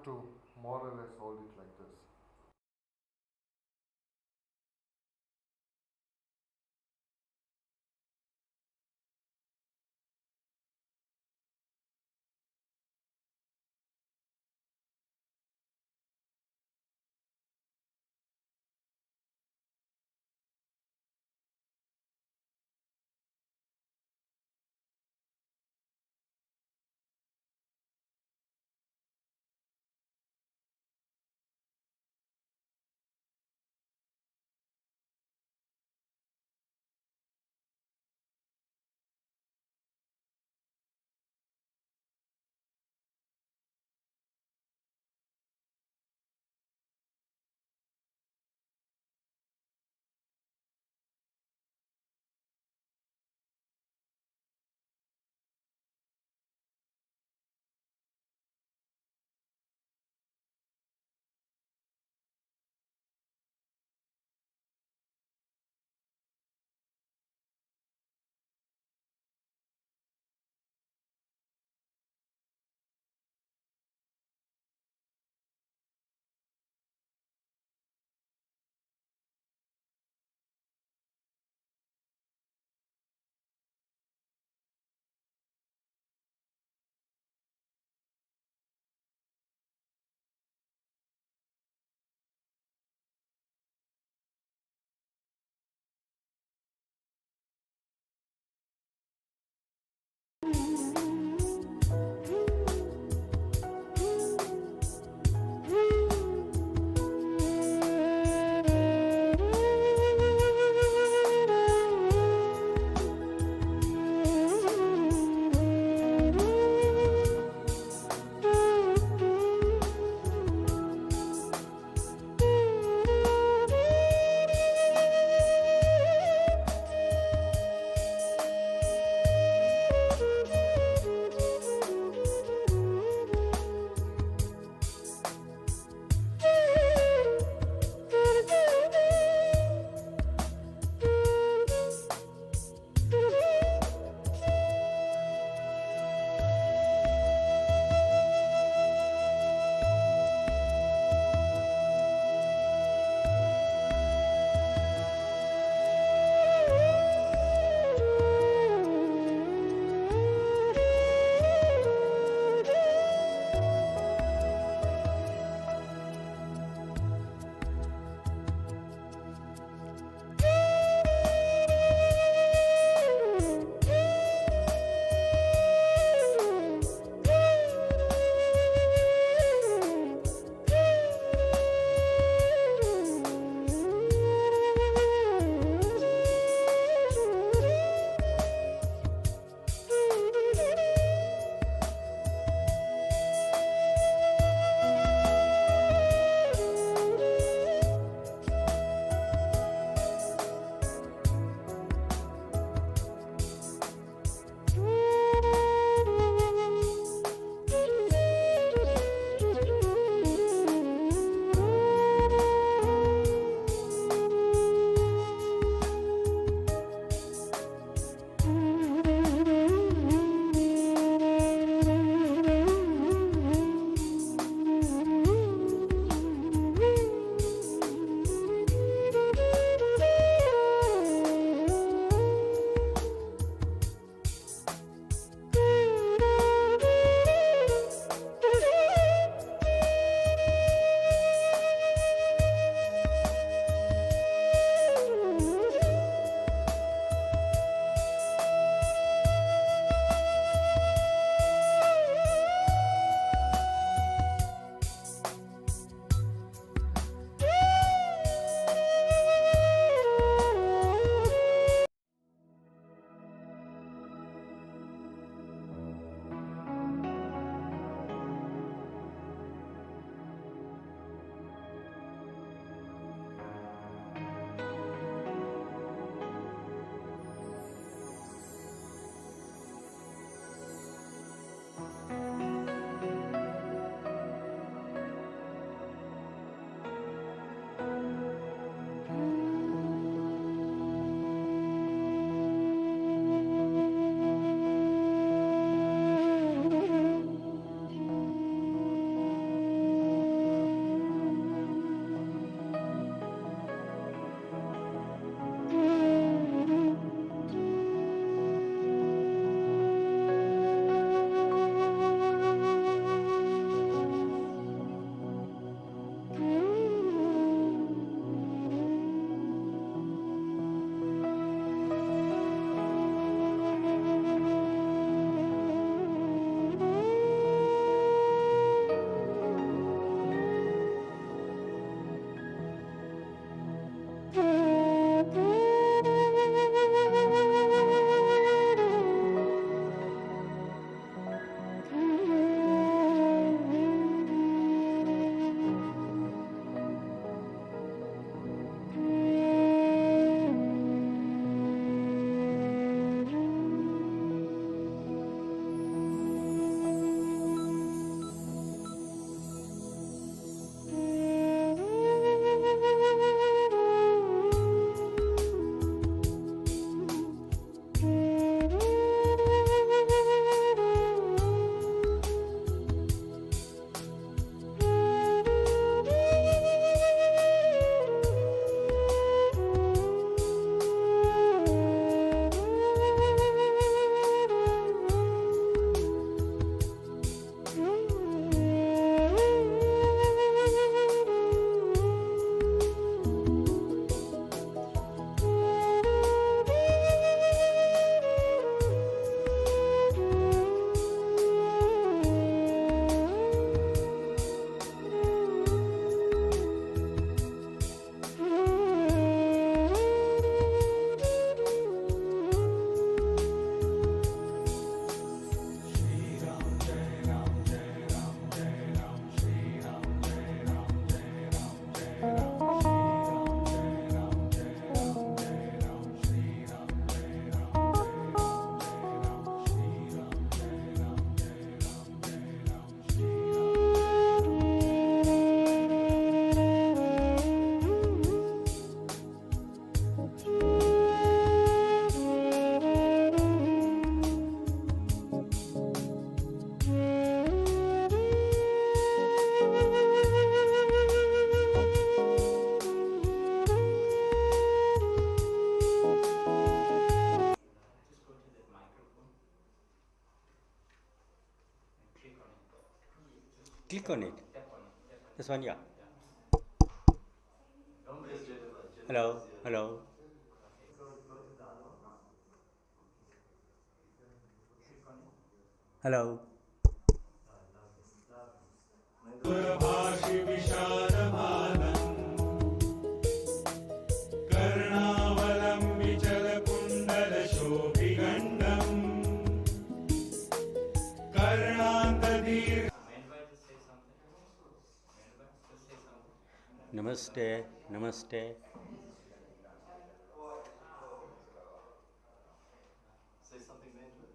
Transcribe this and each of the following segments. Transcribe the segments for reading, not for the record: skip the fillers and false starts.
have to more or less hold it like this. Click on it. This one, yeah. Hello, hello. Hello. Namaste, namaste. Say something major.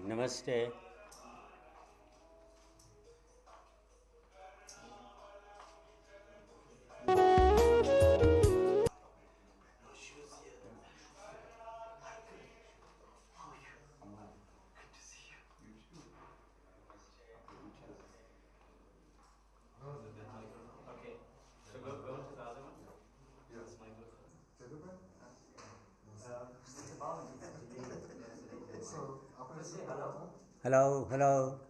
Namaste. Okay. So go to the other one. Yes, microphone. So, after say hello. Hello, hello.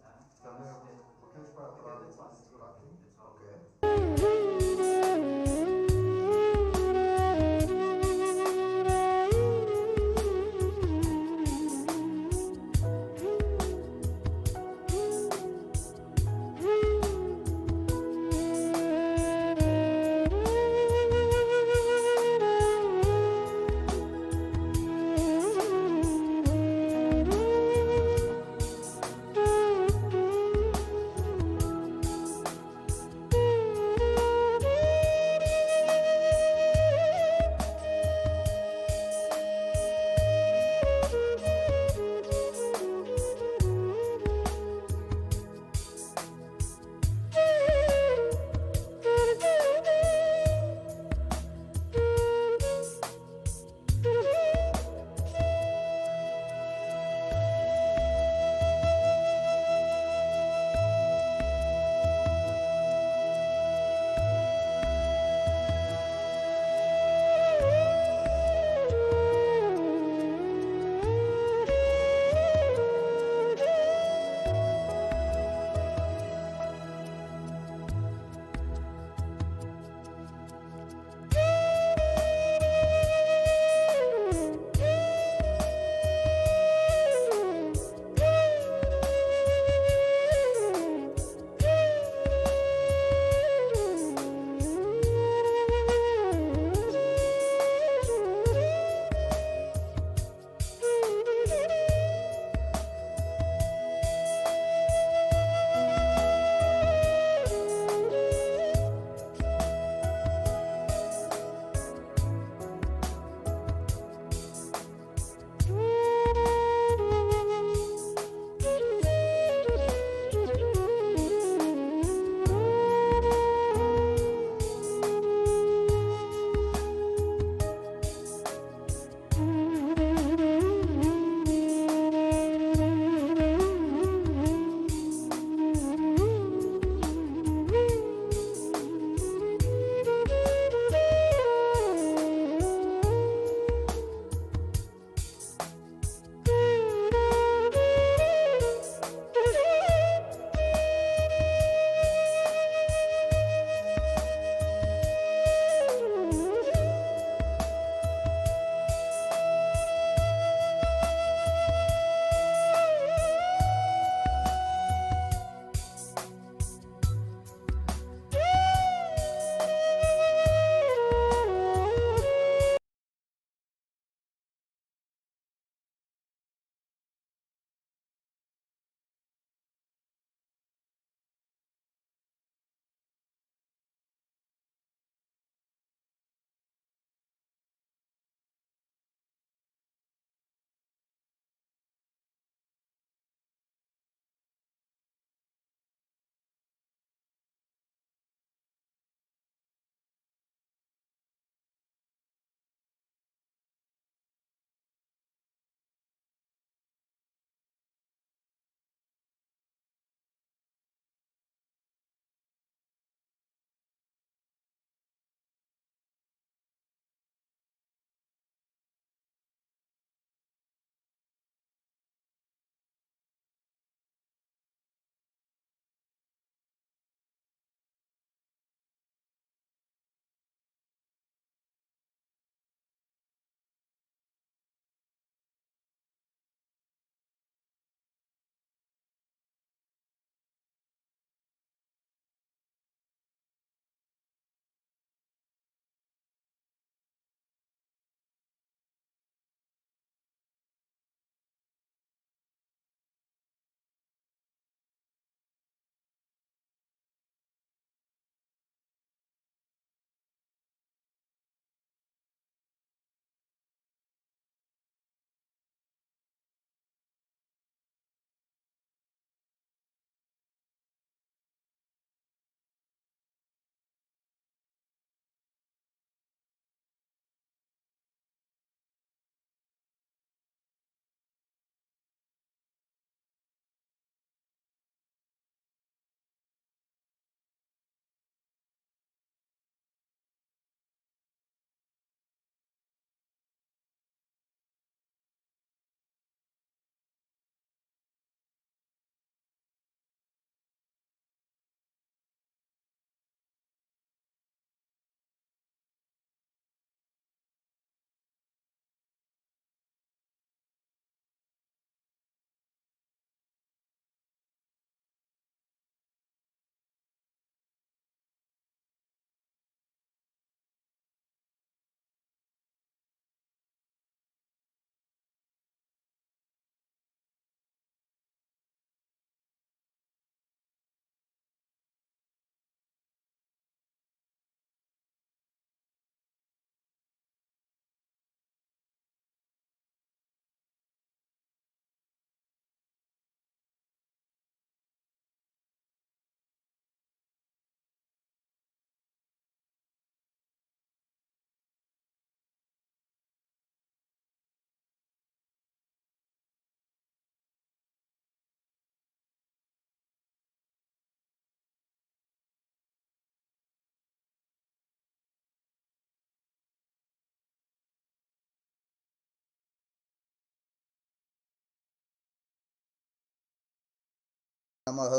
नमः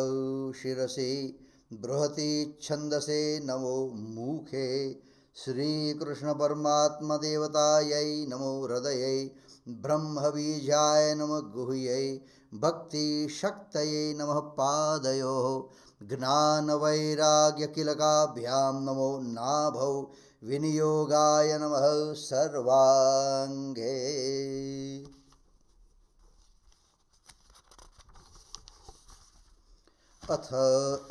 शिरसि बृहति छन्दसे नमो मुखे श्रीकृष्ण परमात्मा देवतायै नमो हृदये ब्रह्मबीजाय नमः गुह्यै भक्ति शक्तये नमः पादयोः ज्ञानवैराग्यकिलकाभ्यां नमो नाभौ विनियोगाय नमः सर्वांगे। अथ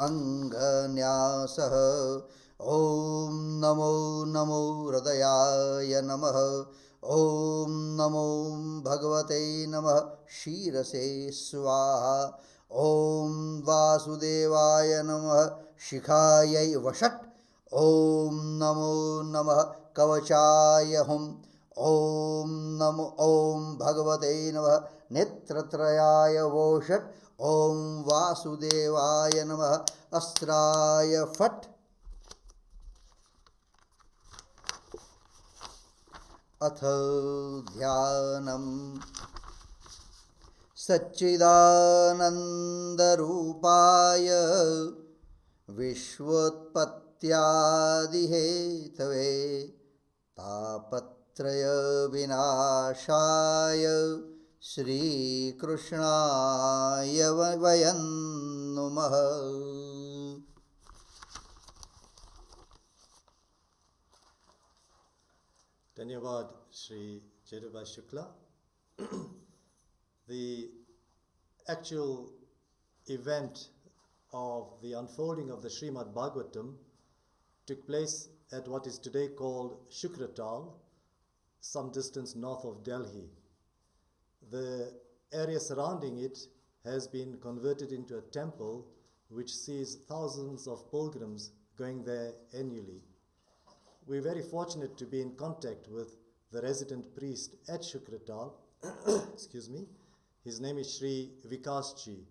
अंगन्यासः ओम नमो नमो हृदयाय नमः ओम नमो भगवते नमः शीरसे स्वाहा ओम वासुदेवाय नमः शिखायै वषट् ओम नमो नमः कवचाय हुम ओम नमो ओम भगवते नमः नेत्रत्रयाय वोषट् ओम वासुदेवाय नमः अस्त्राय फट्। अथ ध्यानम् सच्चिदानन्दरूपाय विश्वोत्पत्त्यादिहेतवे तापत्रय विनाशाय श्रीकृष्णाय वयं नुमः। Dhanyavad Sri Shukadeva Shukla. The actual event of the unfolding of the Shrimad Bhagavatam took place at what is today called Shukrital, some distance north of Delhi. The area surrounding it has been converted into a temple which sees thousands of pilgrims going there annually. We're very fortunate to be in contact with the resident priest at Shukrital. Excuse me. His name is Sri Vikasji.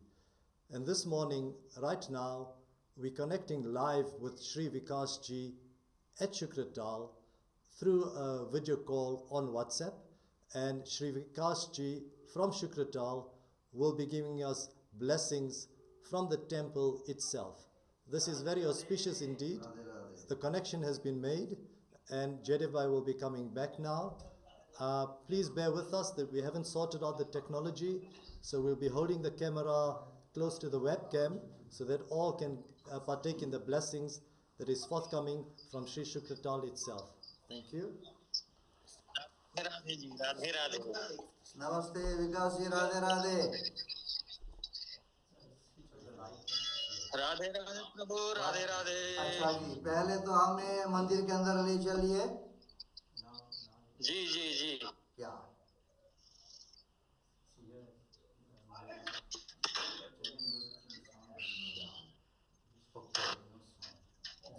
And this morning, right now, we're connecting live with Sri Vikasji at Shukrital through a video call on WhatsApp. And Sri Vikasji from Shukrital will be giving us blessings from the temple itself. This is very auspicious indeed. The connection has been made, and Jedivai will be coming back now. Please bear with us that we haven't sorted out the technology, so we'll be holding the camera close to the webcam so that all can partake in the blessings that is forthcoming from Sri Shukrital itself. Thank you. नमस्ते विकास जी, राधे राधे। राधे राधे प्रभु, राधे राधे। अच्छा जी, पहले तो हमें मंदिर के अंदर ले चलिए। जी जी जी। क्या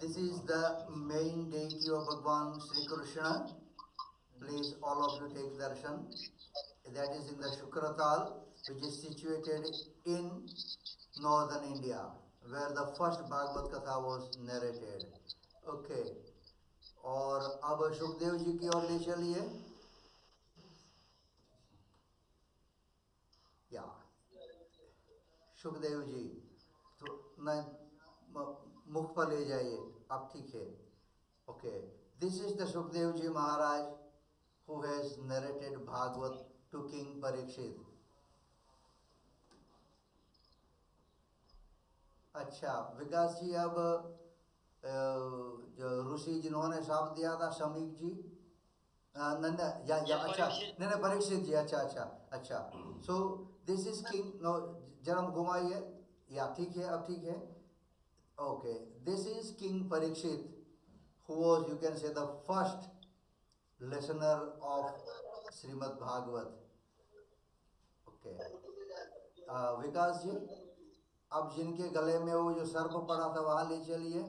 This is the main deity of Bhagwan Sri Krishna. Please, all of you take darshan. That is in the Shukrital, which is situated in northern India, where the first Bhagavad Katha was narrated. Okay. और अब सुखदेव जी की ओर ले चलिए। या सुखदेव जी तो न मुख पर ले जाइए, अब ठीक है। Okay, this is the Sukhdev ji Maharaj who has narrated Bhagavat to King Parikshit. अच्छा विकास जी, अब जो ऋषि जिन्होंने शाप दिया था शमीक जी, नंदा या अच्छा नहीं परीक्षित जी, अच्छा अच्छा अच्छा। So this is king, no जन्म घुमाइए, या ठीक है, अब ठीक है। Okay, this is king Parikshit who was, you can say, the first listener of Shrimad Bhagavat. Okay. विकास जी, अब जिनके गले में वो जो सर्प पड़ा था वहां ले चलिए।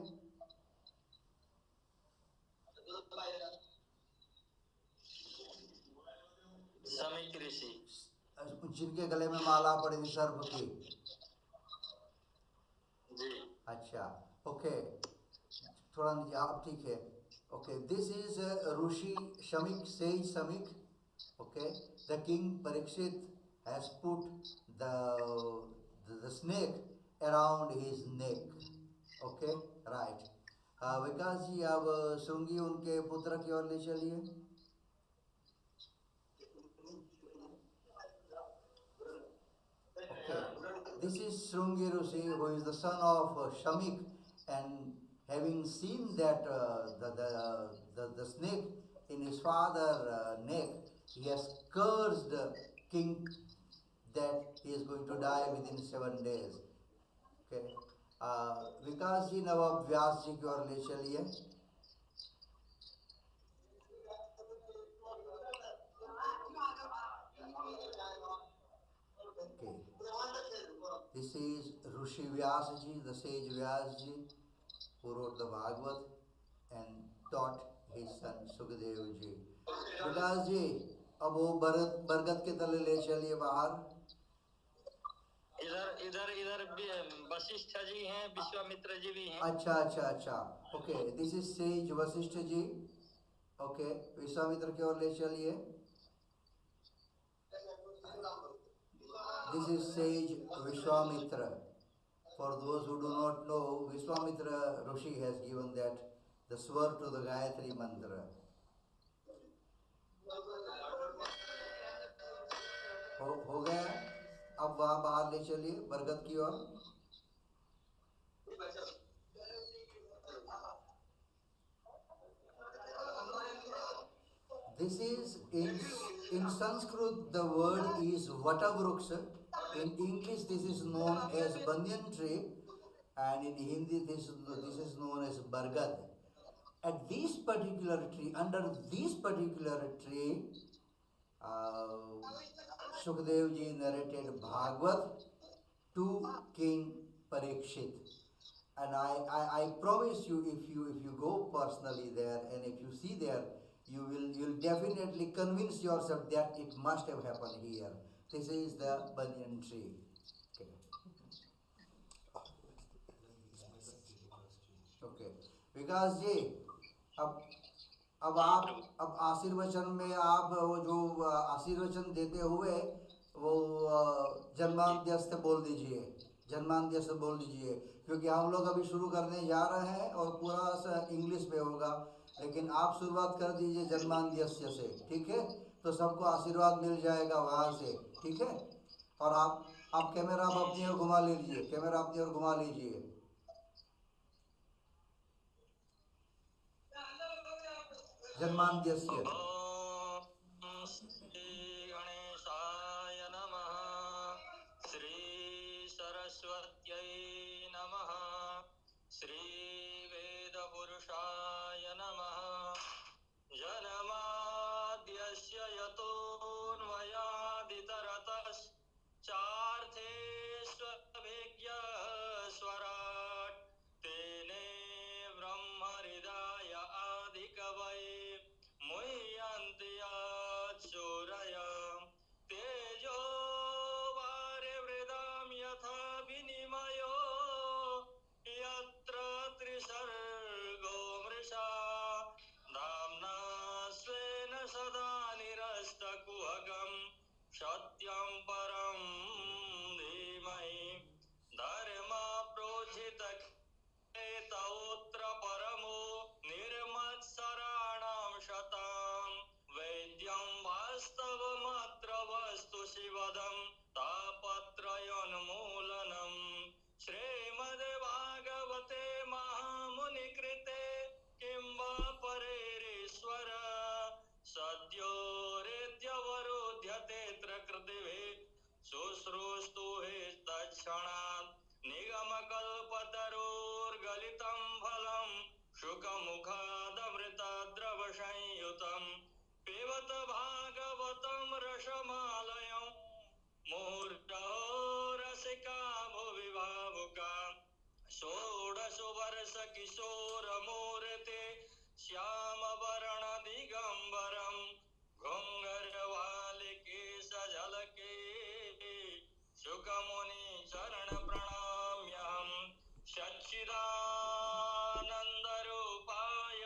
जिनके गले में माला पड़ी थी सर्प की। अच्छा, ओके, थोड़ा अब ठीक है। Okay, this is Rishi Shamik, sage Shamik. Okay, the king Parikshit has put the snake around his neck. Okay, right. विकास जी अब श्रृंगी उनके पुत्र की ओर ले चलिए. Okay, this is Shrungi Rishi, who is the son of Shamik, and having seen that the snake in his father's neck, he has cursed king that he is going to die within 7 days. Okay, विकास जी नवाब व्यास जी की ओर ले चलिए. Okay, this is Rishi Vyasa ji, the sage Vyasa ji, who wrote the Bhagavatam and taught his son Shukadeva ji. विकास जी अब वो बरगद के तले ले चलिए बाहर. इधर इधर इधर वशिष्ठ जी हैं, विश्वामित्र जी भी हैं. अच्छा अच्छा अच्छा. Okay, this is sage Vashishtha ji. Okay, Vishwamitra की ओर ले चलिए. This is sage Vishwamitra. For those who do not know, Vishwamitra Rishi has given that the swar to the Gayatri mantra. हो गया. अब वहाँ बाहर ले चलिए बरगद की ओर. This is in Sanskrit the word is Vatavruksha. In English this is known as banyan tree, and in Hindi this is known as bargad. At this particular tree, under this particular tree, Shukadeva ji narrated Bhagavat to King Parikshit. And I promise you, if you go personally there and if you see there, you'll definitely convince yourself that it must have happened here. This is the banyan tree. Okay. Okay. विकास जी, अब आप आशीर्वचन में आप वो जो आशीर्वचन देते हुए वो जन्मांत्यस्थ बोल दीजिए. जन्मांत्यस्थ बोल दीजिए, क्योंकि हम लोग अभी शुरू करने जा रहे हैं और पूरा इंग्लिश में होगा, लेकिन आप शुरुआत कर दीजिए जन्मांत्यस्य से. ठीक है, तो सबको आशीर्वाद मिल जाएगा वहाँ से. ठीक है, और आप कैमरा अपनी ओर घुमा लीजिए. कैमरा अपनी ओर घुमा लीजिए. जन्मांत्यस्य. ओम श्री गणेशाय नमः. श्री सरस्वत्यै नमः. श्री वेद पुरुषाय नमः. जन्माद्यस्य यतोऽन्वयादितरतश्चार्थेष्वभिज्ञः स्वराट् तेने ब्रह्महृदाय आदिकवये मुह्यन्ति यत्सूरय तेजो वारिवृदां यथा विनिमयो यत्र त्रिसर्गो मृषा धाम्ना स्वेन सदा निरस्तकुहकं सत्यं परं धीमहि. धर्मप्रोज्झितकेतौत्र परमो निर्मत्सराणां शतां वैद्यं वास्तवमत्र वस्तु शिवदं तापत्रयोन्मूलनम्. श्रीमद्भागवते महामुनिकृते किं वा परेरीश्वर सद्योरेद्यवरुध्यतेऽत्र कृतिभिः शुश्रूषतु हि तत्क्षणात्. निगमकल्पतरोर्गलितं फलं शुकमुखादमृतद्रवसंयुतं पिबत भागवतं रसमालयं मुहुर्मुहुः रसिका भुवि भावुका. षोडशवर्षकिशोरमूर्ते श्यामवरणदिगम्बरं घुङ्गरवालिकेशझलके शुकमुनिचरणप्रणम्यहं. सच्चिदानन्दरूपाय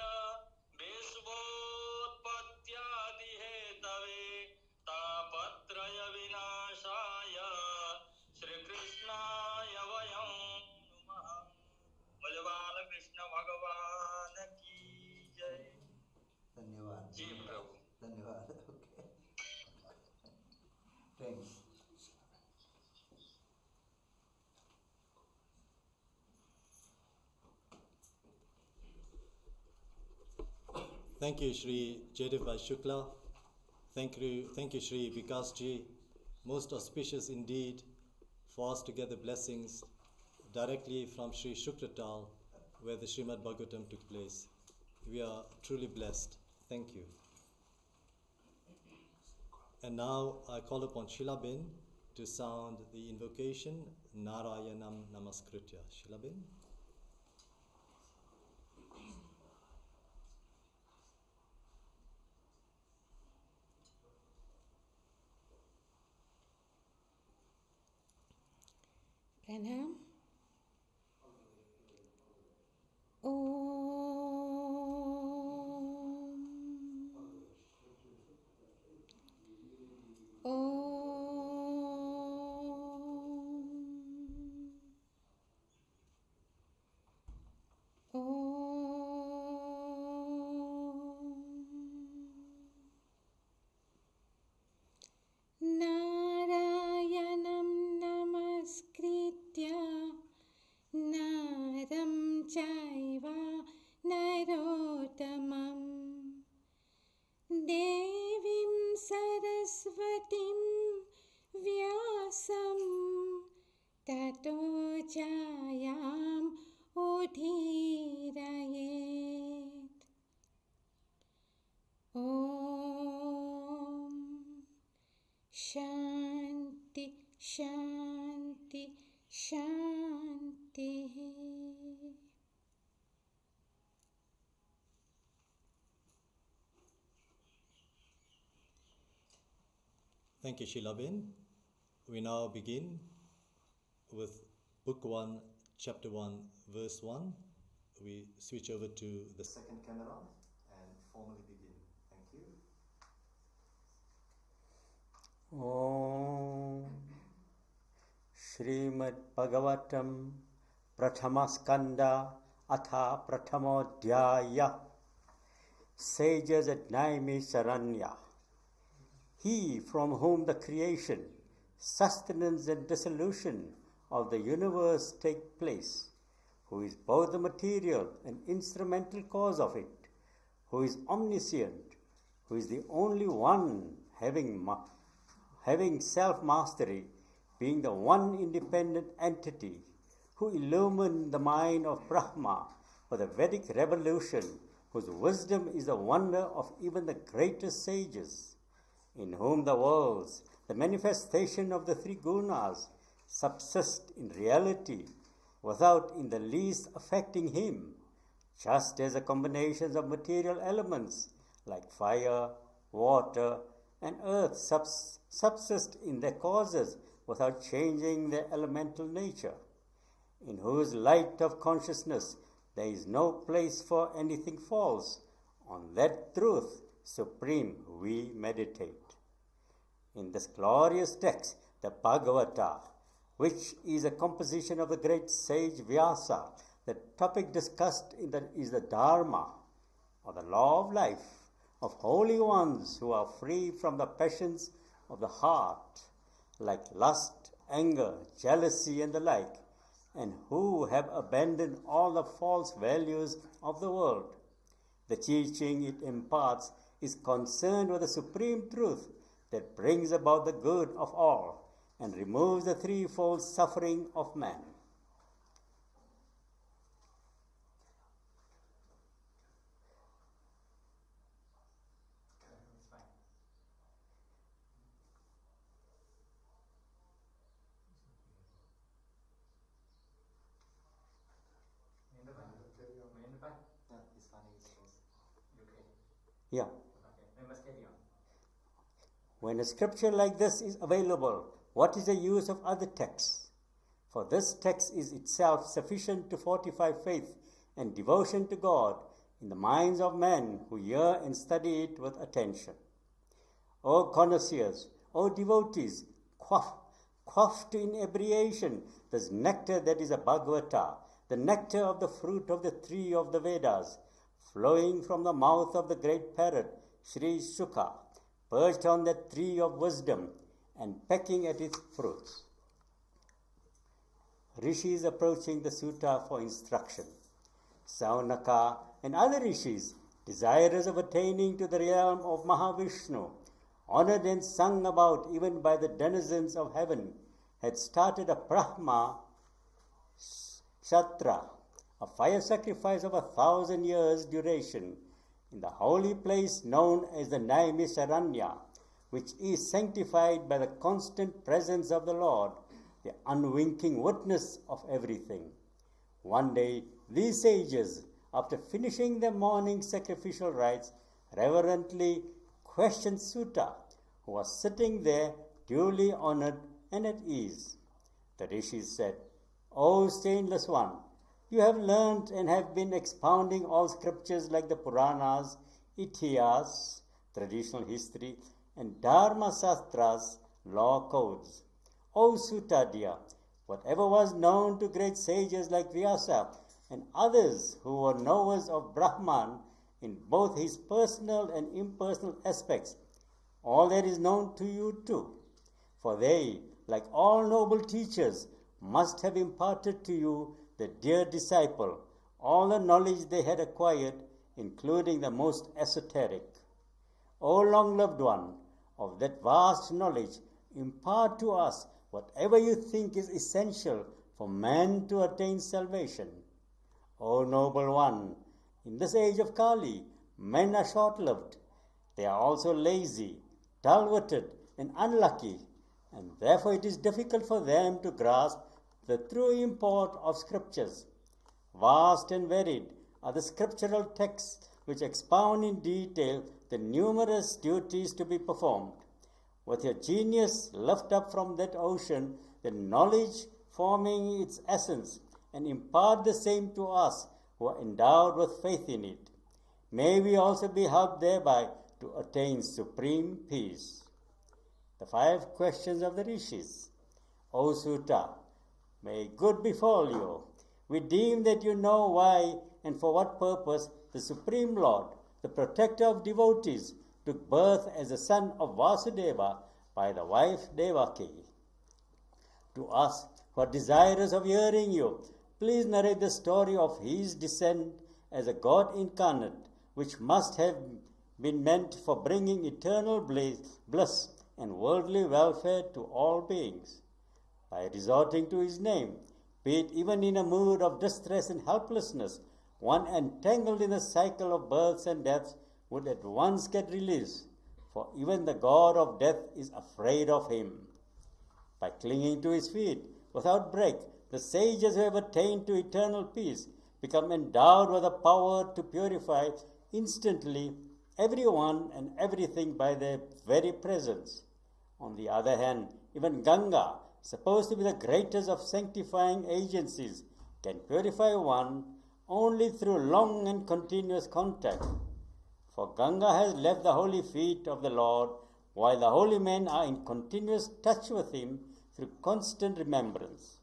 विश्वोत्पत्त्यादिहेतवे तापत्रयविनाशाय श्रीकृष्णाय वयं Thank you, Sri Shukadeva Shukla. Thank you, Sri Vikasji. Most auspicious indeed for us to get the blessings directly from Sri Shukrital, where the Shrimad Bhagavatam took place. We are truly blessed. Thank you. And now I call upon Shilabin to sound the invocation, Narayanam Namaskritya. Shilabin. Pranam. Narayanam Namaskritya Naram Chaiva Narottamam Devim Saraswatim Vyasam Tato Jayam Udhirayet. Om Shanti Shanti Shanti. Thank you, Shilabin. We now begin with Book 1, Chapter 1, Verse 1. We switch over to the second camera and formally begin. Thank you. Om Shrimad Bhagavatam Prathamaskanda Atha Prathamodhyaya. Sages at Naimisaranya. He from whom the creation, sustenance and dissolution of the universe take place, who is both the material and instrumental cause of it, who is omniscient, who is the only one having self-mastery, being the one independent entity, who illumined the mind of Brahma for the Vedic revolution, whose wisdom is the wonder of even the greatest sages, in whom the worlds, the manifestation of the three gunas, subsist in reality without in the least affecting him, just as the combinations of material elements like fire, water, and earth subsist in their causes without changing their elemental nature, in whose light of consciousness there is no place for anything false. On that truth supreme we meditate. In this glorious text, the Bhagavata, which is a composition of the great sage Vyasa, the topic discussed is the Dharma, or the law of life, of holy ones who are free from the passions of the heart, like lust, anger, jealousy, and the like, and who have abandoned all the false values of the world. The teaching it imparts is concerned with the supreme truth that brings about the good of all and removes the threefold suffering of man. Yeah. When a scripture like this is available, what is the use of other texts? For this text is itself sufficient to fortify faith and devotion to God in the minds of men who hear and study it with attention. O connoisseurs, O devotees, quaff to inebriation this nectar that is a Bhagavata, the nectar of the fruit of the tree of the Vedas, flowing from the mouth of the great parrot, Sri Shuka, perched on that tree of wisdom and pecking at its fruits. Rishis approaching the sutta for instruction. Saunaka and other rishis desirous of attaining to the realm of Mahavishnu, honored and sung about even by the denizens of heaven, had started a Brahma Shatra, a fire sacrifice of 1,000 years' duration, in the holy place known as the Naimisharanya, which is sanctified by the constant presence of the Lord, the unwinking witness of everything. One day, these sages, after finishing their morning sacrificial rites, reverently questioned Sutta, who was sitting there duly honored and at ease. The rishis said, "O stainless one, you have learnt and have been expounding all scriptures like the Puranas, Itihas, traditional history, and Dharma Sastras, law codes. O Sutta dear, whatever was known to great sages like Vyasa and others who were knowers of Brahman in both his personal and impersonal aspects, all that is known to you too. For they, like all noble teachers, must have imparted to you, the dear disciple, all the knowledge they had acquired, including the most esoteric. O long-loved one, of that vast knowledge, impart to us whatever you think is essential for man to attain salvation. O noble one, in this age of Kali, men are short-lived. They are also lazy, dull-witted, and unlucky, and therefore it is difficult for them to grasp the true import of scriptures. Vast and varied are the scriptural texts which expound in detail the numerous duties to be performed. With your genius lift up from that ocean the knowledge forming its essence, and impart the same to us who are endowed with faith in it. May we also be helped thereby to attain supreme peace." The 5 questions of the rishis. O Sutta, may good befall you. We deem that you know why and for what purpose the Supreme Lord, the protector of devotees, took birth as the son of Vasudeva by the wife Devaki. To us who are desirous of hearing you, please narrate the story of his descent as a God incarnate, which must have been meant for bringing eternal bliss and worldly welfare to all beings. By resorting to his name, be it even in a mood of distress and helplessness, one entangled in the cycle of births and deaths would at once get released, for even the god of death is afraid of him. By clinging to his feet without break, the sages who have attained to eternal peace become endowed with the power to purify instantly everyone and everything by their very presence. On the other hand, even Ganga, supposed to be the greatest of sanctifying agencies, can purify one only through long and continuous contact. For Ganga has left the holy feet of the Lord, while the holy men are in continuous touch with him through constant remembrance.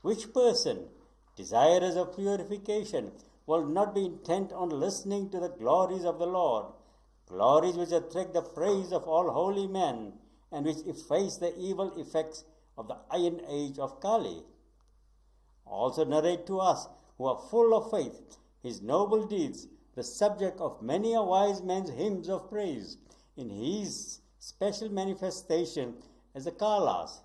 Which person, desirous of purification, will not be intent on listening to the glories of the Lord, glories which attract the praise of all holy men, and which efface the evil effects of the iron age of Kali? Also narrate to us, who are full of faith, his noble deeds, the subject of many a wise man's hymns of praise, in his special manifestation as the Kalas,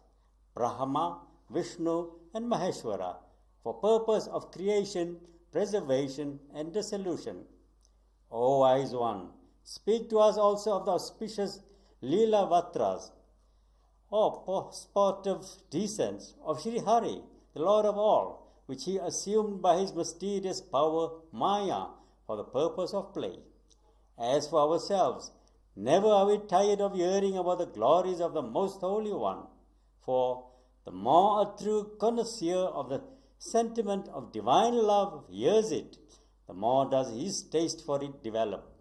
Brahma, Vishnu, and Maheshwara, for purpose of creation, preservation, and dissolution. O wise one, speak to us also of the auspicious Leela Vatras, or sportive descents of Sri Hari, the Lord of all, which he assumed by his mysterious power, Maya, for the purpose of play. As for ourselves, never are we tired of hearing about the glories of the Most Holy One, for the more a true connoisseur of the sentiment of divine love hears it, the more does his taste for it develop.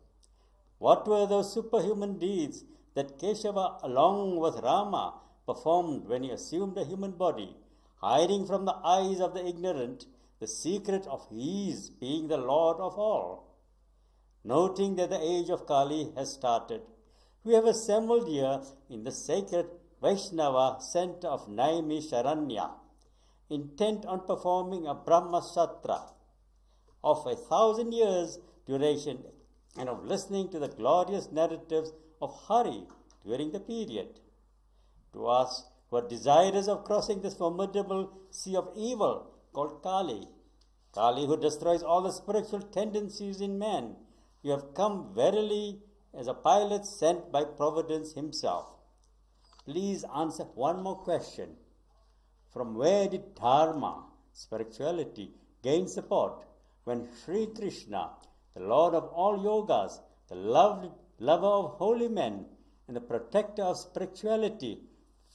What were those superhuman deeds that Keshava, along with Rama, performed when he assumed a human body, hiding from the eyes of the ignorant the secret of his being the Lord of all? Noting that the age of Kali has started, we have assembled here in the sacred Vaishnava center of Naimisharanya, intent on performing a Brahma Satra of 1,000 years duration and of listening to the glorious narratives of Hari during the period. To us who are desirous of crossing this formidable sea of evil called Kali, Kali who destroys all the spiritual tendencies in man, you have come verily as a pilot sent by Providence himself. Please answer one more question. From where did Dharma, spirituality, gain support when Sri Krishna, the Lord of all yogas, the lover of holy men, and the protector of spirituality,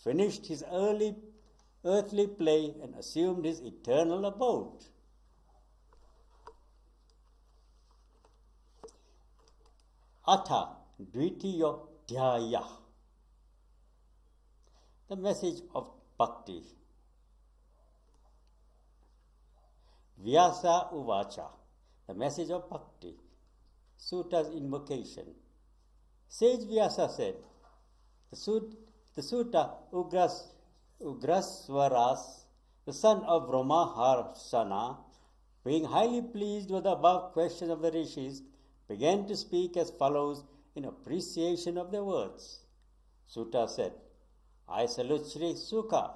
finished his earthly play and assumed his eternal abode? Atha Dvitiyo Dhyaya. The message of Bhakti. Vyasa Uvacha. The message of Bhakti. Suta's invocation. Sage Vyasa said, the Suta Ugraswaras, the son of Brahmaharsana, being highly pleased with the above questions of the rishis, began to speak as follows in appreciation of their words. Suta said, I salute Sri Sukha,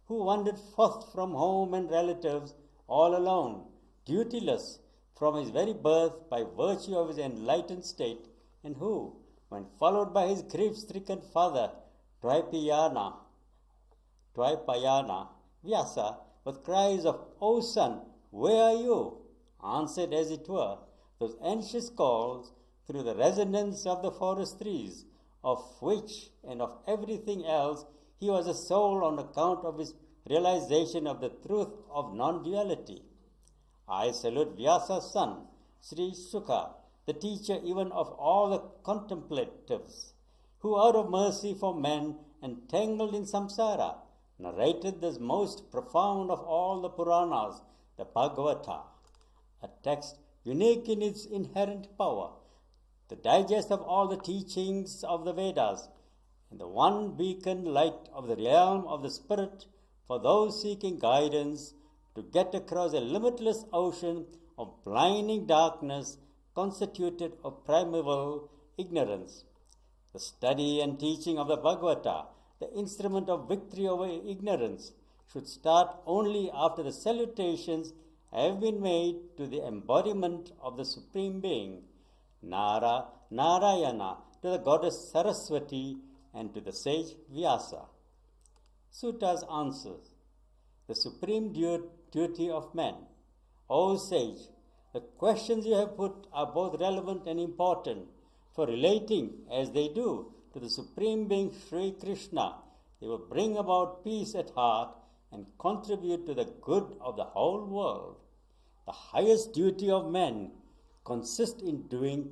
who wandered forth from home and relatives all alone, dutiless from his very birth by virtue of his enlightened state, and who, when followed by his grief-stricken father, Dvaipayana, Vyasa, with cries of, O son, where are you? Answered as it were, those anxious calls through the resonance of the forest trees, of which and of everything else he was a soul on account of his realization of the truth of non-duality. I salute Vyasa's son, Sri Shukha, the teacher even of all the contemplatives, who out of mercy for men entangled in samsara, narrated this most profound of all the Puranas, the Bhagavata, a text unique in its inherent power, the digest of all the teachings of the Vedas, and the one beacon light of the realm of the spirit for those seeking guidance to get across a limitless ocean of blinding darkness constituted of primeval ignorance. The study and teaching of the Bhagavata, the instrument of victory over ignorance, should start only after the salutations have been made to the embodiment of the Supreme Being, Narayana, to the goddess Saraswati, and to the sage Vyasa. Suta's answers. The supreme duty of man. O sage, the questions you have put are both relevant and important, for relating, as they do, to the Supreme Being Sri Krishna, they will bring about peace at heart and contribute to the good of the whole world. The highest duty of man consists in doing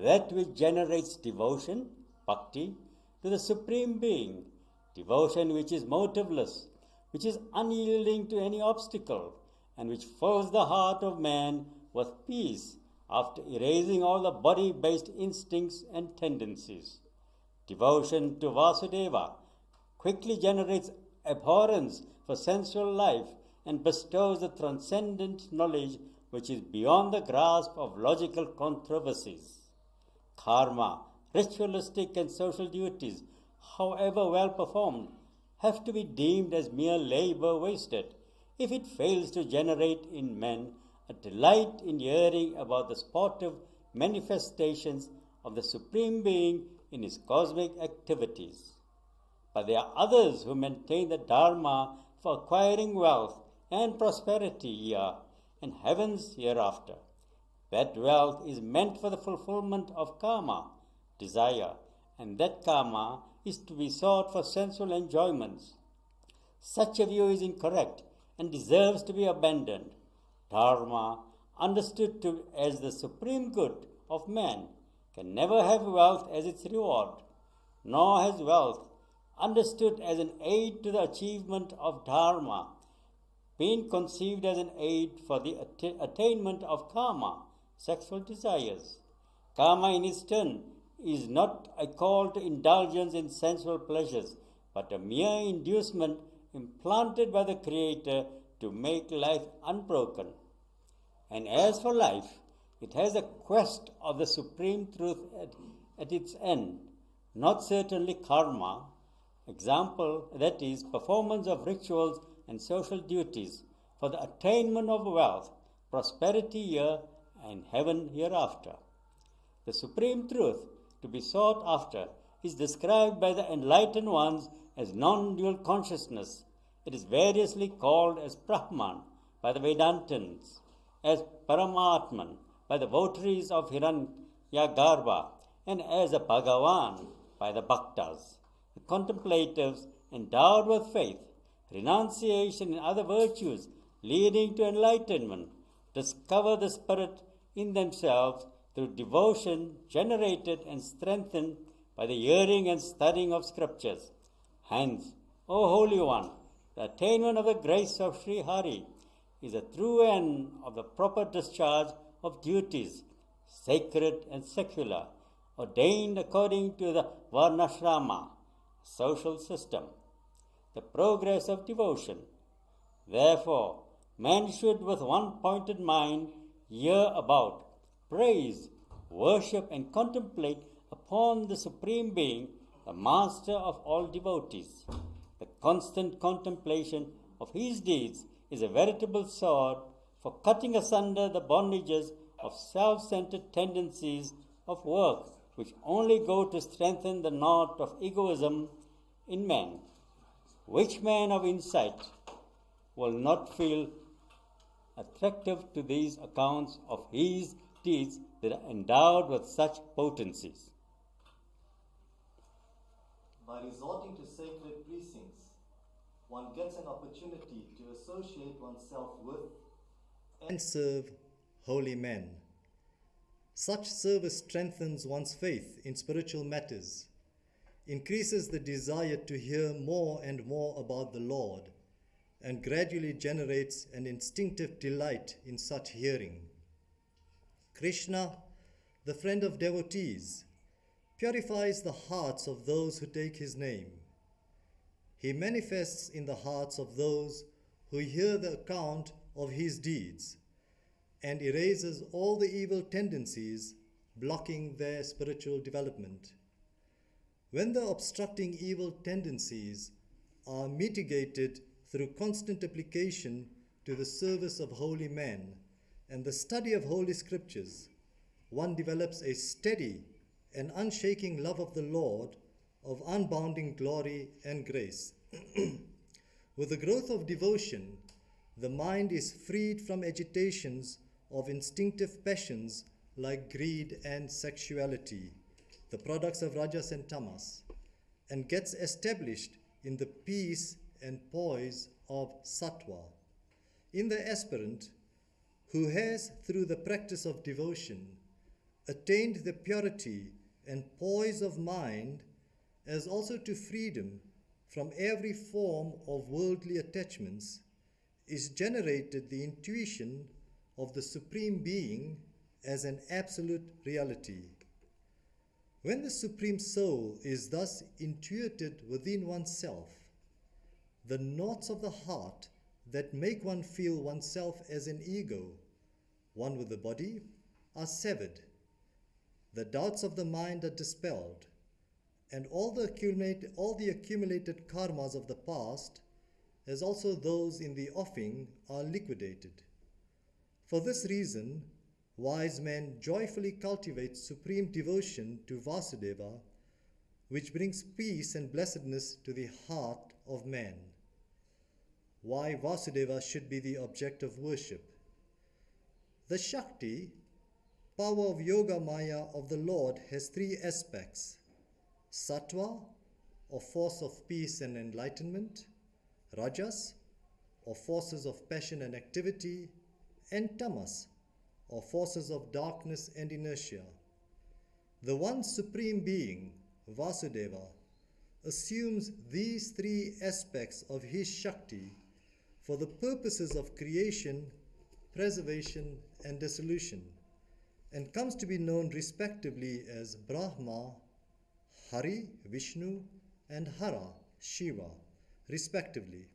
that which generates devotion, bhakti, to the Supreme Being, devotion which is motiveless, which is unyielding to any obstacle, and which fills the heart of man with peace after erasing all the body-based instincts and tendencies. Devotion to Vasudeva quickly generates abhorrence for sensual life and bestows the transcendent knowledge which is beyond the grasp of logical controversies. Karma, ritualistic and social duties, however well performed, have to be deemed as mere labor wasted if it fails to generate in men a delight in hearing about the sportive manifestations of the Supreme Being in his cosmic activities. But there are others who maintain the Dharma for acquiring wealth and prosperity here and heavens hereafter. That wealth is meant for the fulfillment of karma, desire, and that karma is to be sought for sensual enjoyments. Such a view is incorrect and deserves to be abandoned. Dharma, understood as the supreme good of man, can never have wealth as its reward, nor has wealth, understood as an aid to the achievement of Dharma, been conceived as an aid for the attainment of karma, sexual desires. Karma in its turn is not a call to indulgence in sensual pleasures, but a mere inducement implanted by the Creator to make life unbroken. And as for life, It has a quest of the supreme truth at its end, not certainly karma, example, that is, performance of rituals and social duties for the attainment of wealth, prosperity here, and heaven hereafter. The supreme truth to be sought after is described by the enlightened ones as non-dual consciousness. It is variously called as Brahman by the Vedantins, as Paramatman by the votaries of Hiranyagarbha, and as a Bhagavan by the Bhaktas. The contemplatives endowed with faith, renunciation, and other virtues leading to enlightenment discover the Spirit in themselves through devotion generated and strengthened by the hearing and studying of scriptures. Hence, O Holy One, the attainment of the grace of Sri Hari is a true end of the proper discharge of duties, sacred and secular, ordained according to the Varnashrama, social system, the progress of devotion. Therefore, man should with one pointed mind hear about, praise, worship, and contemplate upon the Supreme Being, the Master of all devotees. The constant contemplation of his deeds is a veritable sword for cutting asunder the bondages of self-centered tendencies of work, which only go to strengthen the knot of egoism in man. Which man of insight will not feel attractive to these accounts of his deeds that are endowed with such potencies? By resorting to sacred precincts, one gets an opportunity to associate oneself with and serve holy men. Such service strengthens one's faith in spiritual matters, increases the desire to hear more and more about the Lord, and gradually generates an instinctive delight in such hearing. Krishna, the friend of devotees, purifies the hearts of those who take his name. He manifests in the hearts of those who hear the account of his deeds and erases all the evil tendencies blocking their spiritual development. When the obstructing evil tendencies are mitigated through constant application to the service of holy men and the study of holy scriptures, one develops a steady and unshaking love of the Lord, of unbounding glory and grace. With the growth of devotion, the mind is freed from agitations of instinctive passions like greed and sexuality, the products of rajas and tamas, and gets established in the peace and poise of sattva. In the aspirant, who has, through the practice of devotion, attained the purity and poise of mind, as also to freedom from every form of worldly attachments, is generated the intuition of the Supreme Being as an absolute reality. When the Supreme Soul is thus intuited within oneself, the knots of the heart that make one feel oneself as an ego, one with the body, are severed. The doubts of the mind are dispelled, and all the accumulated karmas of the past, as also those in the offing, are liquidated. For this reason, wise men joyfully cultivate supreme devotion to Vasudeva, which brings peace and blessedness to the heart of man. Why Vasudeva should be the object of worship? The Shakti, power of Yoga Maya of the Lord, has three aspects: Sattva, or force of peace and enlightenment; Rajas, or forces of passion and activity; and Tamas, or forces of darkness and inertia. The one Supreme Being, Vasudeva, assumes these three aspects of his Shakti for the purposes of creation, preservation, and dissolution, and comes to be known respectively as Brahma, Hari, Vishnu, and Hara, Shiva, respectively.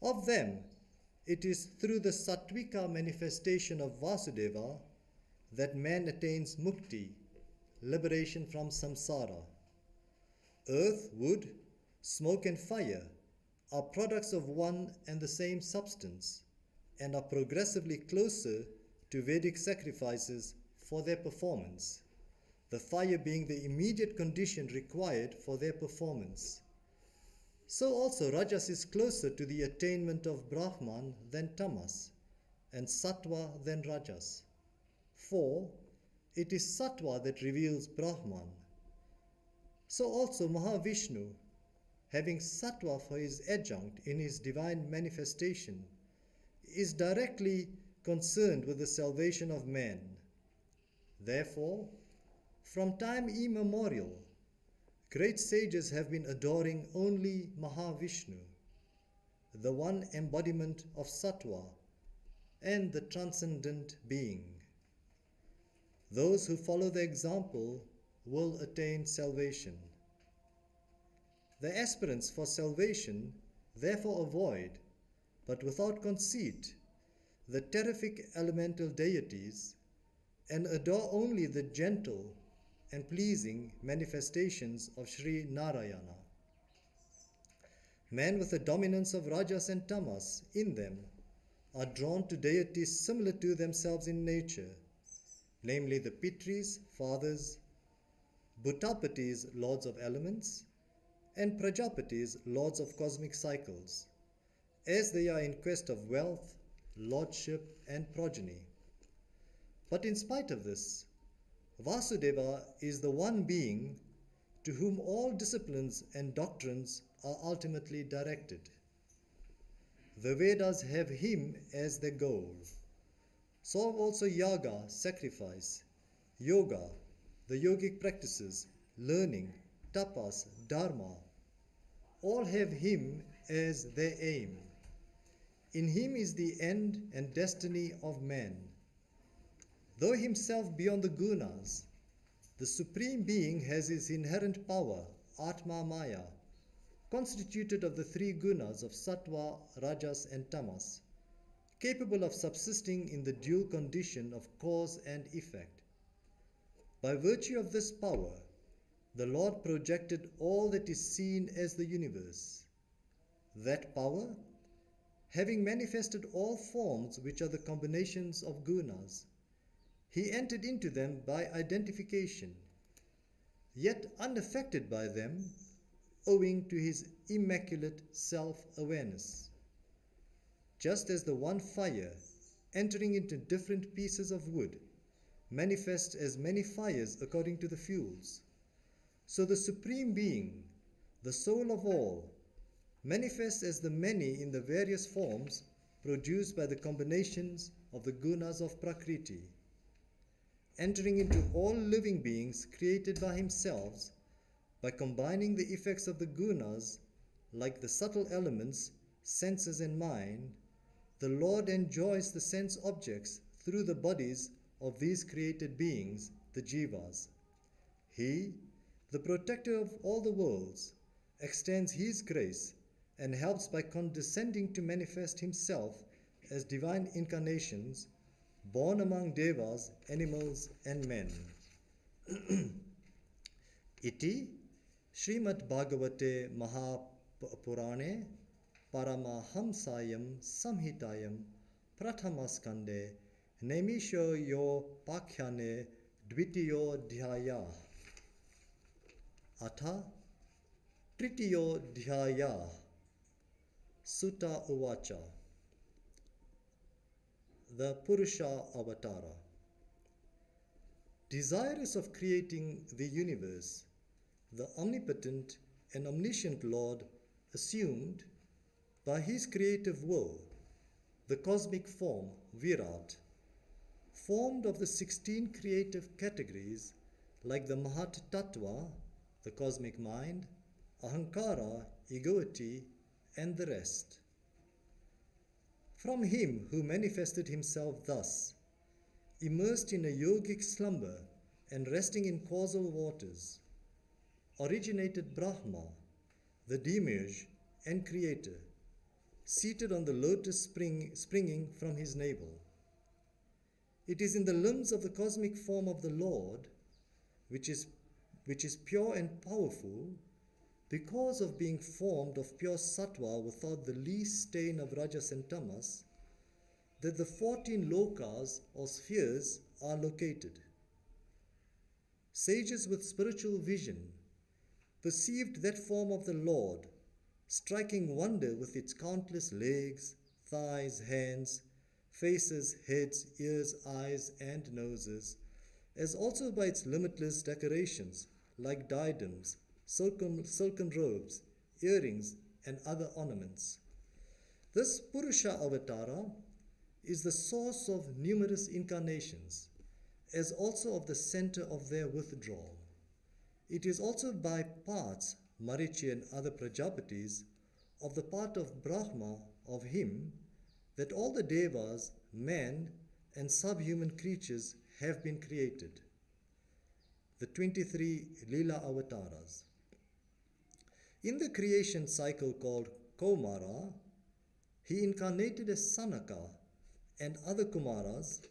Of them, it is through the Sattvika manifestation of Vasudeva that man attains mukti, liberation from samsara. Earth, wood, smoke and fire are products of one and the same substance and are progressively closer to Vedic sacrifices for their performance, the fire being the immediate condition required for their performance. So also Rajas is closer to the attainment of Brahman than Tamas, and Sattva than Rajas. For it is Sattva that reveals Brahman. So also Mahavishnu, having Sattva for his adjunct in his divine manifestation, is directly concerned with the salvation of man. Therefore, from time immemorial, great sages have been adoring only Mahavishnu, the one embodiment of Sattva and the transcendent being. Those who follow the example will attain salvation. The aspirants for salvation therefore avoid, but without conceit, the terrific elemental deities and adore only the gentle and pleasing manifestations of Sri Narayana. Men with the dominance of Rajas and Tamas in them are drawn to deities similar to themselves in nature, namely the Pitris, fathers, Bhutapatis, lords of elements, and Prajapatis, lords of cosmic cycles, as they are in quest of wealth, lordship, and progeny. But in spite of this, Vasudeva is the one being to whom all disciplines and doctrines are ultimately directed. The Vedas have him as their goal. So also yaga, sacrifice, yoga, the yogic practices, learning, tapas, dharma, all have him as their aim. In him is the end and destiny of man. Though himself beyond the gunas, the Supreme Being has his inherent power, Atma Maya, constituted of the three gunas of Sattva, Rajas and Tamas, capable of subsisting in the dual condition of cause and effect. By virtue of this power, the Lord projected all that is seen as the universe. That power, having manifested all forms which are the combinations of gunas, he entered into them by identification, yet unaffected by them, owing to his immaculate self-awareness. Just as the one fire, entering into different pieces of wood, manifests as many fires according to the fuels, so the Supreme Being, the soul of all, manifests as the many in the various forms produced by the combinations of the gunas of Prakriti, entering into all living beings created by himself by combining the effects of the gunas like the subtle elements, senses and mind. The Lord enjoys the sense objects through the bodies of these created beings, the jivas. He, the protector of all the worlds, extends his grace and helps by condescending to manifest himself as divine incarnations born among devas, animals and men. Iti Shrimad Bhagavate Mahapurane Paramahamsayam Samhitayam Prathamaskande Nemisho Yo Pakhyane Dvitiyo Dhyaya Atha Tritiyo Dhyaya Sutta Uvacha. The Purusha Avatara. Desirous of creating the universe, the omnipotent and omniscient Lord assumed by his creative will the cosmic form Virat, formed of the 16 creative categories like the Mahat Tattva, the cosmic mind, Ahankara, egoity, and the rest. From him who manifested himself thus, immersed in a yogic slumber and resting in causal waters, originated Brahma, the demiurge and creator, seated on the lotus springing from his navel. It is in the limbs of the cosmic form of the Lord, which is pure and powerful, because of being formed of pure sattva without the least stain of rajas and tamas, that the 14 lokas or spheres are located. Sages with spiritual vision perceived that form of the Lord, striking wonder with its countless legs, thighs, hands, faces, heads, ears, eyes, and noses, as also by its limitless decorations like diadems, silken robes, earrings, and other ornaments. This Purusha avatara is the source of numerous incarnations, as also of the center of their withdrawal. It is also by parts, Marichi and other Prajapatis, of the part of Brahma, of him, that all the devas, man, and subhuman creatures have been created. The 23 Leela avatars. In the creation cycle called Kaumara, he incarnated as Sanaka and other Kumaras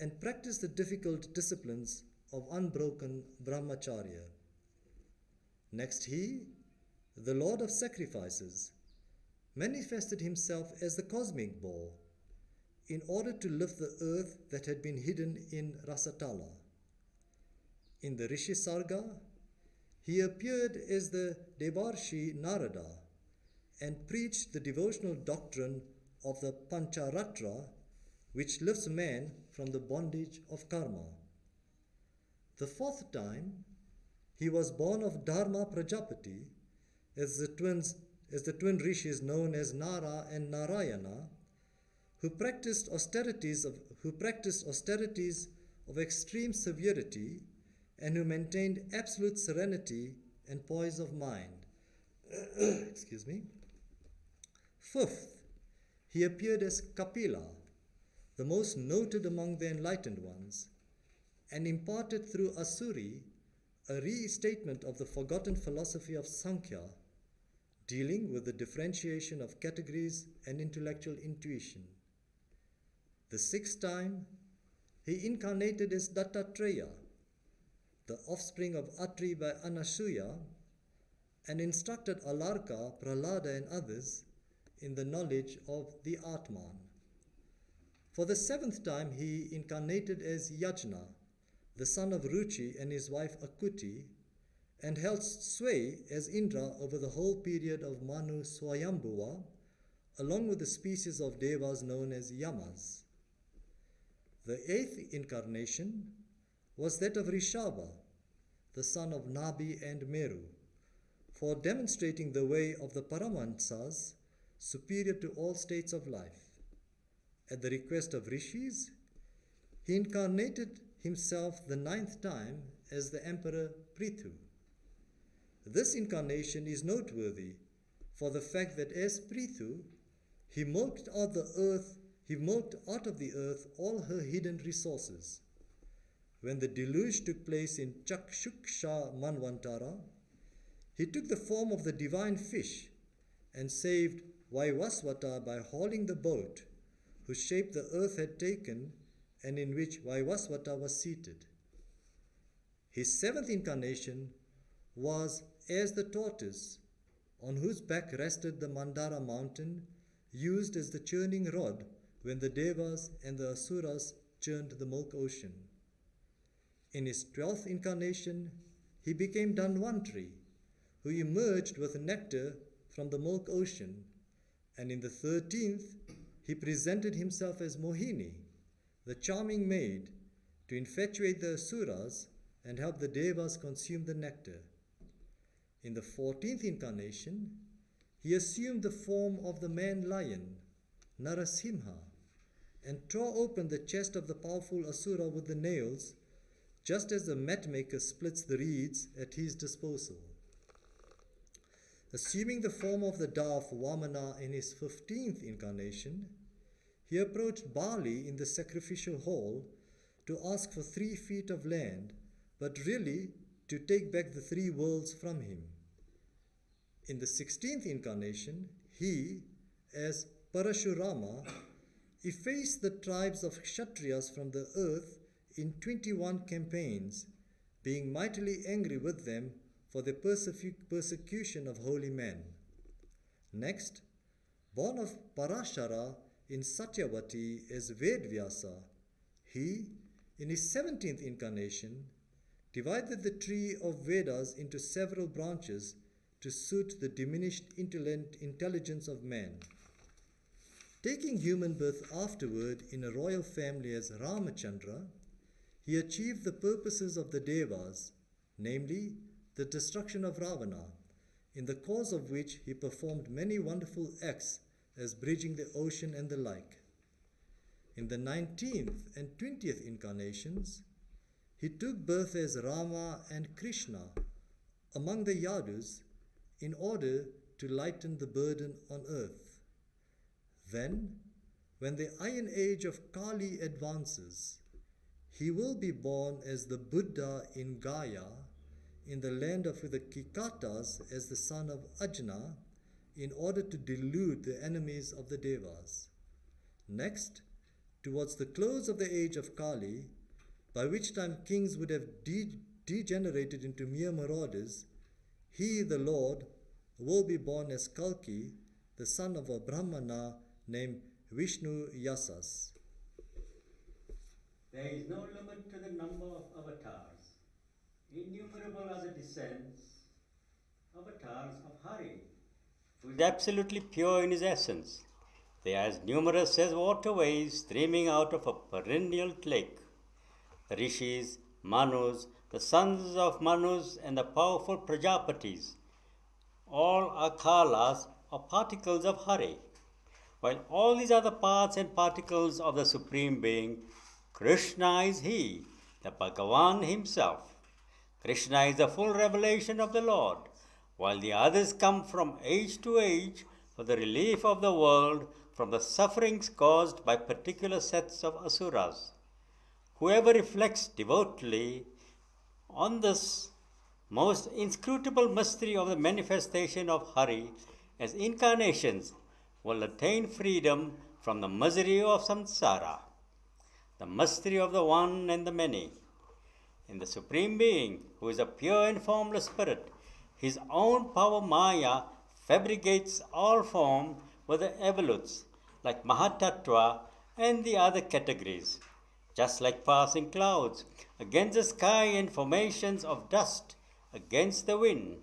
and practiced the difficult disciplines of unbroken brahmacharya. Next he, the Lord of sacrifices, manifested himself as the cosmic ball in order to lift the earth that had been hidden in Rasatala. In the Rishi Sarga, he appeared as the Devarshi Narada and preached the devotional doctrine of the Pancharatra, which lifts man from the bondage of karma. The 4th time, he was born of Dharma Prajapati, as the twin rishis known as Nara and Narayana, who practiced austerities of extreme severity and who maintained absolute serenity and poise of mind. Excuse me. 5th, he appeared as Kapila, the most noted among the enlightened ones, and imparted through Asuri a restatement of the forgotten philosophy of Sankhya, dealing with the differentiation of categories and intellectual intuition. The 6th time, he incarnated as Dattatreya, the offspring of Atri by Anasuya, and instructed Alarka, Prahlada, and others in the knowledge of the Atman. For the 7th time, he incarnated as Yajna, the son of Ruchi and his wife Akuti, and held sway as Indra over the whole period of Manu Swayambhuva, along with the species of devas known as Yamas. The 8th incarnation was that of Rishabha, the son of Nabi and Meru, for demonstrating the way of the Paramahansas, superior to all states of life. At the request of rishis, he incarnated himself the 9th time as the Emperor Prithu. This incarnation is noteworthy for the fact that as Prithu, he milked out of the earth all her hidden resources. When the deluge took place in Chakshuksha Manvantara, he took the form of the divine fish and saved Vaivasvata by hauling the boat whose shape the earth had taken and in which Vaivasvata was seated. His 7th incarnation was as the tortoise, on whose back rested the Mandara mountain, used as the churning rod when the Devas and the Asuras churned the milk ocean. In his 12th incarnation, he became Dhanvantri, who emerged with nectar from the milk ocean, and in the 13th, he presented himself as Mohini, the charming maid, to infatuate the Asuras and help the Devas consume the nectar. In the 14th incarnation, he assumed the form of the man-lion, Narasimha, and tore open the chest of the powerful Asura with the nails, just as the mat maker splits the reeds at his disposal. Assuming the form of the dove Vamana in his 15th incarnation, he approached Bali in the sacrificial hall to ask for 3 feet of land, but really to take back the 3 worlds from him. In the 16th incarnation, he, as Parashurama, effaced the tribes of Kshatriyas from the earth in 21 campaigns, being mightily angry with them for the persecution of holy men. Next, born of Parashara in Satyavati as Vyasa, he, in his 17th incarnation, divided the tree of Vedas into several branches to suit the diminished intelligence of man. Taking human birth afterward in a royal family as Ramachandra, he achieved the purposes of the Devas, namely the destruction of Ravana, in the course of which he performed many wonderful acts as bridging the ocean and the like. In the 19th and 20th incarnations, he took birth as Rama and Krishna among the Yadus in order to lighten the burden on earth. Then, when the iron age of Kali advances, he will be born as the Buddha in Gaya, in the land of the Kikatas as the son of Ajna, in order to delude the enemies of the Devas. Next, towards the close of the age of Kali, by which time kings would have degenerated into mere marauders, he, the Lord, will be born as Kalki, the son of a Brahmana named Vishnu Yasas. There is no limit to the number of avatars. Innumerable are the descents, avatars of Hari, who is absolutely pure in his essence. They are as numerous as waterways streaming out of a perennial lake. The rishis, manus, the sons of manus, and the powerful prajapatis, all are kalas or particles of Hari. While all these are the parts and particles of the Supreme Being, Krishna is He, the Bhagavan Himself. Krishna is the full revelation of the Lord, while the others come from age to age for the relief of the world from the sufferings caused by particular sets of asuras. Whoever reflects devotedly on this most inscrutable mystery of the manifestation of Hari as incarnations will attain freedom from the misery of samsara, the mystery of the one and the many. In the Supreme Being, who is a pure and formless spirit, his own power Maya fabricates all form with the evolutes, like Mahatattva and the other categories, just like passing clouds against the sky and formations of dust against the wind.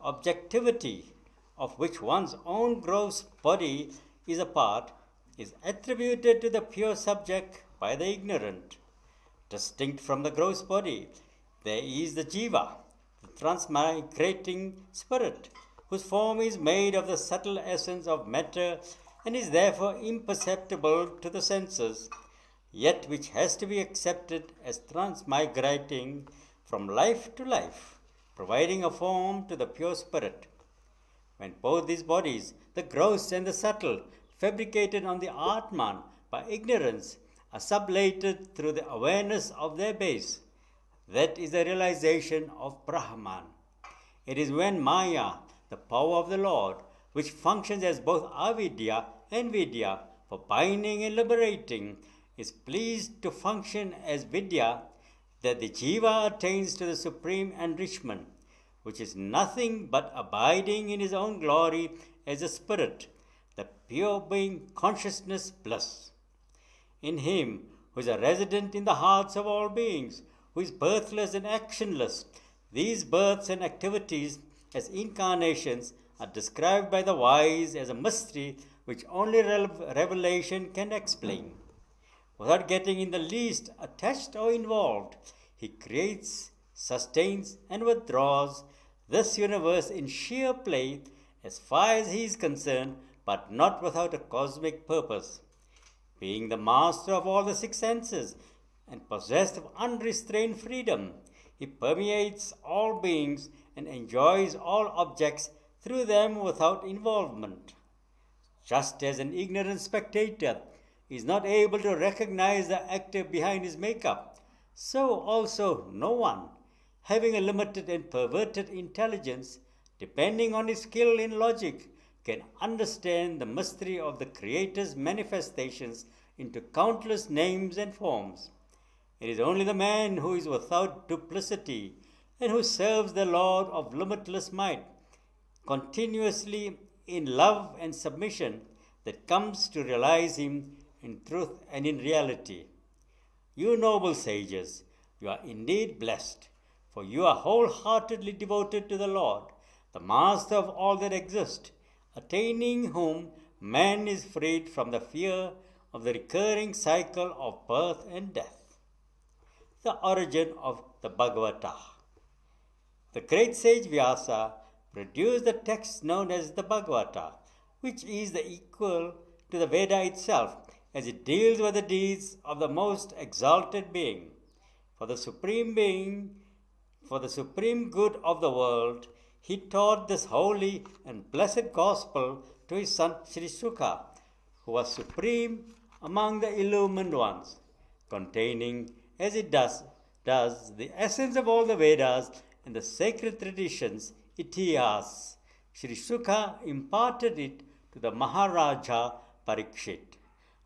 Objectivity, of which one's own gross body is a part, is attributed to the pure subject by the ignorant. Distinct from the gross body, there is the jiva, the transmigrating spirit, whose form is made of the subtle essence of matter and is therefore imperceptible to the senses, yet which has to be accepted as transmigrating from life to life, providing a form to the pure spirit. When both these bodies, the gross and the subtle, fabricated on the Atman by ignorance, are sublated through the awareness of their base, that is the realization of Brahman. It is when Maya, the power of the Lord, which functions as both avidya and vidya for binding and liberating, is pleased to function as vidya, that the jiva attains to the supreme enrichment, which is nothing but abiding in his own glory as a spirit, the pure being consciousness bliss. In him, who is a resident in the hearts of all beings, who is birthless and actionless, these births and activities as incarnations are described by the wise as a mystery which only revelation can explain. Without getting in the least attached or involved, he creates, sustains, and withdraws this universe in sheer play as far as he is concerned, but not without a cosmic purpose. Being the master of all the six senses and possessed of unrestrained freedom, he permeates all beings and enjoys all objects through them without involvement. Just as an ignorant spectator is not able to recognize the actor behind his makeup, so also no one, having a limited and perverted intelligence, depending on his skill in logic, can understand the mystery of the Creator's manifestations into countless names and forms. It is only the man who is without duplicity and who serves the Lord of limitless might continuously in love and submission that comes to realize him in truth and in reality. You noble sages, you are indeed blessed, for you are wholeheartedly devoted to the Lord, the Master of all that exists, attaining whom man is freed from the fear of the recurring cycle of birth and death. The origin of the Bhagavata. The great sage Vyasa produced the text known as the Bhagavata, which is the equal to the Veda itself, as it deals with the deeds of the most exalted being. For the supreme good of the world, he taught this holy and blessed gospel to his son Sri Shukha, who was supreme among the illumined ones, containing, as it does the essence of all the Vedas and the sacred traditions, Itihas. Sri Shukha imparted it to the Maharaja Parikshit.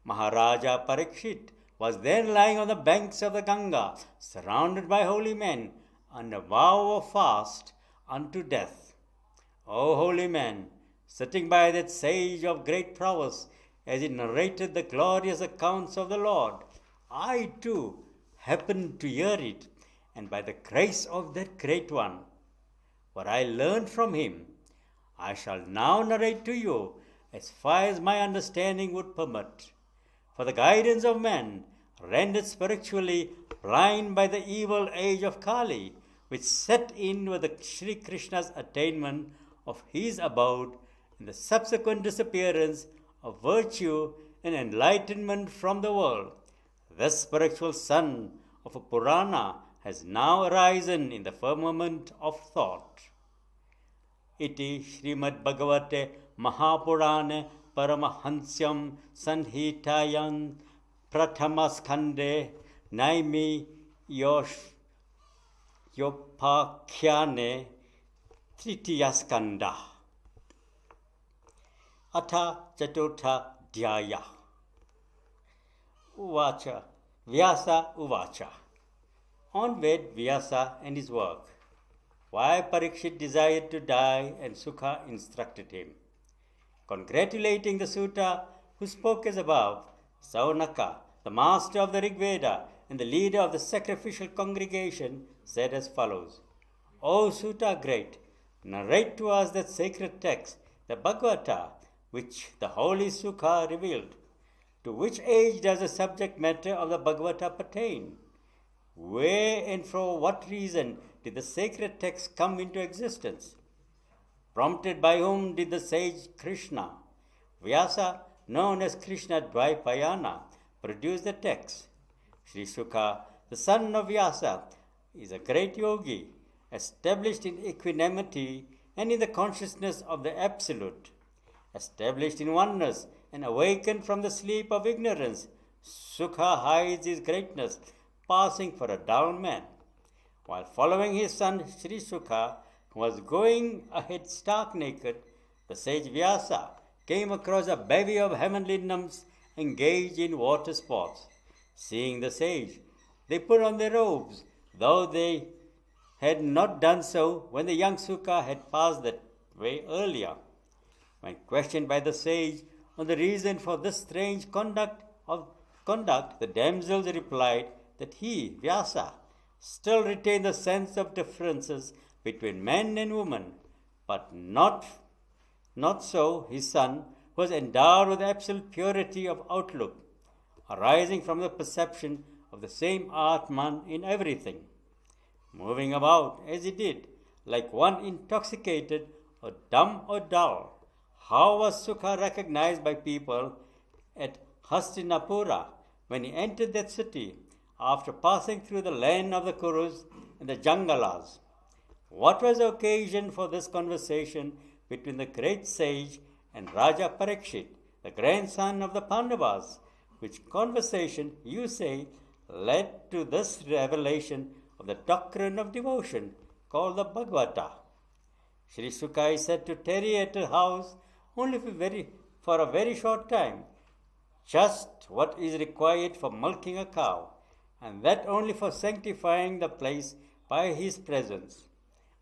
Maharaja Parikshit was then lying on the banks of the Ganga, surrounded by holy men, on a vow of fast unto death. O holy man, sitting by that sage of great prowess, as he narrated the glorious accounts of the Lord, I too happened to hear it, and by the grace of that great one, what I learned from him, I shall now narrate to you as far as my understanding would permit. For the guidance of man, rendered spiritually blind by the evil age of Kali, which set in with the Sri Krishna's attainment of his abode and the subsequent disappearance of virtue and enlightenment from the world, this spiritual sun of a Purana has now arisen in the firmament of thought. Iti Shrimad Bhagavate Mahapurane Paramahansyam Sanhitayan Prathamaskande Naimi Yopakhyane Tritiyaskanda Atha Chaturtha Dhyaya Uvacha Vyasa Uvacha. On went Vyasa and his work. Why Parikshit desired to die, and Sukha instructed him. Congratulating the Sutta who spoke as above, Saunaka, the master of the Rig Veda and the leader of the sacrificial congregation, said as follows: O Sutta great, narrate to us that sacred text, the Bhagavata, which the holy Sukha revealed. To which age does the subject matter of the Bhagavata pertain? Where and for what reason did the sacred text come into existence? Prompted by whom did the sage Krishna, Vyasa, known as Krishna Dvaipayana, produce the text? Sri Shukha, the son of Vyasa, is a great yogi, established in equanimity and in the consciousness of the Absolute, established in oneness and awakened from the sleep of ignorance. Sukha hides his greatness, passing for a dull man. While following his son Sri Shukha, who was going ahead stark naked, the sage Vyasa came across a bevy of heavenly nymphs engaged in water sports. Seeing the sage, they put on their robes, though they had not done so when the young Sukha had passed that way earlier. When questioned by the sage on the reason for this strange conduct, the damsels replied that he, Vyasa, still retained the sense of differences between men and women, but not so his son, who was endowed with absolute purity of outlook, arising from the perception of the same Atman in everything. Moving about as he did, like one intoxicated or dumb or dull, how was Sukha recognized by people at Hastinapura when he entered that city after passing through the land of the Kurus and the Jangalas? What was the occasion for this conversation between the great sage and Raja Parikshit, the grandson of the Pandavas, which conversation, you say, led to this revelation of the doctrine of devotion called the Bhagavata? Sri Shukha is said to tarry at her house only for a very short time, just what is required for milking a cow, and that only for sanctifying the place by his presence.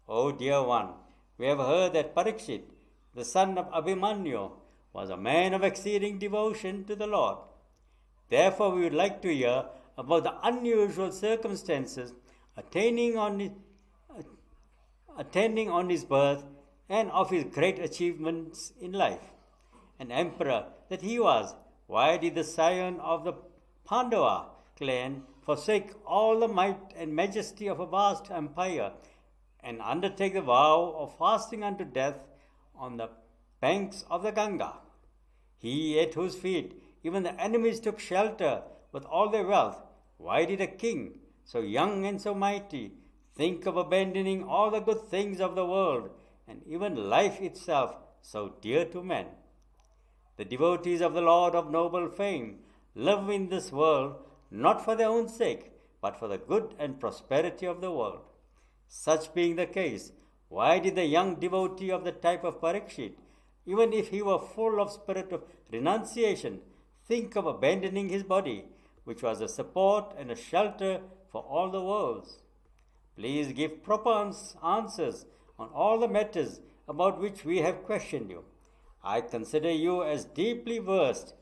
O dear one, we have heard that Parikshit, the son of Abhimanyu, was a man of exceeding devotion to the Lord. Therefore, we would like to hear about the unusual circumstances attending on his birth and of his great achievements in life. An emperor that he was, why did the scion of the Pandava clan forsake all the might and majesty of a vast empire and undertake the vow of fasting unto death on the banks of the Ganga? He at whose feet even the enemies took shelter with all their wealth, why did a king, so young and so mighty, think of abandoning all the good things of the world and even life itself so dear to men? The devotees of the Lord of noble fame live in this world not for their own sake, but for the good and prosperity of the world. Such being the case, why did the young devotee of the type of Parikshit, even if he were full of spirit of renunciation, think of abandoning his body, which was a support and a shelter for all the worlds? Please give proper answers on all the matters about which we have questioned you. I consider you as deeply versed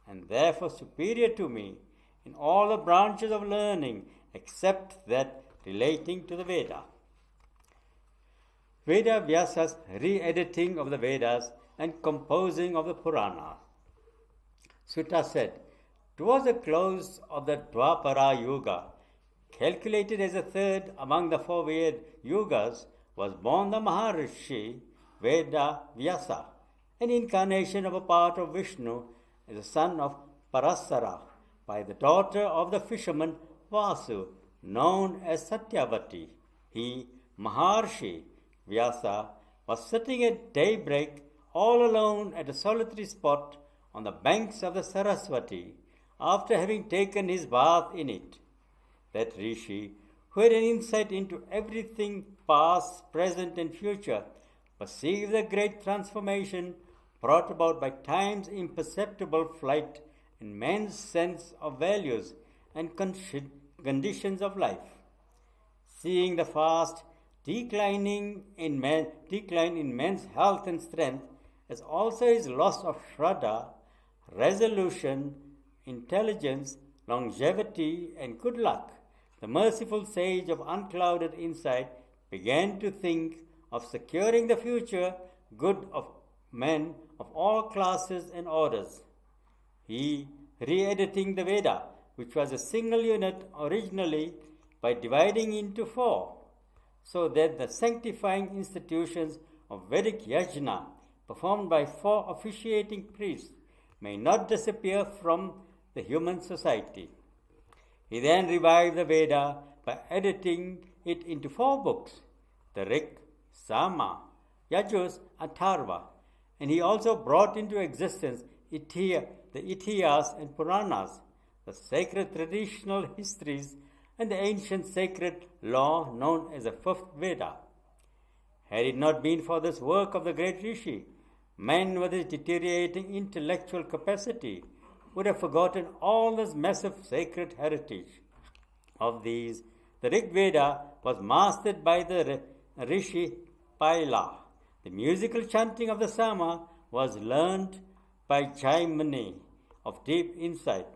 and therefore superior to me in all the branches of learning except that relating to the Veda. Veda Vyasa's re-editing of the Vedas and composing of the Purana. Sutta said, towards the close of the Dwapara Yuga, calculated as a third among the four Ved Yugas, was born the Maharishi Veda Vyasa, an incarnation of a part of Vishnu as a son of Parasara by the daughter of the fisherman Vasu, known as Satyavati. He, Maharshi Vyasa, was sitting at daybreak all alone at a solitary spot on the banks of the Saraswati, after having taken his bath in it. That Rishi, who had an insight into everything past, present, and future, perceived the great transformation brought about by time's imperceptible flight in man's sense of values and conditions of life. Seeing the fast decline in man's health and strength, as also his loss of shraddha, resolution, intelligence, longevity, and good luck, the merciful sage of unclouded insight began to think of securing the future good of men of all classes and orders. He, re-editing the Veda, which was a single unit originally, by dividing into four, so that the sanctifying institutions of Vedic yajna, performed by four officiating priests, may not disappear from the human society. He then revived the Veda by editing it into four books, the Rig, Sama, Yajus, and Atharva, and he also brought into existence the Itihas and Puranas, the sacred traditional histories, and the ancient sacred law known as the fifth Veda. Had it not been for this work of the great Rishi, man with his deteriorating intellectual capacity would have forgotten all this massive sacred heritage. Of these, the Rig Veda was mastered by the Rishi Paila. The musical chanting of the Sama was learned by Jaimani of deep insight,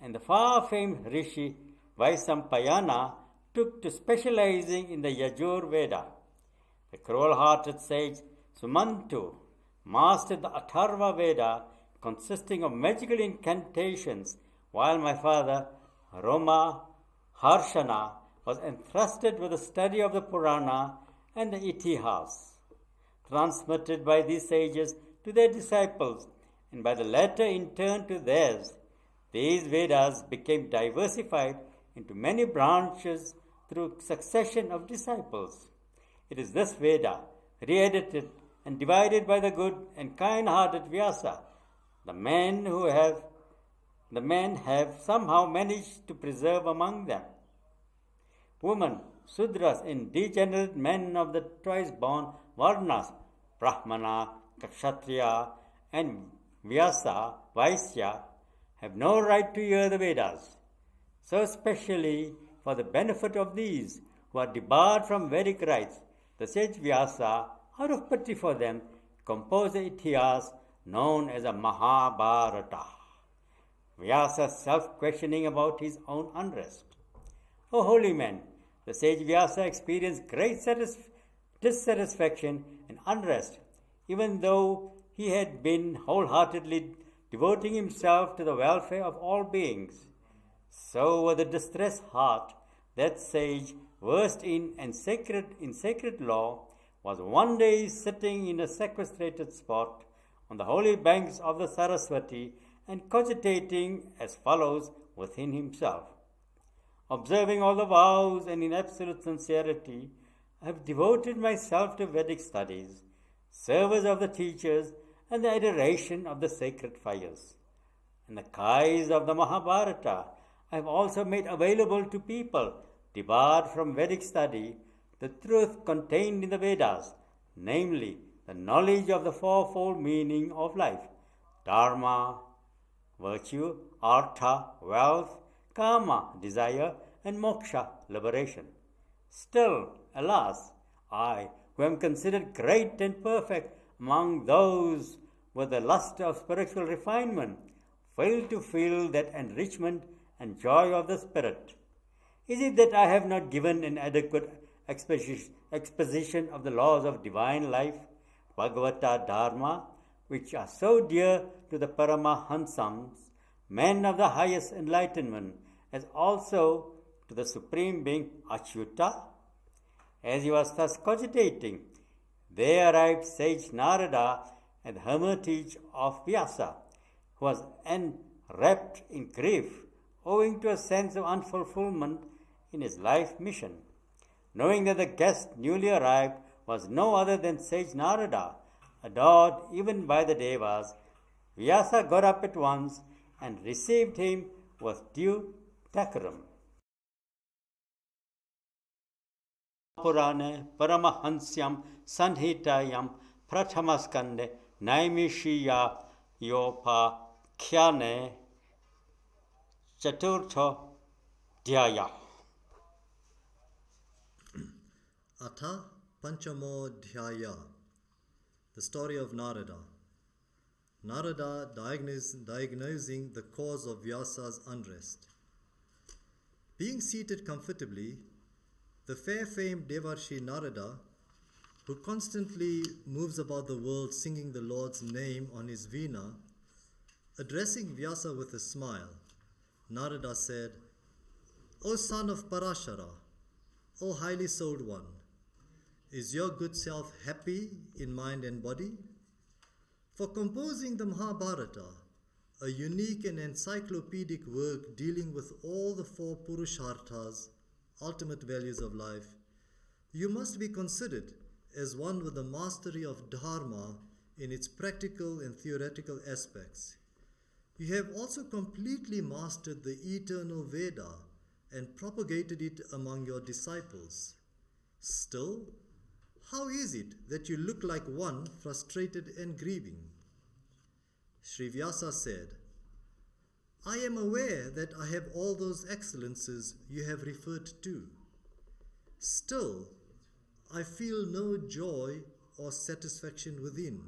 and the far-famed Rishi Vaisampayana took to specializing in the Yajur Veda. The cruel-hearted sage Sumantu mastered the Atharva Veda, consisting of magical incantations, while my father, Roma Harshana, was entrusted with the study of the Purana and the Itihas, transmitted by these sages to their disciples, and by the latter in turn to theirs. These Vedas became diversified into many branches through succession of disciples. It is this Veda, re-edited and divided by the good and kind-hearted Vyasa, the men have somehow managed to preserve among them. Women, Sudras, and degenerate men of the twice-born Varnas, Brahmana, Kshatriya, and Vyasa, Vaisya, have no right to hear the Vedas. So especially for the benefit of these who are debarred from Vedic rites, the sage Vyasa, out of pity for them, composed a Itihas known as a Mahabharata. Vyasa self-questioning about his own unrest. O holy man, the sage Vyasa experienced great dissatisfaction and unrest, even though he had been wholeheartedly devoting himself to the welfare of all beings. So with a distressed heart, that sage, versed in sacred law, was one day sitting in a sequestrated spot on the holy banks of the Saraswati and cogitating as follows within himself. Observing all the vows and in absolute sincerity, I have devoted myself to Vedic studies, service of the teachers, and the adoration of the sacred fires. In the guise of the Mahabharata, I have also made available to people debarred from Vedic study the truth contained in the Vedas, namely the knowledge of the fourfold meaning of life: Dharma, virtue; Artha, wealth; Kama, desire; and Moksha, liberation. Still, alas, I, who am considered great and perfect among those with the lust of spiritual refinement, fail to feel that enrichment and joy of the spirit. Is it that I have not given an adequate exposition of the laws of divine life, Bhagavata, Dharma, which are so dear to the Paramahansams, men of the highest enlightenment, as also to the Supreme Being Achyuta? As he was thus cogitating, there arrived sage Narada and the hermitage of Vyasa, who was enwrapped in grief owing to a sense of unfulfillment in his life mission. Knowing that the guest newly arrived was no other than sage Narada, adored even by the Devas, Vyasa got up at once and received him with due decorum. Purane Paramahansyam Sanhitayam Prathamaskande Naimishiya Yopa Khyane Chaturtha Dhyaya. Atha Panchamo Dhyaya. The story of Narada. Narada diagnosing the cause of Vyasa's unrest. Being seated comfortably, the fair-famed Devarshi Narada, who constantly moves about the world singing the Lord's name on his veena, addressing Vyasa with a smile, Narada said, O son of Parashara, O highly souled one, is your good self happy in mind and body? For composing the Mahabharata, a unique and encyclopedic work dealing with all the four Purusharthas, ultimate values of life, you must be considered as one with the mastery of Dharma in its practical and theoretical aspects. You have also completely mastered the eternal Veda and propagated it among your disciples. Still, how is it that you look like one frustrated and grieving? Sri Vyasa said, I am aware that I have all those excellences you have referred to. Still, I feel no joy or satisfaction within.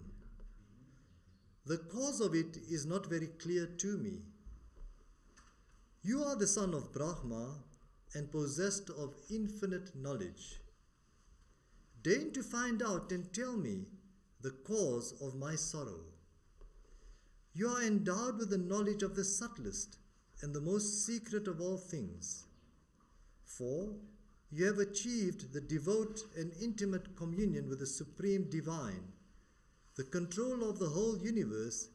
The cause of it is not very clear to me. You are the son of Brahma and possessed of infinite knowledge. Deign to find out and tell me the cause of my sorrow. You are endowed with the knowledge of the subtlest and the most secret of all things. For you have achieved the devout and intimate communion with the Supreme Divine, the control of the whole universe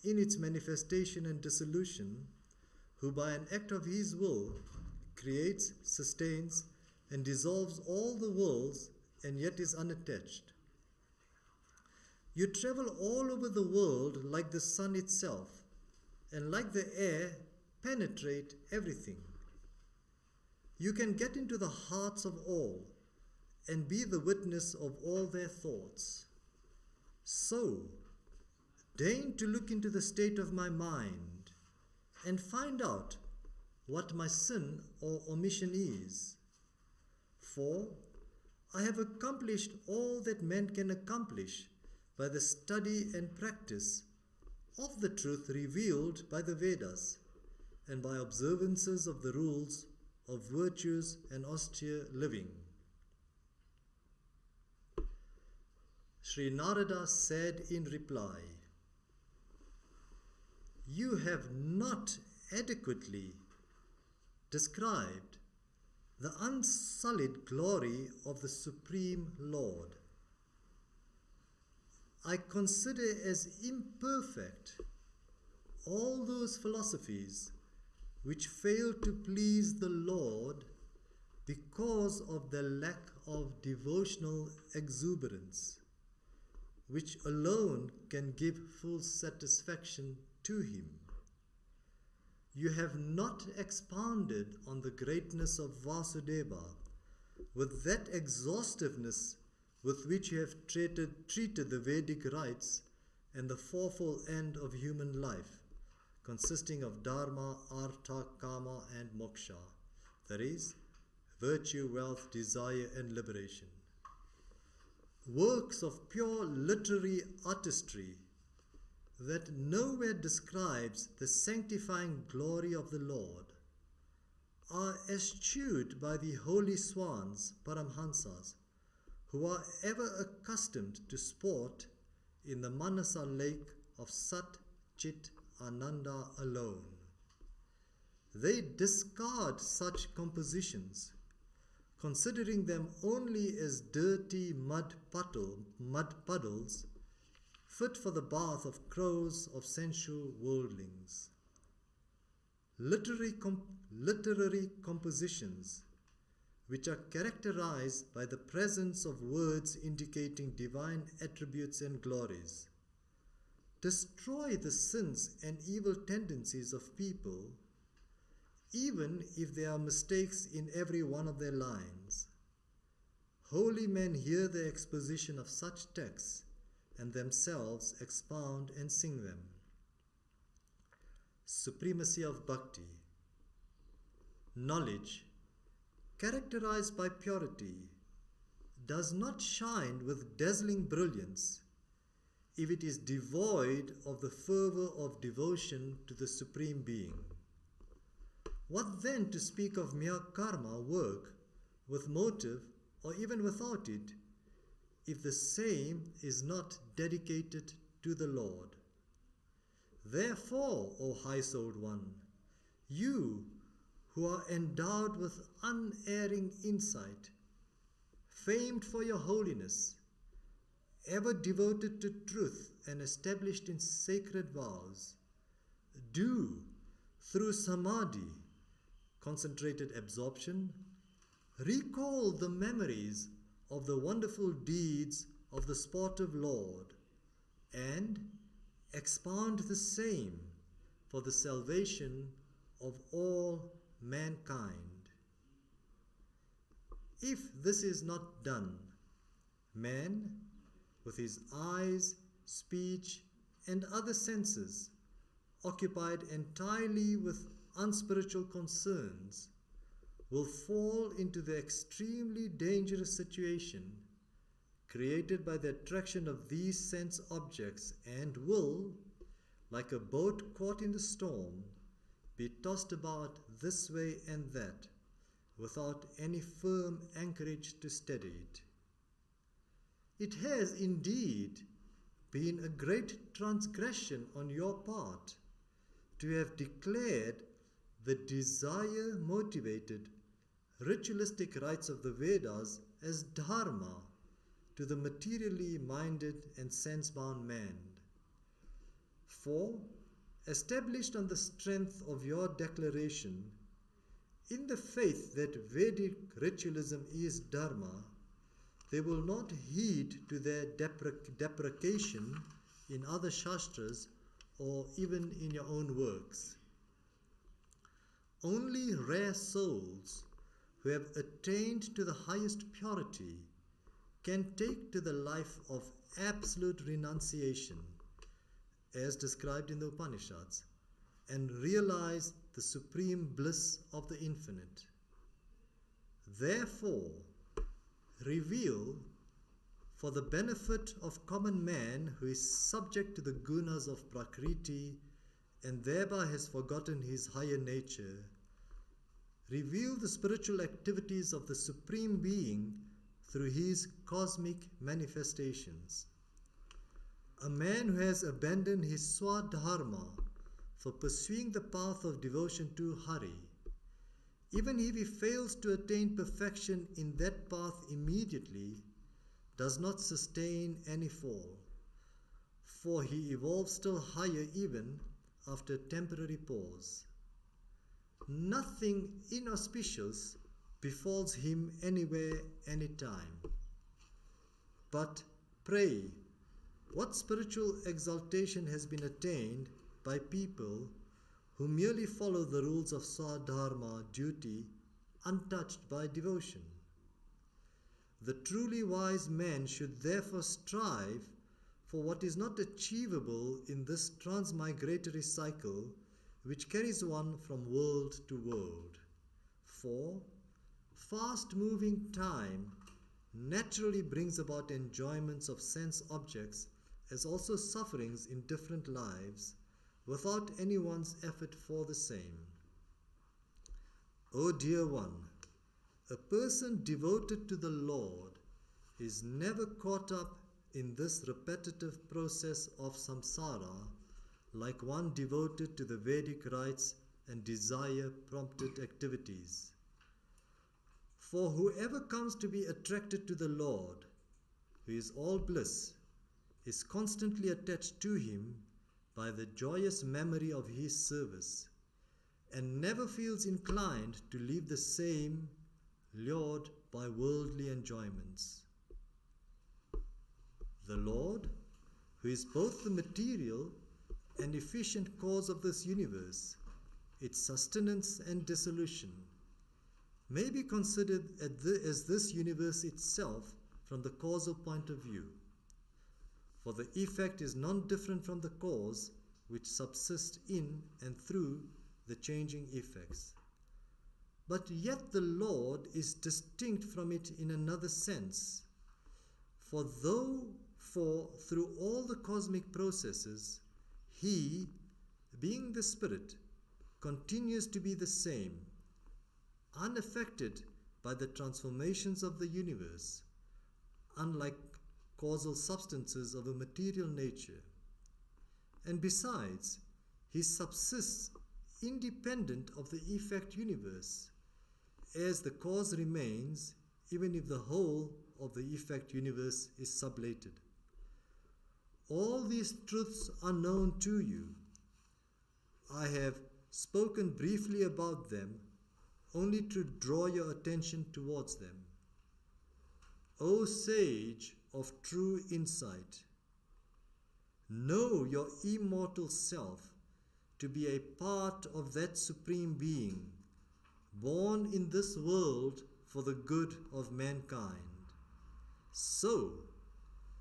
in its manifestation and dissolution, who by an act of his will creates, sustains, and dissolves all the worlds and yet is unattached. You travel all over the world like the sun itself, and like the air penetrate everything. You can get into the hearts of all and be the witness of all their thoughts. So, deign to look into the state of my mind and find out what my sin or omission is. For I have accomplished all that man can accomplish by the study and practice of the truth revealed by the Vedas and by observances of the rules of virtues and austere living. Sri Narada said in reply, "You have not adequately described the unsullied glory of the Supreme Lord. I consider as imperfect all those philosophies which fail to please the Lord because of the lack of devotional exuberance, which alone can give full satisfaction to Him. You have not expounded on the greatness of Vasudeva with that exhaustiveness with which you have treated the Vedic rites and the fourfold end of human life, consisting of Dharma, Artha, Kama and Moksha, that is, virtue, wealth, desire and liberation. Works of pure literary artistry that nowhere describes the sanctifying glory of the Lord are eschewed by the holy swans, Paramhansas, who are ever accustomed to sport in the Manasa lake of Sat, Chit, Ananda alone. They discard such compositions, considering them only as dirty mud puddles fit for the bath of crows of sensual worldlings. Literary compositions, which are characterized by the presence of words indicating divine attributes and glories, destroy the sins and evil tendencies of people, even if there are mistakes in every one of their lines. Holy men hear the exposition of such texts and themselves expound and sing them. Supremacy of Bhakti. Knowledge, characterized by purity, does not shine with dazzling brilliance if it is devoid of the fervor of devotion to the Supreme Being. What then to speak of mere karma work with motive or even without it, if the same is not dedicated to the Lord? Therefore, O high-souled one, you who are endowed with unerring insight, famed for your holiness, ever devoted to truth and established in sacred vows, do, through samadhi, concentrated absorption, recall the memories of the wonderful deeds of the sportive Lord and expound the same for the salvation of all mankind. If this is not done, man, with his eyes, speech, and other senses occupied entirely with unspiritual concerns, will fall into the extremely dangerous situation created by the attraction of these sense objects and will, like a boat caught in the storm, be tossed about this way and that without any firm anchorage to steady it. It has indeed been a great transgression on your part to have declared the desire-motivated ritualistic rites of the Vedas as dharma to the materially minded and sense-bound man. For, established on the strength of your declaration, in the faith that Vedic ritualism is dharma, they will not heed to their deprecation in other shastras or even in your own works. Only rare souls who have attained to the highest purity can take to the life of absolute renunciation, as described in the Upanishads, and realize the supreme bliss of the infinite. Therefore, reveal, for the benefit of common man who is subject to the gunas of Prakriti and thereby has forgotten his higher nature, reveal the spiritual activities of the Supreme Being through his cosmic manifestations. A man who has abandoned his swadharma for pursuing the path of devotion to Hari, even if he fails to attain perfection in that path immediately, does not sustain any fall, for he evolves still higher even after temporary pause. Nothing inauspicious befalls him anywhere, anytime. But pray, what spiritual exaltation has been attained by people who merely follow the rules of Swadharma, duty, untouched by devotion? The truly wise man should therefore strive for what is not achievable in this transmigratory cycle which carries one from world to world. For fast-moving time naturally brings about enjoyments of sense objects as also sufferings in different lives without anyone's effort for the same. O dear one, a person devoted to the Lord is never caught up in this repetitive process of samsara like one devoted to the Vedic rites and desire-prompted activities. For whoever comes to be attracted to the Lord, who is all bliss, is constantly attached to him by the joyous memory of his service, and never feels inclined to leave the same, lured by worldly enjoyments. The Lord, who is both the material and efficient cause of this universe, its sustenance and dissolution, may be considered as this universe itself from the causal point of view. For the effect is none different from the cause which subsists in and through the changing effects. But yet the Lord is distinct from it in another sense. For through all the cosmic processes, He, being the Spirit, continues to be the same, unaffected by the transformations of the universe, unlike causal substances of a material nature. And besides, He subsists independent of the effect universe, as the cause remains even if the whole of the effect universe is sublated. All these truths are known to you. I have spoken briefly about them only to draw your attention towards them. O sage of true insight, know your immortal self to be a part of that Supreme Being, born in this world for the good of mankind. So,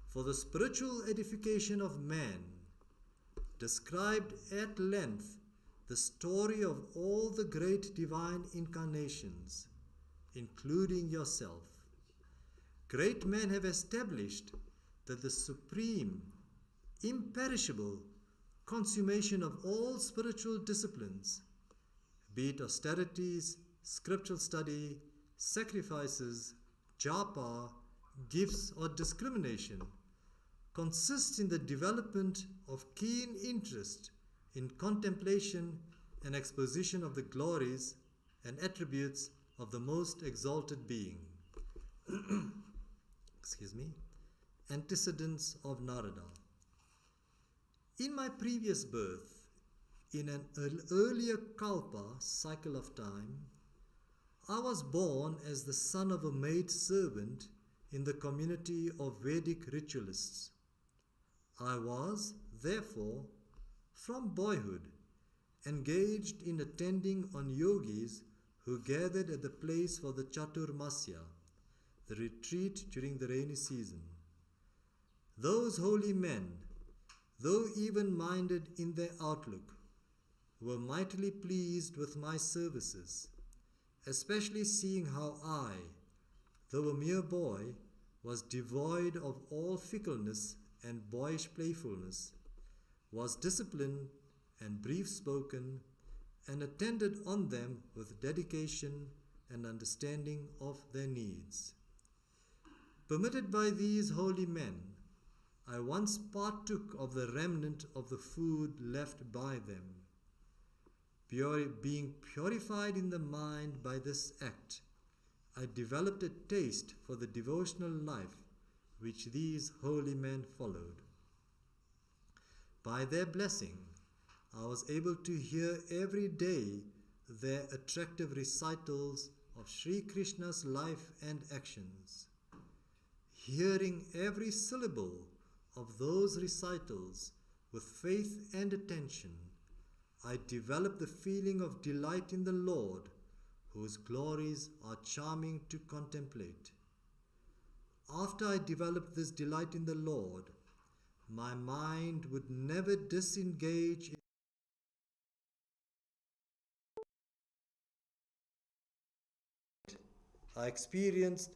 for the spiritual edification of man, described at length the story of all the great divine incarnations, including yourself. Great men have established that the supreme, imperishable consummation of all spiritual disciplines, be it austerities, scriptural study, sacrifices, japa, gifts, or discrimination, consists in the development of keen interest in contemplation and exposition of the glories and attributes of the most exalted being. Antecedents of Narada. In my previous birth, in an earlier kalpa, cycle of time, I was born as the son of a maid servant in the community of Vedic ritualists. I was, therefore, from boyhood, engaged in attending on yogis who gathered at the place for the Chaturmasya, the retreat during the rainy season. Those holy men, though even-minded in their outlook, were mightily pleased with my services, especially seeing how I, though a mere boy, was devoid of all fickleness and boyish playfulness, was disciplined and brief-spoken, and attended on them with dedication and understanding of their needs. Permitted by these holy men, I once partook of the remnant of the food left by them. Being purified in the mind by this act, I developed a taste for the devotional life which these holy men followed. By their blessing, I was able to hear every day their attractive recitals of Sri Krishna's life and actions. Hearing every syllable of those recitals with faith and attention, I developed the feeling of delight in the Lord, whose glories are charming to contemplate. After I developed this delight in the Lord, my mind would never disengage. I experienced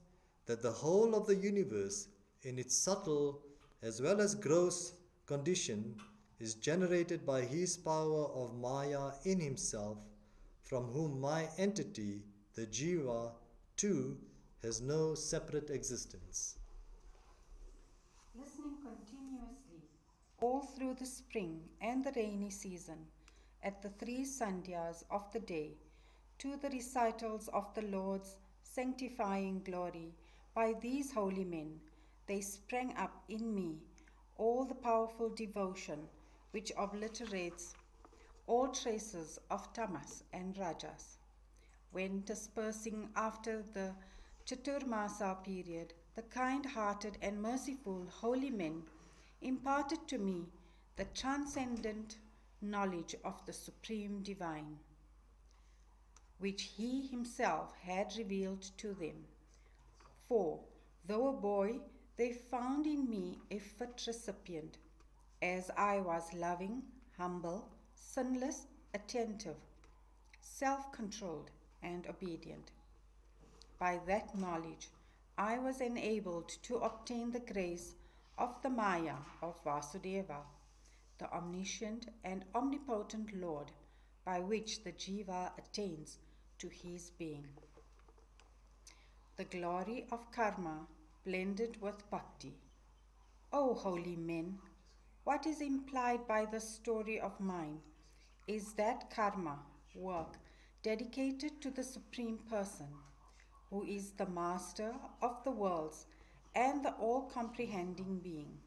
that the whole of the universe, in its subtle as well as gross condition, is generated by his power of Maya in himself, from whom my entity, the Jiva, too, has no separate existence. Listening continuously all through the spring and the rainy season, at the 3 sandhyas of the day, to the recitals of the Lord's sanctifying glory by these holy men, they sprang up in me all the powerful devotion which obliterates all traces of tamas and rajas. When dispersing after the Chaturmasa period, the kind-hearted and merciful holy men imparted to me the transcendent knowledge of the Supreme Divine, which he himself had revealed to them. For, though a boy, they found in me a fit recipient, as I was loving, humble, sinless, attentive, self-controlled, and obedient. By that knowledge, I was enabled to obtain the grace of the Maya of Vasudeva, the omniscient and omnipotent Lord, by which the Jiva attains to his being. The glory of karma blended with bhakti. O holy men, what is implied by this story of mine is that karma, work, dedicated to the Supreme Person, who is the master of the worlds and the all-comprehending being,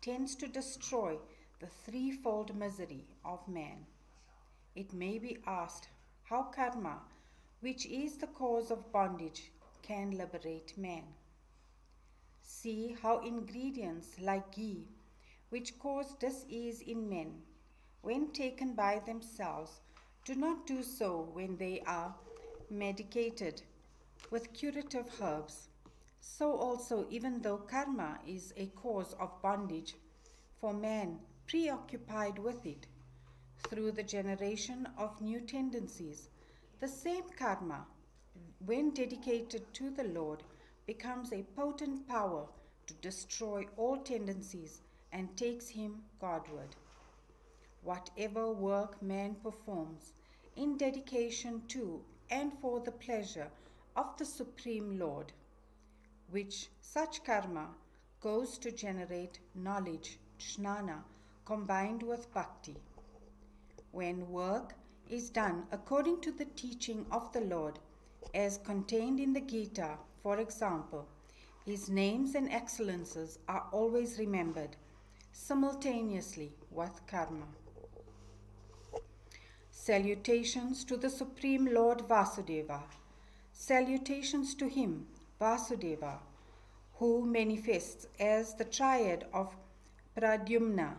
tends to destroy the threefold misery of man. It may be asked how karma, which is the cause of bondage, can liberate man. See how ingredients like ghee, which cause dis-ease in men, when taken by themselves, do not do so when they are medicated with curative herbs. So also, even though karma is a cause of bondage for man preoccupied with it, through the generation of new tendencies, the same karma, when dedicated to the Lord, becomes a potent power to destroy all tendencies and takes him Godward. Whatever work man performs in dedication to and for the pleasure of the Supreme Lord, which such karma goes to generate knowledge, jnana, combined with bhakti. When work is done according to the teaching of the Lord, as contained in the Gita, for example, his names and excellences are always remembered, simultaneously with karma. Salutations to the Supreme Lord Vasudeva. Salutations to him, Vasudeva, who manifests as the triad of Pradyumna,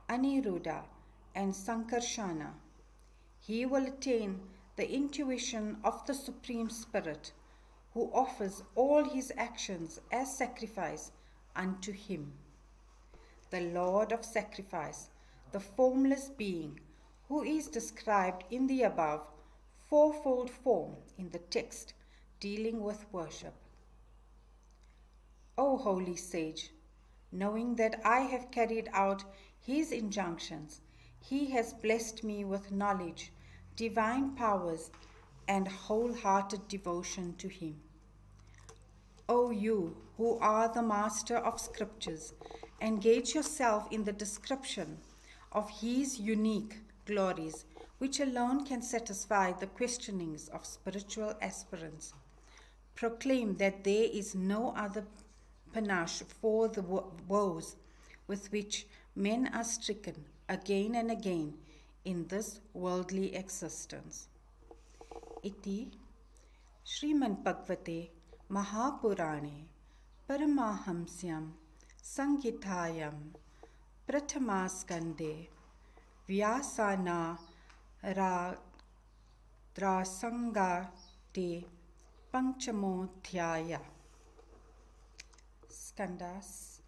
Aniruddha, and Sankarshana. He will attain the intuition of the Supreme Spirit, who offers all his actions as sacrifice unto him. The Lord of sacrifice, the formless being, who is described in the above fourfold form in the text dealing with worship. O holy sage, knowing that I have carried out his injunctions, he has blessed me with knowledge, divine powers, and wholehearted devotion to him. O you who are the master of scriptures, engage yourself in the description of his unique glories, which alone can satisfy the questionings of spiritual aspirants. Proclaim that there is no other panache for the woes with which men are stricken again and again in this worldly existence. Iti Shrimad Bhagavate Mahapurane Paramahamsyam Sangitayam Pratamaskande Vyasana Radrasangate Panchamodhyaya. Skanda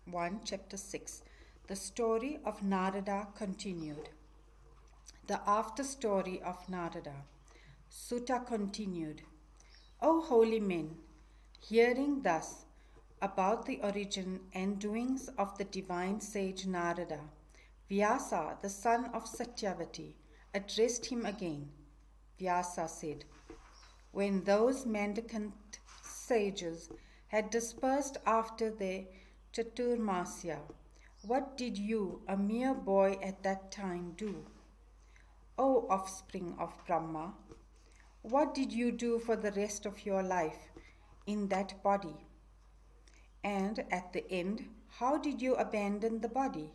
1, Chapter 6. The story of Narada continued. The after story of Narada. Sutta continued. O holy men, hearing thus about the origin and doings of the divine sage Narada, Vyasa, the son of Satyavati, addressed him again. Vyasa said, when those mendicant sages had dispersed after their Chaturmasya, what did you, a mere boy at that time, do? O offspring of Brahma, what did you do for the rest of your life in that body? And at the end, how did you abandon the body?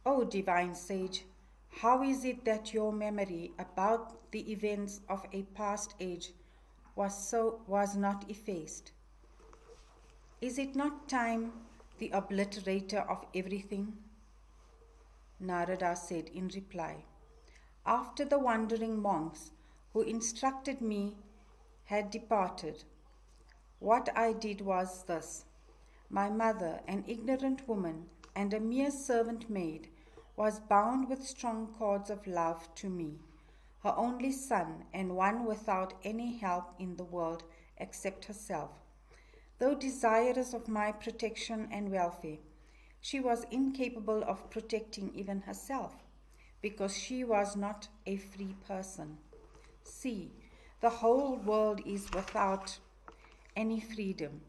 O divine sage, how is it that your memory about the events of a past age was not effaced? Is it not time, the obliterator of everything? Narada said in reply, after the wandering monks who instructed me had departed, what I did was this. My mother, an ignorant woman and a mere servant maid, was bound with strong cords of love to me, her only son and one without any help in the world except herself. Though desirous of my protection and welfare, she was incapable of protecting even herself, because she was not a free person. See, the whole world is without any freedom.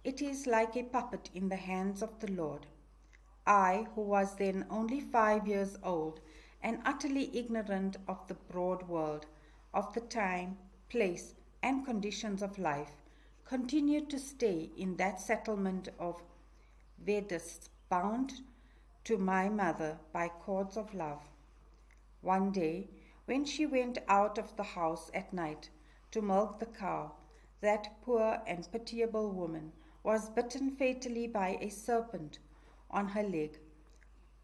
It is like a puppet in the hands of the Lord. I, who was then only 5 years old and utterly ignorant of the broad world, of the time, place, and conditions of life, continued to stay in that settlement of Vedists, bound to my mother by cords of love. One day, when she went out of the house at night to milk the cow, that poor and pitiable woman was bitten fatally by a serpent on her leg,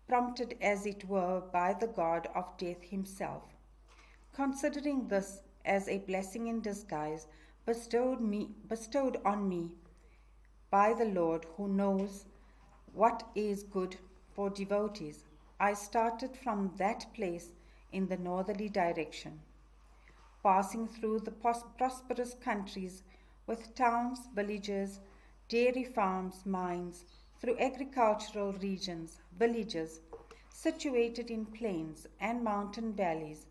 prompted as it were by the god of death himself. Considering this as a blessing in disguise bestowed on me by the Lord, who knows what is good for devotees, I started from that place in the northerly direction, passing through the prosperous countries with towns, villages, dairy farms, mines, through agricultural regions, villages situated in plains and mountain valleys,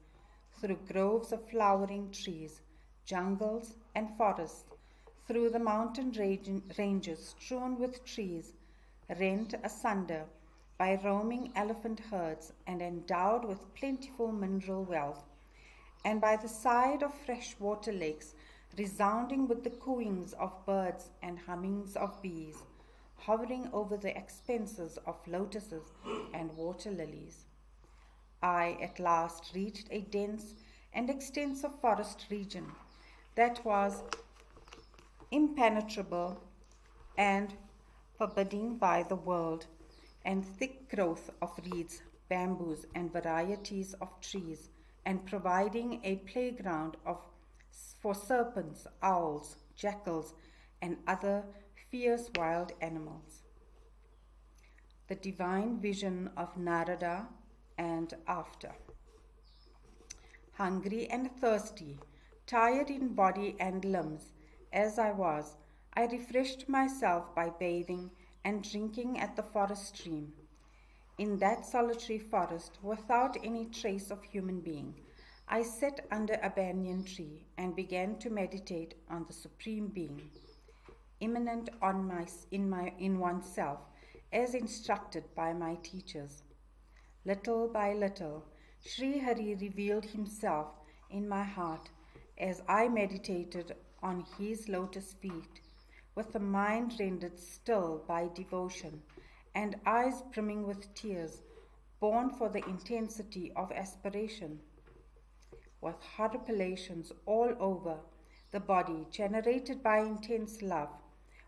through groves of flowering trees, jungles and forests, through the mountain ranges strewn with trees, rent asunder by roaming elephant herds and endowed with plentiful mineral wealth, and by the side of freshwater lakes resounding with the cooings of birds and hummings of bees, hovering over the expanses of lotuses and water lilies. I at last reached a dense and extensive forest region that was impenetrable and forbidding by the world, and thick growth of reeds, bamboos, and varieties of trees, and providing a playground for serpents, owls, jackals, and other fierce wild animals. The divine vision of Narada and after. hungry and thirsty, tired in body and limbs, as I was, I refreshed myself by bathing and drinking at the forest stream. In that solitary forest, without any trace of human being, I sat under a banyan tree and began to meditate on the Supreme Being, immanent in oneself, as instructed by my teachers. Little by little, Sri Hari revealed himself in my heart as I meditated on his lotus feet, with a mind rendered still by devotion and eyes brimming with tears, born for the intensity of aspiration. With horripilations all over the body generated by intense love,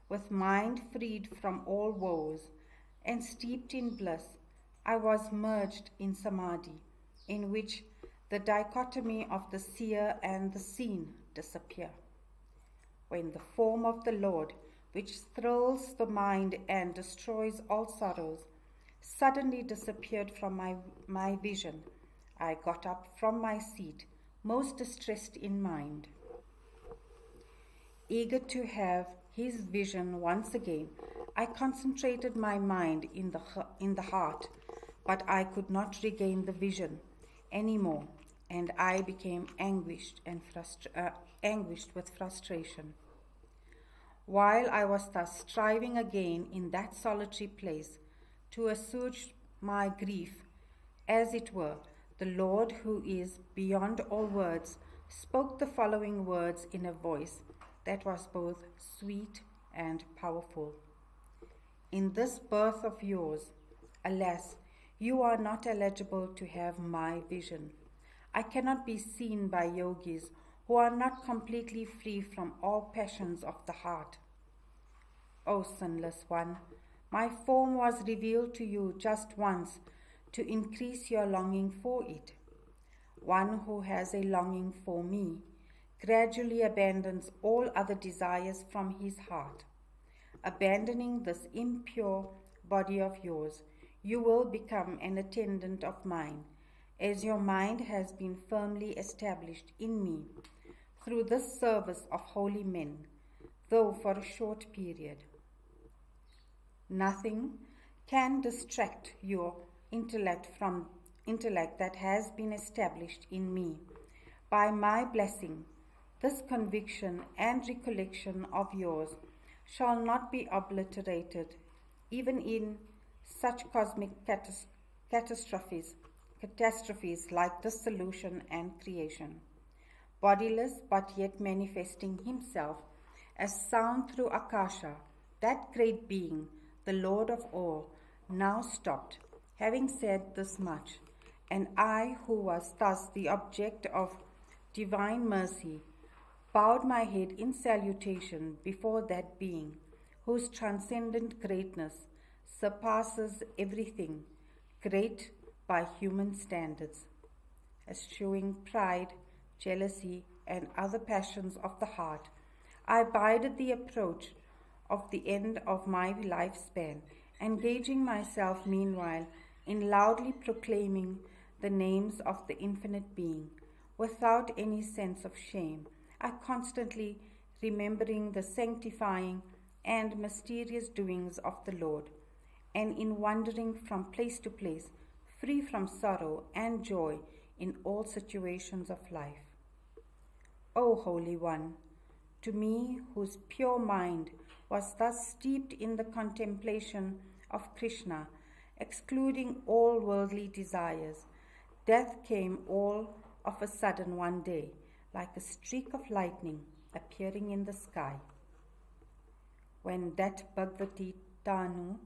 with mind freed from all woes and steeped in bliss, I was merged in samadhi, in which the dichotomy of the seer and the seen disappear. When the form of the Lord, which thrills the mind and destroys all sorrows, suddenly disappeared from my vision, I got up from my seat, most distressed in mind. Eager to have his vision once again, I concentrated my mind in the heart, but I could not regain the vision any more, and I became anguished with frustration. While I was thus striving again in that solitary place to assuage my grief, as it were, the Lord, who is beyond all words, spoke the following words in a voice that was both sweet and powerful. In this birth of yours, alas, you are not eligible to have my vision. I cannot be seen by yogis who are not completely free from all passions of the heart. O sinless one, my form was revealed to you just once to increase your longing for it. One who has a longing for me gradually abandons all other desires from his heart. Abandoning this impure body of yours, you will become an attendant of mine, as your mind has been firmly established in me through this service of holy men, though for a short period. Nothing can distract your intellect from intellect that has been established in me. By my blessing, this conviction and recollection of yours shall not be obliterated, even in such cosmic catastrophes like dissolution and creation. Bodiless but yet manifesting himself as sound through Akasha, that great being, the Lord of all, now stopped, having said this much, and I, who was thus the object of divine mercy, bowed my head in salutation before that being, whose transcendent greatness surpasses everything great by human standards. Eschewing pride, jealousy, and other passions of the heart, I bided the approach of the end of my lifespan, engaging myself meanwhile in loudly proclaiming the names of the infinite being, without any sense of shame, I constantly remembering the sanctifying and mysterious doings of the Lord, and in wandering from place to place, free from sorrow and joy in all situations of life. O Holy One, to me, whose pure mind was thus steeped in the contemplation of Krishna, excluding all worldly desires, death came all of a sudden one day, like a streak of lightning appearing in the sky. When that Bhagavati Tanu,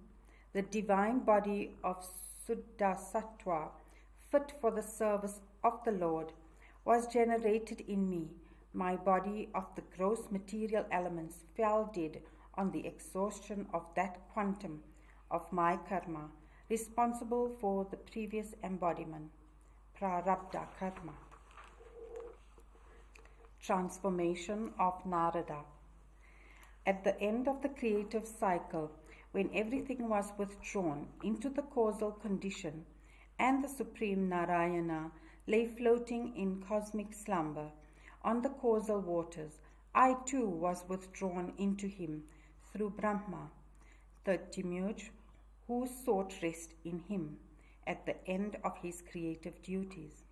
the divine body of Suddha Sattva, fit for the service of the Lord, was generated in me, my body of the gross material elements fell dead on the exhaustion of that quantum of my karma, responsible for the previous embodiment, prarabdha karma. Transformation of Narada. At the end of the creative cycle, when everything was withdrawn into the causal condition and the Supreme Narayana lay floating in cosmic slumber on the causal waters, I too was withdrawn into him through Brahma, the demiurge who sought rest in him at the end of his creative duties.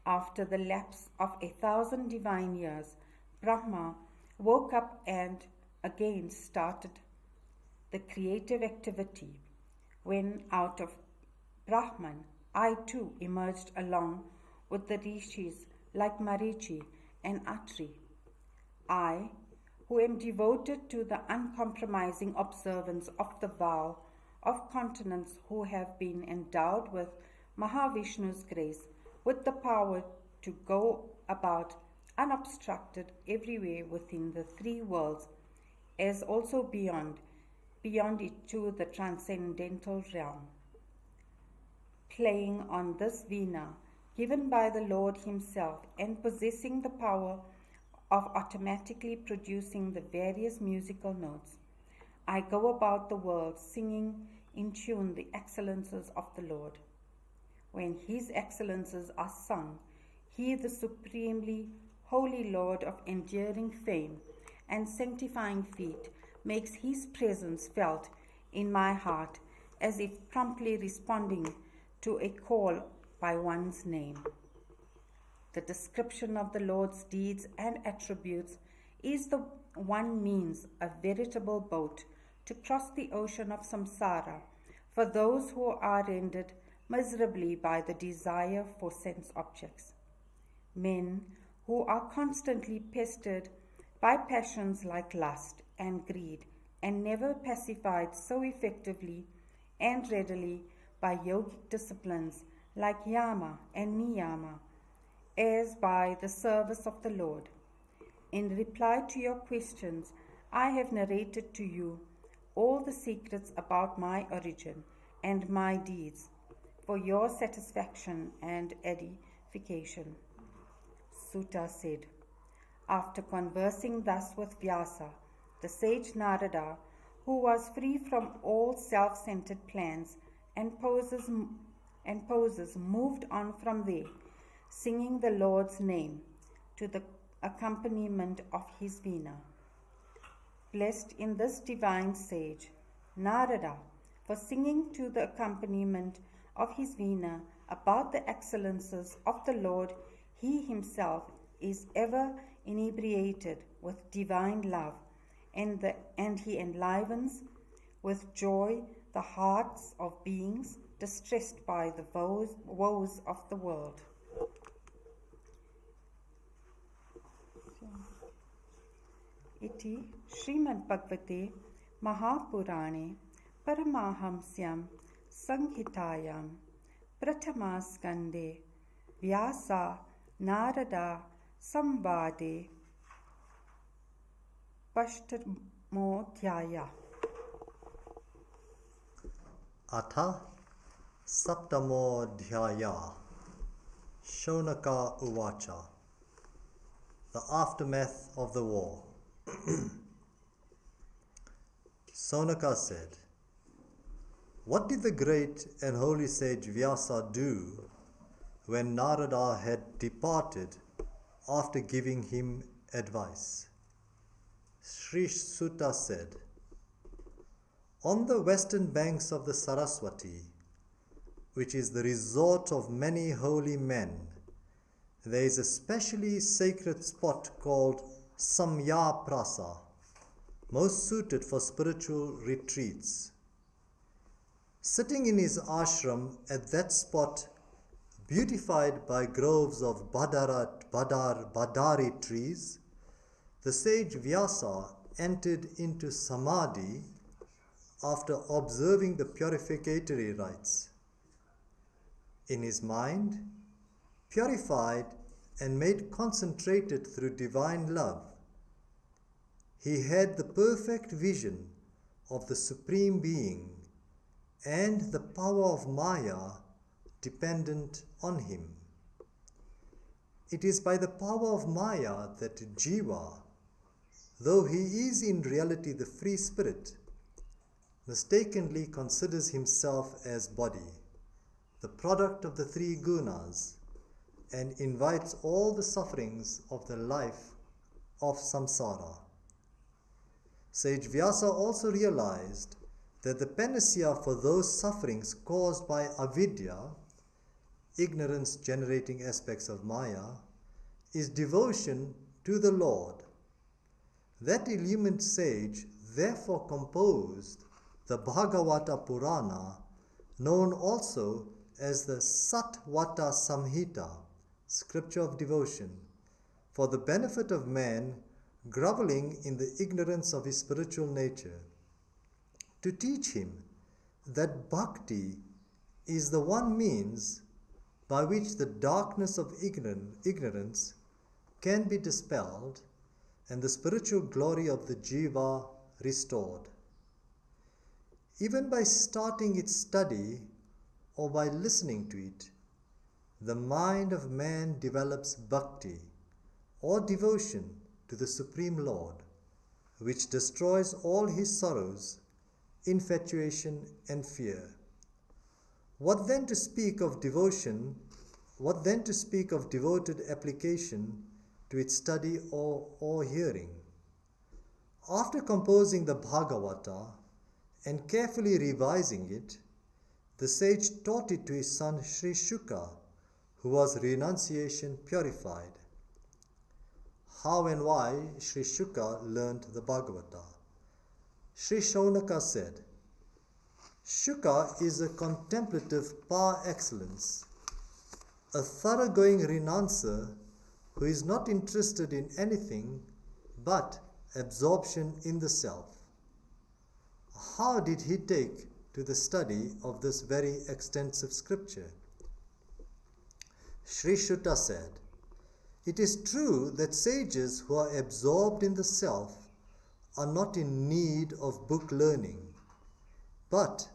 After the lapse of 1,000 divine years, Brahma woke up and again started the creative activity, when out of Brahman I too emerged along with the rishis like Marichi and Atri. I, who am devoted to the uncompromising observance of the vow of continents, who have been endowed with Mahavishnu's grace, with the power to go about unobstructed everywhere within the three worlds, as also beyond it to the transcendental realm. Playing on this veena, given by the Lord himself, and possessing the power of automatically producing the various musical notes, I go about the world singing in tune the excellences of the Lord. When his excellences are sung, he, the supremely holy Lord of enduring fame and sanctifying feet, makes his presence felt in my heart, as if promptly responding to a call by one's name. The description of the Lord's deeds and attributes is the one means, a veritable boat to cross the ocean of samsara for those who are rendered miserably by the desire for sense objects. Men who are constantly pestered by passions like lust and greed, and never pacified so effectively and readily by yogic disciplines like yama and niyama as by the service of the Lord. In reply to your questions, I have narrated to you all the secrets about my origin and my deeds for your satisfaction and edification. Sutta said, after conversing thus with Vyasa, the sage Narada, who was free from all self-centered plans and poses, moved on from there, singing the Lord's name to the accompaniment of his veena. Blessed in this divine sage, Narada, for singing to the accompaniment of his veena about the excellences of the Lord, he himself is ever inebriated with divine love, and he enlivens with joy the hearts of beings distressed by the woes of the world. Iti Shrimad Bhagavate Mahapurane Paramahamsyam Sanghitayam Pratamaskande Vyasa Narada Samvade Pashtamodhyaya. Atha Saptamodhyaya. Shonaka Uvacha. The aftermath of the war. Sonaka said, what did the great and holy sage Vyasa do when Narada had departed after giving him advice? Sri Sutta said, on the western banks of the Saraswati, which is the resort of many holy men, there is a specially sacred spot called Samya Prasa, most suited for spiritual retreats. Sitting in his ashram at that spot, beautified by groves of badari trees, the sage Vyasa entered into samadhi after observing the purificatory rites. In his mind, purified and made concentrated through divine love, he had the perfect vision of the Supreme Being and the power of Maya dependent on him. It is by the power of Maya that Jiva, though he is in reality the free spirit, mistakenly considers himself as body, the product of the three gunas, and invites all the sufferings of the life of samsara. Sage Vyasa also realized that the panacea for those sufferings caused by avidya, ignorance generating aspects of Maya, is devotion to the Lord. That illumined sage therefore composed the Bhagavata Purana, known also as the Satvata Samhita, scripture of devotion, for the benefit of man groveling in the ignorance of his spiritual nature, to teach him that bhakti is the one means by which the darkness of ignorance can be dispelled and the spiritual glory of the jiva restored. Even by starting its study or by listening to it, the mind of man develops bhakti or devotion to the Supreme Lord, which destroys all his sorrows, infatuation and fear. What then to speak of devotion? What then to speak of devoted application to its study or hearing? After composing the Bhagavata and carefully revising it, the sage taught it to his son Sri Shuka, who was renunciation purified. How and why Sri Shuka learned the Bhagavata? Sri Shaunaka said, Shuka is a contemplative par excellence, a thoroughgoing renouncier who is not interested in anything but absorption in the self. How did he take to the study of this very extensive scripture? Sri Shuta said, it is true that sages who are absorbed in the self are not in need of book learning, but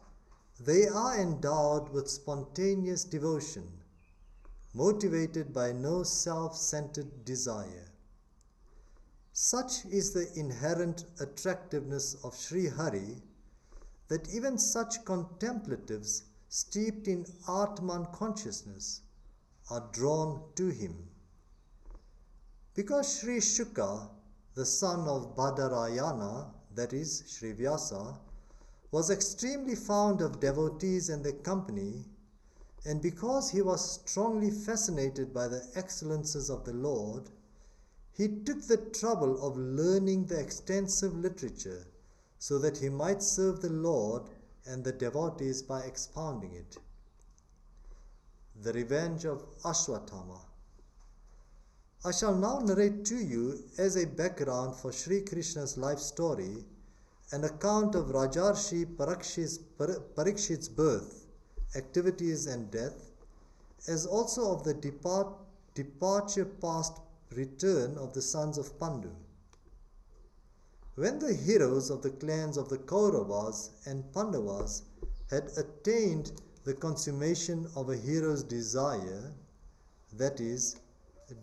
they are endowed with spontaneous devotion, motivated by no self-centered desire. Such is the inherent attractiveness of Sri Hari that even such contemplatives steeped in Atman consciousness are drawn to him. Because Sri Shuka, the son of Badarayana, that is, Sri Vyasa, was extremely fond of devotees and their company, and because he was strongly fascinated by the excellences of the Lord, he took the trouble of learning the extensive literature so that he might serve the Lord and the devotees by expounding it. The revenge of Ashwatthama. I shall now narrate to you, as a background for Sri Krishna's life story, an account of Rajarshi Parikshit's birth, activities and death, as also of the departure past return of the sons of Pandu. When the heroes of the clans of the Kauravas and Pandavas had attained the consummation of a hero's desire, that is,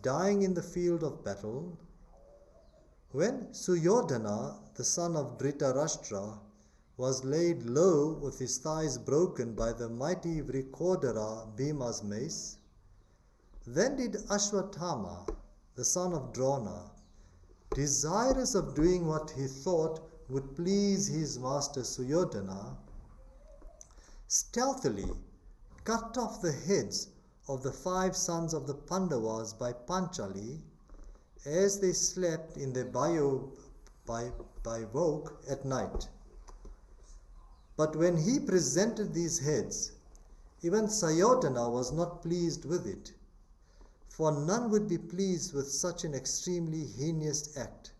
dying in the field of battle, when Suyodhana, the son of Dhritarashtra, was laid low with his thighs broken by the mighty Vrikodara Bhima's mace, then did Ashwatthama, the son of Drona, desirous of doing what he thought would please his master Suyodhana, stealthily cut off the heads of the 5 sons of the Pandavas by Panchali as they slept in their bivouac at night. But when he presented these heads, even Suyodhana was not pleased with it, for none would be pleased with such an extremely heinous act.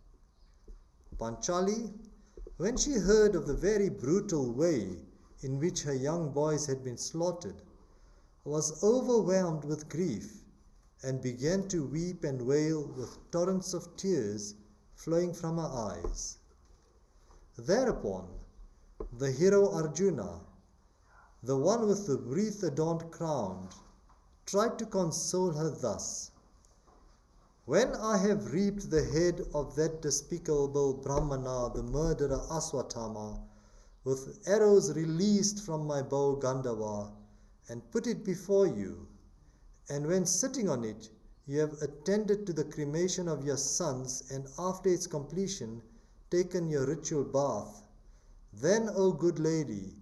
Panchali, when she heard of the very brutal way in which her young boys had been slaughtered, was overwhelmed with grief and began to weep and wail with torrents of tears flowing from her eyes. Thereupon, the hero Arjuna, the one with the wreath-adorned crown, tried to console her thus: when I have reaped the head of that despicable Brahmana, the murderer Aswatthama, with arrows released from my bow Gandhava, and put it before you, and when sitting on it, you have attended to the cremation of your sons, and after its completion, taken your ritual bath, then, O good lady,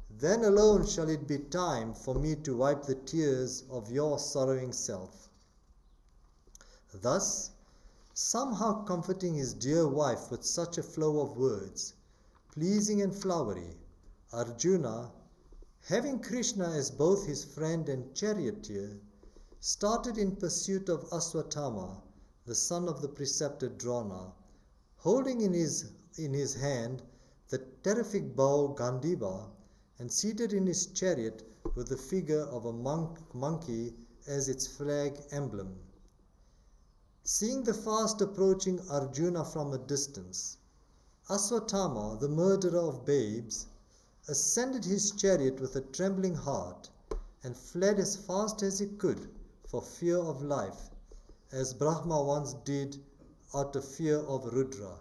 then alone shall it be time for me to wipe the tears of your sorrowing self. Thus, somehow comforting his dear wife with such a flow of words, pleasing and flowery, Arjuna, having Krishna as both his friend and charioteer, started in pursuit of Ashwatthama, the son of the preceptor Drona, holding in his hand the terrific bow Gandiva, and seated in his chariot with the figure of a monkey as its flag emblem. Seeing the fast approaching Arjuna from a distance, Ashwatthama, the murderer of babes, ascended his chariot with a trembling heart and fled as fast as he could for fear of life, as Brahma once did out of fear of Rudra.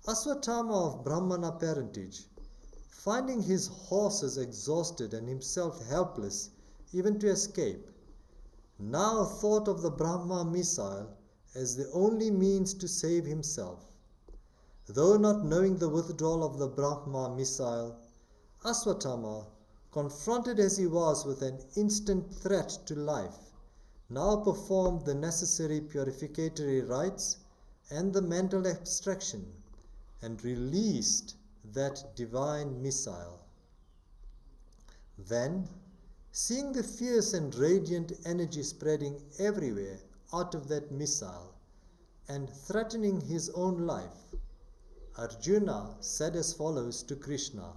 Ashwatthama of Brahmana parentage, finding his horses exhausted and himself helpless even to escape, now thought of the Brahma missile as the only means to save himself. Though not knowing the withdrawal of the Brahma missile, Ashwatthama, confronted as he was with an instant threat to life, now performed the necessary purificatory rites and the mental abstraction, and released that divine missile. Then, seeing the fierce and radiant energy spreading everywhere out of that missile and threatening his own life, Arjuna said as follows to Krishna: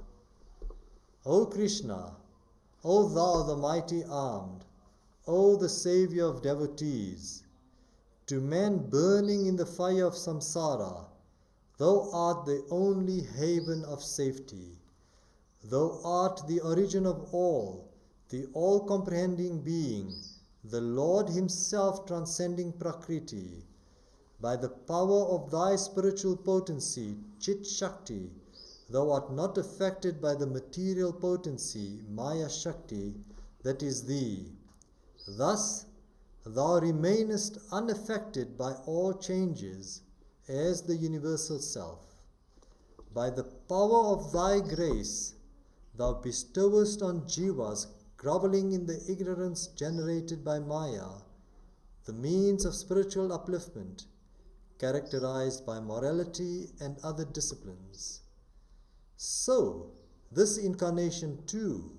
O Krishna, O thou the mighty armed, O the saviour of devotees, to men burning in the fire of samsara, thou art the only haven of safety. Thou art the origin of all, the all-comprehending being, the Lord himself transcending Prakriti. By the power of thy spiritual potency, Chit Shakti, thou art not affected by the material potency, Maya Shakti, that is thee. Thus, thou remainest unaffected by all changes, as the universal self. By the power of thy grace, thou bestowest on jivas groveling in the ignorance generated by Maya the means of spiritual upliftment, characterized by morality and other disciplines. So, this incarnation too,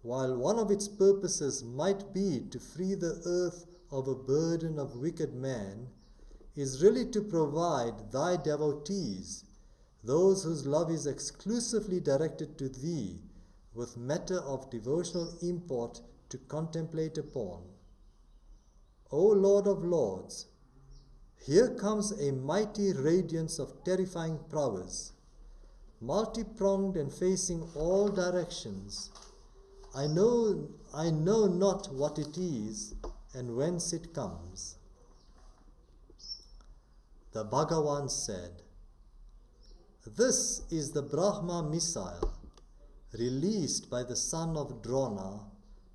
while one of its purposes might be to free the earth of a burden of wicked man, is really to provide thy devotees, those whose love is exclusively directed to thee, with matter of devotional import to contemplate upon. O Lord of Lords, here comes a mighty radiance of terrifying prowess, multi-pronged and facing all directions. I know not what it is and whence it comes. The Bhagavan said, This is the Brahma missile, released by the son of Drona,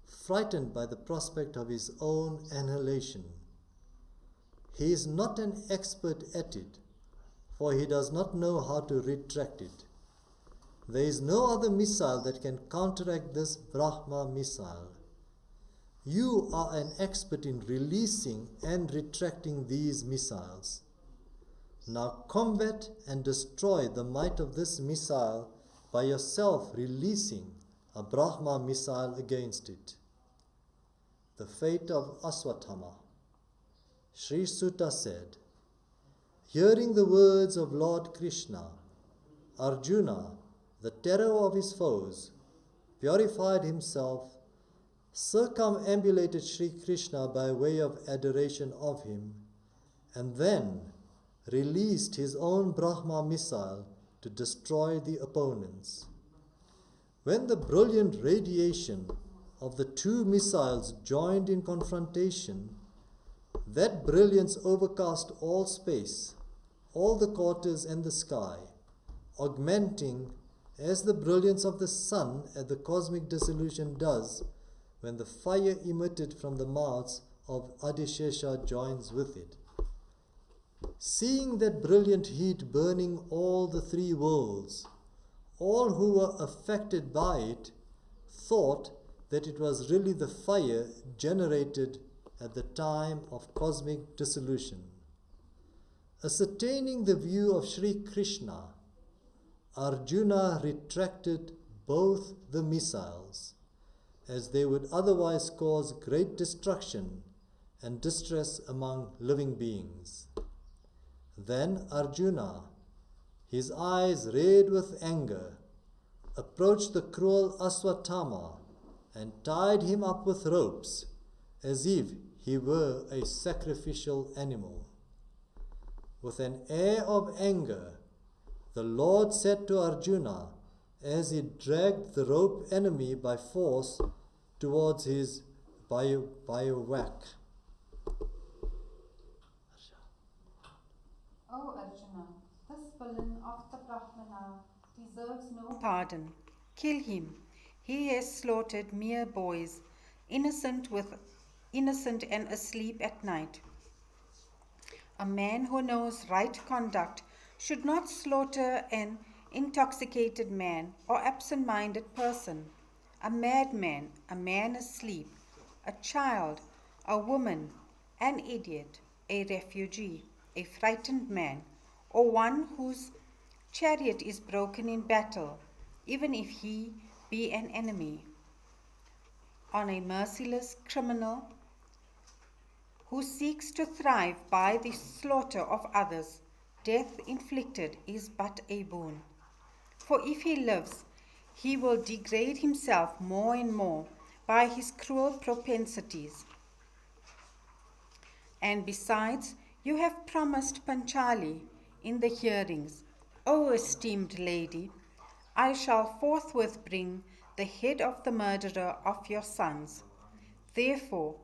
frightened by the prospect of his own annihilation. He is not an expert at it, for he does not know how to retract it. There is no other missile that can counteract this Brahma missile. You are an expert in releasing and retracting these missiles. Now combat and destroy the might of this missile by yourself releasing a Brahma missile against it. The fate of Ashwatthama. Sri Sutta said, hearing the words of Lord Krishna, Arjuna, the terror of his foes, purified himself, circumambulated Sri Krishna by way of adoration of him, and then released his own Brahma missile to destroy the opponents. When the brilliant radiation of the two missiles joined in confrontation, that brilliance overcast all space, all the quarters and the sky, augmenting as the brilliance of the sun at the cosmic dissolution does when the fire emitted from the mouths of Adishesha joins with it. Seeing that brilliant heat burning all the three worlds, all who were affected by it thought that it was really the fire generated at the time of cosmic dissolution. Ascertaining the view of Sri Krishna, Arjuna retracted both the missiles, as they would otherwise cause great destruction and distress among living beings. Then Arjuna, his eyes red with anger, approached the cruel Ashwatthama and tied him up with ropes as if he were a sacrificial animal. With an air of anger, the Lord said to Arjuna as he dragged the rope enemy by force towards his bivouac. O Arjuna, this villain of the Brahmana deserves no pardon. Kill him. He has slaughtered mere boys, innocent and asleep at night. A man who knows right conduct should not slaughter an intoxicated man or absent-minded person, a madman, a man asleep, a child, a woman, an idiot, a refugee, a frightened man, or one whose chariot is broken in battle, even if he be an enemy. On a merciless criminal who seeks to thrive by the slaughter of others, death inflicted is but a boon. For if he lives, he will degrade himself more and more by his cruel propensities. And besides, you have promised Panchali in the hearings, O esteemed lady, I shall forthwith bring the head of the murderer of your sons. Therefore,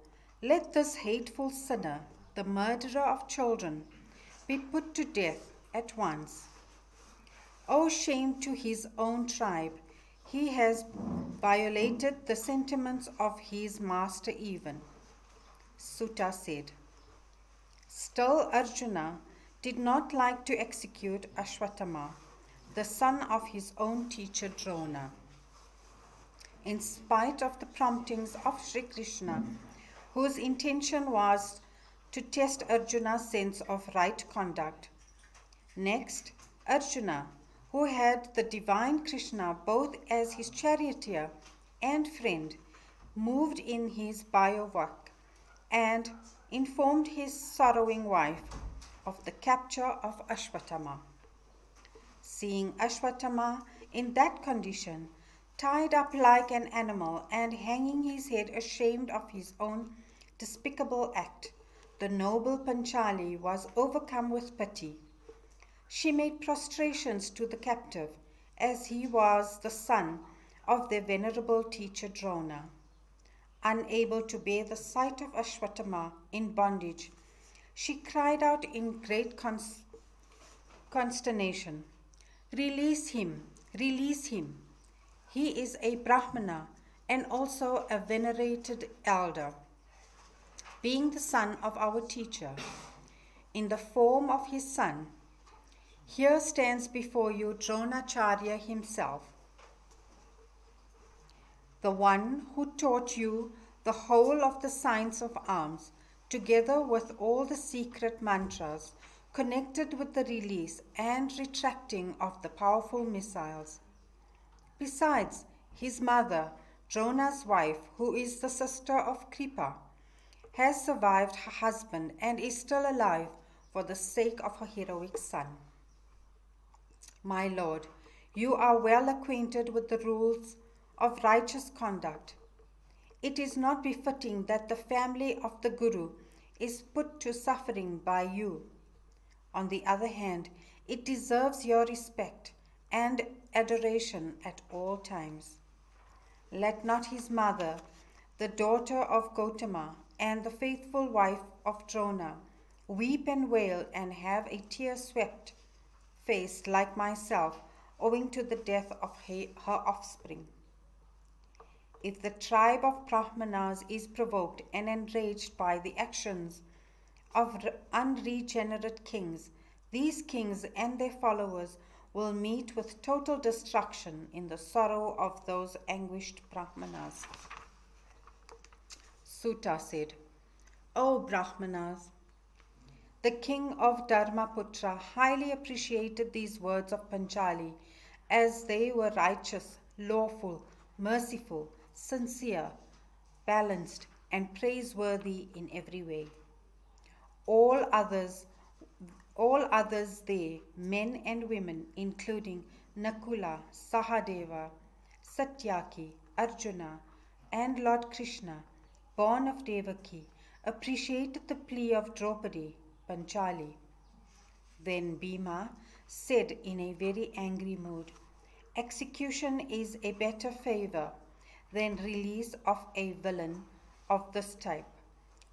let this hateful sinner, the murderer of children, be put to death at once. O shame to his own tribe, he has violated the sentiments of his master even. Sutta said. Still Arjuna did not like to execute Ashwatthama, the son of his own teacher Drona. In spite of the promptings of Sri Krishna, whose intention was to test Arjuna's sense of right conduct. Next, Arjuna, who had the divine Krishna both as his charioteer and friend, moved in his bivouac and informed his sorrowing wife of the capture of Ashwatthama. Seeing Ashwatthama in that condition, tied up like an animal and hanging his head ashamed of his own despicable act, the noble Panchali was overcome with pity. She made prostrations to the captive, as he was the son of their venerable teacher Drona. Unable to bear the sight of Ashwatthama in bondage, she cried out in great consternation, "Release him! Release him! He is a Brahmana and also a venerated elder, being the son of our teacher, in the form of his son. Here stands before you Dronacharya himself, the one who taught you the whole of the science of arms, together with all the secret mantras connected with the release and retracting of the powerful missiles. Besides, his mother, Drona's wife, who is the sister of Kripa, has survived her husband and is still alive for the sake of her heroic son. My lord, you are well acquainted with the rules of righteous conduct. It is not befitting that the family of the Guru is put to suffering by you. On the other hand, it deserves your respect and adoration at all times. Let not his mother, the daughter of Gautama, and the faithful wife of Drona, weep and wail and have a tear-swept face like myself, owing to the death of her offspring. If the tribe of Brahmanas is provoked and enraged by the actions of unregenerate kings, these kings and their followers will meet with total destruction in the sorrow of those anguished Brahmanas. Sutta said, O Brahmanas, the king of Dharmaputra highly appreciated these words of Panchali, as they were righteous, lawful, merciful, sincere, balanced, and praiseworthy in every way. All others there, men and women, including Nakula, Sahadeva, Satyaki, Arjuna, and Lord Krishna, born of Devaki, appreciated the plea of Draupadi, Panchali. Then Bhima said in a very angry mood, execution is a better favor than release of a villain of this type,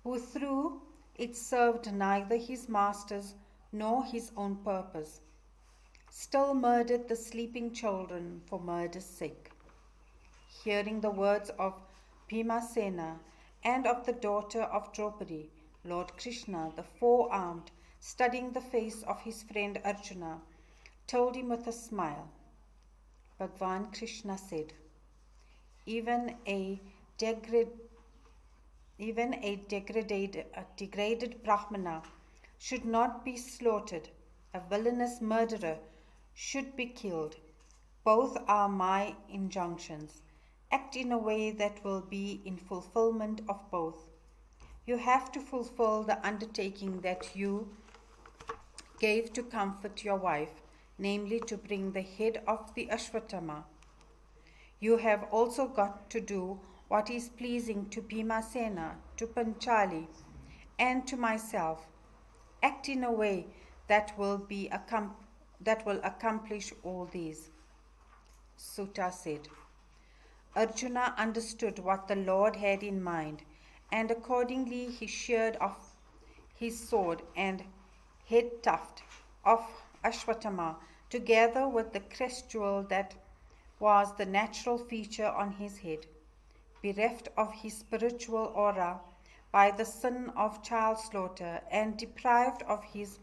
who through it served neither his masters nor his own purpose, still murdered the sleeping children for murder's sake. Hearing the words of Bhimasena and of the daughter of Draupadi, Lord Krishna, the four-armed, studying the face of his friend Arjuna, told him with a smile. Bhagwan Krishna said, even a degraded Brahmana should not be slaughtered. A villainous murderer should be killed. Both are my injunctions. Act in a way that will be in fulfillment of both. You have to fulfill the undertaking that you gave to comfort your wife, namely to bring the head of the Ashwatthama. You have also got to do what is pleasing to Bhimasena, to Panchali, and to myself. Act in a way that will accomplish all these. Sutta said, Arjuna understood what the Lord had in mind, and accordingly he sheared off his sword and head tuft of Ashwatthama, together with the crest jewel that was the natural feature on his head. Bereft of his spiritual aura by the sin of child slaughter and deprived of his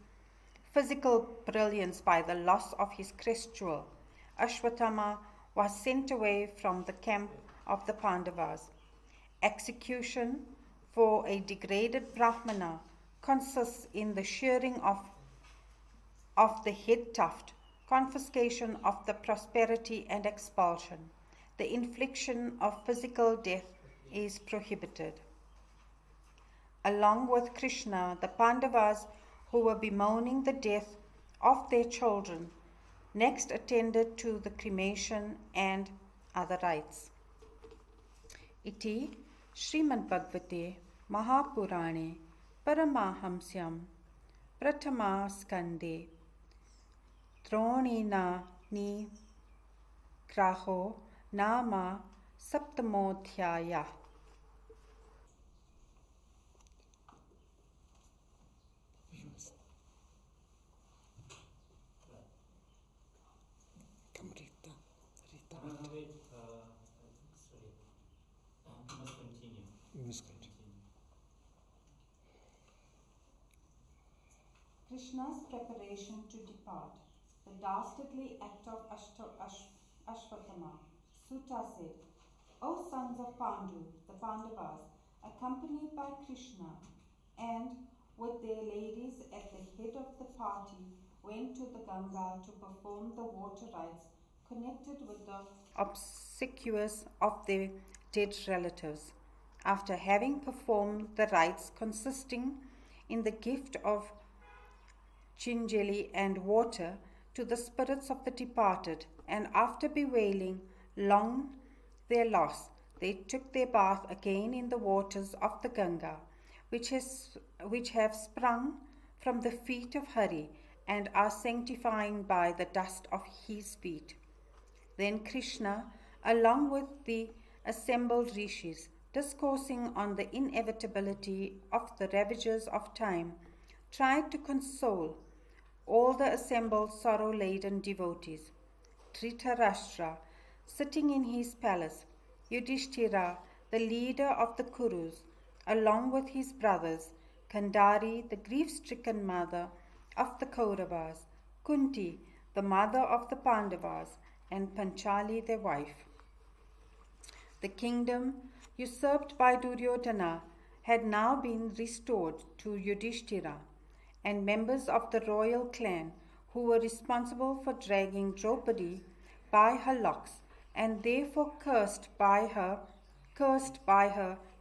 physical brilliance by the loss of his crest jewel, Ashwatthama was sent away from the camp of the Pandavas. Execution for a degraded Brahmana consists in the shearing of the head tuft, confiscation of the prosperity and expulsion. The infliction of physical death is prohibited. Along with Krishna, the Pandavas, who were bemoaning the death of their children, next attended to the cremation and other rites. Iti Shrimad Bhagavate Mahapurane Paramahamsyam Pratama Skande Dronina Ni Graho Nama Saptamodhyaya. Krishna's preparation to depart, the dastardly act of Ashwatthama. Sutta said, O sons of Pandu, the Pandavas, accompanied by Krishna and with their ladies at the head of the party, went to the Ganga to perform the water rites connected with the obsequies of their dead relatives. After having performed the rites consisting in the gift of chinjali and water to the spirits of the departed, and after bewailing long their loss, they took their bath again in the waters of the Ganga, which have sprung from the feet of Hari and are sanctifying by the dust of his feet. Then Krishna, along with the assembled rishis, discoursing on the inevitability of the ravages of time, tried to console all the assembled sorrow-laden devotees. Dhritarashtra, sitting in his palace, Yudhishthira, the leader of the Kurus, along with his brothers, Gandhari, the grief-stricken mother of the Kauravas, Kunti, the mother of the Pandavas, and Panchali, their wife. The kingdom, usurped by Duryodhana, had now been restored to Yudhishthira, and members of the royal clan who were responsible for dragging Draupadi by her locks and therefore cursed by her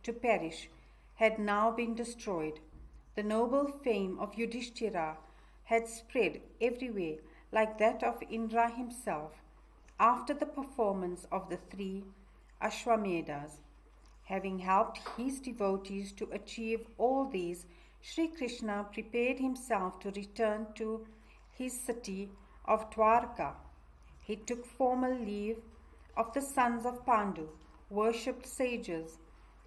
to perish, had now been destroyed. The noble fame of Yudhishthira had spread everywhere like that of Indra himself after the performance of the 3 Ashwamedas. Having helped his devotees to achieve all these, Sri Krishna prepared himself to return to his city of Dwarka. He took formal leave of the sons of Pandu, worshipped sages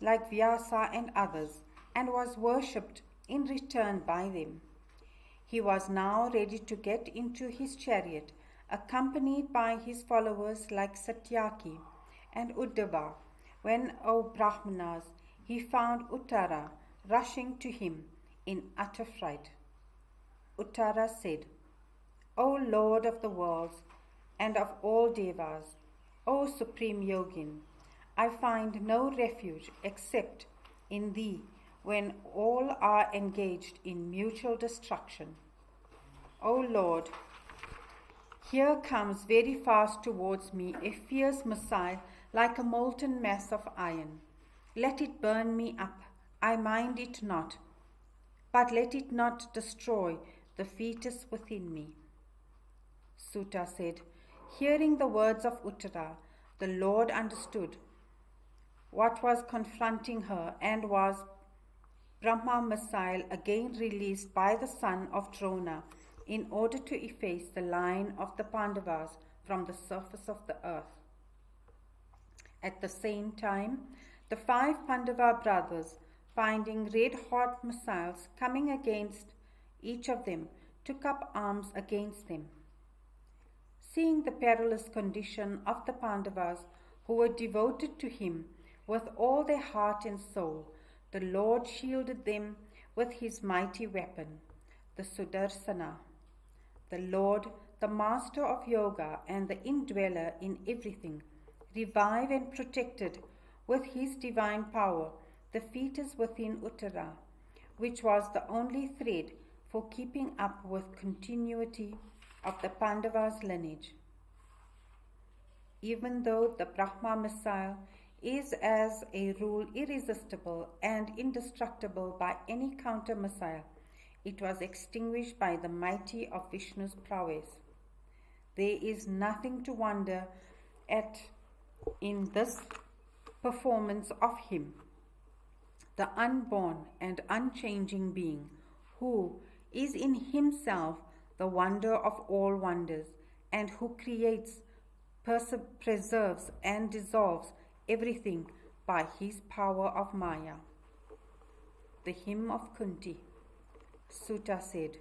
like Vyasa and others, and was worshipped in return by them. He was now ready to get into his chariot, accompanied by his followers like Satyaki and Uddhava, when, O Brahmanas, he found Uttara rushing to him in utter fright. Uttara said, O Lord of the worlds and of all devas, O Supreme Yogin, I find no refuge except in thee when all are engaged in mutual destruction. O Lord, here comes very fast towards me a fierce missile like a molten mass of iron. Let it burn me up, I mind it not, but let it not destroy the fetus within me. Suta said, hearing the words of Uttara, the Lord understood what was confronting her and was Brahma missile again released by the son of Drona in order to efface the line of the Pandavas from the surface of the earth. At the same time, the 5 Pandava brothers, finding red-hot missiles coming against each of them, took up arms against them. Seeing the perilous condition of the Pandavas, who were devoted to him with all their heart and soul, the Lord shielded them with his mighty weapon, the Sudarsana. The Lord, the master of yoga and the indweller in everything, revived and protected with his divine power the fetus within Uttara, which was the only thread for keeping up with continuity of the Pandavas' lineage. Even though the Brahma missile is as a rule irresistible and indestructible by any counter missile, it was extinguished by the mighty of Vishnu's prowess. There is nothing to wonder at in this performance of him, the unborn and unchanging being, who is in himself the wonder of all wonders, and who creates, preserves, and dissolves everything by his power of Maya. The hymn of Kunti. Suta said,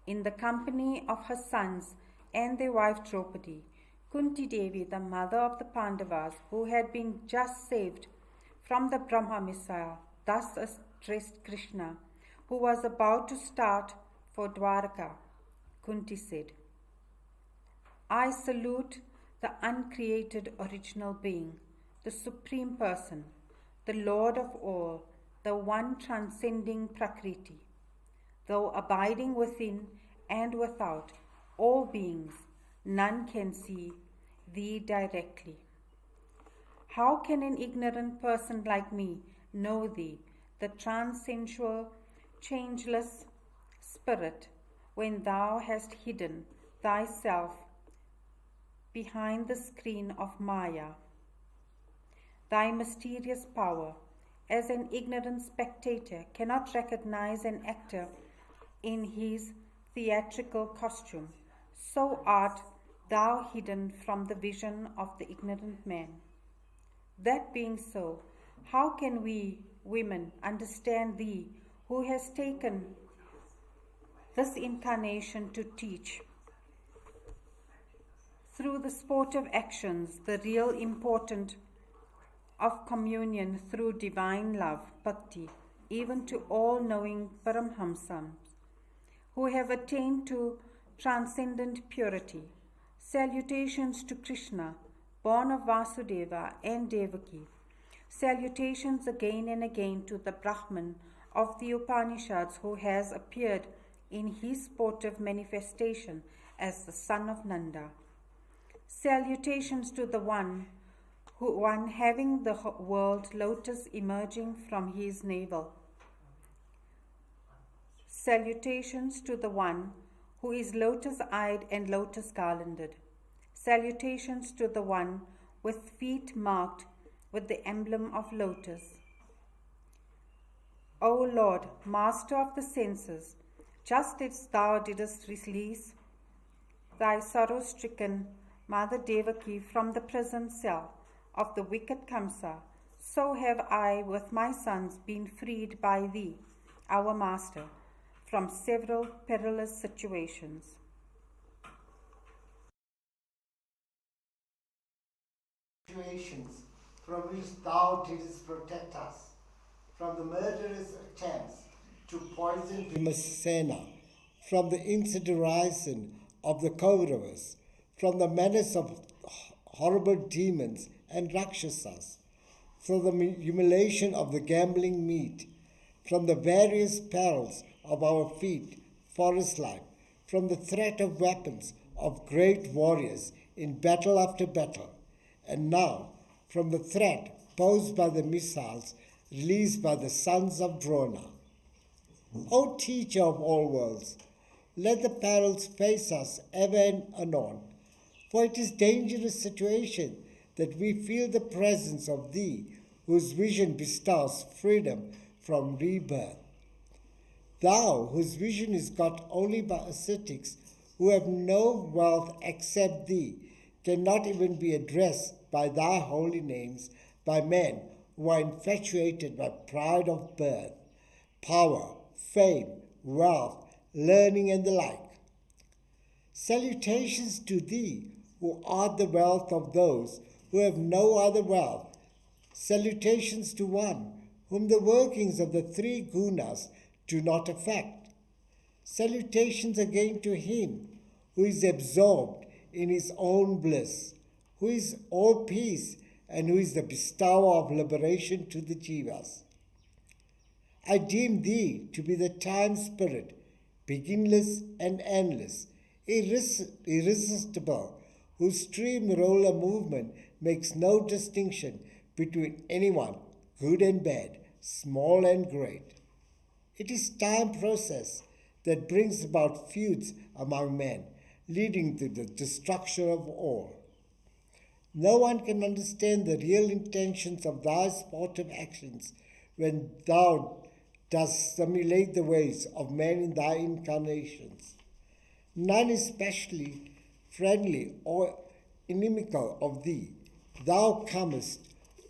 in the company of her sons and their wife Draupadi, Kunti Devi, the mother of the Pandavas, who had been just saved from the Brahma missile, thus addressed Krishna, who was about to start for Dwarka. Kunti said, I salute the uncreated original being, the Supreme Person, the Lord of all, the one transcending Prakriti. Though abiding within and without all beings, none can see thee directly. How can an ignorant person like me know thee, the transsensual, changeless spirit, when thou hast hidden thyself behind the screen of Maya? Thy mysterious power, as an ignorant spectator cannot recognize an actor in his theatrical costume, so art thou hidden from the vision of the ignorant man. That being so, how can we, women, understand thee, who has taken this incarnation to teach, through the sportive actions, the real important of communion through divine love, Bhakti, even to all-knowing Paramhamsas who have attained to transcendent purity. Salutations to Krishna, born of Vasudeva and Devaki. Salutations again and again to the Brahman of the Upanishads who has appeared in his sportive manifestation as the son of Nanda. Salutations to the one having the world lotus emerging from his navel. Salutations to the one who is lotus-eyed and lotus-garlanded. Salutations to the one with feet marked with the emblem of lotus. O Lord, Master of the senses, just as thou didst release thy sorrow-stricken Mother Devaki from the prison cell of the wicked Kamsa, so have I with my sons been freed by thee, our Master, from several perilous situations. Situations from which thou didst protect us, from the murderous attempts to poison Bhimasena, from the incendiarism of the Kauravas, from the menace of horrible demons and Rakshasas, from the humiliation of the gambling meat, from the various perils of our feet, forest life, from the threat of weapons of great warriors in battle after battle, and now from the threat posed by the missiles released by the sons of Drona. O teacher of all worlds, let the perils face us ever and anon, for it is dangerous situation that we feel the presence of thee, whose vision bestows freedom from rebirth. Thou, whose vision is got only by ascetics who have no wealth except thee, cannot even be addressed by thy holy names by men who are infatuated by pride of birth, power, fame, wealth, learning, and the like. Salutations to thee, who art the wealth of those who have no other wealth. Salutations to one whom the workings of the three gunas do not affect. Salutations again to him who is absorbed in his own bliss, who is all peace, and who is the bestower of liberation to the jivas. I deem thee to be the time spirit, beginless and endless, irresistible, whose stream roller movement makes no distinction between anyone, good and bad, small and great. It is time process that brings about feuds among men, leading to the destruction of all. No one can understand the real intentions of thy sportive actions when thou dost simulate the ways of men in thy incarnations. None is specially friendly or inimical of thee. Thou comest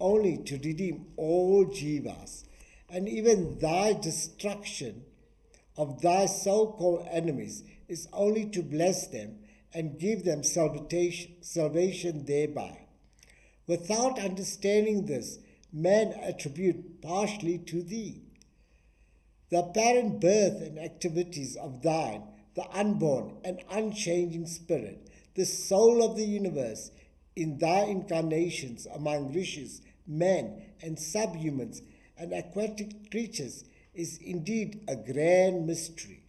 only to redeem all jivas, and even thy destruction of thy so-called enemies is only to bless them and give them salvation thereby. Without understanding this, men attribute partially to thee. The apparent birth and activities of thine, the unborn and unchanging spirit, the soul of the universe, in thy incarnations among rishis, men, and subhumans and aquatic creatures, is indeed a grand mystery.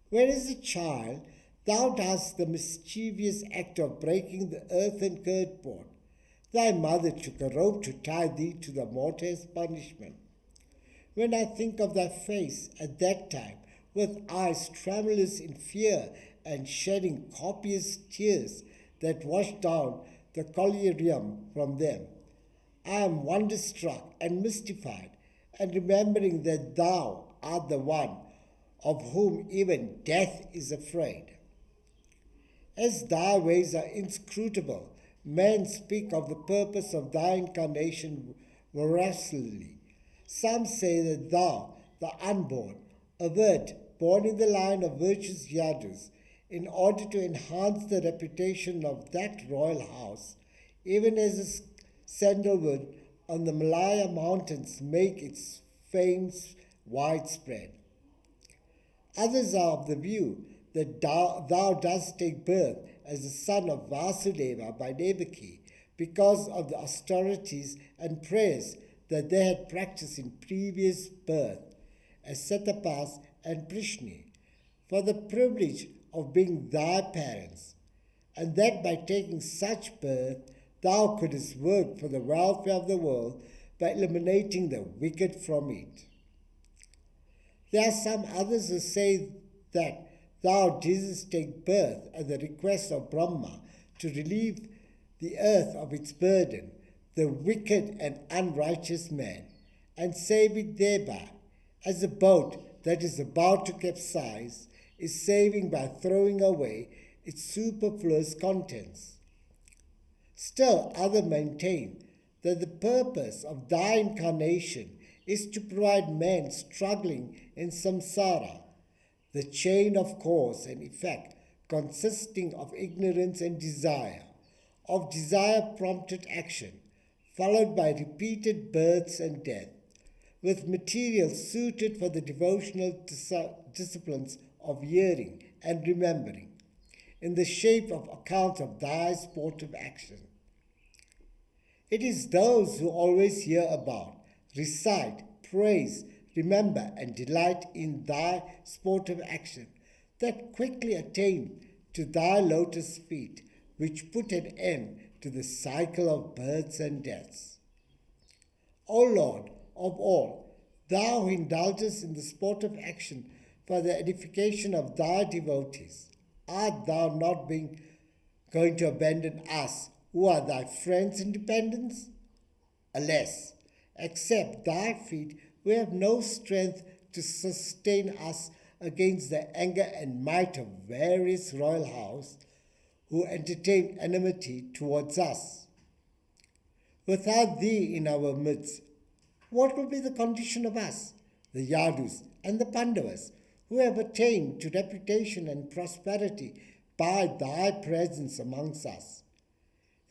When as a child thou dost the mischievous act of breaking the earthen curd pot, thy mother took a rope to tie thee to the mortar's punishment. When I think of thy face at that time, with eyes tremulous in fear and shedding copious tears that washed down the collyrium from them, I am wonderstruck and mystified, and remembering that thou art the one of whom even death is afraid. As thy ways are inscrutable, men speak of the purpose of thy incarnation voraciously. Some say that thou, the unborn, a word born in the line of virtuous Yadus, in order to enhance the reputation of that royal house, even as a sandalwood on the Malaya mountains make its fame widespread. Others are of the view that thou dost take birth as the son of Vasudeva by Devaki because of the austerities and prayers that they had practiced in previous birth as Satapas and Prishni, for the privilege of being thy parents, and that by taking such birth thou couldst work for the welfare of the world by eliminating the wicked from it. There are some others who say that thou didst take birth at the request of Brahma to relieve the earth of its burden, the wicked and unrighteous man, and save it thereby, as a boat that is about to capsize is saving by throwing away its superfluous contents. Still others maintain that the purpose of thy incarnation is to provide men struggling in samsara, the chain of cause and effect consisting of ignorance and desire, of desire-prompted action, followed by repeated births and death, with material suited for the devotional disciplines of hearing and remembering, in the shape of accounts of thy sportive action. It is those who always hear about, recite, praise, remember, and delight in thy sportive action that quickly attain to thy lotus feet, which put an end to the cycle of births and deaths. O Lord of all, thou who indulgest in the sportive action for the edification of thy devotees, art thou not going to abandon us, who are thy friends in dependence? Alas, except thy feet, we have no strength to sustain us against the anger and might of various royal house who entertain enmity towards us. Without thee in our midst, what will be the condition of us, the Yadus and the Pandavas, who have attained to reputation and prosperity by thy presence amongst us?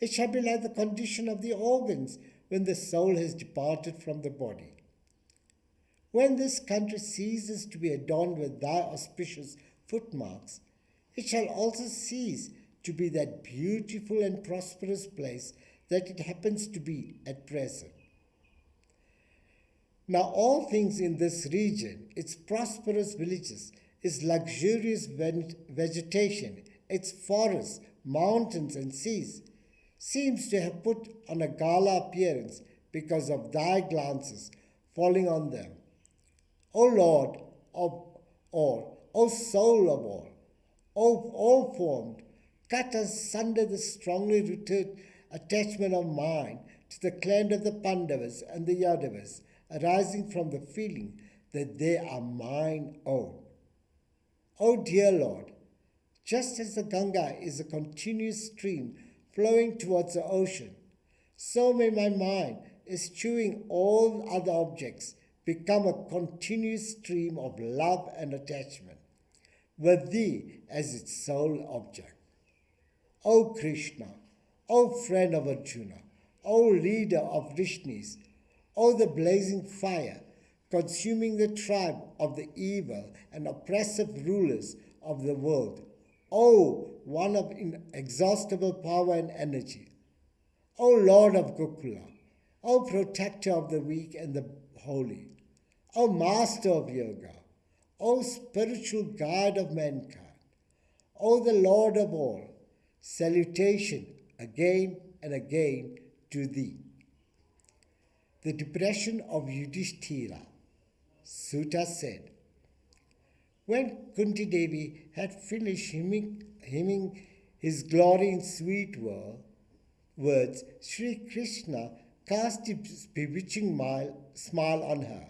It shall be like the condition of the organs when the soul has departed from the body. When this country ceases to be adorned with thy auspicious footmarks, it shall also cease to be that beautiful and prosperous place that it happens to be at present. Now all things in this region, its prosperous villages, its luxurious vegetation, its forests, mountains and seas, seems to have put on a gala appearance because of thy glances falling on them. O Lord of all, O soul of all formed, cut asunder the strongly rooted attachment of mine to the clan of the Pandavas and the Yadavas, arising from the feeling that they are mine own. O dear Lord, just as the Ganga is a continuous stream flowing towards the ocean, so may my mind, eschewing all other objects, become a continuous stream of love and attachment, with thee as its sole object. O Krishna, O friend of Arjuna, O leader of Rishnis, O the blazing fire, consuming the tribe of the evil and oppressive rulers of the world, O one of inexhaustible power and energy, O Lord of Gokula, O protector of the weak and the holy, O master of yoga, O spiritual guide of mankind, O the Lord of all, salutation again and again to thee. The depression of Yudhishthira. Sutta said, when Kunti Devi had finished hymning his glory in sweet words, Sri Krishna cast his bewitching smile on her,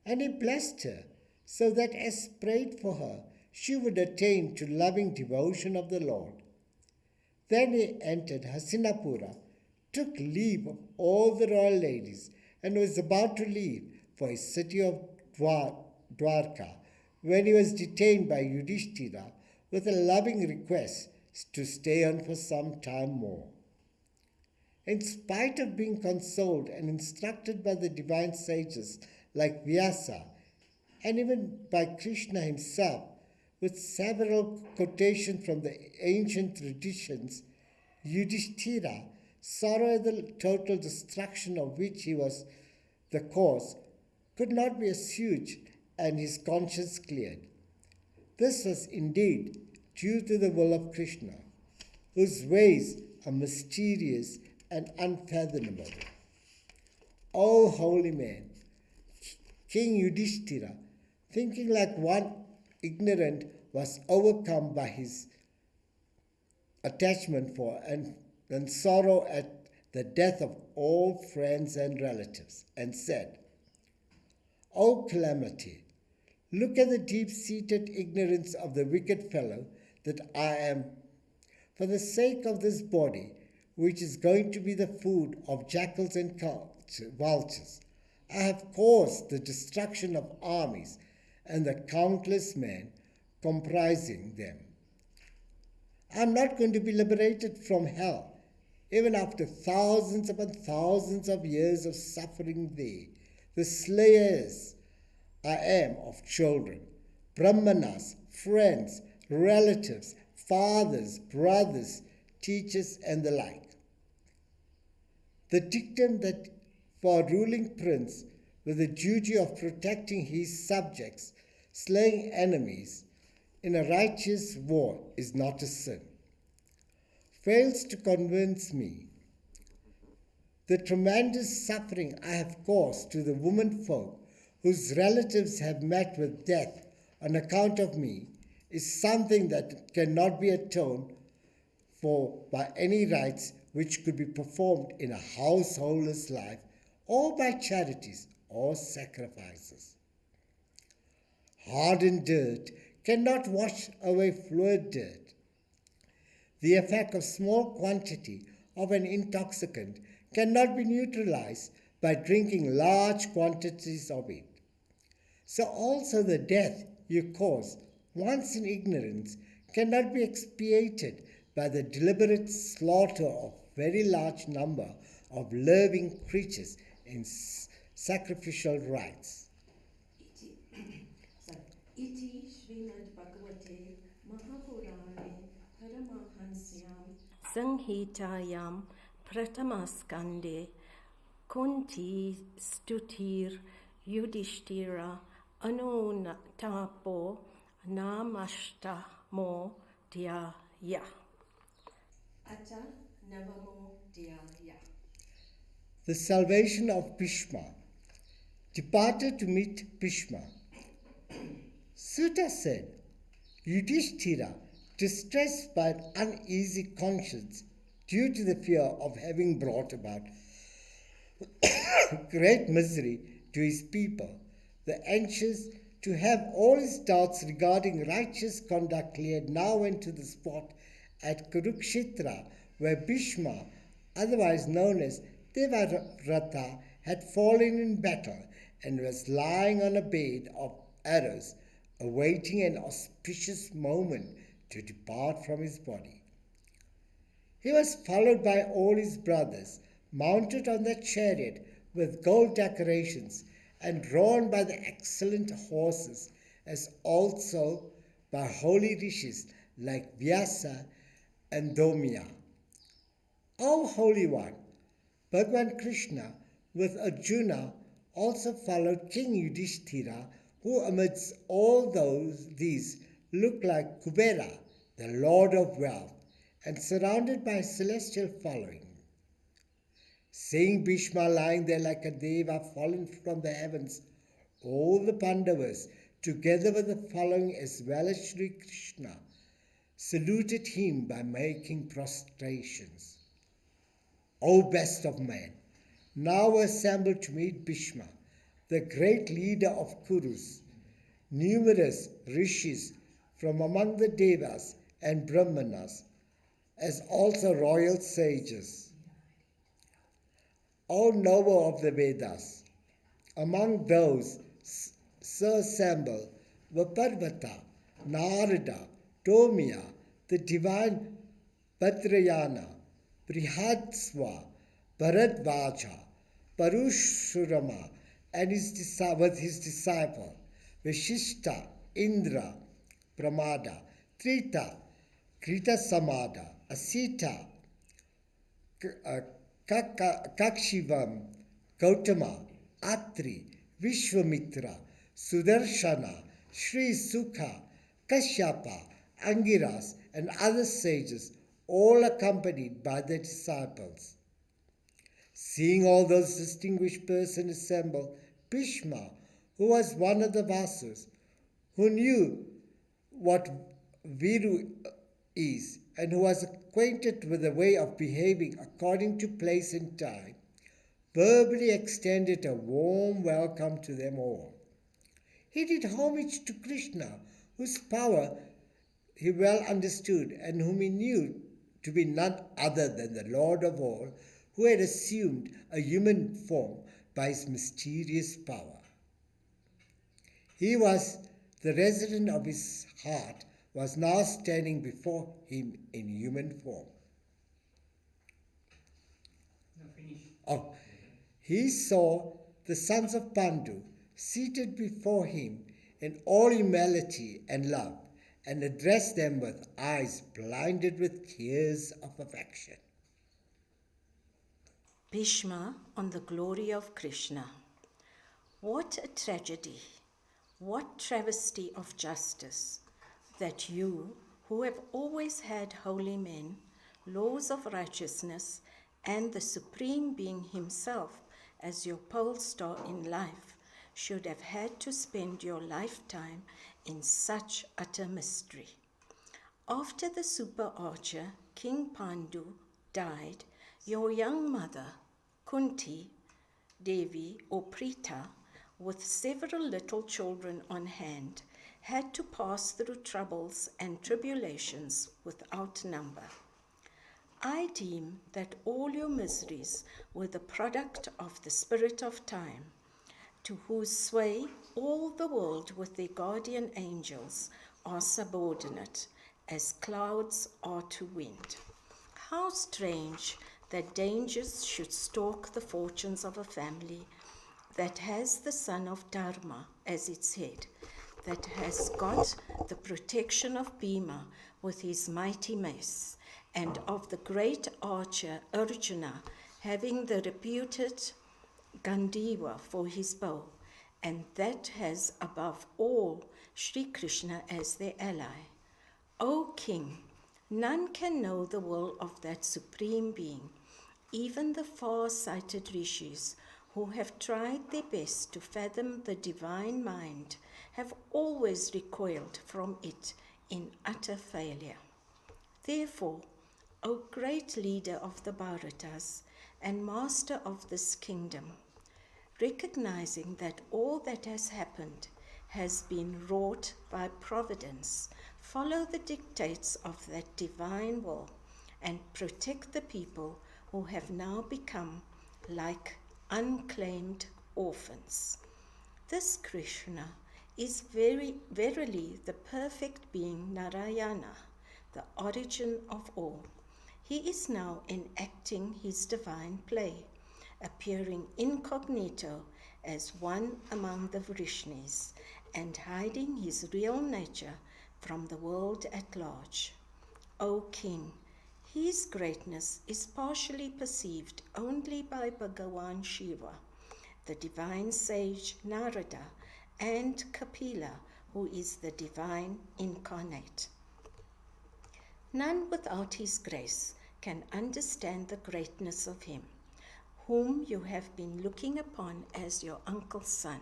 and he blessed her, so that as prayed for her, she would attain to loving devotion of the Lord. Then he entered Hastinapura, took leave of all the royal ladies, and was about to leave for his city of Dwarka, when he was detained by Yudhishthira with a loving request to stay on for some time more. In spite of being consoled and instructed by the divine sages like Vyasa, and even by Krishna himself, with several quotations from the ancient traditions, Yudhishthira, sorrow at the total destruction of which he was the cause, could not be assuaged and his conscience cleared. This was indeed due to the will of Krishna, whose ways are mysterious and unfathomable. O holy man, King Yudhishthira, thinking like one ignorant, was overcome by his attachment for and sorrow at the death of all friends and relatives, and said, O calamity, look at the deep-seated ignorance of the wicked fellow that I am. For the sake of this body, which is going to be the food of jackals and vultures, I have caused the destruction of armies and the countless men comprising them. I am not going to be liberated from hell, even after thousands upon thousands of years of suffering there. The slayers I am of children, brahmanas, friends, relatives, fathers, brothers, teachers, and the like. The dictum that for a ruling prince with the duty of protecting his subjects, slaying enemies in a righteous war is not a sin, fails to convince me. The tremendous suffering I have caused to the women folk whose relatives have met with death on account of me is something that cannot be atoned for by any rites which could be performed in a householder's life or by charities or sacrifices. Hardened dirt cannot wash away fluid dirt. The effect of small quantity of an intoxicant cannot be neutralized by drinking large quantities of it. So also the death you cause once in ignorance cannot be expiated by the deliberate slaughter of very large number of living creatures in sacrificial rites. Iti Shrimad Bhagavate Mahapurane Paramahansyam Sanghitayam Pratamaskande Kunti Stutir Yudhishthira Anunatapo Namashtamo Dhyaya. Acha Navamo Dhyaya. The salvation of Bhishma. Departed to meet Bhishma. Sutta said, Yudhishthira, distressed by an uneasy conscience due to the fear of having brought about great misery to his people, the anxious to have all his doubts regarding righteous conduct cleared, now went to the spot at Kurukshetra where Bhishma, otherwise known as Devarata, had fallen in battle and was lying on a bed of arrows, awaiting an auspicious moment to depart from his body. He was followed by all his brothers, mounted on their chariot with gold decorations and drawn by the excellent horses, as also by holy rishis like Vyasa and Domya. O Holy One, Bhagavan Krishna with Arjuna also followed King Yudhishthira, who amidst all these looked like Kubera, the Lord of Wealth, and surrounded by a celestial following. Seeing Bhishma lying there like a deva fallen from the heavens, all the Pandavas, together with the following as well as Sri Krishna, saluted him by making prostrations. O best of men, now assembled to meet Bhishma, the great leader of Kurus, numerous rishis from among the devas and brahmanas, as also royal sages. O knower of the Vedas, among those assembled were Parvata, Narada, Domya, the divine Bhadrayana, Brihadswa, Bharadvaja, Parushurama, and his disciple, Vishishta, Indra, Pramada, Trita, Krita Samada, Asita, Kakshivam, Gautama, Atri, Vishwamitra, Sudarshana, Sri Sukha, Kashyapa, Angiras, and other sages, all accompanied by their disciples. Seeing all those distinguished persons assembled, Bhishma, who was one of the Vasus, who knew what Viru is, and who was acquainted with the way of behaving according to place and time, verbally extended a warm welcome to them all. He did homage to Krishna, whose power he well understood and whom he knew to be none other than the Lord of all, who had assumed a human form by his mysterious power. He was the resident of his heart, was now standing before him in human form. He saw the sons of Pandu seated before him in all humility and love, and addressed them with eyes blinded with tears of affection. Bhishma on the glory of Krishna. What a tragedy, what travesty of justice, that you, who have always had holy men, laws of righteousness, and the Supreme Being himself as your pole star in life, should have had to spend your lifetime in such utter mystery. After the super archer, King Pandu, died, your young mother, Kunti, Devi or Prita, with several little children on hand, had to pass through troubles and tribulations without number. I deem that all your miseries were the product of the spirit of time, to whose sway all the world with their guardian angels are subordinate, as clouds are to wind. How strange that dangers should stalk the fortunes of a family that has the son of Dharma as its head, that has got the protection of Bhima with his mighty mace, and of the great archer Arjuna having the reputed Gandiva for his bow, and that has above all Sri Krishna as their ally. O King, none can know the will of that Supreme Being. Even the far-sighted rishis, who have tried their best to fathom the divine mind, have always recoiled from it in utter failure. Therefore, O great leader of the Bharatas and master of this kingdom, recognizing that all that has happened has been wrought by providence, follow the dictates of that divine will and protect the people who have now become like unclaimed orphans. This Krishna is verily the perfect being Narayana, the origin of all. He is now enacting his divine play, appearing incognito as one among the Vrishnis, and hiding his real nature from the world at large. O King, his greatness is partially perceived only by Bhagavan Shiva, the divine sage Narada, and Kapila, who is the divine incarnate. None without his grace can understand the greatness of him, whom you have been looking upon as your uncle's son,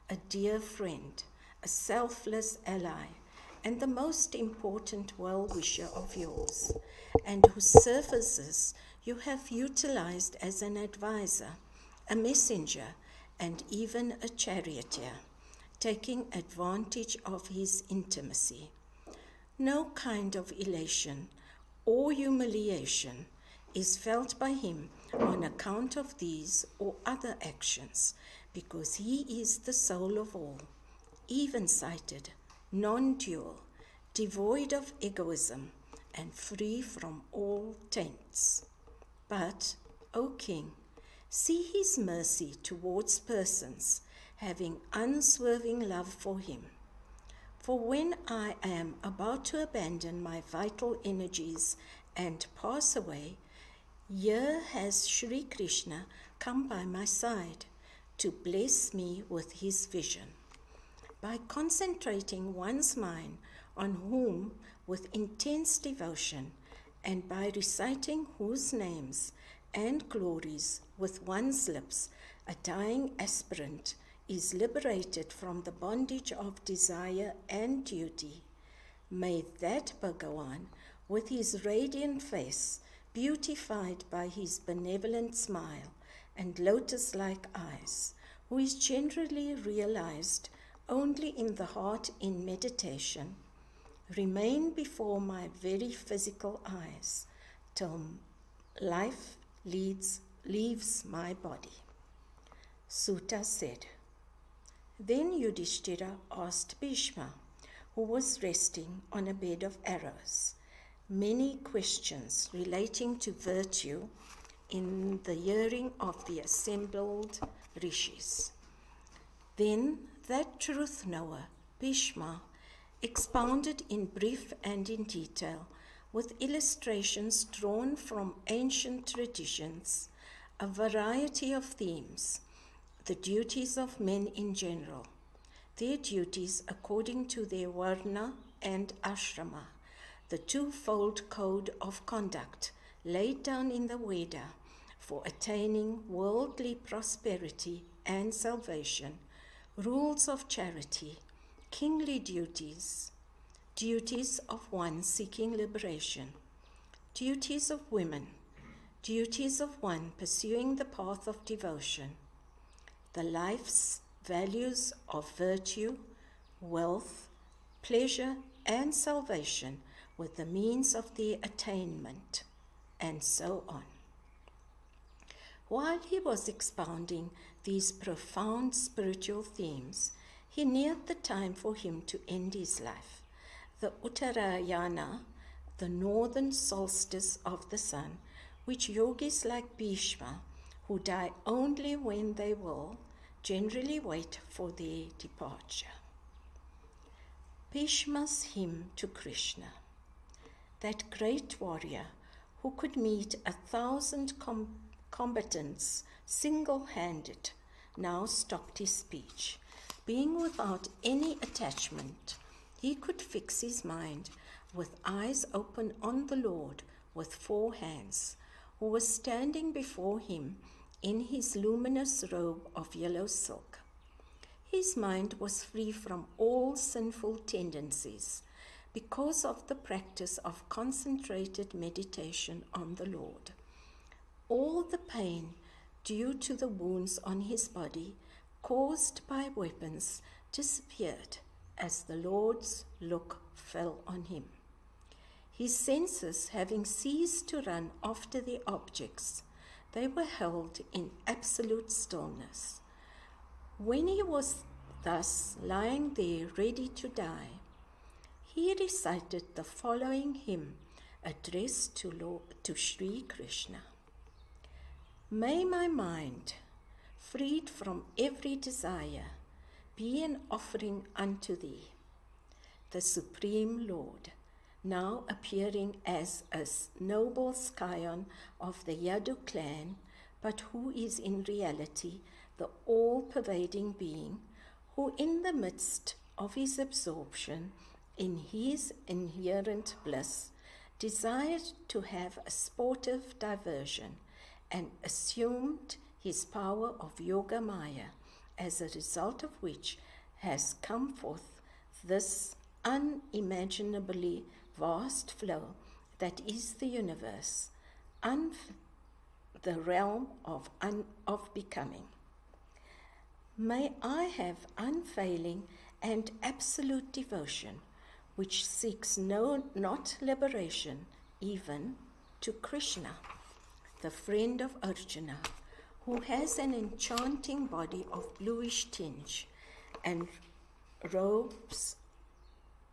a dear friend, a selfless ally, and the most important well-wisher of yours, and whose services you have utilized as an advisor, a messenger, and even a charioteer, taking advantage of his intimacy. No kind of elation or humiliation is felt by him on account of these or other actions, because he is the soul of all, even-sighted, non-dual, devoid of egoism, and free from all taints. But, O king, see his mercy towards persons having unswerving love for him. For when I am about to abandon my vital energies and pass away, here has Sri Krishna come by my side to bless me with his vision. By concentrating one's mind on whom with intense devotion, and by reciting whose names and glories with one's lips, a dying aspirant is liberated from the bondage of desire and duty. May that Bhagavan, with his radiant face, beautified by his benevolent smile and lotus-like eyes, who is generally realized only in the heart in meditation, remain before my very physical eyes till life leaves my body. Sutta said. Then Yudhishthira asked Bhishma, who was resting on a bed of arrows, many questions relating to virtue in the hearing of the assembled rishis. Then that truth knower, Bhishma, expounded in brief and in detail, with illustrations drawn from ancient traditions, a variety of themes, the duties of men in general, their duties according to their varna and ashrama, the twofold code of conduct laid down in the Veda for attaining worldly prosperity and salvation, rules of charity, kingly duties, duties of one seeking liberation, duties of women, duties of one pursuing the path of devotion, the life's values of virtue, wealth, pleasure, and salvation with the means of their attainment, and so on. While he was expounding these profound spiritual themes, he neared the time for him to end his life. The Uttarayana, the northern solstice of the sun, which yogis like Bhishma, who die only when they will, generally wait for their departure. Bhishma's hymn to Krishna. That great warrior who could meet 1,000 combatants single-handed now stopped his speech. Being without any attachment, he could fix his mind with eyes open on the Lord with 4 hands, who was standing before him in his luminous robe of yellow silk. His mind was free from all sinful tendencies because of the practice of concentrated meditation on the Lord. All the pain due to the wounds on his body caused by weapons disappeared as the Lord's look fell on him. His senses having ceased to run after the objects, they were held in absolute stillness. When he was thus lying there ready to die, he recited the following hymn addressed to Sri Krishna. May my mind, freed from every desire, be an offering unto thee, the Supreme Lord, now appearing as a noble scion of the Yadu clan, but who is in reality the all-pervading being, who in the midst of his absorption in his inherent bliss desired to have a sportive diversion and assumed his power of Yoga Maya, as a result of which has come forth this unimaginably vast flow that is the universe, the realm of becoming. May I have unfailing and absolute devotion, which seeks not liberation, even to Krishna, the friend of Arjuna, who has an enchanting body of bluish tinge and robes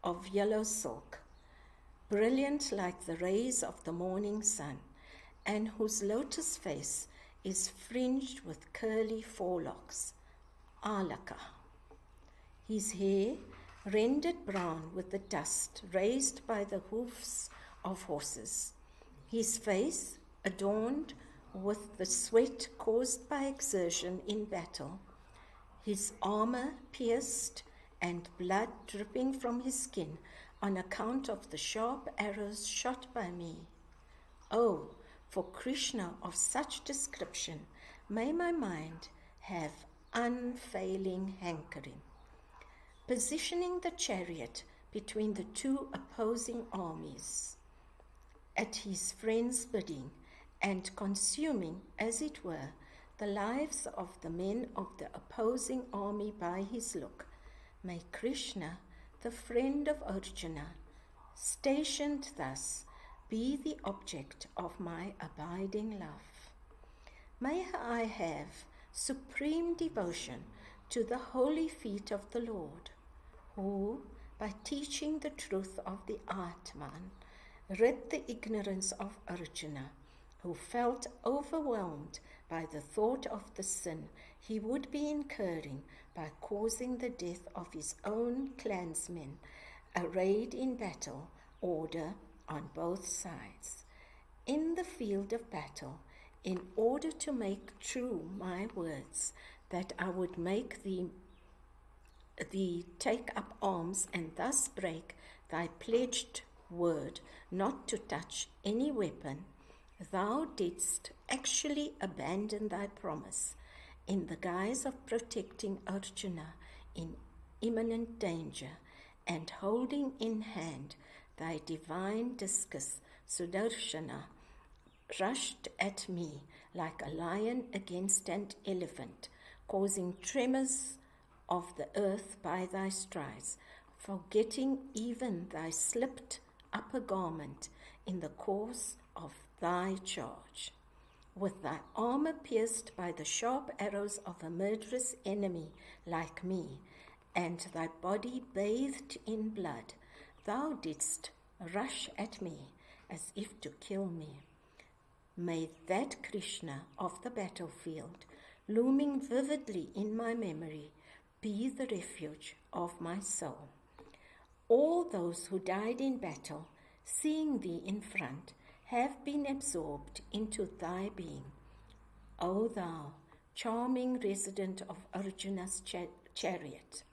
of yellow silk, brilliant like the rays of the morning sun, and whose lotus face is fringed with curly forelocks, Alaka. His hair rendered brown with the dust raised by the hoofs of horses. His face adorned with the sweat caused by exertion in battle. His armor pierced and blood dripping from his skin on account of the sharp arrows shot by me. Oh, for Krishna of such description, may my mind have unfailing hankering. Positioning the chariot between the two opposing armies, at his friend's bidding, and consuming, as it were, the lives of the men of the opposing army by his look, may Krishna, the friend of Arjuna, stationed thus, be the object of my abiding love. May I have supreme devotion to the holy feet of the Lord, who, by teaching the truth of the Atman, rid the ignorance of Arjuna, who felt overwhelmed by the thought of the sin he would be incurring by causing the death of his own clansmen, arrayed in battle order on both sides. In the field of battle, in order to make true my words, that I would make thee take up arms and thus break thy pledged word not to touch any weapon, thou didst actually abandon thy promise in the guise of protecting Arjuna in imminent danger and holding in hand thy divine discus Sudarshana, rushed at me like a lion against an elephant, causing tremors of the earth by thy strides, forgetting even thy slipped upper garment in the course of thy charge. With thy armor pierced by the sharp arrows of a murderous enemy like me, and thy body bathed in blood, thou didst rush at me as if to kill me. May that Krishna of the battlefield, looming vividly in my memory, be the refuge of my soul. All those who died in battle, seeing thee in front, have been absorbed into thy being. O thou, charming resident of Arjuna's chariot,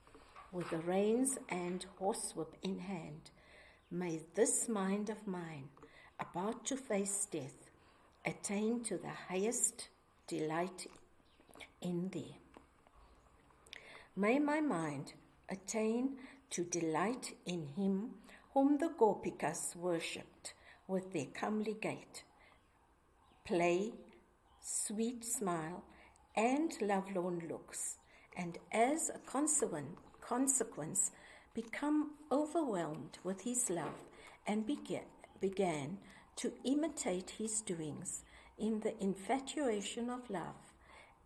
with the reins and horsewhip in hand, may this mind of mine, about to face death, attain to the highest delight in thee. May my mind attain to delight in him whom the Gopikas worshipped with their comely gait, play, sweet smile, and lovelorn looks, and as a consequence become overwhelmed with his love and began to imitate his doings in the infatuation of love,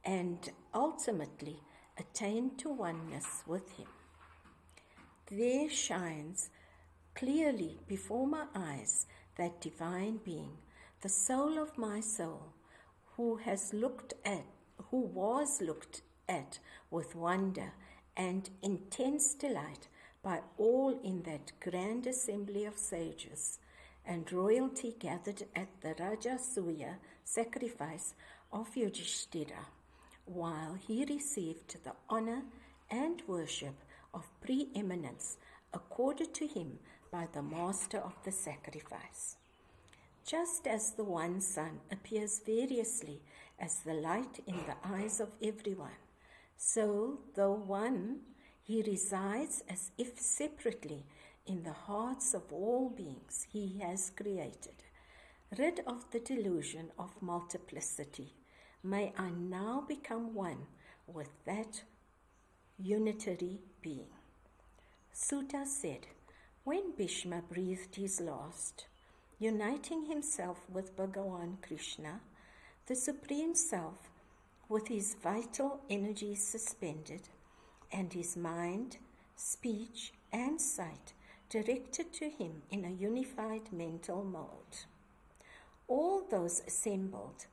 and ultimately attain to oneness with him. There shines clearly before my eyes that divine being, the soul of my soul, who was looked at with wonder and intense delight by all in that grand assembly of sages and royalty gathered at the Rajasuya sacrifice of Yudhishthira, while he received the honor and worship of preeminence accorded to him by the master of the sacrifice. Just as the one sun appears variously as the light in the eyes of everyone, so though one, he resides as if separately in the hearts of all beings he has created. Rid of the delusion of multiplicity, may I now become one with that unitary being. Sutta said, when Bhishma breathed his last, uniting himself with Bhagavan Krishna, the Supreme Self, with his vital energies suspended, and his mind, speech, and sight directed to him in a unified mental mode. All those assembled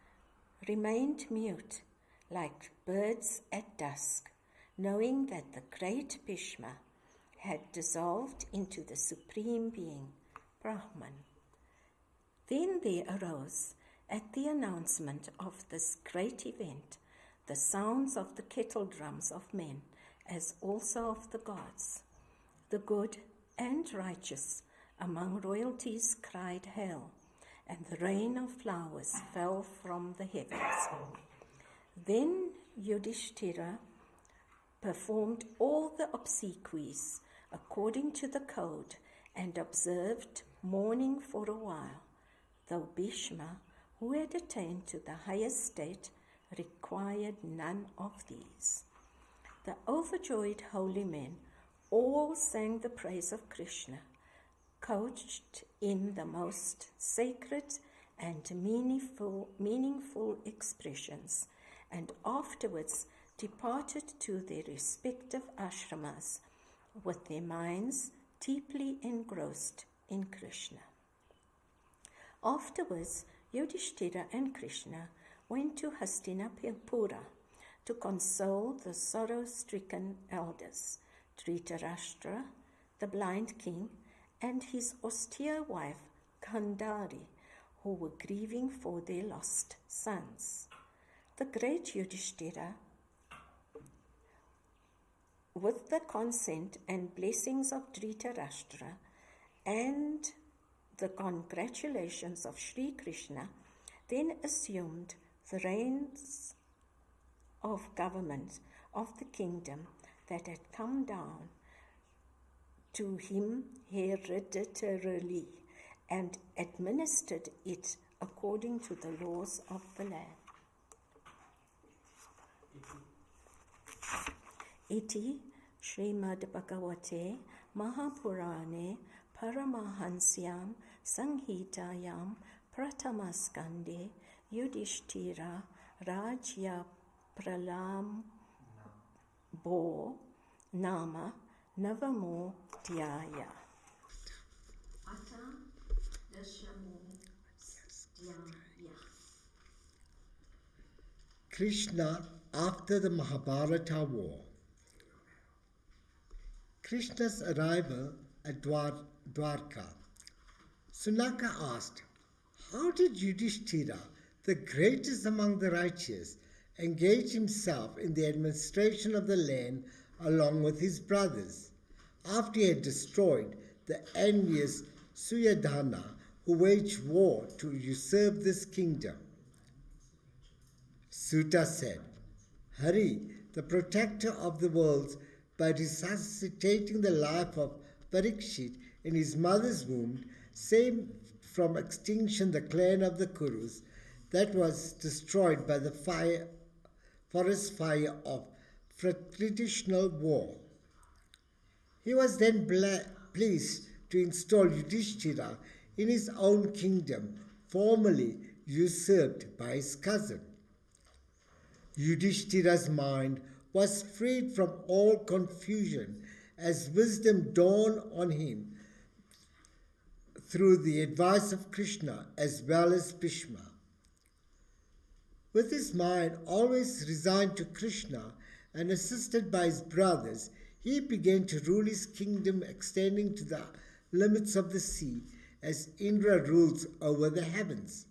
remained mute, like birds at dusk, knowing that the great Bhishma had dissolved into the Supreme Being, Brahman. Then there arose, at the announcement of this great event, the sounds of the kettle drums of men, as also of the gods. The good and righteous among royalties cried hail, and the rain of flowers fell from the heavens. Then Yudhishthira performed all the obsequies according to the code and observed mourning for a while, though Bhishma, who had attained to the highest state, required none of these. The overjoyed holy men all sang the praise of Krishna, couched in the most sacred and meaningful expressions, and afterwards departed to their respective ashramas with their minds deeply engrossed in Krishna. Afterwards, Yudhishthira and Krishna went to Hastinapura to console the sorrow-stricken elders, Dhritarashtra, the blind king, and his austere wife, Gandhari, who were grieving for their lost sons. The great Yudhishthira, with the consent and blessings of Dhritarashtra and the congratulations of Sri Krishna, then assumed the reins of government of the kingdom that had come down to him hereditarily, and administered it according to the laws of the land. Iti Shrimad Bhagavate Mahapurane Paramahansyam Sanghitayam Pratamaskande Yudhishthira Rajya Pralam Bo Nama Navamo Dhyaya. Ata Dashamo Dhyaya. Krishna after the Mahabharata war. Krishna's arrival at Dwarka. Sunaka asked, how did Yudhishthira, the greatest among the righteous, engage himself in the administration of the land along with his brothers, after he had destroyed the envious Suyadhana, who waged war to usurp this kingdom? Suta said, Hari, the protector of the worlds, by resuscitating the life of Parikshit in his mother's womb, saved from extinction the clan of the Kurus that was destroyed by the forest fire of fratricidal war. He was then pleased to install Yudhishthira in his own kingdom, formerly usurped by his cousin. Yudhishthira's mind was freed from all confusion as wisdom dawned on him through the advice of Krishna as well as Bhishma. With his mind always resigned to Krishna and assisted by his brothers, he began to rule his kingdom extending to the limits of the sea as Indra rules over the heavens.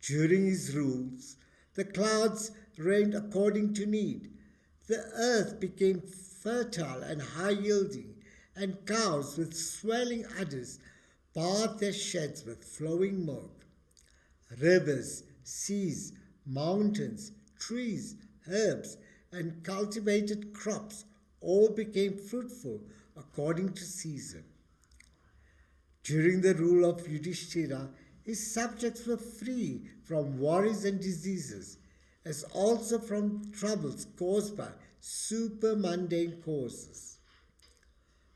During his rules, the clouds rained according to need. The earth became fertile and high-yielding, and cows with swelling udders bathed their sheds with flowing milk. Rivers, seas, mountains, trees, herbs, and cultivated crops all became fruitful according to season. During the rule of Yudhishthira, his subjects were free from worries and diseases, as also from troubles caused by super-mundane causes.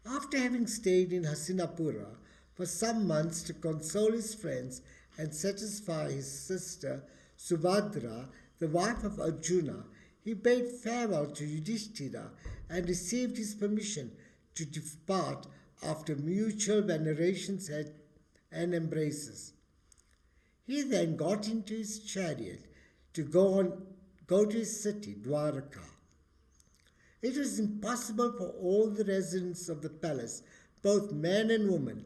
After having stayed in Hastinapura for some months to console his friends and satisfy his sister Subhadra, the wife of Arjuna, he bade farewell to Yudhishthira and received his permission to depart after mutual venerations and embraces. He then got into his chariot to go to his city, Dwarka. It was impossible for all the residents of the palace, both men and women,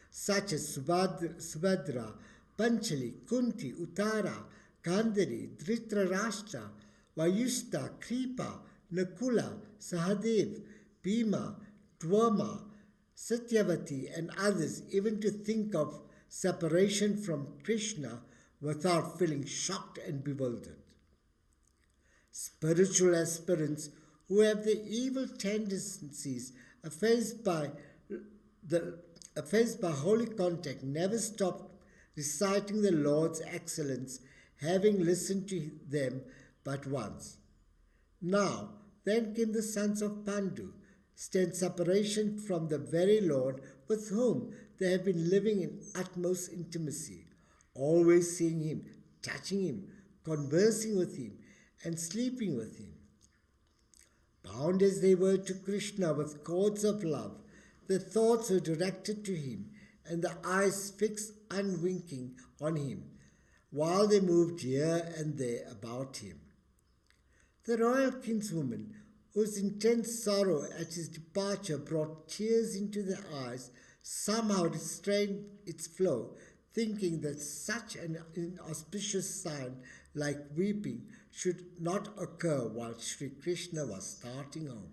such as Subhadra, Panchali, Kunti, Uttara, Gandhari, Dhritarashtra, Vayushta, Kripa, Nakula, Sahadev, Bhima, Dwarma, Satyavati, and others, even to think of separation from Krishna without feeling shocked and bewildered. Spiritual aspirants who have the evil tendencies effaced by holy contact never stop reciting the Lord's excellence, having listened to them but once. Now, then came the sons of Pandu, stand separation from the very Lord with whom they have been living in utmost intimacy, always seeing him, touching him, conversing with him, and sleeping with him. Bound as they were to Krishna with cords of love, the thoughts were directed to him, and the eyes fixed unwinking on him, while they moved here and there about him. The royal kinswoman, whose intense sorrow at his departure brought tears into their eyes, somehow restrained its flow, thinking that such an inauspicious sign like weeping should not occur while Sri Krishna was starting home.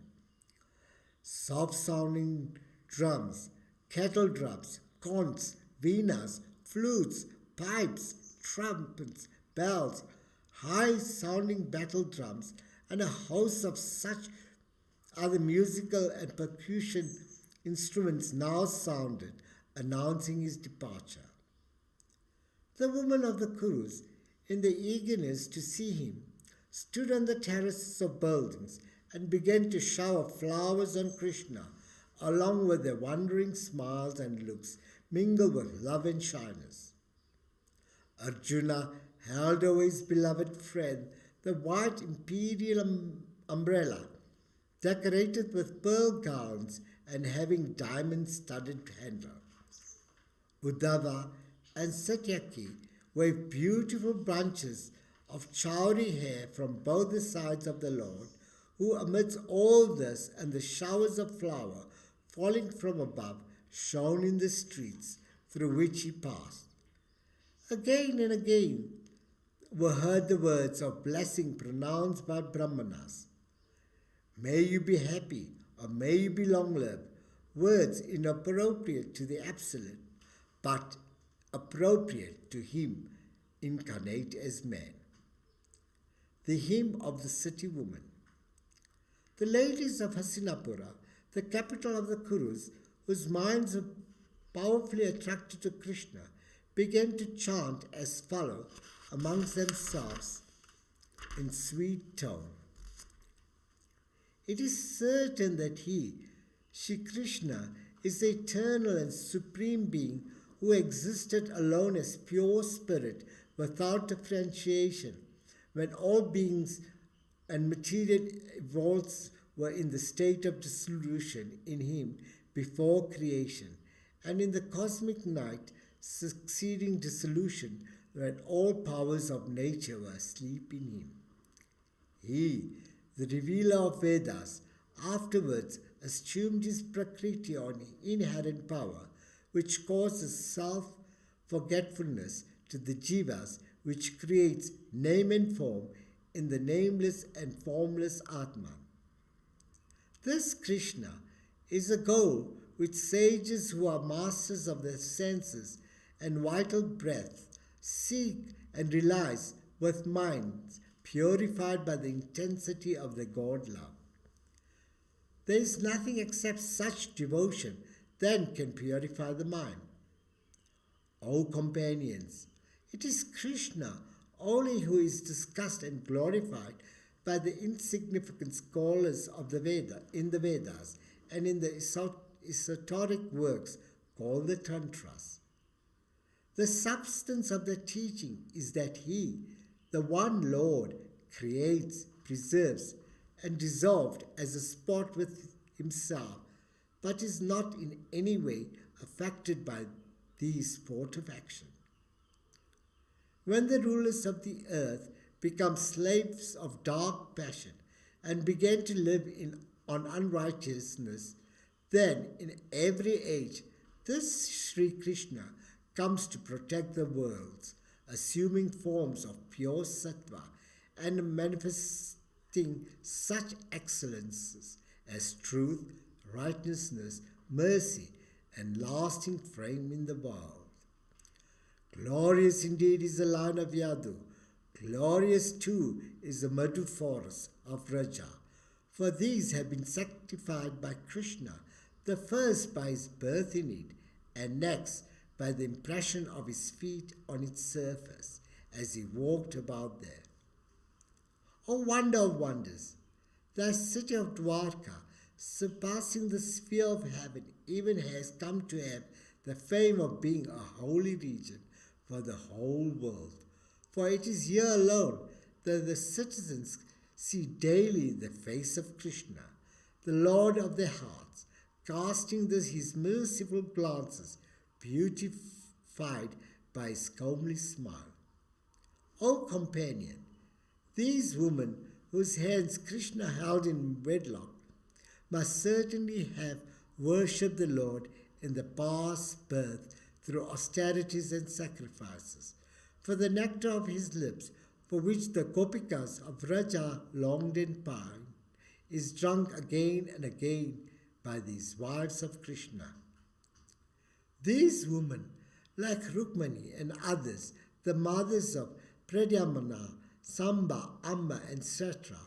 Soft-sounding drums, kettle drums, conchs, veenas, flutes, pipes, trumpets, bells, high-sounding battle drums, and a host of such other musical and percussion instruments now sounded, announcing his departure. The women of the Kurus, in their eagerness to see him, stood on the terraces of buildings and began to shower flowers on Krishna, along with their wondering smiles and looks mingled with love and shyness. Arjuna held over his beloved friend the white imperial umbrella, decorated with pearl garlands and having diamond-studded handle. Uddhava and Satyaki waved beautiful bunches of chauri hair from both the sides of the Lord, who amidst all this and the showers of flower falling from above shone in the streets through which he passed. Again and again were heard the words of blessing pronounced by Brahmanas. May you be happy, or may you be long-lived, words inappropriate to the Absolute, but appropriate to him incarnate as man. The hymn of the city woman. The ladies of Hastinapura, the capital of the Kurus, whose minds were powerfully attracted to Krishna, began to chant as follows amongst themselves in sweet tone. It is certain that he, Shri Krishna, is the eternal and supreme being who existed alone as pure spirit without differentiation, when all beings and material evolves were in the state of dissolution in him before creation, and in the cosmic night succeeding dissolution when all powers of nature were asleep in him. He, the revealer of Vedas, afterwards assumed his prakriti or inherent power, which causes self-forgetfulness to the jivas, which creates name and form in the nameless and formless Atman. This Krishna is a goal which sages who are masters of their senses and vital breath seek and realize with minds purified by the intensity of the God love. There is nothing except such devotion that can purify the mind. O companions, it is Krishna only who is discussed and glorified by the insignificant scholars of the Vedas and in the esoteric works called the Tantras. The substance of the teaching is that he, the one Lord, creates, preserves, and dissolved as a spot with himself, but is not in any way affected by these sport of action. when the rulers of the earth become slaves of dark passion and began to live on unrighteousness, then in every age this Sri Krishna comes to protect the worlds, assuming forms of pure sattva and manifesting such excellences as truth, righteousness, mercy, and lasting frame in the world. Glorious indeed is the line of Yadu. Glorious too is the Madhu forest of Raja. For these have been sanctified by Krishna, the first by his birth in it, and next by the impression of his feet on its surface as he walked about there. O wonder of wonders! The city of Dwarka, surpassing the sphere of heaven, even has come to have the fame of being a holy region for the whole world. For it is here alone that the citizens see daily the face of Krishna, the Lord of their hearts, casting his merciful glances, beautified by his comely smile. O companion, these women whose hands Krishna held in wedlock must certainly have worshipped the Lord in the past birth through austerities and sacrifices. For the nectar of his lips, for which the Gopikas of Raja longed and pined, is drunk again and again by these wives of Krishna. These women, like Rukmani and others, the mothers of Pradyamana, Samba, Amba, and Satra,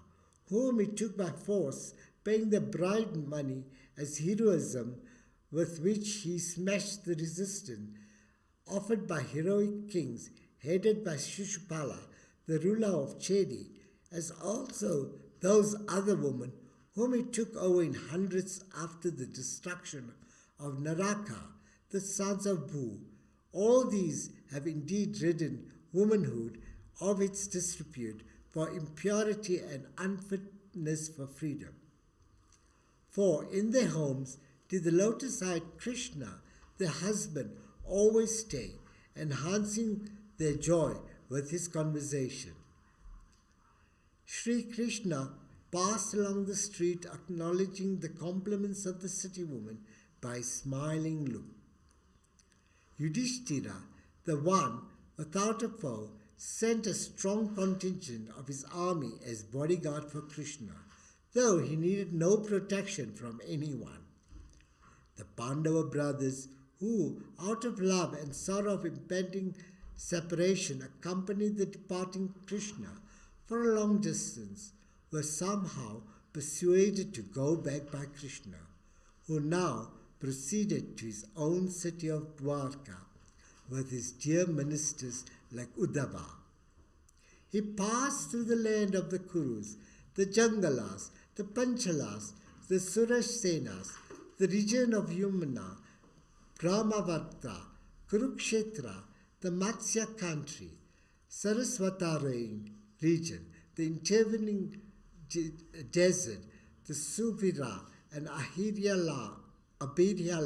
whom he took by force, paying the bride money as heroism with which he smashed the resistance offered by heroic kings headed by Shishupala, the ruler of Chedi, as also those other women whom he took over in hundreds after the destruction of Naraka, the sons of Bhu. All these have indeed ridden womanhood of its disrepute for impurity and unfitness for freedom. For in their homes did the lotus-eyed Krishna, their husband, always stay, enhancing their joy with his conversation. Sri Krishna passed along the street acknowledging the compliments of the city woman by a smiling look. Yudhishthira, the one without a foe, sent a strong contingent of his army as bodyguard for Krishna, though he needed no protection from anyone. The Pandava brothers, who, out of love and sorrow of impending separation, accompanied the departing Krishna for a long distance, were somehow persuaded to go back by Krishna, who now proceeded to his own city of Dwarka with his dear ministers like Uddhava. He passed through the land of the Kurus, the Jangalas, the Panchalas, the Surashsenas, the region of Yamuna, Brahmavarta, Kurukshetra, the Matsya country, Saraswata region, the intervening desert, the Suvira and Abhirya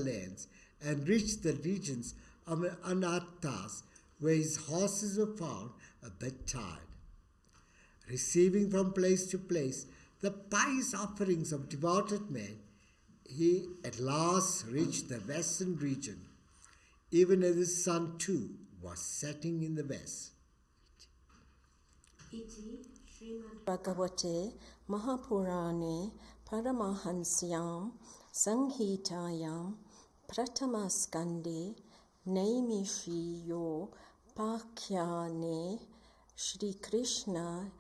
lands, and reached the regions of Anarthas, where his horses were found a bit tired. Receiving from place to place the pious offerings of devoted men, he at last reached the western region, even as the sun too was setting in the west. Iti Shrimad Bhagavate Mahapurane Paramahansyam Sanghitayam Pratama Skande Naimishiyo Pakhyane Shri Krishna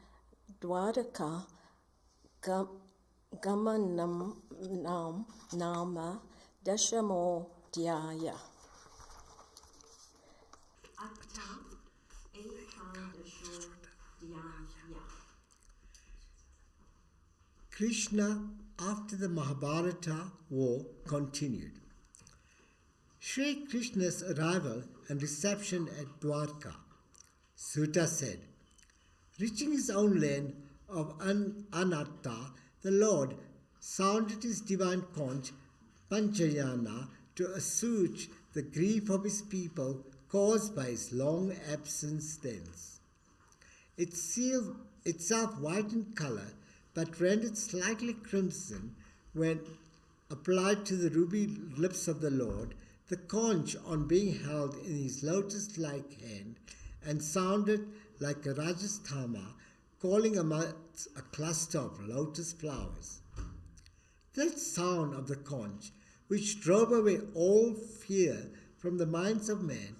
Dwarka Gamanam Nama Dashamo Dhyaya. Atta Ekadasho Dhyaya. Krishna, after the Mahabharata war, continued. Sri Krishna's arrival and reception at Dwarka. Sutta said, reaching his own land of Anartha, the Lord sounded his divine conch, Panchayana, to assuage the grief of his people caused by his long absence thence. Itself white in colour, but rendered slightly crimson when applied to the ruby lips of the Lord, the conch on being held in his lotus-like hand, and sounded like a Rajasthama calling amongst a cluster of lotus flowers. That sound of the conch, which drove away all fear from the minds of men,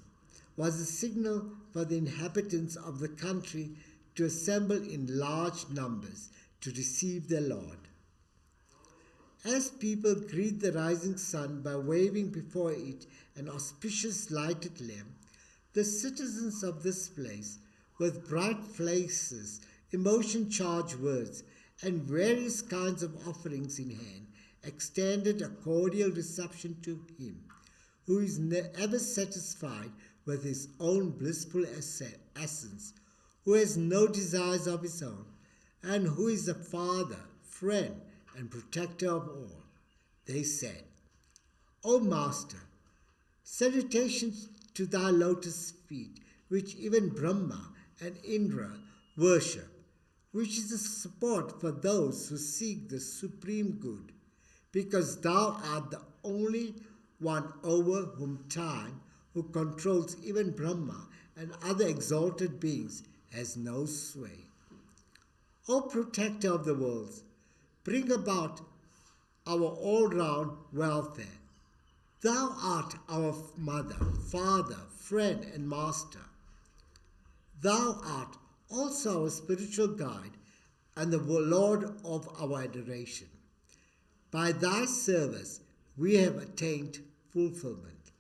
was a signal for the inhabitants of the country to assemble in large numbers to receive their Lord. As people greet the rising sun by waving before it an auspicious lighted lamp, the citizens of this place, with bright faces, emotion-charged words, and various kinds of offerings in hand, extended a cordial reception to him, who is ever satisfied with his own blissful essence, who has no desires of his own, and who is a father, friend, and protector of all. They said, O Master, salutations to thy lotus feet, which even Brahma and Indra worship, which is a support for those who seek the supreme good, because thou art the only one over whom time, who controls even Brahma and other exalted beings, has no sway. O protector of the worlds, bring about our all-round welfare. Thou art our mother, father, friend, and master. Thou art also our spiritual guide and the Lord of our adoration. By thy service we have attained fulfillment.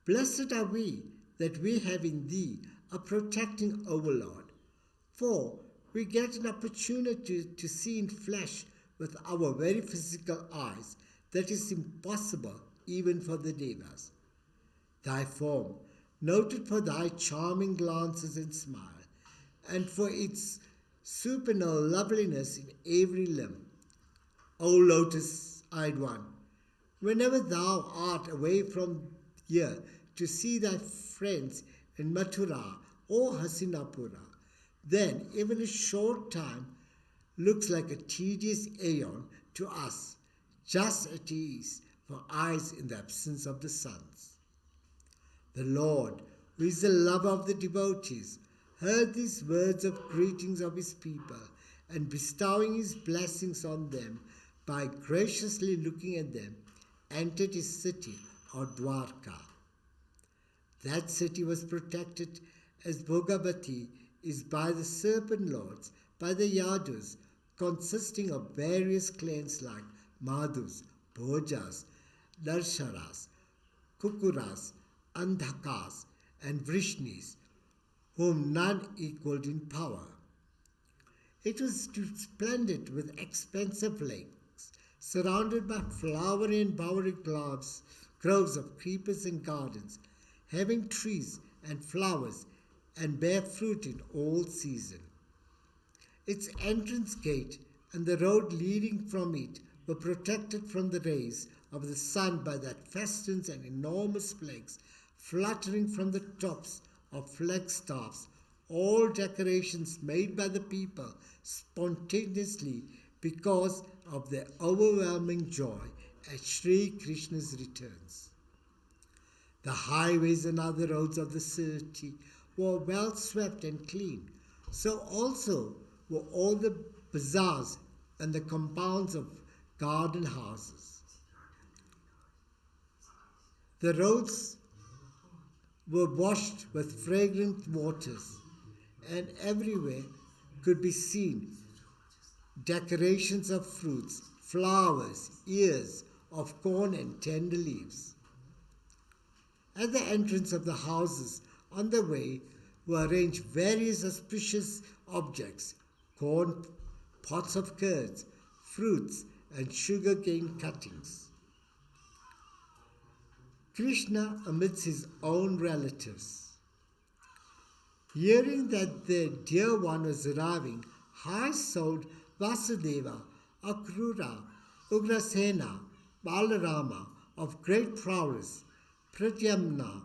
Blessed are we that we have in thee a protecting overlord, for we get an opportunity to see in flesh with our very physical eyes that is impossible even for the devas. Thy form, noted for thy charming glances and smile, and for its supernal loveliness in every limb. O lotus-eyed one, whenever thou art away from here to see thy friends in Mathura or Hastinapura, then even a short time looks like a tedious aeon to us, just as it is for eyes in the absence of the suns. The Lord, who is the lover of the devotees, heard these words of greetings of his people, and bestowing his blessings on them by graciously looking at them, entered his city or Dwarka. That city was protected as Bhagavati is by the serpent lords, by the Yadus, consisting of various clans like Madhus, Bhojas, Darsharas, Kukuras, Andhakas, and Vrishnis, whom none equaled in power. It was splendid with expensive lakes, surrounded by flowery and bowery groves of creepers and gardens, having trees and flowers and bear fruit in all season. Its entrance gate and the road leading from it were protected from the rays of the sun by that festoons and enormous flags fluttering from the tops of flagstaffs, all decorations made by the people spontaneously because of their overwhelming joy at Sri Krishna's returns. The highways and other roads of the city were well swept and clean, so also were all the bazaars and the compounds of garden houses. The roads were washed with fragrant waters, and everywhere could be seen decorations of fruits, flowers, ears of corn and tender leaves. At the entrance of the houses on the way were arranged various auspicious objects, corn, pots of curds, fruits, and sugar-cane cuttings. Krishna amidst his own relatives, hearing that their dear one was arriving, high-souled Vasudeva, Akrura, Ugrasena, Balarama of great prowess, Pratyamna,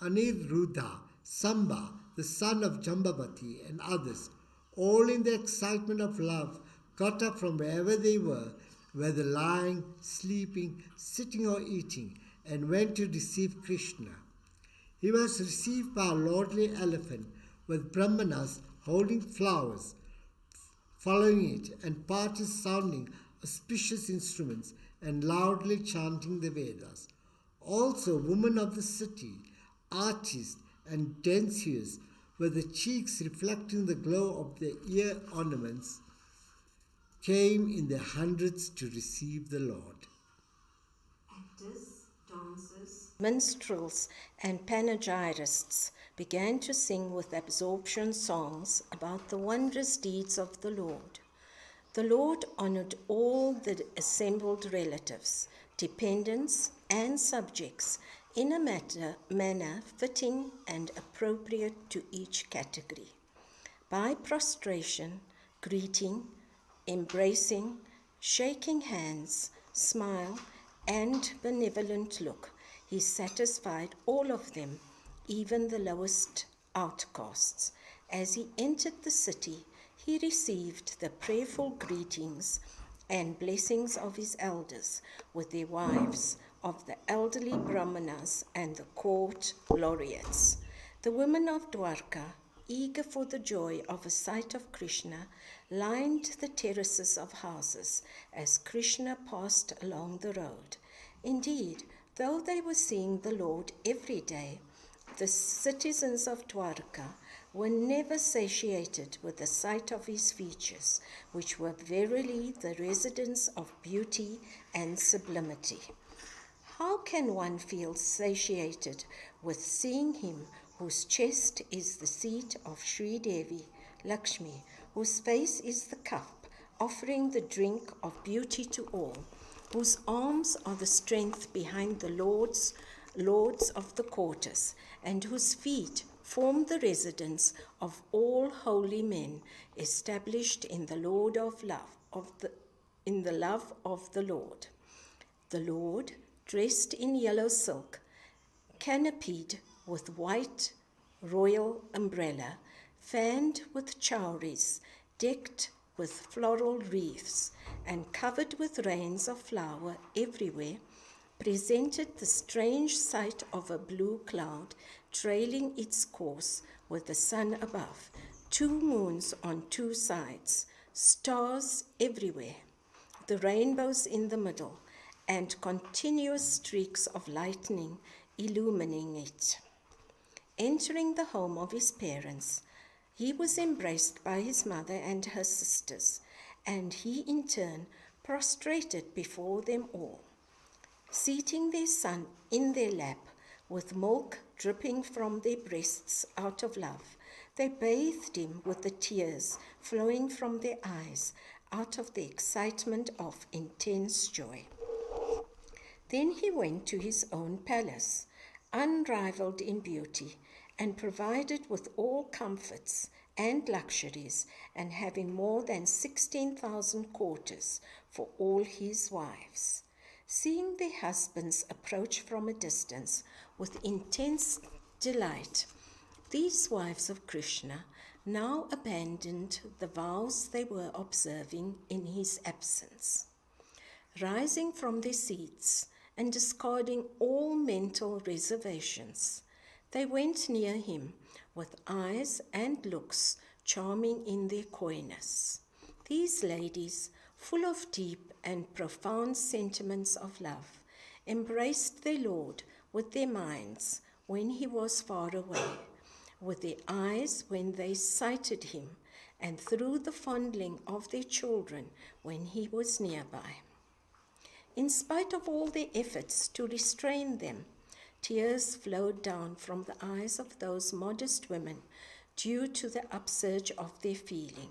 Aniruddha, Samba, the son of Jambavati, and others, all in the excitement of love, got up from wherever they were, whether lying, sleeping, sitting or eating, and went to receive Krishna. He was received by a lordly elephant, with brahmanas holding flowers, following it, and parties sounding auspicious instruments and loudly chanting the Vedas. Also women of the city, artists and dancers, with the cheeks reflecting the glow of their ear ornaments, came in their hundreds to receive the Lord. Actors, dancers, minstrels, and panegyrists began to sing with absorption songs about the wondrous deeds of the Lord. The Lord honored all the assembled relatives, dependents, and subjects in a manner fitting and appropriate to each category. By prostration, greeting, embracing, shaking hands, smile, and benevolent look, he satisfied all of them, even the lowest outcasts. As he entered the city, he received the prayerful greetings and blessings of his elders with their wives, of the elderly brahmanas and the court laureates. The women of Dwarka, eager for the joy of a sight of Krishna, lined the terraces of houses as Krishna passed along the road. Indeed, though they were seeing the Lord every day, the citizens of Dwarka were never satiated with the sight of his features, which were verily the residence of beauty and sublimity. How can one feel satiated with seeing him whose chest is the seat of Sri Devi, Lakshmi, whose face is the cup, offering the drink of beauty to all, whose arms are the strength behind the lords of the quarters, and whose feet form the residence of all holy men, established in the Lord of love, in the love of the Lord. The Lord, dressed in yellow silk, canopied with white royal umbrella, fanned with chowries, decked with floral wreaths, and covered with rains of flower everywhere, presented the strange sight of a blue cloud trailing its course with the sun above, 2 moons on 2 sides, stars everywhere, the rainbows in the middle, and continuous streaks of lightning illumining it. Entering the home of his parents, he was embraced by his mother and her sisters, and he in turn prostrated before them all. Seating their son in their lap, with milk dripping from their breasts out of love, they bathed him with the tears flowing from their eyes out of the excitement of intense joy. Then he went to his own palace, unrivaled in beauty, and provided with all comforts and luxuries, and having more than 16,000 quarters for all his wives. Seeing their husbands approach from a distance with intense delight, these wives of Krishna now abandoned the vows they were observing in his absence. Rising from their seats and discarding all mental reservations, they went near him with eyes and looks charming in their coyness. These ladies, full of deep and profound sentiments of love, embraced their Lord with their minds when he was far away, with their eyes when they sighted him, and through the fondling of their children when he was nearby. In spite of all their efforts to restrain them, tears flowed down from the eyes of those modest women due to the upsurge of their feeling.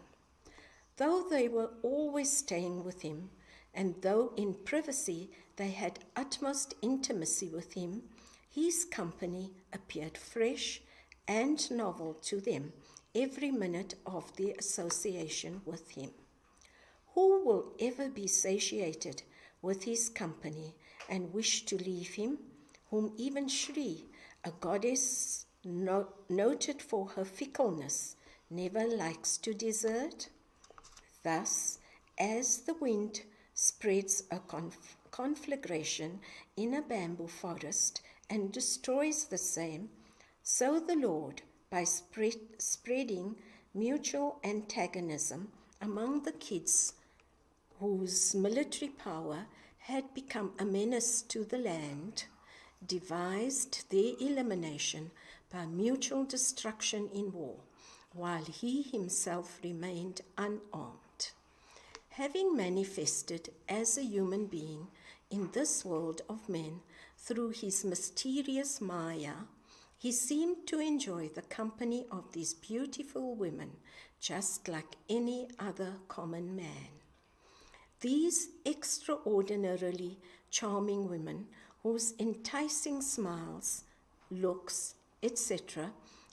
Though they were always staying with him, and though in privacy they had utmost intimacy with him, his company appeared fresh and novel to them every minute of their association with him. Who will ever be satiated with his company and wish to leave him, whom even Shri, A goddess noted for her fickleness never likes to desert. Thus, as the wind spreads a conflagration in a bamboo forest and destroys the same, so the Lord, by spreading mutual antagonism among the kids whose military power had become a menace to the land, devised their elimination by mutual destruction in war, while he himself remained unarmed. Having manifested as a human being in this world of men through his mysterious Maya, he seemed to enjoy the company of these beautiful women, just like any other common man. These extraordinarily charming women, whose enticing smiles, looks, etc.,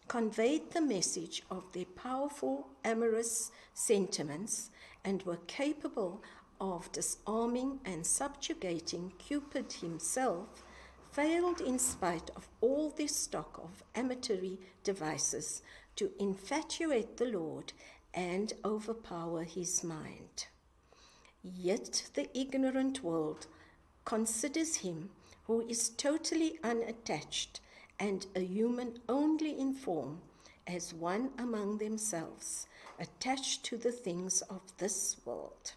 conveyed the message of their powerful amorous sentiments and were capable of disarming and subjugating Cupid himself, failed in spite of all their stock of amatory devices to infatuate the Lord and overpower his mind. Yet the ignorant world considers him who is totally unattached and a human only in form as one among themselves, attached to the things of this world.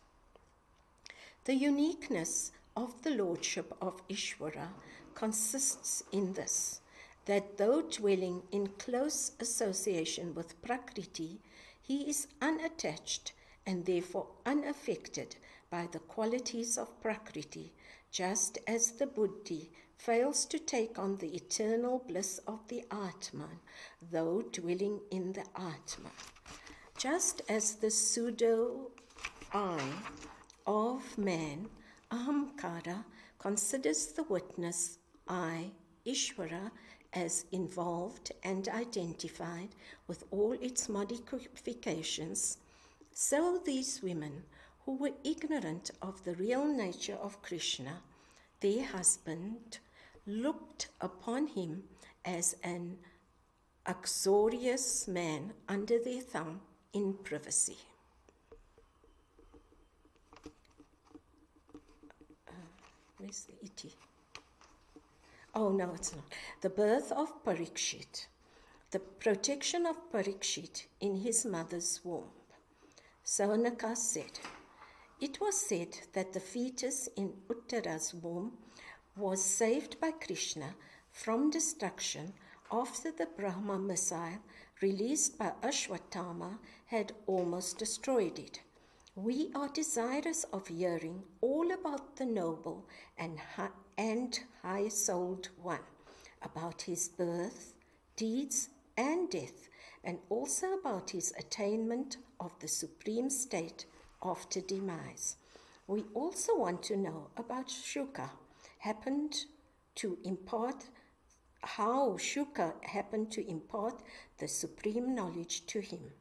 The uniqueness of the lordship of Ishvara consists in this, that though dwelling in close association with Prakriti, he is unattached and therefore unaffected by the qualities of Prakriti, just as the Buddhi fails to take on the eternal bliss of the Atman, though dwelling in the Atma. Just as the pseudo-I of man, Ahamkara, considers the witness I, Ishvara, as involved and identified with all its modifications, so these women, who were ignorant of the real nature of Krishna, their husband, looked upon him as an uxorious man under their thumb in privacy. Where's the iti? Oh, no, it's not. The birth of Parikshit. The protection of Parikshit in his mother's womb. Saunaka said, it was said that the fetus in Uttara's womb was saved by Krishna from destruction after the Brahma missile released by Ashwatthama had almost destroyed it. We are desirous of hearing all about the noble and high-souled one, about his birth, deeds, and death, and also about his attainment of the supreme state after demise. We also want to know about Shuka, how Shuka happened to impart the supreme knowledge to him.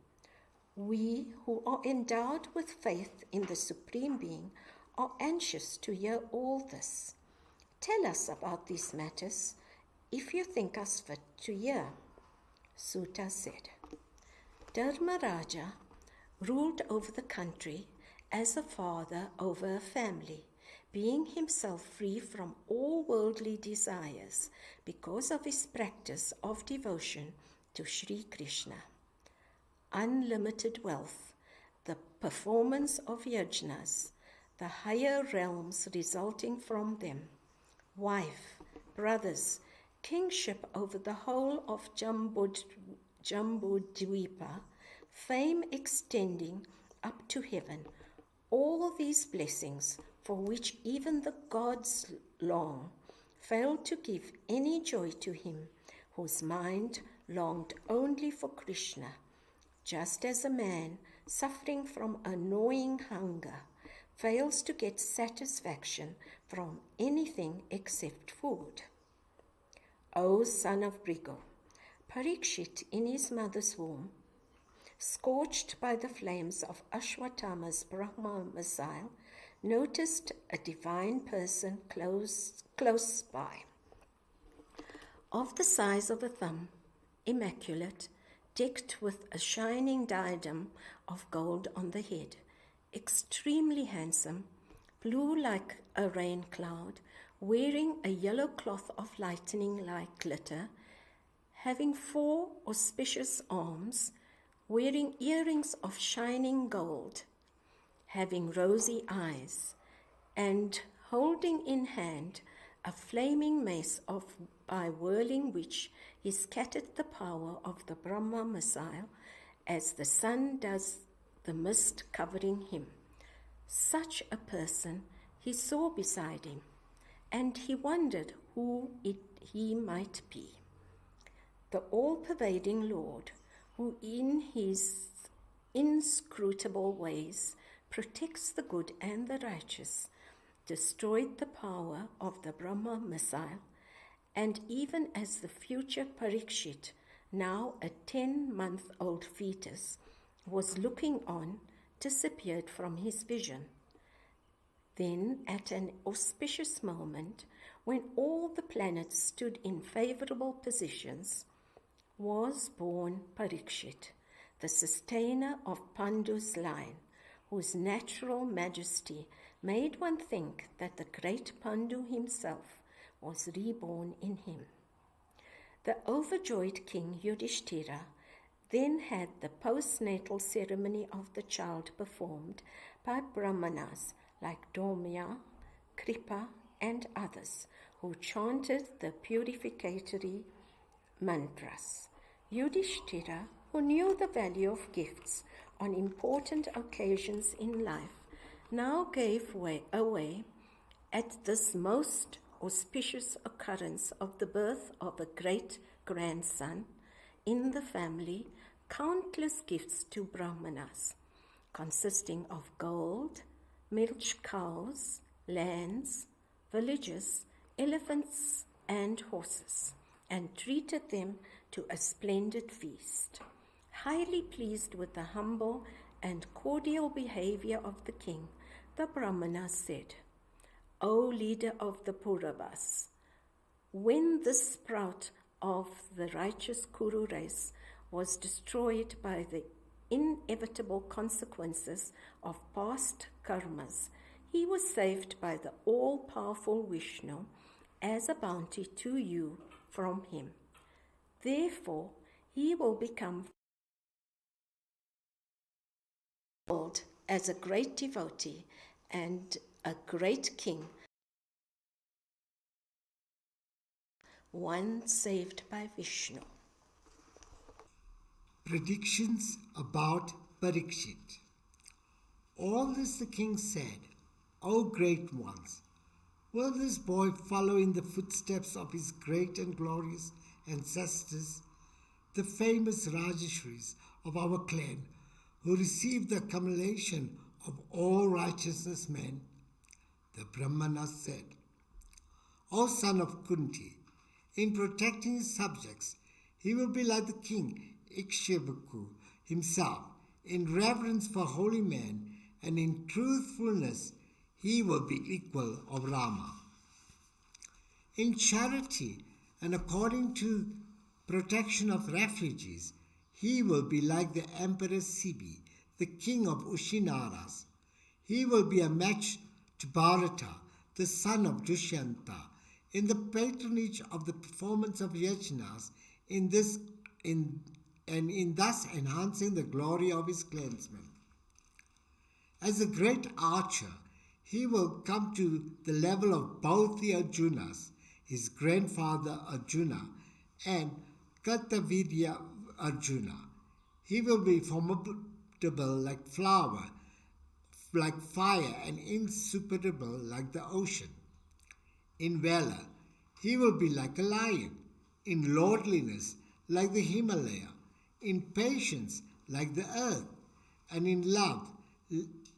We who are endowed with faith in the Supreme Being are anxious to hear all this. Tell us about these matters if you think us fit to hear. Sutta said, Dharmaraja ruled over the country as a father over a family, being himself free from all worldly desires because of his practice of devotion to Sri Krishna. Unlimited wealth, the performance of yajnas, the higher realms resulting from them, wife, brothers, kingship over the whole of Jambudvipa, fame extending up to heaven, all these blessings for which even the gods long, failed to give any joy to him whose mind longed only for Krishna, just as a man suffering from annoying hunger fails to get satisfaction from anything except food. O son of Brigu, Parikshit in his mother's womb, scorched by the flames of Ashwatthama's Brahma missile, noticed a divine person close by. of the size of a thumb, immaculate, decked with a shining diadem of gold on the head, extremely handsome, blue like a rain cloud, wearing a yellow cloth of lightning like glitter, having 4 auspicious arms, wearing earrings of shining gold, having rosy eyes, and holding in hand a flaming mace by whirling which he scattered the power of the Brahma missile as the sun does the mist covering him. Such a person he saw beside him, and he wondered who he might be. The all-pervading Lord, who in his inscrutable ways protects the good and the righteous, destroyed the power of the Brahma missile, and even as the future Parikshit, now a 10-month-old fetus, was looking on, disappeared from his vision. Then, at an auspicious moment, when all the planets stood in favorable positions, was born Parikshit, the sustainer of Pandu's line, whose natural majesty made one think that the great Pandu himself was reborn in him. The overjoyed king Yudhishthira then had the postnatal ceremony of the child performed by brahmanas like Domya, Kripa, and others who chanted the purificatory mantras. Yudhishthira, who knew the value of gifts on important occasions in life, now gave away at this most auspicious occurrence of the birth of a great grandson in the family countless gifts to brahmanas, consisting of gold, milch cows, lands, villages, elephants, and horses, and treated them to a splendid feast. Highly pleased with the humble and cordial behavior of the king, the brahmana said, "O leader of the Pauravas, when this sprout of the righteous Kuru race was destroyed by the inevitable consequences of past karmas, he was saved by the all-powerful Vishnu as a bounty to you from him. Therefore, he will become as a great devotee and a great king, one saved by Vishnu." Predictions about Parikshit. All this the king said, "O great ones, will this boy follow in the footsteps of his great and glorious ancestors, the famous Rajashris of our clan, who received the accumulation of all righteousness men?" The Brahmana said, "O son of Kunti, in protecting his subjects, he will be like the king Ikshvaku himself. In reverence for holy men and in truthfulness, he will be equal of Rama. In charity and according to protection of refugees, he will be like the Emperor Sibi, the king of Ushinaras. He will be a match to Bharata, the son of Dushyanta, in the patronage of the performance of yajnas, in thus enhancing the glory of his clansmen. As a great archer, he will come to the level of both the Arjunas, his grandfather Arjuna, and Kartavirya Arjuna. He will be formidable like fire, and insuperable like the ocean. In valor, he will be like a lion. In lordliness, like the Himalaya. In patience, like the earth. And in love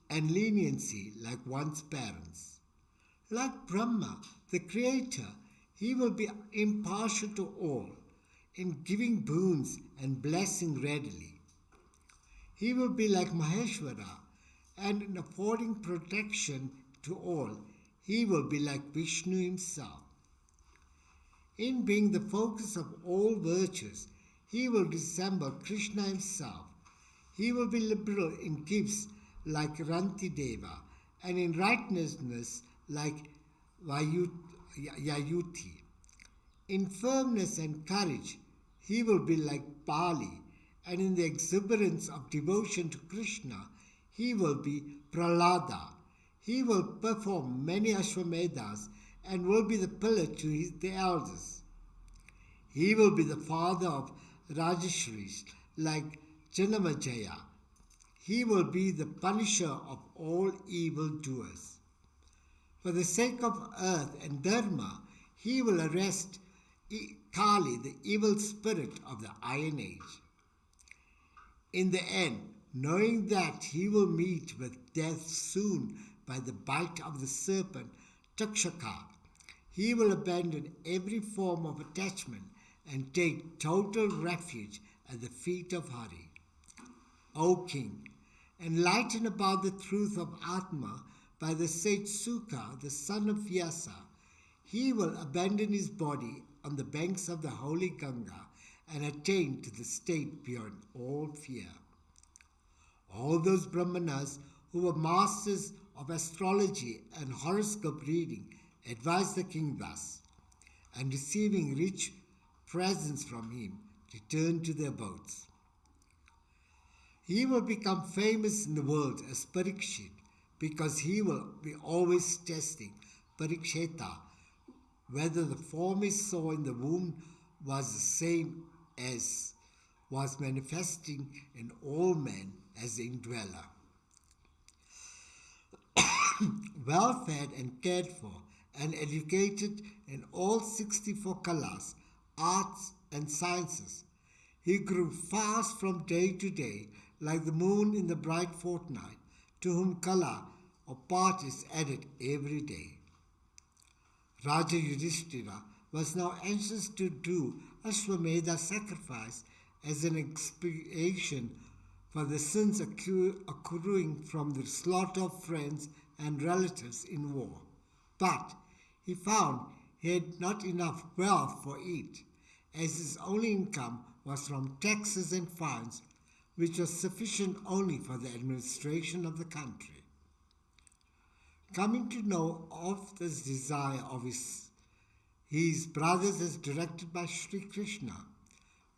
and leniency, like one's parents. Like Brahma, the Creator, he will be impartial to all, in giving boons and blessing readily. He will be like Maheshwara, and in affording protection to all, he will be like Vishnu himself. In being the focus of all virtues, he will resemble Krishna himself. He will be liberal in gifts like Rantideva, and in righteousness like Yayuti. In firmness and courage, he will be like Bali, and in the exuberance of devotion to Krishna, he will be Prahlada. He will perform many Ashwamedhas and will be the pillar to the elders. He will be the father of Rajashris like Janamajaya. He will be the punisher of all evildoers. For the sake of earth and Dharma, he will arrest Kali, the evil spirit of the Iron Age. In the end, knowing that he will meet with death soon by the bite of the serpent Takshaka, he will abandon every form of attachment and take total refuge at the feet of Hari. O King, enlightened about the truth of Atma by the sage Sukha, the son of Vyasa, he will abandon his body on the banks of the holy Ganga and attain to the state beyond all fear. All those Brahmanas who were masters of astrology and horoscope reading advised the king thus, and receiving rich presents from him, returned to their abodes. He will become famous in the world as Parikshit, because he will be always testing Parikshita, whether the form he saw in the womb was the same as was manifesting in all men as the indweller. Well fed and cared for and educated in all 64 kalas, arts and sciences, he grew fast from day to day like the moon in the bright fortnight, to whom kala or part is added every day. Raja Yudhishthira was now anxious to do Ashwamedha sacrifice as an expiation for the sins accruing from the slaughter of friends and relatives in war. But he found he had not enough wealth for it, as his only income was from taxes and fines, which was sufficient only for the administration of the country. Coming to know of this desire of his brothers as directed by Sri Krishna,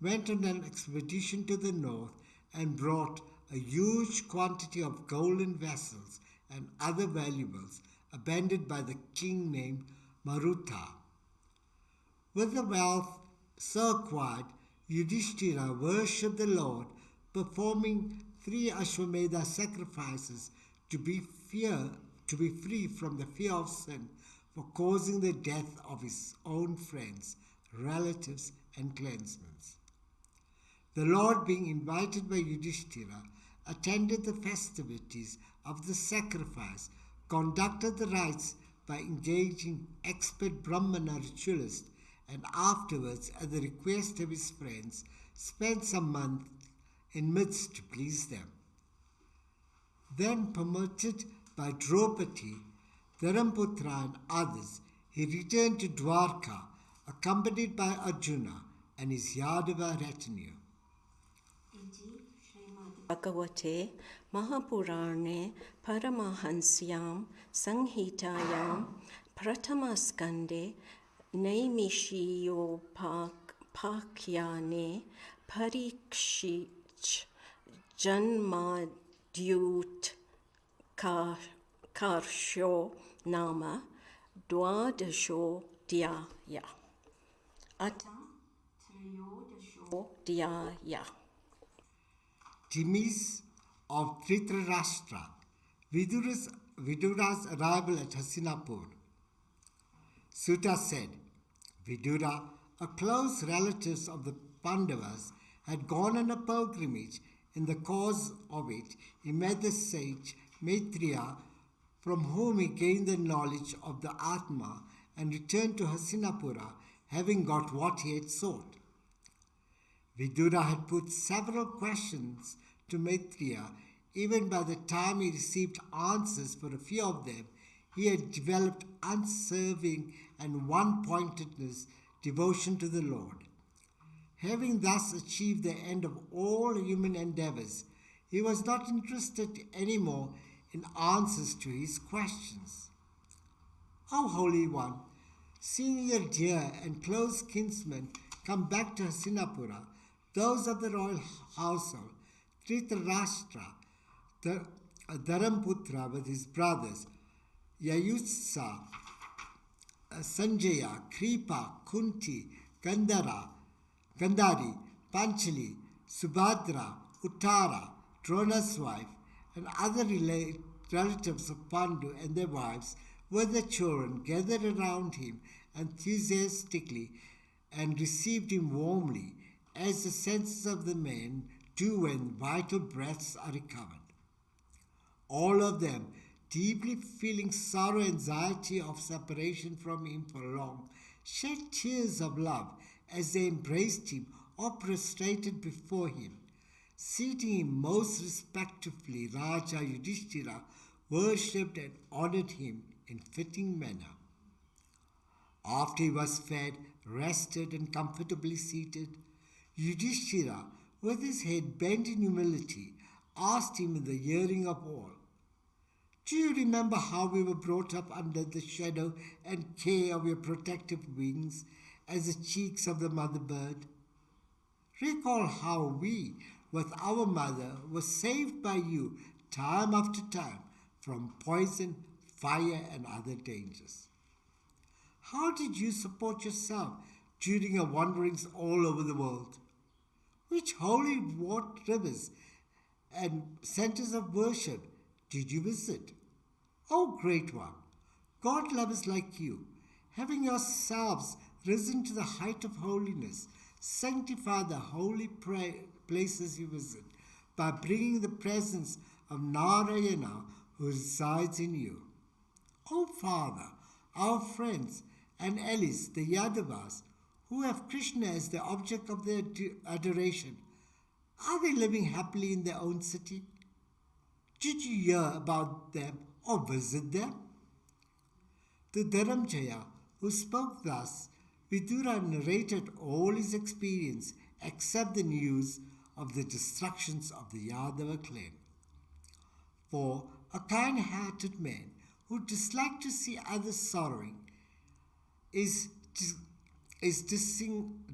went on an expedition to the north and brought a huge quantity of golden vessels and other valuables abandoned by the king named Maruta. With the wealth so acquired, Yudhishthira worshipped the Lord, performing 3 Ashwamedha sacrifices to be free from the fear of sin for causing the death of his own friends, relatives, and clansmen. The Lord, being invited by Yudhishthira, attended the festivities of the sacrifice, conducted the rites by engaging expert Brahmana ritualists, and afterwards, at the request of his friends, spent some months in midst to please them. Then, permitted by Draupadi, Dharamputra and others, he returned to Dwarka, accompanied by Arjuna and his Yadava retinue. Bhagavate Mahapurane Paramahansyam Sanghitayam Pratamaskande Naimishiyopakyane Parikshit Janmadyut Karsho Nama Dwadasho Dhyaya Ata Triyodasho Dhyaya. Timis of Dhritarashtra, Vidura's arrival at Hastinapur. Sutta said, Vidura, a close relative of the Pandavas, had gone on a pilgrimage. In the course of it, he met the sage Maitreya, from whom he gained the knowledge of the Atma and returned to Hastinapura, having got what he had sought. Vidura had put several questions to Maitreya. Even by the time he received answers for a few of them, he had developed unswerving and one-pointedness devotion to the Lord. Having thus achieved the end of all human endeavors, he was not interested anymore in answers to his questions. O Holy One, seeing your dear and close kinsmen come back to Hastinapura, those of the royal household, Dhritarashtra, Dharamputra with his brothers, Yudhishthira, Sanjaya, Kripa, Kunti, Gandhari, Panchali, Subhadra, Uttara, Drona's wife, and other relatives of Pandu and their wives with their children gathered around him enthusiastically and received him warmly, as the senses of the men do when vital breaths are recovered. All of them, deeply feeling sorrow and anxiety of separation from him for long, shed tears of love as they embraced him or prostrated before him. Seating him most respectfully, Raja Yudhishthira worshipped and honored him in fitting manner. After he was fed, rested, and comfortably seated, Yudhishthira, with his head bent in humility, asked him in the hearing of all, "Do you remember how we were brought up under the shadow and care of your protective wings as the cheeks of the mother bird? Recall how we, with our mother, were saved by you time after time from poison, fire, and other dangers. How did you support yourself during your wanderings all over the world? Which holy rivers and centers of worship did you visit? O Great One, God lovers like you, having yourselves risen to the height of holiness, sanctify the holy places you visit by bringing the presence of Narayana who resides in you. O Father, our friends and allies, the Yadavas, who have Krishna as the object of their adoration, are they living happily in their own city? Did you hear about them or visit them?" To Dharamjaya, who spoke thus, Vidura narrated all his experience except the news of the destructions of the Yadava clan. For a kind-hearted man who disliked to see others sorrowing is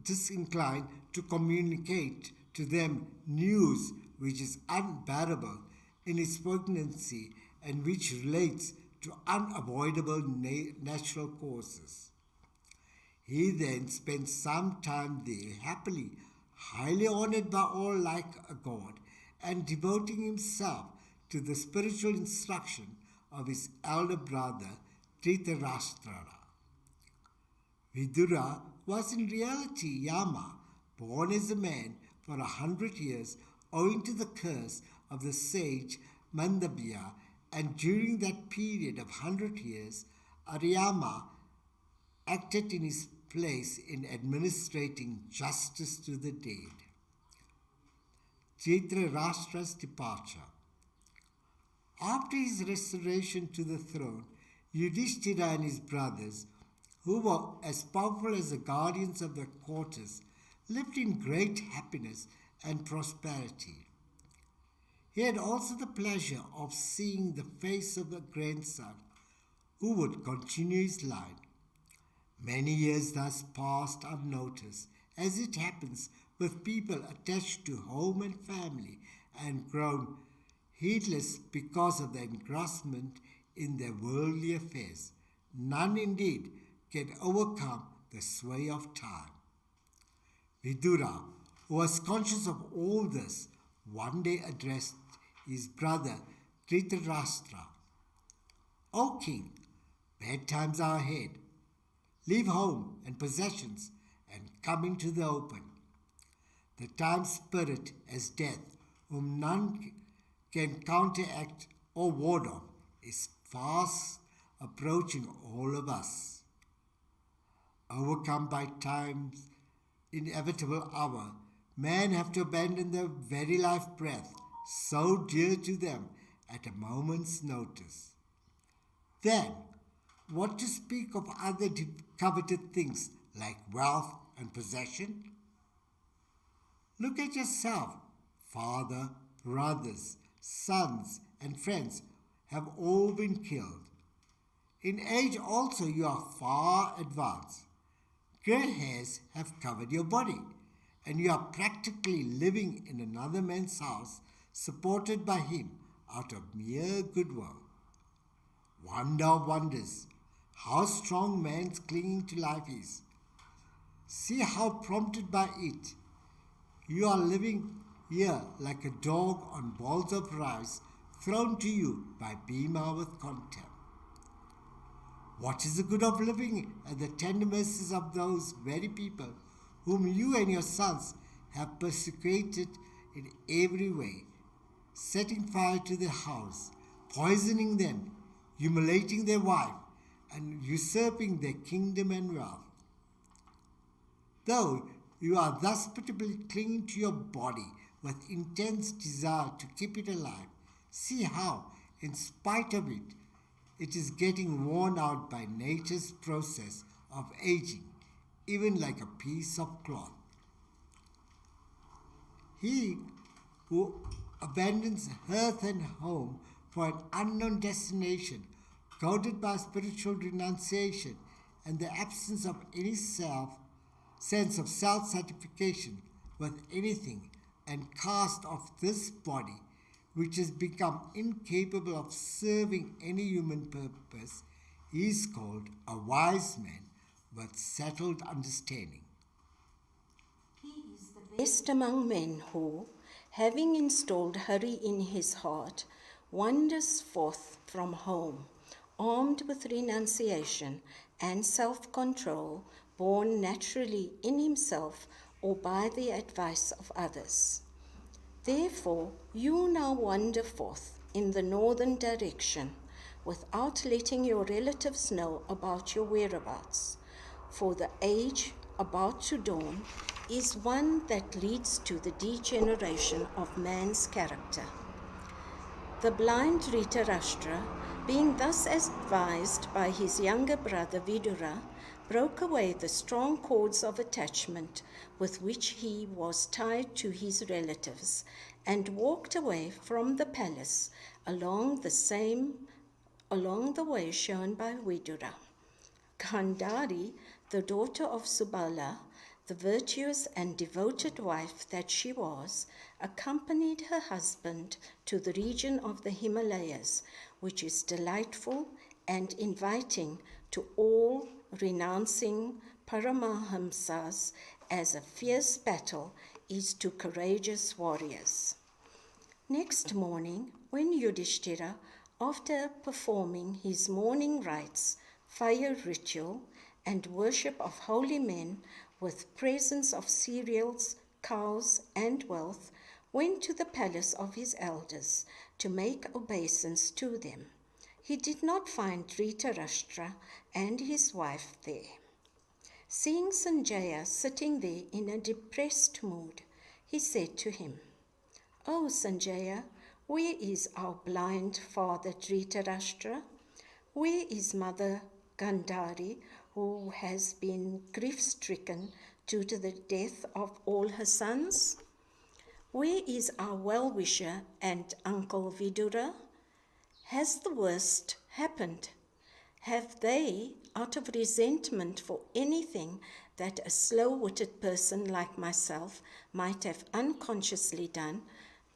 disinclined to communicate to them news which is unbearable in its poignancy and which relates to unavoidable natural causes. He then spent some time there, happily, highly honored by all like a god, and devoting himself to the spiritual instruction of his elder brother Dhritarashtra. Vidura was in reality Yama, born as a man for 100 years owing to the curse of the sage Mandabya, and during that period of 100 years, Aryama acted in his place in administrating justice to the dead. Dhritarashtra's departure. After his restoration to the throne, Yudhishthira and his brothers, who were as powerful as the guardians of their quarters, lived in great happiness and prosperity. He had also the pleasure of seeing the face of a grandson who would continue his line. Many years thus passed unnoticed, as it happens with people attached to home and family and grown heedless because of their engrossment in their worldly affairs. None indeed can overcome the sway of time. Vidura, who was conscious of all this, one day addressed his brother Dhritarashtra. "O king, bad times are ahead. Leave home and possessions and come into the open. The time spirit as death, whom none can counteract or ward off, is fast approaching all of us. Overcome by time's inevitable hour, men have to abandon their very life breath, so dear to them, at a moment's notice. Then, what to speak of other coveted things like wealth and possession? Look at yourself. Father, brothers, sons, and friends have all been killed. In age also you are far advanced. Grey hairs have covered your body, and you are practically living in another man's house, supported by him out of mere goodwill. Wonder of wonders, how strong man's clinging to life is. See how prompted by it, you are living here like a dog on balls of rice thrown to you by Bhima with contempt. What is the good of living at the tender mercies of those very people whom you and your sons have persecuted in every way, setting fire to their house, poisoning them, humiliating their wife, and usurping their kingdom and wealth? Though you are thus pitiably clinging to your body with intense desire to keep it alive, see how, in spite of it, it is getting worn out by nature's process of aging, even like a piece of cloth. He who abandons hearth and home for an unknown destination, goaded by spiritual renunciation and the absence of any sense of self-satisfaction with anything, and cast off this body, which has become incapable of serving any human purpose, is called a wise man with settled understanding. He is the best among men who, having installed hurry in his heart, wanders forth from home, armed with renunciation and self-control, born naturally in himself or by the advice of others. Therefore, you now wander forth in the northern direction, without letting your relatives know about your whereabouts, for the age about to dawn is one that leads to the degeneration of man's character. The blind Dhritarashtra, being thus advised by his younger brother Vidura, broke away the strong cords of attachment with which he was tied to his relatives, and walked away from the palace along the way shown by Vidura. Gandhari, the daughter of Subala, the virtuous and devoted wife that she was, accompanied her husband to the region of the Himalayas, which is delightful and inviting to all renouncing Paramahamsas, as a fierce battle is to courageous warriors. Next morning, when Yudhishthira, after performing his morning rites, fire ritual, and worship of holy men with presents of cereals, cows, and wealth, went to the palace of his elders to make obeisance to them, he did not find Dhritarashtra and his wife there. Seeing Sanjaya sitting there in a depressed mood, he said to him, "O Sanjaya, where is our blind father Dhritarashtra? Where is mother Gandhari, who has been grief-stricken due to the death of all her sons? Where is our well-wisher and uncle Vidura? Has the worst happened? Have they, out of resentment for anything that a slow-witted person like myself might have unconsciously done,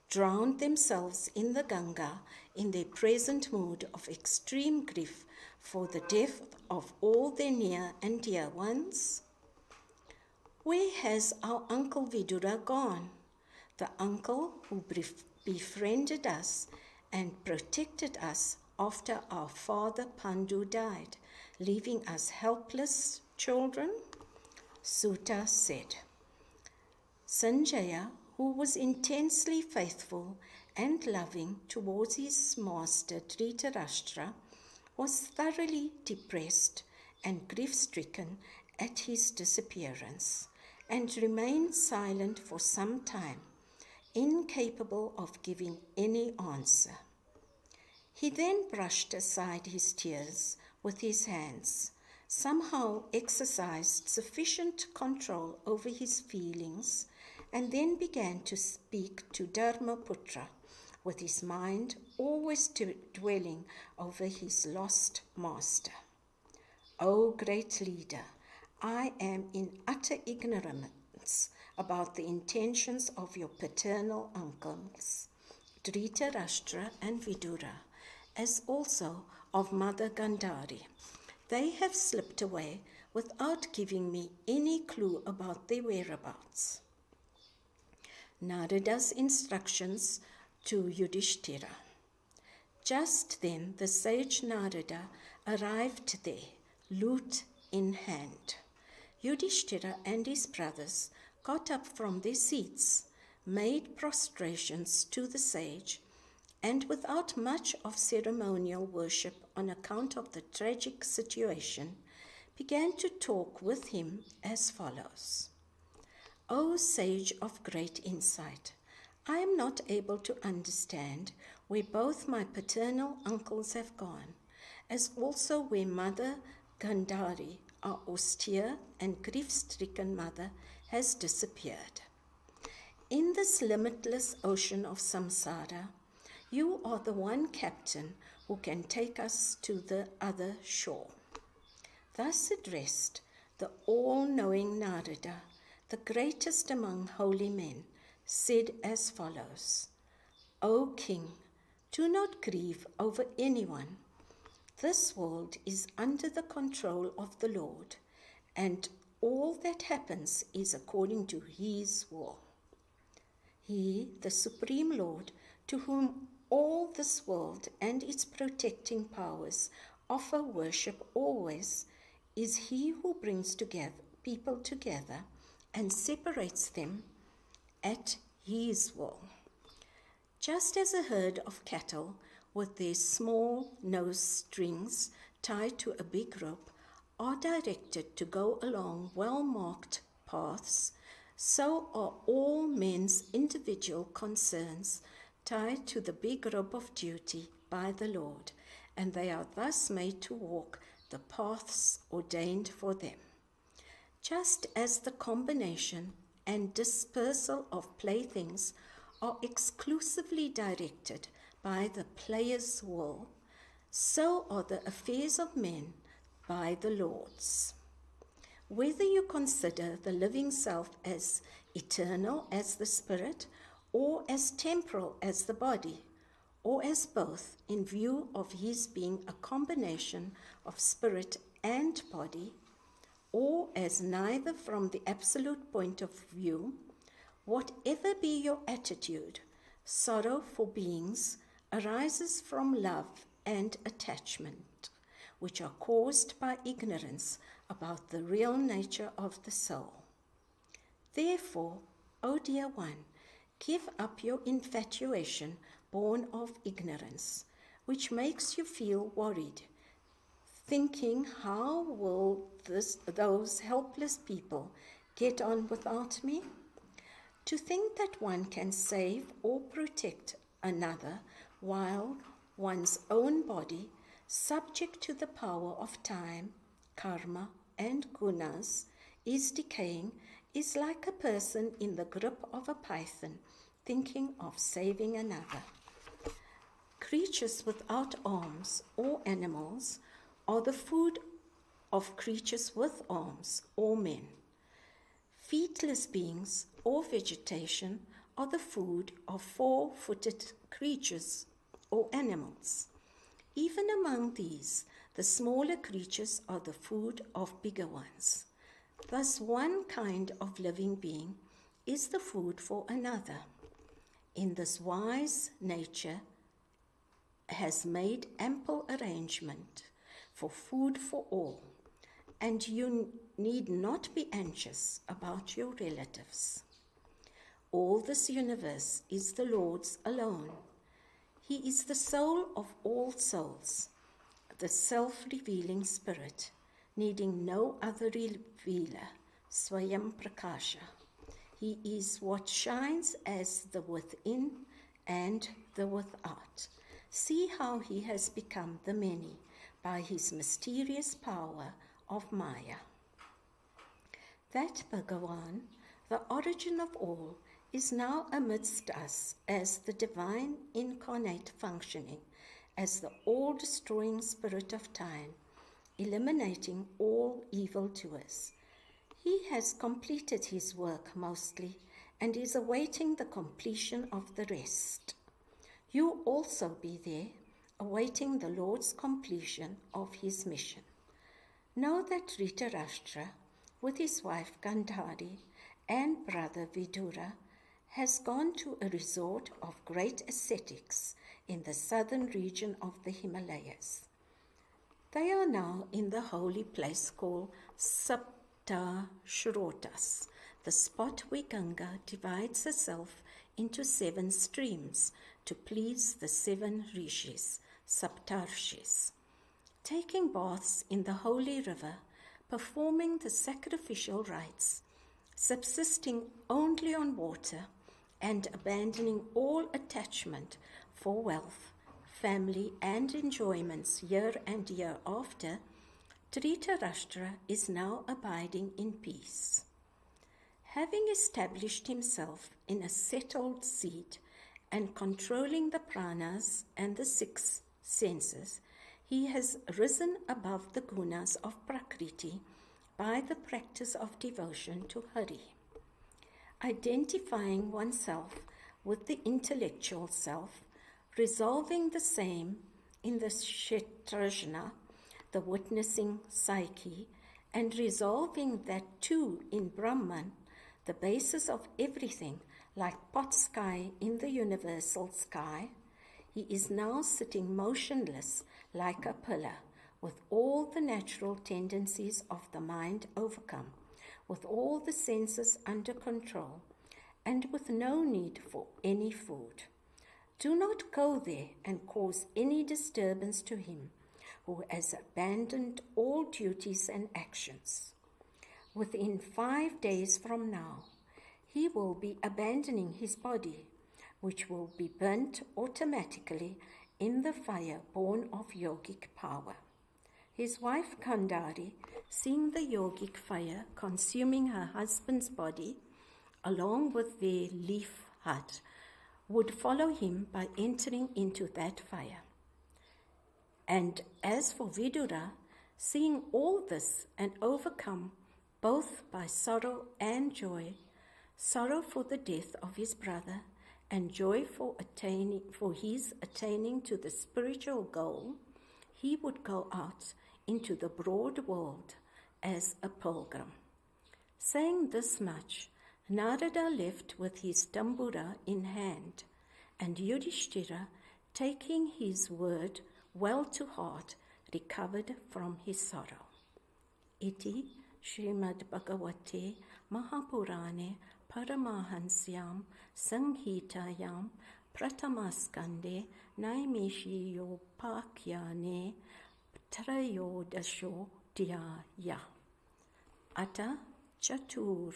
drowned themselves in the Ganga in their present mood of extreme grief for the death of all their near and dear ones? Where has our uncle Vidura gone, the uncle who befriended us and protected us after our father Pandu died, leaving us helpless children?" Sutta said. Sanjaya, who was intensely faithful and loving towards his master Dhritarashtra, was thoroughly depressed and grief-stricken at his disappearance, and remained silent for some time, incapable of giving any answer. He then brushed aside his tears with his hands, somehow exercised sufficient control over his feelings, and then began to speak to Dharmaputra, with his mind always dwelling over his lost master. O great leader, I am in utter ignorance about the intentions of your paternal uncles, Dhritarashtra and Vidura, as also of Mother Gandhari. They have slipped away without giving me any clue about their whereabouts. Narada's instructions to Yudhishthira. Just then the sage Narada arrived there, lute in hand. Yudhishthira and his brothers got up from their seats, made prostrations to the sage, and without much of ceremonial worship on account of the tragic situation, began to talk with him as follows. O sage of great insight, I am not able to understand where both my paternal uncles have gone, as also where Mother Gandhari, our austere and grief-stricken mother, has disappeared. In this limitless ocean of samsara, you are the one captain who can take us to the other shore. Thus addressed, the all-knowing Narada, the greatest among holy men, said as follows, O king, do not grieve over anyone. This world is under the control of the Lord, and all that happens is according to his will. He, the Supreme Lord, to whom all this world and its protecting powers offer worship always, is he who brings people together and separates them at his will. Just as a herd of cattle with their small nose strings tied to a big rope are directed to go along well-marked paths, so are all men's individual concerns tied to the big rope of duty by the Lord, and they are thus made to walk the paths ordained for them. Just as the combination and dispersal of playthings are exclusively directed by the player's will, so are the affairs of men by the Lord's. Whether you consider the living self as eternal as the spirit, or as temporal as the body, or as both, in view of his being a combination of spirit and body, or as neither from the absolute point of view, whatever be your attitude, sorrow for beings arises from love and attachment, which are caused by ignorance about the real nature of the soul. Therefore, O dear one, give up your infatuation born of ignorance, which makes you feel worried, thinking, how will those helpless people get on without me? To think that one can save or protect another while one's own body, subject to the power of time, karma, and gunas, is decaying, is like a person in the grip of a python thinking of saving another. Creatures without arms or animals are the food of creatures with arms or men. Feetless beings or vegetation are the food of four-footed creatures or animals. Even among these, the smaller creatures are the food of bigger ones. Thus, one kind of living being is the food for another. In this wise, nature has made ample arrangement for food for all, and you need not be anxious about your relatives. All this universe is the Lord's alone. He is the soul of all souls, the self-revealing spirit, needing no other revealer, Swayam Prakasha. He is what shines as the within and the without. See how he has become the many by his mysterious power of Maya. That Bhagavan, the origin of all, is now amidst us as the divine incarnate functioning, as the all-destroying spirit of time, eliminating all evil doers. He has completed his work mostly and is awaiting the completion of the rest. You also be there, awaiting the Lord's completion of his mission. Know that Dhritarashtra, with his wife Gandhari and brother Vidura, has gone to a resort of great ascetics in the southern region of the Himalayas. They are now in the holy place called Shrotas, the spot where Ganga divides herself into 7 streams to please the 7 rishis, Saptarshis. Taking baths in the holy river, performing the sacrificial rites, subsisting only on water, and abandoning all attachment for wealth, family, and enjoyments year and year after, Dhritarashtra is now abiding in peace. Having established himself in a settled seat and controlling the pranas and the 6 senses, he has risen above the gunas of Prakriti by the practice of devotion to Hari. Identifying oneself with the intellectual self, resolving the same in the Kshetrajna, the witnessing psyche, and resolving that too in Brahman, the basis of everything, like pot sky in the universal sky, he is now sitting motionless like a pillar, with all the natural tendencies of the mind overcome, with all the senses under control, and with no need for any food. Do not go there and cause any disturbance to him who has abandoned all duties and actions. Within 5 days from now, he will be abandoning his body, which will be burnt automatically in the fire born of yogic power. His wife Gandhari, seeing the yogic fire consuming her husband's body, along with their leaf hut, would follow him by entering into that fire. And as for Vidura, seeing all this and overcome both by sorrow and joy, sorrow for the death of his brother and joy for his attaining to the spiritual goal, he would go out into the broad world as a pilgrim. Saying this much, Narada left with his tambura in hand, and Yudhishthira, taking his word well to heart, recovered from his sorrow. Iti Shrimad Bhagavate Mahapurane Paramahansyam Sanghitayam Pratamaskande Naimishiyopakhyane Trayodasho Dhyaya Ata Chatur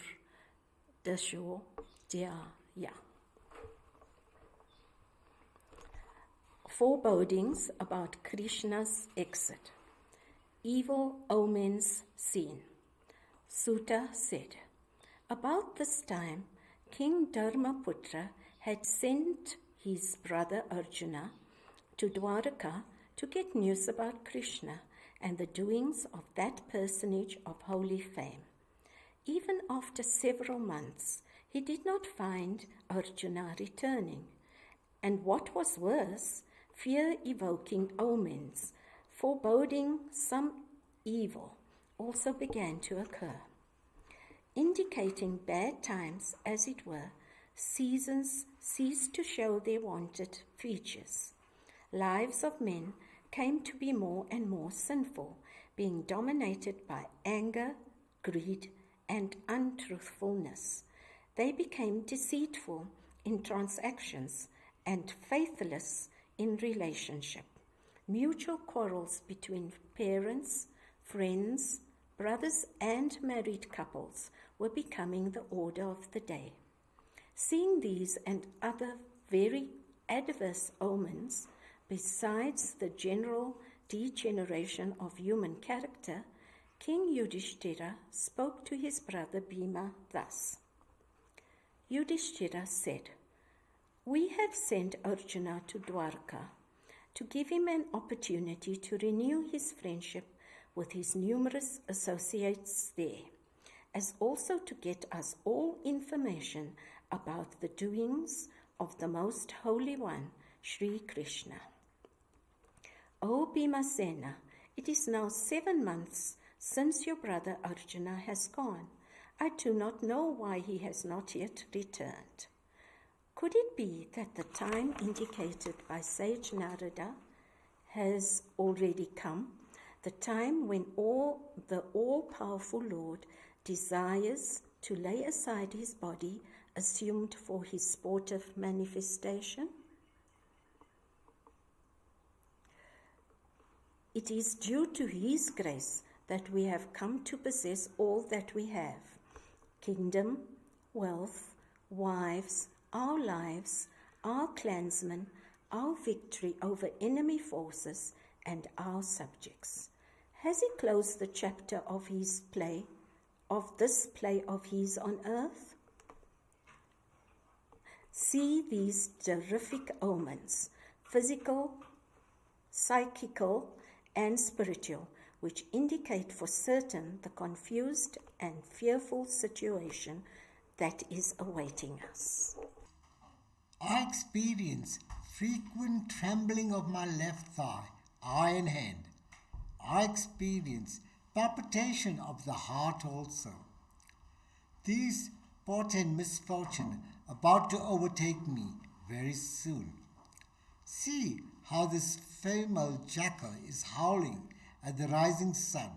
Dasho Dhyaya. Forebodings about Krishna's exit. Evil omens seen. Sutta said, about this time, King Dharmaputra had sent his brother Arjuna to Dwarka to get news about Krishna and the doings of that personage of holy fame. Even after several months, he did not find Arjuna returning, and what was worse, fear-evoking omens, foreboding some evil, also began to occur, indicating bad times, as it were. Seasons ceased to show their wanted features. Lives of men came to be more and more sinful, being dominated by anger, greed, and untruthfulness. They became deceitful in transactions and faithless in relationship. Mutual quarrels between parents, friends, brothers, and married couples were becoming the order of the day. Seeing these and other very adverse omens, besides the general degeneration of human character, King Yudhishthira spoke to his brother Bhima thus. Yudhishthira said, "We have sent Arjuna to Dwarka to give him an opportunity to renew his friendship with his numerous associates there, as also to get us all information about the doings of the Most Holy One, Sri Krishna. O Bhimasena, it is now 7 months since your brother Arjuna has gone. I do not know why he has not yet returned. Could it be that the time indicated by sage Narada has already come, the time when the all-powerful Lord desires to lay aside his body assumed for his sportive manifestation? It is due to his grace that we have come to possess all that we have: kingdom, wealth, wives, our lives, our clansmen, our victory over enemy forces, and our subjects. Has he closed the chapter of this play of his on earth? See these terrific omens, physical, psychical, and spiritual, which indicate for certain the confused and fearful situation that is awaiting us. I experience frequent trembling of my left thigh, eye and hand. I experience palpitation of the heart also. These portend misfortune about to overtake me very soon. See how this female jackal is howling at the rising sun,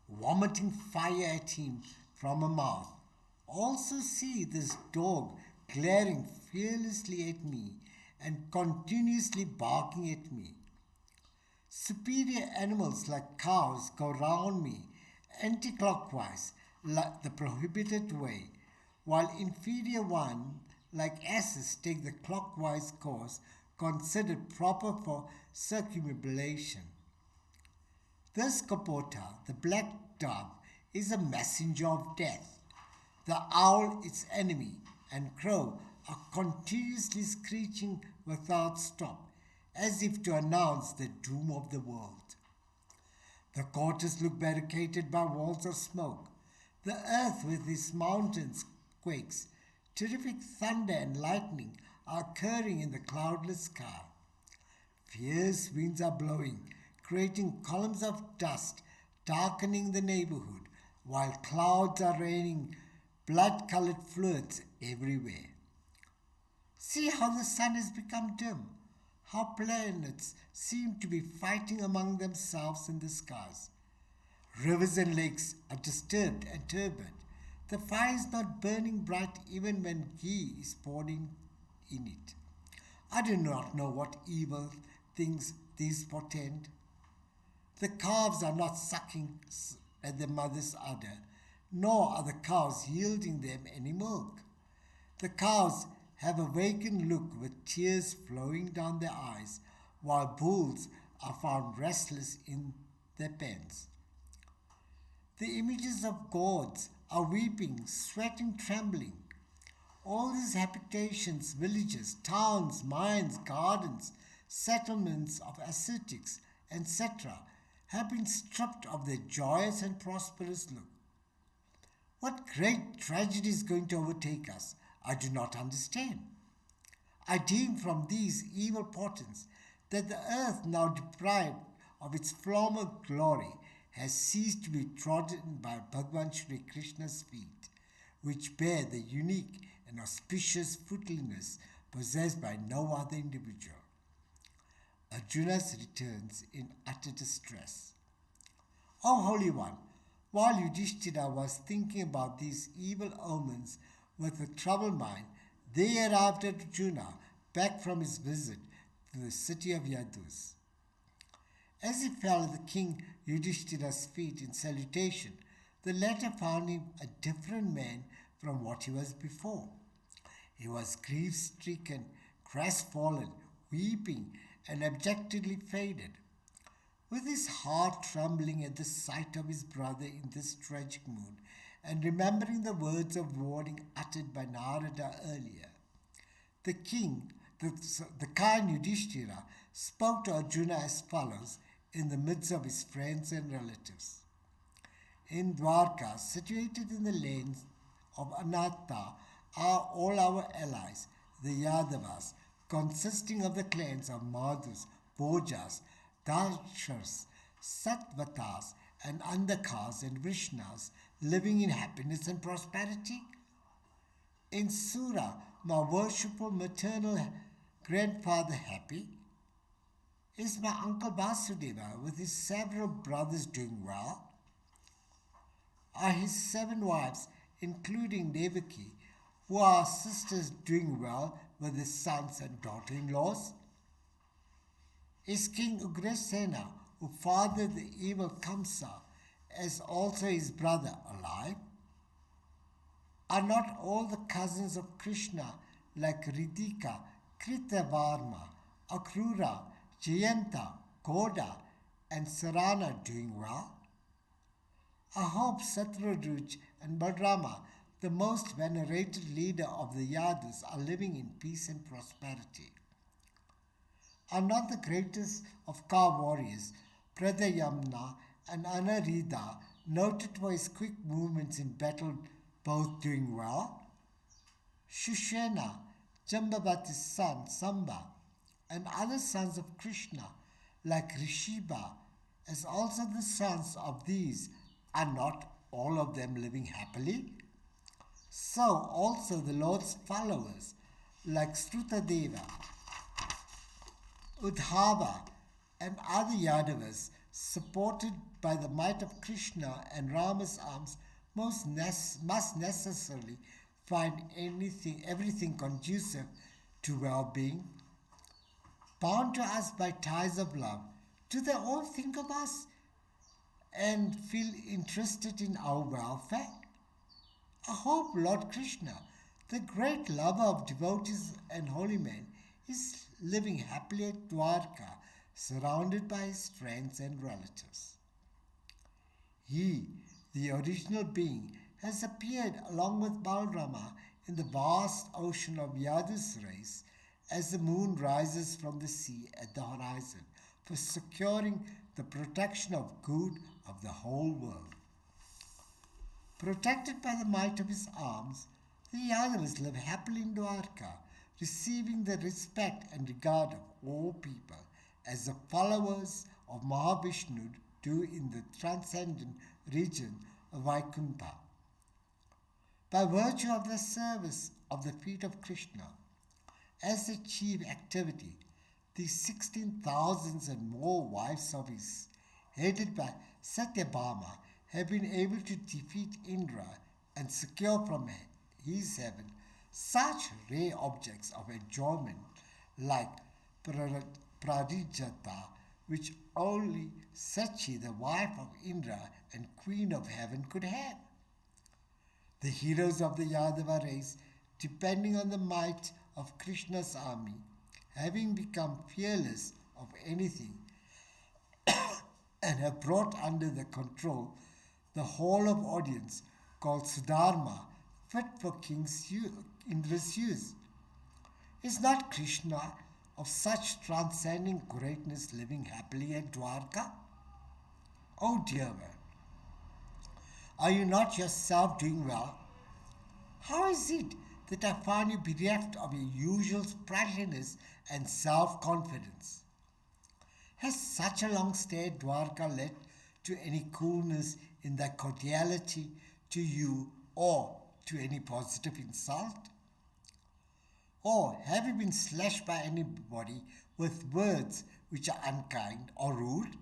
vomiting fire at him from a mouth. Also see this dog glaring fearlessly at me and continuously barking at me. Superior animals like cows go round me anti-clockwise like the prohibited way, while inferior ones like asses take the clockwise course considered proper for circumambulation. This kapota, the black dove, is a messenger of death. The owl, its enemy, and crow are continuously screeching without stop, as if to announce the doom of the world. The quarters look barricaded by walls of smoke. The earth with its mountains quakes. Terrific thunder and lightning are occurring in the cloudless sky. Fierce winds are blowing, creating columns of dust, darkening the neighborhood, while clouds are raining blood-colored fluids everywhere. See how the sun has become dim, how planets seem to be fighting among themselves in the skies. Rivers and lakes are disturbed and turbid. The fire is not burning bright even when ghee is poured in it. I do not know what evil things these portend. The calves are not sucking at the mother's udder, nor are the cows yielding them any milk. The cows have a vacant look with tears flowing down their eyes, while bulls are found restless in their pens. The images of gods are weeping, sweating, trembling. All these habitations, villages, towns, mines, gardens, settlements of ascetics, etc., have been stripped of their joyous and prosperous look. What great tragedy is going to overtake us, I do not understand. I deem from these evil portents that the earth, now deprived of its former glory, has ceased to be trodden by Bhagavan Shri Krishna's feet, which bear the unique and auspicious fruitfulness possessed by no other individual. Arjuna returns in utter distress. O Holy One, while Yudhishthira was thinking about these evil omens with a troubled mind, they arrived at Arjuna back from his visit to the city of Yadus. As he fell at the king Yudhishthira's feet in salutation, the latter found him a different man from what he was before. He was grief-stricken, crestfallen, weeping, and abjectly faded. With his heart trembling at the sight of his brother in this tragic mood, and remembering the words of warning uttered by Narada earlier, the king, the kind Yudhishthira, spoke to Arjuna as follows in the midst of his friends and relatives. In Dwarka, situated in the lanes of Ananta, are all our allies, the Yadavas, consisting of the clans of Madhus, Bhojas, Dakshas, Sattvatas, and Andakas and Vrishnas, living in happiness and prosperity. In Sura, my worshipful maternal grandfather happy? Is my uncle Vasudeva with his several brothers doing well? Are his 7 wives, including Devaki, who are sisters, doing well with his sons and daughter-in-laws? Is King Ugrasena, who fathered the evil Kamsa, as also his brother, alive? Are not all the cousins of Krishna, like Ritika, Kritavarma, Akrura, Jayanta, Koda, and Sarana, doing well? I hope Satrudruj and Badrama, the most venerated leader of the Yadus, are living in peace and prosperity. Are not the greatest of car warriors, Pradayamna and Anarida, noted for his quick movements in battle, both doing well? Shushena, Jambavati's son, Samba, and other sons of Krishna, like Rishiba, as also the sons of these, are not all of them living happily? So also the Lord's followers, like Shrutadeva, Udhava, and other Yadavas, supported by the might of Krishna and Rama's arms, must necessarily find everything conducive to well-being. Bound to us by ties of love, do they all think of us and feel interested in our welfare? I hope Lord Krishna, the great lover of devotees and holy men, is living happily at Dwarka, surrounded by his friends and relatives. He, the original being, has appeared along with Balrama in the vast ocean of Yadu's race as the moon rises from the sea at the horizon for securing the protection of good of the whole world. Protected by the might of his arms, the Yadavas live happily in Dwarka, receiving the respect and regard of all people, as the followers of Mahavishnu do in the transcendent region of Vaikuntha. By virtue of the service of the feet of Krishna, as the chief activity, these 16,000 and more wives of his, headed by Satyabhama, have been able to defeat Indra and secure from his heaven such rare objects of enjoyment like Prarijata, which only Sachi, the wife of Indra and queen of heaven, could have. The heroes of the Yadava race, depending on the might of Krishna's army, having become fearless of anything and have brought under their control the whole of audience called Sudharma, fit for King Indra's use. Is not Krishna of such transcending greatness living happily at Dwarka? Oh dear one, are you not yourself doing well? How is it that I find you bereft of your usual sprightliness and self-confidence? Has such a long stay at Dwarka led to any coolness in their cordiality to you or to any positive insult? Or have you been slashed by anybody with words which are unkind or rude?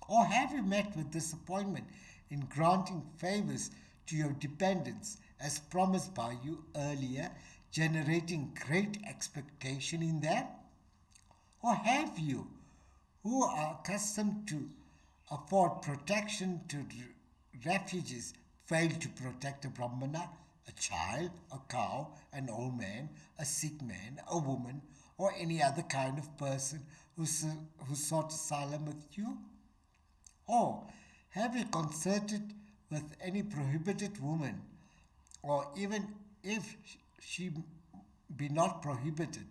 Or have you met with disappointment in granting favors to your dependents as promised by you earlier, generating great expectation in them? Or have you, who are accustomed to afford protection to refugees, failed to protect a Brahmana, a child, a cow, an old man, a sick man, a woman, or any other kind of person who sought asylum with you? Or have you concerted with any prohibited woman, or even if she be not prohibited,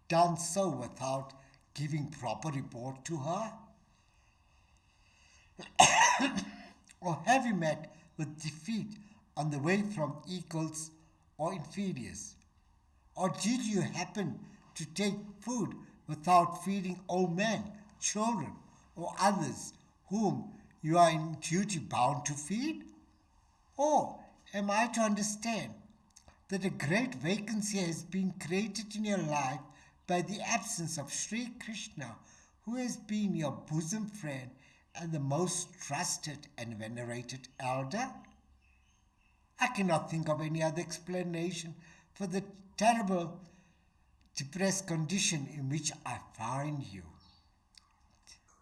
done so without giving proper report to her? Or have you met with defeat on the way from equals or inferiors? Or did you happen to take food without feeding old men, children, or others whom you are in duty bound to feed? Or am I to understand that a great vacancy has been created in your life by the absence of Sri Krishna, who has been your bosom friend and the most trusted and venerated elder? I cannot think of any other explanation for the terrible, depressed condition in which I find you.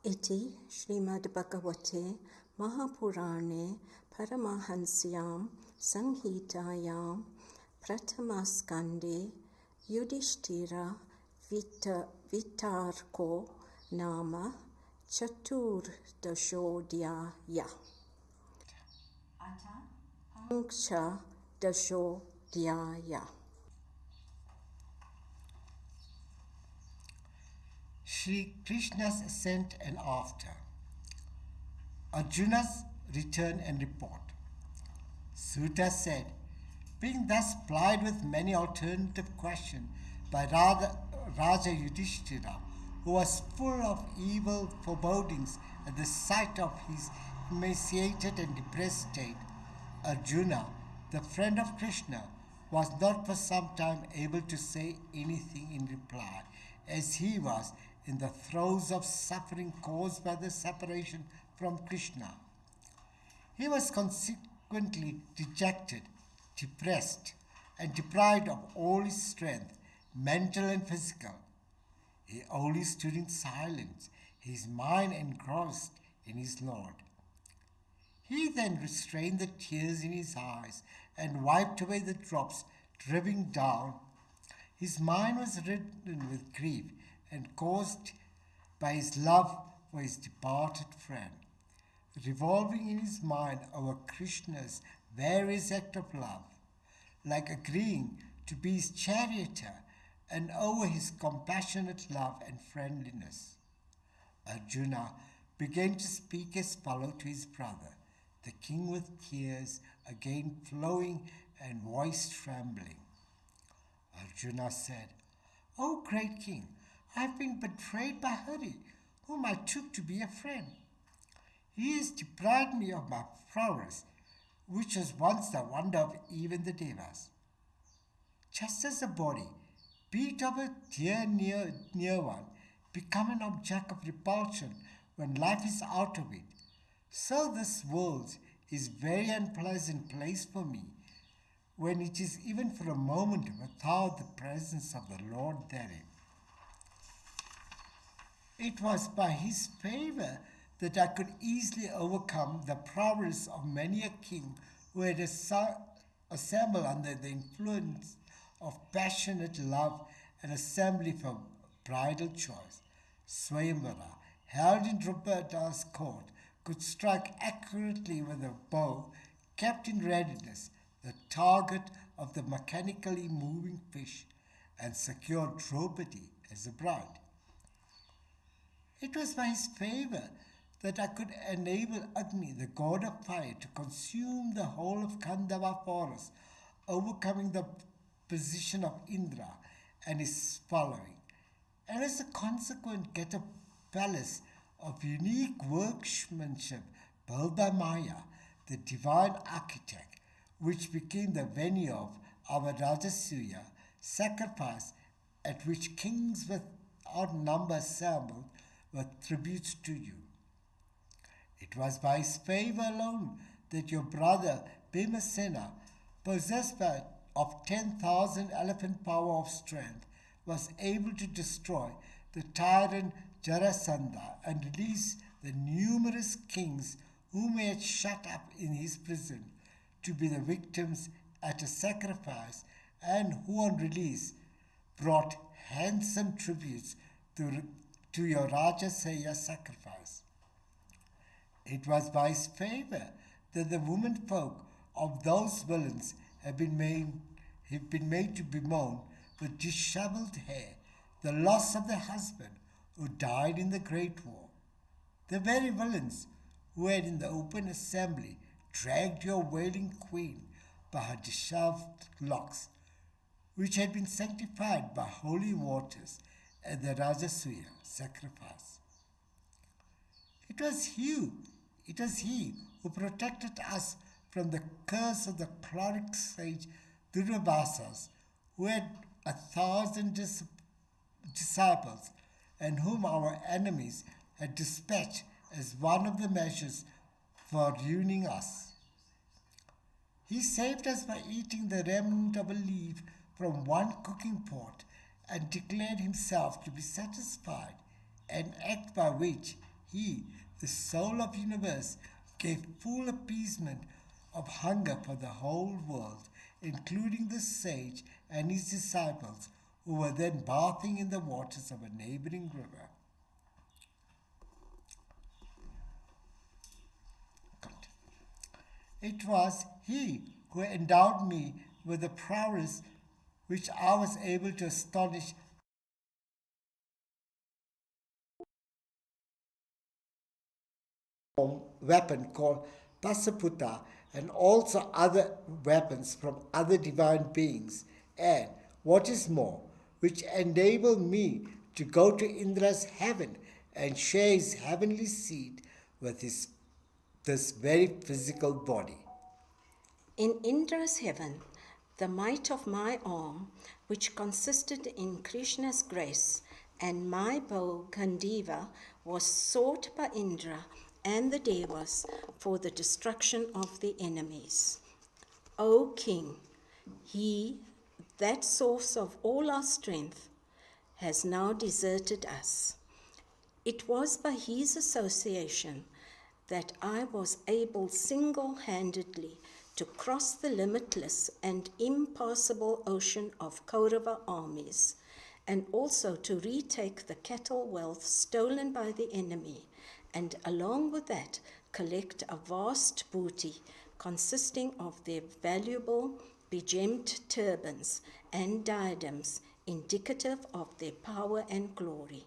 Iti Shrimad Bhagavate Mahapurane Paramahansiyam Samhitayam Pratamaskande Yudhishthira Vitarko Nama Chaturdashodhyaya Panksha Dashodhyaya. Shri Krishna's ascent and after. Arjuna's return and report. Suta said, being thus plied with many alternative questions by Raja Yudhishthira, who was full of evil forebodings at the sight of his emaciated and depressed state, Arjuna, the friend of Krishna, was not for some time able to say anything in reply, as he was in the throes of suffering caused by the separation from Krishna. He was consequently dejected, depressed, and deprived of all his strength, mental and physical. He only stood in silence, his mind engrossed in his Lord. He then restrained the tears in his eyes and wiped away the drops dripping down. His mind was ridden with grief and caused by his love for his departed friend. Revolving in his mind over Krishna's various acts of love, like agreeing to be his charioteer, and over his compassionate love and friendliness, Arjuna began to speak as follows to his brother, the king, with tears again flowing and voice trembling. Arjuna said, O great king, I have been betrayed by Hari, whom I took to be a friend. He has deprived me of my prowess, which was once the wonder of even the Devas. Just as a body, be it of a dear near one, become an object of repulsion when life is out of it, so this world is a very unpleasant place for me, when it is even for a moment without the presence of the Lord therein. It was by his favor that I could easily overcome the prowess of many a king who had assembled under the influence of passionate love and assembly for bridal choice. Swayamvara, held in Dhritarashtra's court, could strike accurately with a bow kept in readiness the target of the mechanically moving fish, and secure Draupadi as a bride. It was by his favor that I could enable Agni, the god of fire, to consume the whole of Pandava forest, overcoming the position of Indra and his following, and as a consequent get a palace of unique workmanship built by Maya, the divine architect, which became the venue of our Rajasuya sacrifice, at which kings without number assembled with tributes to you. It was by his favor alone that your brother Bhimasena, possessed of 10,000 elephant power of strength, was able to destroy the tyrant Jarasandha and release the numerous kings whom he had shut up in his prison to be the victims at a sacrifice, and who on release brought handsome tributes to your Rajasuya sacrifice. It was by his favor that the women folk of those villains have been made to bemoan with dishevelled hair the loss of their husband who died in the Great War. The very villains who had in the open assembly dragged your wailing queen by her dishevelled locks, which had been sanctified by holy waters at the Rajasuya sacrifice. It was he who protected us from the curse of the chloric sage Durvasas, who had 1,000 disciples and whom our enemies had dispatched as one of the measures for ruining us. He saved us by eating the remnant of a leaf from one cooking pot and declared himself to be satisfied, an act by which he, the soul of the universe, gave full appeasement of hunger for the whole world, including the sage and his disciples, who were then bathing in the waters of a neighboring river. It was he who endowed me with the prowess which I was able to astonish weapon called Pasaputta, and also other weapons from other divine beings, and what is more, which enabled me to go to Indra's heaven and share his heavenly seat with this very physical body. In Indra's heaven, the might of my arm, which consisted in Krishna's grace, and my bow Gandiva, was sought by Indra and the Devas for the destruction of the enemies. O King, he, that source of all our strength, has now deserted us. It was by his association that I was able single-handedly to cross the limitless and impassable ocean of Kaurava armies, and also to retake the cattle wealth stolen by the enemy, and along with that collect a vast booty consisting of their valuable begemmed turbans and diadems indicative of their power and glory.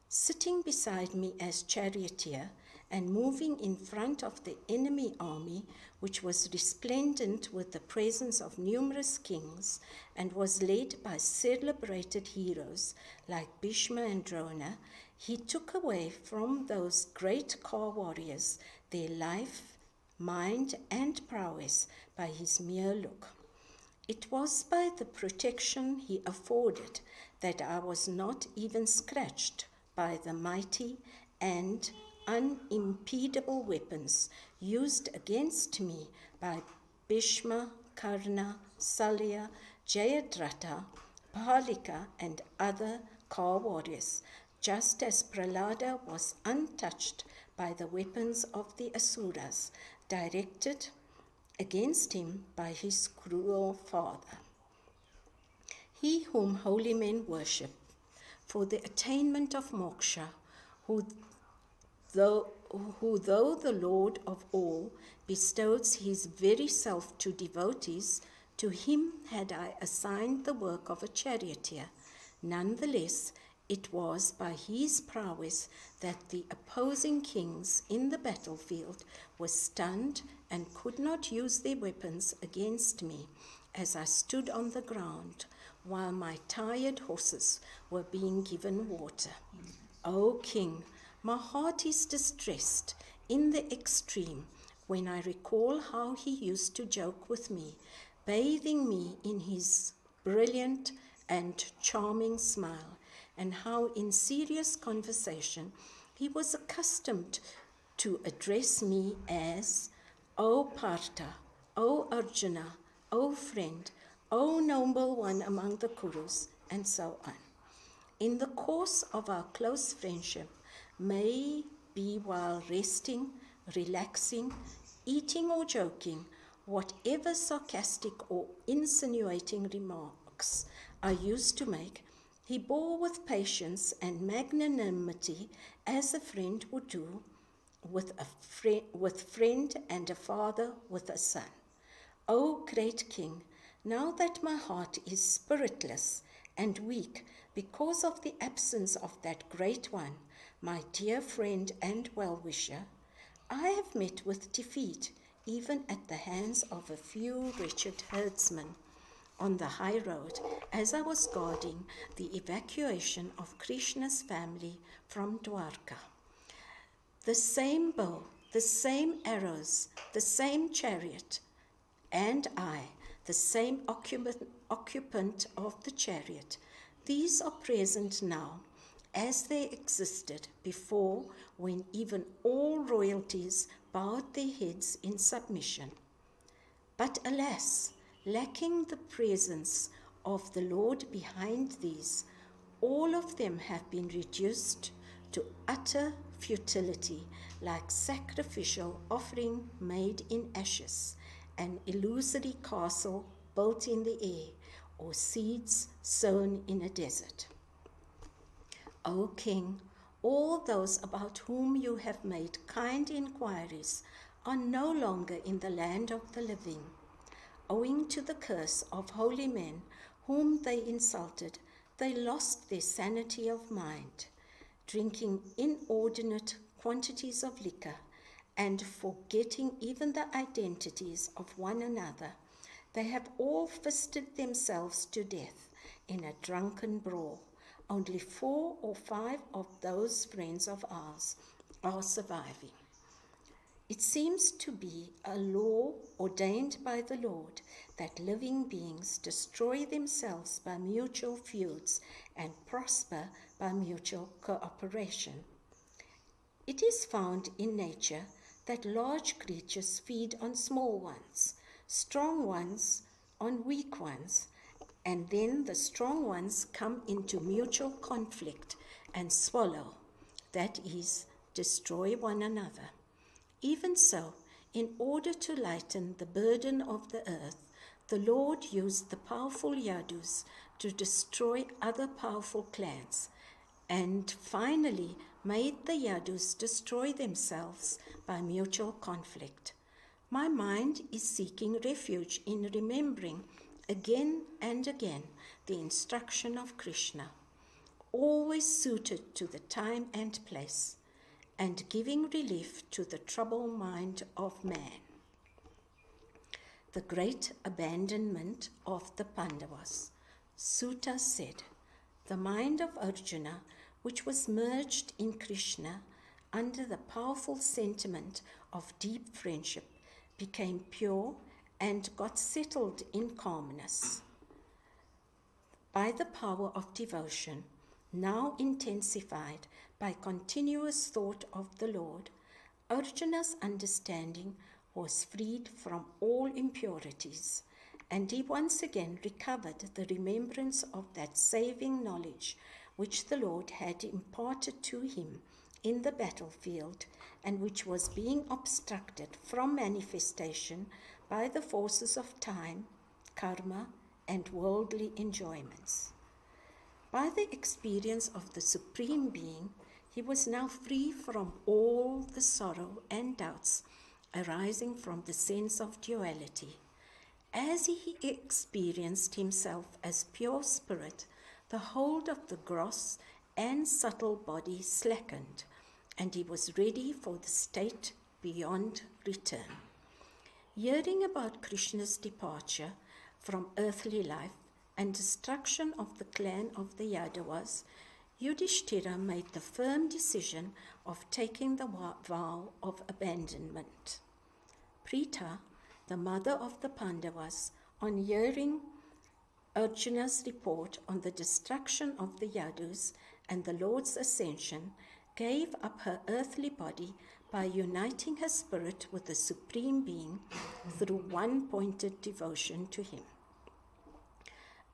Sitting beside me as charioteer and moving in front of the enemy army, which was resplendent with the presence of numerous kings and was led by celebrated heroes like Bhishma and Drona, he took away from those great car warriors their life, mind, and prowess by his mere look. It was by the protection he afforded that I was not even scratched by the mighty and unimpedable weapons used against me by Bhishma, Karna, Salya, Jayadratha, Bhalika, and other car warriors, just as Prahlada was untouched by the weapons of the Asuras directed against him by his cruel father. He whom holy men worship for the attainment of moksha, who though the Lord of all bestows his very self to devotees, to him had I assigned the work of a charioteer. Nonetheless, it was by his prowess that the opposing kings in the battlefield were stunned and could not use their weapons against me as I stood on the ground while my tired horses were being given water. O King, my heart is distressed in the extreme when I recall how he used to joke with me, bathing me in his brilliant and charming smile, and how in serious conversation he was accustomed to address me as, O Partha, O Arjuna, O friend, O noble one among the Kurus, and so on. In the course of our close friendship, may be while resting, relaxing, eating or joking, whatever sarcastic or insinuating remarks I used to make, he bore with patience and magnanimity as a friend would do with friend and a father with a son. O great King, now that my heart is spiritless and weak because of the absence of that great one, my dear friend and well-wisher, I have met with defeat even at the hands of a few wretched herdsmen on the high road as I was guarding the evacuation of Krishna's family from Dwarka. The same bow, the same arrows, the same chariot, and I, the same occupant of the chariot, these are present now as they existed before, when even all royalties bowed their heads in submission. But alas, lacking the presence of the Lord behind these, all of them have been reduced to utter futility, like sacrificial offering made in ashes, an illusory castle built in the air, or seeds sown in a desert. O King, all those about whom you have made kind inquiries are no longer in the land of the living. Owing to the curse of holy men whom they insulted, they lost their sanity of mind, drinking inordinate quantities of liquor and forgetting even the identities of one another. They have all fisted themselves to death in a drunken brawl. Only 4 or 5 of those friends of ours are surviving. It seems to be a law ordained by the Lord that living beings destroy themselves by mutual feuds and prosper by mutual cooperation. It is found in nature that large creatures feed on small ones, strong ones on weak ones, and then the strong ones come into mutual conflict and swallow, that is, destroy one another. Even so, in order to lighten the burden of the earth, the Lord used the powerful Yadus to destroy other powerful clans, and finally made the Yadus destroy themselves by mutual conflict. My mind is seeking refuge in remembering again and again the instruction of Krishna, always suited to the time and place, and giving relief to the troubled mind of man. The great abandonment of the Pandavas. Sutta said, the mind of Arjuna, which was merged in Krishna under the powerful sentiment of deep friendship, became pure and got settled in calmness. By the power of devotion, now intensified by continuous thought of the Lord, Arjuna's understanding was freed from all impurities, and he once again recovered the remembrance of that saving knowledge which the Lord had imparted to him in the battlefield, and which was being obstructed from manifestation by the forces of time, karma, and worldly enjoyments. By the experience of the Supreme Being, he was now free from all the sorrow and doubts arising from the sense of duality. As he experienced himself as pure spirit, the hold of the gross and subtle body slackened, and he was ready for the state beyond return. Hearing about Krishna's departure from earthly life and destruction of the clan of the Yadavas, Yudhishthira made the firm decision of taking the vow of abandonment. Prita, the mother of the Pandavas, on hearing Arjuna's report on the destruction of the Yadus and the Lord's ascension, gave up her earthly body by uniting her spirit with the Supreme Being through one-pointed devotion to him.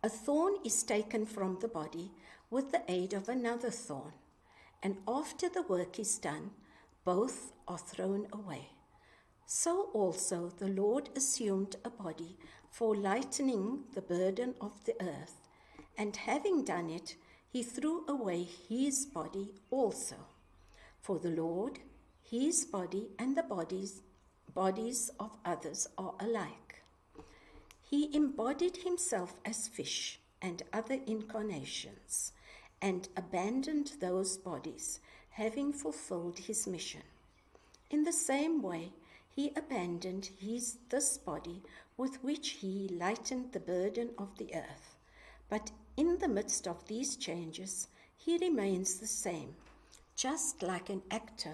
A thorn is taken from the body with the aid of another thorn, and after the work is done, both are thrown away. So also the Lord assumed a body for lightening the burden of the earth, and having done it, he threw away his body also. For the Lord, His body and the bodies of others are alike. He embodied himself as fish and other incarnations and abandoned those bodies, having fulfilled his mission. In the same way, he abandoned this body with which he lightened the burden of the earth. But in the midst of these changes, he remains the same, just like an actor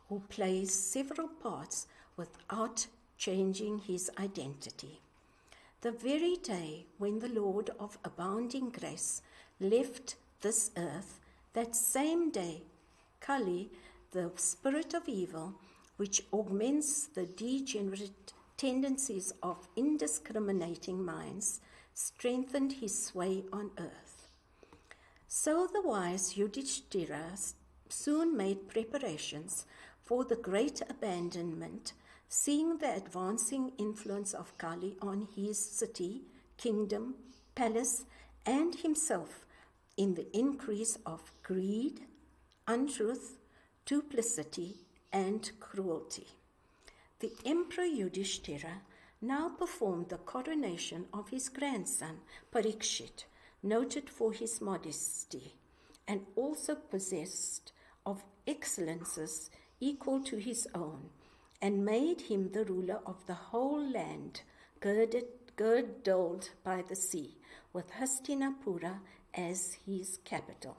who plays several parts without changing his identity. The very day when the Lord of abounding grace left this earth, that same day, Kali, the spirit of evil, which augments the degenerate tendencies of indiscriminating minds, strengthened his sway on earth. So the wise Yudhishthira soon made preparations for the great abandonment, seeing the advancing influence of Kali on his city, kingdom, palace, and himself in the increase of greed, untruth, duplicity, and cruelty. The Emperor Yudhishthira now performed the coronation of his grandson, Parikshit, noted for his modesty, and also possessed of excellences equal to his own, and made him the ruler of the whole land, girdled by the sea, with Hastinapura as his capital.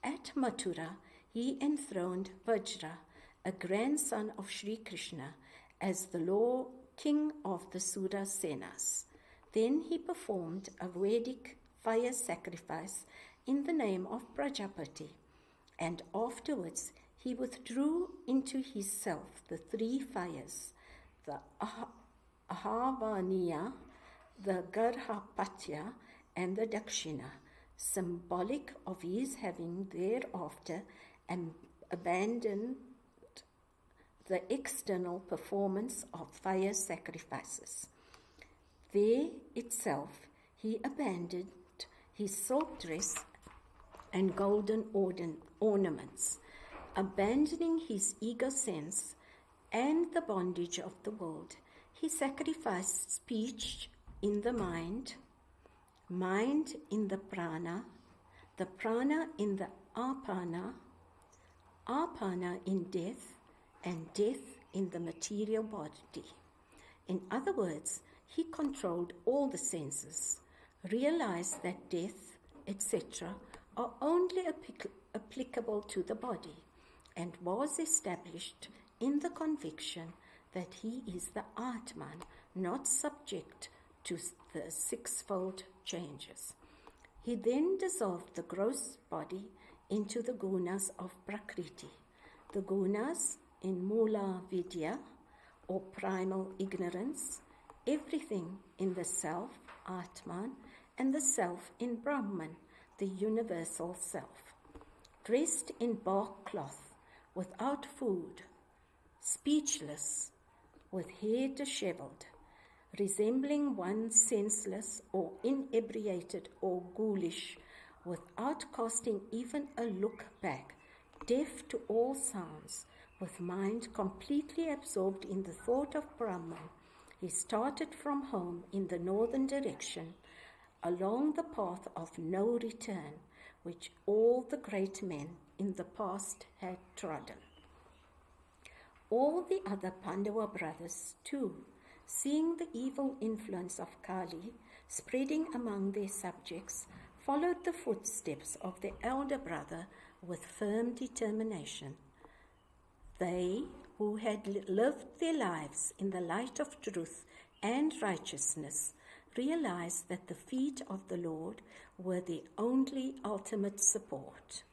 At Mathura, he enthroned Vajra, a grandson of Sri Krishna, as the king of the Sura Senas. Then he performed a Vedic fire sacrifice in the name of Prajapati, and afterwards he withdrew into his self the three fires, the Ahavaniya, the Garhapatya, and the Dakshina, symbolic of his having thereafter abandoned the external performance of fire sacrifices. There itself he abandoned his silk dress and golden ornaments, abandoning his ego sense and the bondage of the world. He sacrificed speech in the mind in the prana in the apana in death, and death in the material body. In other words, he controlled all the senses, realized that death, etc., are only applicable to the body, and was established in the conviction that he is the Atman, not subject to the sixfold changes. He then dissolved the gross body into the gunas of Prakriti. The gunas in Mula Vidya, or primal ignorance, everything in the self, Atman, and the self in Brahman, the universal self. Dressed in bark cloth, without food, speechless, with hair disheveled, resembling one senseless or inebriated or ghoulish, without casting even a look back, deaf to all sounds, with mind completely absorbed in the thought of Brahman, he started from home in the northern direction, along the path of no return, which all the great men in the past had trodden. All the other Pandava brothers, too, seeing the evil influence of Kali spreading among their subjects, followed the footsteps of their elder brother with firm determination. They, who had lived their lives in the light of truth and righteousness, realized that the feet of the Lord were the only ultimate support,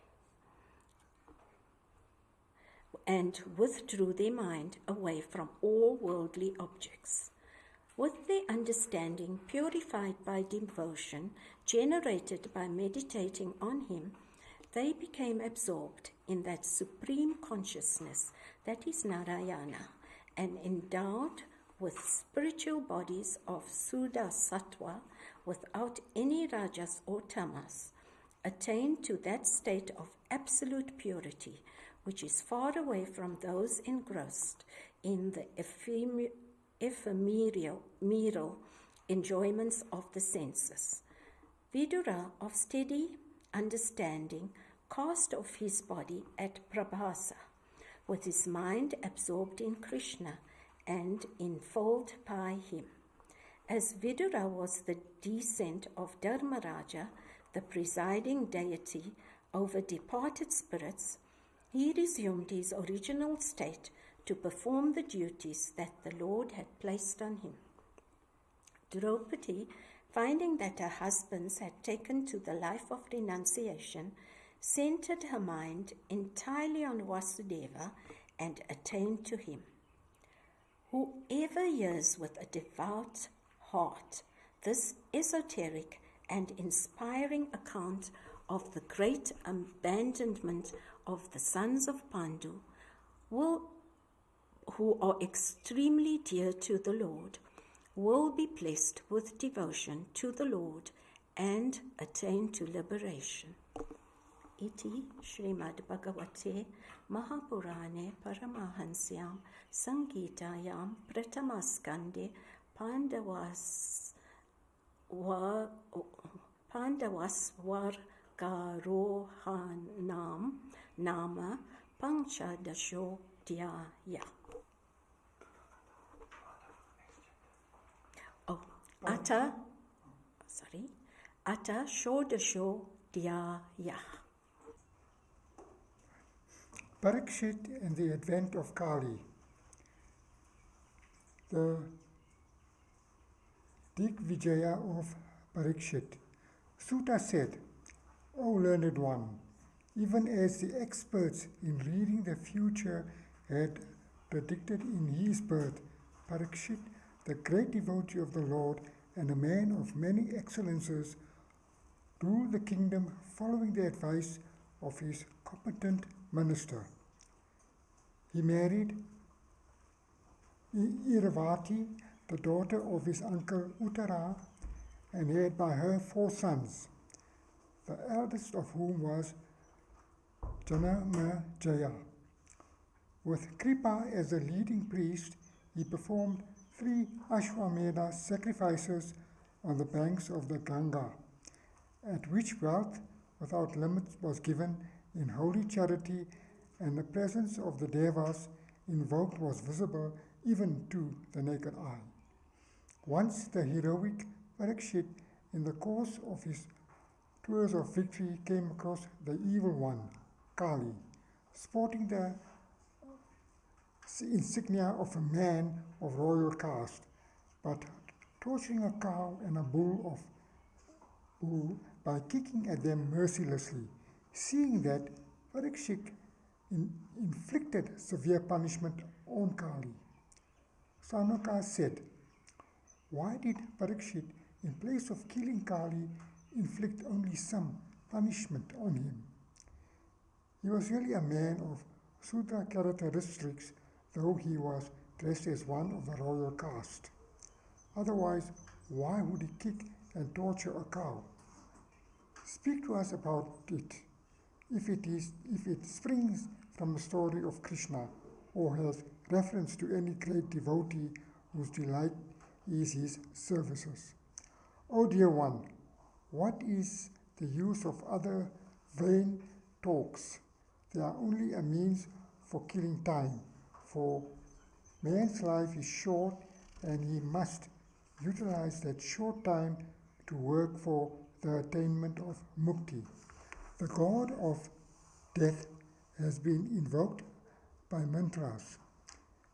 and withdrew their mind away from all worldly objects. With their understanding purified by devotion generated by meditating on him, they became absorbed in that supreme consciousness that is Narayana, and endowed with spiritual bodies of Suddha Sattva without any rajas or tamas, attained to that state of absolute purity which is far away from those engrossed in the ephemeral enjoyments of the senses. Vidura, of steady understanding, cast off his body at Prabhasa, with his mind absorbed in Krishna and enfolded by him. As Vidura was the descent of Dharmaraja, the presiding deity over departed spirits, he resumed his original state to perform the duties that the Lord had placed on him. Draupadi, finding that her husbands had taken to the life of renunciation, centered her mind entirely on Vasudeva and attained to him. Whoever hears with a devout heart this esoteric and inspiring account of the great abandonment of the sons of Pandu, who are extremely dear to the Lord, will be blessed with devotion to the Lord and attain to liberation. Iti Shrimad Bhagavate Mahapurane Paramahansyam Sangitayam Pratamaskande Pandavasvargarohanam Nama Panchadasho Dhyaya. Ata Shodasho Dhyaya. Parikshit and the advent of Kali. The Digvijaya of Parikshit. Sutta said, O learned one, even as the experts in reading the future had predicted in his birth, Parikshit, the great devotee of the Lord and a man of many excellences, ruled the kingdom following the advice of his competent minister. He married Iravati, the daughter of his uncle Uttara, and had by her 4 sons, the eldest of whom was Janamejaya. With Kripa as the leading priest, he performed 3 Ashwamedha sacrifices on the banks of the Ganga, at which wealth without limits was given in holy charity, and the presence of the Devas invoked was visible even to the naked eye. Once the heroic Parikshit, in the course of his tours of victory, came across the evil one, Kali, sporting the insignia of a man of royal caste, but torturing a cow and a bull by kicking at them mercilessly. Seeing that, Parikshit inflicted severe punishment on Kali. Sanaka said, why did Parikshit, in place of killing Kali, inflict only some punishment on him? He was really a man of Sudra characteristics, though he was dressed as one of the royal caste. Otherwise, why would he kick and torture a cow? Speak to us about it, if it springs from the story of Krishna or has reference to any great devotee whose delight is his services. O dear one, what is the use of other vain talks? They are only a means for killing time, for man's life is short and he must utilize that short time to work for the attainment of mukti. The god of death has been invoked by mantras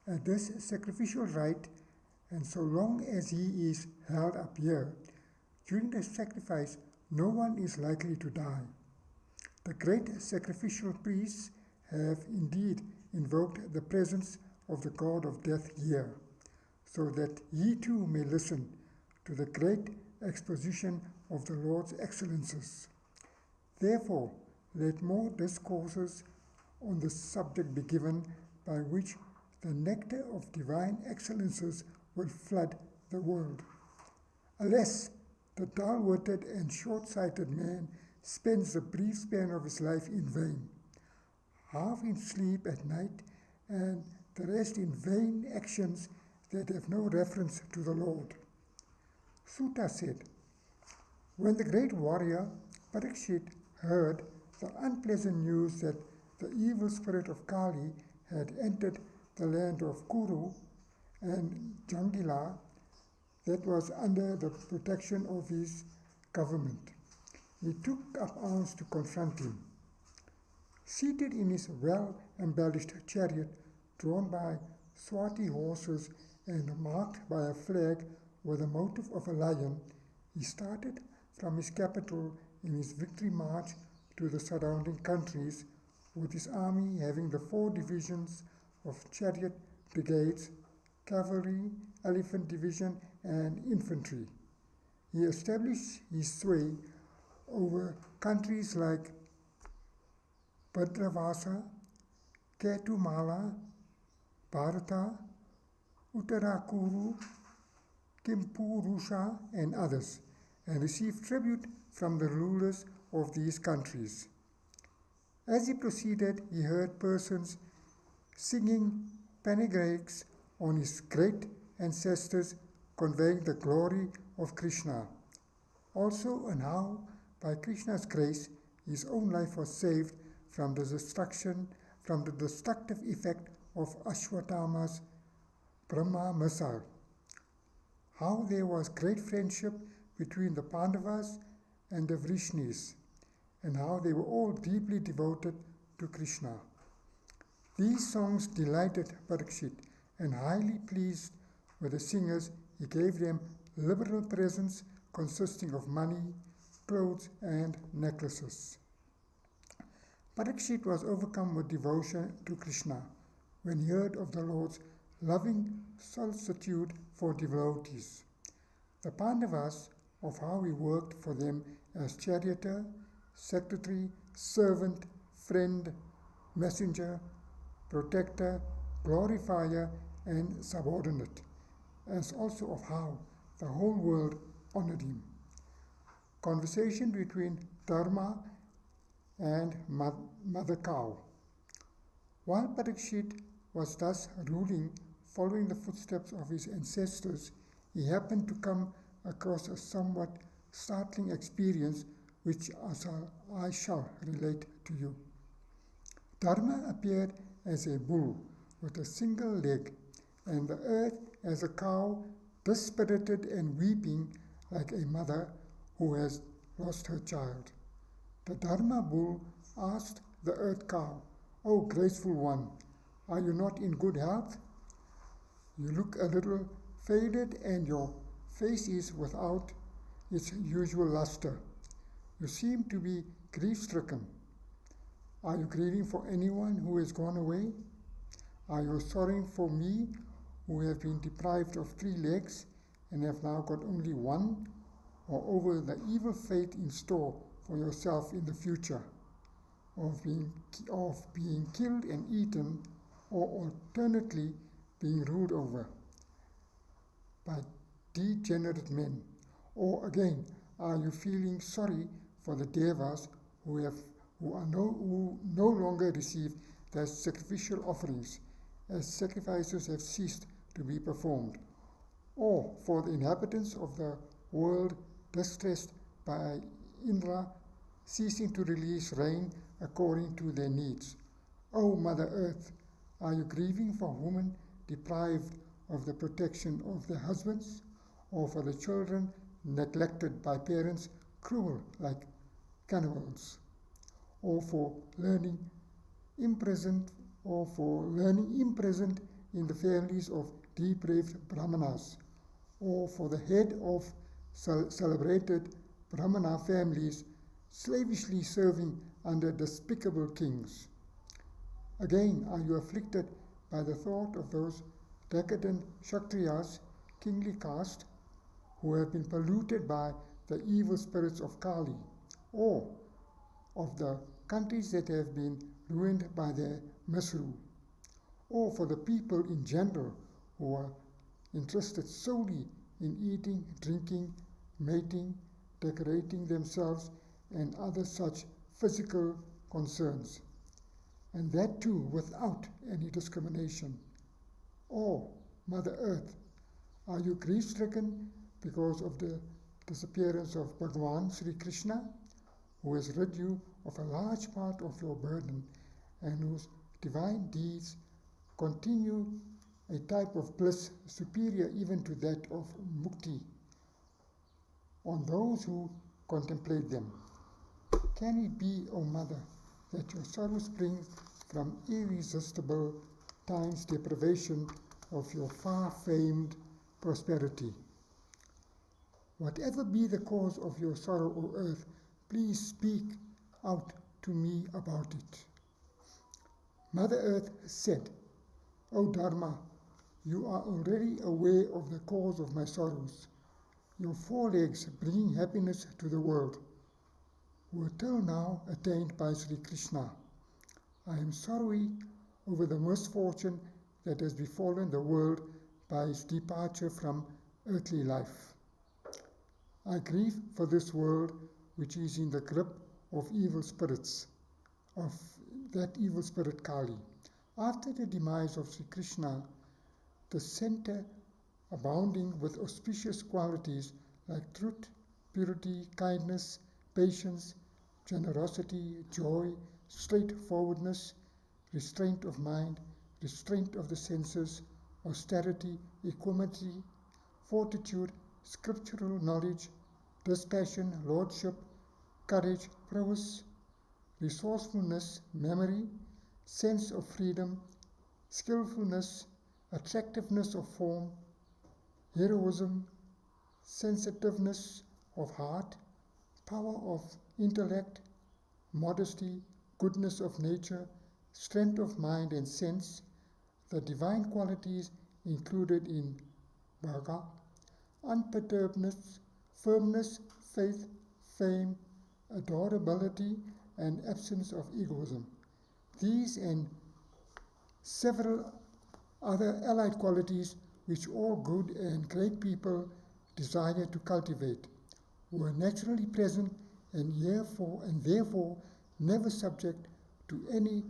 at this sacrificial rite, and so long as he is held up here, during the sacrifice no one is likely to die. The great sacrificial priests have indeed invoked the presence of the god of death here, so that ye too may listen to the great exposition of the Lord's excellences. Therefore, let more discourses on this subject be given, by which the nectar of divine excellences will flood the world. Alas, the dull-witted and short-sighted man spends the brief span of his life in vain. half in sleep at night, and the rest in vain actions that have no reference to the Lord. Sutta said, when the great warrior Parikshit heard the unpleasant news that the evil spirit of Kali had entered the land of Kuru and Jangila, that was under the protection of his government, he took up arms to confront him. Seated in his well-embellished chariot, drawn by swarthy horses and marked by a flag with the motif of a lion, he started from his capital in his victory march to the surrounding countries, with his army having the 4 divisions of chariot brigades, cavalry, elephant division, and infantry. He established his sway over countries like Bhadravasa, Ketumala, Bharata, Uttarakuru, Kimpurusha, and others, and received tribute from the rulers of these countries. As he proceeded, he heard persons singing panegyrics on his great ancestors, conveying the glory of Krishna. Also, and how, by Krishna's grace, his own life was saved from the destructive effect of Ashwatthama's Brahma missile. How there was great friendship between the Pandavas and the Vrishnis, and how they were all deeply devoted to Krishna. These songs delighted Parikshit, and highly pleased with the singers, he gave them liberal presents consisting of money, clothes, and necklaces. Parikshit was overcome with devotion to Krishna when he heard of the Lord's loving solicitude for devotees. The Pandavas, of how he worked for them as charioteer, secretary, servant, friend, messenger, protector, glorifier, and subordinate, as also of how the whole world honored him. Conversation between Dharma and Mother Cow. While Parikshit was thus ruling, following the footsteps of his ancestors, he happened to come across a somewhat startling experience which I shall relate to you. Dharma appeared as a bull with a single leg, and the earth as a cow, dispirited and weeping like a mother who has lost her child. The Dharma bull asked the earth cow, "O graceful one, are you not in good health? You look a little faded, and your face is without its usual luster. You seem to be grief-stricken. Are you grieving for anyone who has gone away? Are you sorrowing for me, who have been deprived of 3 legs and have now got only 1, or over the evil fate in store for yourself in the future, of being killed and eaten, or alternately being ruled over by degenerate men? Or again, are you feeling sorry for the devas who no longer receive their sacrificial offerings, as sacrifices have ceased to be performed? Or for the inhabitants of the world distressed by Indra ceasing to release rain according to their needs? O Mother Earth, are you grieving for women deprived of the protection of their husbands, or for the children neglected by parents cruel like cannibals, or for learning imprisoned in the families of depraved brahmanas, or for the head of celebrated brahmana families slavishly serving under despicable kings? Again, are you afflicted by the thought of those decadent Kshatriyas, kingly caste, who have been polluted by the evil spirits of Kali, or of the countries that have been ruined by their misrule, or for the people in general who are interested solely in eating, drinking, mating, decorating themselves, and other such physical concerns? and that too without any discrimination. Oh, Mother Earth, are you grief-stricken because of the disappearance of Bhagavan Sri Krishna, who has rid you of a large part of your burden and whose divine deeds continue a type of bliss superior even to that of mukti on those who contemplate them? Can it be, O Mother, that your sorrow springs from irresistible time's deprivation of your far-famed prosperity? Whatever be the cause of your sorrow, O Earth, please speak out to me about it. Mother Earth said, O Dharma, you are already aware of the cause of my sorrows. Your 4 legs bringing happiness to the world were till now attained by Sri Krishna. I am sorry over the misfortune that has befallen the world by his departure from earthly life. I grieve for this world which is in the grip of evil spirits, of that evil spirit Kali. After the demise of Sri Krishna, the center abounding with auspicious qualities like truth, purity, kindness, patience, generosity, joy, straightforwardness, restraint of mind, restraint of the senses, austerity, equanimity, fortitude, scriptural knowledge, dispassion, lordship, courage, prowess, resourcefulness, memory, sense of freedom, skillfulness, attractiveness of form, heroism, sensitiveness of heart, power of intellect, modesty, goodness of nature, strength of mind and sense, the divine qualities included in Bhaga, unperturbedness, firmness, faith, fame, adorability, and absence of egoism. These and several other allied qualities which all good and great people desire to cultivate were naturally present and therefore never subject to any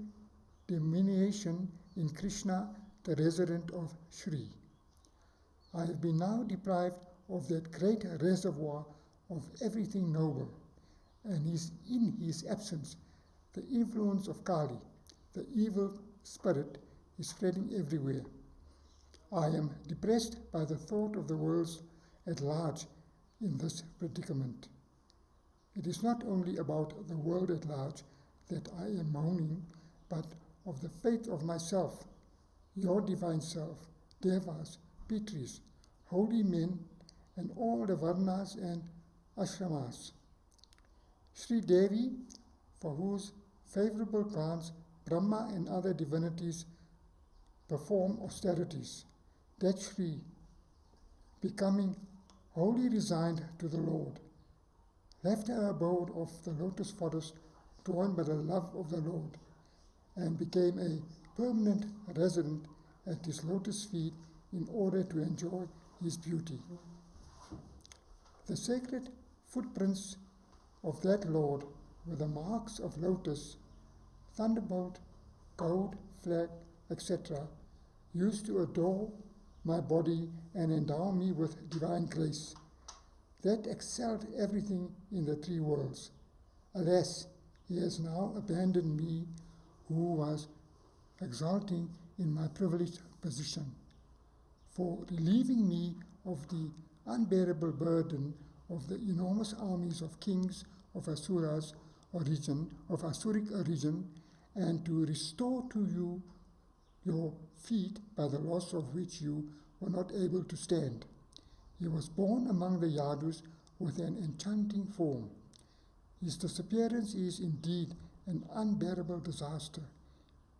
diminution in Krishna, the resident of Shri. I have been now deprived of that great reservoir of everything noble, and in his absence, the influence of Kali, the evil spirit, is spreading everywhere. I am depressed by the thought of the worlds at large in this predicament. It is not only about the world at large that I am mourning, but of the fate of myself, your divine self, devas, pitris, holy men, and all the varnas and ashramas. Sri Devi, for whose favorable glance Brahma and other divinities perform austerities, that Sri, becoming wholly resigned to the Lord, left her abode of the lotus forest drawn by the love of the Lord, and became a permanent resident at his lotus feet in order to enjoy his beauty. The sacred footprints of that Lord were the marks of lotus, thunderbolt, gold, flag, etc., used to adore my body and endow me with divine grace that excelled everything in the 3 worlds. Alas, he has now abandoned me, who was exulting in my privileged position. For relieving me of the unbearable burden of the enormous armies of kings of Asuric origin, and to restore to you your feet by the loss of which you were not able to stand. He was born among the Yadus with an enchanting form. His disappearance is indeed an unbearable disaster.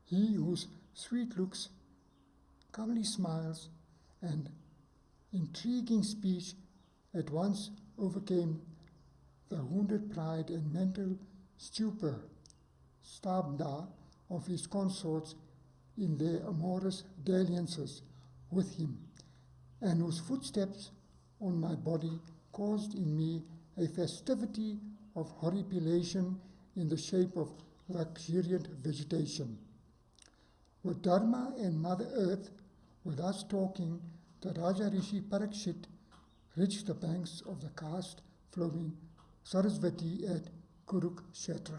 He whose sweet looks, comely smiles, and intriguing speech at once overcame the wounded pride and mental stupor, stabda, of his consorts in their amorous dalliances with him, and whose footsteps on my body caused in me a festivity of horripilation in the shape of luxuriant vegetation. With Dharma and Mother Earth with us talking, the Raja Rishi Parikshit reached the banks of the caste flowing Sarasvati at Kurukshetra.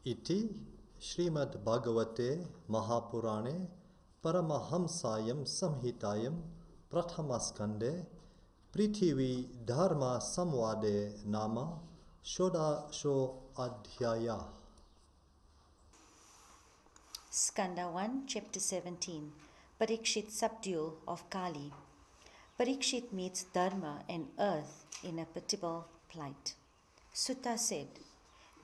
Iti Shrimad Bhagavate Mahapurane Paramahamsayam Samhitayam Prathamaskande Prithivi Dharma Samvade Nama Shodasho Adhyaya. Skanda 1, Chapter 17. Parikshit subdual of Kali. Parikshit meets Dharma and Earth in a pitiable plight. Sutta said,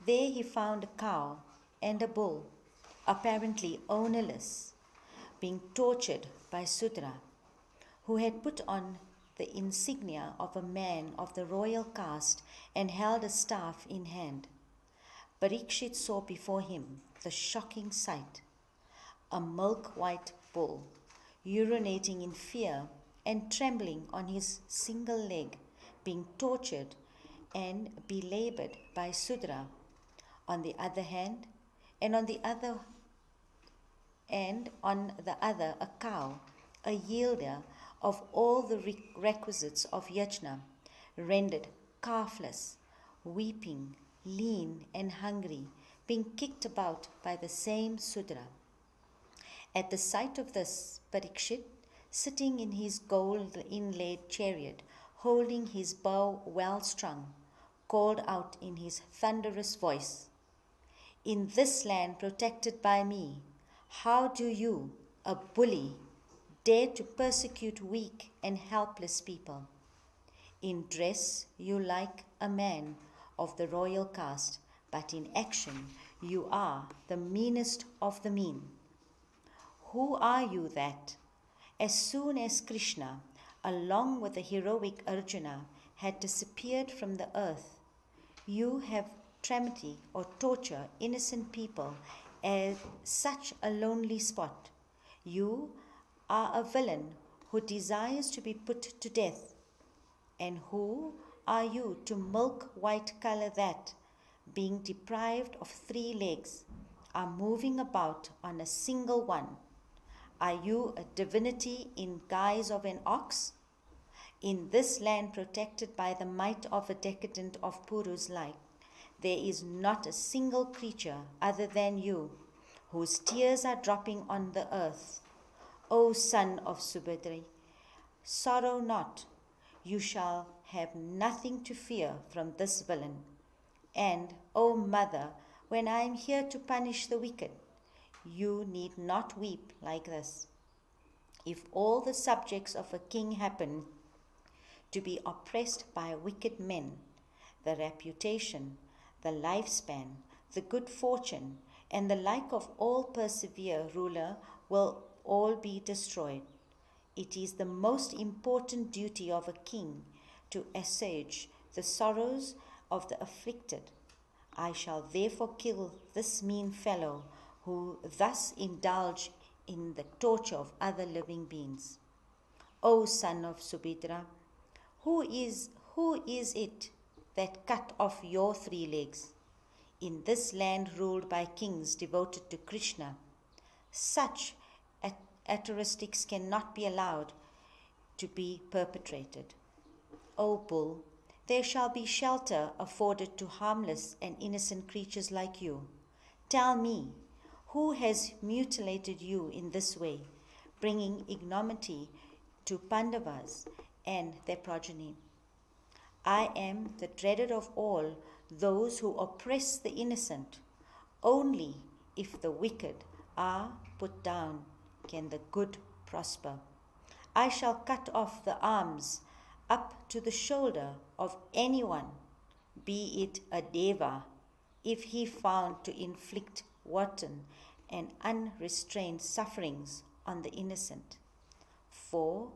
there he found a cow and a bull, apparently ownerless, being tortured by Sudra, who had put on the insignia of a man of the royal caste and held a staff in hand. Parikshit saw before him the shocking sight, a milk-white bull, urinating in fear and trembling on his single leg, being tortured and belabored by Sudra. On the other hand, and on the other, a cow, a yielder of all the requisites of yajna, rendered calfless, weeping, lean and hungry, being kicked about by the same Sudra. At the sight of this, Parikshit, sitting in his gold-inlaid chariot, holding his bow well strung, called out in his thunderous voice, in this land protected by me, how do you, a bully, dare to persecute weak and helpless people? In dress you like a man of the royal caste, but in action you are the meanest of the mean. Who are you that, as soon as Krishna, along with the heroic Arjuna, had disappeared from the earth, you have tremity or torture innocent people at such a lonely spot? You are a villain who desires to be put to death. And who are you to milk white color that, being deprived of 3 legs, are moving about on a single one? Are you a divinity in guise of an ox? In this land protected by the might of a decadent of Puru's light, there is not a single creature other than you, whose tears are dropping on the earth. O son of Subhadri, sorrow not, you shall have nothing to fear from this villain. And, O mother, when I am here to punish the wicked, you need not weep like this. If all the subjects of a king happen to be oppressed by wicked men, the reputation, the lifespan, the good fortune, and the like of all persevere ruler will all be destroyed. It is the most important duty of a king to assuage the sorrows of the afflicted. I shall therefore kill this mean fellow who thus indulge in the torture of other living beings. O son of Subhadra, who is it that cut off your 3 legs? In this land ruled by kings devoted to Krishna, such ataristics cannot be allowed to be perpetrated. O bull, there shall be shelter afforded to harmless and innocent creatures like you. Tell me, who has mutilated you in this way, bringing ignominy to Pandavas and their progeny? I am the dreaded of all those who oppress the innocent. Only if the wicked are put down can the good prosper. I shall cut off the arms up to the shoulder of anyone, be it a deva, if he found to inflict wanton and unrestrained sufferings on the innocent. For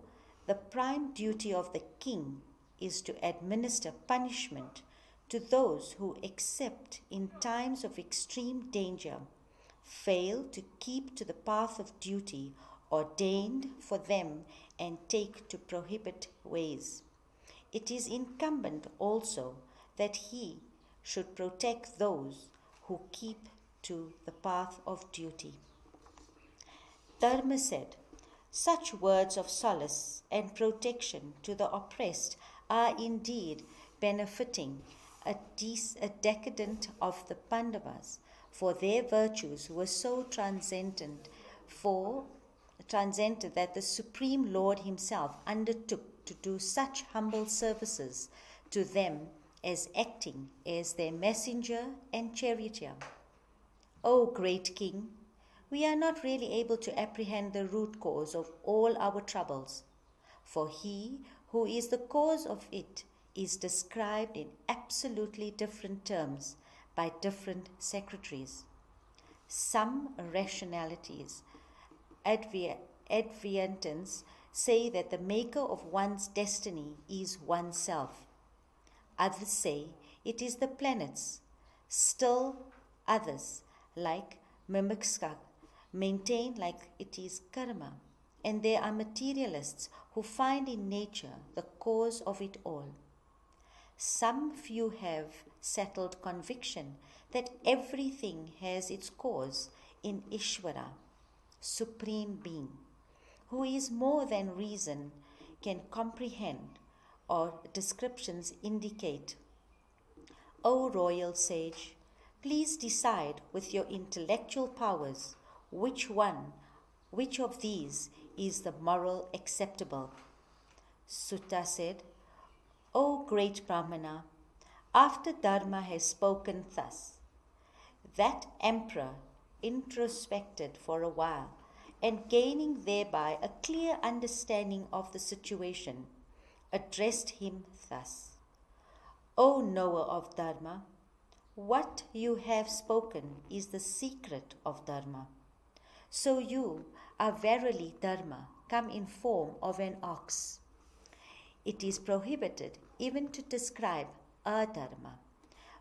the prime duty of the king is to administer punishment to those who, except in times of extreme danger, fail to keep to the path of duty ordained for them and take to prohibit ways. it is incumbent also that he should protect those who keep to the path of duty. Dharma said, such words of solace and protection to the oppressed are indeed benefiting a decadent of the Pandavas, for their virtues were so transcendent that the Supreme Lord himself undertook to do such humble services to them as acting as their messenger and charioteer. O great King, we are not really able to apprehend the root cause of all our troubles, for he who is the cause of it is described in absolutely different terms by different secretaries. Some rationalities, adventants, say that the maker of one's destiny is oneself. Others say it is the planets. Still others, like Mimikska, maintain like it is karma. And there are materialists who find in nature the cause of it all. Some few have settled conviction that everything has its cause in Ishvara, Supreme Being, who is more than reason can comprehend or descriptions indicate. O royal sage, please decide with your intellectual powers which of these is the moral acceptable. Sutta said, O great Brahmana, after Dharma has spoken thus, that emperor introspected for a while, and gaining thereby a clear understanding of the situation, addressed him thus, O knower of Dharma, what you have spoken is the secret of Dharma. So you are verily Dharma, come in form of an ox. It is prohibited even to describe a Dharma,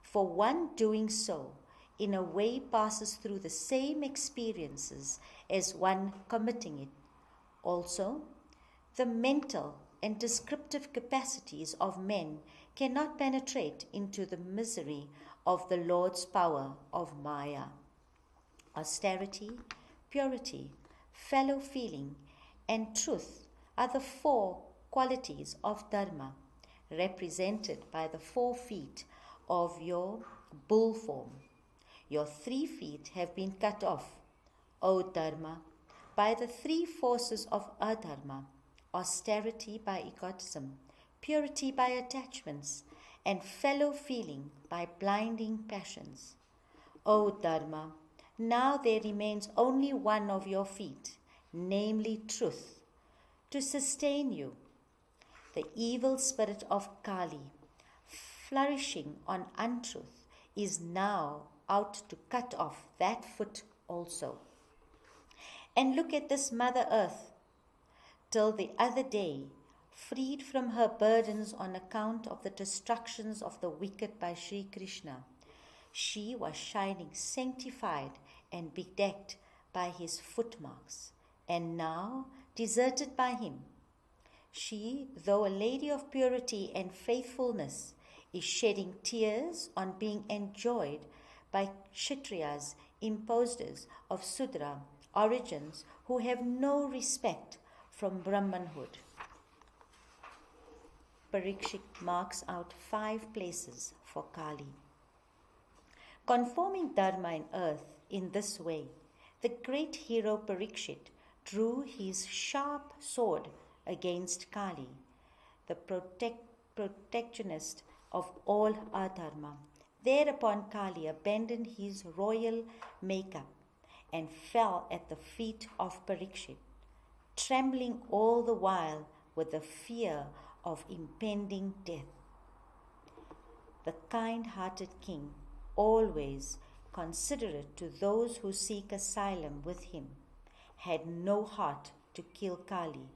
for one doing so in a way passes through the same experiences as one committing it. Also, the mental and descriptive capacities of men cannot penetrate into the misery of the Lord's power of Maya. Austerity, purity, fellow feeling, and truth are the 4 qualities of Dharma, represented by the 4 feet of your bull form. Your 3 feet have been cut off, O Dharma, by the 3 forces of adharma, austerity by egotism, purity by attachments, and fellow feeling by blinding passions. O Dharma, now there remains only one of your feet, namely truth, to sustain you. The evil spirit of Kali, flourishing on untruth, is now out to cut off that foot also. And look at this Mother Earth. Till the other day, freed from her burdens on account of the destructions of the wicked by Sri Krishna, she was shining sanctified and bedecked by his footmarks, and now deserted by him. She, though a lady of purity and faithfulness, is shedding tears on being enjoyed by Kshatriyas, impostors of Sudra origins, who have no respect from Brahmanhood. Parikshit marks out 5 places for Kali. Conforming Dharma and Earth in this way, the great hero Parikshit drew his sharp sword against Kali, the protectionist of all adharma. Thereupon Kali abandoned his royal makeup and fell at the feet of Parikshit, trembling all the while with the fear of impending death. The kind-hearted king, always considerate to those who seek asylum with him, had no heart to kill Kali,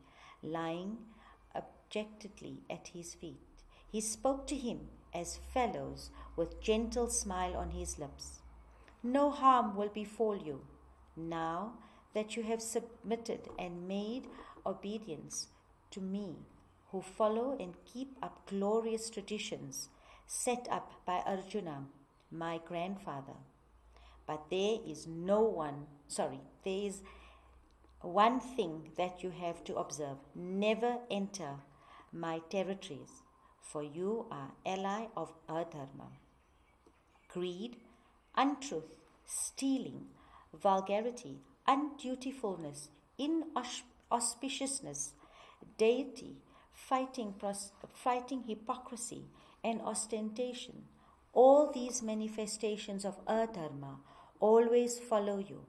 lying abjectly at his feet. He spoke to him as fellows with gentle smile on his lips. No harm will befall you, now that you have submitted and made obedience to me, who follow and keep up glorious traditions set up by Arjuna, my grandfather. But there is one thing that you have to observe. Never enter my territories, for you are ally of adharma. Greed, untruth, stealing, vulgarity, undutifulness, inauspiciousness, deity, fighting hypocrisy and ostentation, all these manifestations of adharma always follow you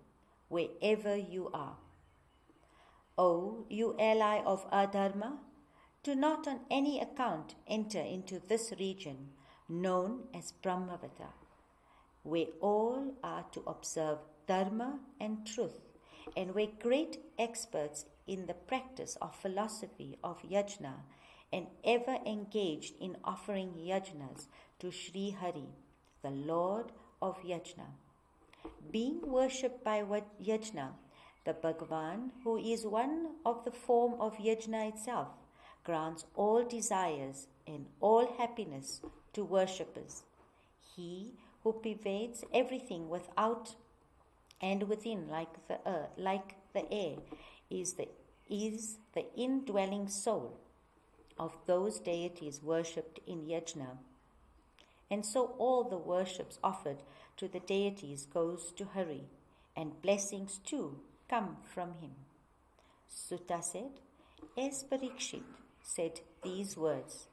wherever you are. O you ally of adharma, do not on any account enter into this region known as Brahmavata, where all are to observe dharma and truth, and where great experts in the practice of philosophy of yajna and ever engaged in offering yajnas to Sri Hari, the Lord of yajna. Being worshipped by yajna, the Bhagavan, who is one of the form of yajna itself, grants all desires and all happiness to worshippers. He who pervades everything without and within, like the air, is the indwelling soul of those deities worshipped in yajna. And so all the worships offered to the deities goes to Hari, and blessings too come from him. Sutta said, as Parikshit said these words,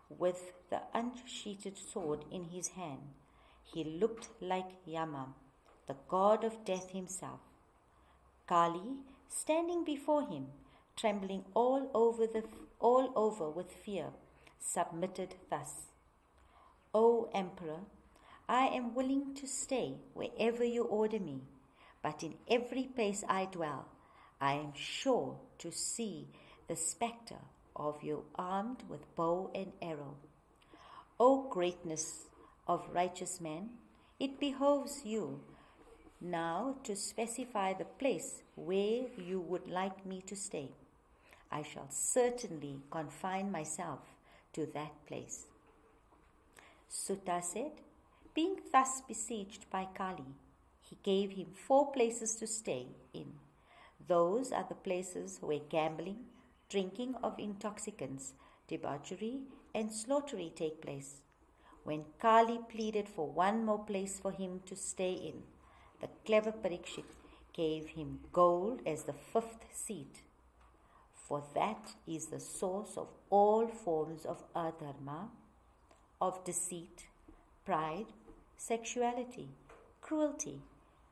with the unsheathed sword in his hand, he looked like Yama, the god of death himself. Kali, standing before him, trembling all over with fear, submitted thus: O Emperor, I am willing to stay wherever you order me, but in every place I dwell, I am sure to see the spectre of you armed with bow and arrow. O greatness of righteous man, it behoves you now to specify the place where you would like me to stay. I shall certainly confine myself to that place. Sutta said, being thus besieged by Kali, he gave him 4 places to stay in. Those are the places where gambling, drinking of intoxicants, debauchery, and slaughtery take place. When Kali pleaded for one more place for him to stay in, the clever Parikshit gave him gold as the 5th seat, for that is the source of all forms of adharma, of deceit, pride, sexuality, cruelty,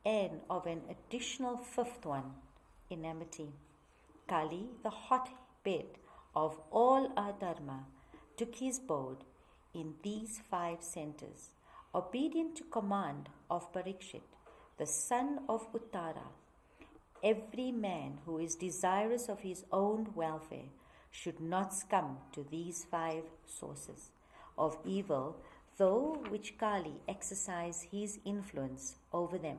and of an additional 5th one, enmity. Kali, the hotbed of all adharma, took his abode in these 5 centers, obedient to command of Parikshit, the son of Uttara. Every man who is desirous of his own welfare should not succumb to these 5 sources of evil, though which Kali exercise his influence over them.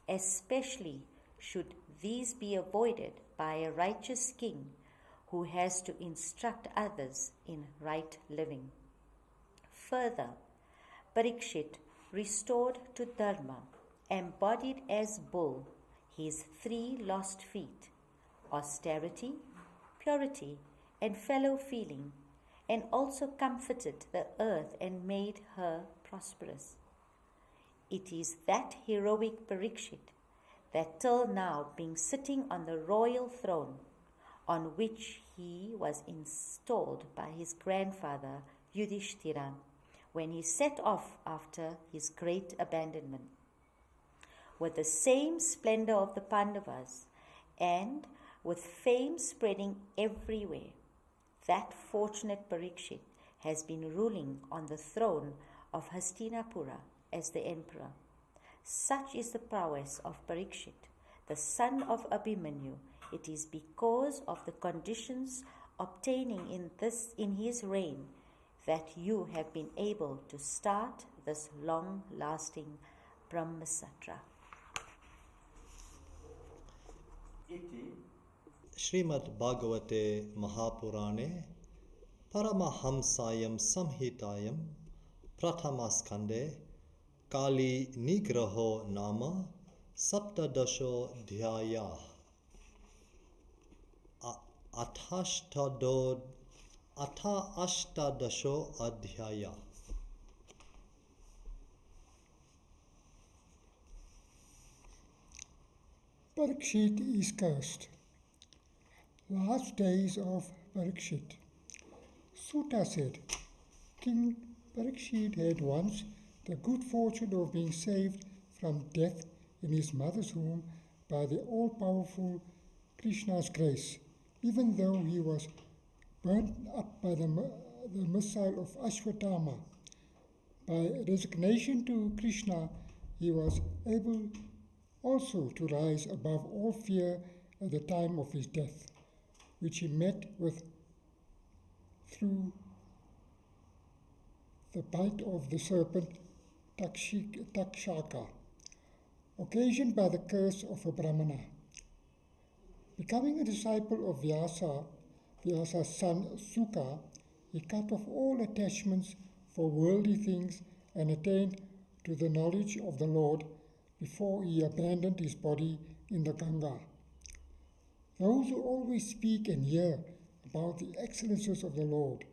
Especially should these be avoided by a righteous king who has to instruct others in right living. Further, Parikshit restored to Dharma, embodied as bull, his 3 lost feet, austerity, purity, and fellow feeling, and also comforted the earth and made her prosperous. It is that heroic Parikshit that till now being sitting on the royal throne on which he was installed by his grandfather Yudhishthira when he set off after his great abandonment. With the same splendor of the Pandavas and with fame spreading everywhere, that fortunate Parikshit has been ruling on the throne of Hastinapura as the emperor. Such is the prowess of Parikshit, the son of Abhimanyu. It is because of the conditions obtaining in his reign that you have been able to start this long-lasting Brahmasatra. Shrimad Bhagavate Mahapurane Paramahamsayam Samhitayam Prathamaskande Kali Nigraho Nama Saptadasho Dhyaya Atha Ashtadasho Adhyaya. Parikshit is cursed. Last days of Parikshit. Sutta said, King Parikshit had once the good fortune of being saved from death in his mother's womb by the all-powerful Krishna's grace, even though he was burnt up by the missile of Ashwatthama. By resignation to Krishna, he was able also to rise above all fear at the time of his death, which he met with through the bite of the serpent Takshaka, occasioned by the curse of a Brahmana. Becoming a disciple of Vyasa's son Sukha, he cut off all attachments for worldly things and attained to the knowledge of the Lord before he abandoned his body in the Ganga. Those who always speak and hear about the excellences of the Lord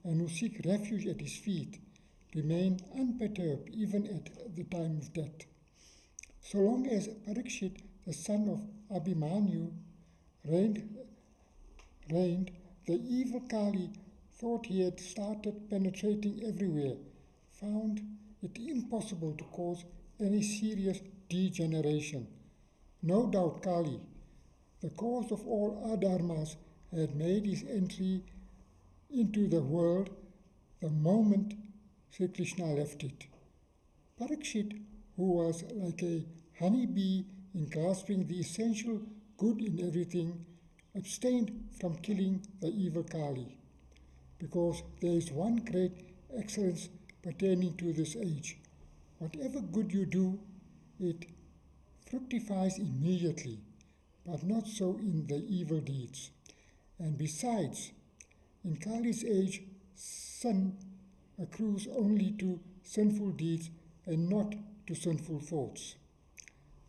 and who seek refuge at his feet remain unperturbed even at the time of death. So long as Parikshit, the son of Abhimanyu, reigned, the evil Kali thought he had started penetrating everywhere, found it impossible to cause any serious degeneration. No doubt Kali, the cause of all adharmas, had made his entry into the world the moment Sri Krishna left it. Parikshit, who was like a honeybee in grasping the essential good in everything, abstained from killing the evil Kali, because there is one great excellence pertaining to this age. Whatever good you do, it fructifies immediately, but not so in the evil deeds. And besides, in Kali's age, sin accrues only to sinful deeds and not to sinful thoughts.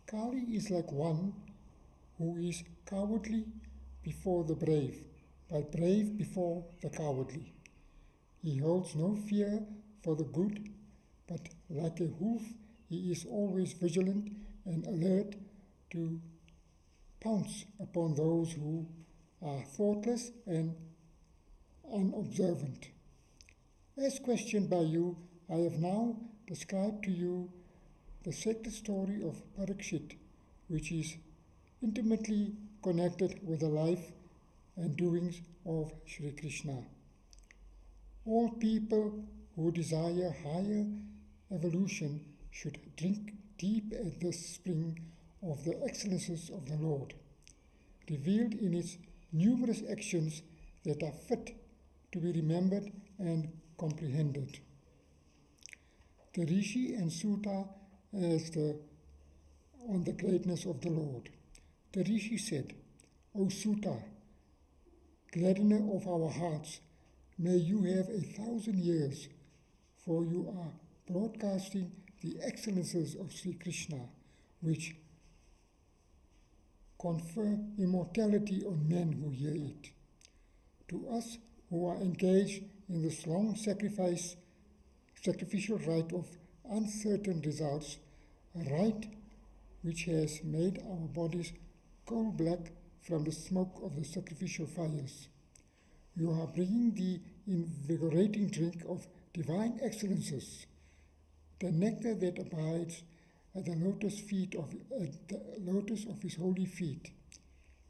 Kali is like one who is cowardly before the brave, but brave before the cowardly. He holds no fear for the good, but like a wolf, he is always vigilant and alert to pounce upon those who are thoughtless and unobservant. As questioned by you, I have now described to you the sacred story of Parikshit, which is intimately connected with the life and doings of Sri Krishna. All people who desire higher evolution should drink deep at the spring of the excellences of the Lord, revealed in its numerous actions that are fit to be remembered and comprehended. The Rishi and Sutta on the greatness of the Lord. The Rishi said, O Sutta, gladdener of our hearts, may you have 1,000 years, for you are broadcasting the excellences of Sri Krishna, which confer immortality on men who hear it. To us who are engaged in this long sacrificial rite of uncertain results, a rite which has made our bodies coal black from the smoke of the sacrificial fires. You are bringing the invigorating drink of divine excellences, the nectar that abides at the lotus of his holy feet.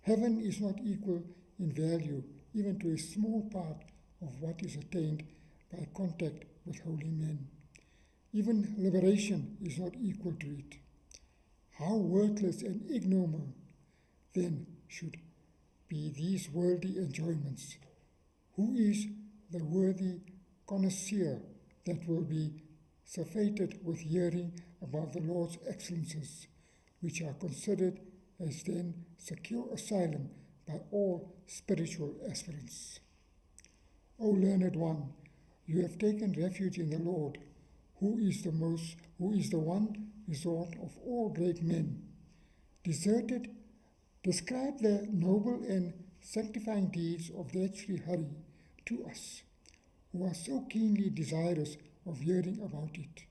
Heaven is not equal in value even to a small part of what is attained by contact with holy men. Even liberation is not equal to it. How worthless and ignoble, then, should be these worldly enjoyments. Who is the worthy connoisseur that will be surfeited with hearing about the Lord's excellences, which are considered as then secure asylum by all spiritual aspirants? O learned one, you have taken refuge in the Lord, who is the one resort of all great men. Describe the noble and sanctifying deeds of that Sri Hari to us, who are so keenly desirous of hearing about it.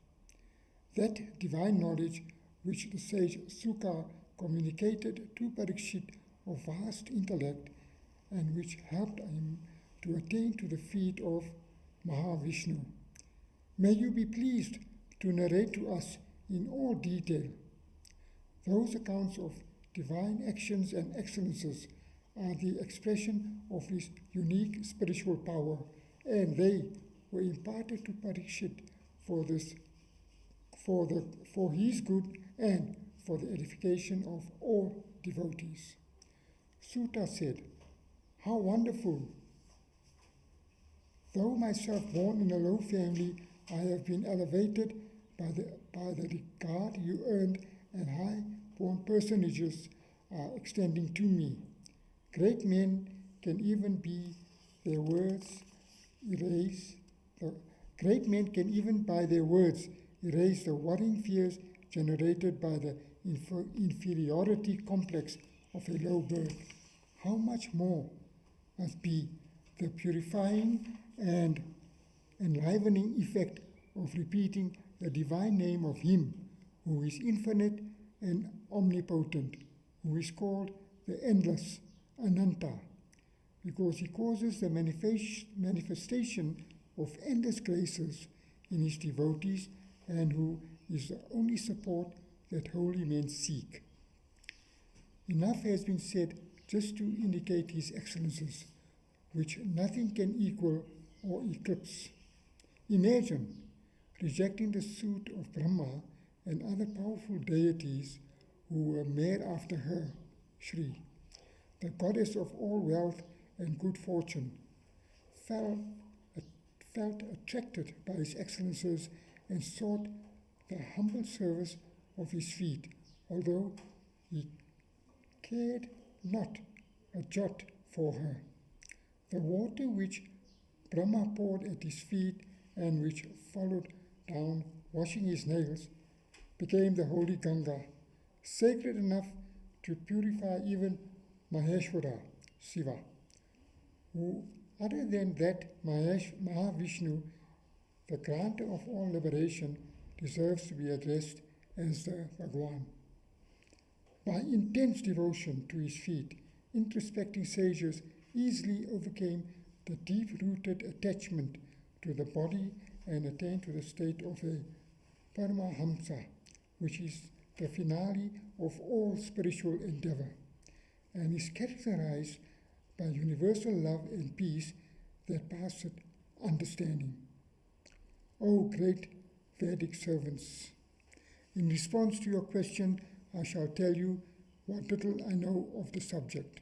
That divine knowledge which the sage Suka communicated to Parikshit of vast intellect and which helped him to attain to the feet of Mahavishnu. May you be pleased to narrate to us in all detail. Those accounts of divine actions and excellences are the expression of his unique spiritual power, and they were imparted to Parikshit for his good and for the edification of all devotees. Sutta said, "How wonderful! Though myself born in a low family, I have been elevated by the regard you earned, and high-born personages are extending to me. Great men can even by their words erase the worrying fears generated by the inferiority complex of a low birth. How much more must be the purifying and enlivening effect of repeating the divine name of Him who is infinite and omnipotent, who is called the Endless, Ananta, because He causes the manifestation of endless graces in His devotees, and who is the only support that holy men seek." Enough has been said just to indicate His excellences, which nothing can equal or eclipse. Imagine rejecting the suit of Brahma and other powerful deities who were made after her, Shri, the goddess of all wealth and good fortune, felt attracted by His excellences and sought the humble service of His feet, although he cared not a jot for her. The water which Brahma poured at His feet and which followed down, washing His nails, became the holy Ganga, sacred enough to purify even Maheshwara, Shiva, who, other than that Mahavishnu, the granter of all liberation, deserves to be addressed as the Bhagwan. By intense devotion to His feet, introspecting sages easily overcame the deep-rooted attachment to the body and attained to the state of a Paramahamsa, which is the finale of all spiritual endeavor, and is characterized by universal love and peace that passeth understanding. O great Vedic servants, in response to your question, I shall tell you what little I know of the subject.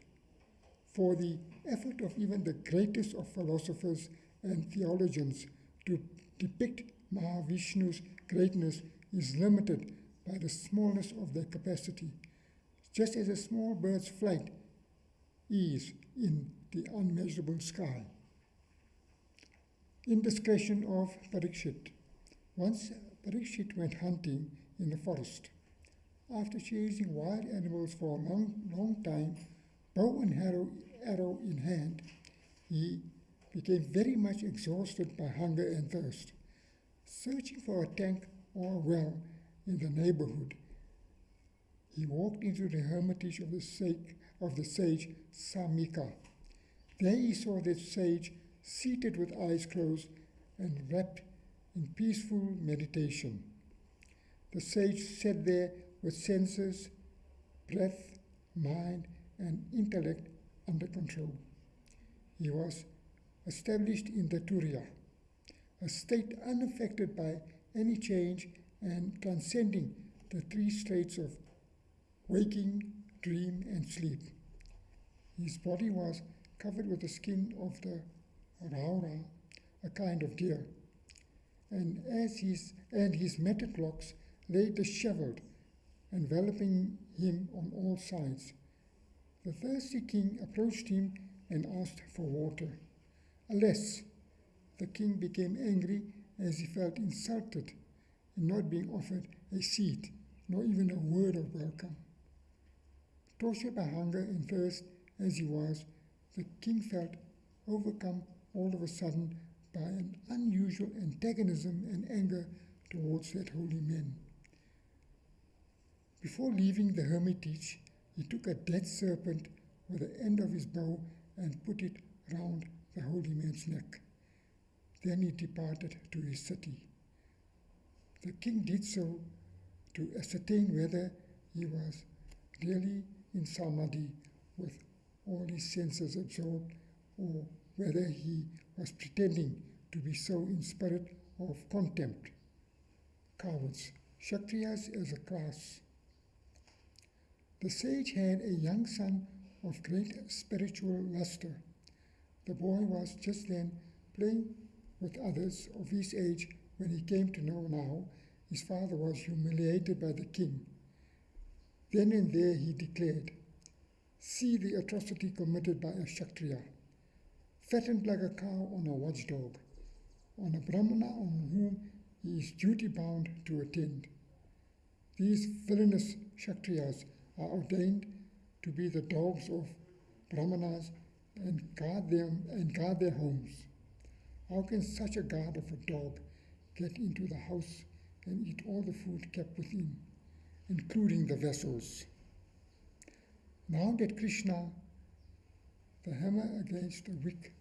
For the effort of even the greatest of philosophers and theologians to depict Mahavishnu's greatness is limited by the smallness of their capacity, just as a small bird's flight is in the unmeasurable sky. Indiscretion of Parikshit. Once Parikshit went hunting in the forest. After chasing wild animals for a long time, bow and arrow in hand, he became very much exhausted by hunger and thirst. Searching for a tank or a well in the neighborhood, he walked into the hermitage of the sage Samika. There he saw the sage seated with eyes closed and wrapped in peaceful meditation. The sage sat there with senses, breath, mind, and intellect under control. He was established in the Turiya, a state unaffected by any change and transcending the three states of waking, dream, and sleep. His body was covered with the skin of the raura, a kind of deer, and his matted locks lay disheveled, enveloping him on all sides. The thirsty king approached him and asked for water. Alas, the king became angry as he felt insulted in not being offered a seat, nor even a word of welcome. Tortured by hunger and thirst as he was, the king felt overcome all of a sudden by an unusual antagonism and anger towards that holy man. Before leaving the hermitage, he took a dead serpent with the end of his bow and put it round the holy man's neck. Then he departed to his city. The king did so to ascertain whether he was really in samadhi with all his senses absorbed, or whether he was pretending to be so in spirit of contempt. Cowards, Kshatriyas as a class. The sage had a young son of great spiritual luster. The boy was just then playing with others of his age when he came to know now his father was humiliated by the king. Then and there he declared, "See the atrocity committed by a Kshatriya, fattened like a cow on a watchdog, on a Brahmana on whom he is duty-bound to attend. These villainous Kshatriyas are ordained to be the dogs of Brahmanas and guard their homes. How can such a guard of a dog get into the house and eat all the food kept within, including the vessels?" Now that Krishna, the hammer against the weak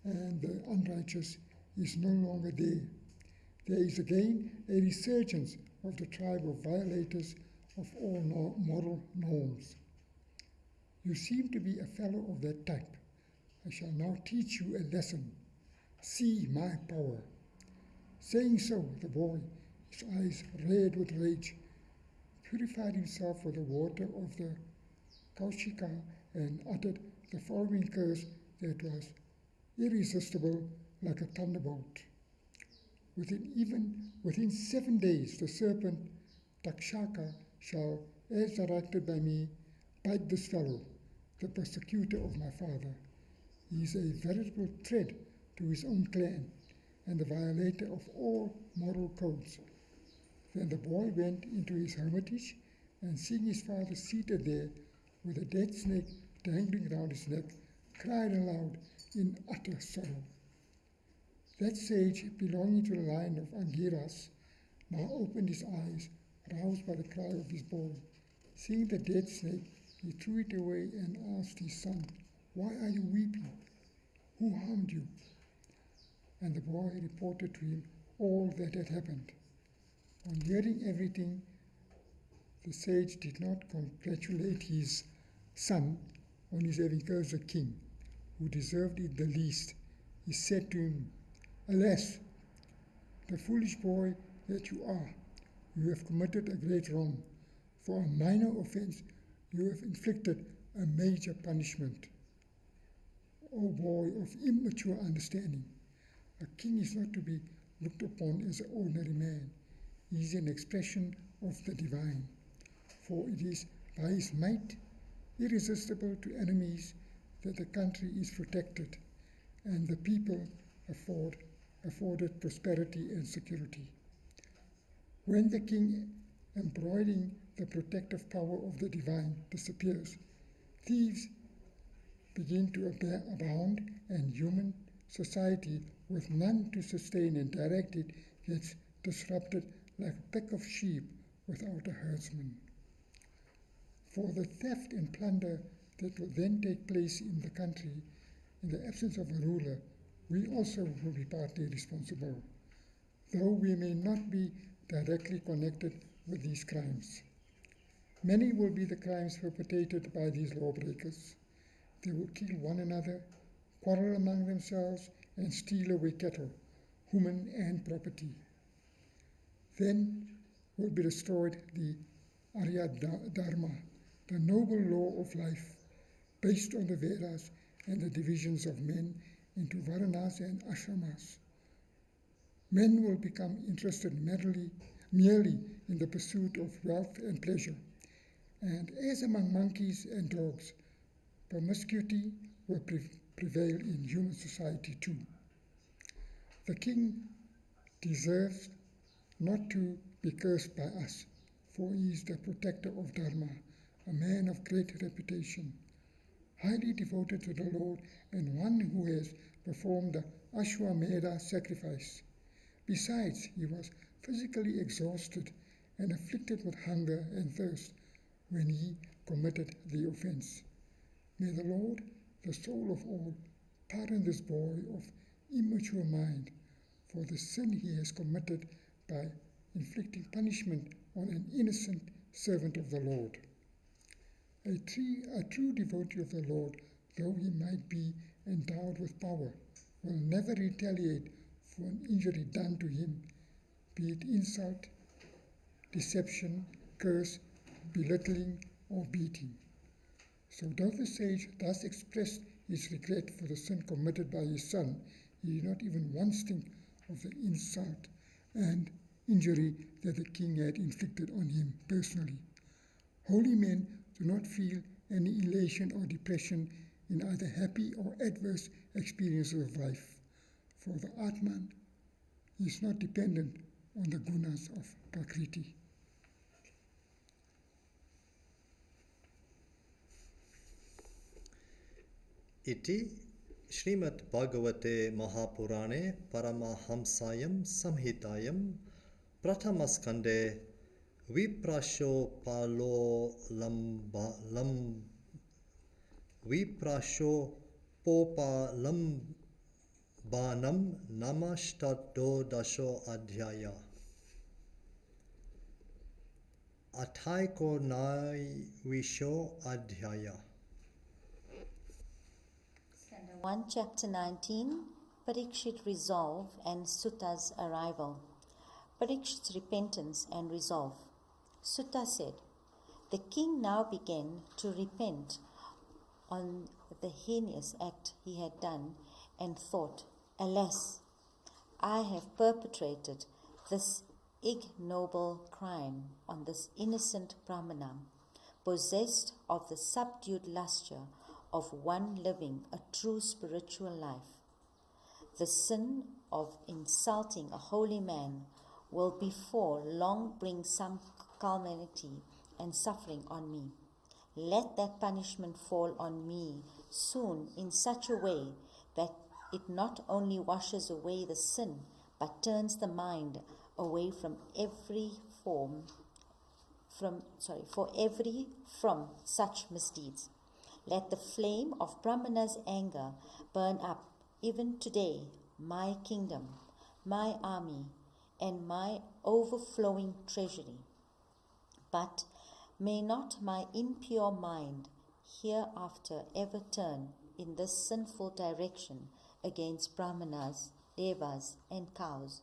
and the unrighteous, is no longer there is again a resurgence of the tribe of violators of all moral norms. You seem to be a fellow of that type. I shall now teach you a lesson. See my power. Saying so, the boy, his eyes red with rage, purified himself with the water of the Kaushika and uttered the following curse that was irresistible like a thunderbolt. Within 7 days, the serpent Takshaka shall, as directed by me, bite this fellow, the persecutor of my father. He is a veritable threat to his own clan and the violator of all moral codes. Then the boy went into his hermitage, and seeing his father seated there with a dead snake dangling round his neck, cried aloud in utter sorrow. That sage, belonging to the line of Angiras, now opened his eyes, roused by the cry of his boy. Seeing the dead snake, he threw it away and asked his son, "Why are you weeping? Who harmed you?" And the boy reported to him all that had happened. On hearing everything, the sage did not congratulate his son on his having cursed the king, who deserved it the least. He said to him, "Alas, the foolish boy that you are, you have committed a great wrong. For a minor offense, you have inflicted a major punishment. O boy of immature understanding, a king is not to be looked upon as an ordinary man. He is an expression of the divine, for it is by his might, irresistible to enemies, that the country is protected and the people afforded prosperity and security. When the king, embroidering the protective power of the divine, disappears, thieves begin to abound, and human society, with none to sustain and direct it, gets disrupted like a pack of sheep without a herdsman. For the theft and plunder that will then take place in the country, in the absence of a ruler, we also will be partly responsible, though we may not be directly connected with these crimes. Many will be the crimes perpetrated by these lawbreakers. They will kill one another, quarrel among themselves, and steal away cattle, human and property. Then will be destroyed the Arya Dharma, the noble law of life, based on the Vedas and the divisions of men into Varanas and Ashramas. Men will become interested merely in the pursuit of wealth and pleasure, and as among monkeys and dogs, promiscuity will prevail in human society too. The king deserves not to be cursed by us, for he is the protector of Dharma, a man of great reputation, highly devoted to the Lord, and one who has performed the Ashwamedha sacrifice. Besides, he was physically exhausted and afflicted with hunger and thirst when he committed the offense. May the Lord, the soul of all, pardon this boy of immature mind for the sin he has committed by inflicting punishment on an innocent servant of the Lord. A true devotee of the Lord, though he might be endowed with power, will never retaliate for an injury done to him, be it insult, deception, curse, belittling, or beating. So though the sage thus expressed his regret for the sin committed by his son, he did not even once think of the insult and injury that the king had inflicted on him personally. Holy men do not feel any elation or depression in either happy or adverse experiences of life, for the Atman is not dependent on the gunas of Prakriti. Iti Shrimad Bhagavate Mahapurane Paramahamsayam Samhitayam Pratamaskande Viprasho Palo Viprasho Popa Lambanam Namastado Dasho Adhyaya Ataiko Nai Visho Adhyaya. 1 Chapter 19, Parikshit Resolve and Sutta's Arrival. Parikshit's repentance and resolve. Sutta said, the king now began to repent on the heinous act he had done and thought, alas, I have perpetrated this ignoble crime on this innocent Brahmana, possessed of the subdued lustre of one living a true spiritual life. The sin of insulting a holy man will before long bring some calamity and suffering on me. Let that punishment fall on me soon in such a way that it not only washes away the sin, but turns the mind away from from such misdeeds. Let the flame of Brahmana's anger burn up even today my kingdom, my army, and my overflowing treasury. But may not my impure mind hereafter ever turn in this sinful direction against Brahmanas, Devas, and cows.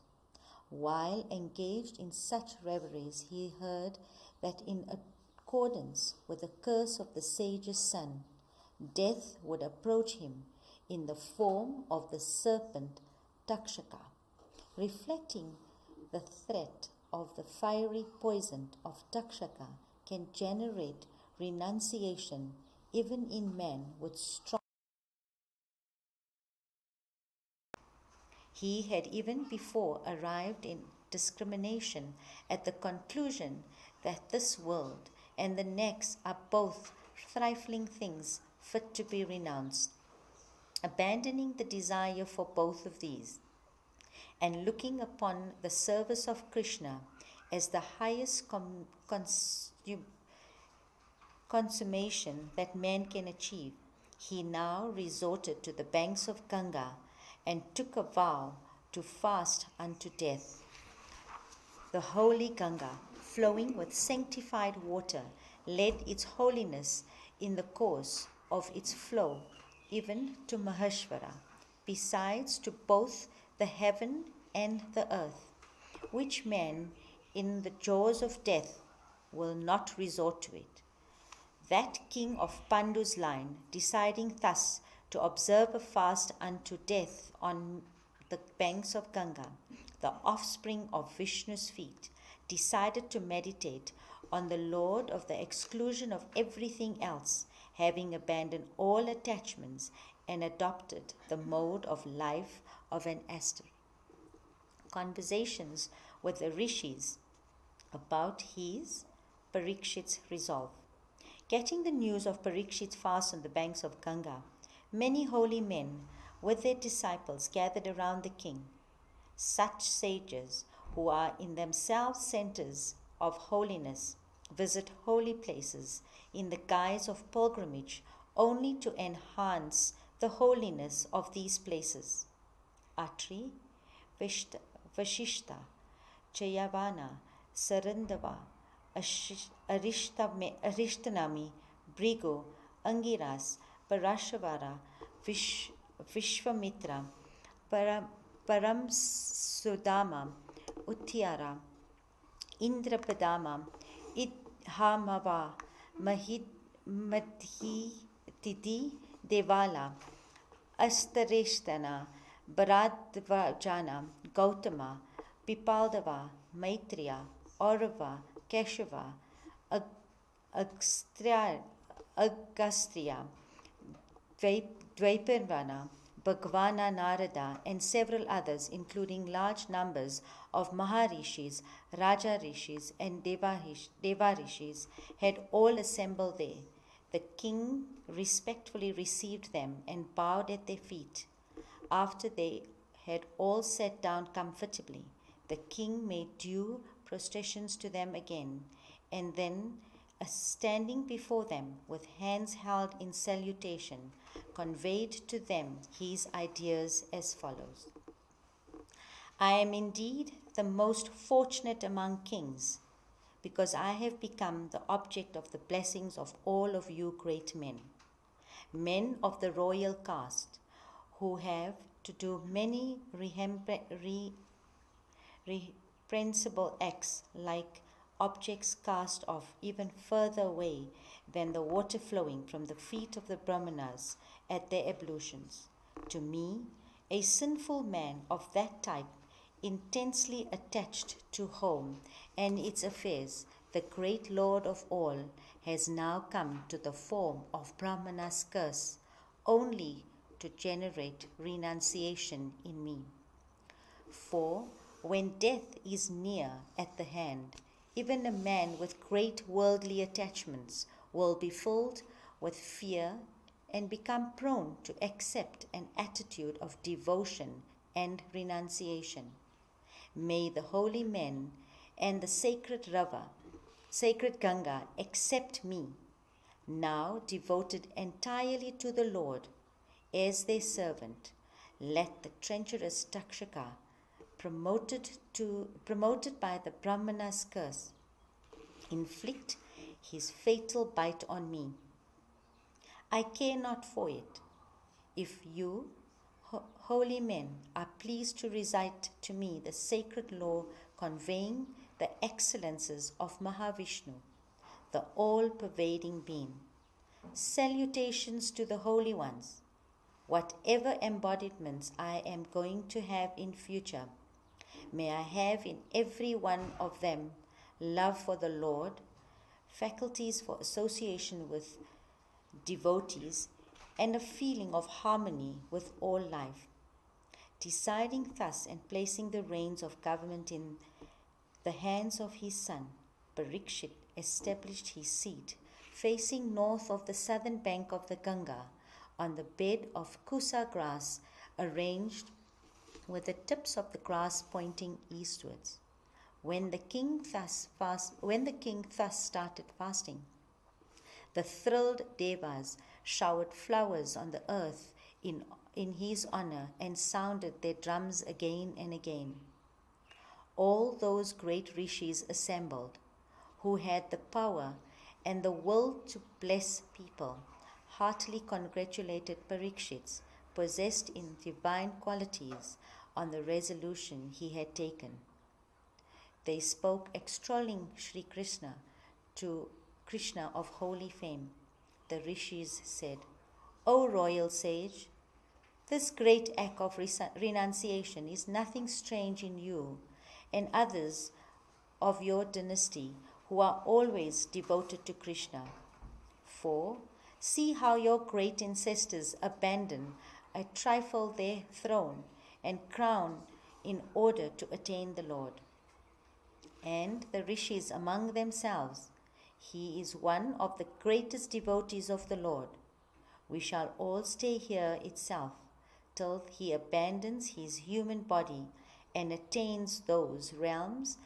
While engaged in such reveries, he heard that in accordance with the curse of the sage's son, death would approach him in the form of the serpent Takshaka. Reflecting the threat of the fiery poison of Takshaka can generate renunciation even in men with strong. He had even before arrived in discrimination at the conclusion that this world and the next are both trifling things fit to be renounced. Abandoning the desire for both of these and looking upon the service of Krishna as the highest consummation that man can achieve, he now resorted to the banks of Ganga and took a vow to fast unto death. The holy Ganga, flowing with sanctified water, led its holiness in the course of its flow even to Maheshwara, besides to both the heaven and the earth, which man in the jaws of death will not resort to it. That king of Pandu's line, deciding thus to observe a fast unto death on the banks of Ganga, the offspring of Vishnu's feet, decided to meditate on the Lord of the exclusion of everything else, having abandoned all attachments and adopted the mode of life of an ascetic. conversations with the rishis about his, Parikshit's resolve. Getting the news of Parikshit's fast on the banks of Ganga, many holy men with their disciples gathered around the king. Such sages, who are in themselves centers of holiness, visit holy places in the guise of pilgrimage only to enhance the holiness of these places. Atri, Vashishta, Chayavana, Sarandava, Arishtanami, Brigo, Angiras, Parashvara, Vishwamitra, Paramsudama, Uttiara, Indrapadama, Idhamava, Madhititi, Devala, Astareshtana, Bharadvajana, Gautama, Pipaldava, Maitreya, Aurava, Keshava, Agastya, Dvaiparvana, Bhagavana, Narada, and several others, including large numbers of Maharishis, Raja Rishis, and Devarishis, had all assembled there. The king respectfully received them and bowed at their feet. After they had all sat down comfortably, the king made due prostrations to them again, and then, standing before them with hands held in salutation, conveyed to them his ideas as follows. I am indeed the most fortunate among kings, because I have become the object of the blessings of all of you great men, men of the royal caste, who have to do many reprehensible acts, like objects cast off even further away than the water flowing from the feet of the Brahmanas at their ablutions. To me, a sinful man of that type, intensely attached to home and its affairs, the great Lord of all, has now come to the form of Brahmana's curse, only to generate renunciation in me. For when death is near at the hand, even a man with great worldly attachments will be filled with fear and become prone to accept an attitude of devotion and renunciation. May the holy men and the sacred Ganga accept me, now devoted entirely to the Lord, as their servant. Let the treacherous Takshaka, promoted by the Brahmana's curse, inflict his fatal bite on me. I care not for it. If you, holy men, are pleased to recite to me the sacred law conveying the excellences of Mahavishnu, the all-pervading being. Salutations to the holy ones. Whatever embodiments I am going to have in future, may I have in every one of them love for the Lord, faculties for association with devotees, and a feeling of harmony with all life. Deciding thus and placing the reins of government in the hands of his son, Parikshit established his seat facing north of the southern bank of the Ganga, on the bed of kusa grass arranged with the tips of the grass pointing eastwards. When the king thus started fasting, the thrilled devas showered flowers on the earth in his honor and sounded their drums again and again. All those great rishis assembled, who had the power and the will to bless people, heartily congratulated Parikshit, possessed in divine qualities, on the resolution he had taken. They spoke extolling Sri Krishna to Krishna of holy fame. The rishis said, O royal sage, this great act of renunciation is nothing strange in you and others of your dynasty who are always devoted to Krishna. For see how your great ancestors abandon a trifle their throne and crown in order to attain the Lord. And the rishis among themselves, he is one of the greatest devotees of the Lord. We shall all stay here itself till he abandons his human body and attains those realms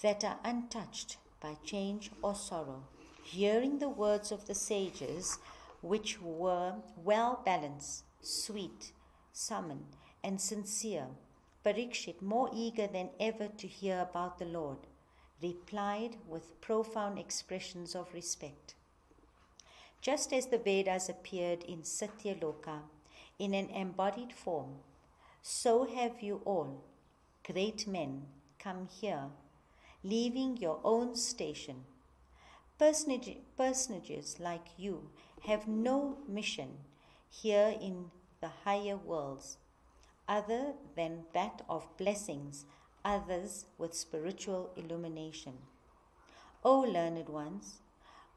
that are untouched by change or sorrow. Hearing the words of the sages, which were well balanced, sweet, summoned, and sincere, Parikshit, more eager than ever to hear about the Lord, replied with profound expressions of respect. Just as the Vedas appeared in Satyaloka in an embodied form, so have you all, great men, come here, leaving your own station. Personages like you have no mission here in the higher worlds, other than that of blessings others with spiritual illumination. O learned ones,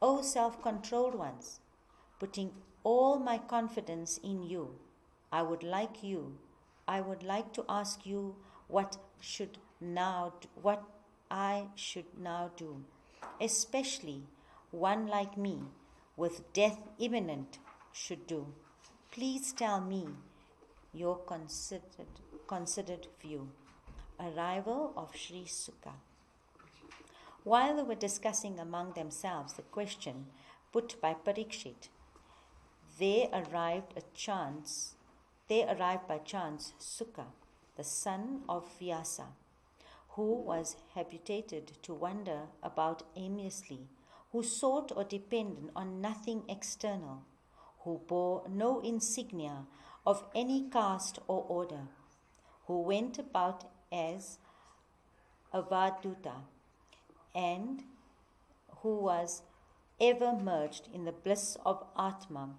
O self-controlled ones, putting all my confidence in you, I would like to ask you what I should now do, especially one like me with death imminent should do. Please tell me your considered view. Arrival of Sri Sukha. While they were discussing among themselves the question put by Parikshit, there arrived by chance Sukha, the son of Vyasa, who was habituated to wander about aimlessly, who sought or depended on nothing external, who bore no insignia of any caste or order, who went about as avaduta, and who was ever merged in the bliss of Atma,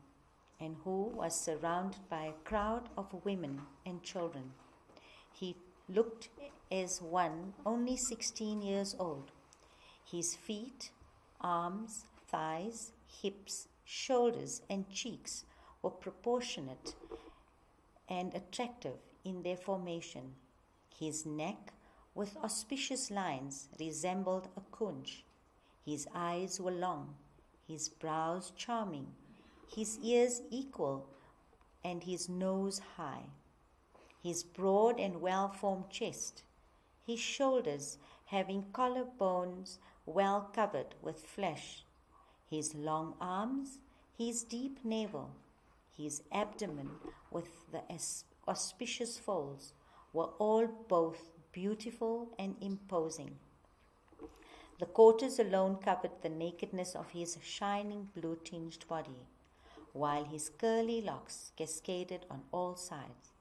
and who was surrounded by a crowd of women and children. He looked as one only 16 years old. His feet, arms, thighs, hips, shoulders, and cheeks were proportionate and attractive in their formation. His neck, with auspicious lines, resembled a conch. His eyes were long, his brows charming, his ears equal, and his nose high. His broad and well-formed chest, his shoulders having collarbones well covered with flesh, his long arms, his deep navel, his abdomen with the auspicious folds were all both beautiful and imposing. The quarters alone covered the nakedness of his shining blue-tinged body, while his curly locks cascaded on all sides.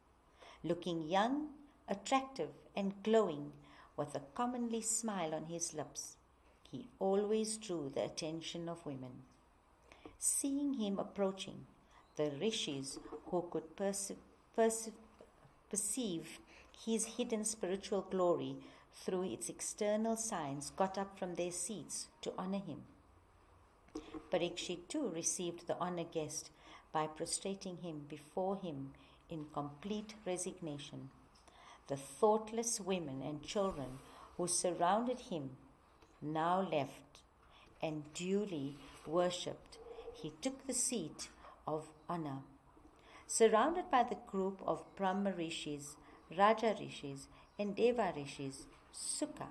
Looking young, attractive, and glowing, with a commonly smile on his lips, he always drew the attention of women. Seeing him approaching, the rishis, who could perceive his hidden spiritual glory through its external signs, got up from their seats to honor him. Parikshit too received the honored guest by prostrating him before him in complete resignation. The thoughtless women and children who surrounded him now left, and duly worshipped, he took the seat of honor. Surrounded by the group of Brahma Rishis, Raja Rishis, and Deva Rishis, Sukha,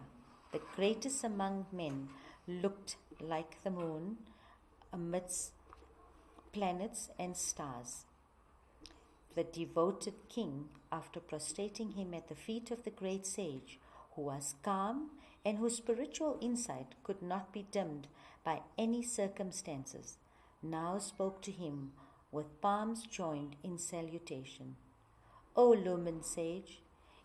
the greatest among men, looked like the moon amidst planets and stars. The devoted king, after prostrating him at the feet of the great sage, who was calm and whose spiritual insight could not be dimmed by any circumstances, now spoke to him with palms joined in salutation. O lumined sage,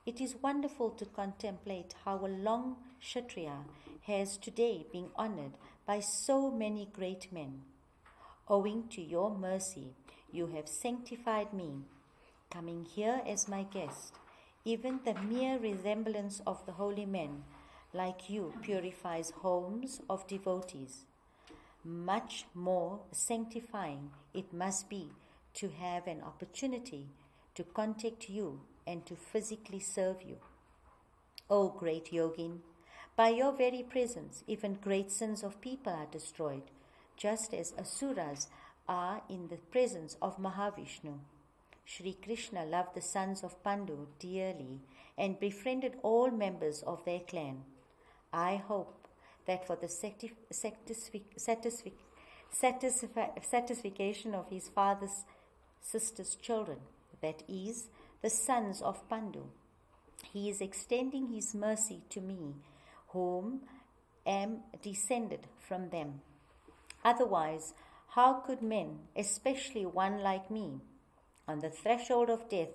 it is wonderful to contemplate how a long Kshatriya has today been honored by so many great men. Owing to your mercy, you have sanctified me, coming here as my guest. Even the mere resemblance of the holy men like you purifies homes of devotees. Much more sanctifying it must be to have an opportunity to contact you and to physically serve you. O great yogin, by your very presence, even great sins of people are destroyed, just as asuras are in the presence of Mahavishnu. Shri Krishna loved the sons of Pandu dearly and befriended all members of their clan. I hope that for the satisfaction of his father's sister's children, that is, the sons of Pandu, he is extending his mercy to me, whom am descended from them. Otherwise, how could men, especially one like me, on the threshold of death,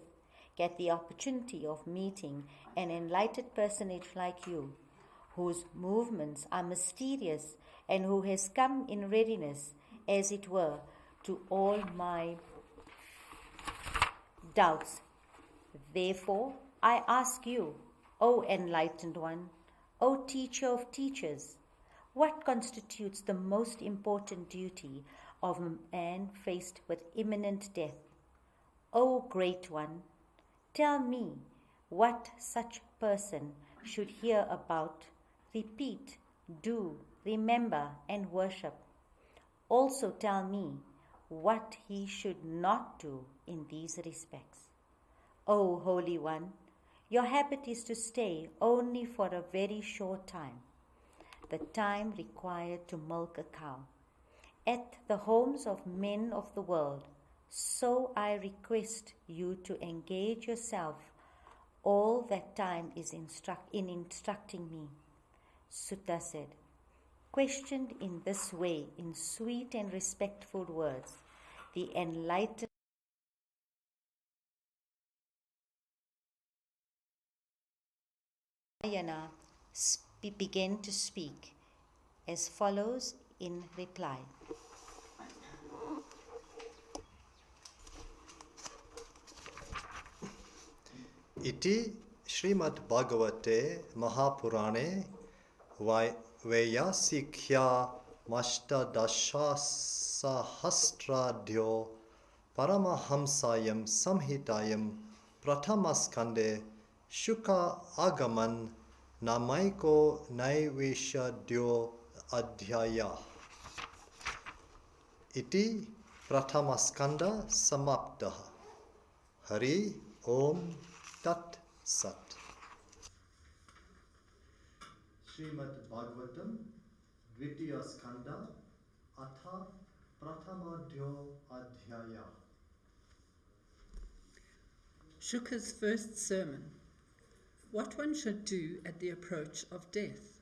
get the opportunity of meeting an enlightened personage like you, whose movements are mysterious and who has come in readiness, as it were, to all my doubts. Therefore, I ask you, O enlightened one, O teacher of teachers, what constitutes the most important duty of a man faced with imminent death? O great one, tell me what such person should hear about, repeat, do, remember, and worship. Also tell me what he should not do in these respects. O Holy One, your habit is to stay only for a very short time, the time required to milk a cow, at the homes of men of the world. So I request you to engage yourself all that time is in instructing me. Sutta said, questioned in this way, in sweet and respectful words, the enlightened Narayana began to speak as follows in reply. Iti Shrimad Bhagavate Mahapurane Vyasikhya Mashtadasha Sahasradhyo Paramahamsayam Samhitayam Pratamaskande Shuka Agaman Namaiko Naiveshadyo Adhyaya Iti Pratamaskanda Samaptaha Hari Om Tat Sat. Shrimad Bhagavatam Dvitiya Skanda Atha Prathamadhyo Adhyaya. Shuka's first sermon. What one should do at the approach of death.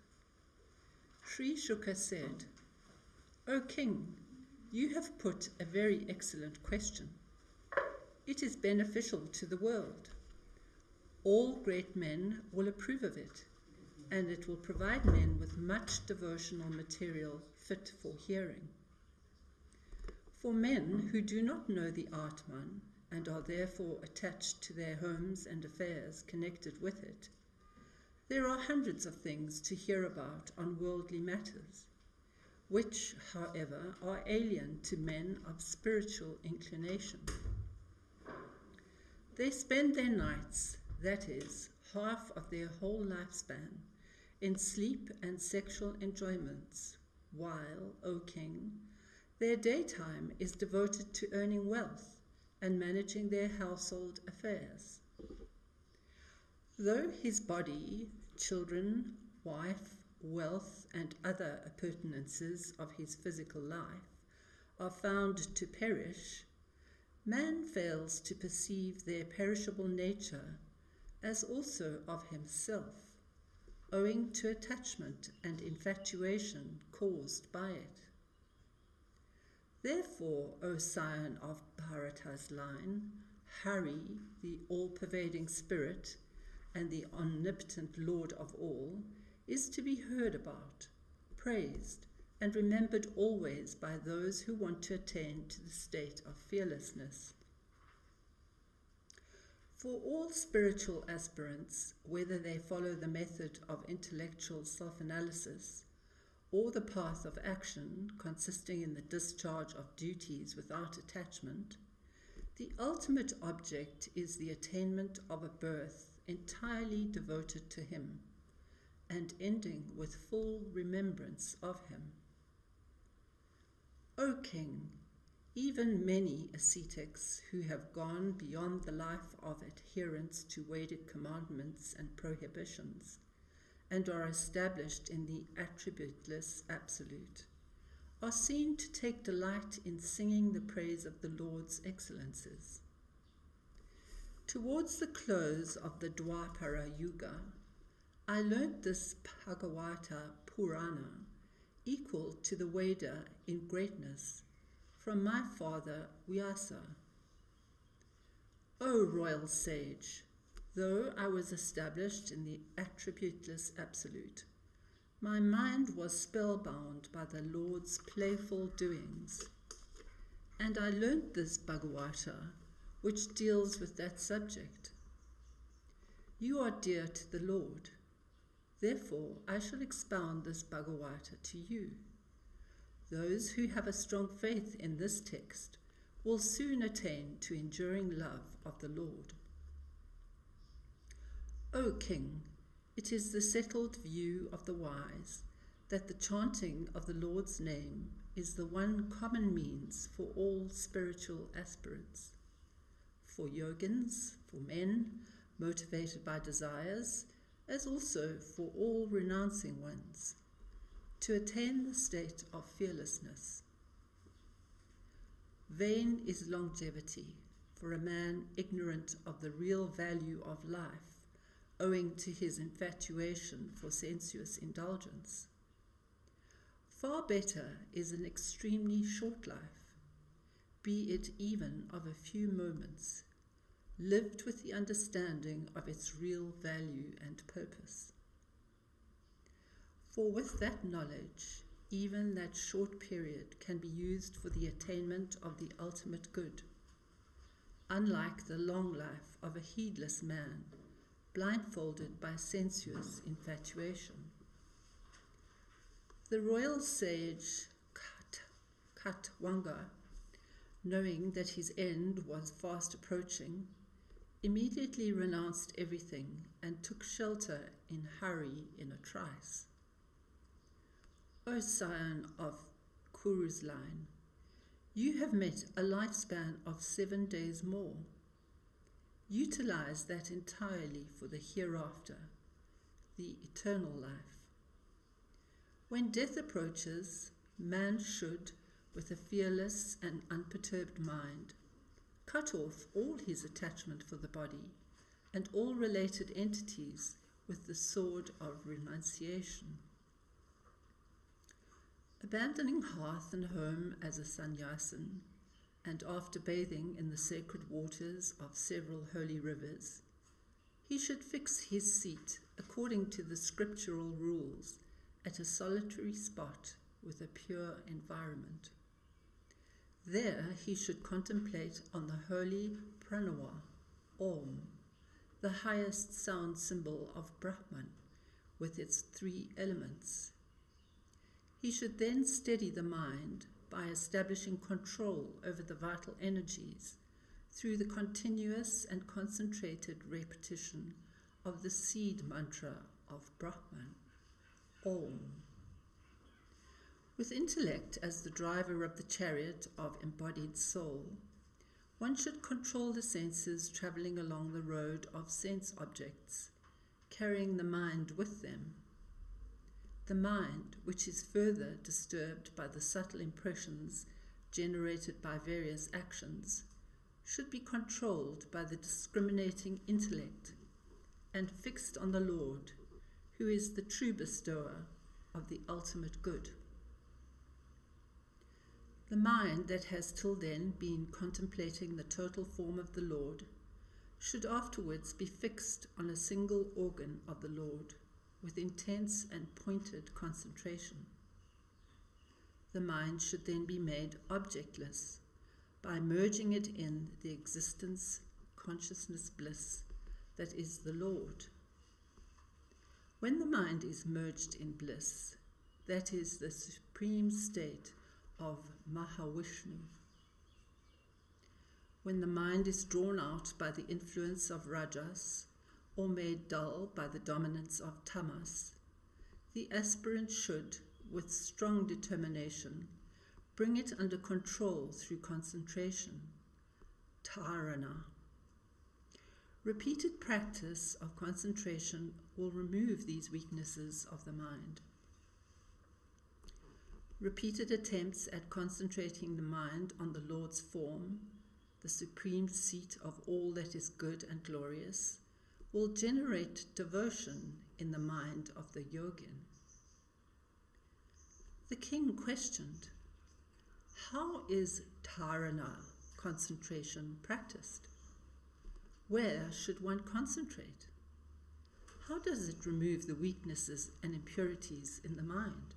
Sri Shuka said, O king, you have put a very excellent question. It is beneficial to the world. All great men will approve of it, and it will provide men with much devotional material fit for hearing. For men who do not know the Atman and are therefore attached to their homes and affairs connected with it, there are hundreds of things to hear about on worldly matters, which, however, are alien to men of spiritual inclination. They spend their nights, that is, half of their whole lifespan, in sleep and sexual enjoyments, while, O king, their daytime is devoted to earning wealth and managing their household affairs. Though his body, children, wife, wealth, and other appurtenances of his physical life are found to perish, man fails to perceive their perishable nature as also of himself, owing to attachment and infatuation caused by it. Therefore, O scion of Bharata's line, Hari, the all-pervading spirit and the omnipotent Lord of all, is to be heard about, praised, and remembered always by those who want to attain to the state of fearlessness. For all spiritual aspirants, whether they follow the method of intellectual self-analysis or the path of action consisting in the discharge of duties without attachment, The ultimate object is the attainment of a birth entirely devoted to him and ending with full remembrance of him. O King, even many ascetics who have gone beyond the life of adherence to Vedic commandments and prohibitions and are established in the attributeless absolute are seen to take delight in singing the praise of the Lord's excellences. Towards the close of the Dwapara Yuga, I learnt this Bhagavata Purana, equal to the Veda in greatness, from my father Vyasa. O royal sage, though I was established in the attributeless absolute, my mind was spellbound by the Lord's playful doings, and I learnt this Bhagavata, which deals with that subject. You are dear to the Lord, therefore I shall expound this Bhagavata to you. Those who have a strong faith in this text will soon attain to enduring love of the Lord. O King, it is the settled view of the wise that the chanting of the Lord's name is the one common means for all spiritual aspirants, for yogins, for men motivated by desires, as also for all renouncing ones, to attain the state of fearlessness. Vain is longevity for a man ignorant of the real value of life, owing to his infatuation for sensuous indulgence. Far better is an extremely short life, be it even of a few moments, lived with the understanding of its real value and purpose. For with that knowledge, even that short period can be used for the attainment of the ultimate good, unlike the long life of a heedless man, blindfolded by sensuous infatuation. The royal sage Katwanga, knowing that his end was fast approaching, immediately renounced everything and took shelter in hurry in a trice. O scion of Kuru's line, you have met a lifespan of 7 days more. Utilize that entirely for the hereafter, the eternal life. When death approaches, man should, with a fearless and unperturbed mind, cut off all his attachment for the body and all related entities with the sword of renunciation. Abandoning hearth and home as a sannyasin, and after bathing in the sacred waters of several holy rivers, he should fix his seat according to the scriptural rules at a solitary spot with a pure environment. There he should contemplate on the holy pranava, Om, the highest sound symbol of Brahman with its 3 elements. He should then steady the mind by establishing control over the vital energies through the continuous and concentrated repetition of the seed mantra of Brahman, Om. With intellect as the driver of the chariot of embodied soul, one should control the senses traveling along the road of sense objects, carrying the mind with them. The mind, which is further disturbed by the subtle impressions generated by various actions, should be controlled by the discriminating intellect and fixed on the Lord, who is the true bestower of the ultimate good. The mind that has till then been contemplating the total form of the Lord should afterwards be fixed on a single organ of the Lord, with intense and pointed concentration. The mind should then be made objectless by merging it in the existence, consciousness bliss that is the Lord. When the mind is merged in bliss, that is the supreme state of Mahavishnu. when the mind is drawn out by the influence of rajas or made dull by the dominance of tamas, the aspirant should, with strong determination, bring it under control through concentration, dharana. Repeated practice of concentration will remove these weaknesses of the mind. Repeated attempts at concentrating the mind on the Lord's form, the supreme seat of all that is good and glorious, will generate devotion in the mind of the yogin. The king questioned, how is dharana, concentration, practiced? Where should one concentrate? How does it remove the weaknesses and impurities in the mind?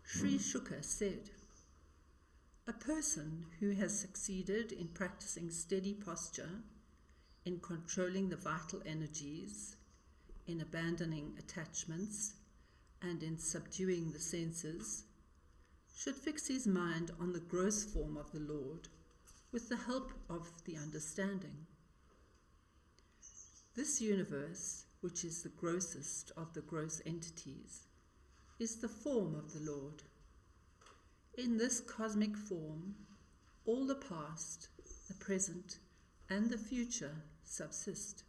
Sri Shuka said, a person who has succeeded in practicing steady posture, in controlling the vital energies, in abandoning attachments, and in subduing the senses, should fix his mind on the gross form of the Lord with the help of the understanding. This universe, which is the grossest of the gross entities, is the form of the Lord. In this cosmic form, all the past, the present, and the future subsist.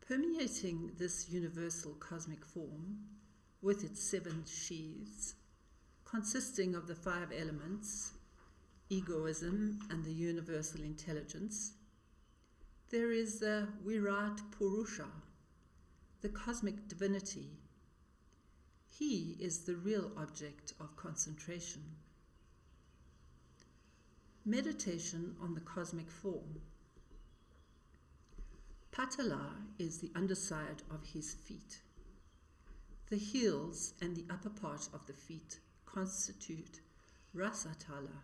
Permeating this universal cosmic form, with its 7 sheaths, consisting of the 5 elements, egoism and the universal intelligence, there is the Virat Purusha, the cosmic divinity. He is the real object of concentration. Meditation on the cosmic form. Patala is the underside of his feet. The heels and the upper part of the feet constitute Rasatala.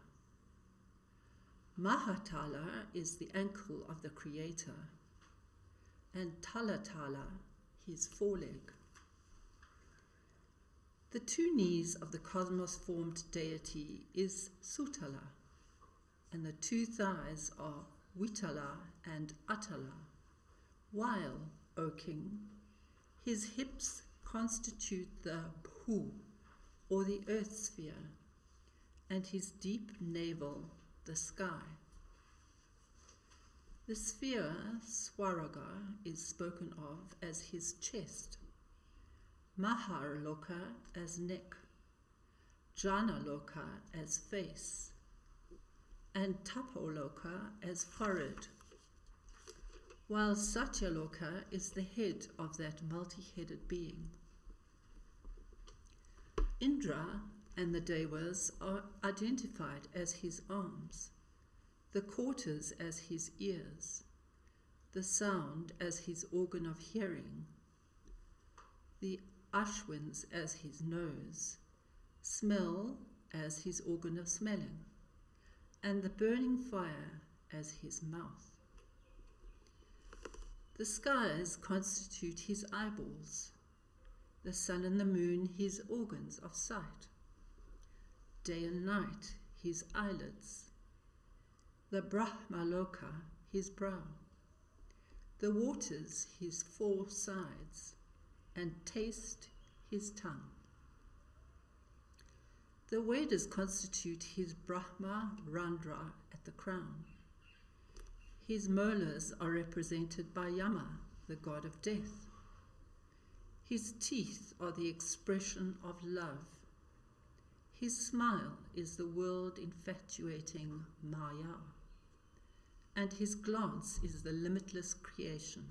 Mahatala is the ankle of the Creator, and Talatala, his foreleg. The 2 knees of the cosmos-formed deity is Sutala, and the 2 thighs are Vitala and Atala, while, O king, his hips constitute the Bhu, or the earth sphere, and his deep navel, the sky. The sphere, Swaraga, is spoken of as his chest, Maharloka as neck, Janaloka as face, and Tapoloka as forehead, while Satyaloka is the head of that multi-headed being. Indra and the Devas are identified as his arms, the quarters as his ears, the sound as his organ of hearing, the Ashwins as his nose, smell as his organ of smelling, and the burning fire as his mouth. The skies constitute his eyeballs, the sun and the moon his organs of sight, day and night his eyelids, the Brahmaloka his brow, the waters his 4 sides, and taste his tongue. The Vedas constitute his Brahma Randra at the crown. His molars are represented by Yama, the god of death. His teeth are the expression of love. His smile is the world infatuating Maya, and his glance is the limitless creation.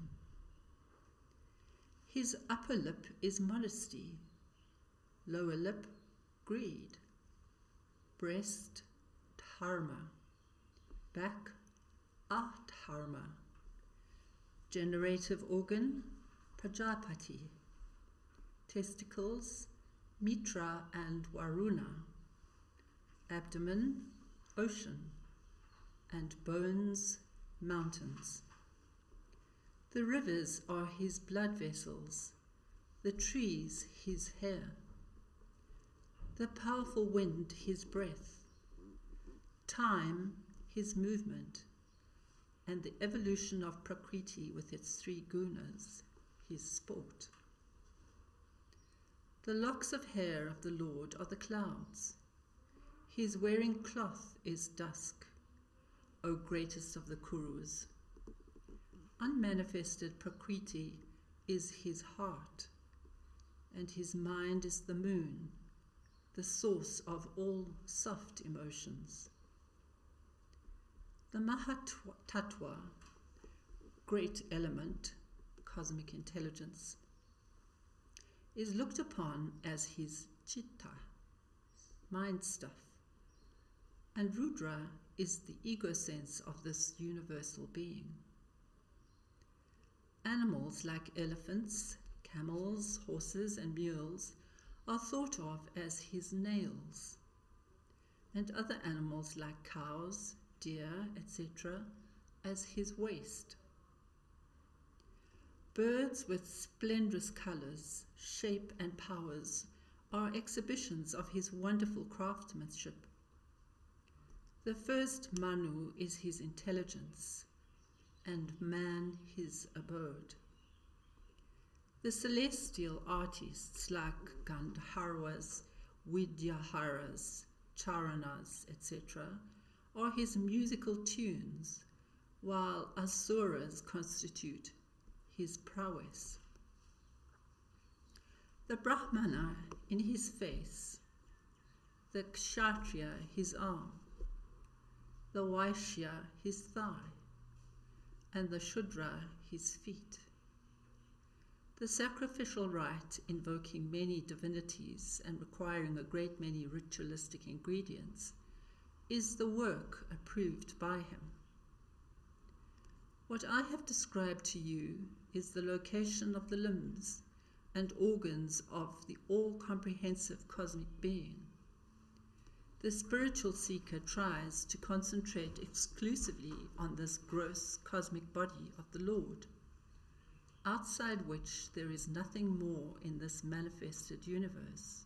His upper lip is modesty, lower lip, greed, breast, dharma, back, adharma, generative organ, Prajapati, testicles, Mitra and Varuna, abdomen, ocean, and bones, mountains. The rivers are his blood vessels, the trees his hair, the powerful wind his breath, time, his movement, and the evolution of Prakriti with its three gunas, his sport. The locks of hair of the Lord are the clouds. His wearing cloth is dusk, O greatest of the Kurus. Unmanifested Prakriti is his heart, and his mind is the moon, the source of all soft emotions. The Mahatattva, great element, cosmic intelligence, is looked upon as his chitta, mind stuff, and Rudra is the ego sense of this universal being. Animals like elephants, camels, horses, and mules are thought of as his nails, and other animals like cows, deer, etc., as his waist. Birds with splendorous colors, shape, and powers are exhibitions of his wonderful craftsmanship. The first Manu is his intelligence, and man his abode. The celestial artists like Gandharvas, Vidyaharas, Charanas, etc., are his musical tunes, while Asuras constitute his prowess. The Brahmana in his face, the Kshatriya his arm, the Vaishya his thigh, and the Shudra his feet. The sacrificial rite, invoking many divinities and requiring a great many ritualistic ingredients, is the work approved by him. What I have described to you is the location of the limbs and organs of the all-comprehensive cosmic being. The spiritual seeker tries to concentrate exclusively on this gross cosmic body of the Lord, outside which there is nothing more in this manifested universe.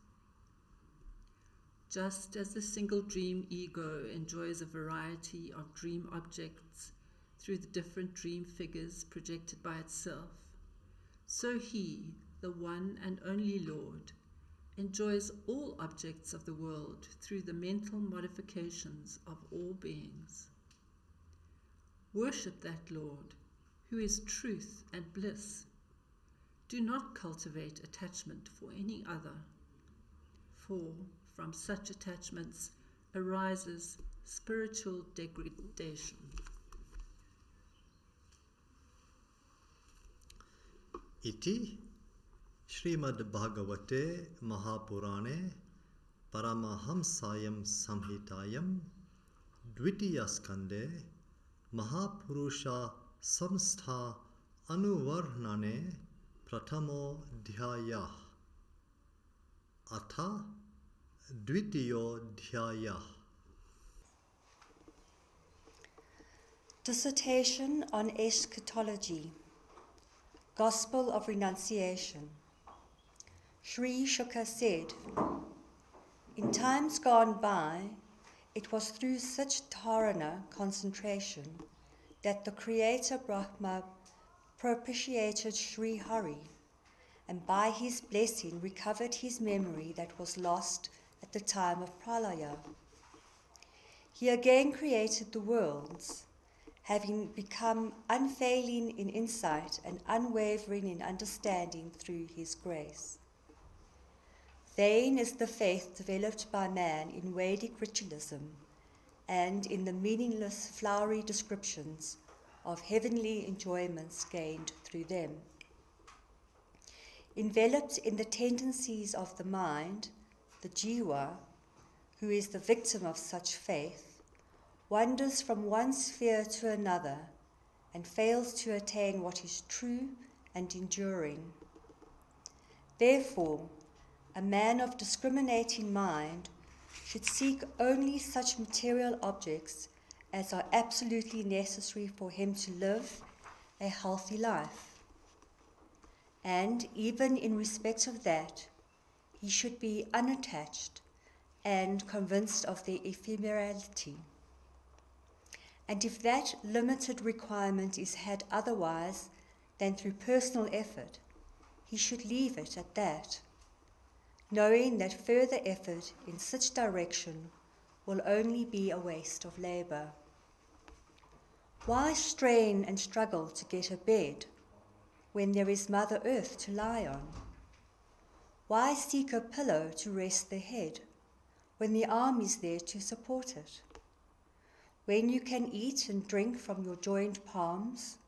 Just as the single dream ego enjoys a variety of dream objects through the different dream figures projected by itself, so he, the one and only Lord, enjoys all objects of the world through the mental modifications of all beings. Worship that Lord, who is truth and bliss. Do not cultivate attachment for any other, for from such attachments arises spiritual degradation. Iti Shrimad Bhagavate Mahapurane Paramahamsayam Samhitayam Dvitiyaskande Mahapurusha Samstha Anuvarnane Pratamo Dhyaya Atha Dvitiyo Dhyaya. Dissertation on Eschatology, Gospel of Renunciation. Sri Shuka said, in times gone by, it was through such dharana concentration that the Creator Brahma propitiated Sri Hari, and by his blessing recovered his memory that was lost at the time of Pralaya. He again created the worlds, having become unfailing in insight and unwavering in understanding through his grace. Vain is the faith developed by man in Vedic ritualism and in the meaningless, flowery descriptions of heavenly enjoyments gained through them. Enveloped in the tendencies of the mind, the jiva, who is the victim of such faith, wanders from one sphere to another and fails to attain what is true and enduring. Therefore, a man of discriminating mind should seek only such material objects as are absolutely necessary for him to live a healthy life. And even in respect of that, he should be unattached and convinced of their ephemerality. And if that limited requirement is had otherwise than through personal effort, he should leave it at that, knowing that further effort in such direction will only be a waste of labor. Why strain and struggle to get a bed when there is Mother Earth to lie on? Why seek a pillow to rest the head when the arm is there to support it? When you can eat and drink from your joined palms,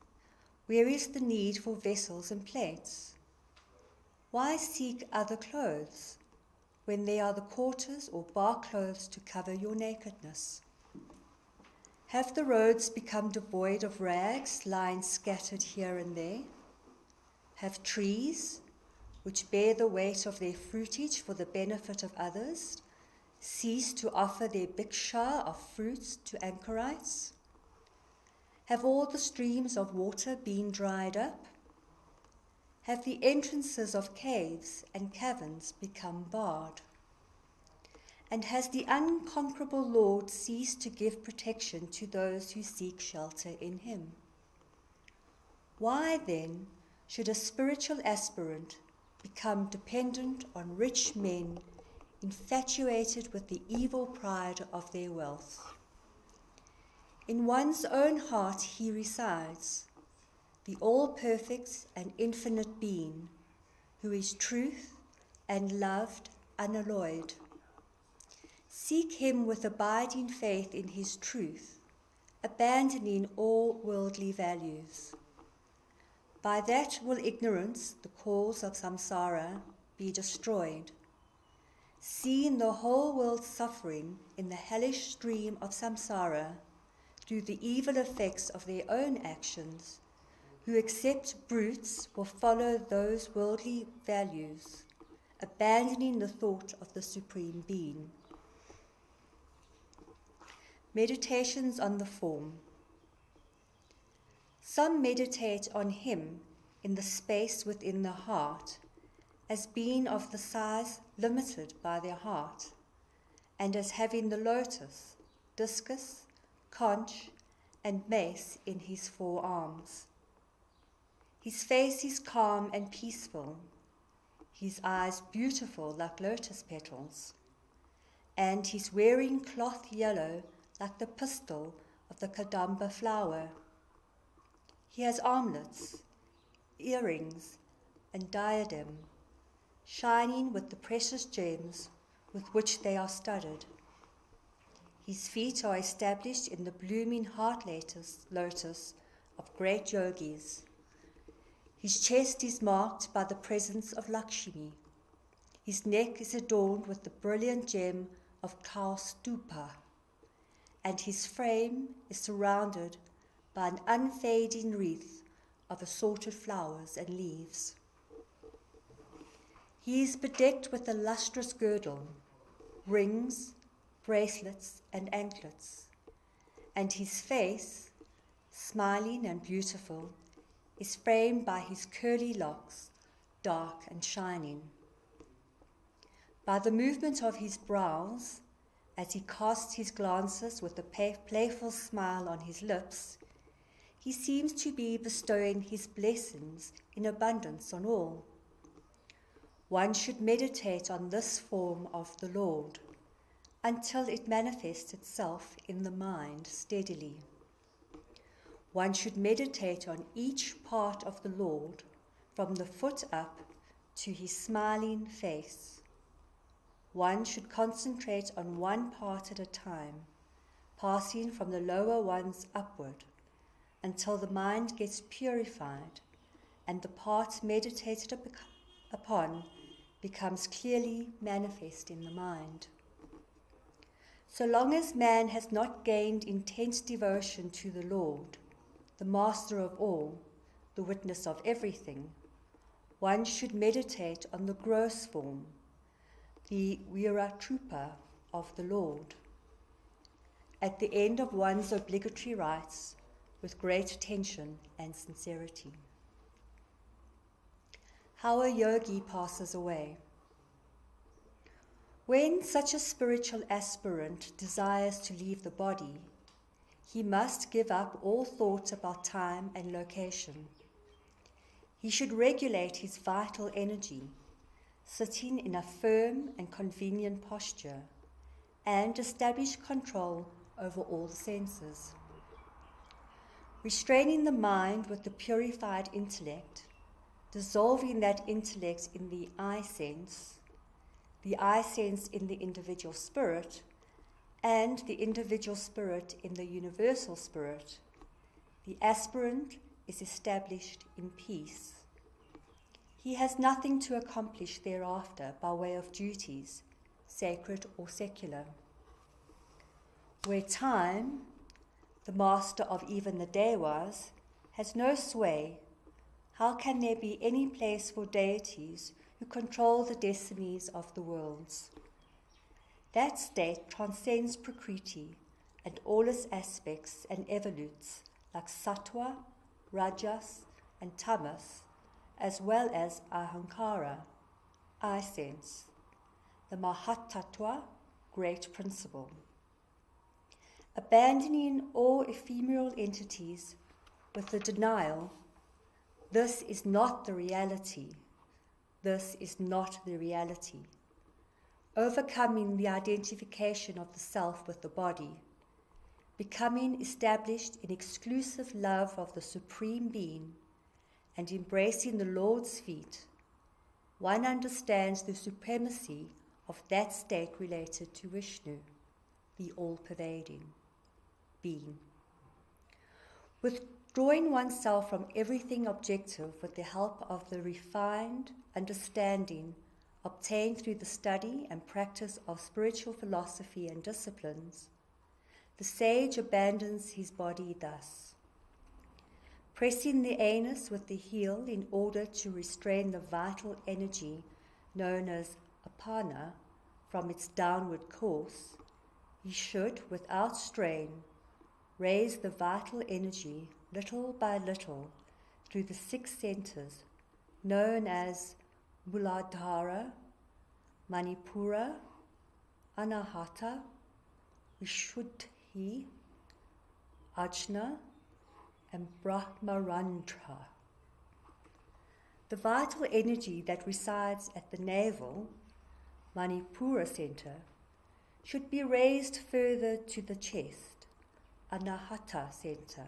where is the need for vessels and plates? Why seek other clothes when there are the quarters or bar clothes to cover your nakedness? Have the roads become devoid of rags lying scattered here and there? Have trees, which bear the weight of their fruitage for the benefit of others, ceased to offer their bhiksha of fruits to anchorites? Have all the streams of water been dried up? Have the entrances of caves and caverns become barred? And has the unconquerable Lord ceased to give protection to those who seek shelter in him? Why, then, should a spiritual aspirant become dependent on rich men infatuated with the evil pride of their wealth? In one's own heart he resides, the all-perfect and infinite being, who is truth and loved unalloyed. Seek him with abiding faith in his truth, abandoning all worldly values. By that will ignorance, the cause of samsara, be destroyed. Seeing the whole world suffering in the hellish stream of samsara through the evil effects of their own actions, who accept brutes will follow those worldly values, abandoning the thought of the Supreme Being. Meditations on the form. Some meditate on him in the space within the heart, as being of the size limited by their heart, and as having the lotus, discus, conch, and mace in his forearms. His face is calm and peaceful, his eyes beautiful like lotus petals, and he's wearing cloth yellow like the pistil of the kadamba flower. He has armlets, earrings, and diadem, shining with the precious gems with which they are studded. His feet are established in the blooming heart lotus of great yogis. His chest is marked by the presence of Lakshmi. His neck is adorned with the brilliant gem of Kaustupa, and his frame is surrounded by an unfading wreath of assorted flowers and leaves. He is bedecked with a lustrous girdle, rings, bracelets, and anklets, and his face, smiling and beautiful, is framed by his curly locks, dark and shining. By the movement of his brows, as he casts his glances with a playful smile on his lips, he seems to be bestowing his blessings in abundance on all. One should meditate on this form of the Lord until it manifests itself in the mind steadily. One should meditate on each part of the Lord, from the foot up to his smiling face. One should concentrate on one part at a time, passing from the lower ones upward, until the mind gets purified and the part meditated upon becomes clearly manifest in the mind. So long as man has not gained intense devotion to the Lord, the master of all, the witness of everything, one should meditate on the gross form, the Viratrupa of the Lord, at the end of one's obligatory rites, with great attention and sincerity. How a yogi passes away. When such a spiritual aspirant desires to leave the body, he must give up all thought about time and location. He should regulate his vital energy, sitting in a firm and convenient posture, and establish control over all the senses. Restraining the mind with the purified intellect, dissolving that intellect in the I sense in the individual spirit, and the individual spirit in the universal spirit, the aspirant is established in peace. He has nothing to accomplish thereafter by way of duties, sacred or secular. Where time, the master of even the Devas, has no sway, how can there be any place for deities who control the destinies of the worlds? That state transcends Prakriti and all its aspects and evolutes like Sattva, Rajas, and Tamas, as well as Ahankara, I sense, the Mahatattva, great principle. Abandoning all ephemeral entities with the denial, this is not the reality, this is not the reality. Overcoming the identification of the self with the body, becoming established in exclusive love of the Supreme Being, and embracing the Lord's feet, one understands the supremacy of that state related to Vishnu, the all-pervading being. Withdrawing oneself from everything objective with the help of the refined understanding obtained through the study and practice of spiritual philosophy and disciplines, the sage abandons his body thus. Pressing the anus with the heel in order to restrain the vital energy known as apana from its downward course, he should, without strain, raise the vital energy little by little through the 6 centers known as Muladhara, Manipura, Anahata, Vishuddhi, Ajna, and Brahmarandra. The vital energy that resides at the navel, Manipura center, should be raised further to the chest, Anahata center,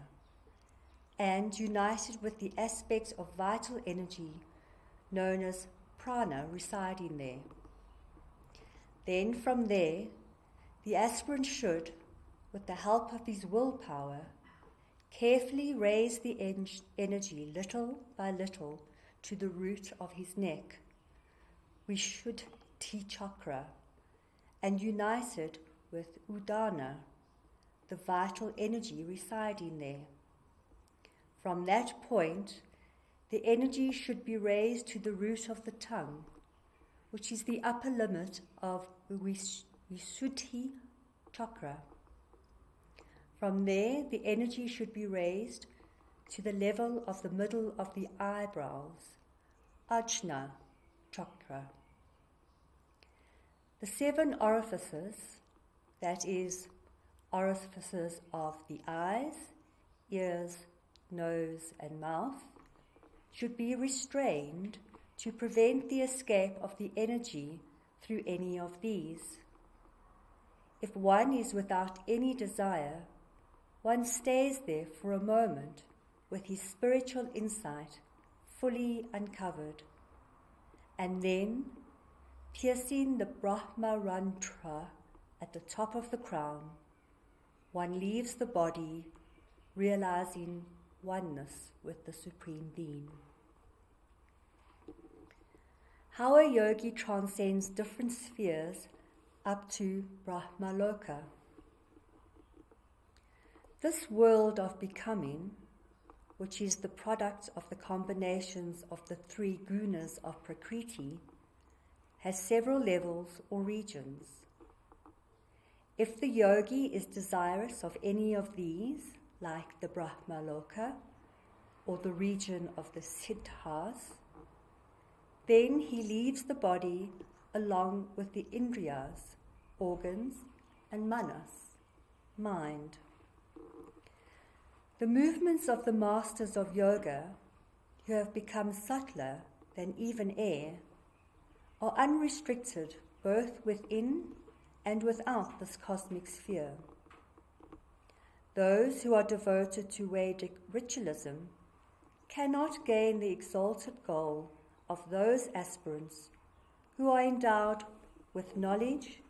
and united with the aspects of vital energy known as prana residing there. Then from there, the aspirant should, with the help of his willpower, carefully raise the energy little by little to the root of his neck, Vishuddhi chakra, and unite it with Udana, the vital energy residing there. From that point, the energy should be raised to the root of the tongue, which is the upper limit of the Vishuddhi chakra. From there, the energy should be raised to the level of the middle of the eyebrows, Ajna chakra. The 7 orifices, that is, orifices of the eyes, ears, nose, and mouth, should be restrained to prevent the escape of the energy through any of these. If one is without any desire, one stays there for a moment with his spiritual insight fully uncovered, and then, piercing the Brahmarandra at the top of the crown, one leaves the body, realizing oneness with the Supreme Being. How a yogi transcends different spheres up to Brahmaloka. This world of becoming, which is the product of the combinations of the 3 gunas of Prakriti, has several levels or regions. If the yogi is desirous of any of these, like the Brahmaloka or the region of the Siddhas, then he leaves the body along with the Indriyas, organs, and manas, mind. The movements of the masters of yoga, who have become subtler than even air, are unrestricted both within and without this cosmic sphere. Those who are devoted to Vedic ritualism cannot gain the exalted goal of those aspirants who are endowed with knowledge,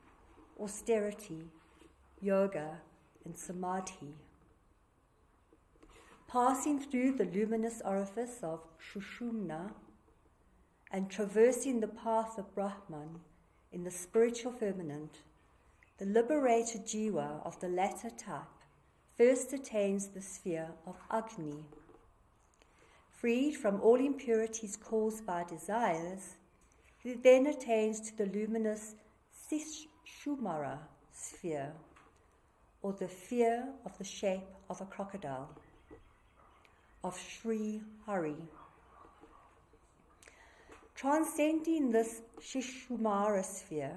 austerity, yoga, and samadhi. Passing through the luminous orifice of Sushumna and traversing the path of Brahman in the spiritual firmament, the liberated jiva of the latter type first attains the sphere of Agni. Freed from all impurities caused by desires, he then attains to the luminous Sishumara sphere, or the sphere of the shape of a crocodile, of Sri Hari. Transcending this Shishumara sphere,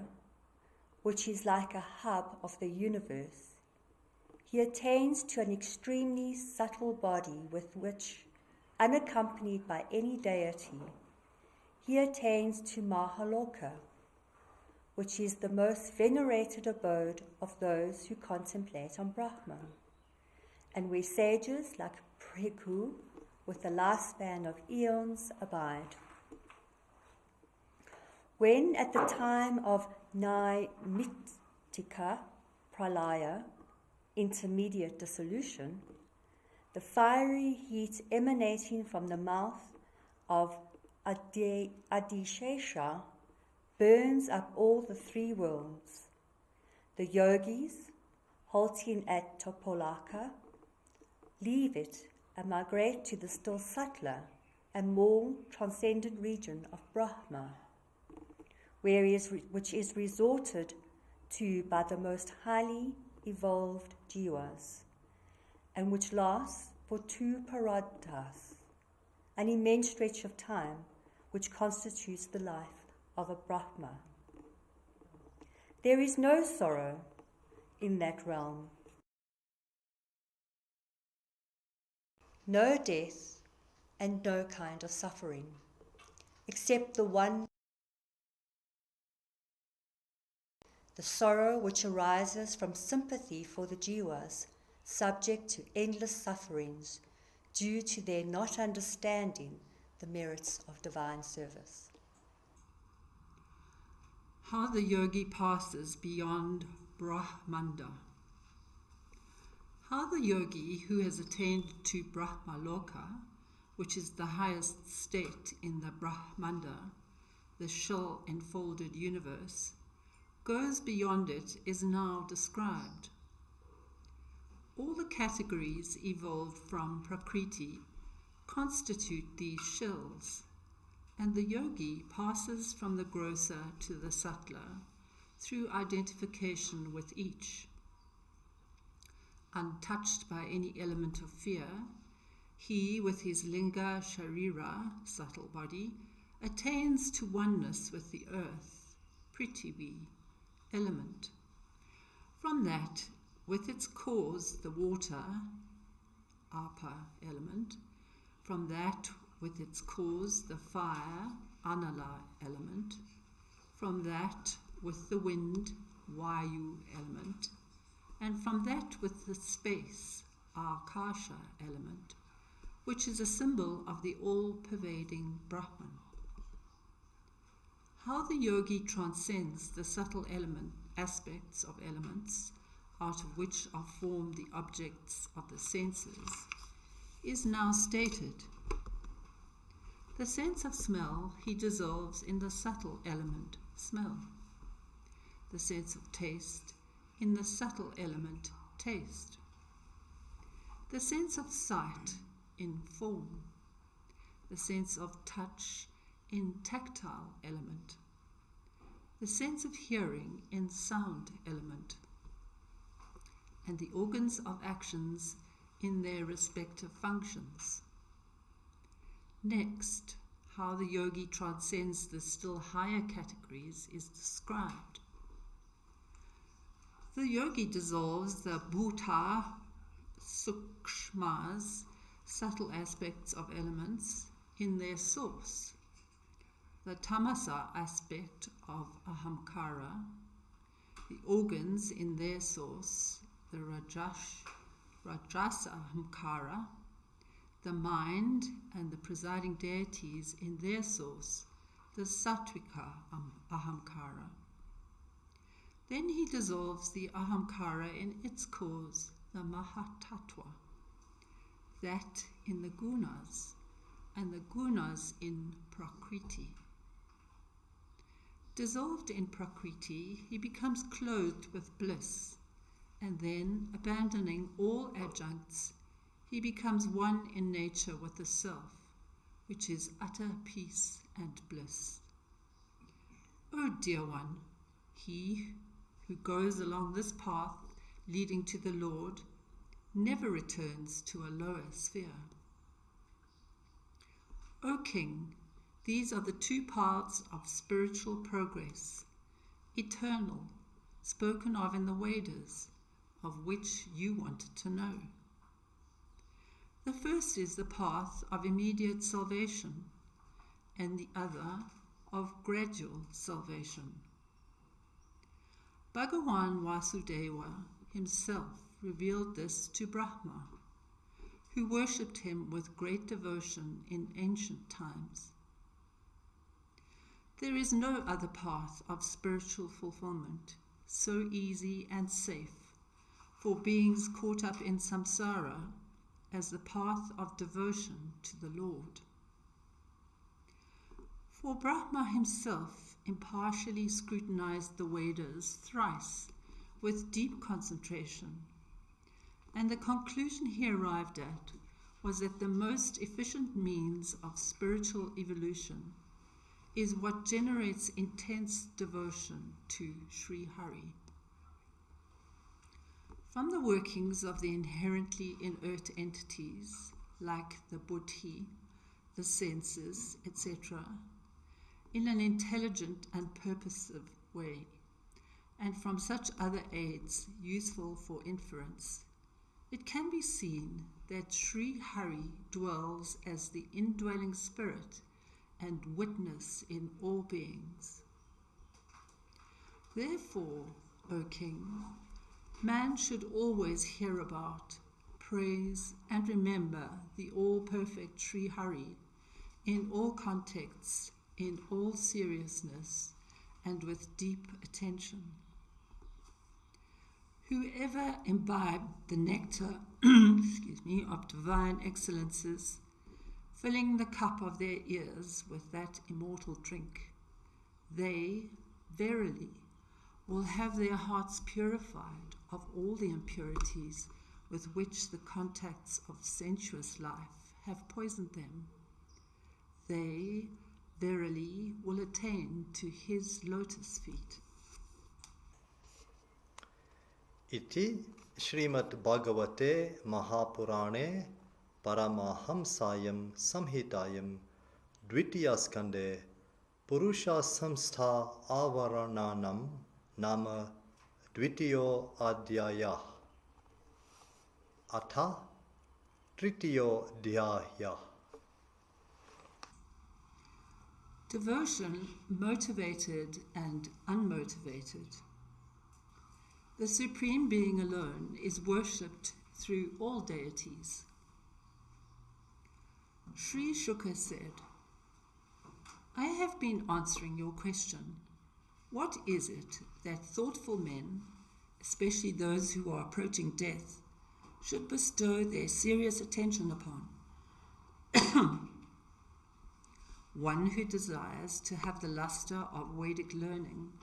which is like a hub of the universe, he attains to an extremely subtle body with which, unaccompanied by any deity, he attains to Mahaloka, which is the most venerated abode of those who contemplate on Brahman, and where sages like Prithu, with a lifespan of eons, abide. When, at the time of Naimittika Pralaya, intermediate dissolution, the fiery heat emanating from the mouth of Adishesha burns up all the three worlds. The yogis, halting at Topolaka, leave it and migrate to the still subtler and more transcendent region of Brahma, which is resorted to by the most highly evolved jivas, and which lasts for 2 paradas, an immense stretch of time which constitutes the life of a Brahma. There is no sorrow in that realm, no death, and no kind of suffering, except the one, the sorrow which arises from sympathy for the jivas subject to endless sufferings due to their not understanding the merits of divine service. How the yogi passes beyond Brahmanda. How the yogi who has attained to Brahmaloka, which is the highest state in the Brahmanda, the shell-enfolded universe, goes beyond it is now described. All the categories evolved from Prakriti constitute these shells, and the yogi passes from the grosser to the subtler through identification with each. Untouched by any element of fear, he, with his linga sharira, subtle body, attains to oneness with the earth, Prithivi, element. From that, with its cause, the water, Apa element, from that, with its cause, the fire, Anala element, from that, with the wind, Vayu element, and from that, with the space, Akasha element, which is a symbol of the all-pervading Brahman. How the yogi transcends the subtle aspects of elements, out of which are formed the objects of the senses, is now stated. The sense of smell he dissolves in the subtle element, smell. The sense of taste in the subtle element, taste. The sense of sight in form. The sense of touch in tactile element. The sense of hearing in sound element. And the organs of actions in their respective functions. Next, how the yogi transcends the still higher categories is described. The yogi dissolves the bhuta, sukshmas, subtle aspects of elements, in their source. The tamasa aspect of ahamkara, the organs in their source, the rajasa ahamkara, the mind and the presiding deities in their source, the sattvika ahamkara. Then he dissolves the ahamkara in its cause, the mahatattva, that in the gunas, and the gunas in prakriti. Dissolved in prakriti, he becomes clothed with bliss, and then, abandoning all adjuncts, he becomes one in nature with the self, which is utter peace and bliss. O dear one, he who goes along this path leading to the Lord never returns to a lower sphere. O King, these are the two paths of spiritual progress, eternal, spoken of in the Vedas, of which you wanted to know. The first is the path of immediate salvation, and the other of gradual salvation. Bhagavan Vasudeva himself revealed this to Brahma, who worshipped him with great devotion in ancient times. There is no other path of spiritual fulfillment so easy and safe for beings caught up in samsara as the path of devotion to the Lord. For Brahma himself impartially scrutinized the Vedas thrice with deep concentration, and the conclusion he arrived at was that the most efficient means of spiritual evolution is what generates intense devotion to Sri Hari. From the workings of the inherently inert entities, like the buddhi, the senses, etc., in an intelligent and purposive way, and from such other aids useful for inference, it can be seen that Sri Hari dwells as the indwelling spirit and witness in all beings. Therefore, O King, man should always hear about, praise, and remember the all-perfect Sri Hari in all contexts, in all seriousness, and with deep attention. Whoever imbibed the nectar of divine excellences, filling the cup of their ears with that immortal drink, they, verily, will have their hearts purified of all the impurities with which the contacts of sensuous life have poisoned them. They, verily, will attain to his lotus feet. Iti Shrimad Bhagavate Mahapurane Paramahamsayam Samhitayam Dvitiya Skande Purusha Samstha Avarananam Nama Dvitiyo Adhyaya Atha Tritiyo Dhyaya. Devotion, motivated and unmotivated. The Supreme Being alone is worshipped through all deities. Sri Shuka said, I have been answering your question. What is it that thoughtful men, especially those who are approaching death, should bestow their serious attention upon? One who desires to have the luster of Vedic learning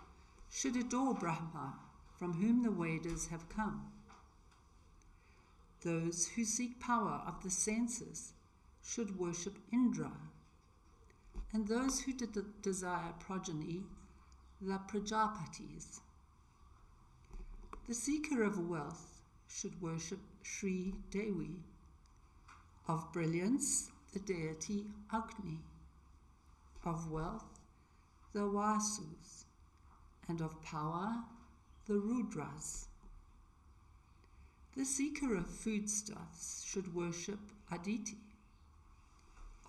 should adore Brahma, from whom the Vedas have come. Those who seek power of the senses should worship Indra, and those who desire progeny, the Prajapatis. The seeker of wealth should worship Sri Devi, of brilliance, the deity Agni, of wealth, the Vasus, and of power, the Rudras. The seeker of foodstuffs should worship Aditi.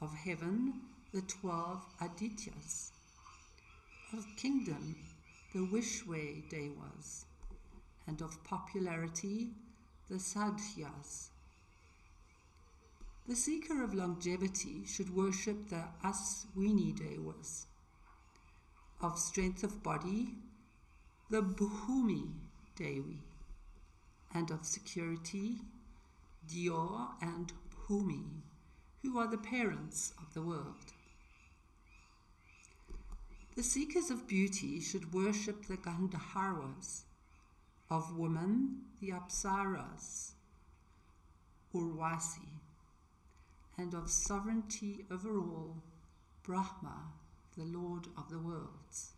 Of heaven, the 12 Adityas. Of kingdom, the Wishway Devas. And of popularity, the Sadhyas. The seeker of longevity should worship the Aswini Devas. Of strength of body, the Bhumi Devi. And of security, Dior and Bhumi, who are the parents of the world. The seekers of beauty should worship the Gandharvas. Of women, the Apsaras, Urvasi, and of sovereignty over all, Brahma, the Lord of the worlds.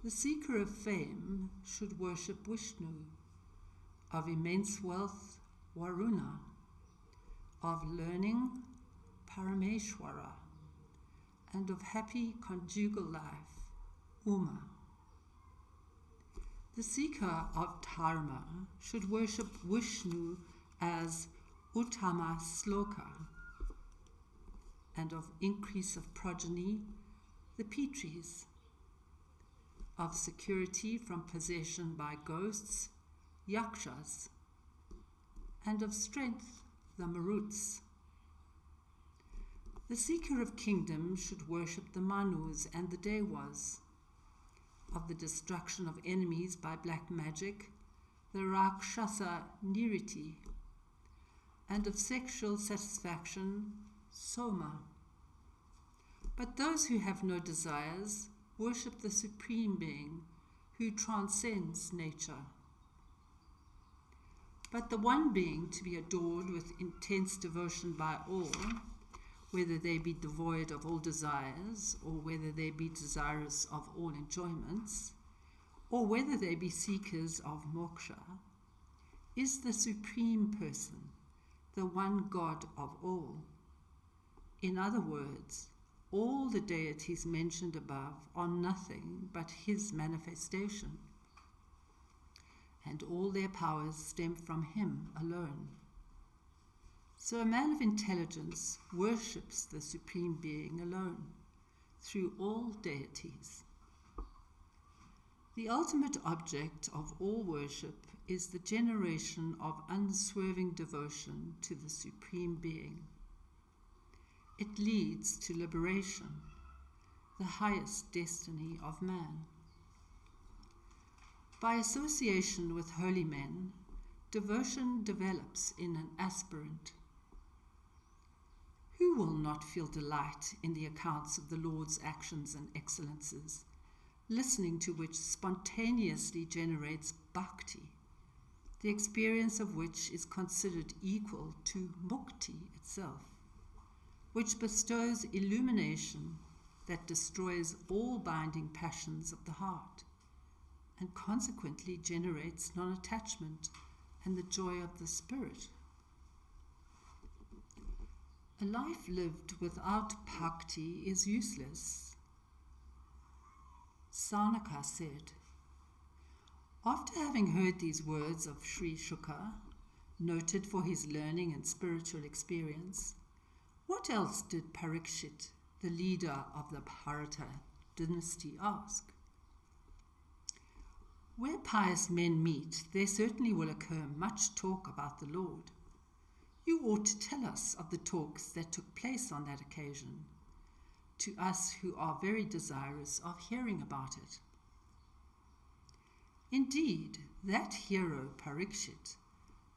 The seeker of fame should worship Vishnu. Of immense wealth, Varuna. Of learning, Parameshwara. And of happy conjugal life, Uma. The seeker of dharma should worship Vishnu as Uttama Sloka, and of increase of progeny, the Pitris. Of security from possession by ghosts, Yakshas, and of strength, the Maruts. The seeker of kingdom should worship the Manus and the Devas. Of the destruction of enemies by black magic, the Rakshasa Niriti, and of sexual satisfaction, Soma. But those who have no desires worship the Supreme Being who transcends nature. But the one being to be adored with intense devotion by all, whether they be devoid of all desires, or whether they be desirous of all enjoyments, or whether they be seekers of moksha, is the Supreme Person, the one God of all. In other words, all the deities mentioned above are nothing but his manifestation, and all their powers stem from him alone. So a man of intelligence worships the Supreme Being alone, through all deities. The ultimate object of all worship is the generation of unswerving devotion to the Supreme Being. It leads to liberation, the highest destiny of man. By association with holy men, devotion develops in an aspirant. Who will not feel delight in the accounts of the Lord's actions and excellences, listening to which spontaneously generates bhakti, the experience of which is considered equal to mukti itself, which bestows illumination that destroys all binding passions of the heart, and consequently generates non-attachment and the joy of the spirit. A life lived without bhakti is useless. Sanaka said, after having heard these words of Sri Shuka, noted for his learning and spiritual experience, what else did Parikshit, the leader of the Bharata dynasty, ask? Where pious men meet, there certainly will occur much talk about the Lord. You ought to tell us of the talks that took place on that occasion, to us who are very desirous of hearing about it. Indeed, that hero Parikshit,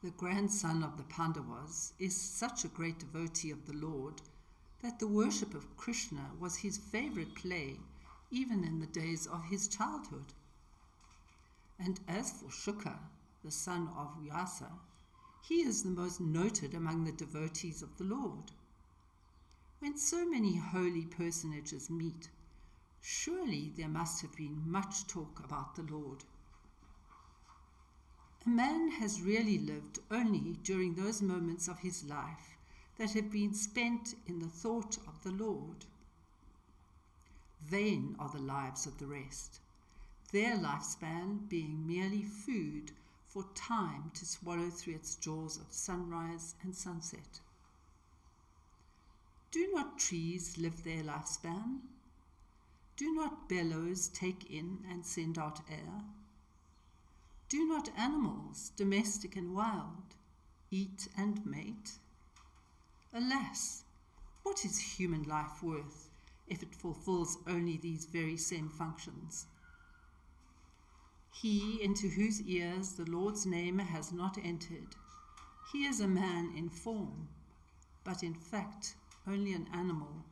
the grandson of the Pandavas, is such a great devotee of the Lord that the worship of Krishna was his favorite play even in the days of his childhood. And as for Shuka, the son of Vyasa, he is the most noted among the devotees of the Lord. When so many holy personages meet, surely there must have been much talk about the Lord. A man has really lived only during those moments of his life that have been spent in the thought of the Lord. Vain are the lives of the rest, their lifespan being merely food for time to swallow through its jaws of sunrise and sunset. Do not trees live their lifespan? Do not bellows take in and send out air? Do not animals, domestic and wild, eat and mate? Alas, what is human life worth if it fulfills only these very same functions? He into whose ears the Lord's name has not entered, he is a man in form, but in fact only an animal,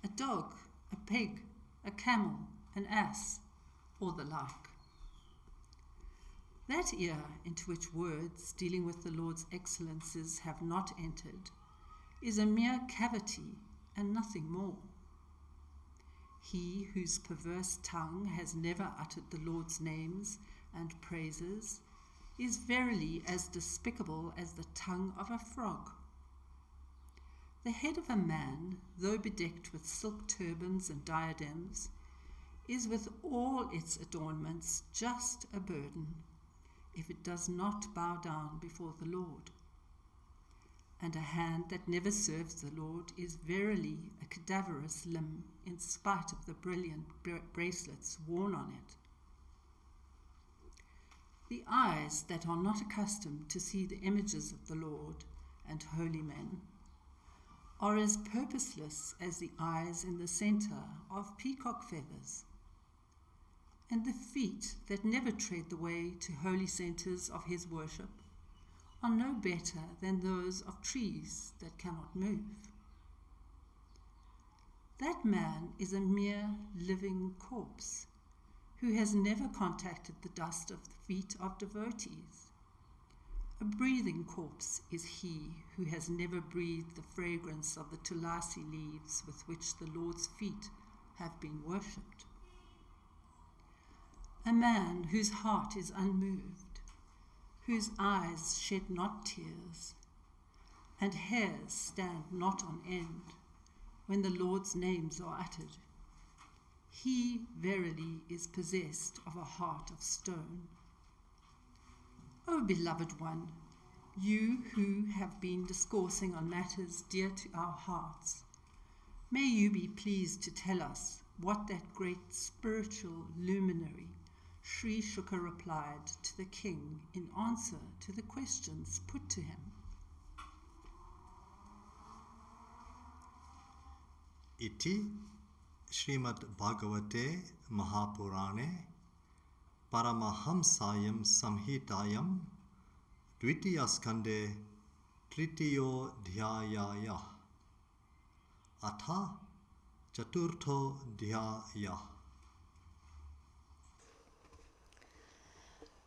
a dog, a pig, a camel, an ass, or the like. That ear into which words dealing with the Lord's excellences have not entered is a mere cavity and nothing more. He whose perverse tongue has never uttered the Lord's names and praises is verily as despicable as the tongue of a frog. The head of a man, though bedecked with silk turbans and diadems, is with all its adornments just a burden, if it does not bow down before the Lord. And a hand that never serves the Lord is verily a cadaverous limb, in spite of the brilliant bracelets worn on it. The eyes that are not accustomed to see the images of the Lord and holy men are as purposeless as the eyes in the center of peacock feathers. And the feet that never tread the way to holy centers of his worship are no better than those of trees that cannot move. That man is a mere living corpse who has never contacted the dust of the feet of devotees. A breathing corpse is he who has never breathed the fragrance of the tulasi leaves with which the Lord's feet have been worshipped. A man whose heart is unmoved, whose eyes shed not tears, and hairs stand not on end when the Lord's names are uttered. He verily is possessed of a heart of stone. O beloved one, you who have been discoursing on matters dear to our hearts, may you be pleased to tell us what that great spiritual luminary Sri Shuka replied to the king in answer to the questions put to him. Iti Shrimad Bhagavate Mahapurane Paramahamsayam Samhitayam Dvitiyaskande Tritiyo Dhyayaya Atha Chaturtho Dhyaya.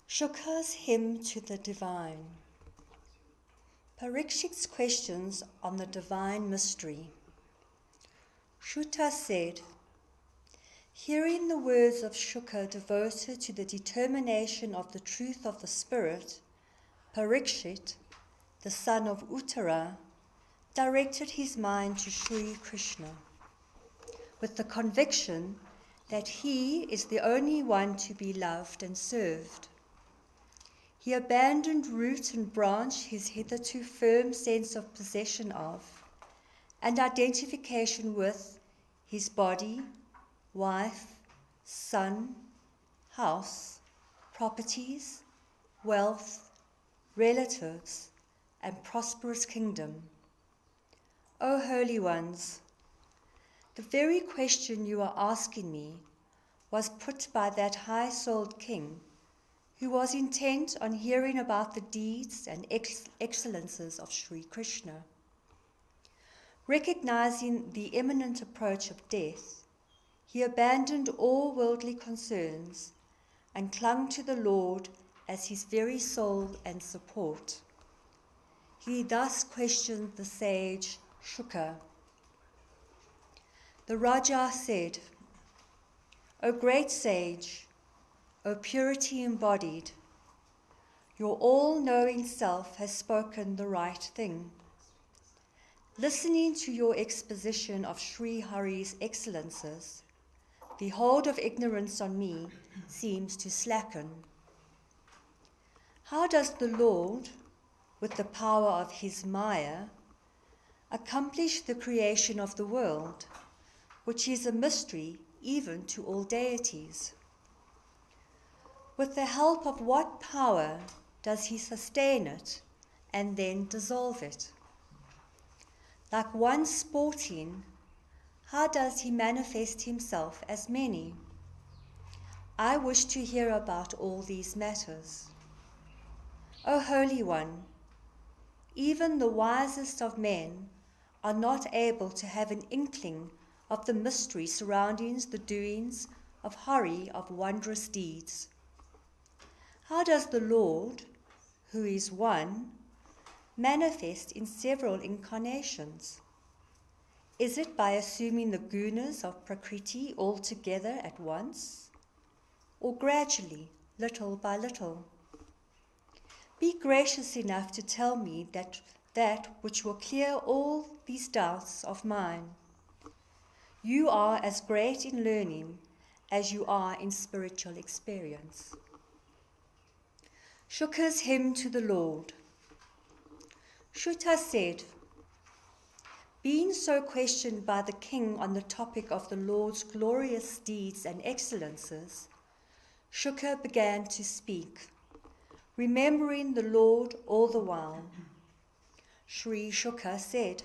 Shuka's Hymn to the Divine. Parikshit's questions on the divine mystery. Shuta said, hearing the words of Shuka devoted to the determination of the truth of the spirit, Parikshit, the son of Uttara, directed his mind to Sri Krishna, with the conviction that he is the only one to be loved and served. He abandoned root and branch his hitherto firm sense of possession of and identification with his body, wife, son, house, properties, wealth, relatives, and prosperous kingdom. O holy ones, the very question you are asking me was put by that high-souled king who was intent on hearing about the deeds and excellences of Sri Krishna. Recognizing the imminent approach of death, he abandoned all worldly concerns and clung to the Lord as his very soul and support. He thus questioned the sage Shuka. The Raja said, O great sage, O purity embodied, your all-knowing self has spoken the right thing. Listening to your exposition of Sri Hari's excellences, the hold of ignorance on me seems to slacken. How does the Lord, with the power of his Maya, accomplish the creation of the world, which is a mystery even to all deities? With the help of what power does he sustain it and then dissolve it? Like one sporting, how does he manifest himself as many? I wish to hear about all these matters. O Holy One, even the wisest of men are not able to have an inkling of the mystery surrounding the doings of Hari of wondrous deeds. How does the Lord, who is one, manifest in several incarnations? Is it by assuming the gunas of Prakriti all together at once, or gradually, little by little? Be gracious enough to tell me that which will clear all these doubts of mine. You are as great in learning as you are in spiritual experience. Shuka's hymn to the Lord. Shuta said, being so questioned by the king on the topic of the Lord's glorious deeds and excellences, Shuka began to speak, remembering the Lord all the while. Sri Shuka said,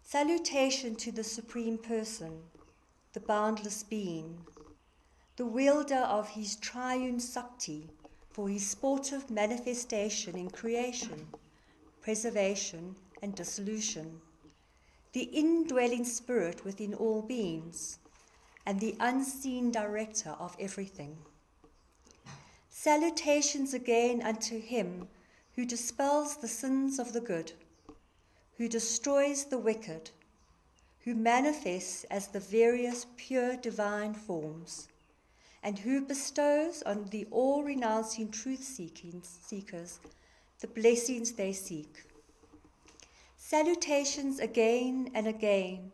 salutation to the Supreme Person, the boundless being, the wielder of his triune Sakti for his sportive manifestation in creation, preservation, and dissolution, the indwelling spirit within all beings, and the unseen director of everything. Salutations again unto him who dispels the sins of the good, who destroys the wicked, who manifests as the various pure divine forms, and who bestows on the all-renouncing truth-seekers the blessings they seek. Salutations again and again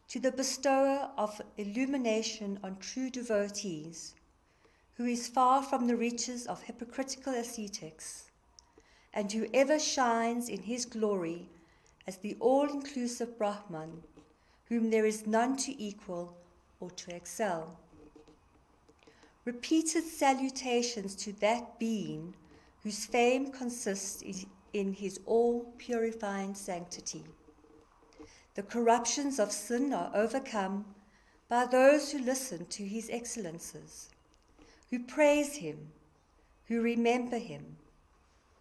to the bestower of illumination on true devotees, who is far from the reaches of hypocritical ascetics, and who ever shines in his glory as the all-inclusive Brahman, whom there is none to equal or to excel. Repeated salutations to that being whose fame consists in his all-purifying sanctity. The corruptions of sin are overcome by those who listen to his excellences, who praise him, who remember him,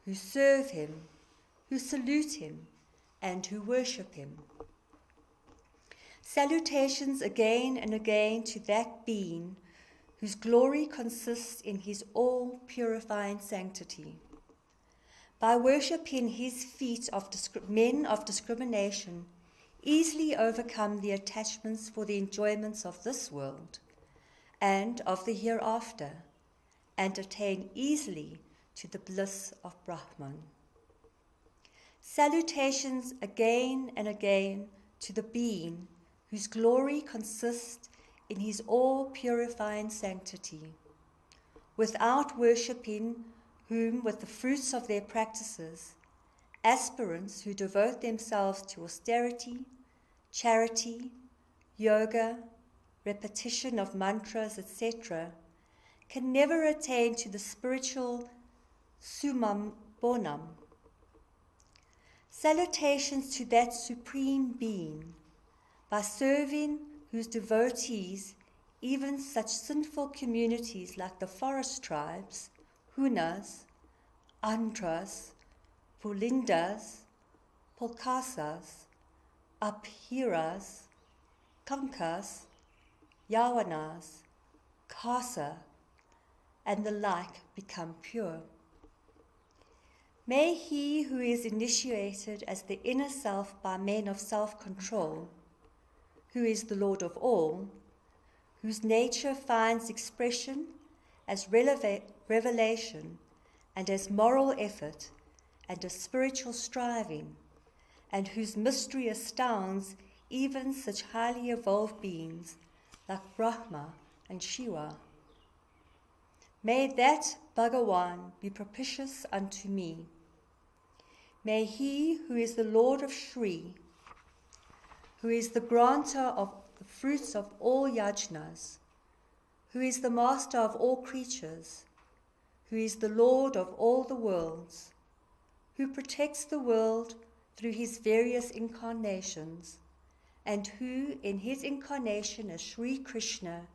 who serve him, who salute him, and who worship him. Salutations again and again to that being whose glory consists in his all-purifying sanctity. By worshipping his feet of men of discrimination easily overcome the attachments for the enjoyments of this world and of the hereafter, and attain easily to the bliss of Brahman. Salutations again and again to the being whose glory consists in his all-purifying sanctity, without worshipping whom with the fruits of their practices, aspirants who devote themselves to austerity, charity, yoga, repetition of mantras, etc., can never attain to the spiritual summum bonum. Salutations to that supreme being, by serving whose devotees, even such sinful communities like the forest tribes, Hunas, Andhras, Pulindas, Pulkasas, Abhiras, Kankas, Yavanas, Kasa, and the like become pure. May he who is initiated as the inner self by men of self-control, who is the Lord of all, whose nature finds expression as revelation and as moral effort and as spiritual striving, and whose mystery astounds even such highly evolved beings like Brahma and Shiva. May that Bhagavan be propitious unto me. May he who is the Lord of Shri, who is the granter of the fruits of all yajnas, who is the master of all creatures, who is the Lord of all the worlds, who protects the world through his various incarnations, and who in his incarnation as Sri Krishna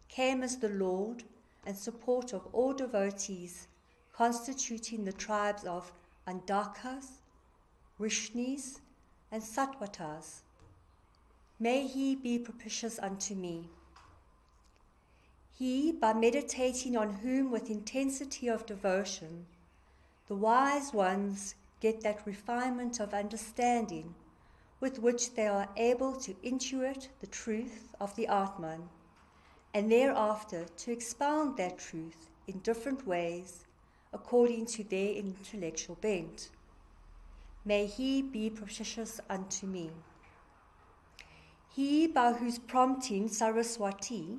came as the Lord and support of all devotees constituting the tribes of Andakas, Vrishnis, and Sattvatas. May he be propitious unto me. He, by meditating on whom with intensity of devotion, the wise ones get that refinement of understanding with which they are able to intuit the truth of the Atman, and thereafter to expound that truth in different ways according to their intellectual bent. May he be propitious unto me. He by whose prompting Saraswati,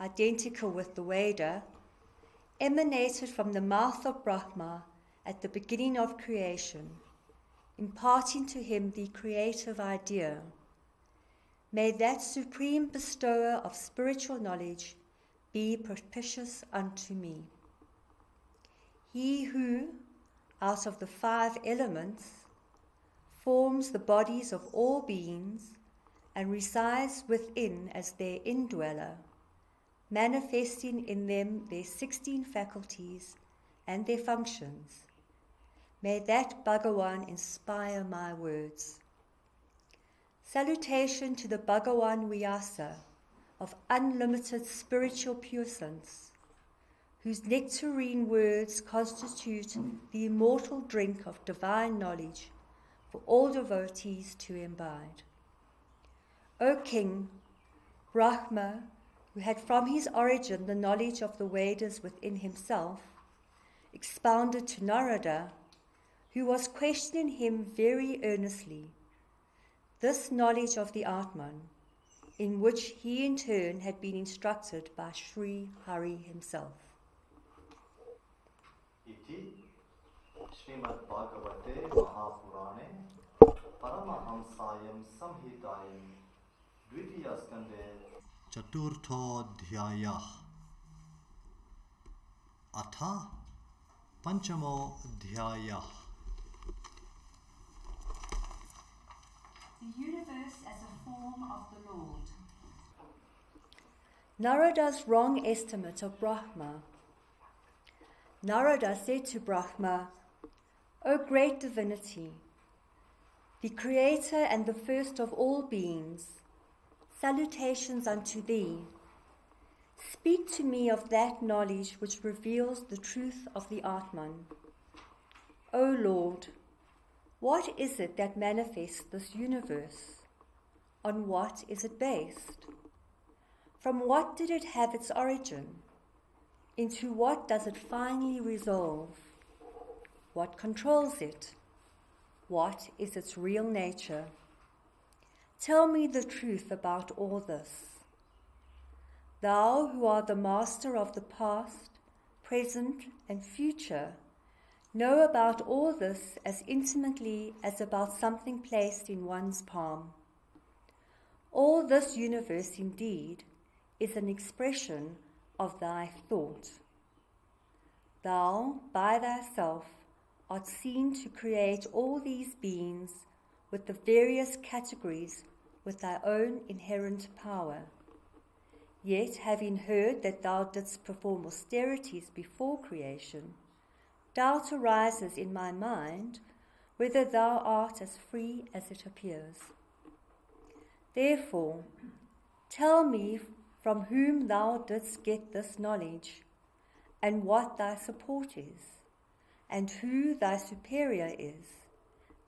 identical with the Veda, emanated from the mouth of Brahma at the beginning of creation, imparting to him the creative idea. May that supreme bestower of spiritual knowledge be propitious unto me. He who, out of the 5 elements, forms the bodies of all beings and resides within as their indweller, manifesting in them their 16 faculties and their functions. May that Bhagavan inspire my words. Salutation to the Bhagavan Vyasa of unlimited spiritual puissance, whose nectarine words constitute the immortal drink of divine knowledge for all devotees to imbibe. O King, Brahma, who had from his origin the knowledge of the Vedas within himself, expounded to Narada, who was questioning him very earnestly, this knowledge of the Atman, in which he in turn had been instructed by Sri Hari himself. Iti Shrimad Bhagavate Mahapurane Paramahamsayam Samhitayam Dvitiya Skande Chaturthodhyayah Atha Panchamo Dhyayah. The universe as a form of the Lord. Narada's wrong estimate of Brahma. Narada said to Brahma, O great divinity, the creator and the first of all beings, salutations unto thee. Speak to me of that knowledge which reveals the truth of the Atman. O Lord, what is it that manifests this universe? On what is it based? From what did it have its origin? Into what does it finally resolve? What controls it? What is its real nature? Tell me the truth about all this. Thou who art the master of the past, present, and future, know about all this as intimately as about something placed in one's palm. All this universe, indeed, is an expression of thy thought. Thou, by thyself, art seen to create all these beings with the various categories with thy own inherent power. Yet, having heard that thou didst perform austerities before creation, doubt arises in my mind whether thou art as free as it appears. Therefore, tell me from whom thou didst get this knowledge, and what thy support is, and who thy superior is,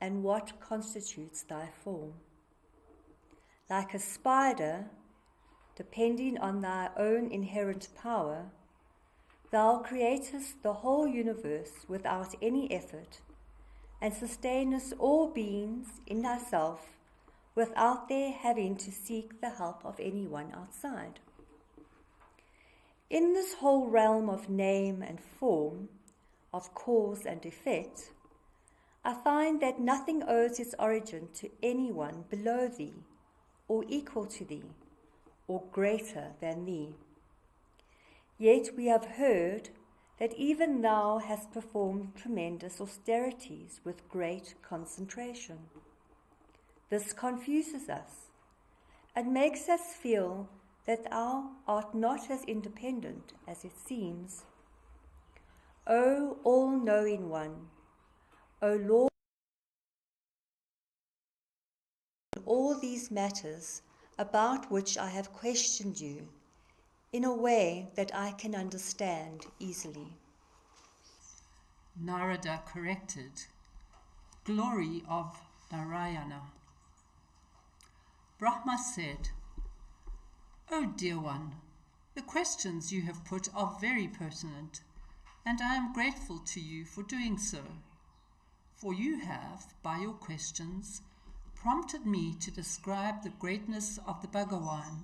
and what constitutes thy form. Like a spider, depending on thy own inherent power, thou createst the whole universe without any effort, and sustainest all beings in thyself without their having to seek the help of anyone outside. In this whole realm of name and form, of cause and effect, I find that nothing owes its origin to anyone below thee, or equal to thee, or greater than thee. Yet we have heard that even thou hast performed tremendous austerities with great concentration. This confuses us and makes us feel that thou art not as independent as it seems. O all-knowing one, O Lord, in all these matters about which I have questioned you, in a way that I can understand easily. Narada corrected, glory of Narayana. Brahma said, O dear one, the questions you have put are very pertinent, and I am grateful to you for doing so. For you have, by your questions, prompted me to describe the greatness of the Bhagavan,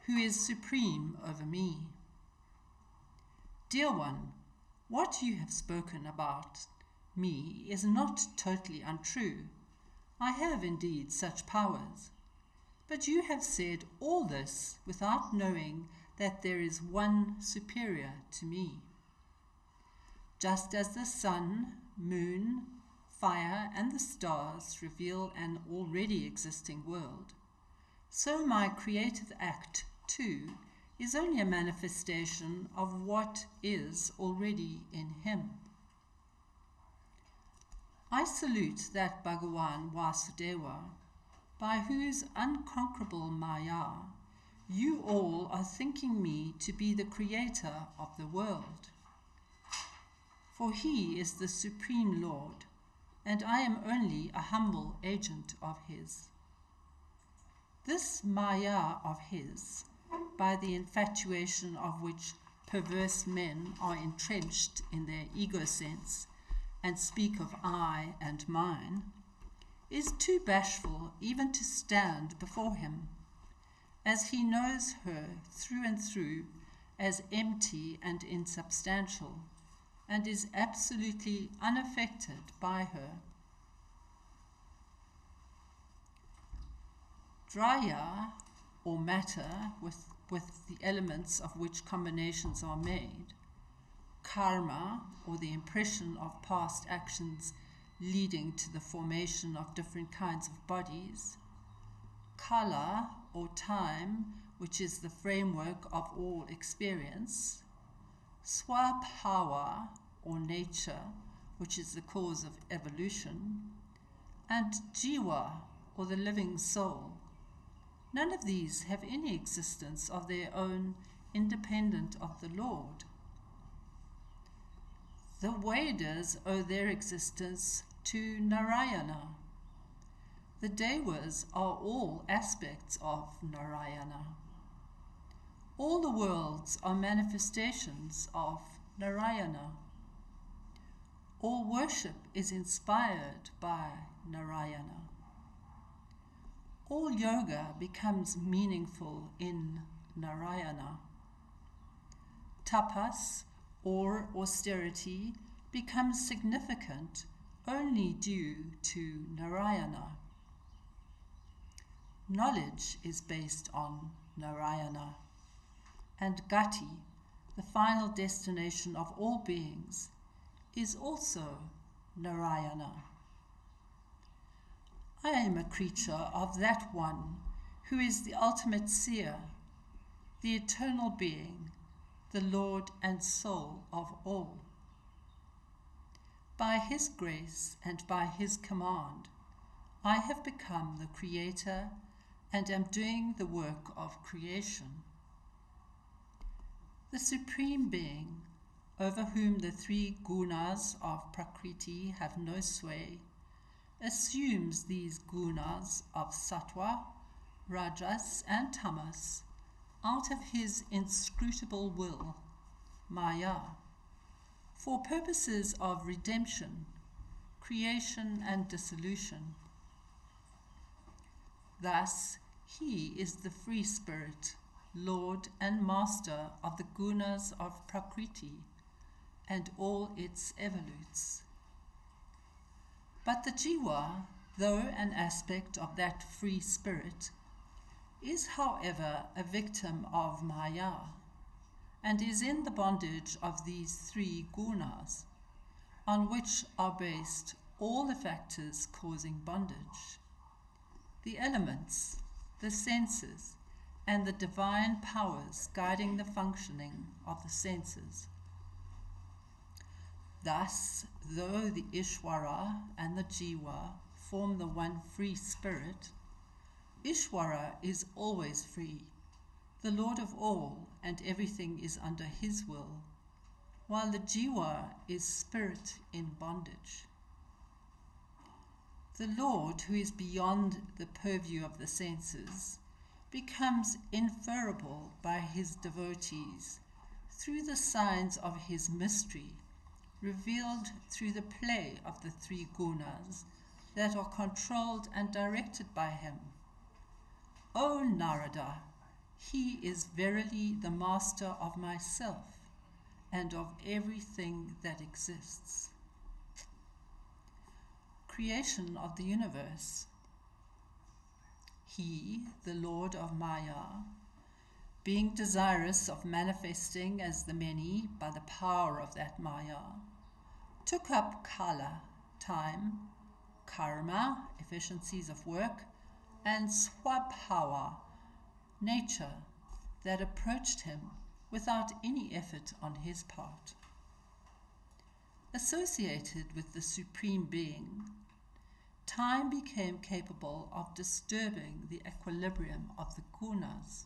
who is supreme over me. Dear one, what you have spoken about me is not totally untrue. I have indeed such powers. But you have said all this without knowing that there is one superior to me. Just as the sun, moon, fire, and the stars reveal an already existing world, so my creative act, too, is only a manifestation of what is already in him. I salute that Bhagavan Vasudeva, by whose unconquerable Maya you all are thinking me to be the creator of the world. For he is the Supreme Lord, and I am only a humble agent of his. This Maya of his, by the infatuation of which perverse men are entrenched in their ego sense and speak of I and mine, is too bashful even to stand before him, as he knows her through and through as empty and insubstantial, and is absolutely unaffected by her. Draya, or matter, with the elements of which combinations are made, karma, or the impression of past actions leading to the formation of different kinds of bodies, kala, or time, which is the framework of all experience, swabhava, or nature, which is the cause of evolution, and jiva, or the living soul. None of these have any existence of their own independent of the Lord. The Vedas owe their existence to Narayana. The Devas are all aspects of Narayana. All the worlds are manifestations of Narayana. All worship is inspired by Narayana. All yoga becomes meaningful in Narayana. Tapas, or austerity, becomes significant only due to Narayana. Knowledge is based on Narayana, and Gati, the final destination of all beings, is also Narayana. I am a creature of that one who is the ultimate seer, the eternal being, the Lord and soul of all. By his grace and by his command, I have become the creator and am doing the work of creation. The Supreme Being, over whom the three gunas of Prakriti have no sway, assumes these gunas of sattva, rajas, and tamas out of his inscrutable will, maya, for purposes of redemption, creation, and dissolution. Thus, he is the free spirit, lord and master of the gunas of Prakriti and all its evolutes. But the jiva, though an aspect of that free spirit, is however a victim of maya, and is in the bondage of these three gunas, on which are based all the factors causing bondage: the elements, the senses, and the divine powers guiding the functioning of the senses. Thus, though the Ishvara and the Jiva form the one free spirit, Ishvara is always free, the Lord of all, and everything is under his will, while the Jiva is spirit in bondage. The Lord, who is beyond the purview of the senses, becomes inferable by his devotees through the signs of his mystery, revealed through the play of the three gunas that are controlled and directed by him. O Narada, he is verily the master of myself and of everything that exists. Creation of the universe. He, the Lord of Maya, being desirous of manifesting as the many by the power of that Maya, took up kala, time, karma, efficiencies of work, and swabhava, nature, that approached him without any effort on his part. Associated with the Supreme Being, time became capable of disturbing the equilibrium of the gunas,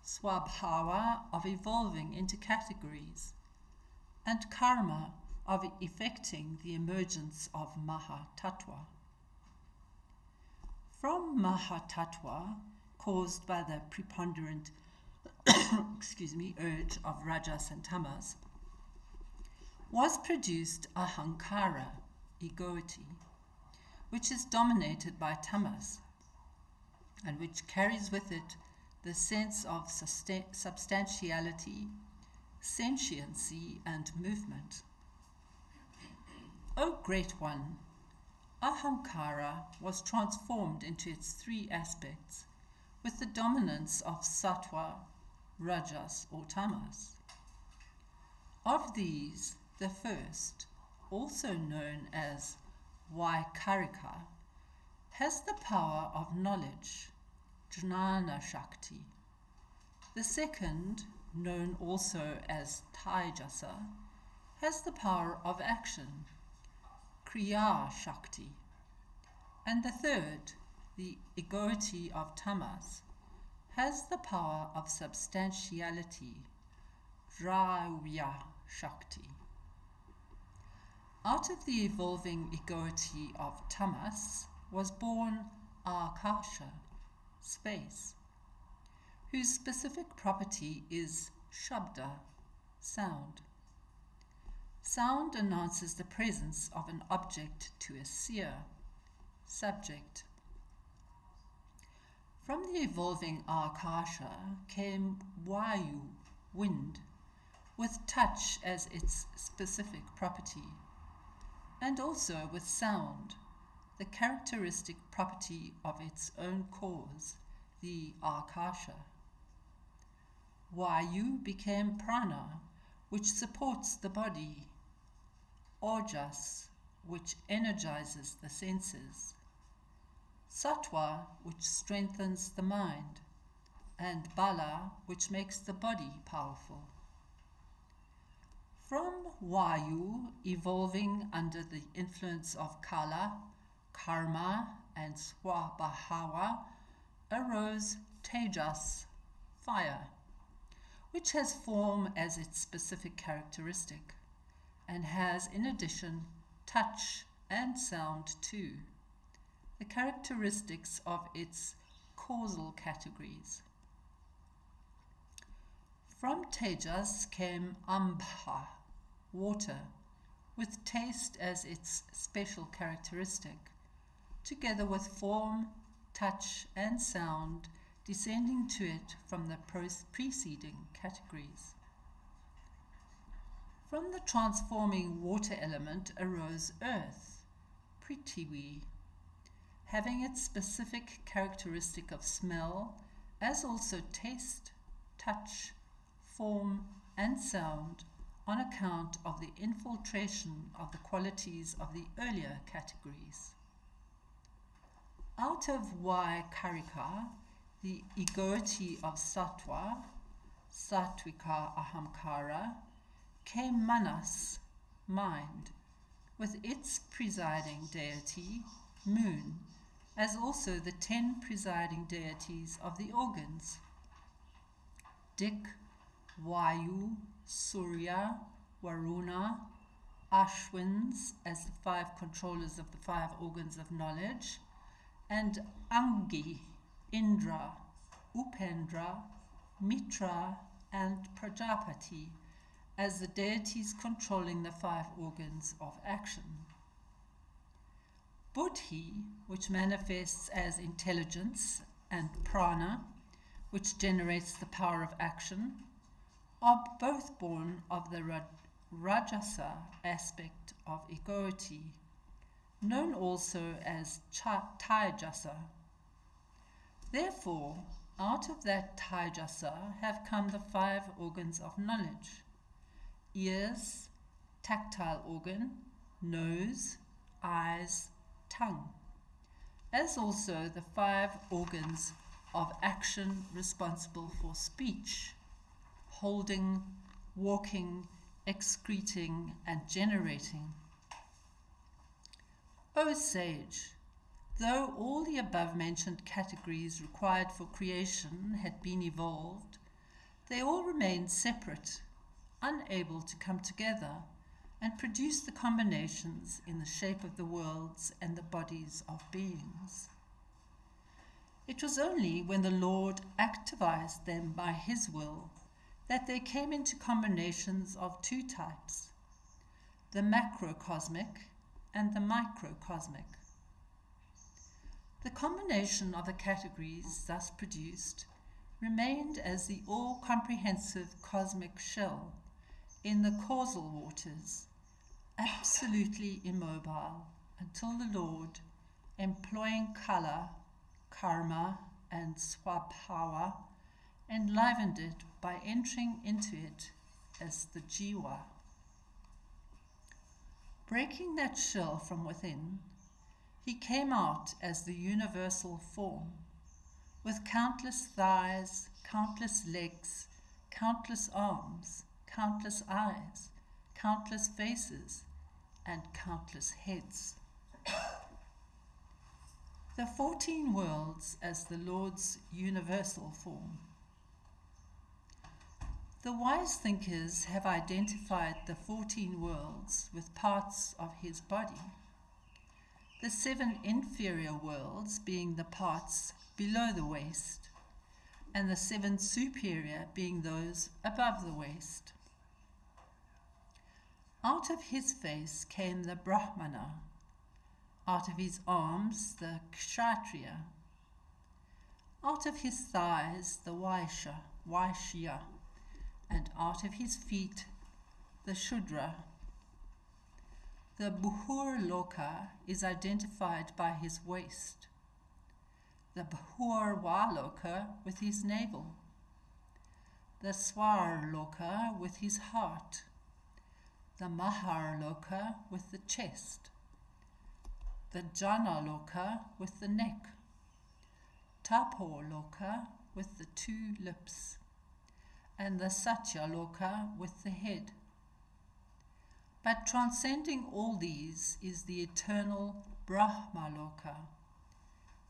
swabhava of evolving into categories, and karma of effecting the emergence of Mahatattva. From Mahatattva, caused by the preponderant urge of rajas and tamas, was produced ahankara, egoity, which is dominated by tamas, and which carries with it the sense of substantiality, sentiency, and movement. O Great One, ahankara was transformed into its three aspects, with the dominance of sattva, rajas, or tamas. Of these, the first, also known as Vaikarika, has the power of knowledge, jnana shakti. The second, known also as Taijasa, has the power of action, kriya shakti. And the third, the egoity of tamas, has the power of substantiality, dravya shakti. Out of the evolving egoity of tamas was born akasha, space, whose specific property is shabda, sound. Sound announces the presence of an object to a seer, subject. From the evolving akasha came vayu, wind, with touch as its specific property, and also with sound, the characteristic property of its own cause, the akasha. Vayu became prana, which supports the body, ojas, which energizes the senses, sattva, which strengthens the mind, and bala, which makes the body powerful. From vayu, evolving under the influence of kala, karma, and swabhava, arose tejas, fire, which has form as its specific characteristic, and has in addition touch and sound too, the characteristics of its causal categories. From tejas came ambha, water, with taste as its special characteristic, together with form, touch, and sound descending to it from the preceding categories. From the transforming water element arose earth, Prithvi, having its specific characteristic of smell, as also taste, touch, form, and sound, on account of the infiltration of the qualities of the earlier categories. Out of Karika, the egoity of Sattva, Sattvika Ahamkara, came Manas, mind, with its presiding deity, moon, as also the 10 presiding deities of the organs, Dik, Vayu, Surya, Varuna, Ashwins as the 5 controllers of the 5 organs of knowledge, and Angi, Indra, Upendra, Mitra, and Prajapati as the deities controlling the 5 organs of action. Buddhi, which manifests as intelligence, and prana, which generates the power of action, are both born of the Rajasa aspect of egoity, known also as Taijasa. Therefore, out of that Taijasa have come the 5 organs of knowledge: ears, tactile organ, nose, eyes, tongue, as also the 5 organs of action responsible for speech, holding, walking, excreting, and generating. O sage, though all the above-mentioned categories required for creation had been evolved, they all remained separate, unable to come together and produce the combinations in the shape of the worlds and the bodies of beings. It was only when the Lord activized them by his will that they came into combinations of 2 types, the macrocosmic and the microcosmic. The combination of the categories thus produced remained as the all-comprehensive cosmic shell in the causal waters, absolutely immobile until the Lord, employing kala, karma, and swabhava, enlivened it by entering into it as the jiva. Breaking that shell from within, he came out as the universal form, with countless thighs, countless legs, countless arms, countless eyes, countless faces, and countless heads. The 14 worlds as the Lord's universal form. The wise thinkers have identified the 14 worlds with parts of his body, the 7 inferior worlds being the parts below the waist, and the 7 superior being those above the waist. Out of his face came the Brahmana, out of his arms the Kshatriya, out of his thighs the Vaishya, and out of his feet the Shudra. The Bhur Loka is identified by his waist, the Bhur Valoka with his navel, the Swar Loka with his heart, the Mahar Loka with the chest, the Jana Loka with the neck, Tapo Loka with the 2 lips, and the Satya Loka with the head. But transcending all these is the eternal Brahma Loka,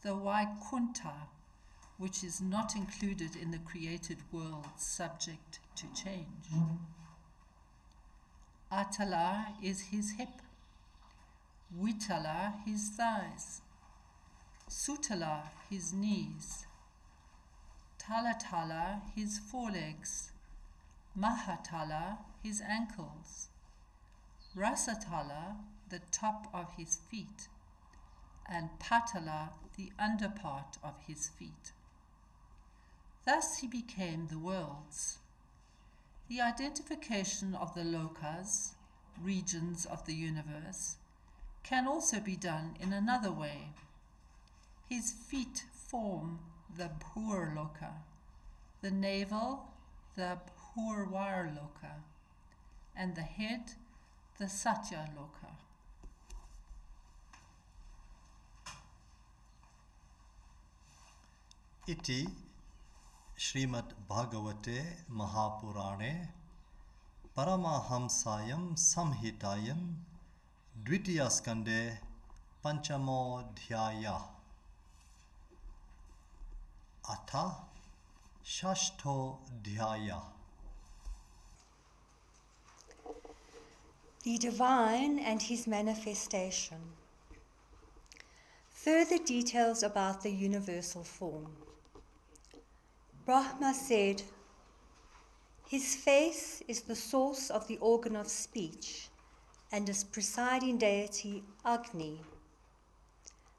the Vaikunta, which is not included in the created world subject to change. Atala is his hip, Vitala his thighs, Sutala his knees, Talatala his forelegs, Mahatala his ankles, Rasatala the top of his feet, and Patala the underpart of his feet. Thus he became the worlds. The identification of the lokas, regions of the universe, can also be done in another way. His feet form the Bhur-loka, the navel the Bhurvar-loka, and the head the Satya-loka. Iti Shrimad Bhagavate Mahapurane Paramahamsayam Samhitayam Dvitiya Skande Panchamodhyaya Atha Shashto Dhyaya. The divine and his manifestation. Further details about the universal form. Brahma said, "His face is the source of the organ of speech and his presiding deity Agni.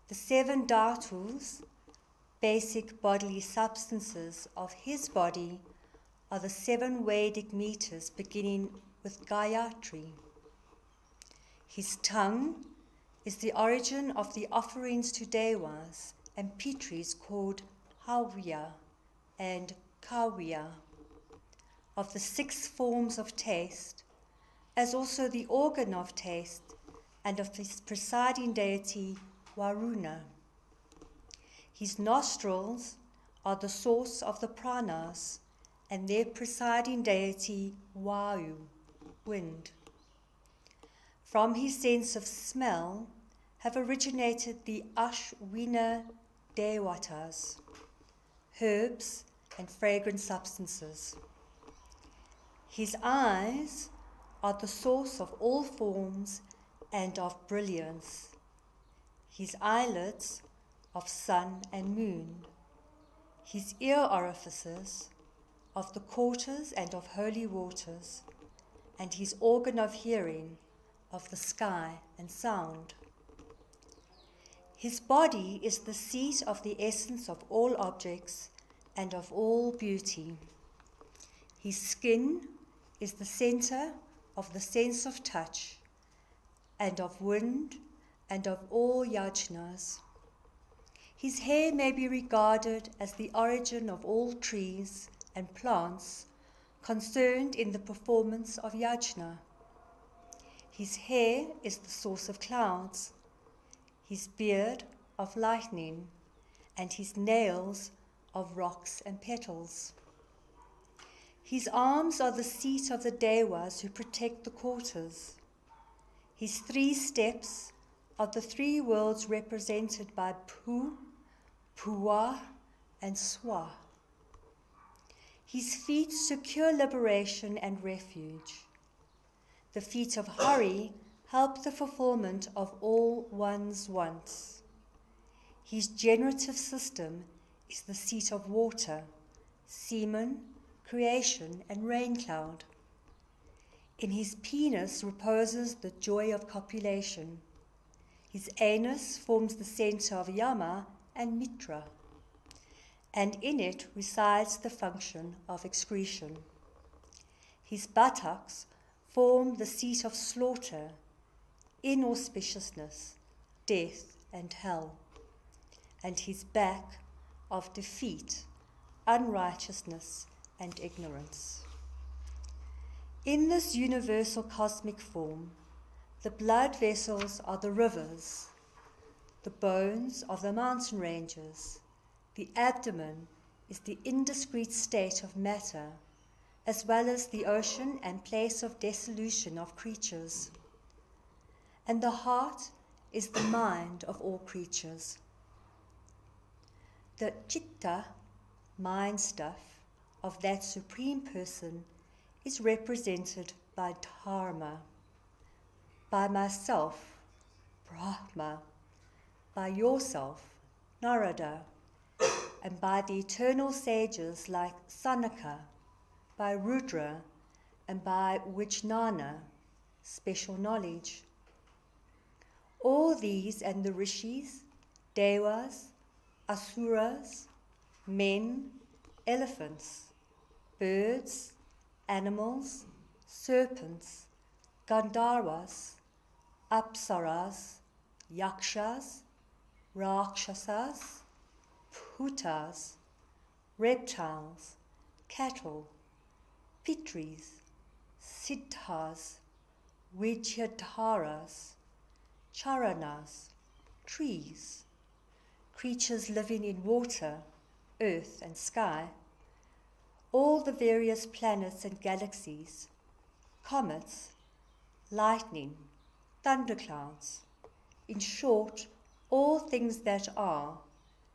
The 7 dhatus, basic bodily substances of his body, are the 7 Vedic meters beginning with Gayatri. His tongue is the origin of the offerings to Devas and Pitris called Havya and Kavya, of the 6 forms of taste, as also the organ of taste, and of his presiding deity Varuna. His nostrils are the source of the pranas, and their presiding deity Vayu, wind. From his sense of smell have originated the Ashwina Devatas, herbs and fragrant substances. His eyes are the source of all forms and of brilliance. His eyelids of sun and moon. His ear orifices of the quarters and of holy waters, and his organ of hearing of the sky and sound. His body is the seat of the essence of all objects and of all beauty. His skin is the center of the sense of touch and of wind and of all yajnas. His hair may be regarded as the origin of all trees and plants concerned in the performance of yajna. His hair is the source of clouds, his beard of lightning, and his nails of rocks and petals. His arms are the seat of the Devas who protect the quarters. His 3 steps are the 3 worlds represented by Pu, Puwa, and Swa. His feet secure liberation and refuge. The feet of Hari help the fulfillment of all one's wants. His generative system is the seat of water, semen, creation, and rain cloud. In his penis reposes the joy of copulation. His anus forms the center of Yama and Mitra, and in it resides the function of excretion. His buttocks form the seat of slaughter, inauspiciousness, death, and hell, and his back of defeat, unrighteousness, and ignorance. In this universal cosmic form, the blood vessels are the rivers, the bones of the mountain ranges, the abdomen is the indiscrete state of matter, as well as the ocean and place of dissolution of creatures. And the heart is the mind of all creatures. The chitta, mind stuff, of that Supreme Person is represented by Dharma, by myself, Brahma, by yourself, Narada, and by the eternal sages like Sanaka, by Rudra, and by Vijnana, special knowledge. All these and the rishis, devas, asuras, men, elephants, birds, animals, serpents, Gandharvas, Apsaras, Yakshas, Rakshasas, Bhutas, reptiles, cattle, pitris, siddhas, Vidyadharas, charanas, trees, creatures living in water, earth and sky, all the various planets and galaxies, comets, lightning, thunderclouds, in short, all things that are,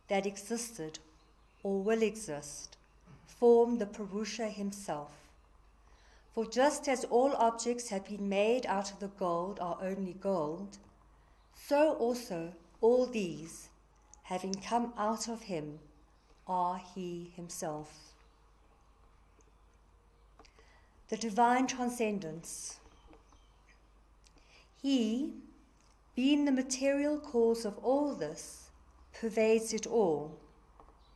that existed or will exist, form the Purusha himself. For just as all objects have been made out of the gold are only gold, so also all these, having come out of him, are he himself. The divine transcendence. He, being the material cause of all this, pervades it all,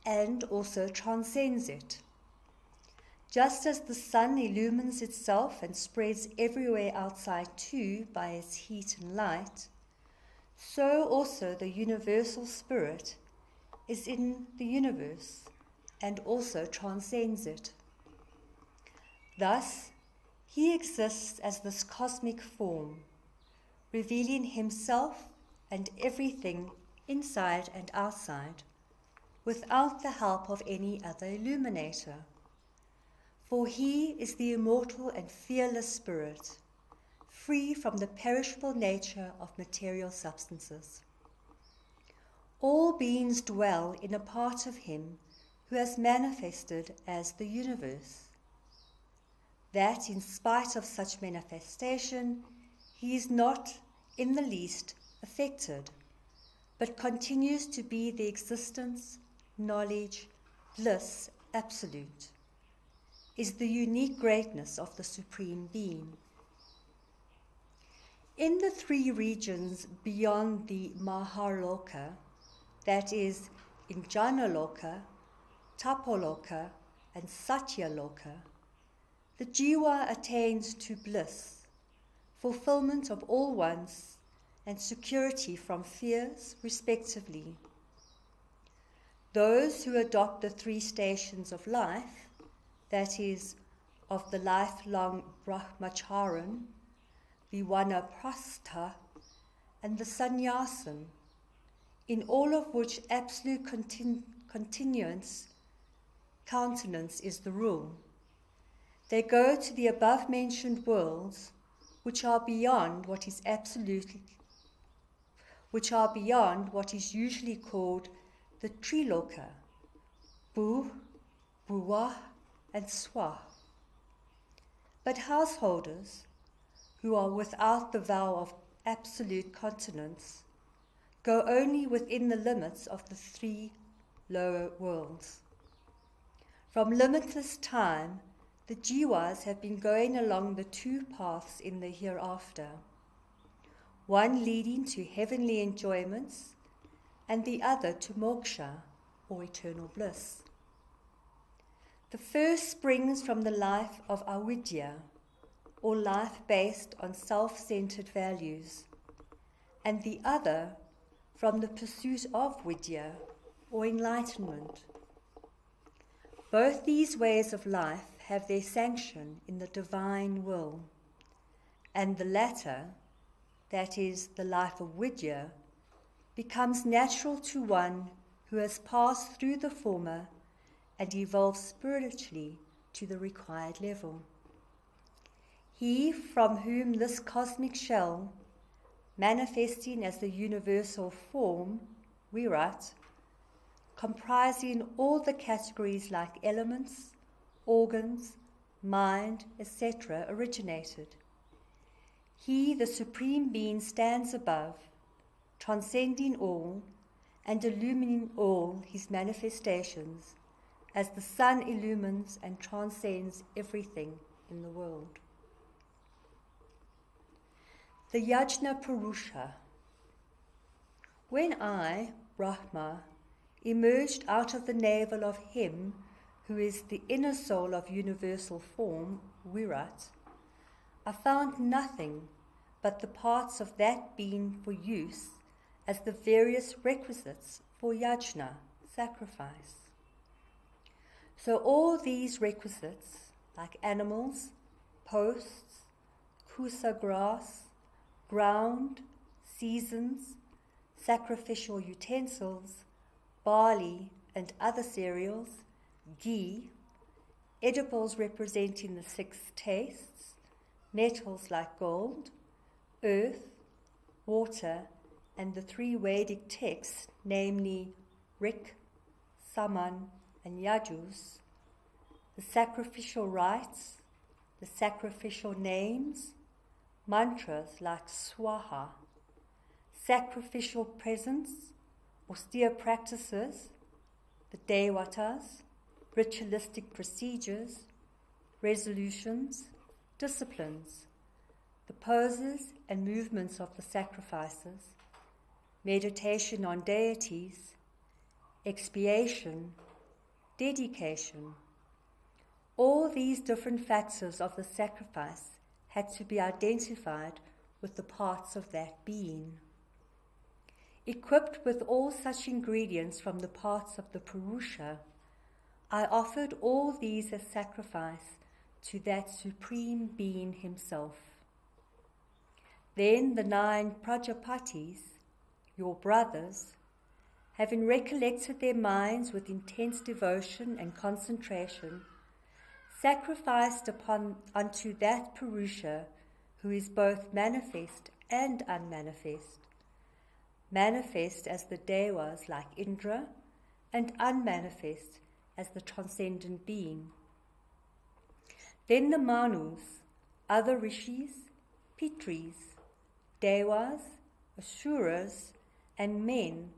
and also transcends it. Just as the sun illumines itself and spreads everywhere outside too by its heat and light, so also the universal spirit is in the universe and also transcends it. Thus, he exists as this cosmic form, revealing himself and everything inside and outside, without the help of any other illuminator. For he is the immortal and fearless spirit, free from the perishable nature of material substances. All beings dwell in a part of him who has manifested as the universe. That in spite of such manifestation, he is not in the least affected, but continues to be the existence, knowledge, bliss absolute, is the unique greatness of the Supreme Being. In the three regions beyond the Maharloka, that is, in Janaloka, Tapoloka, and Satyaloka, the Jiva attains to bliss, fulfillment of all wants, and security from fears, respectively. Those who adopt the three stations of life, that is, of the lifelong brahmacharan, the vanaprastha, and the sannyasin, in all of which absolute continuance, countenance is the rule. They go to the above-mentioned worlds, which are beyond what is usually called the Triloka, Bhu, Bhuva, and Swa. But householders, who are without the vow of absolute continence, go only within the limits of the three lower worlds. From limitless time, the Jivas have been going along the two paths in the hereafter, one leading to heavenly enjoyments and the other to moksha, or eternal bliss. The first springs from the life of avidya, or life based on self-centered values, and the other from the pursuit of vidya, or enlightenment. Both these ways of life have their sanction in the divine will, and the latter, that is, the life of vidya, becomes natural to one who has passed through the former and evolved spiritually to the required level. He from whom this cosmic shell, manifesting as the universal form, Virat, comprising all the categories like elements, organs, mind, etc., originated. He, the Supreme Being, stands above, transcending all and illumining all his manifestations, as the sun illumines and transcends everything in the world. The Yajna Purusha. When I, Brahma, emerged out of the navel of him who is the inner soul of universal form, Virat, are found nothing but the parts of that being for use as the various requisites for yajna, sacrifice. So all these requisites, like animals, posts, kusa grass, ground, seasons, sacrificial utensils, barley and other cereals, ghee, edibles representing the 6 tastes, metals like gold, earth, water, and the 3 Vedic texts, namely Rik, Saman, and Yajus, the sacrificial rites, the sacrificial names, mantras like Swaha, sacrificial presents, austere practices, the Devatas, ritualistic procedures, resolutions, disciplines, the poses and movements of the sacrifices, meditation on deities, expiation, dedication. All these different factors of the sacrifice had to be identified with the parts of that being. Equipped with all such ingredients from the parts of the Purusha, I offered all these as sacrifice to that Supreme Being himself. Then the 9 Prajapatis, your brothers, having recollected their minds with intense devotion and concentration, sacrificed unto that Purusha who is both manifest and unmanifest, manifest as the Devas like Indra, and unmanifest as the transcendent being. Then the Manus, other rishis, Pitris, Devas, Asuras, and men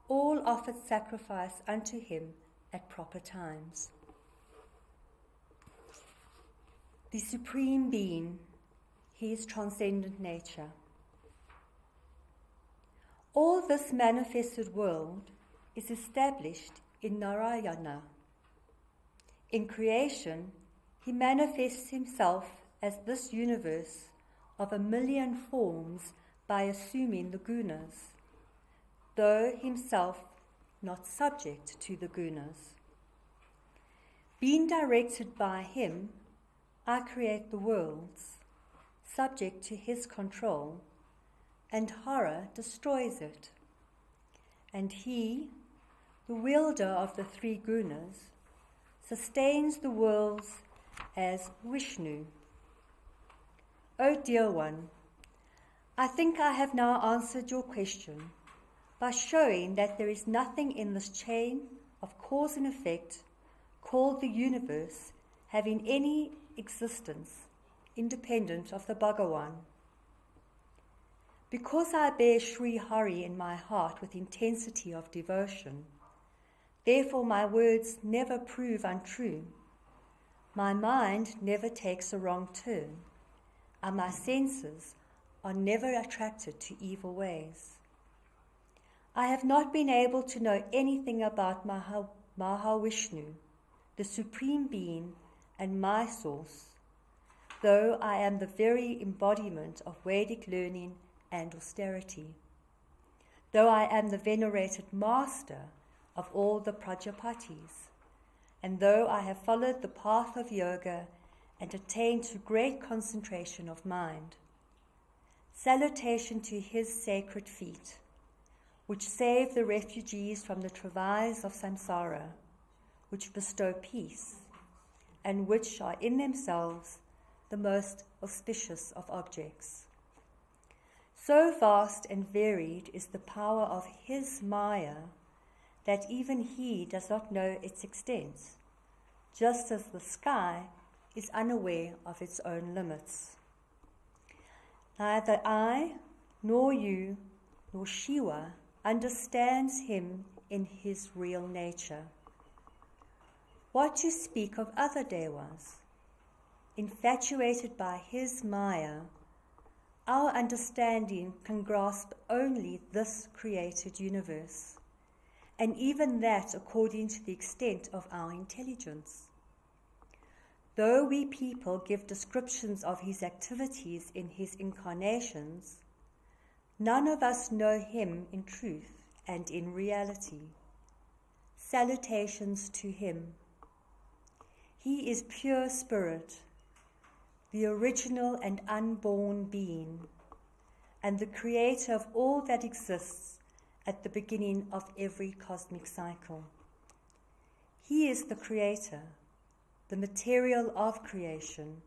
all offered sacrifice unto him at proper times. The Supreme Being, his transcendent nature. All this manifested world is established in Narayana. In creation, he manifests himself as this universe of 1,000,000 forms by assuming the gunas, though himself not subject to the gunas. Being directed by him, I create the worlds, subject to his control, and horror destroys it. And he, the wielder of the 3 gunas, sustains the worlds as Vishnu. O dear one, I think I have now answered your question by showing that there is nothing in this chain of cause and effect called the universe having any existence independent of the Bhagavan. Because I bear Sri Hari in my heart with intensity of devotion, therefore my words never prove untrue, my mind never takes a wrong turn, and my senses are never attracted to evil ways. I have not been able to know anything about Mahavishnu, the Supreme Being and my source, though I am the very embodiment of Vedic learning and austerity, though I am the venerated master of all the Prajapatis, and though I have followed the path of yoga and attained to great concentration of mind. Salutation to his sacred feet, which save the refugees from the travails of samsara, which bestow peace, and which are in themselves the most auspicious of objects. So vast and varied is the power of his Maya that even he does not know its extent, just as the sky is unaware of its own limits. Neither I, nor you, nor Shiva understands him in his real nature. What to speak of other Devas? Infatuated by his Maya, our understanding can grasp only this created universe, and even that according to the extent of our intelligence. Though we people give descriptions of his activities in his incarnations, none of us know him in truth and in reality. Salutations to him. He is pure spirit, the original and unborn being, and the creator of all that exists at the beginning of every cosmic cycle. He is the creator, the material of creation,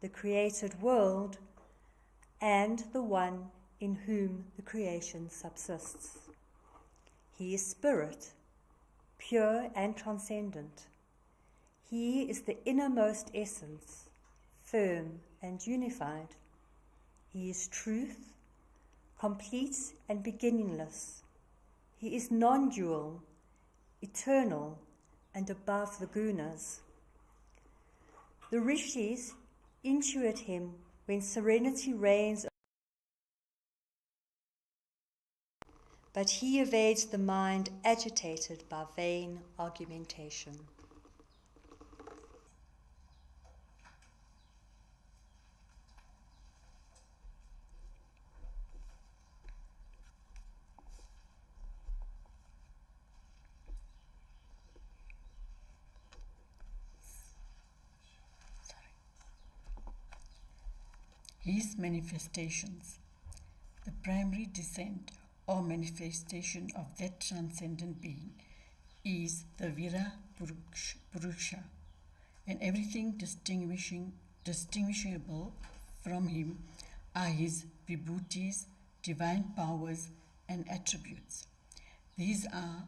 the created world, and the one in whom the creation subsists. He is spirit, pure and transcendent. He is the innermost essence, firm and unified. He is truth, complete and beginningless. He is non-dual, eternal, and above the gunas. The rishis intuit him when serenity reigns, but he evades the mind agitated by vain argumentation. His manifestations, the primary descent or manifestation of that transcendent being, is the Virat Purusha, and everything distinguishable from him are his vibhutis, divine powers and attributes. These are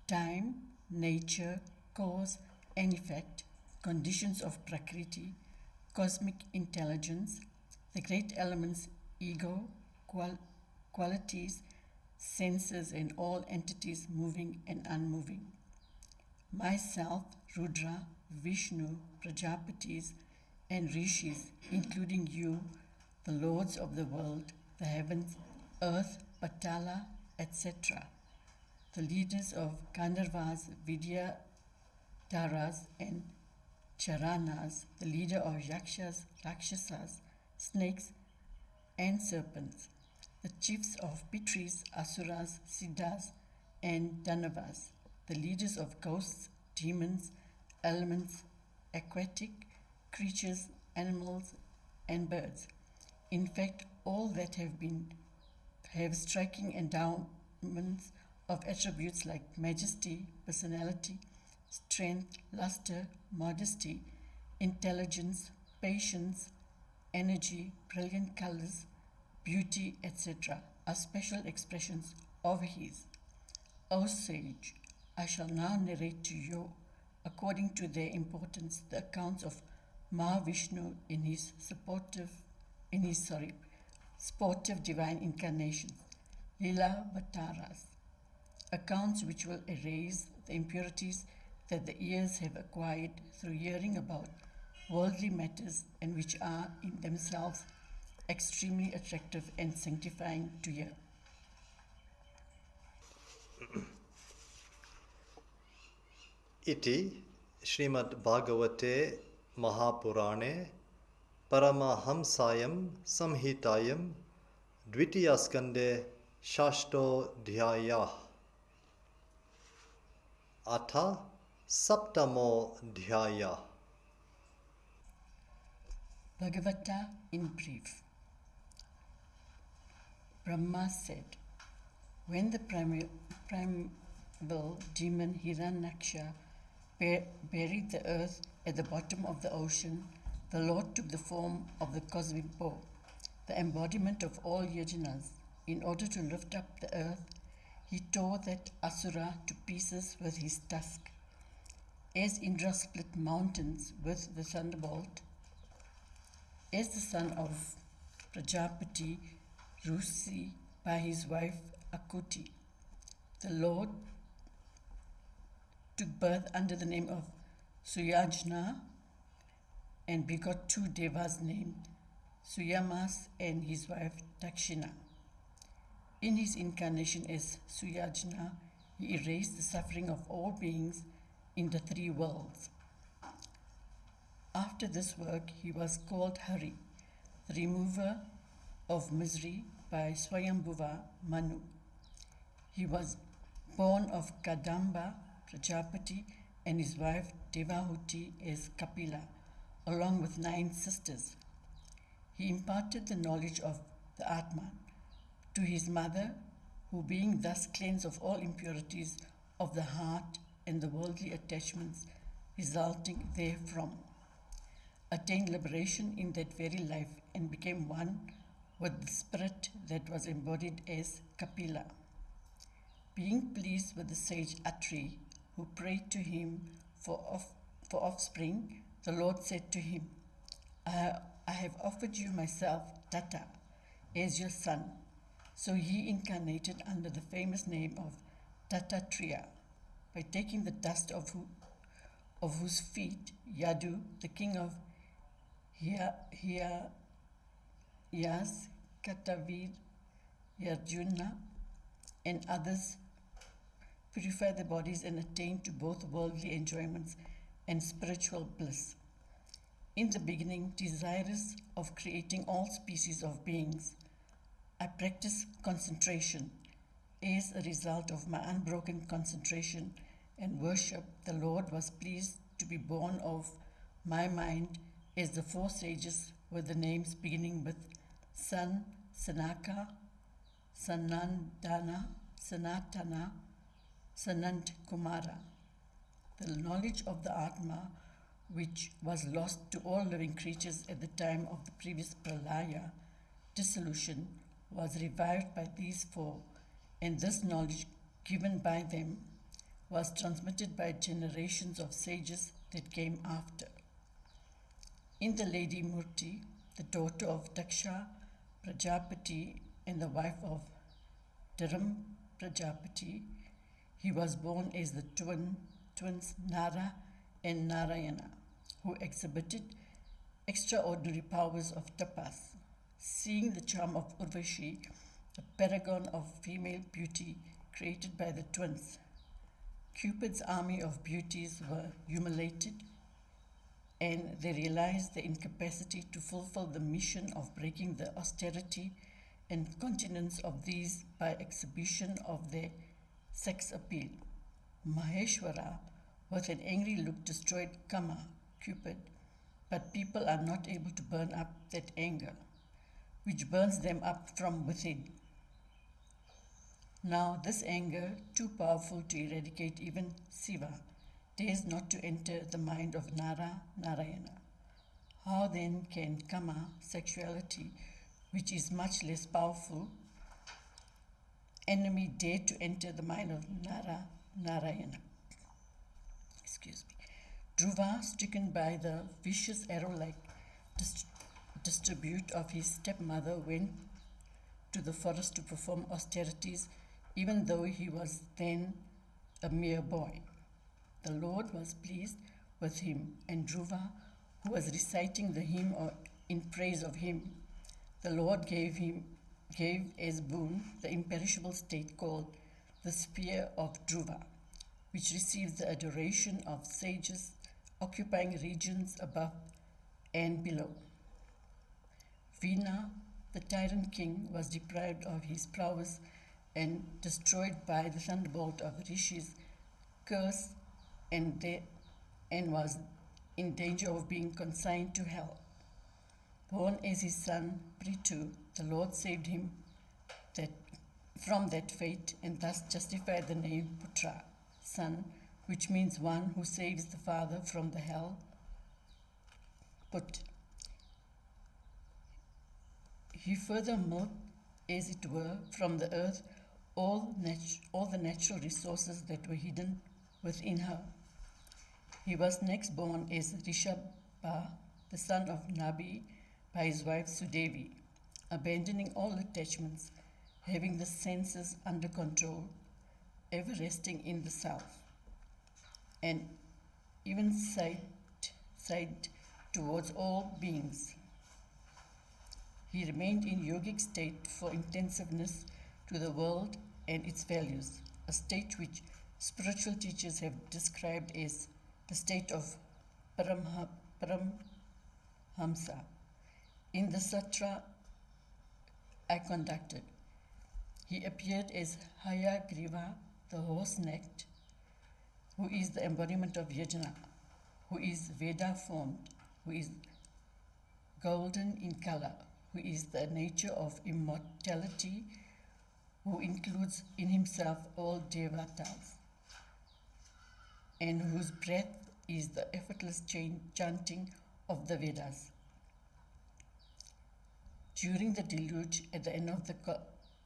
time, nature, cause and effect, conditions of Prakriti, cosmic intelligence, the great elements, ego, qualities, senses, and all entities moving and unmoving. Myself, Rudra, Vishnu, Prajapatis, and Rishis, including you, the lords of the world, the heavens, earth, Patala, etc., the leaders of Gandharvas, Vidyadharas, and Charanas, the leader of Yakshas, Rakshasas, snakes, and serpents, the chiefs of Pitris, Asuras, Siddhas, and Danavas, the leaders of ghosts, demons, elements, aquatic creatures, animals, and birds. In fact, all that have striking endowments of attributes like majesty, personality, strength, luster, modesty, intelligence, patience, energy, brilliant colors, beauty, etc., are special expressions of his. O sage, I shall now narrate to you, according to their importance, the accounts of Mahavishnu in his sportive divine incarnations, Lila Vataras, accounts which will erase the impurities that the ears have acquired through hearing about worldly matters, and which are in themselves extremely attractive and sanctifying to hear. Iti Shrimad Bhagavate Mahapurane Paramahamsayam Samhitayam Dvitiyaskande Shashto Dhyaya Atha Saptamo Dhyaya. Bhagavata in brief. Brahma said, when the primal demon Hiranyaksha buried the earth at the bottom of the ocean, the Lord took the form of the cosmic bow, the embodiment of all yajnas. In order to lift up the earth, he tore that asura to pieces with his tusk. As Indra split mountains with the thunderbolt, as the son of Prajapati Rusi by his wife Akuti, the Lord took birth under the name of Suyajna and begot two devas named Suyamas and his wife Dakshina. In his incarnation as Suyajna, he erased the suffering of all beings in the three worlds. After this work, he was called Hari, the remover of misery by Swayambhuva Manu. He was born of Kadamba Prajapati and his wife Devahuti as Kapila, along with 9 sisters. He imparted the knowledge of the Atman to his mother, who, being thus cleansed of all impurities of the heart and the worldly attachments resulting therefrom, attained liberation in that very life and became one with the spirit that was embodied as Kapila. Being pleased with the sage Atri, who prayed to him for offspring, the Lord said to him, I have offered you myself, Tata, as your son. So he incarnated under the famous name of Dattatreya, by taking the dust of whose feet Yadu, the king of Yas, Katavir, Arjuna, and others purify their bodies and attain to both worldly enjoyments and spiritual bliss. In the beginning, desirous of creating all species of beings, I practiced concentration. As a result of my unbroken concentration and worship, the Lord was pleased to be born of my mind, as the 4 sages were the names beginning with San, Sanaka, Sanandana, Sanatana, Sanant Kumara. The knowledge of the Atma, which was lost to all living creatures at the time of the previous pralaya, dissolution, was revived by these 4, and this knowledge given by them was transmitted by generations of sages that came after. In the Lady Murti, the daughter of Daksha Prajapati and the wife of Dharam Prajapati, he was born as the twins Nara and Narayana, who exhibited extraordinary powers of tapas. Seeing the charm of Urvashi, a paragon of female beauty created by the twins, Cupid's army of beauties were humiliated, and they realized their incapacity to fulfill the mission of breaking the austerity and continence of these by exhibition of their sex appeal. Maheshwara, with an angry look, destroyed Kama, Cupid, but people are not able to burn up that anger, which burns them up from within. Now this anger, too powerful to eradicate even Siva, dares not to enter the mind of Narayana. How then can Kama, sexuality, which is much less powerful, enemy, dare to enter the mind of Narayana? Dhruva, stricken by the vicious arrow-like distribute of his stepmother, went to the forest to perform austerities, even though he was then a mere boy. The Lord was pleased with him, and Dhruva, who was reciting the hymn in praise of him, the Lord gave as boon the imperishable state called the sphere of Dhruva, which receives the adoration of sages occupying regions above and below. Vina, the tyrant king, was deprived of his prowess and destroyed by the thunderbolt of Rishi's curse, and was in danger of being consigned to hell. Born as his son Prithu, the Lord saved him from that fate, and thus justified the name Putra, son, which means one who saves the father from the hell put. He further milked, as it were, from the earth all the natural resources that were hidden within her. He was next born as Rishabha, the son of Nabi, by his wife Sudevi, abandoning all attachments, having the senses under control, ever resting in the self, and even sight towards all beings. He remained in yogic state for intensiveness to the world and its values, a state which spiritual teachers have described as the state of Paramhamsa. In the sutra I conducted, he appeared as Hayagriva, the horse-necked, who is the embodiment of yajna, who is Veda-formed, who is golden in color, who is the nature of immortality, who includes in himself all devatas, and whose breath is the effortless chanting of the Vedas. During the deluge, at the end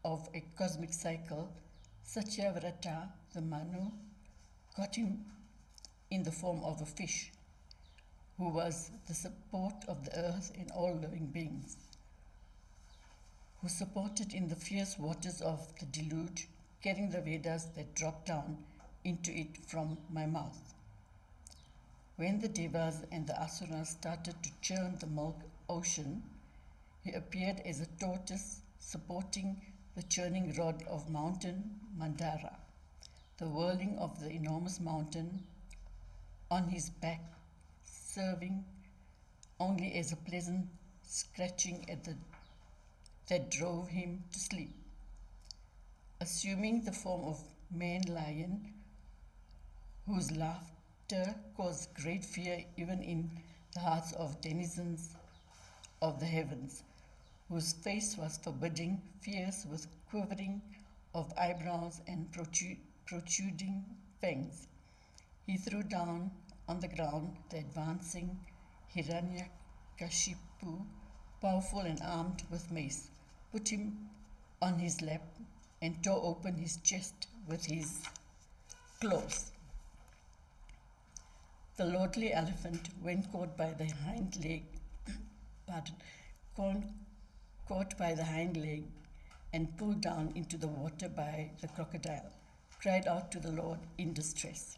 of a cosmic cycle, Satyavrata, the Manu, got him in the form of a fish, who was the support of the earth and all living beings, who supported in the fierce waters of the deluge, carrying the Vedas that dropped down into it from my mouth. When the Devas and the Asuras started to churn the milk ocean, he appeared as a tortoise supporting the churning rod of mountain Mandara, the whirling of the enormous mountain on his back, serving only as a pleasant scratching that drove him to sleep. Assuming the form of man-lion, whose laughter caused great fear even in the hearts of denizens of the heavens, whose face was forbidding, fierce, with quivering of eyebrows and protruding fangs. He threw down on the ground the advancing Hiranyakashipu, powerful and armed with mace, put him on his lap and tore open his chest with his claws. The lordly elephant, when caught by the hind leg, caught by the hind leg and pulled down into the water by the crocodile, cried out to the Lord in distress,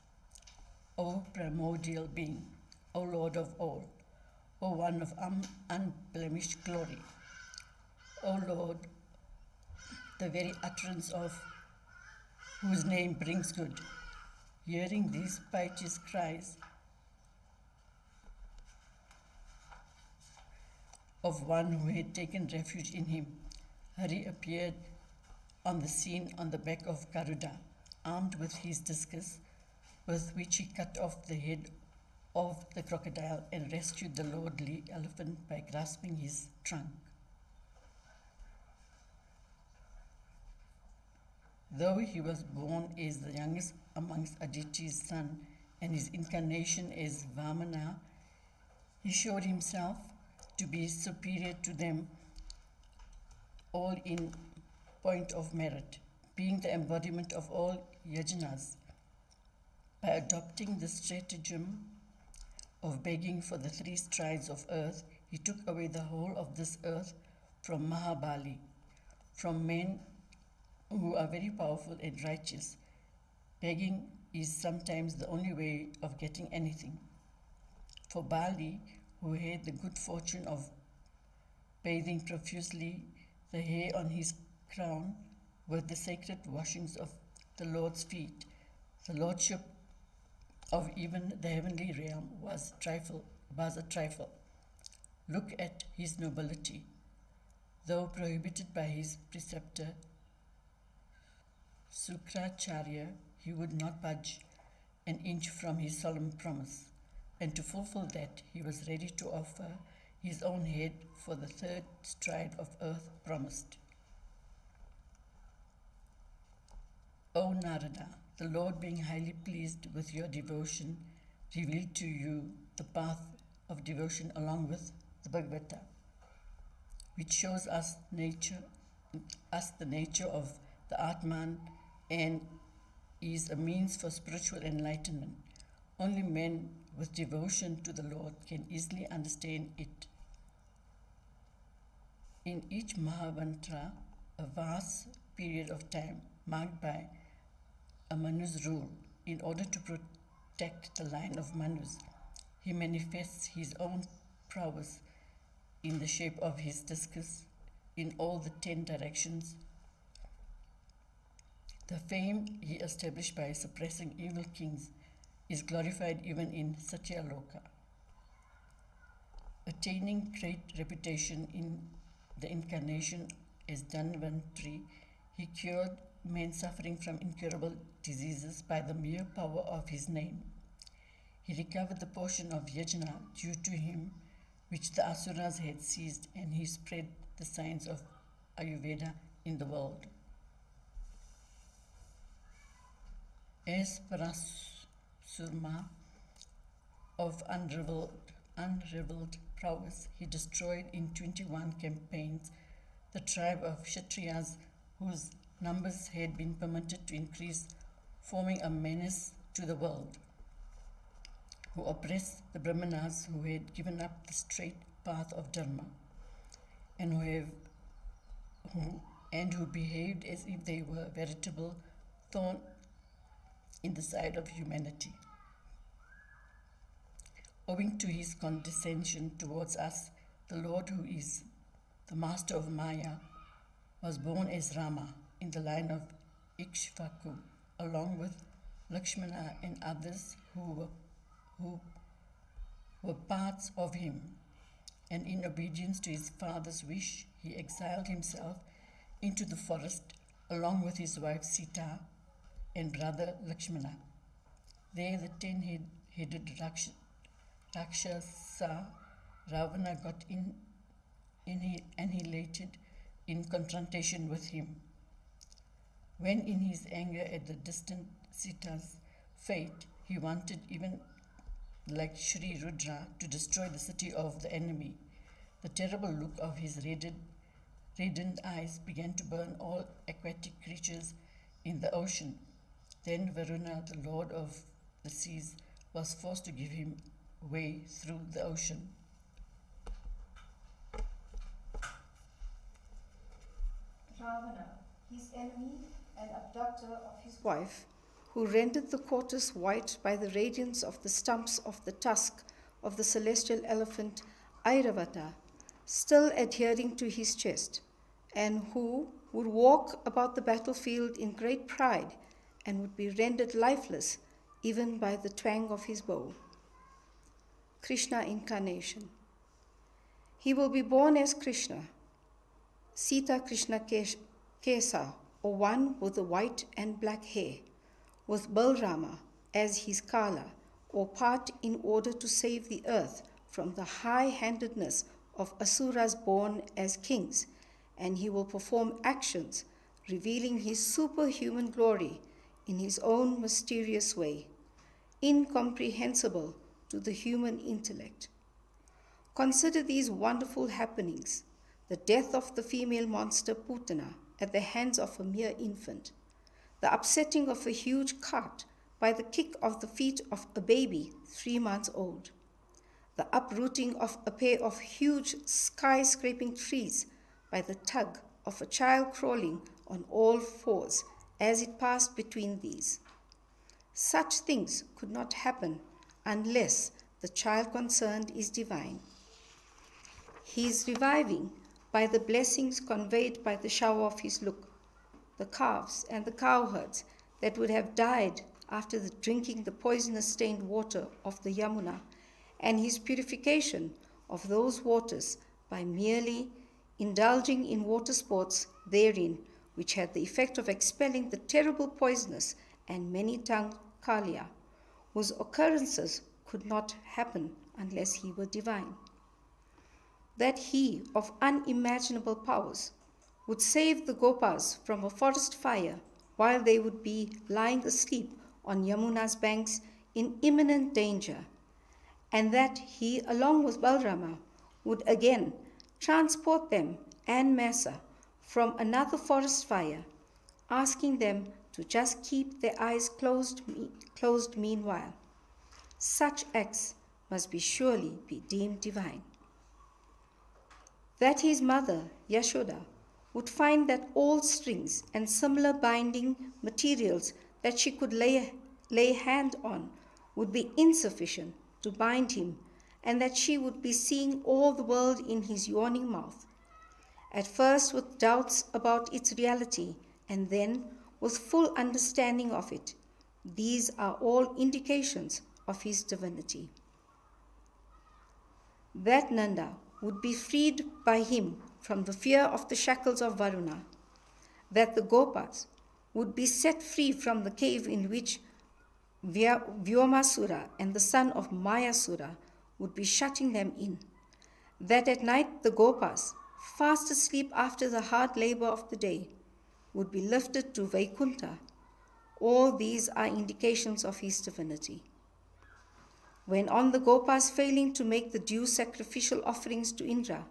O primordial being, O Lord of all, O one of unblemished glory, O Lord, the very utterance of whose name brings good. Hearing these piteous cries of one who had taken refuge in him, Hari appeared on the scene on the back of Garuda, armed with his discus, with which he cut off the head of the crocodile and rescued the lordly elephant by grasping his trunk. Though he was born as the youngest amongst Aditi's sons and his incarnation as Vamana, he showed himself to be superior to them all in point of merit, being the embodiment of all yajnas. By adopting the stratagem of begging for the 3 strides of earth, he took away the whole of this earth from Mahabali, from men who are very powerful and righteous. Begging is sometimes the only way of getting anything. For Bali, who had the good fortune of bathing profusely the hair on his crown with the sacred washings of the Lord's feet, the lordship of even the heavenly realm was a trifle. Look at his nobility. Though prohibited by his preceptor Sukracharya, he would not budge an inch from his solemn promise, and to fulfill that, he was ready to offer his own head for the 3rd stride of earth promised. O Narada, the Lord, being highly pleased with your devotion, revealed to you the path of devotion along with the Bhagavata, which shows us the nature of the Atman and is a means for spiritual enlightenment. Only men with devotion to the Lord can easily understand it. In each Mahavantra, a vast period of time marked by a Manu's rule, in order to protect the line of Manus, he manifests his own prowess in the shape of his discus in all the 10 directions. The fame he established by suppressing evil kings is glorified even in Satyaloka. Attaining great reputation in the incarnation as Dhanvantri, he cured men suffering from incurable diseases by the mere power of his name. He recovered the portion of yajna due to him, which the asuras had seized, and he spread the science of Ayurveda in the world. As Parasurma of unrivaled prowess, he destroyed in 21 campaigns the tribe of Kshatriyas, whose numbers had been permitted to increase, forming a menace to the world, who oppressed the Brahmanas who had given up the straight path of Dharma, and who behaved as if they were a veritable thorn in the side of humanity. Owing to his condescension towards us, the Lord, who is the master of Maya, was born as Rama in the line of Ikshvaku, along with Lakshmana and others who were parts of him. And in obedience to his father's wish, he exiled himself into the forest along with his wife Sita and brother Lakshmana. There the 10-headed Rakshasa Ravana got annihilated in confrontation with him. When in his anger at the distant Sita's fate, he wanted, even like Shri Rudra, to destroy the city of the enemy, the terrible look of his reddened eyes began to burn all aquatic creatures in the ocean. Then Varuna, the lord of the seas, was forced to give him way through the ocean. Ravana, his enemy and abductor of his wife, who rendered the corpse white by the radiance of the stumps of the tusk of the celestial elephant Airavata, still adhering to his chest, and who would walk about the battlefield in great pride and would be rendered lifeless even by the twang of his bow. Krishna incarnation. He will be born as Krishna, Sita Krishna Kesa, or one with the white and black hair, with Balrama as his Kala, or part in order to save the earth from the high-handedness of asuras born as kings, and he will perform actions revealing his superhuman glory in his own mysterious way, incomprehensible to the human intellect. Consider these wonderful happenings: the death of the female monster Putana at the hands of a mere infant, the upsetting of a huge cart by the kick of the feet of a baby 3 months old, the uprooting of a pair of huge skyscraping trees by the tug of a child crawling on all fours as it passed between these. Such things could not happen unless the child concerned is divine. He is reviving by the blessings conveyed by the shower of his look, the calves and the cowherds that would have died after drinking the poisonous-stained water of the Yamuna, and his purification of those waters by merely indulging in water sports therein, which had the effect of expelling the terrible poisonous and many-tongued Kalia, whose occurrences could not happen unless he were divine. That he, of unimaginable powers, would save the Gopas from a forest fire while they would be lying asleep on Yamuna's banks in imminent danger, and that he, along with Balrama, would again transport them and Masa from another forest fire, asking them to just keep their eyes closed meanwhile. Such acts must be surely be deemed divine. That his mother, Yashoda, would find that all strings and similar binding materials that she could lay hand on would be insufficient to bind him, and that she would be seeing all the world in his yawning mouth, at first with doubts about its reality, and then with full understanding of it. These are all indications of his divinity. That Nanda would be freed by him from the fear of the shackles of Varuna, that the Gopas would be set free from the cave in which Vyomasura and the son of Mayasura would be shutting them in, that at night the Gopas, fast asleep after the hard labor of the day, would be lifted to Vaikuntha. All these are indications of his divinity. When on the Gopas failing to make the due sacrificial offerings to Indra,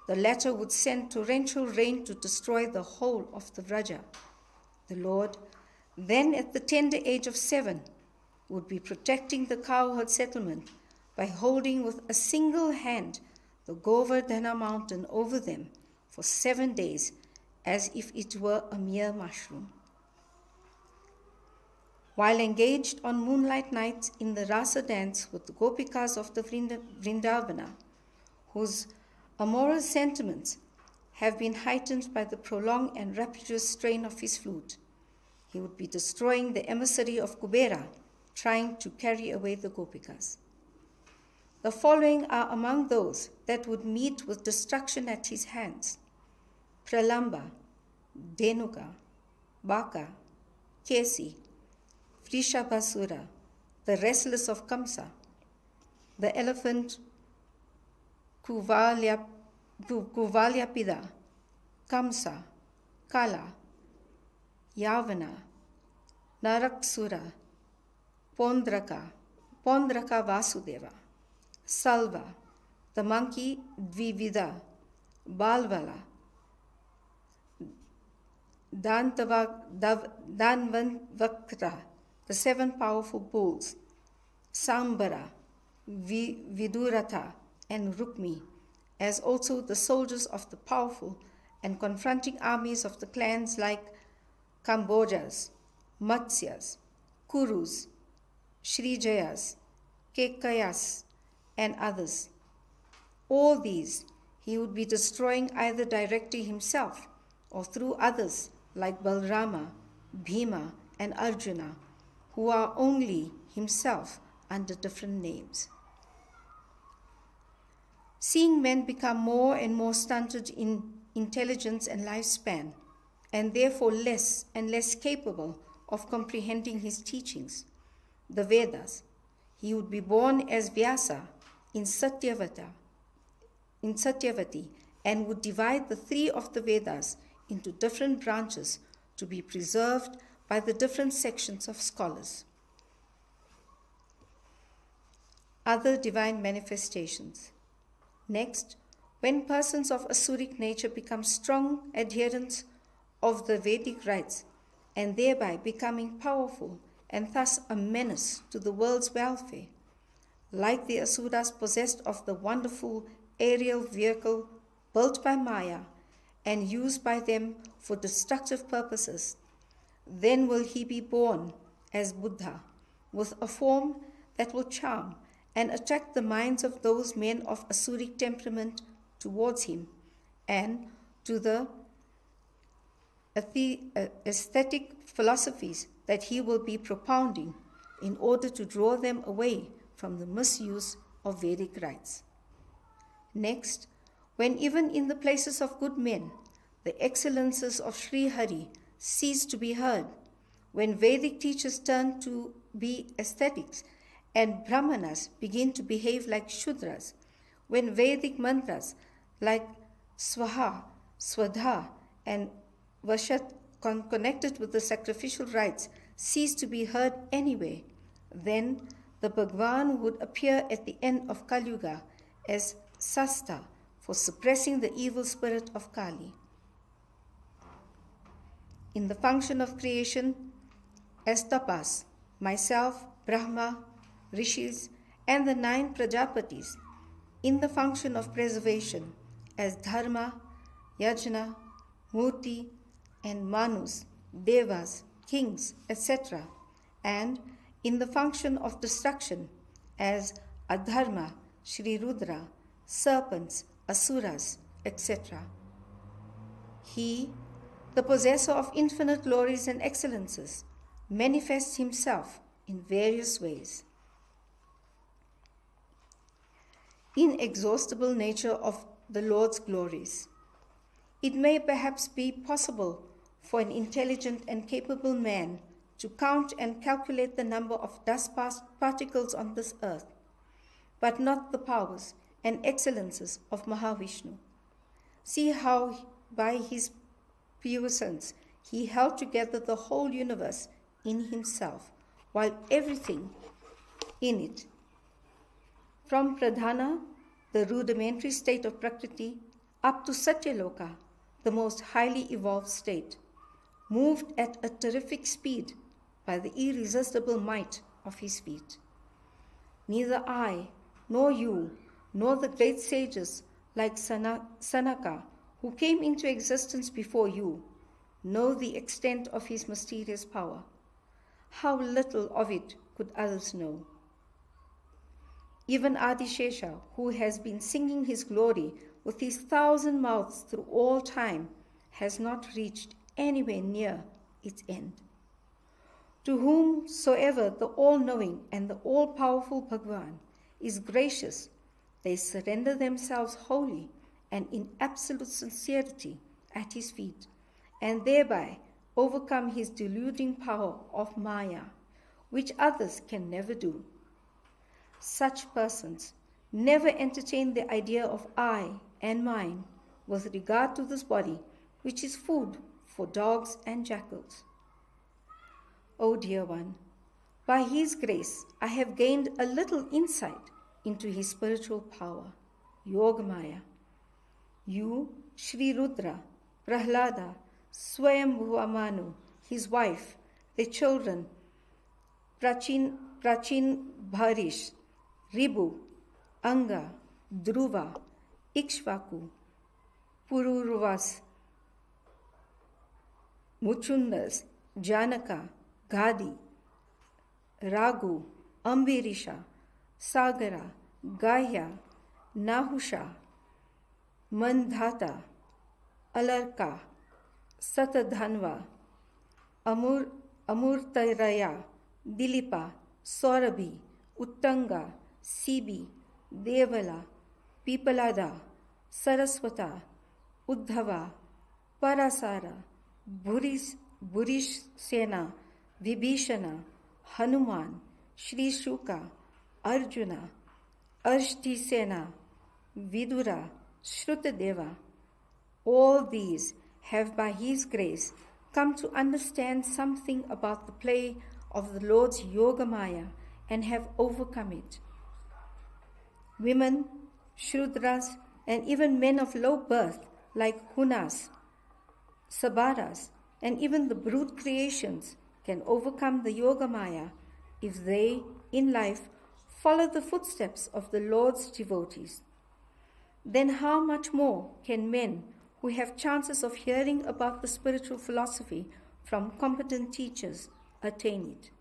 the latter would send torrential rain to destroy the whole of the Vraja. The Lord, then at the tender age of 7, would be protecting the cowherd settlement by holding with a single hand the Govardhana mountain over them for 7 days, as if it were a mere mushroom. While engaged on moonlight nights in the rasa dance with the Gopikas of the Vrindavana, whose amoral sentiments have been heightened by the prolonged and rapturous strain of his flute, he would be destroying the emissary of Kubera, trying to carry away the Gopikas. The following are among those that would meet with destruction at his hands: Pralamba, Denuka, Baka, Kesi, Vrishabhasura, the restless of Kamsa, the elephant Kuvalyapida, Kamsa, Kala, Yavana, Naraksura, Pondraka Vasudeva, Salva, the monkey Dvivida, Balvala, Danvakra, the 7 powerful bulls, Sambara, Vidurata, and Rukmi, as also the soldiers of the powerful and confronting armies of the clans like Kambojas, Matsyas, Kurus, Srijayas, Kekayas, and others. All these he would be destroying either directly himself or through others like Balrama, Bhima, and Arjuna, who are only himself under different names. Seeing men become more and more stunted in intelligence and lifespan, and therefore less and less capable of comprehending his teachings, the Vedas, he would be born as Vyasa in Satyavati, and would divide the 3 of the Vedas into different branches to be preserved by the different sections of scholars. Other divine manifestations. Next, when persons of Asuric nature become strong adherents of the Vedic rites, and thereby becoming powerful and thus a menace to the world's welfare, like the Asuras possessed of the wonderful aerial vehicle built by Maya and used by them for destructive purposes, then will he be born as Buddha, with a form that will charm and attract the minds of those men of Asuric temperament towards him and to the aesthetic philosophies that he will be propounding in order to draw them away from the misuse of Vedic rites. Next, when even in the places of good men, the excellences of Sri Hari cease to be heard, when Vedic teachers turn to be aesthetics and Brahmanas begin to behave like Shudras, when Vedic mantras like Swaha, Swadha, and Vashat connected with the sacrificial rites cease to be heard anywhere, then the Bhagwan would appear at the end of Kali Yuga as Sasta for suppressing the evil spirit of Kali. In the function of creation, as Tapas, myself, Brahma, Rishis, and the 9 Prajapatis. In the function of preservation, as Dharma, Yajna, Murti, and Manus, Devas, kings, etc., and in the function of destruction, as Adharma, Shri Rudra, serpents, Asuras, etc. He, the possessor of infinite glories and excellences, manifests himself in various ways. Inexhaustible nature of the Lord's glories. It may perhaps be possible for an intelligent and capable man to count and calculate the number of dust particles on this earth, but not the powers and excellences of Mahavishnu. See how by his puissance he held together the whole universe in himself, while everything in it, from Pradhana, the rudimentary state of Prakriti, up to Satyaloka, the most highly evolved state, moved at a terrific speed by the irresistible might of his feet. Neither I, nor you, nor the great sages like Sanaka, who came into existence before you, know the extent of his mysterious power. How little of it could others know? Even Adishesha, who has been singing his glory with his 1,000 mouths through all time, has not reached anywhere near its end. To whomsoever the all-knowing and the all-powerful Bhagavan is gracious, they surrender themselves wholly and in absolute sincerity at his feet, and thereby overcome his deluding power of Maya, which others can never do. Such persons never entertain the idea of I and mine with regard to this body, which is food for dogs and jackals. O dear one, by his grace I have gained a little insight into his spiritual power, Yogamaya. You, Sri Rudra, Prahlada, Swayambhuva Manu, his wife, the children, Prachin Bharish, Ribu, Anga, Dhruva, Ikshvaku, Pururvas, Muchundas, Janaka, Gadi, Raghu, Ambirisha, Sagara, Gaya, Nahusha, Mandhata, Alarka, Satadhanva, Amurtaraya, Dilipa, Saurabhi, Uttanga, Sibi, Devala, Pipalada, Saraswata, Uddhava, Parasara, Burish Sena, Vibhishana, Hanuman, Sri Shuka, Arjuna, Arshti Sena, Vidura, Shrutadeva. All these have by his grace come to understand something about the play of the Lord's Yogamaya and have overcome it. Women, Shrudras, and even men of low birth like Hunas, Sabaras, and even the brute creations can overcome the Yogamaya if they, in life, follow the footsteps of the Lord's devotees. Then how much more can men who have chances of hearing about the spiritual philosophy from competent teachers attain it?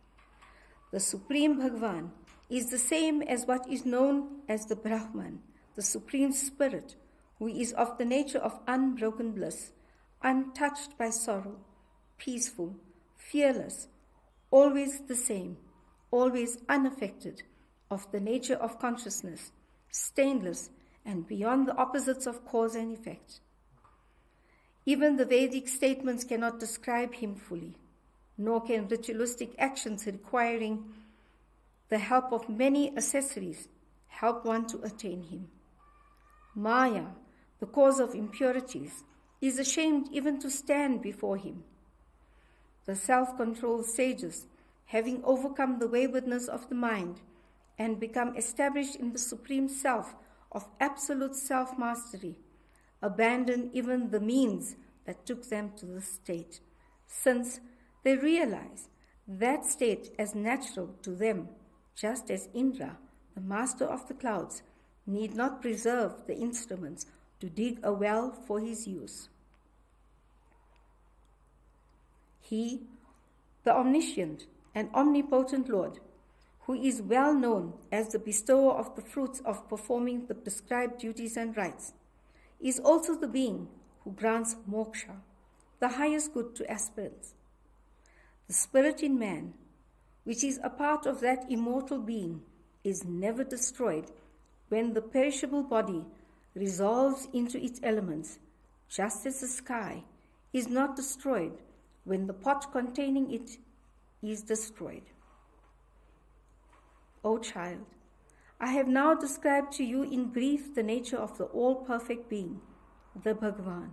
The Supreme Bhagavan is the same as what is known as the Brahman, the Supreme Spirit, who is of the nature of unbroken bliss, untouched by sorrow, peaceful, fearless, always the same, always unaffected, of the nature of consciousness, stainless, and beyond the opposites of cause and effect. Even the Vedic statements cannot describe him fully, nor can ritualistic actions requiring the help of many accessories help one to attain him. Maya, the cause of impurities, is ashamed even to stand before him. The self-controlled sages, having overcome the waywardness of the mind and become established in the supreme self of absolute self-mastery, abandon even the means that took them to this state, since they realize that state as natural to them, just as Indra, the master of the clouds, need not preserve the instruments to dig a well for his use. He, the omniscient and omnipotent Lord, who is well known as the bestower of the fruits of performing the prescribed duties and rites, is also the being who grants moksha, the highest good to aspirants. The spirit in man, which is a part of that immortal being, is never destroyed when the perishable body resolves into its elements, just as the sky is not destroyed when the pot containing it is destroyed. O child, I have now described to you in brief the nature of the all-perfect being, the Bhagavan,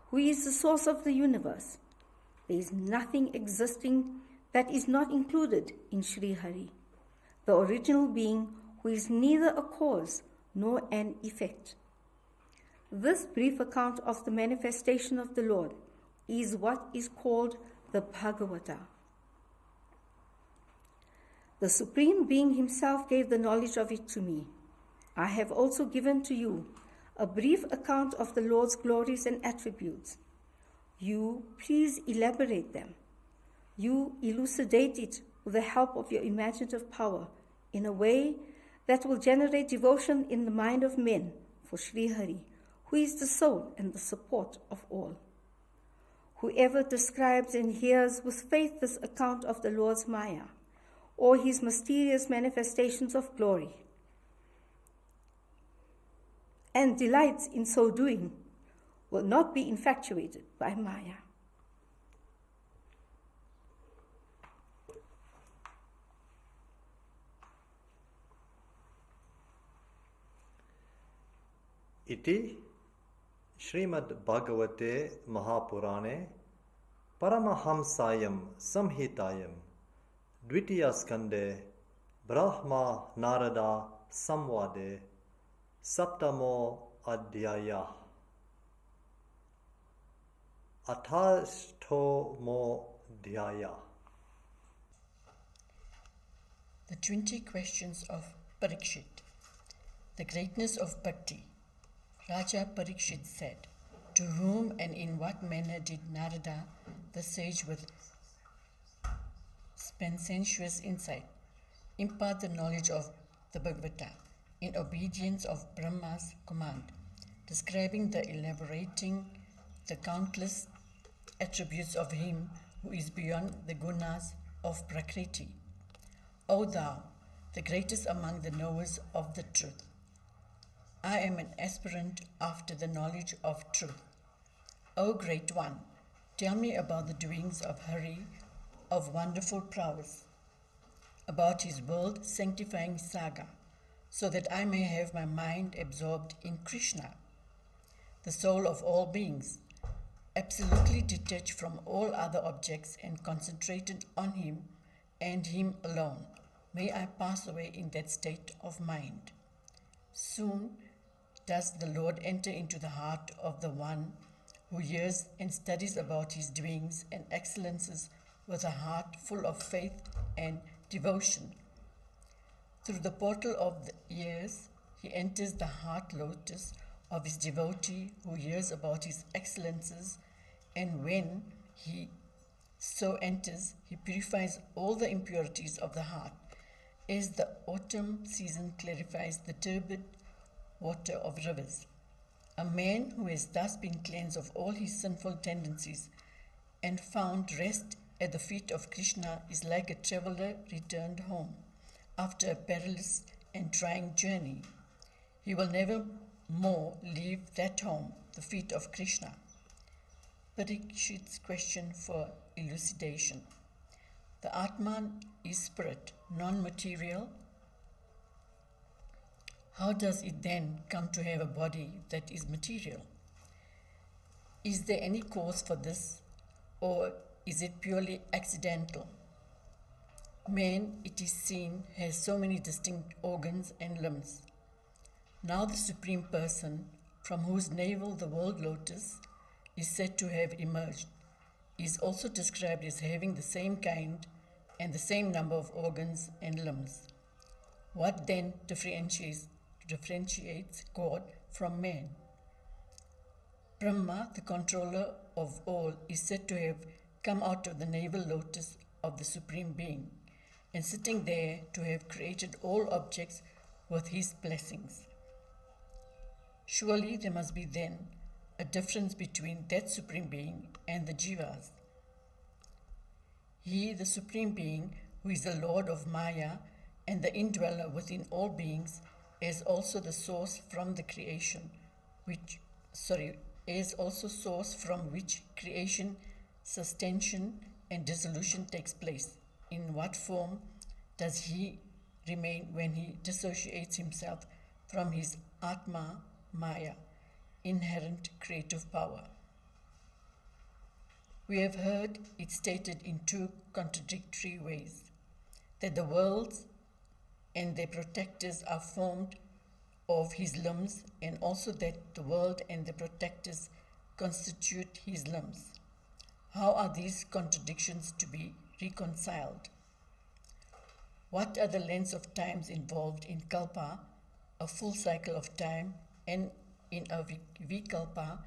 who is the source of the universe. There is nothing existing that is not included in Sri Hari, the original being who is neither a cause nor an effect. This brief account of the manifestation of the Lord is what is called the Bhagavata. The Supreme Being himself gave the knowledge of it to me. I have also given to you a brief account of the Lord's glories and attributes. You please elaborate them. You elucidate it with the help of your imaginative power in a way that will generate devotion in the mind of men for Sri Hari, who is the soul and the support of all. Whoever describes and hears with faith this account of the Lord's Maya, or his mysterious manifestations of glory, and delights in so doing, will not be infatuated by Maya. Iti Shrimad Bhagavate Mahapurane Paramahamsayam Samhitayam Dvitiya Skande Brahma Narada Samvade Saptamo Adhyaya Athashtomo Dhyaya. The 20 questions of Parikshit. The greatness of Bhakti. Raja Parikshit said, to whom and in what manner did Narada, the sage with sensuous insight, impart the knowledge of the Bhagavata in obedience of Brahma's command, describing the elaborating the countless attributes of him who is beyond the gunas of Prakriti. O thou, the greatest among the knowers of the truth, I am an aspirant after the knowledge of truth. O Great One, tell me about the doings of Hari of wonderful prowess, about his world-sanctifying saga, so that I may have my mind absorbed in Krishna, the soul of all beings, absolutely detached from all other objects and concentrated on him and him alone. May I pass away in that state of mind. Soon does the Lord enter into the heart of the one who hears and studies about his doings and excellences with a heart full of faith and devotion. Through the portal of the ears, he enters the heart lotus of his devotee who hears about his excellences, and when he so enters, he purifies all the impurities of the heart, as the autumn season clarifies the turbid water of rivers. A man who has thus been cleansed of all his sinful tendencies and found rest at the feet of Krishna is like a traveler returned home after a perilous and trying journey. He will never more leave that home, the feet of Krishna. Parikshit's question for elucidation. The Atman is spirit, non-material. How does it then come to have a body that is material? Is there any cause for this, or is it purely accidental? Man, it is seen, has so many distinct organs and limbs. Now the Supreme Person, from whose navel the world lotus is said to have emerged, is also described as having the same kind and the same number of organs and limbs. What then differentiates God from man? Brahma, the controller of all, is said to have come out of the navel lotus of the Supreme Being, and sitting there to have created all objects with his blessings. Surely there must be then a difference between that Supreme Being and the Jivas. He, the Supreme Being, who is the Lord of Maya and the indweller within all beings, is also the source from the creation, is also source from which creation, sustention, and dissolution takes place. In what form does he remain when he dissociates himself from his Atma, Maya, inherent creative power? We have heard it stated in two contradictory ways, that the worlds and their protectors are formed of his limbs, and also that the world and the protectors constitute his limbs. How are these contradictions to be reconciled? What are the lengths of times involved in kalpa, a full cycle of time, and in a vikalpa,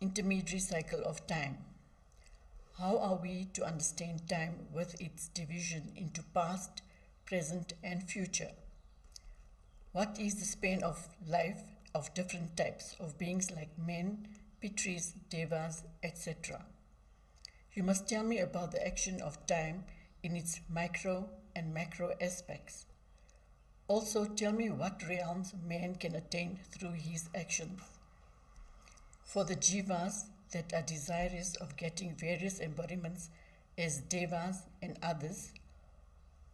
intermediary cycle of time? How are we to understand time with its division into past, present, and future? What is the span of life of different types of beings like men, pitris, devas, etc.? You must tell me about the action of time in its micro and macro aspects. Also tell me what realms man can attain through his actions. For the jivas that are desirous of getting various embodiments as devas and others,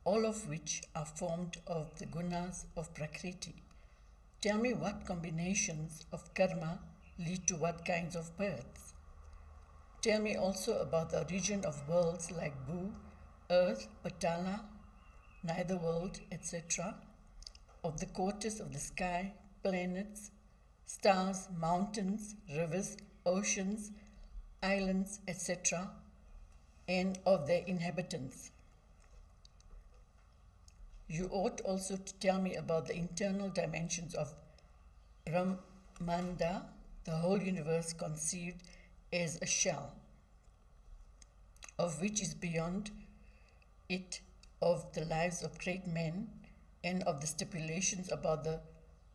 all of which are formed of the gunas of Prakriti, tell me what combinations of karma lead to what kinds of births. Tell me also about the origin of worlds like Bhu, Earth, Patala, Neither World, etc., of the quarters of the sky, planets, stars, mountains, rivers, oceans, islands, etc., and of their inhabitants. You ought also to tell me about the internal dimensions of Brahmanda, the whole universe conceived as a shell, of which is beyond it of the lives of great men and of the stipulations about the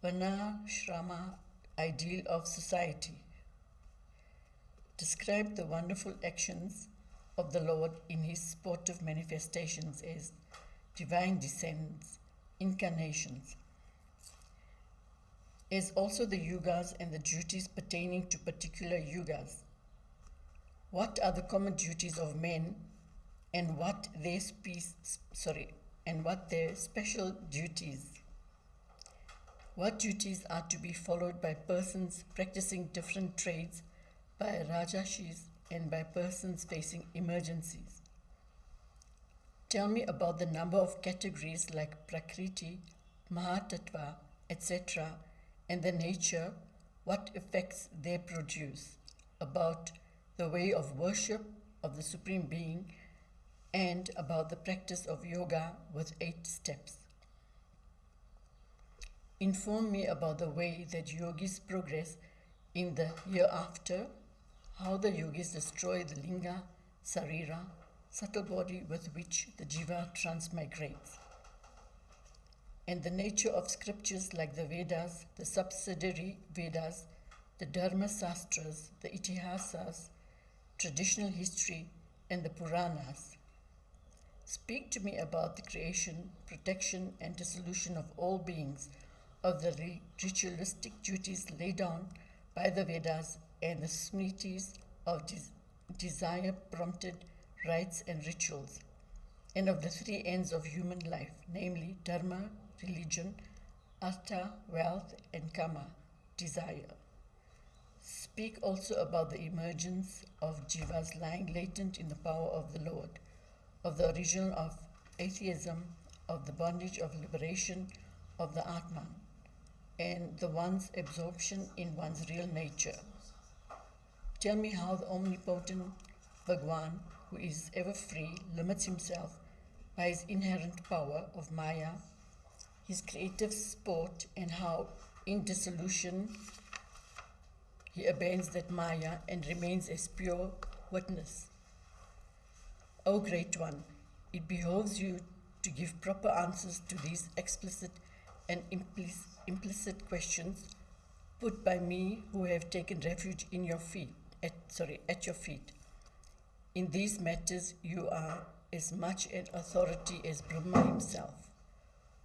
Varnashrama ideal of society. Describe the wonderful actions of the Lord in his sportive manifestations as divine descents, incarnations, as also the yugas and the duties pertaining to particular yugas. What are the common duties of men, and what their special duties? What duties are to be followed by persons practicing different trades, by rajashis, and by persons facing emergencies? Tell me about the number of categories like Prakriti, Mahatattva, etc., and the nature, what effects they produce, about the way of worship of the Supreme Being, and about the practice of yoga with 8 steps. Inform me about the way that yogis progress in the hereafter, how the yogis destroy the linga, sarira, subtle body with which the jiva transmigrates, and the nature of scriptures like the Vedas, the subsidiary Vedas, the Dharma Sastras, the Itihasas, traditional history, and the Puranas. Speak to me about the creation, protection, and dissolution of all beings, of the ritualistic duties laid down by the Vedas and the Smritis of desire-prompted rites and rituals, and of the 3 ends of human life, namely dharma, religion, artha, wealth, and kama, desire. Speak also about the emergence of jivas lying latent in the power of the Lord, of the origin of atheism, of the bondage of liberation of the Atman, and the one's absorption in one's real nature. Tell me how the omnipotent Bhagwan, who is ever free, limits himself by his inherent power of Maya, his creative sport, and how in dissolution he abandons that Maya and remains as pure witness. O Great One, it behoves you to give proper answers to these explicit and implicit questions put by me who have taken refuge in your feet, at your feet. In these matters you are as much an authority as Brahma himself,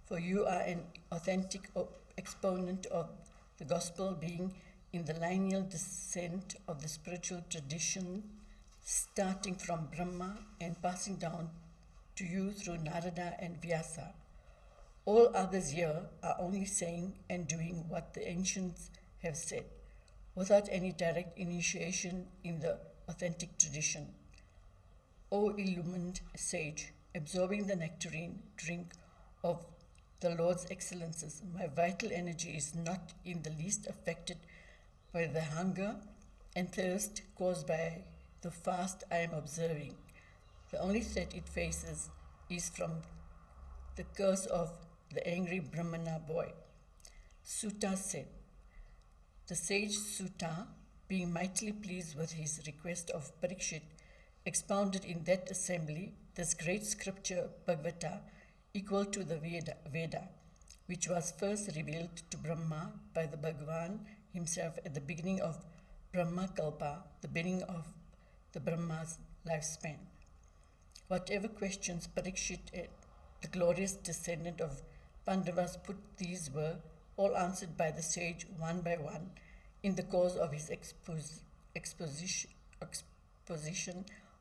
for you are an authentic exponent of the gospel, being in the lineal descent of the spiritual tradition, starting from Brahma and passing down to you through Narada and Vyasa. All others here are only saying and doing what the ancients have said, without any direct initiation in the authentic tradition. O illumined sage, absorbing the nectarine drink of the Lord's excellences, my vital energy is not in the least affected by the hunger and thirst caused by the fast I am observing. The only threat it faces is from the curse of the angry Brahmana boy. Sutta said, the sage Sutta, being mightily pleased with his request of Parikshit, expounded in that assembly this great scripture Bhagavata, equal to the Veda, which was first revealed to Brahma by the Bhagavan himself at the beginning of Brahma Kalpa, the beginning of the Brahma's lifespan. Whatever questions Parikshit, the glorious descendant of Pandavas, put, these were all answered by the sage one by one in the course of his exposition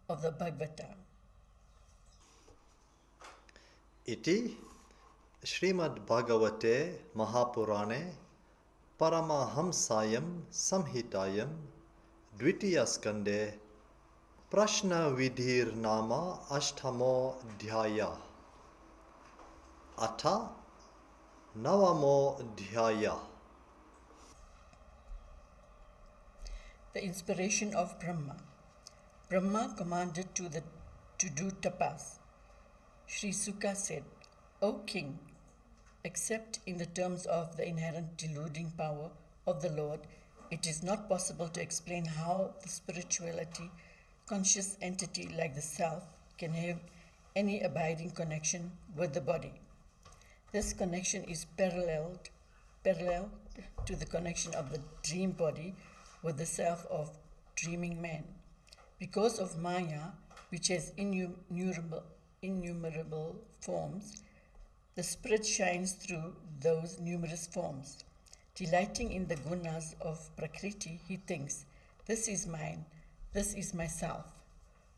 of the Bhagavata. Iti Shrimad Bhagavate Mahapurane Paramahamsayam Samhitayam Dvitiya Skande Prashna Vidhir Nama Ashtamo Dhyaya Atha Navamo Dhyaya. The inspiration of Brahma. Brahma commanded to do tapas. Sri Sukha said, O king, except in the terms of the inherent deluding power of the Lord, it is not possible to explain how the spirituality, conscious entity like the self, can have any abiding connection with the body. This connection is parallel to the connection of the dream body with the self of dreaming man. Because of Maya, which has innumerable forms, the spirit shines through those numerous forms. Delighting in the gunas of Prakriti, he thinks, this is mine, this is myself.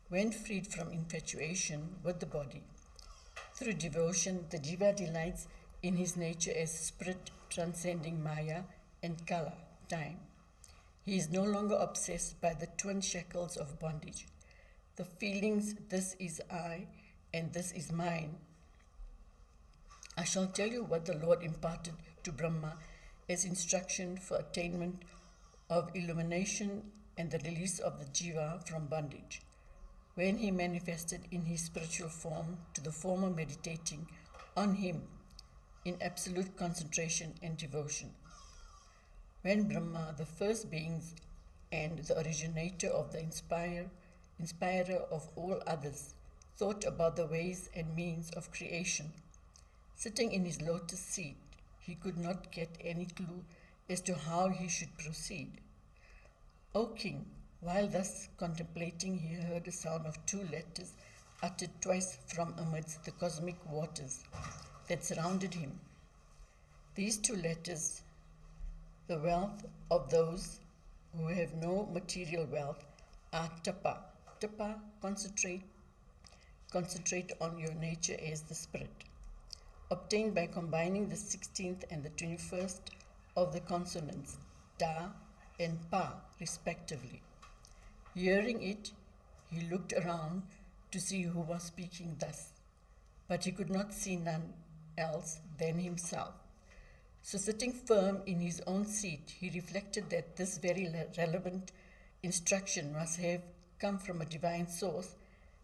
When freed from infatuation with the body, through devotion, the jiva delights in his nature as spirit transcending Maya and Kala, time. He is no longer obsessed by the twin shackles of bondage. The feelings, this is I and this is mine. I shall tell you what the Lord imparted to Brahma as instruction for attainment of illumination and the release of the jiva from bondage, when he manifested in his spiritual form to the former meditating on him in absolute concentration and devotion. When Brahma, the first beings and the originator of the inspirer of all others, thought about the ways and means of creation, sitting in his lotus seat, he could not get any clue as to how he should proceed. O king, while thus contemplating, he heard the sound of two letters uttered twice from amidst the cosmic waters that surrounded him. These two letters, the wealth of those who have no material wealth, are tapa. Tapa, concentrate on your nature as the spirit, obtained by combining the 16th and the 21st of the consonants, da and pa, respectively. Hearing it, he looked around to see who was speaking thus, but he could not see none else than himself. So sitting firm in his own seat, he reflected that this very relevant instruction must have come from a divine source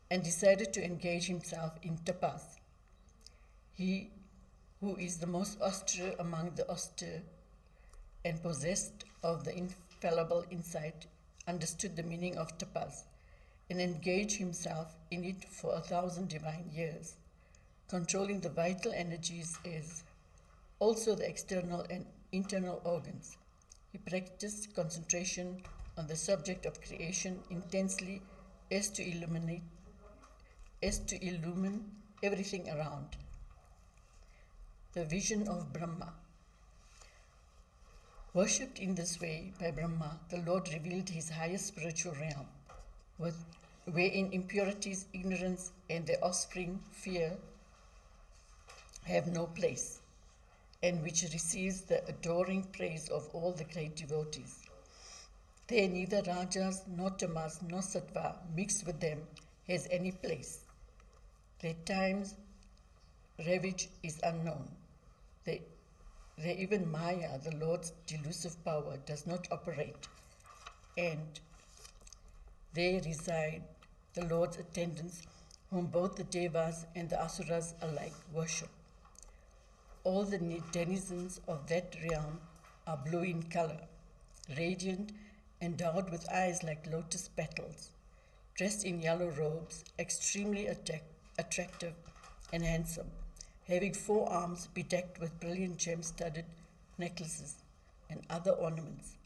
and decided to engage himself in tapas. He who is the most austere among the austere and possessed of the infallible insight understood the meaning of tapas and engaged himself in it for 1,000 divine years, controlling the vital energies as also the external and internal organs. He practiced concentration on the subject of creation intensely as to illumine everything around. The vision of Brahma. Worshipped in this way by Brahma, the Lord revealed his highest spiritual realm, wherein impurities, ignorance, and their offspring, fear, have no place, and which receives the adoring praise of all the great devotees. There neither rajas, nor tamas, nor sattva mixed with them has any place. Their time's ravage is unknown. There even Maya, the Lord's delusive power, does not operate, and there reside the Lord's attendants, whom both the devas and the asuras alike worship. All the denizens of that realm are blue in color, radiant, endowed with eyes like lotus petals, dressed in yellow robes, extremely attractive and handsome, having 4 arms bedecked with brilliant gem-studded necklaces and other ornaments,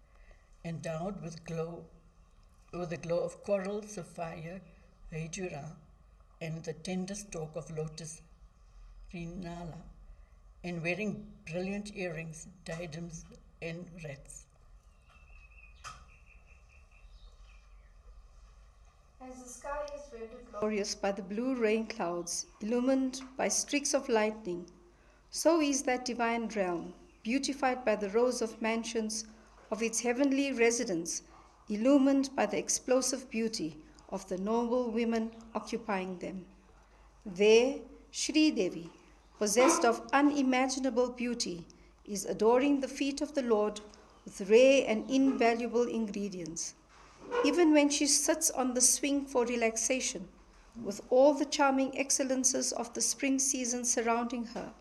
endowed with the glow of coral, sapphire, vajura, and the tender stalk of lotus, rinala, and wearing brilliant earrings, diadems, and wreaths. As the sky is rendered glorious by the blue rain clouds, illumined by streaks of lightning, so is that divine realm, beautified by the rows of mansions of its heavenly residence, illumined by the explosive beauty of the noble women occupying them. There, Sri Devi, possessed of unimaginable beauty, is adoring the feet of the Lord with rare and invaluable ingredients. Even when she sits on the swing for relaxation, with all the charming excellences of the spring season surrounding her,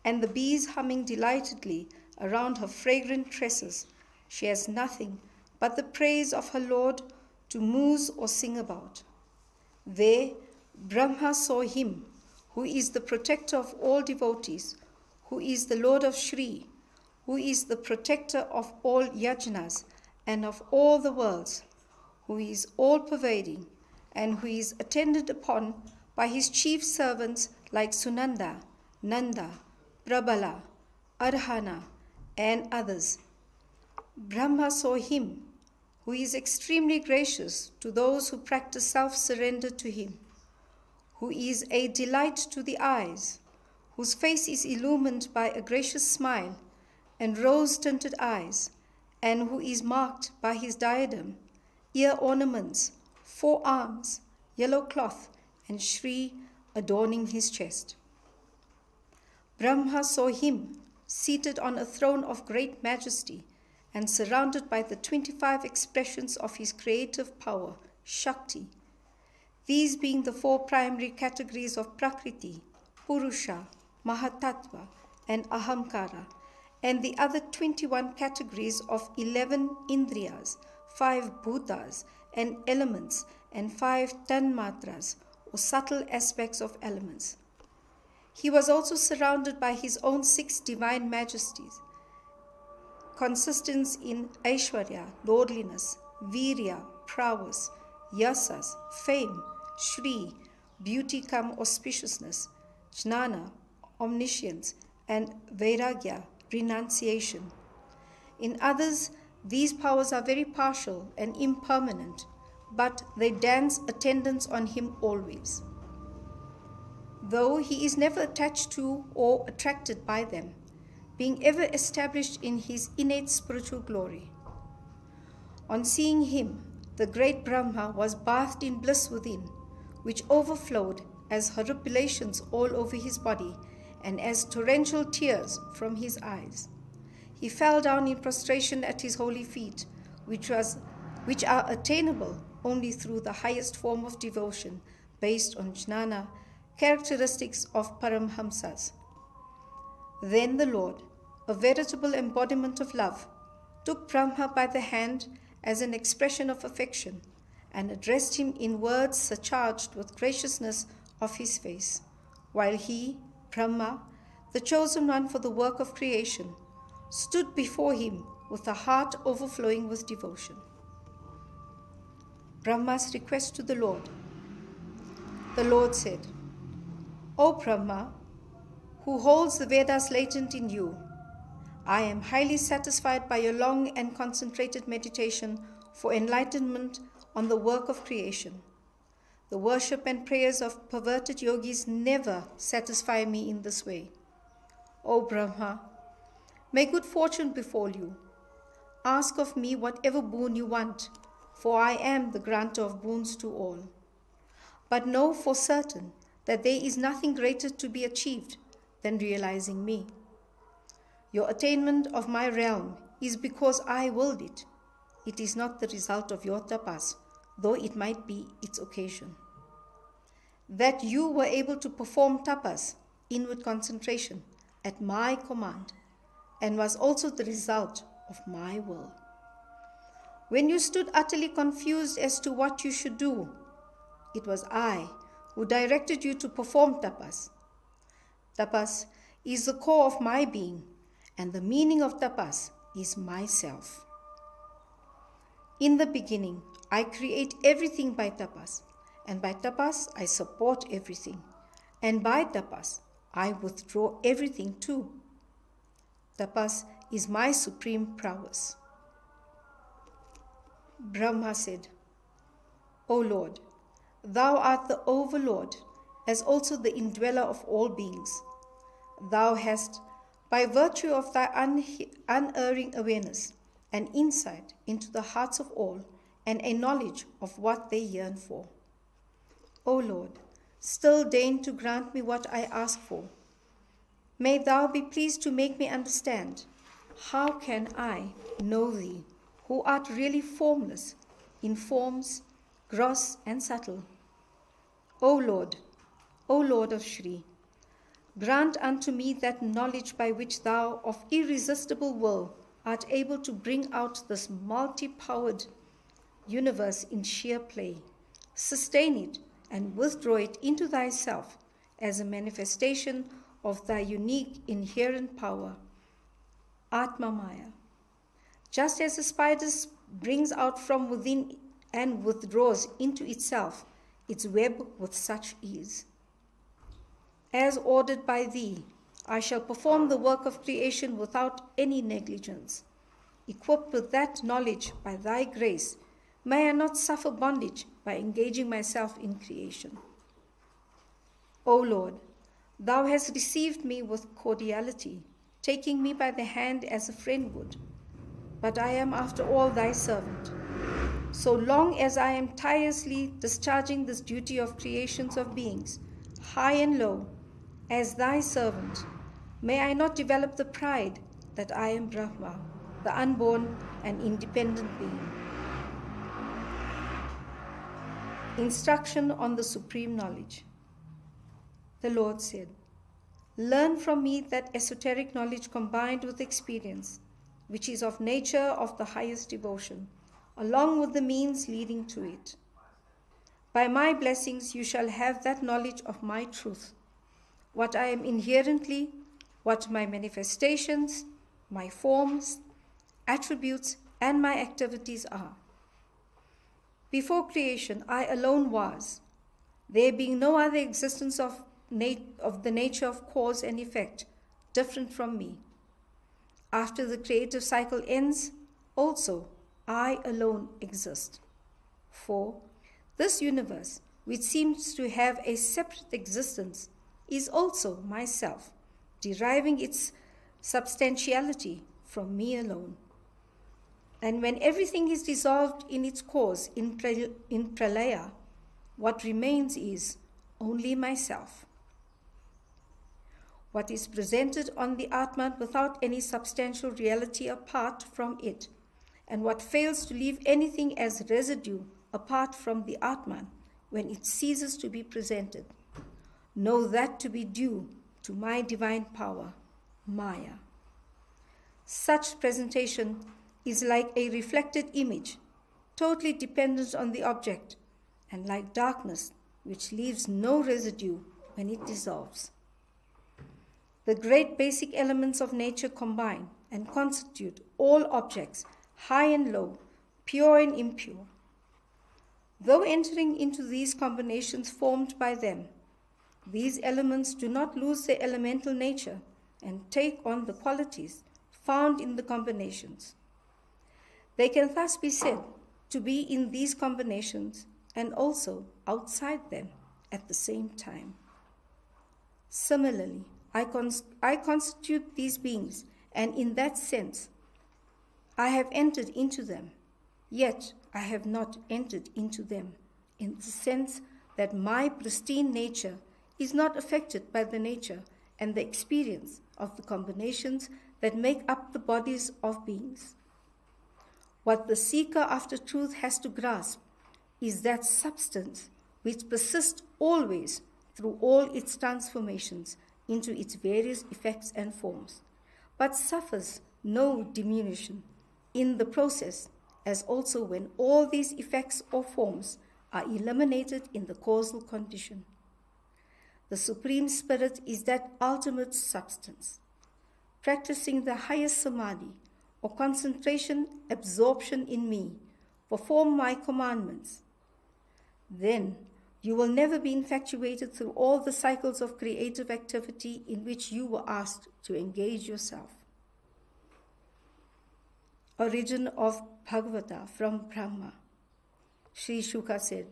and the bees humming delightedly around her fragrant tresses, she has nothing but the praise of her Lord to muse or sing about. There, Brahma saw him, who is the protector of all devotees, who is the Lord of Shri, who is the protector of all yajnas and of all the worlds, who is all-pervading, and who is attended upon by his chief servants like Sunanda, Nanda, Prabala, Arhana, and others. Brahma saw him, who is extremely gracious to those who practice self-surrender to him, who is a delight to the eyes, whose face is illumined by a gracious smile and rose-tinted eyes, and who is marked by his diadem, ear ornaments, 4 arms, yellow cloth, and Shri adorning his chest. Brahma saw him seated on a throne of great majesty and surrounded by the 25 expressions of his creative power, Shakti, these being the 4 primary categories of Prakriti, Purusha, Mahatattva, and Ahamkara, and the other 21 categories of 11 Indriyas, 5 bhutas and elements, and 5 tanmatras, or subtle aspects of elements. He was also surrounded by his own 6 divine majesties, consistent in Aishwarya, lordliness, Virya, prowess, Yasas, fame, Shri, beauty cum auspiciousness, Jnana, omniscience, and Vairagya, renunciation. In others, these powers are very partial and impermanent, but they dance attendance on him always. Though he is never attached to or attracted by them, being ever established in his innate spiritual glory. On seeing him, the great Brahma was bathed in bliss within, which overflowed as horripilations all over his body and as torrential tears from his eyes. He fell down in prostration at his holy feet, which are attainable only through the highest form of devotion based on jnana, characteristics of Paramhamsas. Then the Lord, a veritable embodiment of love, took Brahma by the hand as an expression of affection and addressed him in words surcharged with graciousness of his face, while he, Brahma, the chosen one for the work of creation, stood before him with a heart overflowing with devotion. Brahma's request to the Lord. The Lord said, O Brahma, who holds the Vedas latent in you, I am highly satisfied by your long and concentrated meditation for enlightenment on the work of creation. The worship and prayers of perverted yogis never satisfy me in this way. O Brahma, may good fortune befall you. Ask of me whatever boon you want, for I am the granter of boons to all. But know for certain that there is nothing greater to be achieved than realizing me. Your attainment of my realm is because I willed it. It is not the result of your tapas, though it might be its occasion. That you were able to perform tapas, inward concentration, at my command, and was also the result of my will. When you stood utterly confused as to what you should do, it was I who directed you to perform tapas. Tapas is the core of my being, and the meaning of tapas is myself. In the beginning, I create everything by tapas, and by tapas I support everything, and by tapas I withdraw everything too. Tapas is my supreme prowess. Brahma said, O Lord, thou art the overlord, as also the indweller of all beings. Thou hast, by virtue of thy unerring awareness, an insight into the hearts of all, and a knowledge of what they yearn for. O Lord, still deign to grant me what I ask for. May thou be pleased to make me understand. How can I know thee, who art really formless, in forms, gross and subtle? O Lord of Shri, grant unto me that knowledge by which thou, of irresistible will, art able to bring out this multi-powered universe in sheer play. Sustain it and withdraw it into thyself as a manifestation of thy unique inherent power, Atma Maya. Just as a spider brings out from within and withdraws into itself its web with such ease. As ordered by thee, I shall perform the work of creation without any negligence. Equipped with that knowledge by thy grace, may I not suffer bondage by engaging myself in creation. O Lord, thou hast received me with cordiality, taking me by the hand as a friend would. But I am after all thy servant. So long as I am tirelessly discharging this duty of creations of beings, high and low, as thy servant, may I not develop the pride that I am Brahma, the unborn and independent being. Instruction on the supreme knowledge. The Lord said, learn from me that esoteric knowledge combined with experience, which is of nature of the highest devotion, along with the means leading to it. By my blessings you shall have that knowledge of my truth, what I am inherently, what my manifestations, my forms, attributes, and my activities are. Before creation, I alone was, there being no other existence of the nature of cause and effect, different from me. After the creative cycle ends, also I alone exist. For this universe, which seems to have a separate existence, is also myself, deriving its substantiality from me alone. And when everything is dissolved in its cause in pralaya, what remains is only myself. What is presented on the Atman without any substantial reality apart from it, and what fails to leave anything as residue apart from the Atman when it ceases to be presented, know that to be due to my divine power, Maya. Such presentation is like a reflected image, totally dependent on the object, and like darkness, which leaves no residue when it dissolves. The great basic elements of nature combine and constitute all objects, high and low, pure and impure. Though entering into these combinations formed by them, these elements do not lose their elemental nature and take on the qualities found in the combinations. They can thus be said to be in these combinations and also outside them at the same time. Similarly, I constitute these beings, and in that sense, I have entered into them, yet I have not entered into them, in the sense that my pristine nature is not affected by the nature and the experience of the combinations that make up the bodies of beings. What the seeker after truth has to grasp is that substance which persists always through all its transformations into its various effects and forms, but suffers no diminution in the process, as also when all these effects or forms are eliminated in the causal condition. The Supreme Spirit is that ultimate substance. Practicing the highest samadhi, or concentration absorption in me, perform my commandments. Then you will never be infatuated through all the cycles of creative activity in which you were asked to engage yourself. Origin of Bhagavata from Brahma. Sri Shuka said,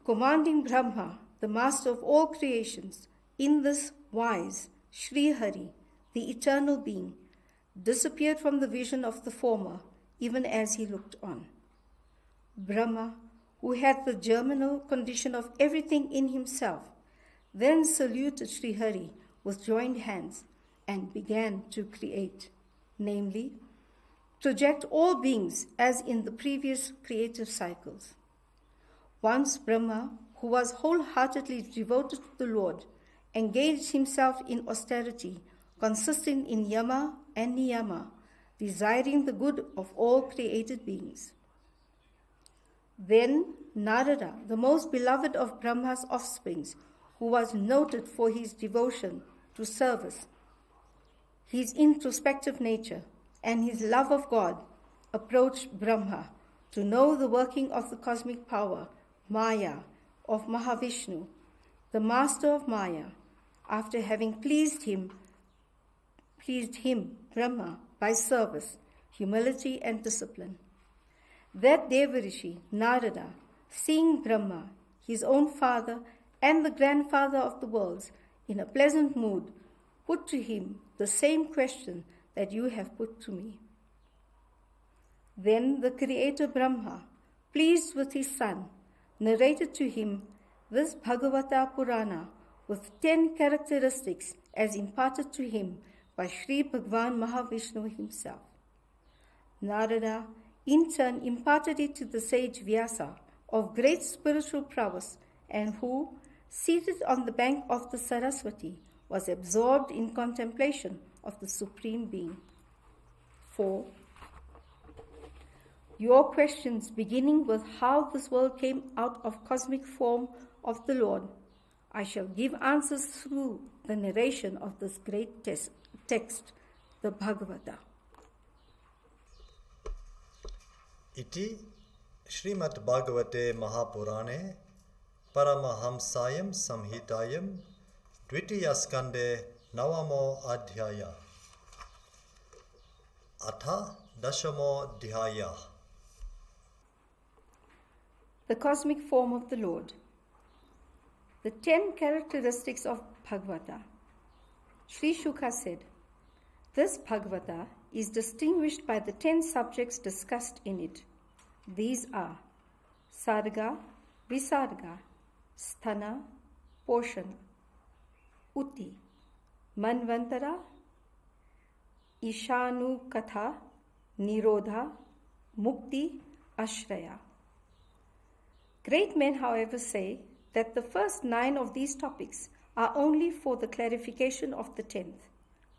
commanding Brahma, the master of all creations, in this wise, Sri Hari, the eternal being, disappeared from the vision of the former, even as he looked on. Brahma, who had the germinal condition of everything in himself, then saluted Sri Hari with joined hands and began to create, namely, project all beings as in the previous creative cycles. Once Brahma, who was wholeheartedly devoted to the Lord, engaged himself in austerity, consisting in yama and niyama, desiring the good of all created beings. Then Narada, the most beloved of Brahma's offsprings, who was noted for his devotion to service, his introspective nature, and his love of God, approached Brahma to know the working of the cosmic power, Maya, of Mahavishnu, the master of Maya, after having pleased him, Brahma, by service, humility, and discipline. That Devarishi, Narada, seeing Brahma, his own father and the grandfather of the worlds, in a pleasant mood, put to him the same question that you have put to me. Then the Creator Brahma, pleased with his son, narrated to him this Bhagavata Purana with 10 characteristics as imparted to him by Sri Bhagavan Mahavishnu himself. Narada in turn imparted it to the sage Vyasa, of great spiritual prowess, and who, seated on the bank of the Saraswati, was absorbed in contemplation of the Supreme Being. 4. Your questions, beginning with how this world came out of cosmic form of the Lord, I shall give answers through the narration of this great text, the Bhagavata. Iti Shrimad Bhagavate Mahapurane Paramahamsayam Samhitayam Dvitiyaskande Navamo Adhyaya Atha Dashamo Dhyaya. The cosmic form of the Lord. The 10 characteristics of Bhagavata. Sri Shuka said, this Bhagavata is distinguished by the 10 subjects discussed in it. These are Sarga, Visarga, Sthana, Poshana, Uti, Manvantara, Ishanu Katha, Nirodha, Mukti, Ashraya. Great men, however, say that the first 9 of these topics are only for the clarification of the 10th,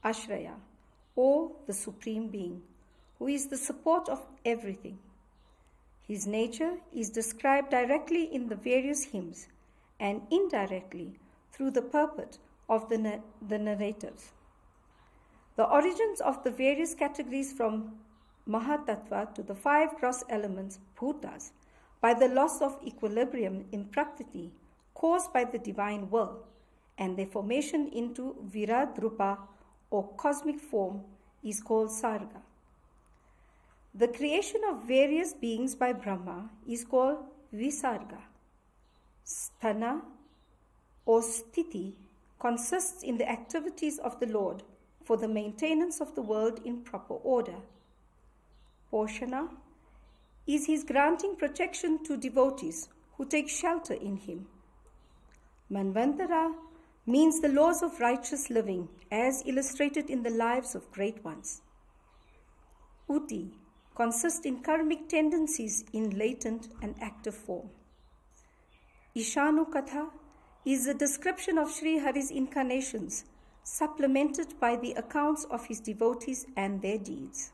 Ashraya, or the Supreme Being, who is the support of everything. His nature is described directly in the various hymns and indirectly through the purport of the narrators. The origins of the various categories from Mahatattva to the 5 gross elements, bhutas, by the loss of equilibrium in Prakriti caused by the divine will, and their formation into Viradrupa or cosmic form is called Sarga. The creation of various beings by Brahma is called Visarga. Sthana or Sthiti consists in the activities of the Lord for the maintenance of the world in proper order. Poshana is his granting protection to devotees who take shelter in him. Manvantara means the laws of righteous living as illustrated in the lives of great ones. Uti consists in karmic tendencies in latent and active form. Ishanu Katha is a description of Sri Hari's incarnations, supplemented by the accounts of his devotees and their deeds.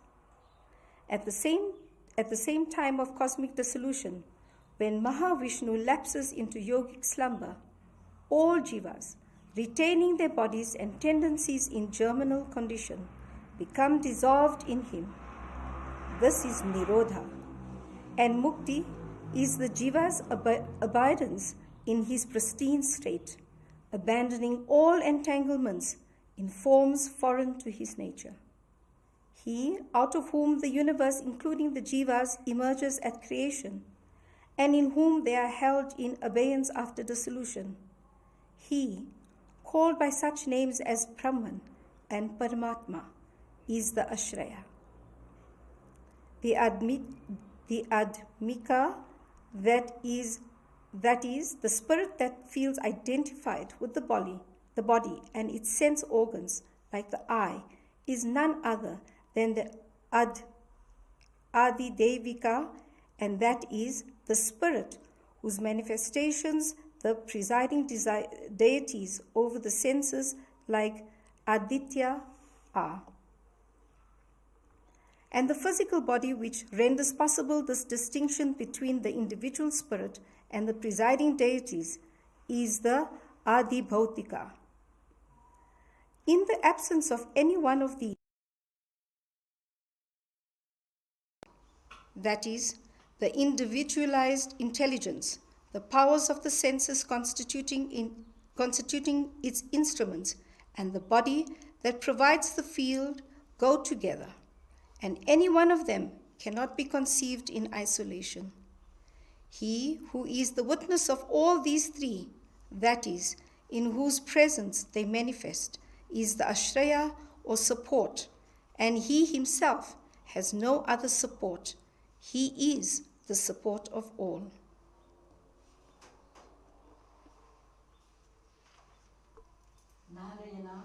At the same time of cosmic dissolution, when Mahavishnu lapses into yogic slumber, all jivas, retaining their bodies and tendencies in germinal condition, become dissolved in him. This is Nirodha, and Mukti is the jiva's abidance in his pristine state, abandoning all entanglements in forms foreign to his nature. He, out of whom the universe, including the jivas, emerges at creation, and in whom they are held in abeyance after dissolution. He, called by such names as Brahman and Paramatma, is the Ashraya. The Admika, that is the spirit that feels identified with the body and its sense organs, like the eye, is none other than the Adidevika, and that is the spirit whose manifestations the presiding deities over the senses like Aditya are. And the physical body which renders possible this distinction between the individual spirit and the presiding deities is the Adibhautika. In the absence of any one of these, that is, the individualized intelligence, the powers of the senses constituting its instruments, and the body that provides the field go together, and any one of them cannot be conceived in isolation. He who is the witness of all these three, that is, in whose presence they manifest, is the Ashraya or support, and he himself has no other support. He is the support of all. Narayana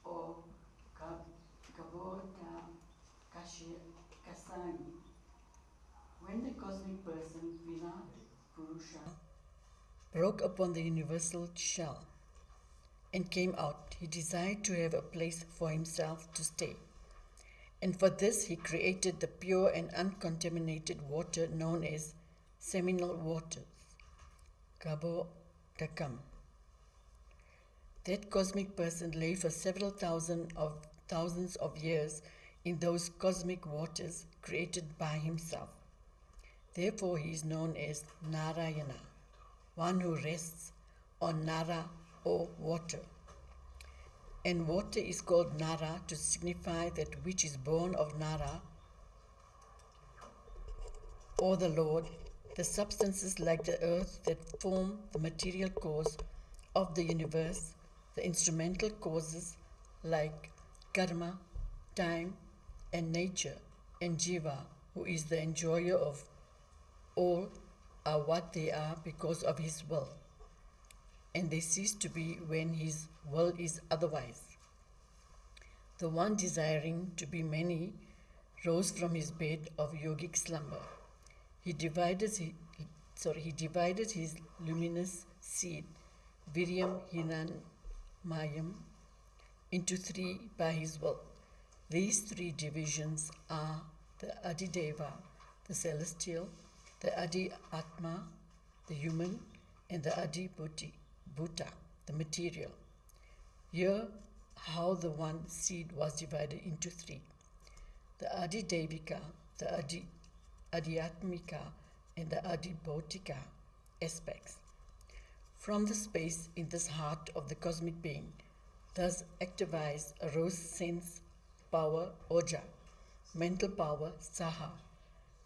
or Bhagavata Kasani. When the cosmic person Virat Purusha broke upon the universal shell and came out, he desired to have a place for himself to stay. And for this he created the pure and uncontaminated water known as seminal waters, Bhagavatam. That cosmic person lay for several thousands of years in those cosmic waters created by himself. Therefore he is known as Narayana, one who rests on Nara or water. And water is called Nara to signify that which is born of Nara or the Lord, the substances like the earth that form the material cause of the universe, the instrumental causes like karma, time, and nature, and jiva, who is the enjoyer of all, are what they are because of his will, and they cease to be when his will is otherwise. The one desiring to be many rose from his bed of yogic slumber. He divided his luminous seed, Viryam Hinanmayam, into three by his will. These three divisions are the Adideva, the celestial, the Adi Atma, the human, and the Adi Bhuta, the material. Here, how the one seed was divided into three: the Adidevika, the Adhyatmika, and the Adibhautika aspects. From the space in this heart of the cosmic being, thus activized, arose sense power, Oja, mental power, Saha,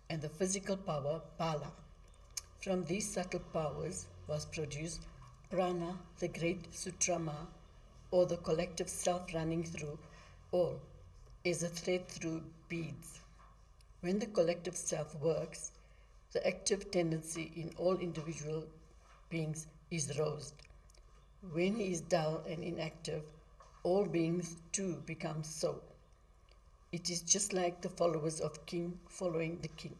and the physical power, Bala. From these subtle powers was produced Prana, the great Sutrama, or the collective self running through all, is a thread through beads. When the collective self works, the active tendency in all individual beings is roused. When he is dull and inactive, all beings too become so. It is just like the followers of king following the king.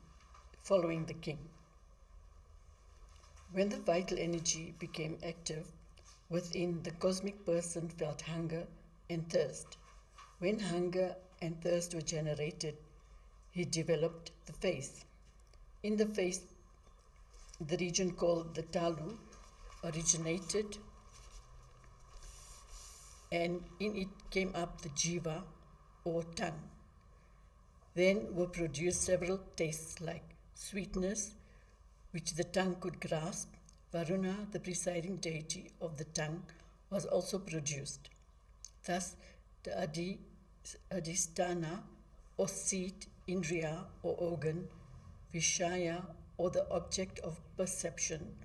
When the vital energy became active within, the cosmic person felt hunger and thirst. When hunger and thirst were generated, he developed the face. In the face, the region called the Talu originated, and in it came up the Jiva or tongue. Then were produced several tastes like sweetness, which the tongue could grasp. Varuna, the presiding deity of the tongue, was also produced. Thus, the Adhisthana or seat, Indriya or organ, Vishaya or the object of perception,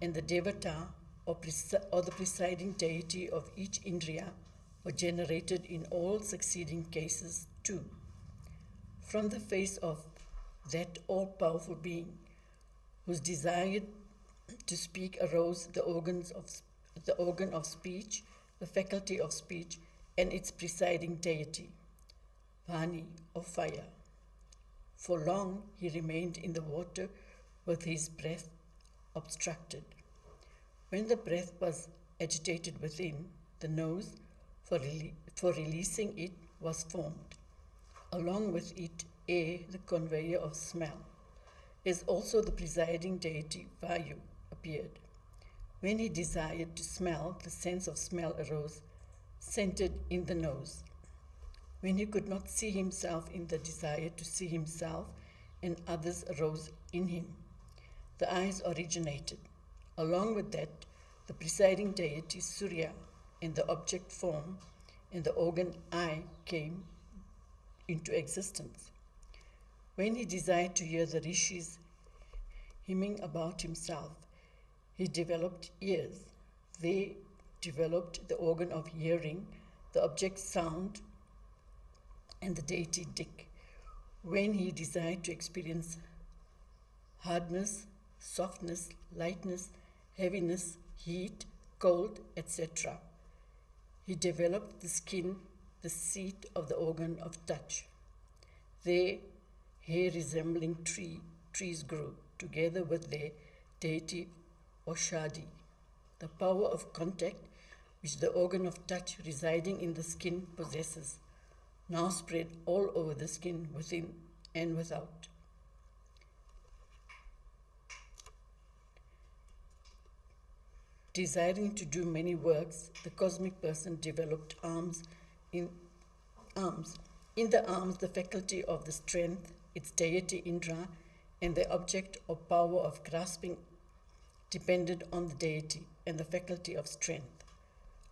and the Devata or the presiding deity of each Indriya were generated in all succeeding cases too. From the face of that all-powerful being, whose desire to speak arose the organ of speech, the faculty of speech, and its presiding deity, Vani or fire. For long he remained in the water with his breath obstructed. When the breath was agitated within, the nose for releasing it was formed. Along with it, air, the conveyor of smell, is also the presiding deity Vayu appeared. When he desired to smell, the sense of smell arose, centered in the nose. When he could not see himself, in the desire to see himself and others arose in him. The eyes originated. Along with that, the presiding deity Surya in the object form and the organ eye came into existence. When he desired to hear the rishis hymning about himself, he developed ears. They developed the organ of hearing, the object sound, and the deity Dik. When he desired to experience hardness, softness, lightness, heaviness, heat, cold, etc., he developed the skin, the seat of the organ of touch. There, hair resembling trees grew, together with their deity Oshadi. The power of contact, which the organ of touch residing in the skin possesses, now spread all over the skin within and without. Desiring to do many works, the cosmic person developed arms. In the arms, the faculty of the strength, its deity Indra, and the object or power of grasping depended on the deity, and the faculty of strength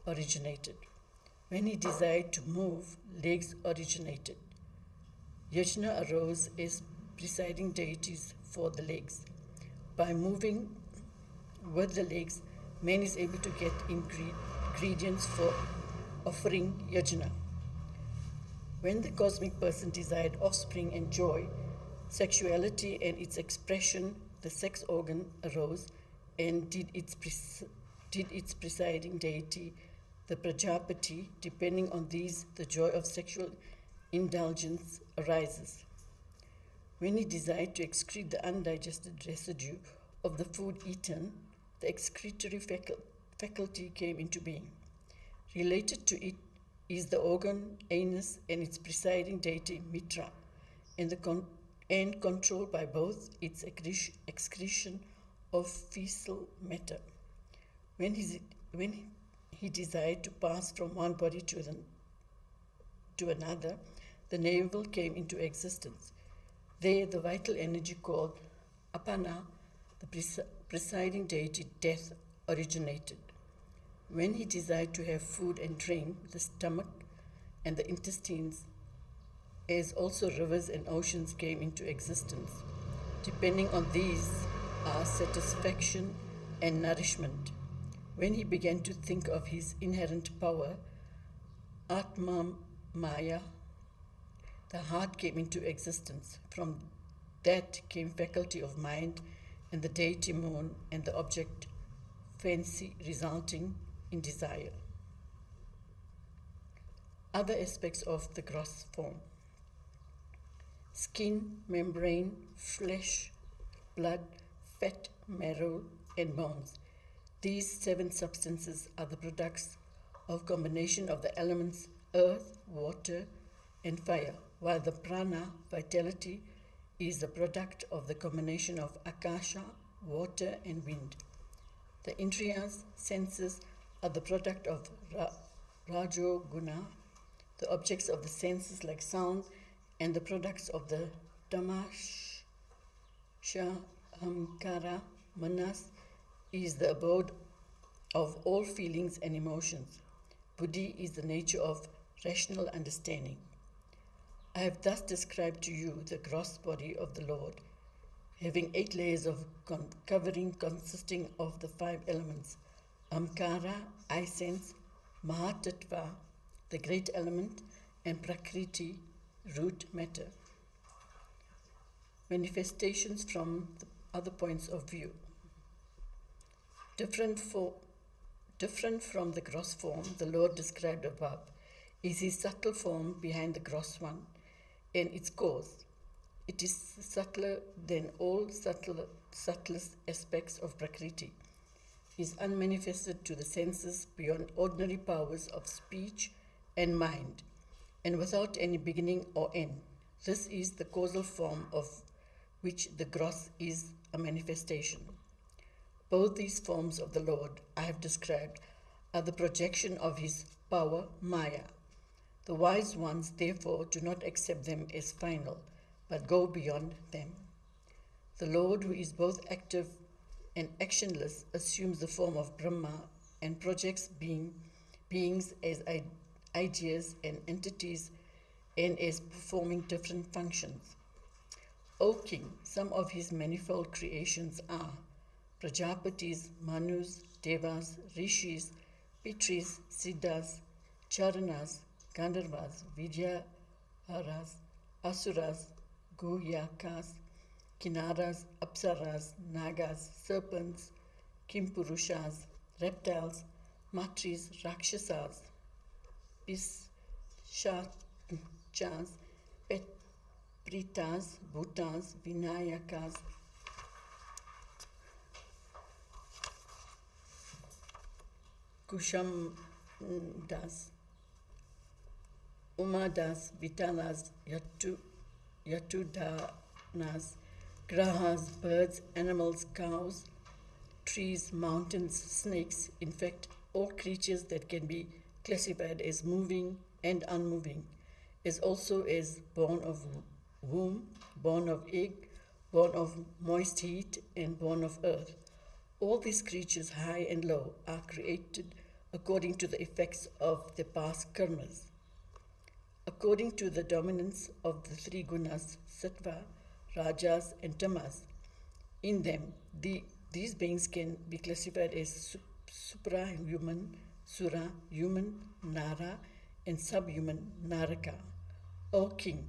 originated. When he desired to move, legs originated. Yajna arose as presiding deities for the legs. By moving with the legs, man is able to get ingredients for offering yajna. When the cosmic person desired offspring and joy, sexuality and its expression, the sex organ arose and did its presiding deity, the Prajapati. Depending on these, the joy of sexual indulgence arises. When he desired to excrete the undigested residue of the food eaten, the excretory faculty came into being. Related to it is the organ anus and its presiding deity Mitra, and controlled by both its excretion of fecal matter. When he desired to pass from one body to another, the navel came into existence. There, the vital energy called Apana, the presiding deity death, originated. When he desired to have food and drink, the stomach and the intestines, as also rivers and oceans, came into existence. Depending on these are satisfaction and nourishment. When he began to think of his inherent power, Atma Maya, the heart came into existence. From that came faculty of mind and the deity moon and the object fancy, resulting in desire. Other aspects of the gross form: skin, membrane, flesh, blood, fat, marrow, and bones. These 7 substances are the products of combination of the elements earth, water, and fire, while the prana, vitality, is the product of the combination of akasha, water, and wind. The indriyas, senses, are the product of rajoguna, the objects of the senses like sound, and the products of the tamasha, ahamkara. Manas is the abode of all feelings and emotions. Buddhi is the nature of rational understanding. I have thus described to you the gross body of the Lord, having 8 layers of covering consisting of the 5 elements: Amkara, I sense, Mahatattva, the great element, and Prakriti, root matter. Manifestations from the other points of view. Different from the gross form the Lord described above is his subtle form behind the gross one and its cause. It is subtler than all subtlest aspects of Prakriti, is unmanifested to the senses beyond ordinary powers of speech and mind, and without any beginning or end. This is the causal form of which the gross is a manifestation. Both these forms of the Lord I have described are the projection of his power, Maya. The wise ones, therefore, do not accept them as final, but go beyond them. The Lord, who is both active and actionless, assumes the form of Brahma and projects beings as ideas and entities and as performing different functions. O King, some of his manifold creations are Prajapatis, Manus, Devas, Rishis, Pitris, Siddhas, Charanas, Gandharvas, Vidyaharas, Asuras, Guhyakas, Kinnaras, Apsaras, Nagas, serpents, Kimpurushas, reptiles, Matris, Rakshasas, Pishachas, Pretas, Bhutas, Vinayakas, Kushamdas, Umadas, Vitalas, Yatudanas, Grahas, birds, animals, cows, trees, mountains, snakes, in fact, all creatures that can be classified as moving and unmoving, as also as born of womb, born of egg, born of moist heat, and born of earth. All these creatures, high and low, are created according to the effects of their past karmas. According to the dominance of the 3 gunas, sattva, rajas, and tamas, in them, these beings can be classified as suprahuman, sura, human, nara, and subhuman, naraka. O King,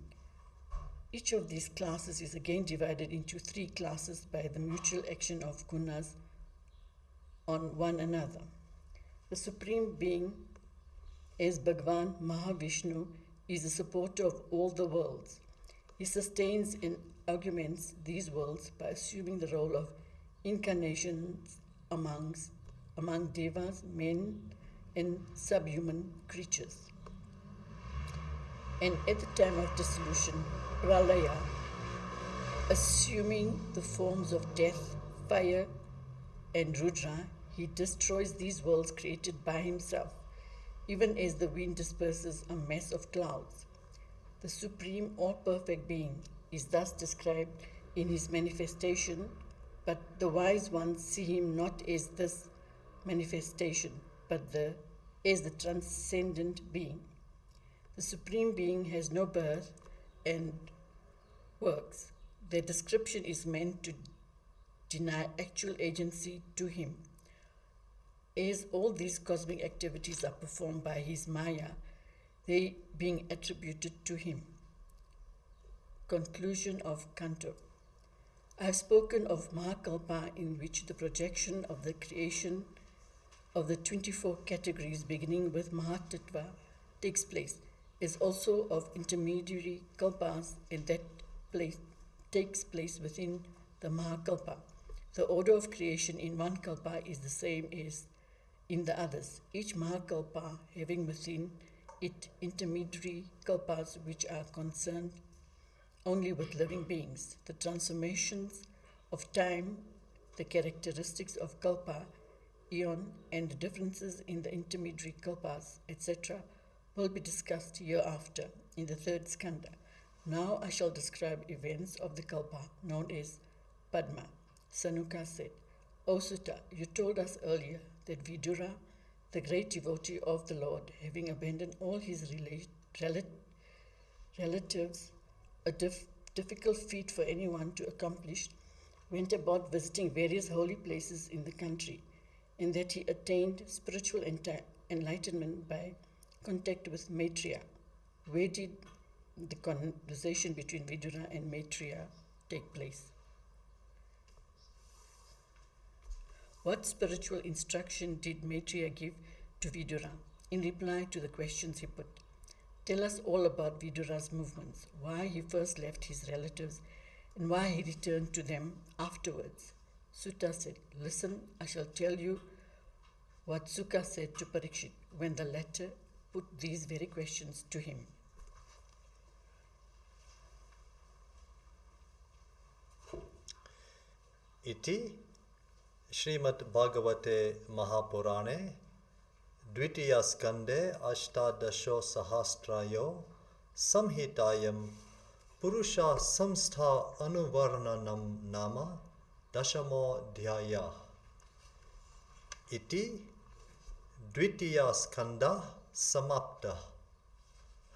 each of these classes is again divided into 3 classes by the mutual action of gunas on one another. The Supreme Being, as Bhagavan Mahavishnu, is the supporter of all the worlds. He sustains and augments these worlds by assuming the role of incarnations among devas, men, and subhuman creatures. And at the time of dissolution, pralaya, assuming the forms of death, fire, and rudra, he destroys these worlds created by himself, even as the wind disperses a mass of clouds. The Supreme All-Perfect Being is thus described in his manifestation, but the wise ones see him not as this manifestation, but as the transcendent being. The Supreme Being has no birth and works. Their description is meant to deny actual agency to him. As all these cosmic activities are performed by his Maya, they being attributed to him. Conclusion of Canto. I have spoken of Mahakalpa, in which the projection of the creation of the 24 categories beginning with Mahatattva takes place, as also of intermediary kalpas, and that takes place within the Mahakalpa. The order of creation in one kalpa is the same as in the others, each Mahakalpa having within it intermediary kalpas which are concerned only with living beings. The transformations of time, the characteristics of kalpa, eon, and the differences in the intermediary kalpas, etc., will be discussed hereafter in the third skanda. Now I shall describe events of the kalpa known as Padma. Sanuka said, O Sutta, you told us earlier that Vidura, the great devotee of the Lord, having abandoned all his relatives, a difficult feat for anyone to accomplish, went about visiting various holy places in the country, and that he attained spiritual enlightenment by contact with Maitreya. Where did the conversation between Vidura and Maitreya take place? What spiritual instruction did Maitreya give to Vidura in reply to the questions he put? Tell us all about Vidura's movements, why he first left his relatives, and why he returned to them afterwards. Sutta said, listen, I shall tell you what Sukha said to Parikshit when the latter put these very questions to him. Iti Shrimad Bhagavate Mahapurane Dvitiya Skande Ashtadasho Sahasrayo Samhitayam Purusha Samstha Anuvarnanam Nama Dashamo Dhyaya Iti Dvitiya Skanda Samapta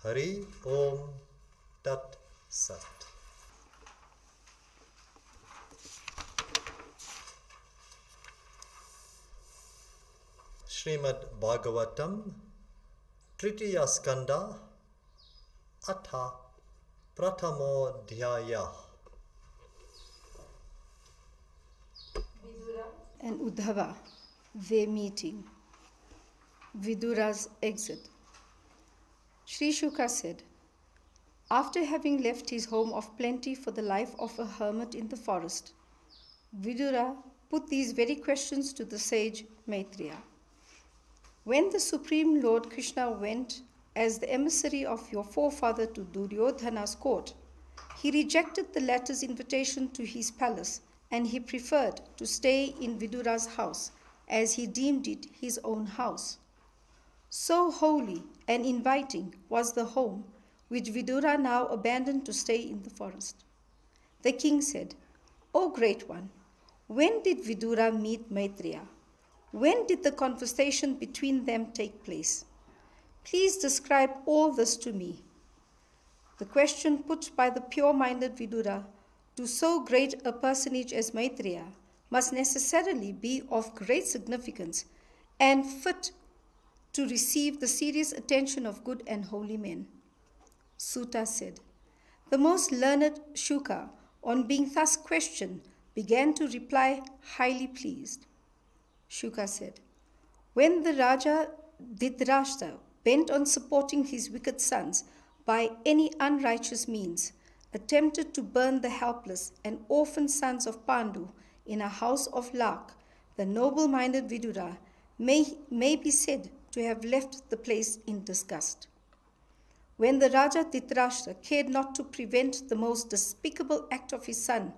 Hari Om Tat Sat. Shrimad Bhagavatam Tritiya Skanda Atha Prathamo Dhyaya. And Uddhava, their meeting. Vidura's exit. Sri Shuka said, after having left his home of plenty for the life of a hermit in the forest, Vidura put these very questions to the sage Maitreya. When the Supreme Lord Krishna went as the emissary of your forefather to Duryodhana's court, he rejected the latter's invitation to his palace, and he preferred to stay in Vidura's house, as he deemed it his own house. So holy and inviting was the home which Vidura now abandoned to stay in the forest. The king said, O great one, when did Vidura meet Maitreya? When did the conversation between them take place? Please describe all this to me. The question put by the pure-minded Vidura to so great a personage as Maitreya must necessarily be of great significance and fit to receive the serious attention of good and holy men. Sutta said, the most learned Shuka, on being thus questioned, began to reply highly pleased. Shuka said, when the Raja Dhritarashtra, bent on supporting his wicked sons by any unrighteous means, attempted to burn the helpless and orphan sons of Pandu in a house of Lak, the noble-minded Vidura may be said to have left the place in disgust. When the Raja Dhritarashtra cared not to prevent the most despicable act of his son,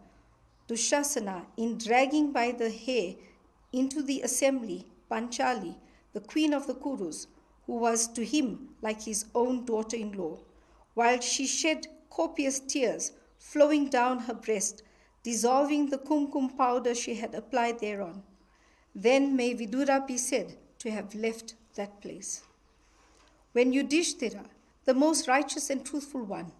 Dushasana, in dragging by the hair into the assembly Panchali, the queen of the Kurus, who was to him like his own daughter-in-law, while she shed copious tears flowing down her breast, dissolving the kumkum powder she had applied thereon. Then may Vidura be said to have left that place. When Yudhishthira, the most righteous and truthful one,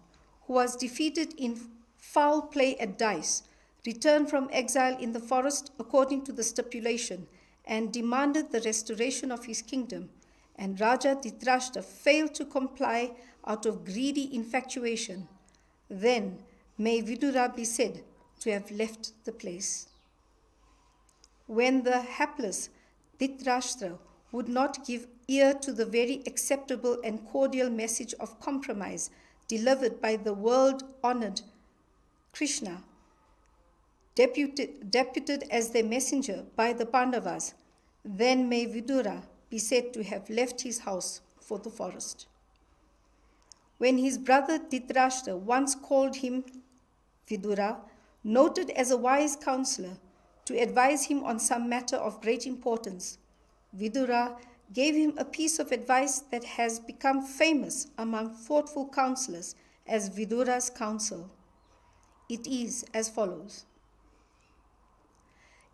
who was defeated in foul play at dice, returned from exile in the forest according to the stipulation and demanded the restoration of his kingdom, and Raja Dhritarashtra failed to comply out of greedy infatuation, then may Vidura be said to have left the place. When the hapless Dhritarashtra would not give ear to the very acceptable and cordial message of compromise delivered by the world-honored Krishna, deputed as their messenger by the Pandavas, then may Vidura be said to have left his house for the forest. When his brother Dhritarashtra once called him Vidura, noted as a wise counselor, to advise him on some matter of great importance, Vidura gave him a piece of advice that has become famous among thoughtful counselors as Vidura's counsel. It is as follows.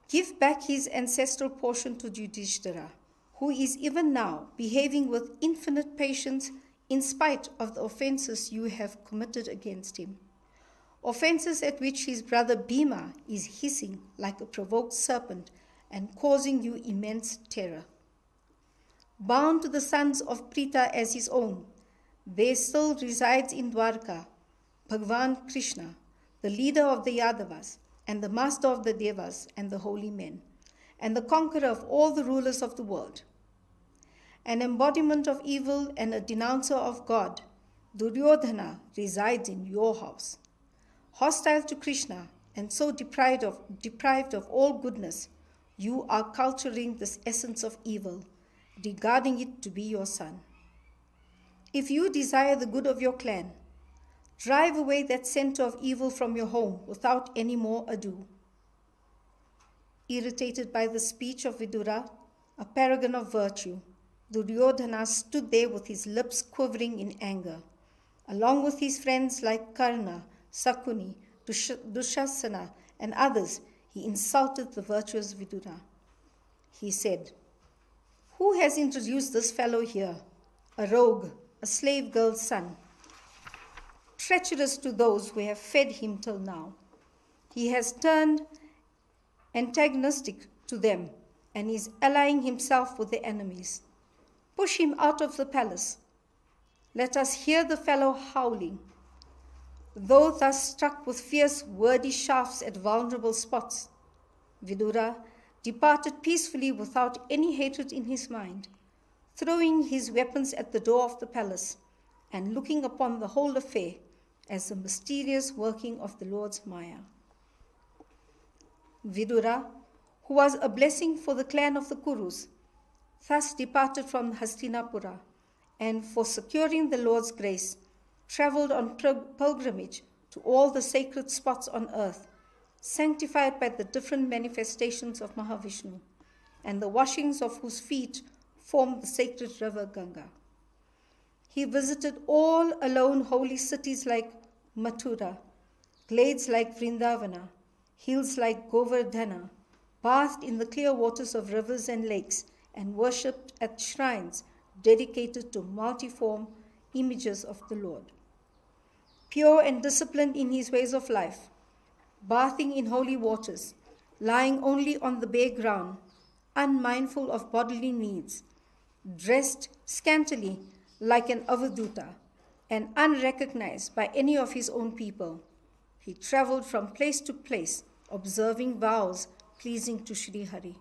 Give back his ancestral portion to Yudhishthira, who is even now behaving with infinite patience in spite of the offenses you have committed against him, offenses at which his brother Bhima is hissing like a provoked serpent and causing you immense terror. Bound to the sons of Prita as his own, there still resides in Dwarka Bhagavan Krishna, the leader of the Yadavas, and the master of the Devas and the holy men, and the conqueror of all the rulers of the world. An embodiment of evil and a denouncer of God, Duryodhana resides in your house. Hostile to Krishna and so deprived of all goodness, you are culturing this essence of evil, regarding it to be your son. If you desire the good of your clan, drive away that center of evil from your home without any more ado. Irritated by the speech of Vidura, a paragon of virtue, Duryodhana stood there with his lips quivering in anger. Along with his friends like Karna, Sakuni, Dushasana, and others, he insulted the virtuous Vidura. He said, "Who has introduced this fellow here? A rogue, a slave girl's son, treacherous to those who have fed him till now. He has turned antagonistic to them and is allying himself with the enemies. Push him out of the palace. Let us hear the fellow howling." Though thus struck with fierce wordy shafts at vulnerable spots, Vidura departed peacefully without any hatred in his mind, throwing his weapons at the door of the palace and looking upon the whole affair as the mysterious working of the Lord's Maya. Vidura, who was a blessing for the clan of the Kurus, thus departed from Hastinapura, and for securing the Lord's grace, travelled on pilgrimage to all the sacred spots on earth, sanctified by the different manifestations of Mahavishnu, and the washings of whose feet formed the sacred river Ganga. He visited all alone holy cities like Mathura, glades like Vrindavana, hills like Govardhana, bathed in the clear waters of rivers and lakes, and worshipped at shrines dedicated to multiform images of the Lord. Pure and disciplined in his ways of life, bathing in holy waters, lying only on the bare ground, unmindful of bodily needs, dressed scantily like an avaduta, and unrecognized by any of his own people, he travelled from place to place, observing vows pleasing to Sri Hari.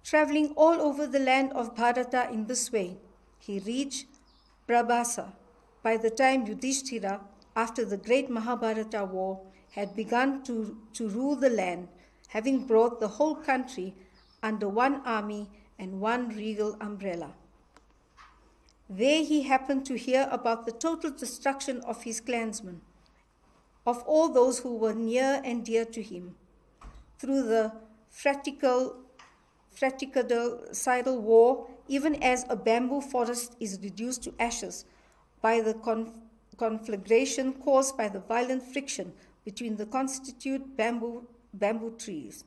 Travelling all over the land of Bharata in this way, he reached Prabhasa by the time Yudhishthira, after the great Mahabharata war, had begun to rule the land, having brought the whole country under one army and one regal umbrella. There he happened to hear about the total destruction of his clansmen, of all those who were near and dear to him, through the fratricidal war, even as a bamboo forest is reduced to ashes by the conflagration caused by the violent friction between the constituent bamboo trees.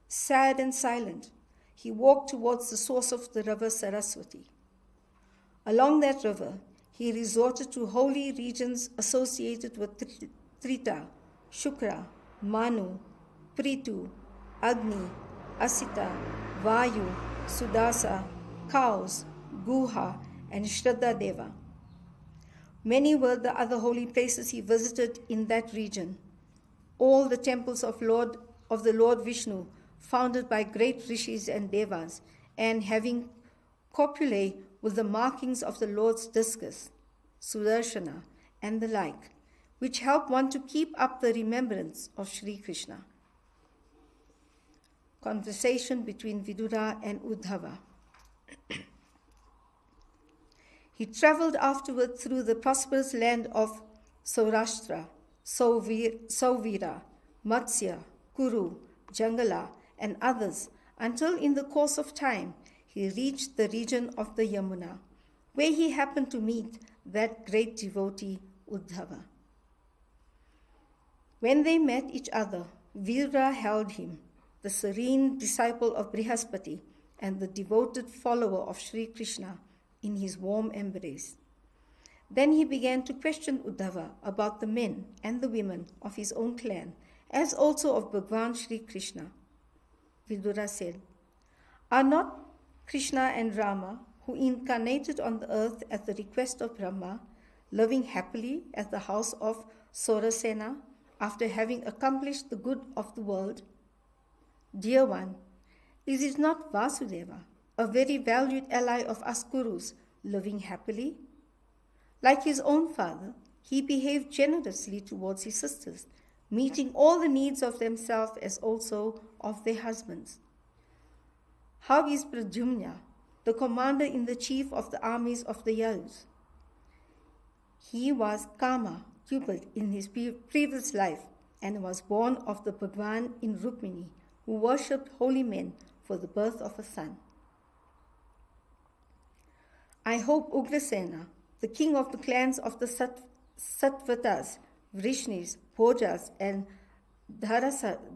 Sad and silent, he walked towards the source of the river Saraswati. Along that river, he resorted to holy regions associated with Trita, Shukra, Manu, Pritu, Agni, Asita, Vayu, Sudasa, cows, Guha, and Shraddha-deva. Many were the other holy places he visited in that region. All the temples of the Lord Vishnu, founded by great rishis and devas, and having copulae with the markings of the Lord's discus, Sudarshana, and the like, which help one to keep up the remembrance of Sri Krishna. Conversation between Vidura and Uddhava. He traveled afterward through the prosperous land of Saurashtra, Sauvira, Matsya, Kuru, Jangala, and others, until in the course of time he reached the region of the Yamuna, where he happened to meet that great devotee Uddhava. When they met each other, Vidura held him, the serene disciple of Brihaspati and the devoted follower of Sri Krishna, in his warm embrace. Then he began to question Uddhava about the men and the women of his own clan, as also of Bhagwan Sri Krishna. Vidura said, "Are not Krishna and Rama, who incarnated on the earth at the request of Brahma, living happily at the house of Sorasena after having accomplished the good of the world? Dear one, is it not Vasudeva, a very valued ally of us Kurus, living happily? Like his own father, he behaved generously towards his sisters, meeting all the needs of themselves as also of their husbands. How is Pradyumna, the commander-in-the-chief of the armies of the Yadus? He was Kama, Cupid, in his previous life, and was born of the Bhagwan in Rukmini, who worshipped holy men for the birth of a son. I hope Ugrasena, the king of the clans of the Sattvatas, Vrishnis, Bhojas, and Dhasaras,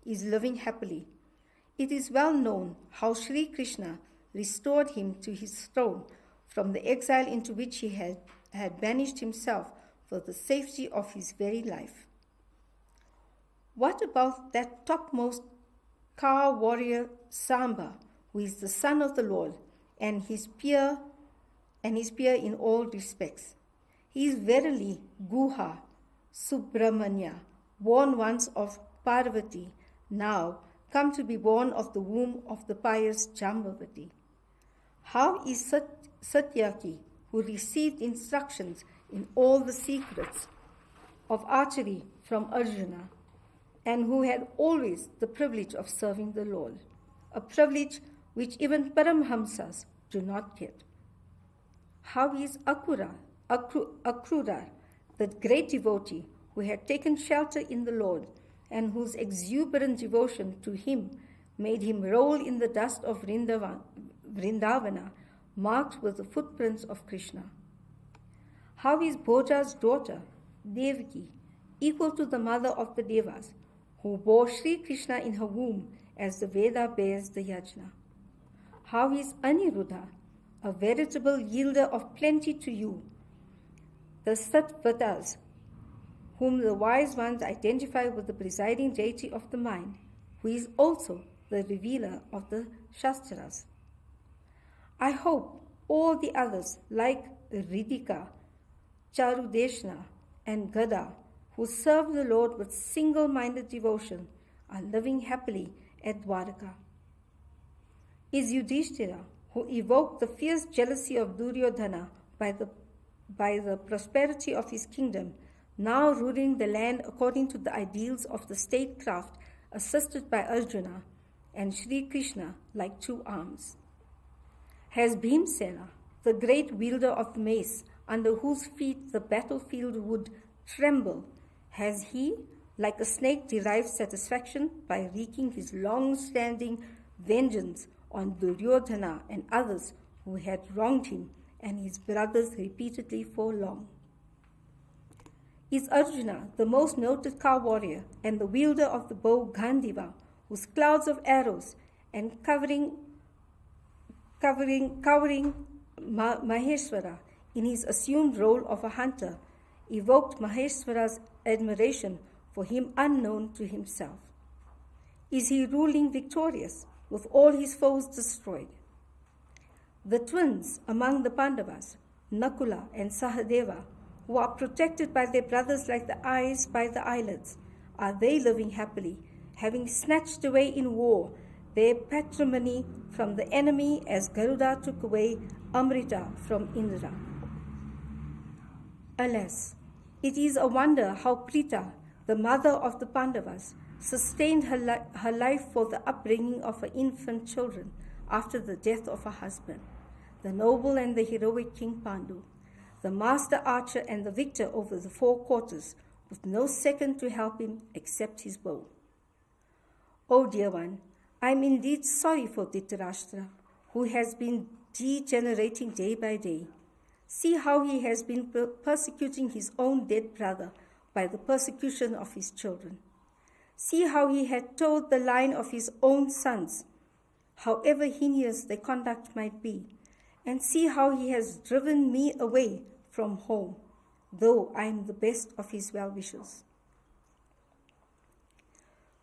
is living happily. It is well known how Sri Krishna restored him to his throne from the exile into which he had banished himself for the safety of his very life. What about that topmost Ka warrior Samba, who is the son of the Lord, and his peer in all respects? He is verily Guha, Subramanya, born once of Parvati, now come to be born of the womb of the pious Jambavati. How is Satyaki, who received instructions in all the secrets of archery from Arjuna, and who had always the privilege of serving the Lord, a privilege which even Paramhamsas do not get? How is Akrura, the great devotee who had taken shelter in the Lord and whose exuberant devotion to him made him roll in the dust of Vrindavana, marked with the footprints of Krishna? How is Bhoja's daughter, Devaki, equal to the mother of the Devas, who bore Sri Krishna in her womb as the Veda bears the Yajna? How is Aniruddha, a veritable yielder of plenty to you, the Sattvatas, whom the wise ones identify with the presiding deity of the mind, who is also the revealer of the Shastras? I hope all the others, like Ridika, Charudeshna, and Gada, who serve the Lord with single-minded devotion, are living happily at Dwarka. Is Yudhishthira, who evoked the fierce jealousy of Duryodhana by the prosperity of his kingdom, now ruling the land according to the ideals of the statecraft, assisted by Arjuna and Sri Krishna like two arms? Has Bhimsena, the great wielder of the mace, under whose feet the battlefield would tremble, has he, like a snake, derives satisfaction by wreaking his long-standing vengeance on Duryodhana and others who had wronged him and his brothers repeatedly for long. Is Arjuna, the most noted cow warrior and the wielder of the bow Gandiva, whose clouds of arrows and covering Maheshwara in his assumed role of a hunter, evoked Maheshwara's admiration for him unknown to himself? Is he ruling victorious with all his foes destroyed? The twins among the Pandavas, Nakula and Sahadeva, who are protected by their brothers like the eyes by the eyelids, are they living happily, having snatched away in war their patrimony from the enemy as Garuda took away Amrita from Indra? Alas, it is a wonder how Prita, the mother of the Pandavas, sustained her life for the upbringing of her infant children after the death of her husband, the noble and the heroic King Pandu, the master archer and the victor over the four quarters, with no second to help him except his bow. O dear one, I am indeed sorry for Dhritarashtra, who has been degenerating day by day. See how he has been persecuting his own dead brother by the persecution of his children. See how he had told the line of his own sons, however heinous their conduct might be, and see how he has driven me away from home, though I am the best of his well-wishers.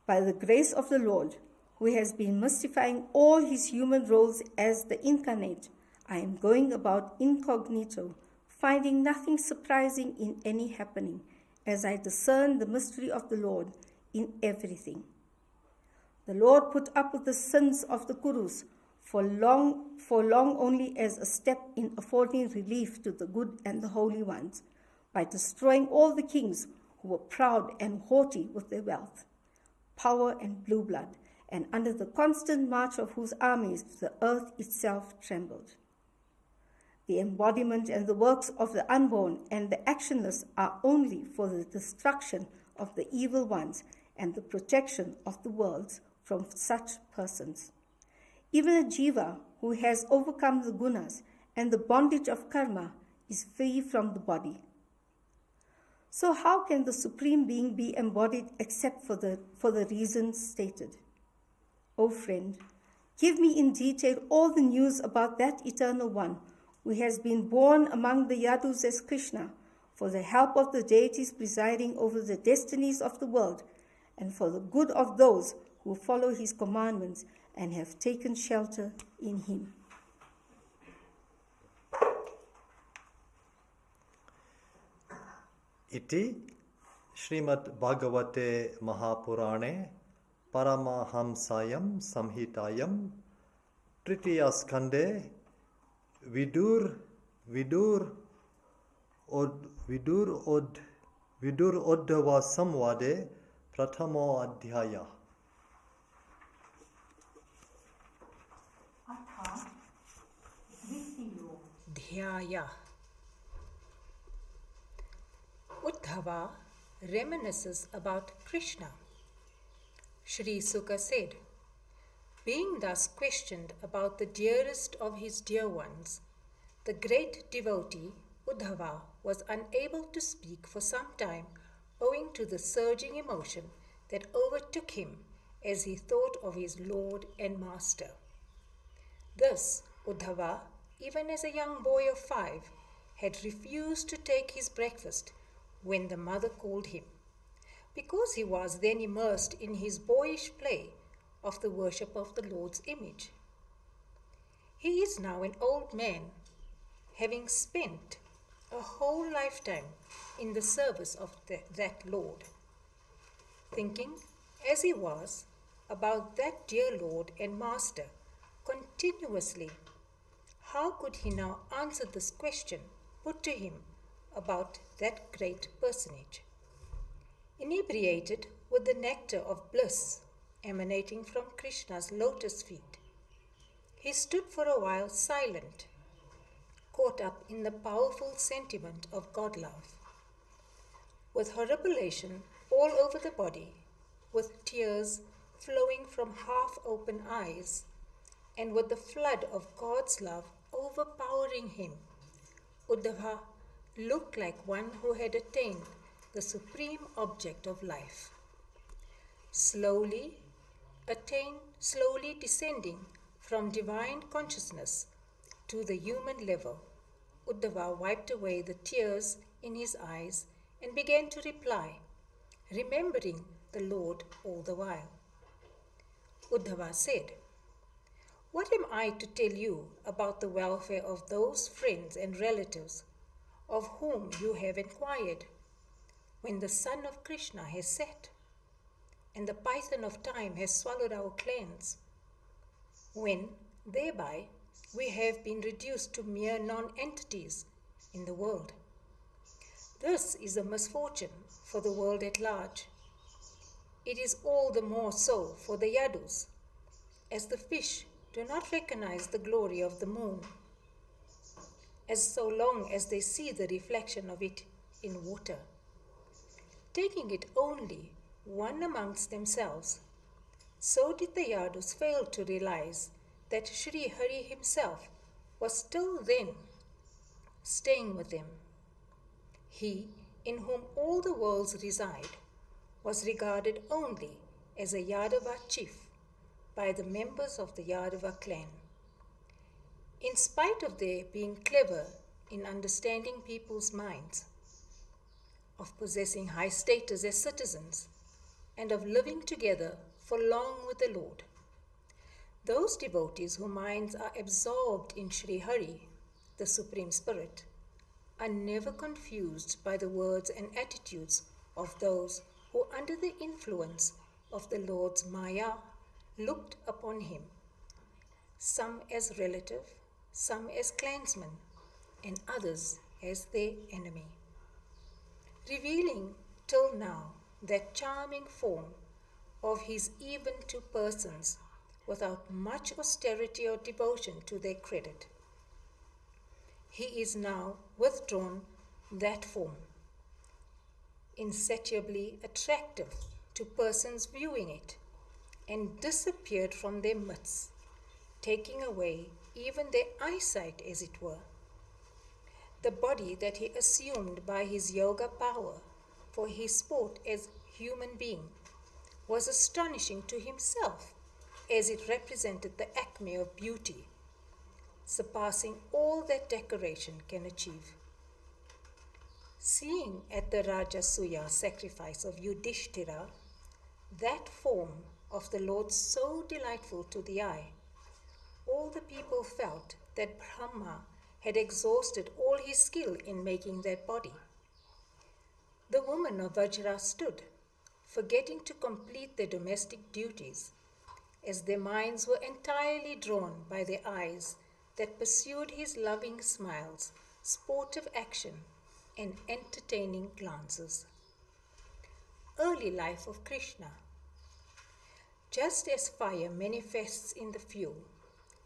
By the grace of the Lord, who has been mystifying all his human roles as the incarnate, I am going about incognito, finding nothing surprising in any happening, as I discern the mystery of the Lord in everything. The Lord put up with the sins of the Kurus for long only as a step in affording relief to the good and the holy ones, by destroying all the kings who were proud and haughty with their wealth, power and blue blood, and under the constant march of whose armies the earth itself trembled. The embodiment and the works of the unborn and the actionless are only for the destruction of the evil ones and the protection of the worlds from such persons. Even a jiva who has overcome the gunas and the bondage of karma is free from the body. So how can the Supreme Being be embodied except for the reasons stated? O friend, give me in detail all the news about that Eternal One who has been born among the Yadus as Krishna, for the help of the deities presiding over the destinies of the world, and for the good of those who follow his commandments and have taken shelter in him. Iti Shrimad Bhagavate Mahapurane Paramahamsayam Samhitayam Tritiya Skande Vidur Uddhava Samvade Prathamo Adhyaya. Dhyaya. Uddhava reminisces about Krishna. Sri Sukha said, being thus questioned about the dearest of his dear ones, the great devotee Uddhava was unable to speak for some time owing to the surging emotion that overtook him as he thought of his Lord and Master. Thus, Uddhava, even as a young boy of 5, had refused to take his breakfast when the mother called him, because he was then immersed in his boyish play of the worship of the Lord's image. He is now an old man, having spent a whole lifetime in the service of that Lord, thinking, as he was, about that dear Lord and Master continuously. How could he now answer this question put to him about that great personage? Inebriated with the nectar of bliss emanating from Krishna's lotus feet, he stood for a while silent, caught up in the powerful sentiment of God-love. With horripilation all over the body, with tears flowing from half-open eyes, and with the flood of God's love overpowering him, Uddhava looked like one who had attained the supreme object of life. Slowly descending from divine consciousness to the human level, Uddhava wiped away the tears in his eyes and began to reply, remembering the Lord all the while. Uddhava said, "What am I to tell you about the welfare of those friends and relatives of whom you have inquired, when the sun of Krishna has set, and the python of time has swallowed our clans, when thereby we have been reduced to mere non-entities in the world? This is a misfortune for the world at large. It is all the more so for the Yadus, as the fish do not recognize the glory of the moon, as so long as they see the reflection of it in water, taking it only one amongst themselves. So did the Yadus fail to realize that Sri Hari himself was still then staying with them. He, in whom all the worlds reside, was regarded only as a Yadava chief by the members of the Yadava clan. In spite of their being clever in understanding people's minds, of possessing high status as citizens, and of living together for long with the Lord, those devotees whose minds are absorbed in Sri Hari, the Supreme Spirit, are never confused by the words and attitudes of those who, under the influence of the Lord's Maya, looked upon him, some as relative, some as clansmen, and others as their enemy. Revealing till now that charming form of his even to persons without much austerity or devotion to their credit, he is now withdrawn that form, insatiably attractive to persons viewing it, and disappeared from their midst, taking away even their eyesight, as it were. The body that he assumed by his yoga power for his sport as human being was astonishing to himself, as it represented the acme of beauty, surpassing all that decoration can achieve. Seeing at the Rajasuya sacrifice of Yudhishthira that form of the Lord so delightful to the eye, all the people felt that Brahma had exhausted all his skill in making that body. The women of Vajra stood, forgetting to complete their domestic duties, as their minds were entirely drawn by their eyes that pursued his loving smiles, sportive action, and entertaining glances. Early life of Krishna. Just as fire manifests in the fuel,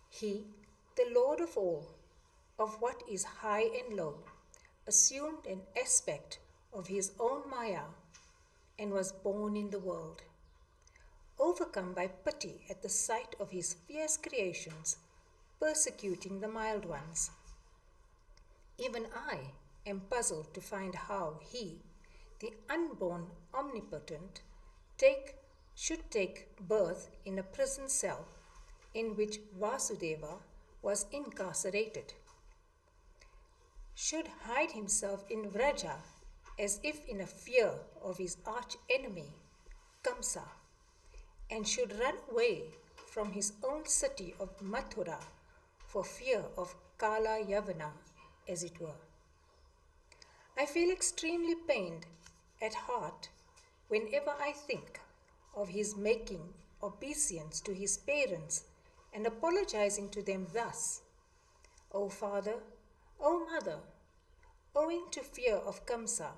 he, the Lord of all, of what is high and low, assumed an aspect of his own Maya and was born in the world. Overcome by pity at the sight of his fierce creations, persecuting the mild ones. Even I am puzzled to find how he, the unborn omnipotent, should take birth in a prison cell in which Vasudeva was incarcerated, should hide himself in Vraja as if in a fear of his arch enemy, Kamsa, and should run away from his own city of Mathura for fear of Kala Yavana, as it were. I feel extremely pained at heart whenever I think of his making obeisance to his parents and apologizing to them thus: "O Father, O Mother, owing to fear of Kamsa,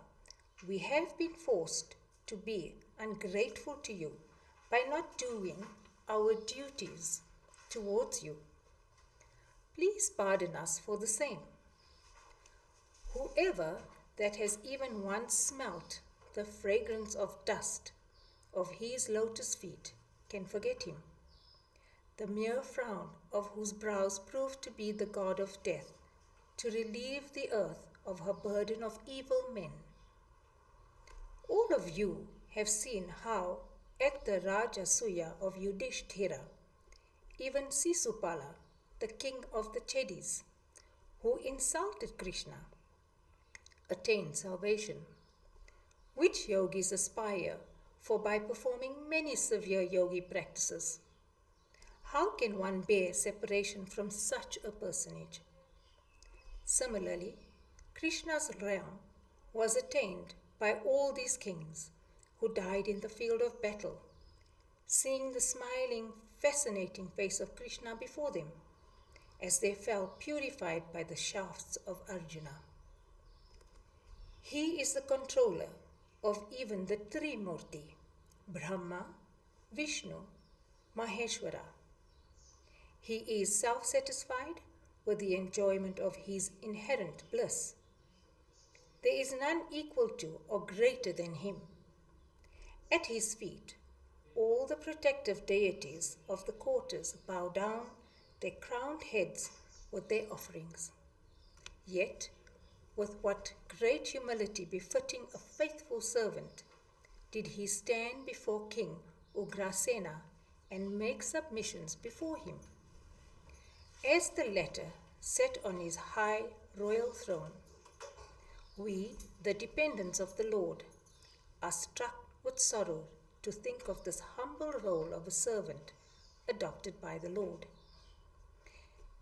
we have been forced to be ungrateful to you by not doing our duties towards you. Please pardon us for the same." Whoever that has even once smelt the fragrance of dust of his lotus feet can forget him, the mere frown of whose brows proved to be the god of death, to relieve the earth of her burden of evil men. All of you have seen how, at the Rajasuya of Yudhishthira, even Sisupala, the king of the Chedis, who insulted Krishna, attained salvation, which yogis aspire for by performing many severe yogi practices. How can one bear separation from such a personage? Similarly, Krishna's realm was attained by all these kings who died in the field of battle, seeing the smiling, fascinating face of Krishna before them, as they fell purified by the shafts of Arjuna. He is the controller of even the Trimurti, Brahma, Vishnu, Maheshwara. He is self-satisfied with the enjoyment of his inherent bliss. There is none equal to or greater than him. At his feet, all the protective deities of the quarters bow down their crowned heads with their offerings. Yet, with what great humility befitting a faithful servant, did he stand before King Ugrasena and make submissions before him. As the latter sat on his high royal throne, we, the dependents of the Lord, are struck with sorrow to think of this humble role of a servant adopted by the Lord.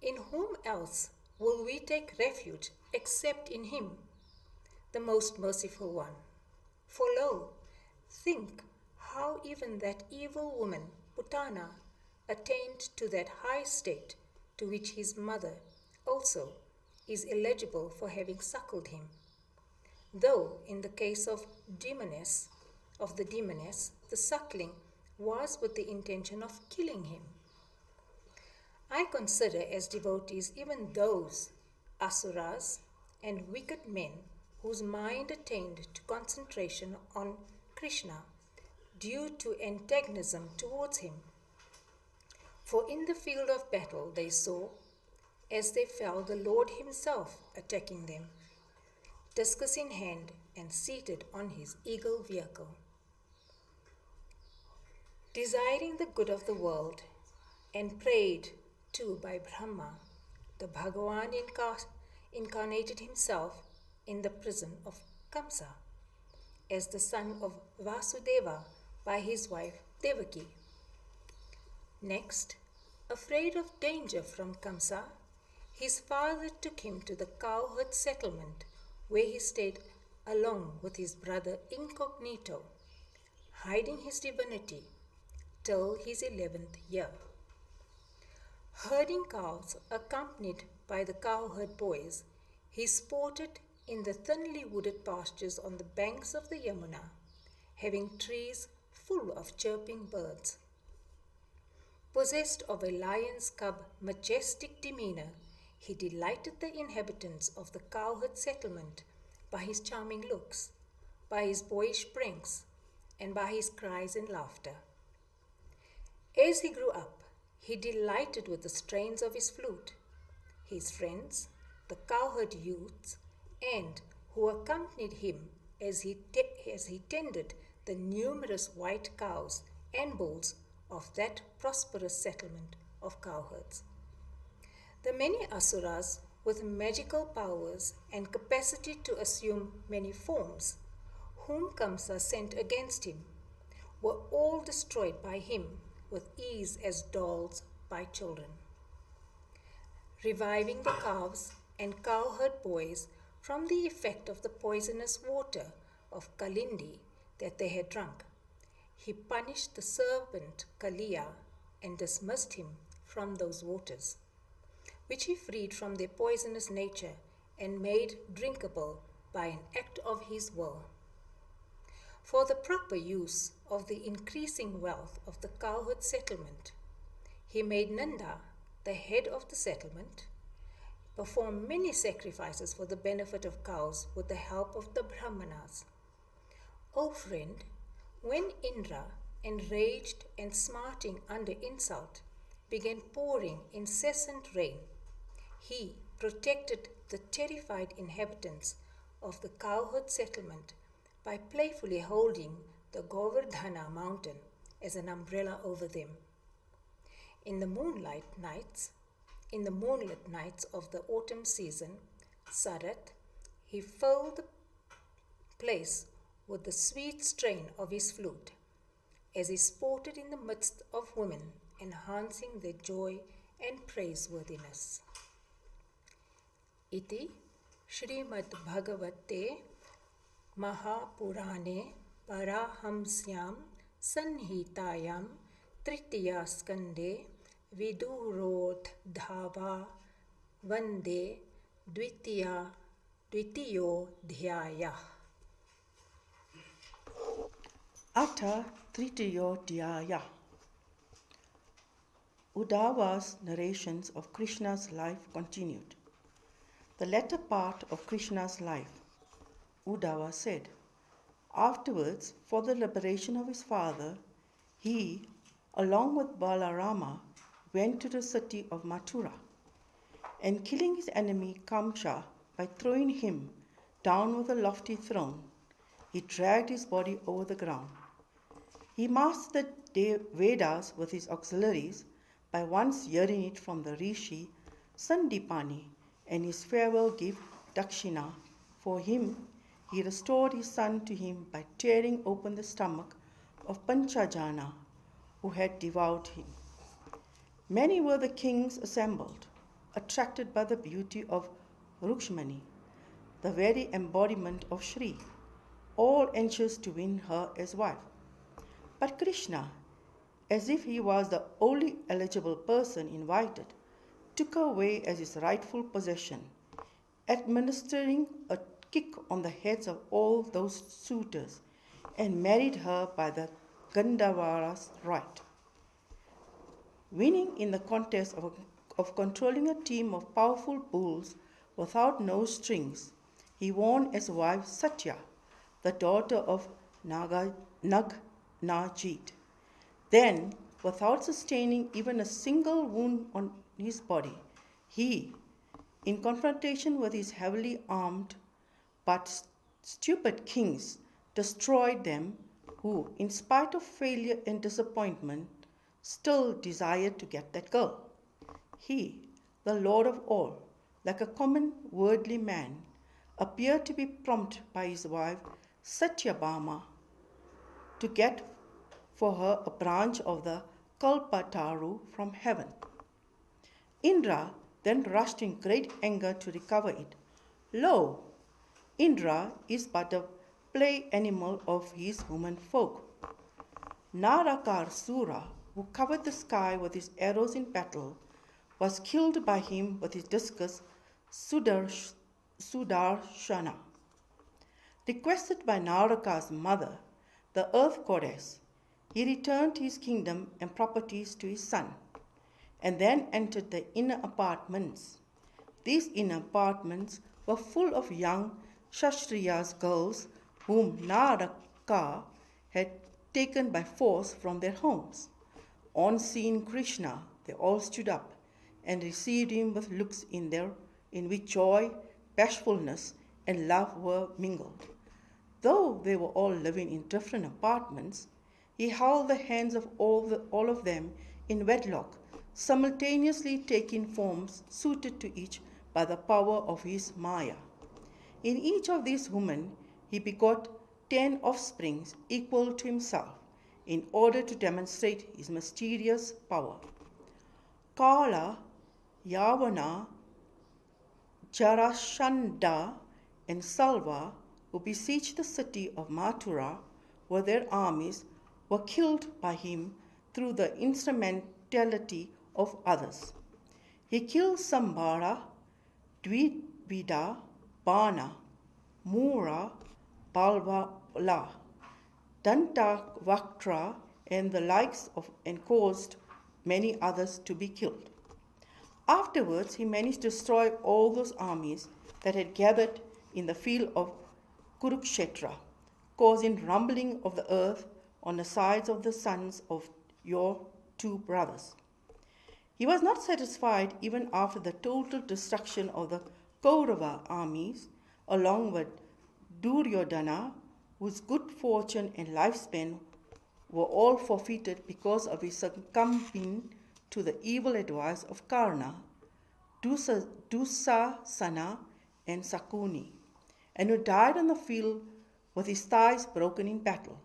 In whom else will we take refuge except in him, the most merciful one? For lo, think how even that evil woman, Putana, attained to that high state to which his mother also is eligible for having suckled him, though in the case of the demoness, the suckling was with the intention of killing him. I consider as devotees even those asuras and wicked men whose mind attained to concentration on Krishna due to antagonism towards him. For in the field of battle they saw, as they fell, the Lord himself attacking them, discus in hand and seated on his eagle vehicle. Desiring the good of the world and prayed to by Brahma, the Bhagavan incarnated himself in the prison of Kamsa as the son of Vasudeva by his wife Devaki. Next, afraid of danger from Kamsa, his father took him to the cowherd settlement where he stayed along with his brother incognito, hiding his divinity till his 11th year. Herding cows accompanied by the cowherd boys, he sported in the thinly wooded pastures on the banks of the Yamuna, having trees full of chirping birds. Possessed of a lion's cub majestic demeanor, he delighted the inhabitants of the cowherd settlement by his charming looks, by his boyish pranks, and by his cries and laughter. As he grew up, he delighted with the strains of his flute. His friends, the cowherd youths, and who accompanied him as he tended the numerous white cows and bulls of that prosperous settlement of cowherds. The many asuras with magical powers and capacity to assume many forms, whom Kamsa sent against him, were all destroyed by him with ease as dolls by children. Reviving the calves and cowherd boys from the effect of the poisonous water of Kalindi that they had drunk, he punished the serpent Kaliya and dismissed him from those waters, which he freed from their poisonous nature and made drinkable by an act of his will. For the proper use of the increasing wealth of the cowherd settlement, he made Nanda, the head of the settlement, perform many sacrifices for the benefit of cows with the help of the Brahmanas. O friend, when Indra, enraged and smarting under insult, began pouring incessant rain, he protected the terrified inhabitants of the cowherd settlement by playfully holding the Govardhana mountain as an umbrella over them. In the moonlit nights of the autumn season, Sarat, he filled the place with the sweet strain of his flute, as he sported in the midst of women, enhancing their joy and praiseworthiness. Iti Shrimad Bhagavate Mahapurane Parahamsyam Sanhitayam Tritiya Skande Vidurodhava Vande Dvitiyo Dhyaya. Ata Tritiyo Dhyaya. Uddhava's narrations of Krishna's life continued. The latter part of Krishna's life, Uddhava said. Afterwards, for the liberation of his father, he, along with Balarama, went to the city of Mathura, and killing his enemy Kamsa by throwing him down with a lofty throne, he dragged his body over the ground. He mastered the Vedas with his auxiliaries by once hearing it from the Rishi Sandipani, and his farewell gift, Dakshina, for him, he restored his son to him by tearing open the stomach of Panchajana, who had devoured him. Many were the kings assembled, attracted by the beauty of Rukshmani, the very embodiment of Shri, all anxious to win her as wife. But Krishna, as if he was the only eligible person invited, took her away as his rightful possession, administering a kick on the heads of all those suitors, and married her by the Gandharva's right. Winning in the contest of controlling a team of powerful bulls without no strings, he won as wife Satya, the daughter of Nagnajit. Then, without sustaining even a single wound on his body, he, in confrontation with his heavily armed but stupid kings, destroyed them who, in spite of failure and disappointment, still desired to get that girl. He, the Lord of all, like a common worldly man, appeared to be prompted by his wife Satyabhama to get for her a branch of the Kalpataru from heaven. Indra then rushed in great anger to recover it. Lo, Indra is but a play animal of his women folk. Narakarsura, who covered the sky with his arrows in battle, was killed by him with his discus Sudarshana. Requested by Naraka's mother, the earth goddess, he returned his kingdom and properties to his son, and then entered the inner apartments. These inner apartments were full of young Kshatriya's girls whom Naraka had taken by force from their homes. On seeing Krishna, they all stood up and received him with looks in which joy, bashfulness, and love were mingled. Though they were all living in different apartments, he held the hands of all of them in wedlock, simultaneously taking forms suited to each by the power of his Maya. In each of these women, he begot 10 offsprings equal to himself, in order to demonstrate his mysterious power. Kala, Yavana, Jarashanda, and Salva, who besieged the city of Mathura with their armies, were killed by him through the instrumentality of others. He killed Sambara, Dvivida, Bana, Mura, Balvala, Dantavaktra, and the likes of, and caused many others to be killed. Afterwards, he managed to destroy all those armies that had gathered in the field of Kurukshetra, causing rumbling of the earth on the sides of the sons of your two brothers. He was not satisfied even after the total destruction of the Kaurava armies, along with Duryodhana, whose good fortune and lifespan were all forfeited because of his succumbing to the evil advice of Karna, Dusasana, and Sakuni, and who died on the field with his thighs broken in battle.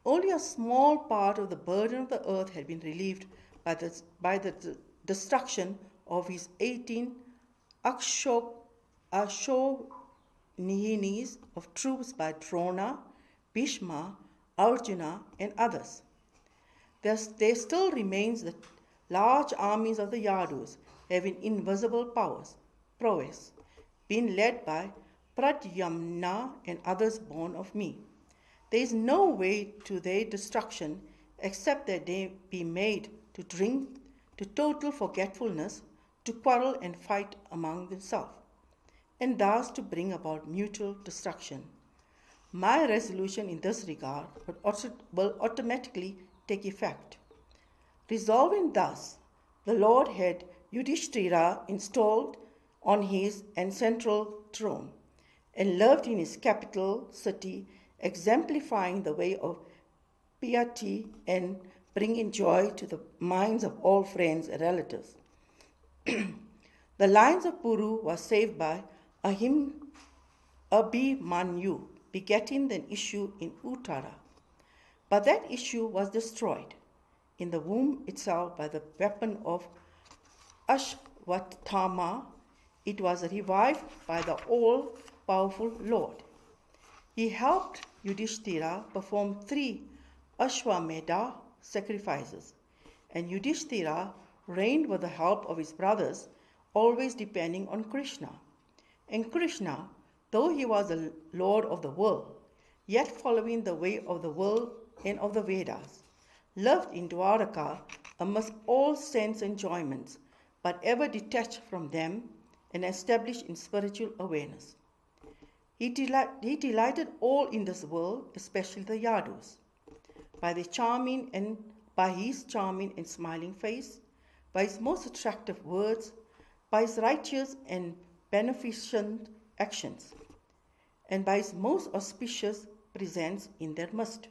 Only a small part of the burden of the earth had been relieved by the destruction of his 18 Ashonihinis of troops by Drona, Bhishma, Arjuna, and others. There still remains the large armies of the Yadus, having invisible prowess, being led by Pradyamna and others born of me. There is no way to their destruction except that they be made to drink to total forgetfulness, to quarrel and fight among themselves, and thus to bring about mutual destruction. My resolution in this regard will automatically take effect. Resolving thus, the Lord had Yudhishthira installed on his ancestral throne, and lived in his capital city, exemplifying the way of piety and bringing joy to the minds of all friends and relatives. The lines of Puru was saved by Abhimanyu, begetting an issue in Uttara. But that issue was destroyed in the womb itself by the weapon of Ashwatthama. It was revived by the all-powerful Lord. He helped Yudhishthira perform 3 Ashwamedha sacrifices, and Yudhishthira reigned with the help of his brothers, always depending on Krishna. And Krishna, though he was the Lord of the world, yet following the way of the world and of the Vedas, lived in Dwarka amidst all sense enjoyments, but ever detached from them and established in spiritual awareness. He delighted all in this world, especially the Yadus, by his charming and smiling face, by his most attractive words, by his righteous and beneficent actions, and by his most auspicious presence in their midst.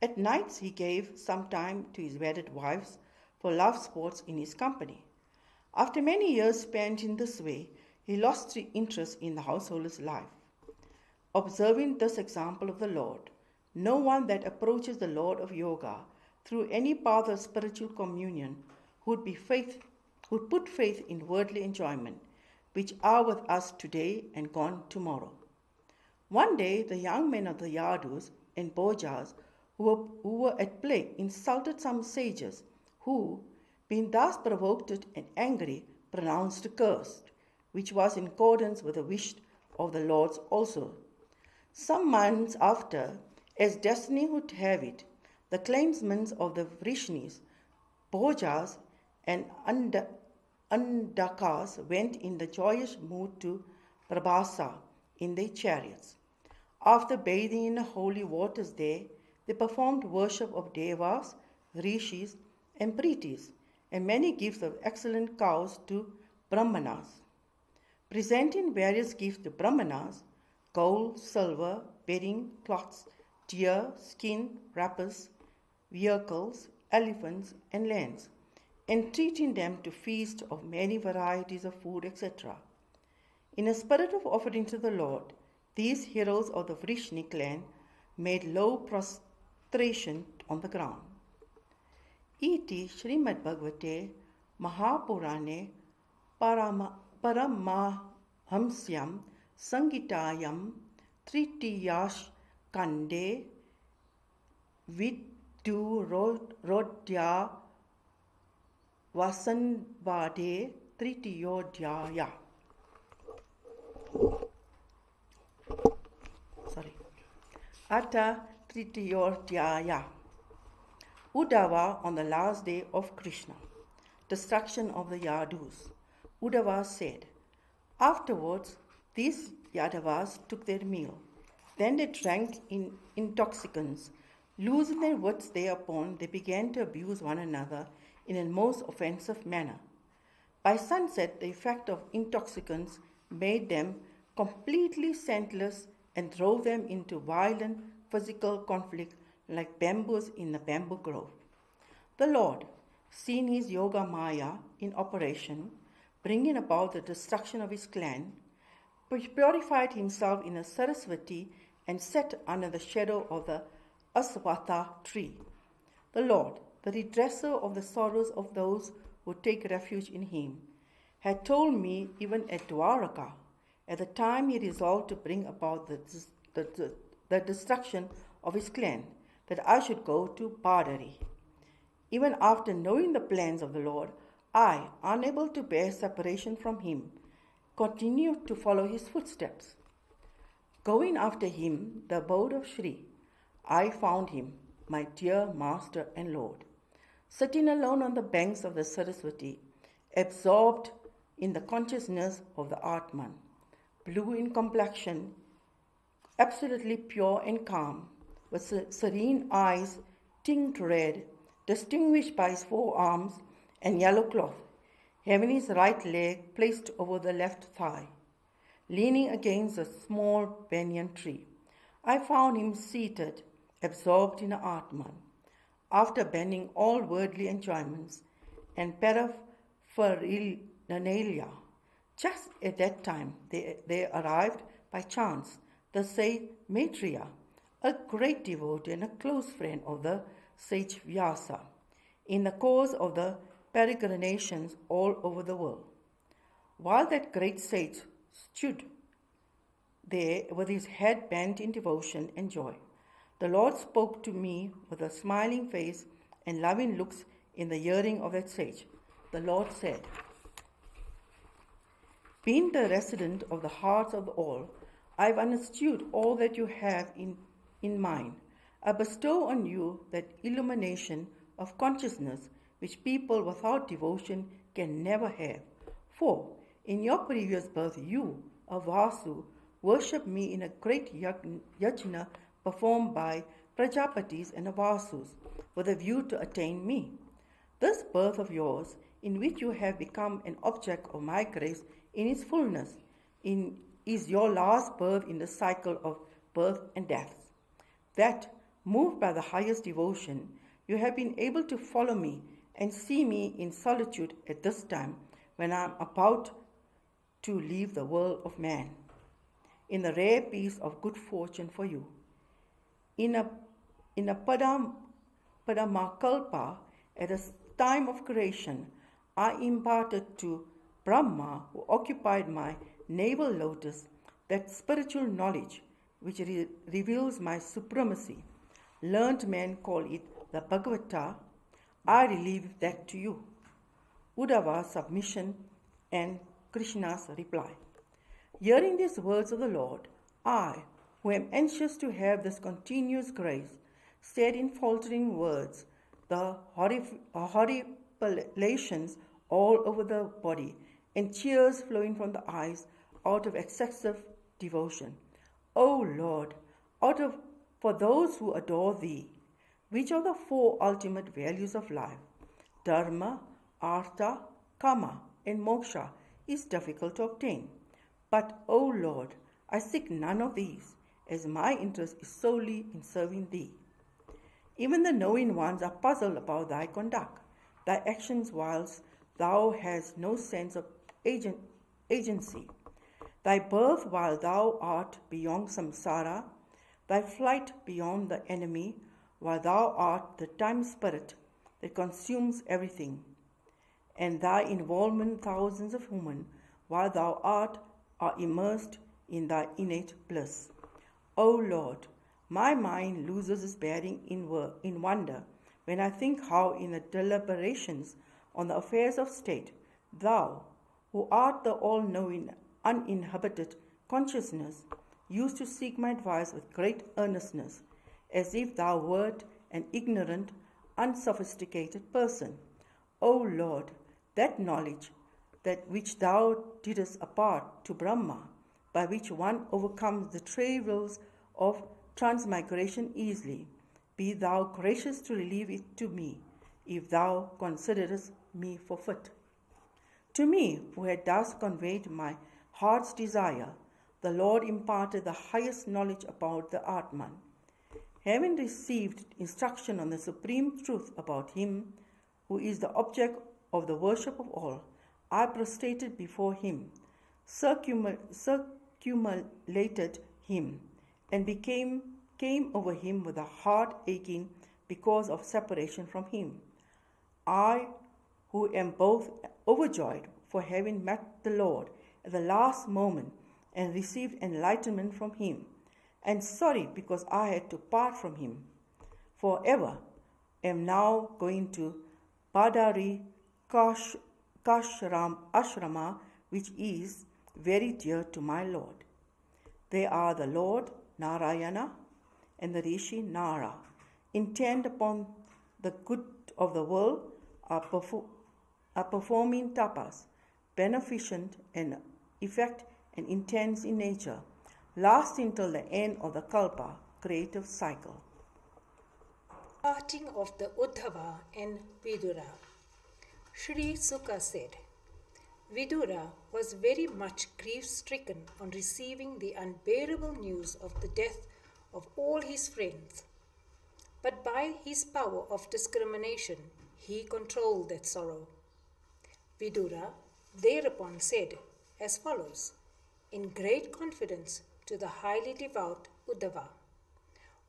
At nights he gave some time to his wedded wives for love sports in his company. After many years spent in this way, he lost interest in the householder's life. Observing this example of the Lord, no one that approaches the Lord of Yoga through any path of spiritual communion would put faith in worldly enjoyment, which are with us today and gone tomorrow. One day, the young men of the Yadus and Bhojas who were at play insulted some sages who, being thus provoked and angry, pronounced a curse, which was in accordance with the wish of the lords also. Some months after, as destiny would have it, the claimants of the Vrishnis, Bhojas, and Andakas went in the joyous mood to Prabhasa in their chariots. After bathing in the holy waters there, they performed worship of Devas, Rishis, and Pritis, and many gifts of excellent cows to Brahmanas. Presenting various gifts to Brahmanas, gold, silver, bedding, cloths, deer, skin, wrappers, vehicles, elephants, and lands, entreating them to feast of many varieties of food, etc. In a spirit of offering to the Lord, these heroes of the Vrishni clan made low prostration on the ground. Iti Shrimad Bhagavate Mahapurane Paramahamsyam Sangitayam Tritiyash Kande Vidurodya Vasanvade Tritiyodhyaya. Atta Tritiyodhyaya. Uddhava on the last day of Krishna. Destruction of the Yadus. Uddhava said, afterwards, these Yadavas took their meal. Then they drank intoxicants. Losing their wits thereupon, they began to abuse one another in a most offensive manner. By sunset, the effect of intoxicants made them completely senseless and drove them into violent physical conflict like bamboos in a bamboo grove. The Lord, seeing his yoga maya in operation, bringing about the destruction of his clan, purified himself in a Saraswati and sat under the shadow of the Aswatha tree. The Lord, the redresser of the sorrows of those who take refuge in him, had told me even at Dwarka, at the time he resolved to bring about the destruction of his clan, that I should go to Badari. Even after knowing the plans of the Lord, I, unable to bear separation from him, continued to follow his footsteps. Going after him, the abode of Shri, I found him, my dear Master and Lord, sitting alone on the banks of the Saraswati, absorbed in the consciousness of the Atman, blue in complexion, absolutely pure and calm, with serene eyes tinged red, distinguished by his forearms and yellow cloth, having his right leg placed over the left thigh, leaning against a small banyan tree. I found him seated, absorbed in Atman. After banning all worldly enjoyments and paraphernalia, just at that time there arrived by chance the sage Maitreya, a great devotee and a close friend of the sage Vyasa, in the course of the peregrinations all over the world. While that great sage stood there with his head bent in devotion and joy, the Lord spoke to me with a smiling face and loving looks in the hearing of that sage. The Lord said, being the resident of the hearts of all, I have understood all that you have in mind. I bestow on you that illumination of consciousness which people without devotion can never have. For in your previous birth you, a Vasu, worshipped me in a great yajna performed by Prajapatis and Vasus with a view to attain me. This birth of yours, in which you have become an object of my grace in its fullness, is your last birth in the cycle of birth and death. That, moved by the highest devotion, you have been able to follow me and see me in solitude at this time when I am about to leave the world of man, in the rare piece of good fortune for you. In a Padamakalpa, at the time of creation, I imparted to Brahma, who occupied my navel lotus, that spiritual knowledge which reveals my supremacy. Learned men call it the Bhagavata. I relieve that to you. Uddhava's submission and Krishna's reply. Hearing these words of the Lord, I, who am anxious to have this continuous grace, said in faltering words, the horripilations all over the body, and tears flowing from the eyes out of excessive devotion. O Lord, for those who adore Thee, which are the four ultimate values of life, Dharma, Artha, Kama, and Moksha, is difficult to obtain. But, O Lord, I seek none of these, as my interest is solely in serving Thee. Even the knowing ones are puzzled about Thy conduct, Thy actions, whilst Thou hast no sense of agency. Thy birth while Thou art beyond samsara, Thy flight beyond the enemy, while Thou art the time spirit that consumes everything, and Thy involvement thousands of human, while Thou are immersed in Thy innate bliss. O Lord, my mind loses its bearing in wonder when I think how in the deliberations on the affairs of state, Thou, who art the all-knowing, uninhibited consciousness, used to seek my advice with great earnestness, as if Thou wert an ignorant, unsophisticated person. O Lord, that knowledge, that which Thou didst impart to Brahma, by which one overcomes the travails of transmigration easily. Be thou gracious to relieve it to me, if thou considerest me for fit. To me, who had thus conveyed my heart's desire, the Lord imparted the highest knowledge about the Atman. Having received instruction on the supreme truth about him, who is the object of the worship of all, I prostrated before him, circumlated him, and came over him with a heart aching because of separation from him. I, who am both overjoyed for having met the Lord at the last moment and received enlightenment from him, and sorry because I had to part from him forever, am now going to Badari Ashrama, which is very dear to my Lord. They are the Lord Narayana and the Rishi Nara, intent upon the good of the world, are performing tapas, beneficent in effect and intense in nature, lasting till the end of the kalpa, creative cycle. Parting of the Uddhava and Vidura. Sri Sukha said, Vidura was very much grief-stricken on receiving the unbearable news of the death of all his friends. But by his power of discrimination, he controlled that sorrow. Vidura thereupon said as follows, in great confidence to the highly devout Uddhava,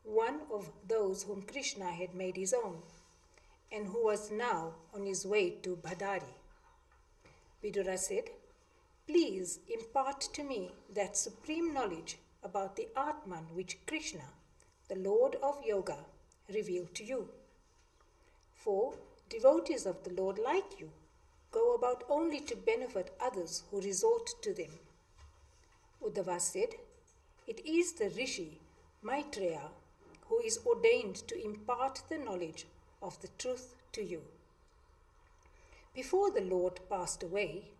one of those whom Krishna had made his own, and who was now on his way to Bhadari. Vidura said, please impart to me that supreme knowledge about the Atman which Krishna, the Lord of Yoga, revealed to you. For devotees of the Lord like you go about only to benefit others who resort to them. Uddhava said, it is the Rishi Maitreya who is ordained to impart the knowledge of the truth to you. Before the Lord passed away,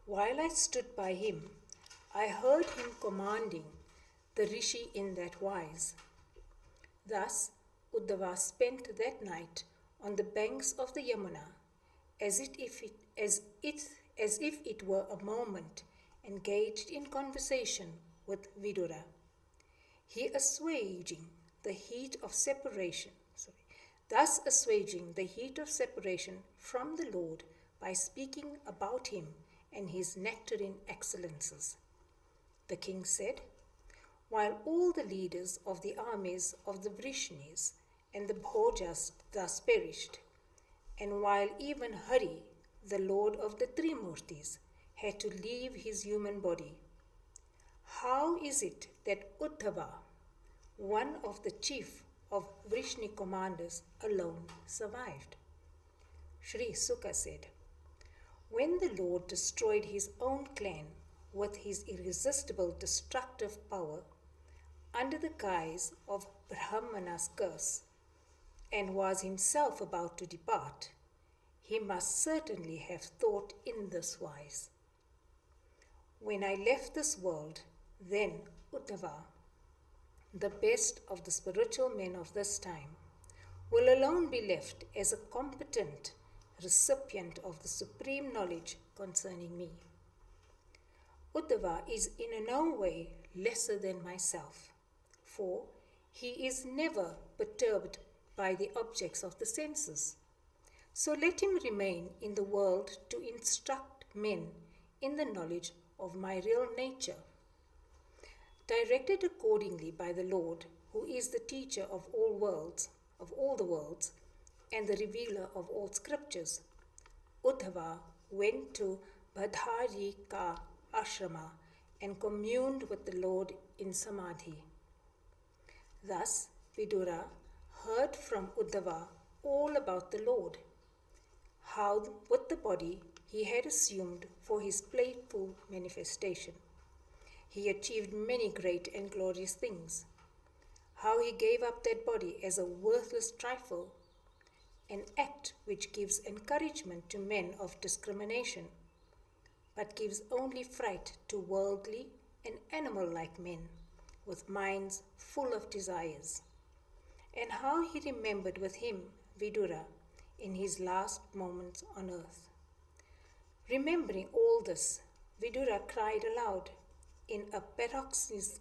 while I stood by him, I heard him commanding the Rishi in that wise. Thus, Uddhava spent that night on the banks of the Yamuna, as if it were a moment, engaged in conversation with Vidura. Thus assuaging the heat of separation from the Lord by speaking about him and his nectarine excellences. The king said, while all the leaders of the armies of the Vrishnis and the Bhojas thus perished, and while even Hari, the lord of the Trimurtis, had to leave his human body, how is it that Uddhava, one of the chief of Vrishni commanders, alone survived? Sri Sukha said, when the Lord destroyed his own clan with his irresistible destructive power under the guise of Brahmana's curse, and was himself about to depart, he must certainly have thought in this wise. When I left this world, then Uddhava, the best of the spiritual men of this time, will alone be left as a competent recipient of the supreme knowledge concerning me. Uddhava is in no way lesser than myself, for he is never perturbed by the objects of the senses. So let him remain in the world to instruct men in the knowledge of my real nature. Directed accordingly by the Lord, who is the teacher of all the worlds, and the revealer of all scriptures, Uddhava went to Bhadarika Ashrama and communed with the Lord in Samadhi. Thus, Vidura heard from Uddhava all about the Lord, how with the body he had assumed for his playful manifestation, he achieved many great and glorious things, how he gave up that body as a worthless trifle, an act which gives encouragement to men of discrimination, but gives only fright to worldly and animal-like men, with minds full of desires, and how he remembered with him Vidura in his last moments on earth. Remembering all this, Vidura cried aloud in a paroxysm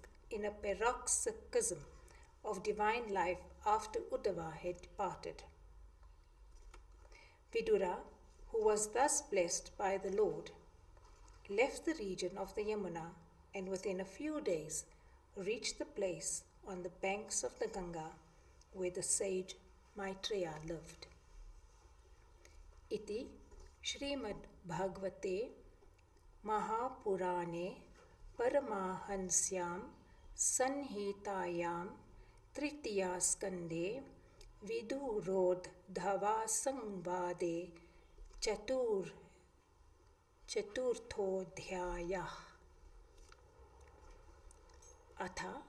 of divine life after Uddhava had departed. Vidura, who was thus blessed by the Lord, left the region of the Yamuna and within a few days reached the place on the banks of the Ganga where the sage Maitreya lived. Iti Shrimad Bhagavate Mahapurane Paramahansyam Sanhitayam Tritiya Skande Vidurodhava Samvade Chaturthodhyaya Atha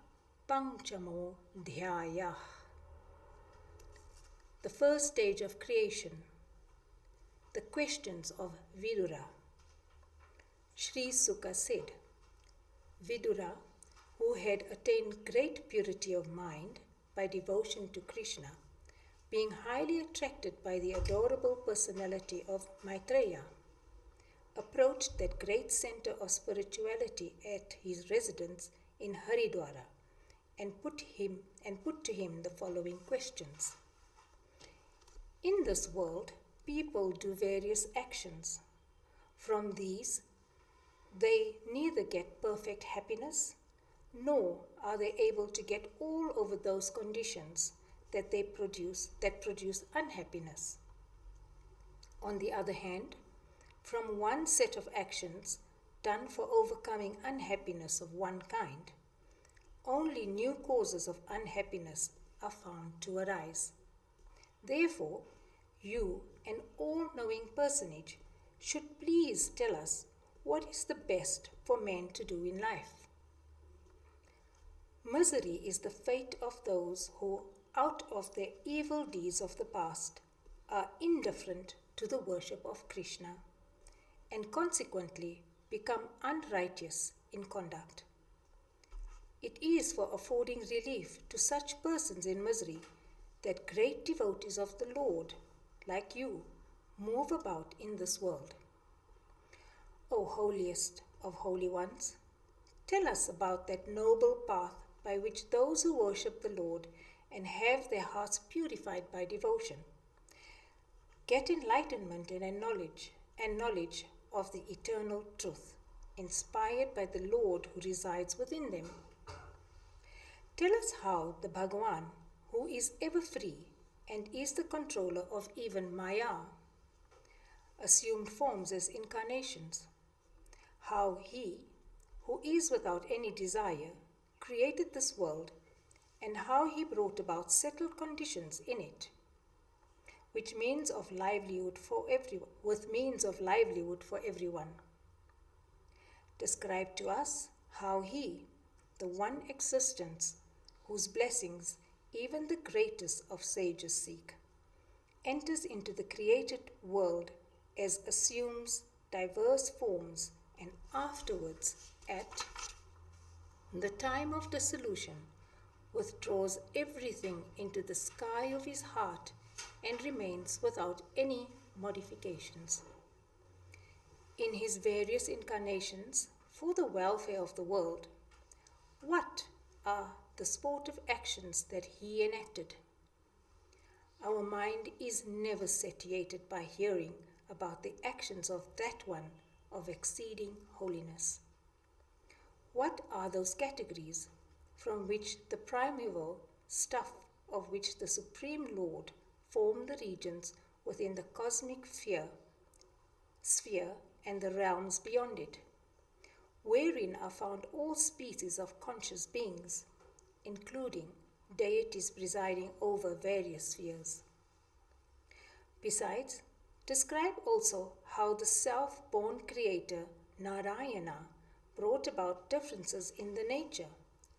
Panchamo Dhyaya. The first stage of creation. The questions of Vidura. Sri Sukha said, Vidura, who had attained great purity of mind by devotion to Krishna, being highly attracted by the adorable personality of Maitreya, approached that great center of spirituality at his residence in Haridwara and put to him the following questions. In this world, people do various actions. From these, they neither get perfect happiness, nor are they able to get all over those conditions that produce unhappiness. On the other hand, from one set of actions done for overcoming unhappiness of one kind, only new causes of unhappiness are found to arise. Therefore, you, an all-knowing personage, should please tell us what is the best for men to do in life. Misery is the fate of those who, out of their evil deeds of the past, are indifferent to the worship of Krishna, and consequently become unrighteous in conduct. It is for affording relief to such persons in misery that great devotees of the Lord, like you, move about in this world. O holiest of holy ones, tell us about that noble path by which those who worship the Lord and have their hearts purified by devotion get enlightenment and knowledge of the eternal truth, inspired by the Lord who resides within them. Tell us how the Bhagavan, who is ever free and is the controller of even Maya, assumed forms as incarnations, how he, who is without any desire, created this world, and how he brought about settled conditions in it, with means of livelihood for everyone. Describe to us how he, the one existence, whose blessings even the greatest of sages seek, enters into the created world as assumes diverse forms, and afterwards, at the time of dissolution, withdraws everything into the sky of his heart and remains without any modifications. In his various incarnations for the welfare of the world, what are the sportive actions that he enacted? Our mind is never satiated by hearing about the actions of that one of exceeding holiness. What are those categories from which the primeval stuff of which the Supreme Lord formed the regions within the cosmic sphere and the realms beyond it, wherein are found all species of conscious beings, including deities presiding over various spheres? Besides, describe also how the self-born creator Narayana brought about differences in the nature,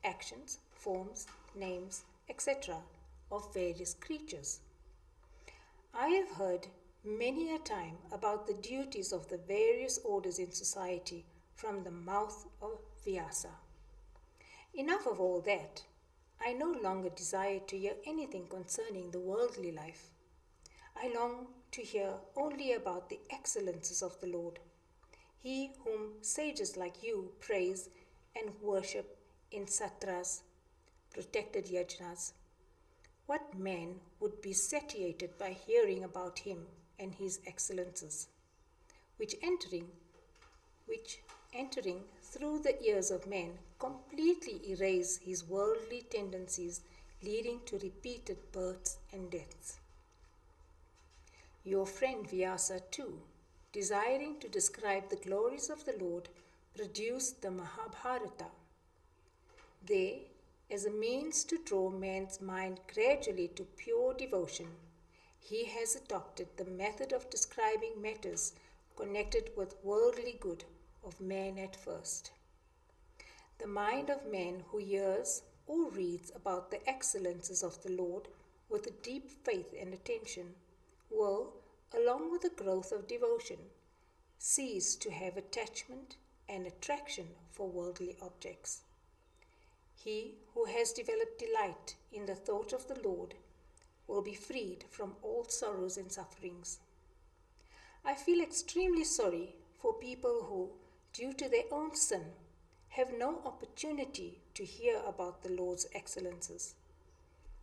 actions, forms, names, etc. of various creatures. I have heard many a time about the duties of the various orders in society from the mouth of Vyasa. Enough of all that. I no longer desire to hear anything concerning the worldly life. I long to hear only about the excellences of the Lord, He whom sages like you praise and worship in satras, protected yajnas. What man would be satiated by hearing about him and his excellences, which entering through the ears of men completely erase his worldly tendencies, leading to repeated births and deaths. Your friend Vyasa too, desiring to describe the glories of the Lord, produced the Mahabharata. There, as a means to draw man's mind gradually to pure devotion, he has adopted the method of describing matters connected with worldly good of man at first. The mind of man who hears or reads about the excellences of the Lord with a deep faith and attention will, along with the growth of devotion, cease to have attachment and attraction for worldly objects. He who has developed delight in the thought of the Lord will be freed from all sorrows and sufferings. I feel extremely sorry for people who, due to their own sin, have no opportunity to hear about the Lord's excellences,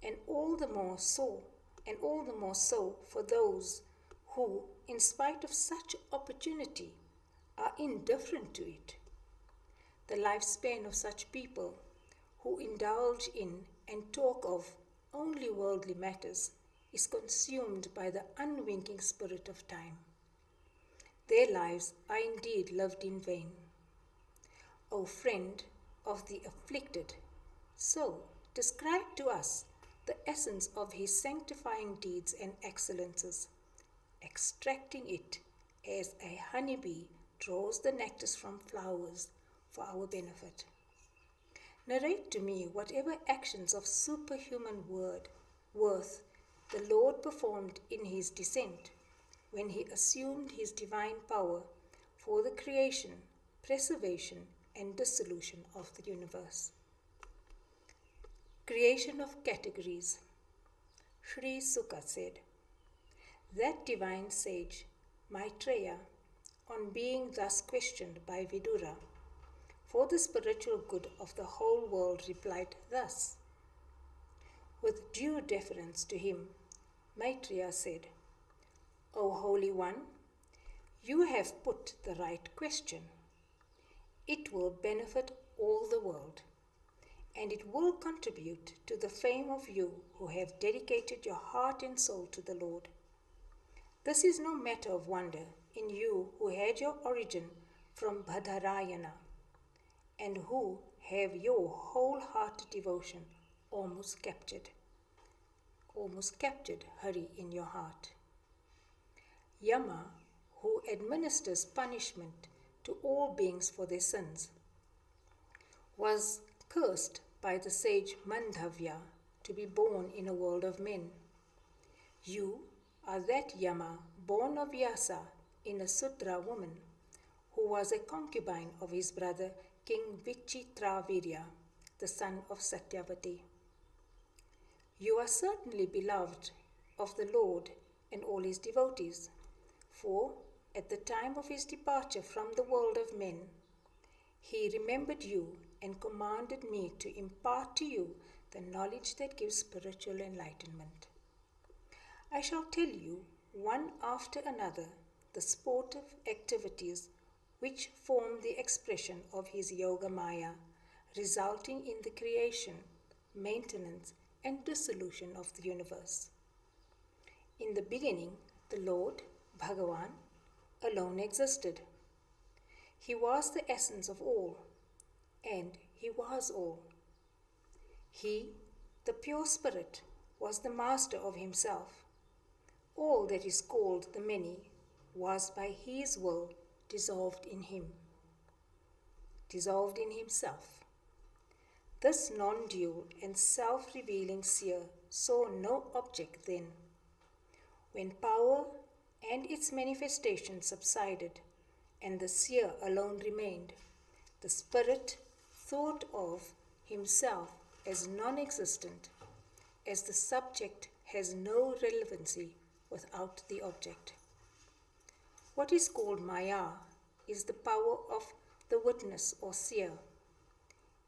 and all the more so for those who, in spite of such opportunity, are indifferent to it. The lifespan of such people who indulge in and talk of only worldly matters is consumed by the unwinking spirit of time. Their lives are indeed lived in vain. O friend of the afflicted, so describe to us the essence of his sanctifying deeds and excellences, extracting it as a honeybee draws the nectar from flowers for our benefit. Narrate to me whatever actions of superhuman worth the Lord performed in his descent, when he assumed his divine power for the creation, preservation, and dissolution of the universe. Creation of categories. Sri Sukha said, that divine sage, Maitreya, on being thus questioned by Vidura, for the spiritual good of the whole world, replied thus. With due deference to him, Maitreya said, O Holy One, you have put the right question. It will benefit all the world, and it will contribute to the fame of you who have dedicated your heart and soul to the Lord. This is no matter of wonder in you who had your origin from Bhadarayana, and who have your wholehearted devotion almost captured Hari in your heart. Yama, who administers punishment to all beings for their sins, was cursed by the sage Mandhavya to be born in a world of men. You are that Yama born of Vyasa in a Sudra woman, who was a concubine of his brother King Vichitravirya, the son of Satyavati. You are certainly beloved of the Lord and all his devotees, for at the time of his departure from the world of men, he remembered you and commanded me to impart to you the knowledge that gives spiritual enlightenment. I shall tell you, one after another, the sportive activities which form the expression of his Yoga Maya, resulting in the creation, maintenance, and dissolution of the universe. In the beginning, the Lord, Bhagavan, alone existed. He was the essence of all, and he was all. He, the pure spirit, was the master of himself. All that is called the many was by his will dissolved in him, dissolved in himself. This non-dual and self-revealing seer saw no object then. When power and its manifestation subsided, and the seer alone remained, the spirit thought of himself as non-existent, as the subject has no relevancy without the object. What is called Maya is the power of the witness or seer.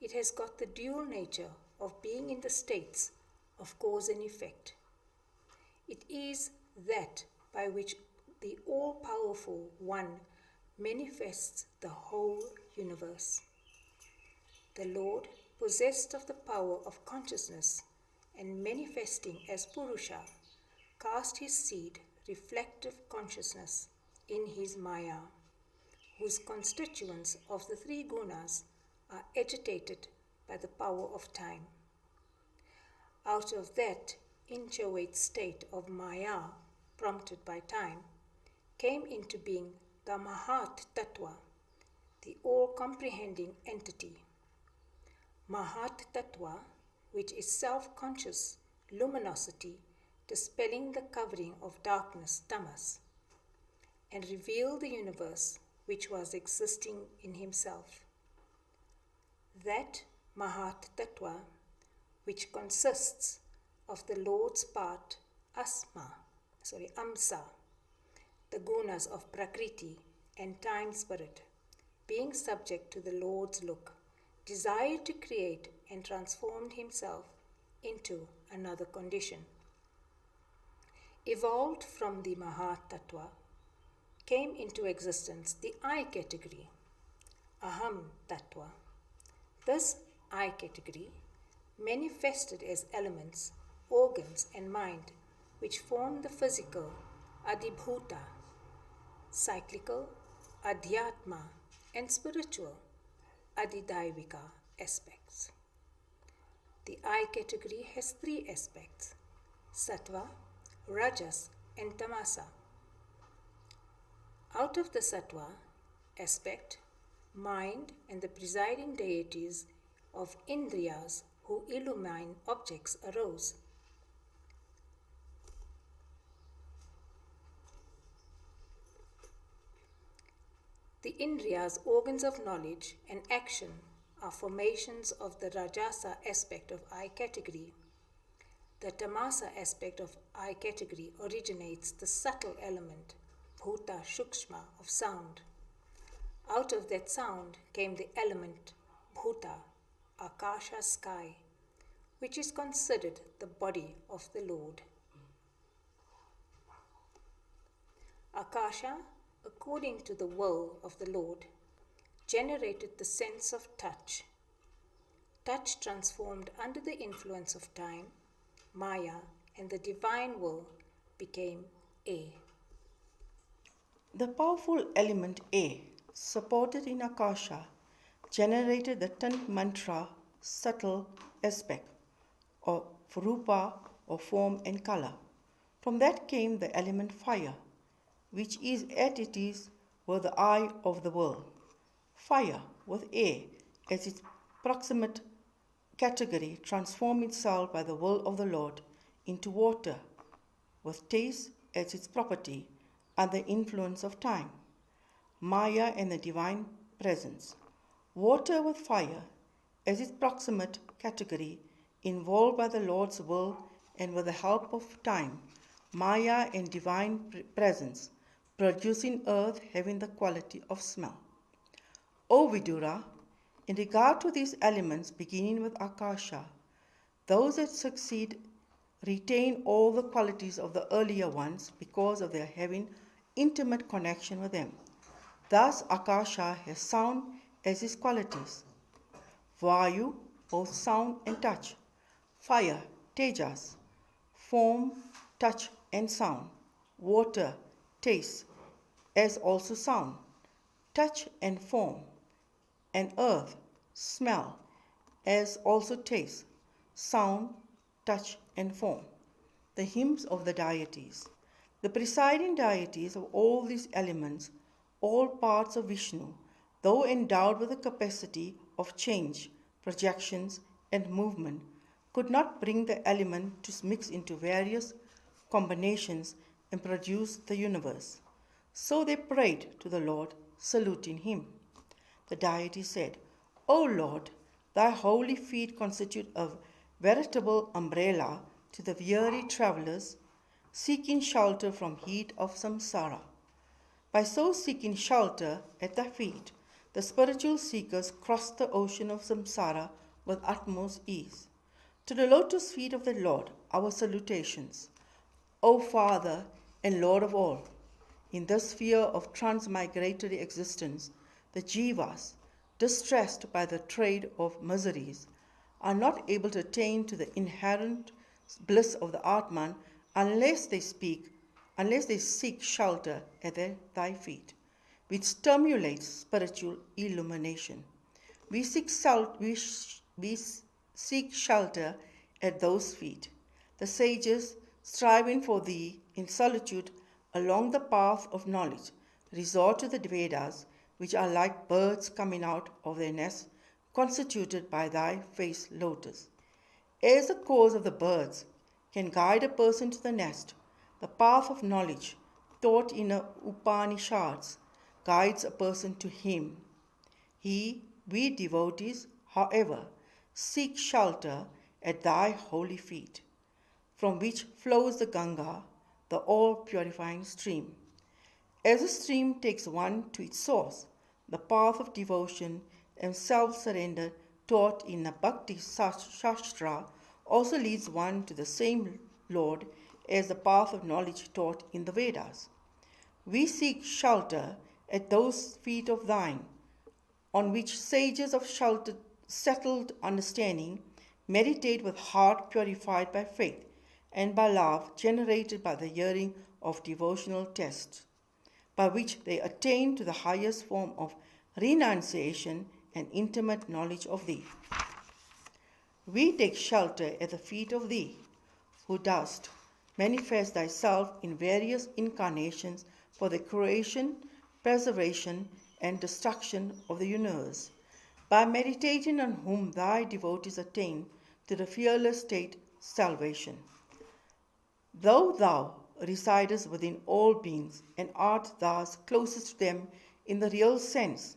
It has got the dual nature of being in the states of cause and effect. It is that by which the all-powerful One manifests the whole universe. The Lord, possessed of the power of consciousness and manifesting as Purusha, cast his seed, reflective consciousness, in his Maya, whose constituents of the three gunas are agitated by the power of time. Out of that inchoate state of Maya, prompted by time, came into being the Mahat Tattva, the all-comprehending entity. Mahat Tattva, which is self-conscious luminosity, dispelling the covering of darkness, tamas, and revealed the universe which was existing in himself. That Mahat Tattva, which consists of the Lord's part, Amsa, the gunas of Prakriti and time spirit, being subject to the Lord's look, desired to create and transformed himself into another condition. Evolved from the Mahat Tattva, came into existence the I category, Aham Tattva. This I category manifested as elements, organs and mind, which form the physical Adibhuta, cyclical Adhyatma, and spiritual Adidaivika aspects. The I category has three aspects: Sattva, Rajas, and Tamasa. Out of the Sattva aspect, mind and the presiding deities of Indriyas who illumine objects arose. The Indriyas, organs of knowledge and action, are formations of the Rajasa aspect of I category. The Tamasa aspect of I category originates the subtle element, Bhuta Shukshma, of sound. Out of that sound came the element, Bhuta, Akasha, sky, which is considered the body of the Lord. Akasha, according to the will of the Lord, generated the sense of touch. Touch transformed under the influence of time, Maya, and the divine will became A. The powerful element A, supported in Akasha, generated the Tant Mantra subtle aspect, or Rupa, or form and color. From that came the element fire, which is at it is were the eye of the world. Fire, with air as its proximate category, transformed itself by the will of the Lord into water, with taste as its property and the influence of time, Maya and the divine presence. Water with fire as its proximate category, involved by the Lord's will and with the help of time, Maya and divine presence, producing earth having the quality of smell. O Vidura, in regard to these elements beginning with Akasha, those that succeed retain all the qualities of the earlier ones because of their having intimate connection with them. Thus Akasha has sound as its qualities. Vayu, both sound and touch. Fire, tejas, form, touch and sound. Water, taste, as also sound, touch and form. And earth, smell, as also taste, sound, touch and form. The hymns of the deities. The presiding deities of all these elements, all parts of Vishnu, though endowed with the capacity of change, projections, and movement, could not bring the element to mix into various combinations and produce the universe. So they prayed to the Lord, saluting him. The deity said, O Lord, Thy holy feet constitute a veritable umbrella to the weary travelers seeking shelter from heat of samsara. By so seeking shelter at thy feet, the spiritual seekers cross the ocean of samsara with utmost ease. To the lotus feet of the Lord, our salutations. O Father and Lord of all, in this sphere of transmigratory existence, the jivas, distressed by the trade of miseries, are not able to attain to the inherent bliss of the Atman unless they seek shelter at thy feet, which stimulates spiritual illumination. We seek shelter at those feet. The sages, striving for thee in solitude along the path of knowledge, resort to the Vedas, which are like birds coming out of their nests, constituted by thy face lotus. As the cause of the birds can guide a person to the nest, the path of knowledge taught in the Upanishads guides a person to him. We devotees, however, seek shelter at thy holy feet, from which flows the Ganga, the all-purifying stream. As a stream takes one to its source, the path of devotion and self-surrender taught in the Bhakti Shastra also leads one to the same Lord as the path of knowledge taught in the Vedas. We seek shelter at those feet of thine, on which sages of settled understanding meditate with heart purified by faith and by love generated by the hearing of devotional texts, by which they attain to the highest form of renunciation and intimate knowledge of thee. We take shelter at the feet of thee, who dost manifest thyself in various incarnations for the creation, preservation, and destruction of the universe, by meditating on whom thy devotees attain to the fearless state salvation. Though thou residest within all beings and art thus closest to them in the real sense,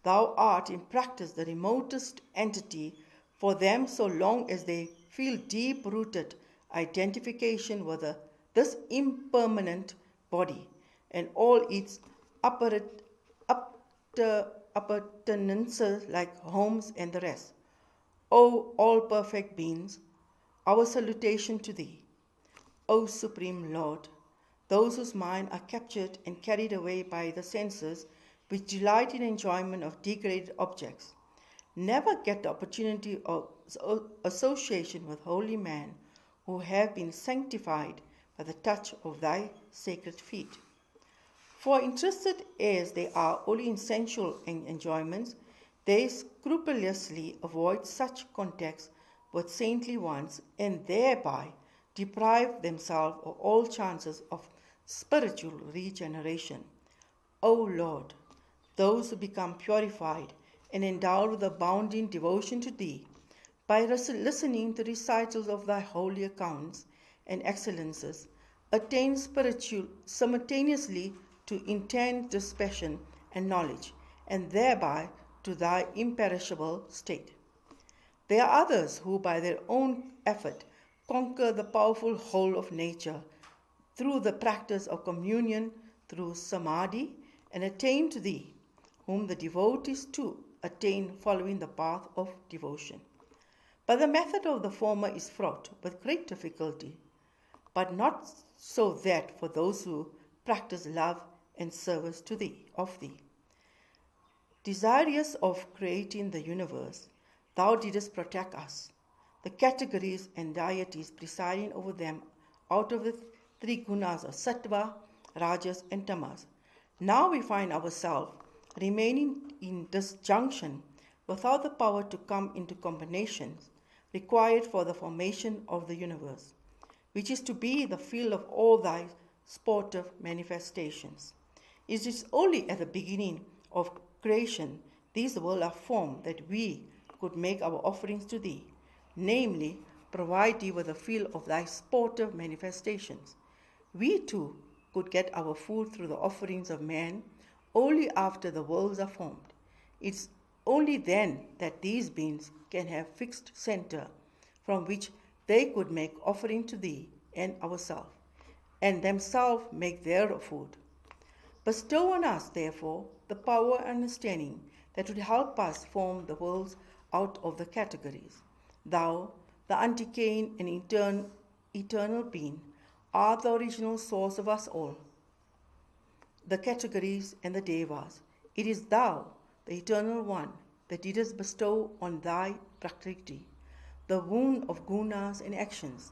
thou art in practice the remotest entity for them so long as they feel deep-rooted identification with this impermanent body and all its appurtenances like homes and the rest. O all perfect beings, our salutation to thee. O Supreme Lord, those whose minds are captured and carried away by the senses which delight in enjoyment of degraded objects, never get the opportunity of association with holy men who have been sanctified by the touch of thy sacred feet. For interested as they are only in sensual enjoyments, they scrupulously avoid such contacts with saintly ones and thereby deprive themselves of all chances of spiritual regeneration. O Lord, those who become purified and endowed with abounding devotion to thee, by listening to recitals of thy holy accounts and excellences, attain simultaneously to intense dispassion and knowledge, and thereby to thy imperishable state. There are others who by their own effort conquer the powerful whole of nature through the practice of communion through samadhi and attain to thee, whom the devotees too attain following the path of devotion. But the method of the former is fraught with great difficulty, but not so that for those who practice love and service to thee, of thee. Desirous of creating the universe, thou didst protect us, the categories and deities presiding over them out of the three gunas of sattva, rajas, and tamas. Now we find ourselves remaining in disjunction without the power to come into combinations required for the formation of the universe, which is to be the field of all thy sportive manifestations. It is only at the beginning of creation these worlds are formed that we could make our offerings to thee, namely, provide thee with the field of thy sportive manifestations. We too could get our food through the offerings of man only after the worlds are formed. It's only then that these beings can have fixed center from which they could make offering to thee and ourselves, and themselves make their food. Bestow on us, therefore, the power and understanding that would help us form the worlds out of the categories. Thou, the undecaying and eternal being, art the original source of us all, the categories and the devas. It is thou, the eternal one, that didst bestow on thy Prakriti the wound of gunas and actions,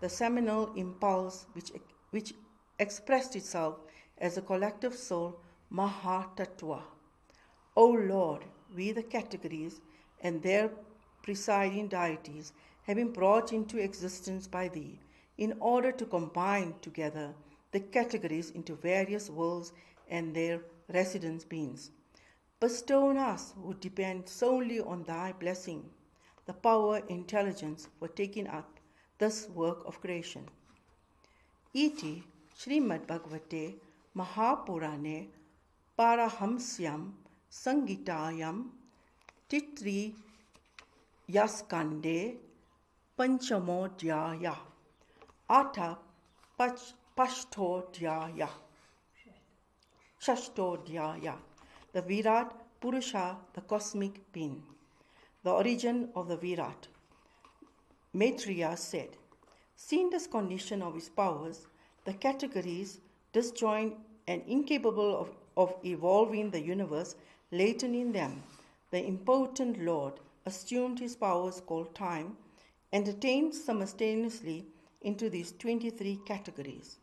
the seminal impulse which expressed itself as a collective soul, Mahatattva. O Lord, we the categories and their presiding deities have been brought into existence by thee in order to combine together the categories into various worlds and their resident beings. Bestow on us who depend solely on thy blessing the power and intelligence for taking up this work of creation. Iti Shrimad Bhagavate Mahapurane Parahamsyam Sangitayam Titri Yaskande Panchamodhyaya Atha Pashtodhyaya Shashtodhyaya. The Virat Purusha, the cosmic being. The origin of the Virat. Maitreya said, seeing this condition of his powers, the categories disjoined and incapable of evolving the universe latent in them, the impotent Lord assumed his powers called time and attained simultaneously into these 23 categories.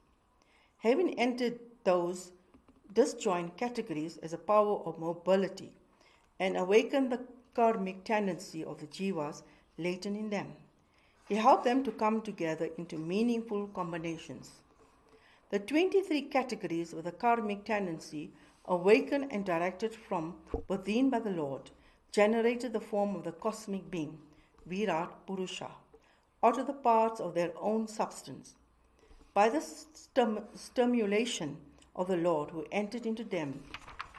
Having entered those disjoint categories as a power of mobility and awakened the karmic tendency of the jivas latent in them, he helped them to come together into meaningful combinations. The 23 categories with a karmic tendency, awakened and directed from within by the Lord, generated the form of the cosmic being, Virat Purusha, out of the parts of their own substance. By the stimulation of the Lord who entered into them,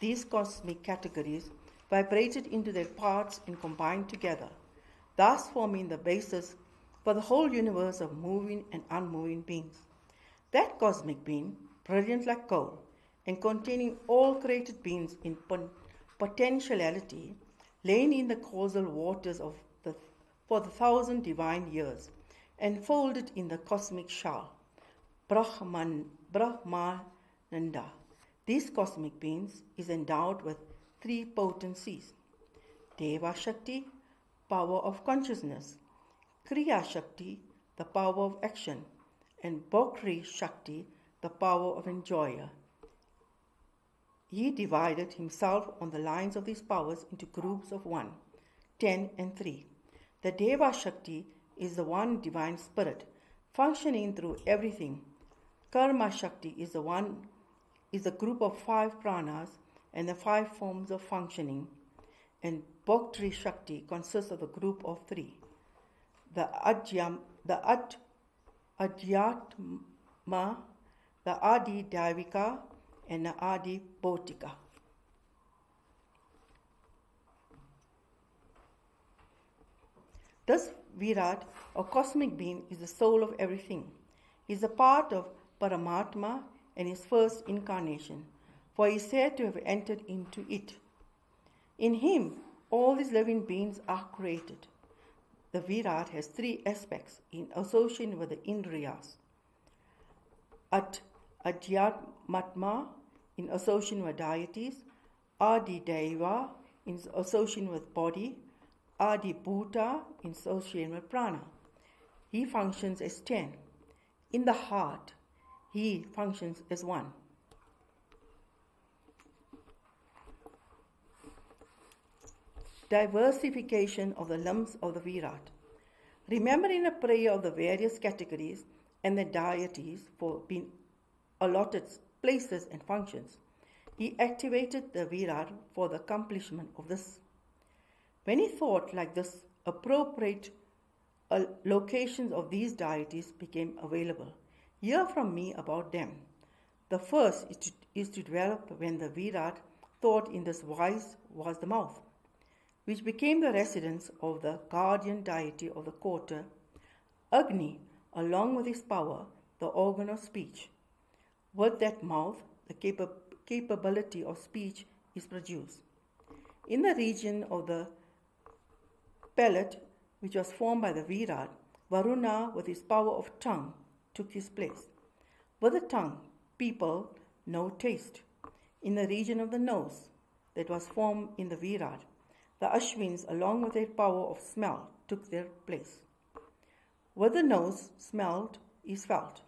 these cosmic categories vibrated into their parts and combined together, thus forming the basis for the whole universe of moving and unmoving beings. That cosmic being, brilliant like coal, and containing all created beings in potentiality, laying in the causal waters for the 1,000 divine years, and folded in the cosmic shell, Brahmananda. These cosmic beings is endowed with 3 potencies: Deva Shakti, power of consciousness; Kriya Shakti, the power of action; and Bhokri Shakti, the power of enjoyer. He divided himself on the lines of these powers into groups of 1, 10, and 3. The Deva Shakti is the one divine spirit, functioning through everything. Karma Shakti is a group of 5 pranas and the 5 forms of functioning, and Bhokri Shakti consists of a group of 3. The Adhyatma, the Adi Daivika, and the Adi Bhotika. Thus, Virat, or cosmic being, is the soul of everything. He is a part of Paramatma and his first incarnation, for he is said to have entered into it. In him, all these living beings are created. The Virat has 3 aspects in association with the Indriyas. Adhyatmatma, in association with deities; Adi Deva, in association with body; Adi Bhuta, in association with prana. He functions as 10. In the heart, he functions as 1. Diversification of the limbs of the Virat. Remembering a prayer of the various categories and the deities for being allotted places and functions, he activated the Virat for the accomplishment of this. When he thought like this, appropriate locations of these deities became available. Hear from me about them. The first is to develop when the Virat thought in this wise was the mouth. which became the residence of the guardian deity of the quarter, Agni, along with his power, the organ of speech. With that mouth, the capability of speech is produced. In the region of the palate, which was formed by the Virat, Varuna, with his power of tongue, took his place. With the tongue, people know taste. In the region of the nose, that was formed in the Virat, the Ashwins, along with their power of smell, took their place. With the nose, smelled is felt.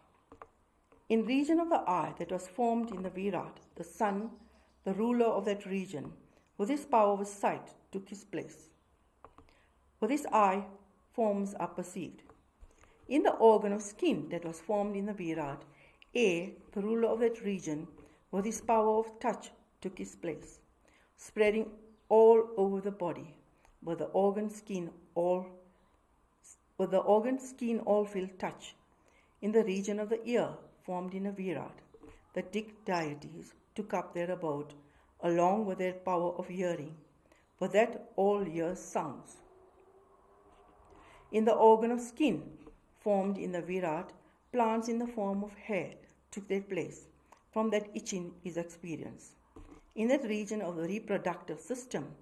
In region of the eye that was formed in the Virat, the sun, the ruler of that region, with his power of sight, took his place. With his eye, forms are perceived. In the organ of skin that was formed in the Virat, air, the ruler of that region, with his power of touch, took his place, spreading all over the body, with the organ skin all feel touch. In the region of the ear, formed in a Virat, the deities took up their abode, along with their power of hearing, for that all hear sounds. In the organ of skin, formed in the Virat, plants in the form of hair took their place. From that itching is experienced. In that region of the reproductive system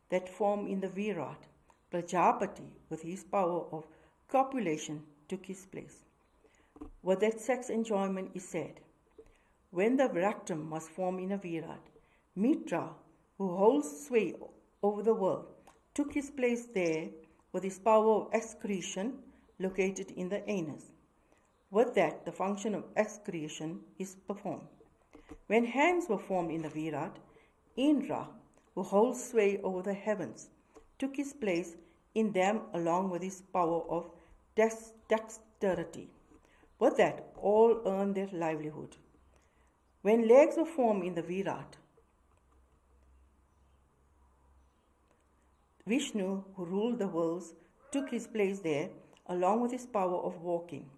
that formed in the Virat, Prajapati, with his power of copulation, took his place. With that sex enjoyment is said. When the Viraktam was formed in a Virat, Mitra, who holds sway over the world, took his place there with his power of excretion located in the anus. With that, the function of excretion is performed. When hands were formed in the Virat, Indra, who holds sway over the heavens, took his place in them along with his power of dexterity. With that, all earned their livelihood. When legs were formed in the Virat, Vishnu, who ruled the worlds, took his place there along with his power of walking.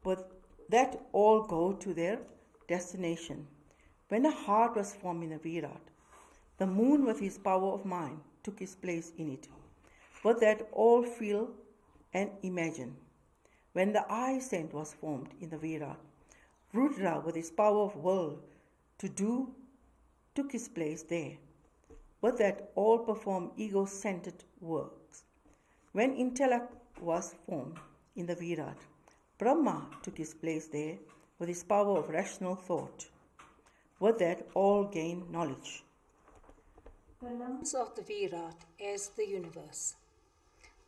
With that, all go to their destination. When a heart was formed in the Virat, the moon with his power of mind took his place in it. With that, all feel and imagine. When the eye scent was formed in the Virat, Rudra, with his power of will to do, took his place there. With that, all perform ego-centered works. When intellect was formed in the Virat, Brahma took his place there with his power of rational thought. With that, all gain knowledge. The lungs of the Virat as the universe.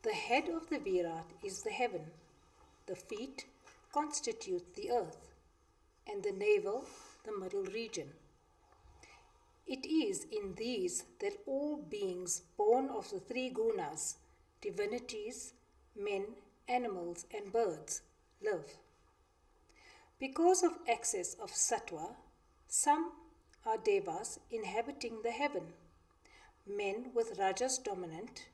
The head of the Virat is the heaven. The feet constitute the earth, and the navel the middle region. It is in these that all beings born of the three gunas, divinities, men, animals, and birds, live. Because of excess of sattva, some are devas inhabiting the heaven, men with rajas dominant,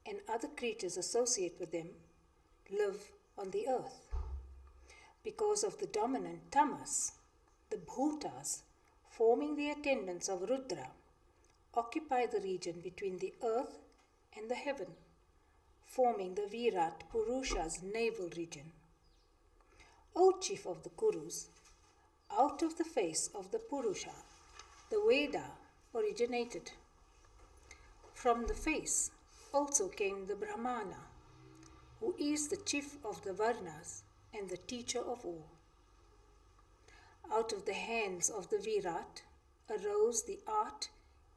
and other creatures associate with them, live on the earth. Because of the dominant tamas, the bhutas, forming the attendants of Rudra, occupy the region between the earth and the heaven, forming the Virat Purusha's navel region. O chief of the Kurus, out of the face of the Purusha, the Veda originated. From the face also came the Brahmana, who is the chief of the Varnas and the teacher of all. Out of the hands of the Virat arose the art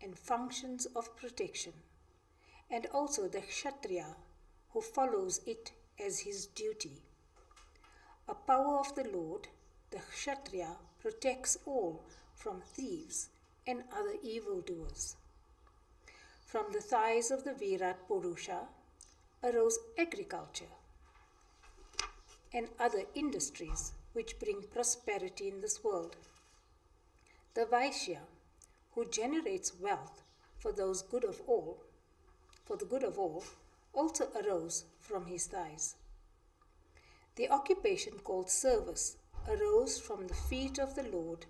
and functions of protection, and also the Kshatriya, who follows it as his duty. A power of the Lord, the Kshatriya protects all from thieves and other evildoers. From the thighs of the Virat Purusha arose agriculture and other industries which bring prosperity in this world. The Vaishya, who generates wealth for the good of all, also arose from his thighs. The occupation called service arose from the feet of the Lord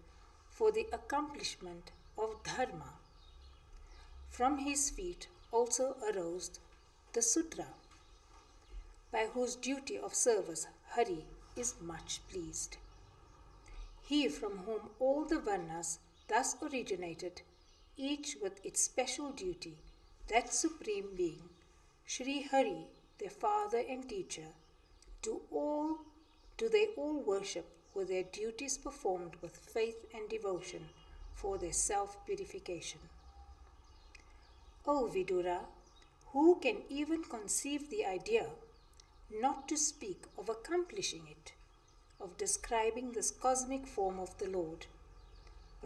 for the accomplishment of dharma. From his feet also arose the Sudra, by whose duty of service Hari is much pleased. He from whom all the Varnas thus originated, each with its special duty, that Supreme Being, Sri Hari, their father and teacher, do they all worship with their duties performed with faith and devotion for their self-purification. O Vidura, who can even conceive the idea, not to speak of accomplishing it, of describing this cosmic form of the Lord,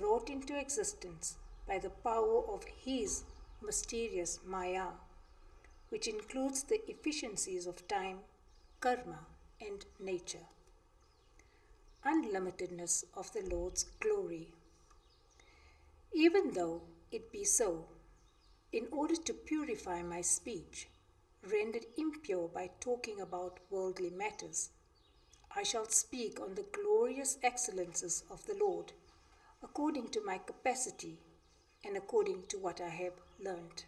wrought into existence by the power of His mysterious Maya, which includes the efficiencies of time, karma, and nature. Unlimitedness of the Lord's glory. Even though it be so, in order to purify my speech, rendered impure by talking about worldly matters, I shall speak on the glorious excellences of the Lord, according to my capacity and according to what I have learnt.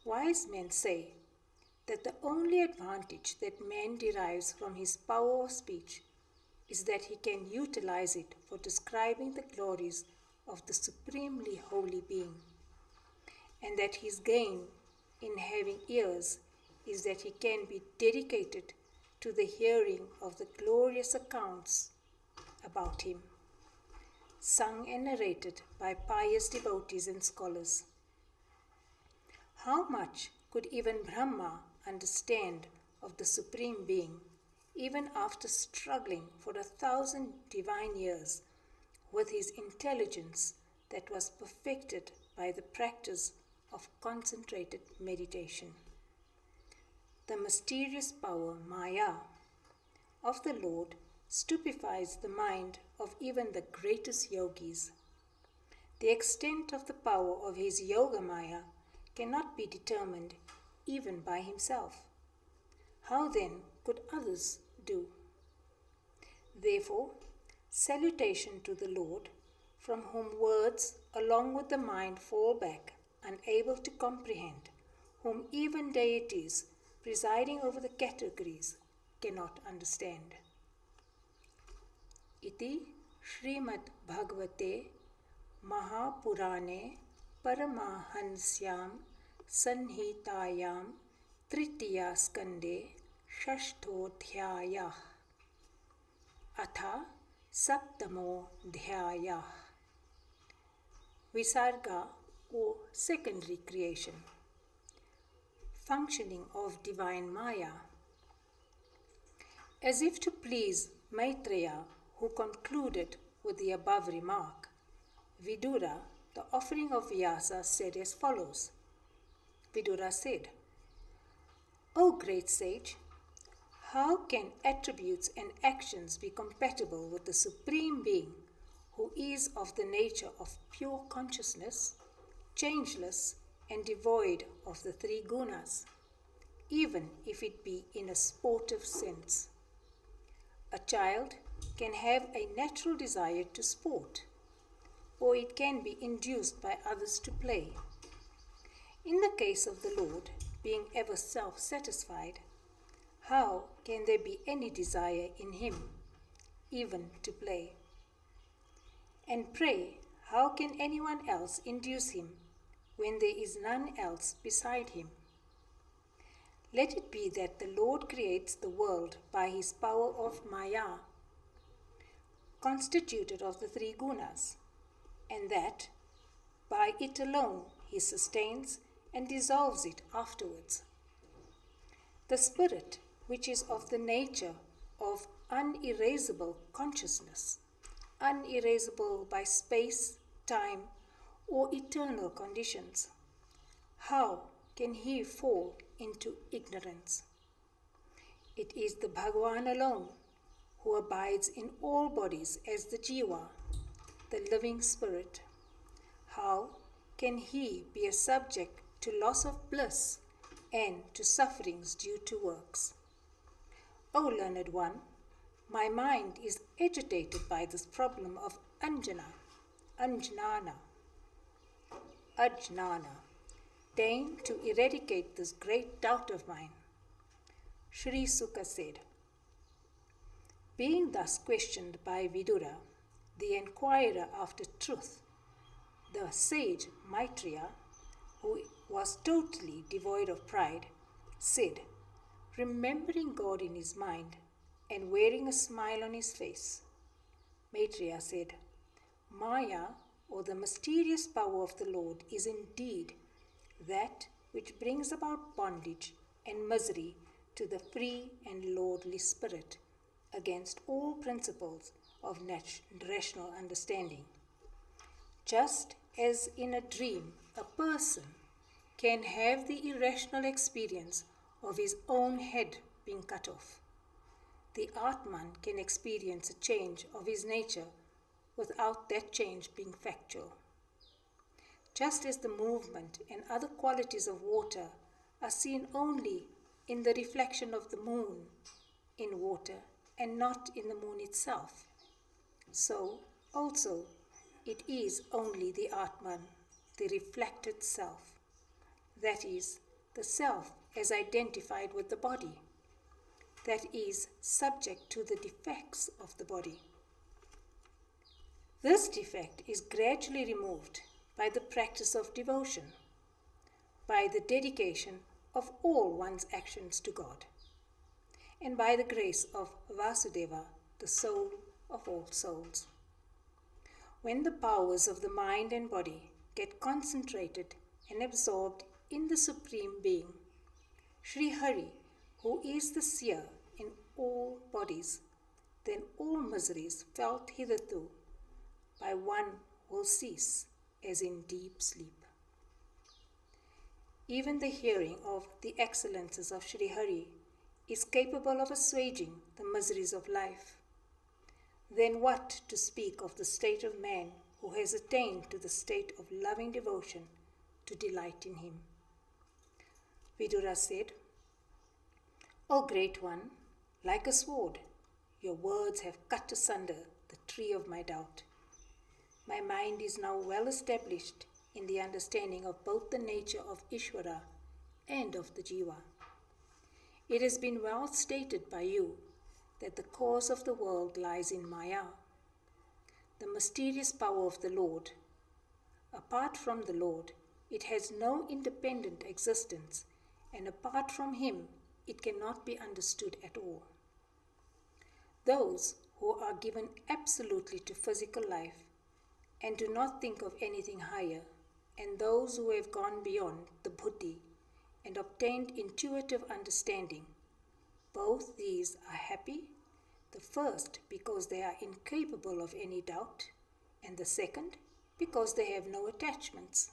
Wise men say that the only advantage that man derives from his power of speech is that he can utilize it for describing the glories of the supremely holy being, and that his gain in having ears is that he can be dedicated to the hearing of the glorious accounts about him, sung and narrated by pious devotees and scholars. How much could even Brahma understand of the Supreme Being, even after struggling for 1,000 divine years with his intelligence that was perfected by the practice of concentrated meditation? The mysterious power, Maya, of the Lord stupefies the mind of even the greatest yogis. The extent of the power of his Yoga Maya cannot be determined even by himself. How then could others do? Therefore, salutation to the Lord, from whom words along with the mind fall back, unable to comprehend, whom even deities presiding over the categories cannot understand. Iti Shrimad Bhagavate Mahapurane Paramahansyam Sanhitayam Tritiya Skande Shashtodhyayah Atha Saptamo Dhyayah. Visarga, or secondary creation. Functioning of divine Maya. As if to please Maitreya, who concluded with the above remark, Vidura, the offering of Vyasa, said as follows. Vidura said, O great sage, how can attributes and actions be compatible with the Supreme Being, who is of the nature of pure consciousness, changeless, and devoid of the three gunas, even if it be in a sportive sense? A child can have a natural desire to sport, or it can be induced by others to play. In the case of the Lord, being ever self-satisfied, how can there be any desire in him, even to play? And pray, how can anyone else induce him, when there is none else beside him? Let it be that the Lord creates the world by his power of Maya, constituted of the three gunas, and that by it alone he sustains and dissolves it afterwards. The spirit, which is of the nature of unerasable consciousness, unerasable by space, time, or eternal conditions, how can he fall into ignorance? It is the Bhagavan alone who abides in all bodies as the Jiva, the living spirit. How can he be a subject to loss of bliss and to sufferings due to works? O learned one, my mind is agitated by this problem of Ajnana, deign to eradicate this great doubt of mine. Sri Sukha said, being thus questioned by Vidura, the inquirer after truth, the sage Maitreya, who was totally devoid of pride, said, remembering God in his mind and wearing a smile on his face, Maitreya said, Maya, or the mysterious power of the Lord, is indeed that which brings about bondage and misery to the free and lordly spirit against all principles of rational understanding. Just as in a dream a person can have the irrational experience of his own head being cut off, the Atman can experience a change of his nature without that change being factual. Just as the movement and other qualities of water are seen only in the reflection of the moon in water and not in the moon itself, so also it is only the Atman, the reflected self, that is, the self as identified with the body, that is subject to the defects of the body. This defect is gradually removed by the practice of devotion, by the dedication of all one's actions to God, and by the grace of Vasudeva, the soul of all souls. When the powers of the mind and body get concentrated and absorbed in the Supreme Being, Sri Hari, who is the seer in all bodies, then all miseries felt hitherto by one will cease as in deep sleep. Even the hearing of the excellences of Sri Hari is capable of assuaging the miseries of life. Then what to speak of the state of man who has attained to the state of loving devotion to delight in him? Vidura said, O Great One, like a sword, your words have cut asunder the tree of my doubt. My mind is now well established in the understanding of both the nature of Ishvara and of the Jiva. It has been well stated by you that the cause of the world lies in Maya, the mysterious power of the Lord. Apart from the Lord, it has no independent existence, and apart from him, it cannot be understood at all. Those who are given absolutely to physical life and do not think of anything higher, and those who have gone beyond the buddhi and obtained intuitive understanding, both these are happy, the first because they are incapable of any doubt, and the second because they have no attachments.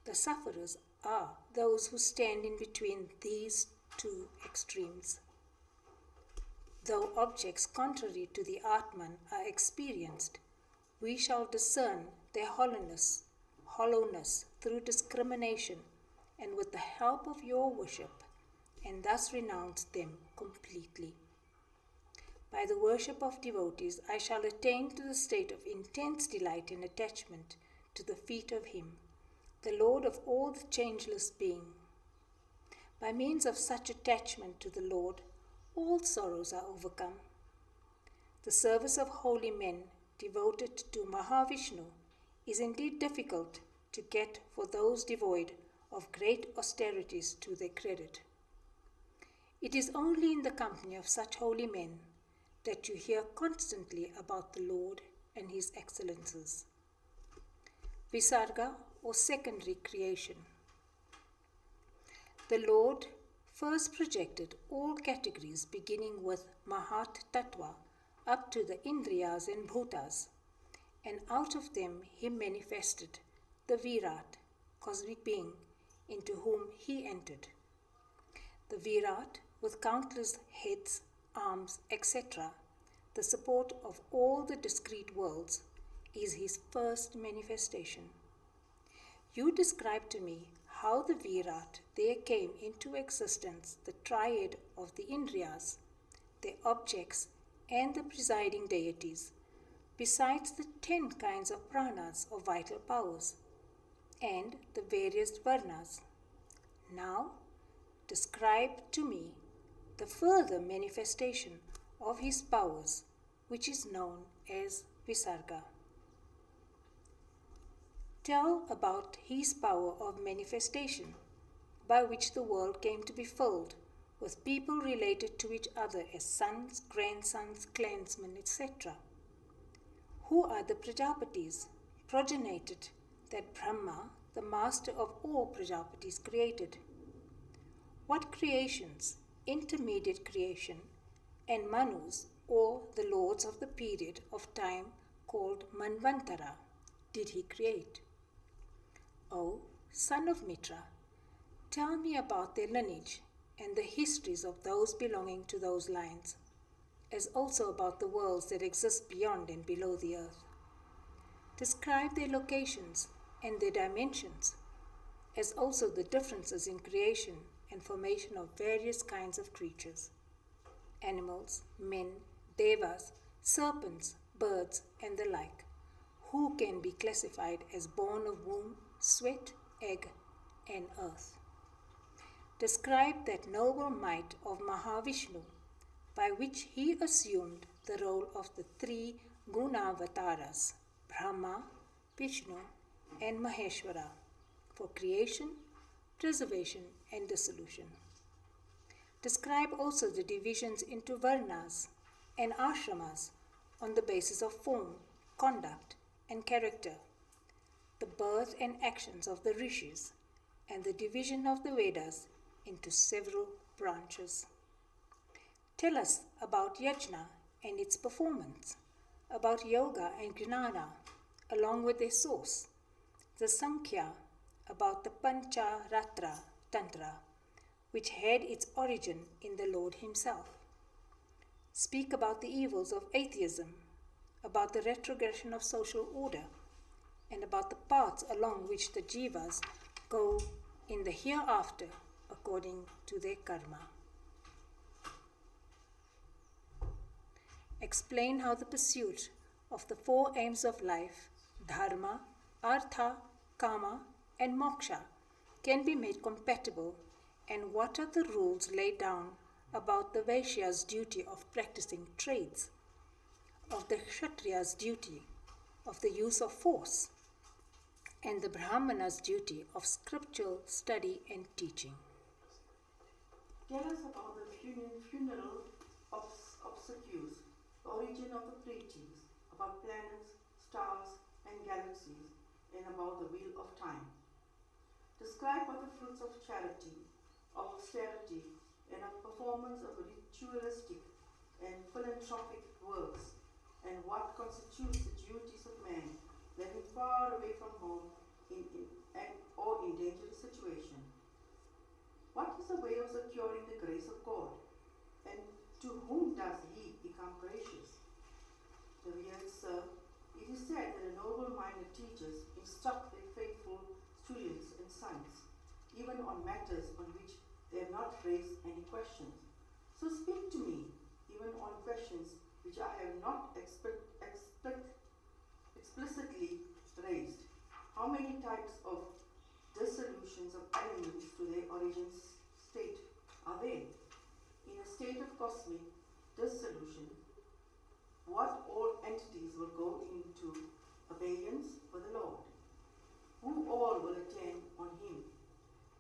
The sufferers are those who stand in between these two extremes. Though objects contrary to the Atman are experienced, we shall discern their hollowness through discrimination and with the help of your worship, and thus renounce them completely. By the worship of devotees, I shall attain to the state of intense delight and attachment to the feet of him, the Lord of all the changeless being. By means of such attachment to the Lord, all sorrows are overcome. The service of holy men devoted to Mahavishnu is indeed difficult to get for those devoid of great austerities to their credit. It is only in the company of such holy men that you hear constantly about the Lord and his excellences. Visarga, or secondary creation. The Lord first projected all categories beginning with Mahat Tattva up to the Indriyas and Bhutas, and out of them he manifested the Virat, cosmic being, into whom he entered. The Virat, with countless heads, arms, etc., the support of all the discrete worlds, is his first manifestation. You describe to me how the Virat there came into existence, the triad of the Indriyas, their objects, and the presiding deities, besides the 10 kinds of pranas or vital powers, and the various varnas. Now, describe to me the further manifestation of his powers, which is known as Visarga. Tell about his power of manifestation, by which the world came to be filled with people related to each other as sons, grandsons, clansmen, etc. Who are the Prajapatis, progenited that Brahma, the master of all Prajapatis, created? What creations, intermediate creation, and Manus, or the lords of the period of time called Manvantara, did he create? O son of Mitra, tell me about their lineage and the histories of those belonging to those lines, as also about the worlds that exist beyond and below the earth. Describe their locations and their dimensions, as also the differences in creation and formation of various kinds of creatures, animals, men, devas, serpents, birds, and the like, who can be classified as born of womb, sweat, egg, and earth. Describe that noble might of Mahavishnu, by which he assumed the role of the three Gunavataras, Brahma, Vishnu, and Maheshwara, for creation, preservation, and dissolution. Describe also the divisions into varnas and ashramas on the basis of form, conduct, and character, the birth and actions of the rishis, and the division of the Vedas into several branches. Tell us about yajna and its performance, about yoga and gnana, along with their source, the Sankhya, about the Pancharatra Tantra, which had its origin in the Lord himself. Speak about the evils of atheism, about the retrogression of social order, and about the paths along which the jivas go in the hereafter according to their karma. Explain how the pursuit of the four aims of life, dharma, artha, kama, and moksha, can be made compatible, and what are the rules laid down about the Vaishya's duty of practicing trades, of the Kshatriya's duty of the use of force, and the Brahmana's duty of scriptural study and teaching. Tell us about the funeral obsequies, the origin of the preachings, about planets, stars, and galaxies, and about the wheel of time. Describe what the fruits of charity, of austerity, and of performance of ritualistic and philanthropic works, and what constitutes the duties of man living far away from home or in dangerous situation. What is the way of securing the grace of God, and to whom does he become gracious? Revered Sir, it is said that the noble-minded teachers instruct their faithful students in science, even on matters on which they have not raised any questions. So speak to me, even on questions which I have not explicitly raised. How many types of dissolutions of elements to their origin state are there? In a state of cosmic dissolution, what all entities will go into abeyance for the Lord? Who all will attend on him?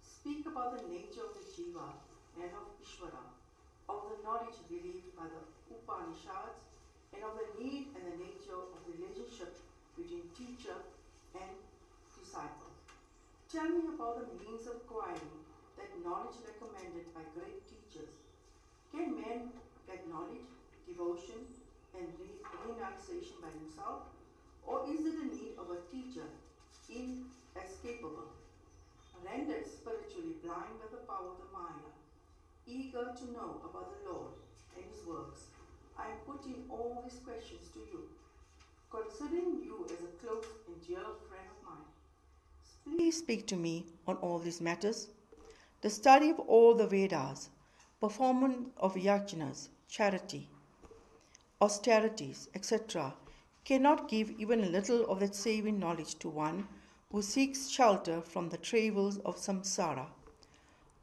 Speak about the nature of the jiva and of Ishvara, of the knowledge relieved by the Upanishads, and of the need and the nature of the relationship between teacher and disciple. Tell me about the means of acquiring that knowledge recommended by great teachers. Can man get knowledge, devotion, and renunciation by himself, or is it the need of a teacher, inescapable, rendered spiritually blind by the power of the Maya, eager to know about the Lord and his works? I am putting all these questions to you, considering you as a close and dear friend of mine. Please speak to me on all these matters. The study of all the Vedas, performance of yajnas, charity, austerities, etc., cannot give even a little of that saving knowledge to one who seeks shelter from the travails of samsara.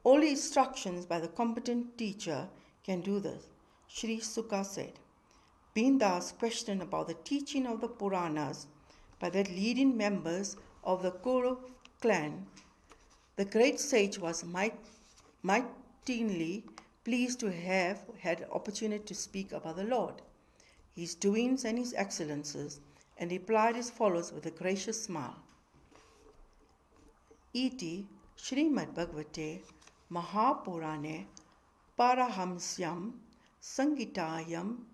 Only instructions by the competent teacher can do this, Sri Sukha said. Being thus questioned about the teaching of the Puranas by the leading members of the Kuru clan, the great sage was mightily pleased to have had opportunity to speak about the Lord, his doings and his excellences, and replied as follows with a gracious smile. Iti Shrimad Bhagavate Mahapurane Parahamsyam Sangitayam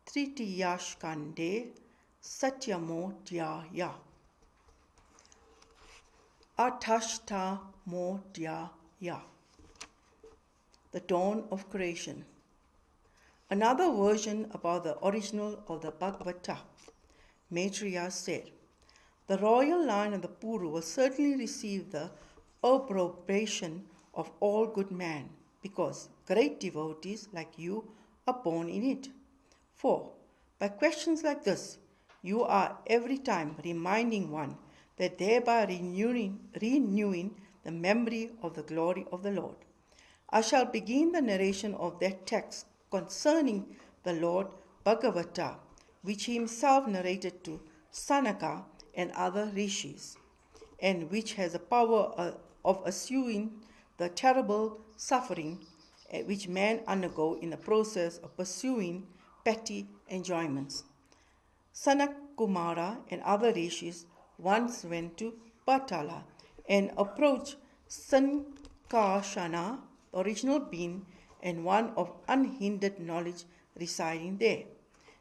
Tritiyashkande Satyamodhyaya Atashtamodhyaya. The dawn of creation. Another version about the original of the Bhagavata, Maitreya said, the royal line of the Puru will certainly receive the approbation of all good men, because great devotees like you are born in it. For, by questions like this, you are every time reminding one that thereby renewing the memory of the glory of the Lord. I shall begin the narration of that text concerning the Lord Bhagavata, which he himself narrated to Sanaka and other rishis, and which has the power of assuming the terrible suffering which men undergo in the process of pursuing petty enjoyments. Sanak Kumara and other rishis once went to Patala and approached Sankarshana, the original being and one of unhindered knowledge residing there,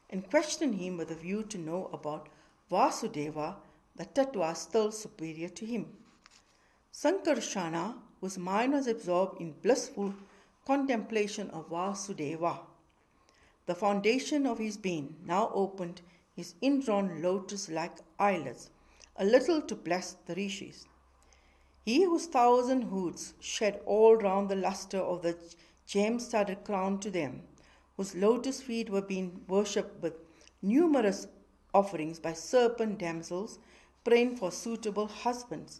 and questioned him with a view to know about Vasudeva, the Tattva still superior to him. Sankarshana, whose mind was absorbed in blissful contemplation of Vasudeva, the foundation of his being, now opened his indrawn lotus-like eyelids a little to bless the rishis. He whose 1,000 hoods shed all round the lustre of the gem-studded crown to them, whose lotus feet were being worshipped with numerous offerings by serpent damsels praying for suitable husbands,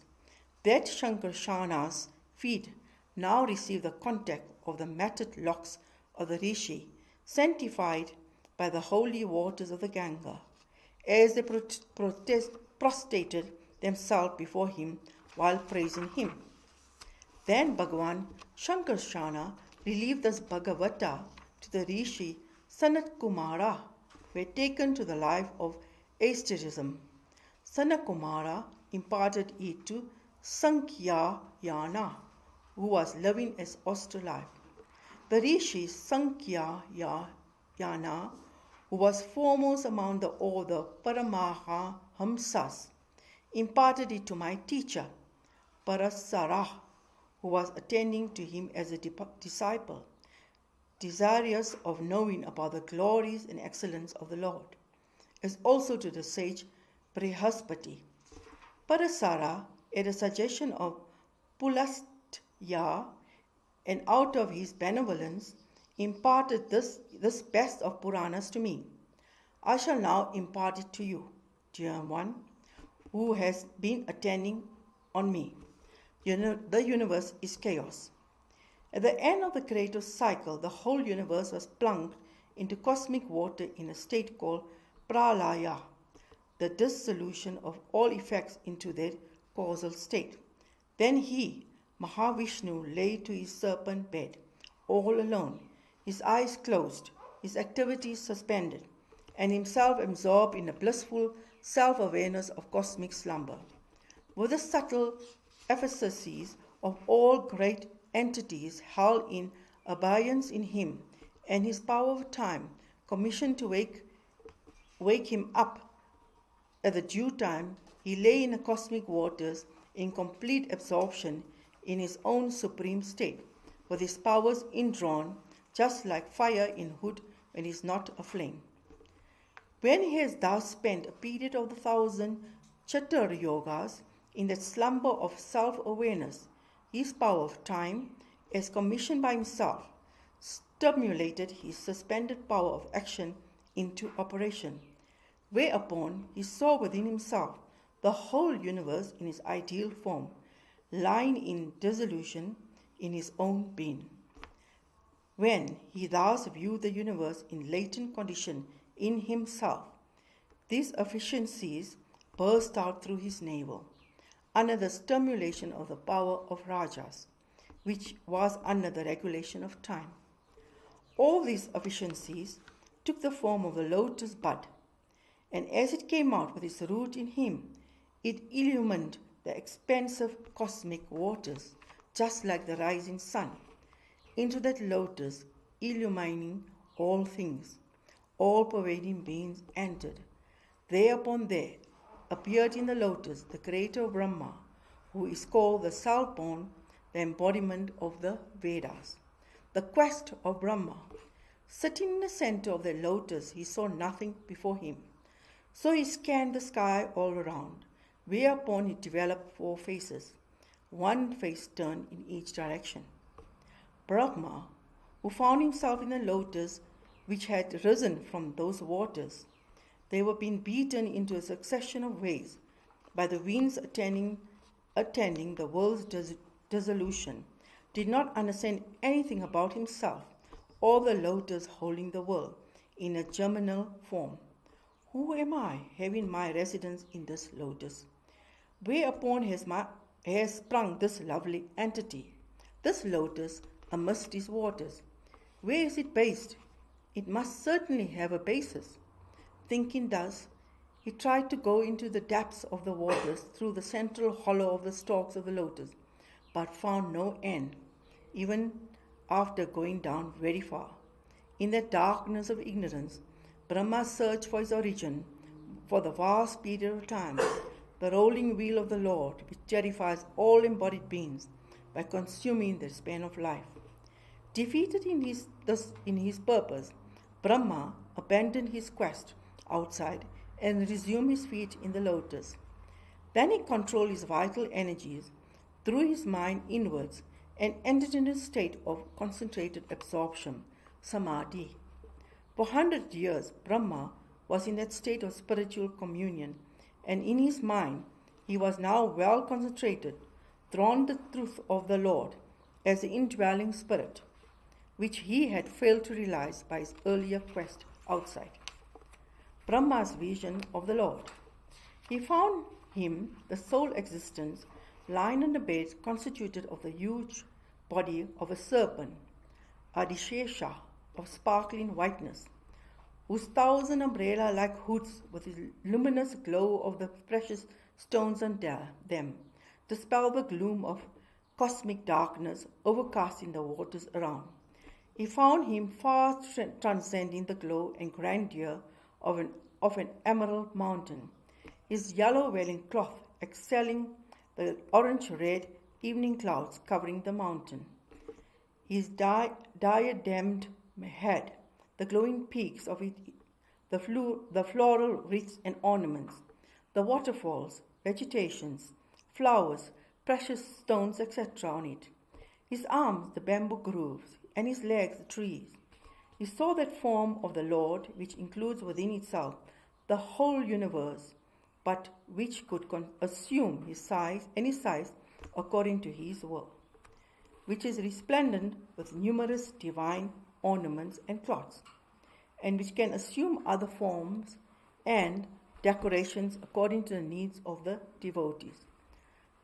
that Shankarshana's feet now receive the contact of the matted locks of the rishi, sanctified by the holy waters of the Ganga, as they prostrated themselves before him while praising him. Then Bhagavan Shankarshana relieved this Bhagavata to the rishi Sanat Kumara, who had taken to the life of asceticism. Sanat Kumara imparted it to Sankyayana, who was living as austere life. The rishi Sankyayana, who was foremost among the order Paramahamsas, imparted it to my teacher, Parasara, who was attending to him as a disciple, desirous of knowing about the glories and excellence of the Lord, as also to the sage Brihaspati. Parasara, at the suggestion of Pulastya, and out of his benevolence, imparted this best of Puranas to me. I shall now impart it to you, dear one, who has been attending on me. The universe is chaos. At the end of the creative cycle, the whole universe was plunged into cosmic water in a state called pralaya, the dissolution of all effects into their causal state. Then he, Mahavishnu, lay to his serpent bed, all alone, his eyes closed, his activities suspended, and himself absorbed in a blissful self-awareness of cosmic slumber. With the subtle efficacies of all great entities held in abeyance in him, and his power of time commissioned to wake him up at the due time, he lay in the cosmic waters in complete absorption in his own supreme state, with his powers indrawn, just like fire in wood when it is not aflame. When he has thus spent a period of the 1,000 Chatur Yogas in that slumber of self-awareness, his power of time, as commissioned by himself, stimulated his suspended power of action into operation, whereupon he saw within himself the whole universe in its ideal form, lying in dissolution in his own being. When he thus viewed the universe in latent condition in himself, these efficiencies burst out through his navel, under the stimulation of the power of rajas, which was under the regulation of time. All these efficiencies took the form of the lotus bud, and as it came out with its root in him, it illumined the expansive cosmic waters, just like the rising sun. Into that lotus, illumining all things, all pervading beings entered. Thereupon there appeared in the lotus the creator Brahma, who is called the self-born, the embodiment of the Vedas. The quest of Brahma. Sitting in the center of the lotus, he saw nothing before him. So he scanned the sky all around, whereupon he developed 4 faces, one face turned in each direction. Brahma, who found himself in the lotus which had risen from those waters, they were being beaten into a succession of waves by the winds attending the world's dissolution, did not understand anything about himself or the lotus holding the world in a germinal form. Who am I, having my residence in this lotus? Whereupon has sprung this lovely entity, this lotus amidst these waters? Where is it based? It must certainly have a basis. Thinking thus, he tried to go into the depths of the waters through the central hollow of the stalks of the lotus, but found no end, even after going down very far. In that darkness of ignorance, Brahma searched for his origin for the vast period of time, the rolling wheel of the Lord, which terrifies all embodied beings by consuming the span of life. Defeated in his purpose, Brahma abandoned his quest outside and resumed his feet in the lotus. Then he controlled his vital energies, threw his mind inwards, and entered in a state of concentrated absorption, samadhi. For 100 years, Brahma was in that state of spiritual communion, and in his mind he was now well concentrated, drawn to the truth of the Lord as the indwelling spirit, which he had failed to realize by his earlier quest outside. Brahma's vision of the Lord. He found him, the sole existence, lying on the bed constituted of the huge body of a serpent, Adishesha, of sparkling whiteness, whose 1,000 umbrella-like hoods with the luminous glow of the precious stones on them dispel the gloom of cosmic darkness overcasting the waters around. He found him far transcending the glow and grandeur of an emerald mountain, his yellow veiling cloth excelling the orange-red evening clouds covering the mountain, his diademed head, the glowing peaks of it, the floral wreaths and ornaments, the waterfalls, vegetations, flowers, precious stones, etc. on it, his arms the bamboo groves, and his legs the trees. He saw that form of the Lord which includes within itself the whole universe, but which could assume his size according to his will, which is resplendent with numerous divine ornaments and cloths, and which can assume other forms and decorations according to the needs of the devotees.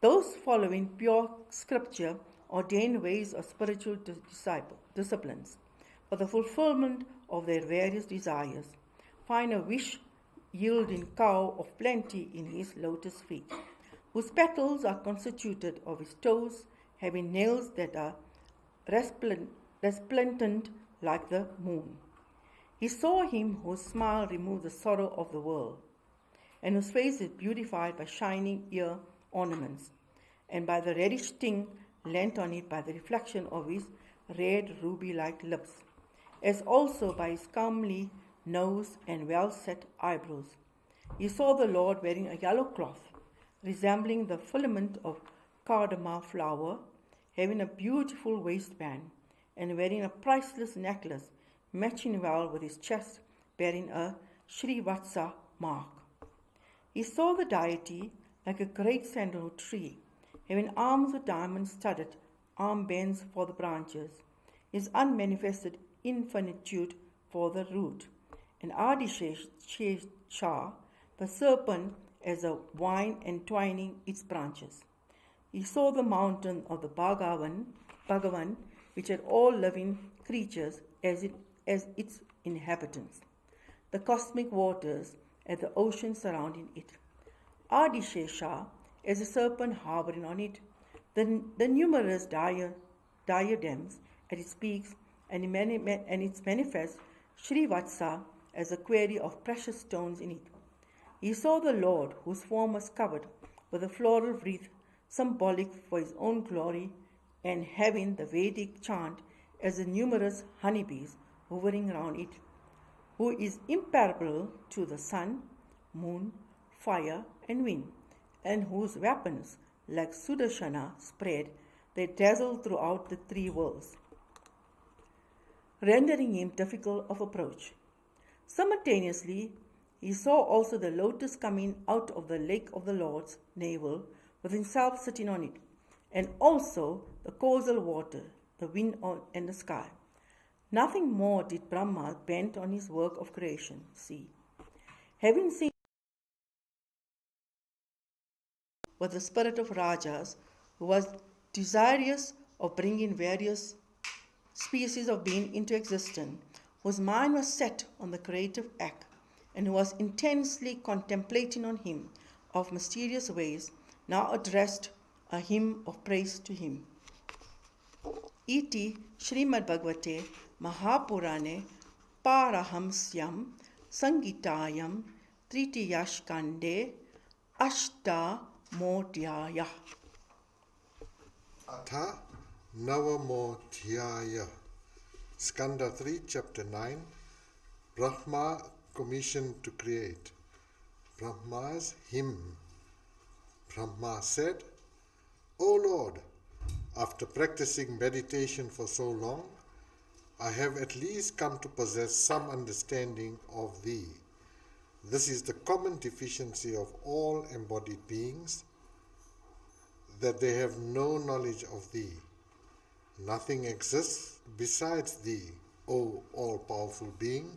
Those following pure scripture ordained ways of spiritual disciplines for the fulfillment of their various desires find a wish-yielding cow of plenty in his lotus feet, whose petals are constituted of his toes, having nails that are resplendent like the moon. He saw him whose smile removed the sorrow of the world, and whose face is beautified by shining ear ornaments, and by the reddish sting lent on it by the reflection of his red ruby-like lips, as also by his comely nose and well-set eyebrows. He saw the Lord wearing a yellow cloth, resembling the filament of cardamom flower, having a beautiful waistband, and wearing a priceless necklace matching well with his chest, bearing a Sri Vatsa mark. He saw the deity like a great sandalwood tree, having arms with diamond-studded armbands for the branches, his unmanifested infinitude for the root, and Adishesha, the serpent, as a vine entwining its branches. He saw the mountain of the Bhagavan, which had all living creatures as its inhabitants, the cosmic waters and the ocean surrounding it, Adishesha as a serpent hovering on it, the numerous diadems at its peaks, and its manifest Sri Vatsa as a quarry of precious stones in it. He saw the Lord, whose form was covered with a floral wreath, symbolic for his own glory, and having the Vedic chant as the numerous honeybees hovering around it, who is imparable to the sun, moon, fire, and wind, and whose weapons, like Sudarshana, spread, they dazzle throughout the three worlds, rendering him difficult of approach. Simultaneously, he saw also the lotus coming out of the lake of the Lord's navel, with himself sitting on it, and also the causal water, the wind and the sky. Nothing more did Brahma bent on his work of creation see. Having seen with the spirit of Rajas, who was desirous of bringing various species of being into existence, whose mind was set on the creative act, and who was intensely contemplating on him of mysterious ways, now addressed a hymn of praise to him. Iti Shrimad Bhagavate Mahapurane Parahamsyam Sangitayam Tritiyashkande Ashta Modhyaya. Atha Navamodhyaya. Skanda 3, chapter 9. Brahma commissioned to create. Brahma's hymn. Brahma said, O Lord, after practicing meditation for so long, I have at least come to possess some understanding of Thee. This is the common deficiency of all embodied beings, that they have no knowledge of Thee. Nothing exists besides Thee, O all-powerful being.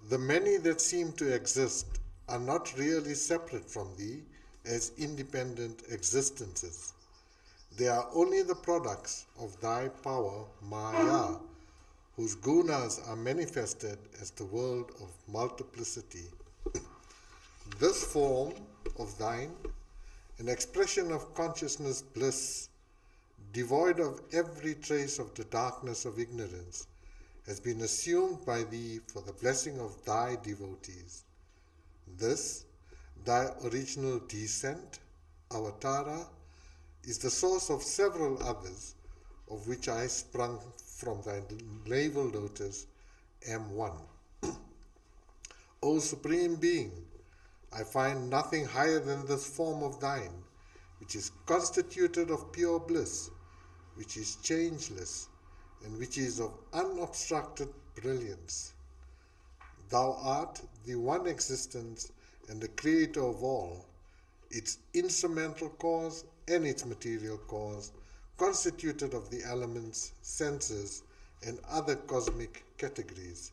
The many that seem to exist are not really separate from Thee as independent existences. They are only the products of Thy power, Maya, whose gunas are manifested as the world of multiplicity. This form of Thine, an expression of consciousness bliss, devoid of every trace of the darkness of ignorance, has been assumed by Thee for the blessing of Thy devotees. This, Thy original descent, Avatara, is the source of several others, of which I sprung from Thy navel lotus, am one. O Supreme Being, I find nothing higher than this form of Thine, which is constituted of pure bliss, which is changeless, and which is of unobstructed brilliance. Thou art the one existence and the creator of all, its instrumental cause and its material cause, constituted of the elements, senses, and other cosmic categories.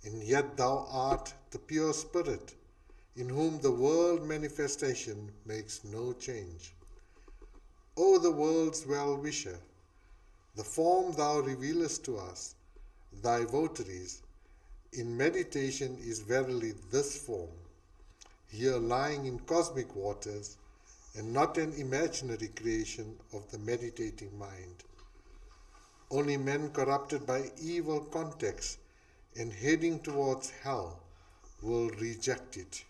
And yet thou art the pure spirit, in whom the world manifestation makes no change. O the world's well-wisher, the form thou revealest to us, thy votaries, in meditation is verily this form, here lying in cosmic waters, and not an imaginary creation of the meditating mind. Only men corrupted by evil contexts and heading towards hell will reject it.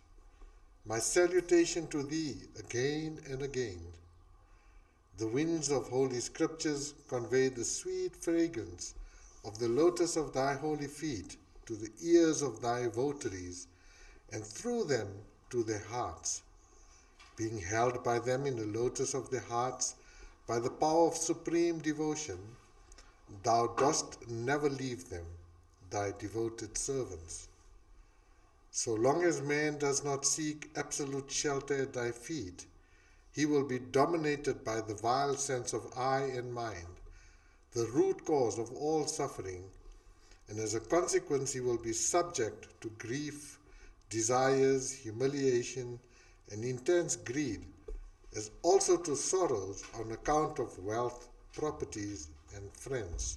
My salutation to Thee again and again. The winds of holy scriptures convey the sweet fragrance of the lotus of Thy holy feet to the ears of Thy votaries, and through them to their hearts. Being held by them in the lotus of their hearts by the power of supreme devotion, Thou dost never leave them, Thy devoted servants. So long as man does not seek absolute shelter at thy feet, he will be dominated by the vile sense of I and mind, the root cause of all suffering, and as a consequence he will be subject to grief, desires, humiliation, and intense greed, as also to sorrows on account of wealth, properties, and friends.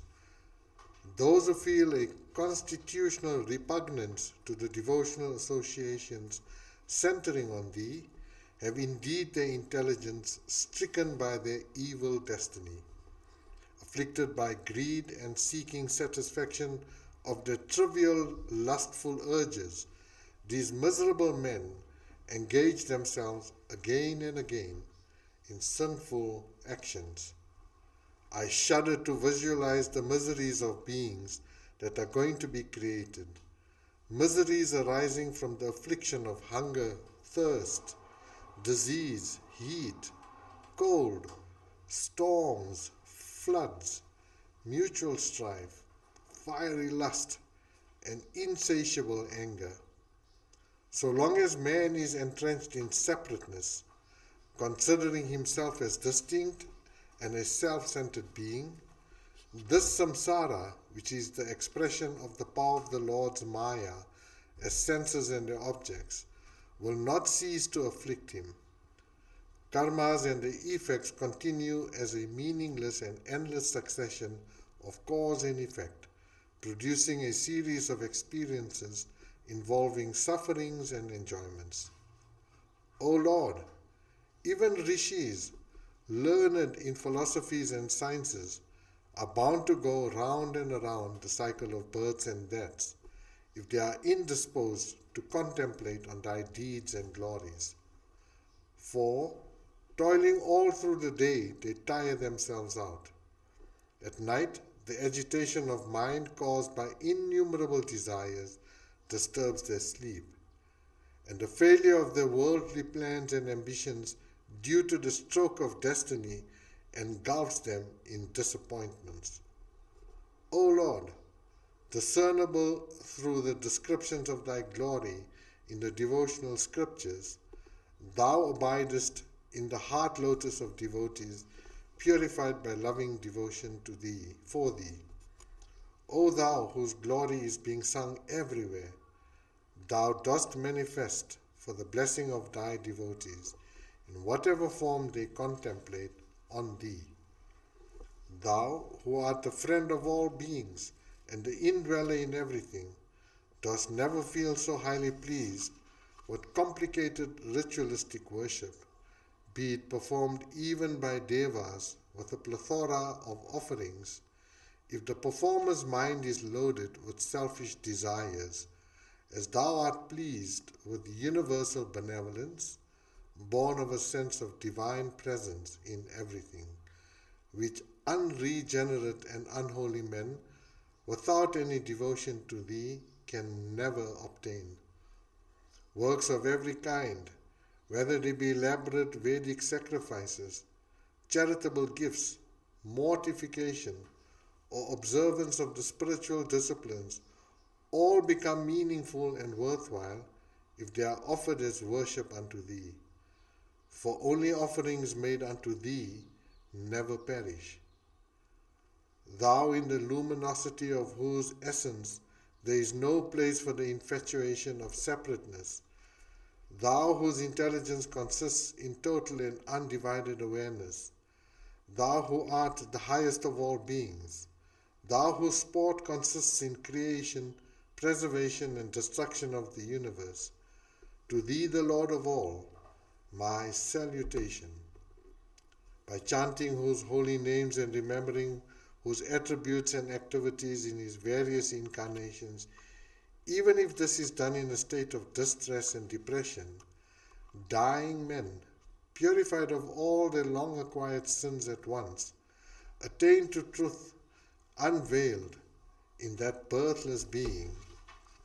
Those who feel a constitutional repugnance to the devotional associations centering on thee have indeed their intelligence stricken by their evil destiny. Afflicted by greed and seeking satisfaction of their trivial lustful urges, these miserable men engage themselves again and again in sinful actions. I shudder to visualize the miseries of beings that are going to be created, miseries arising from the affliction of hunger, thirst, disease, heat, cold, storms, floods, mutual strife, fiery lust, and insatiable anger. So long as man is entrenched in separateness, considering himself as distinct and a self-centered being, this samsara, which is the expression of the power of the Lord's Maya as senses and their objects, will not cease to afflict him. Karmas and the effects continue as a meaningless and endless succession of cause and effect, producing a series of experiences involving sufferings and enjoyments. O Lord, even rishis, learned in philosophies and sciences, are bound to go round and around the cycle of births and deaths if they are indisposed to contemplate on thy deeds and glories. For, toiling all through the day, they tire themselves out. At night, the agitation of mind caused by innumerable desires disturbs their sleep, and the failure of their worldly plans and ambitions due to the stroke of destiny engulfs them in disappointments. O Lord, discernible through the descriptions of thy glory in the devotional scriptures, thou abidest in the heart lotus of devotees, purified by loving devotion to thee, for thee. O thou whose glory is being sung everywhere, thou dost manifest for the blessing of thy devotees, in whatever form they contemplate on thee. Thou, who art the friend of all beings and the indweller in everything, dost never feel so highly pleased with complicated ritualistic worship, be it performed even by devas with a plethora of offerings, if the performer's mind is loaded with selfish desires, as thou art pleased with universal benevolence, born of a sense of divine presence in everything, which unregenerate and unholy men, without any devotion to thee, can never obtain. Works of every kind, whether they be elaborate Vedic sacrifices, charitable gifts, mortification, or observance of the spiritual disciplines, all become meaningful and worthwhile if they are offered as worship unto thee. For only offerings made unto thee never perish. Thou, in the luminosity of whose essence there is no place for the infatuation of separateness, thou whose intelligence consists in total and undivided awareness, thou who art the highest of all beings, thou whose sport consists in creation, preservation, and destruction of the universe, to thee, the Lord of all, my salutation. By chanting whose holy names and remembering whose attributes and activities in his various incarnations, even if this is done in a state of distress and depression, dying men, purified of all their long acquired sins at once, attain to truth unveiled in that birthless being.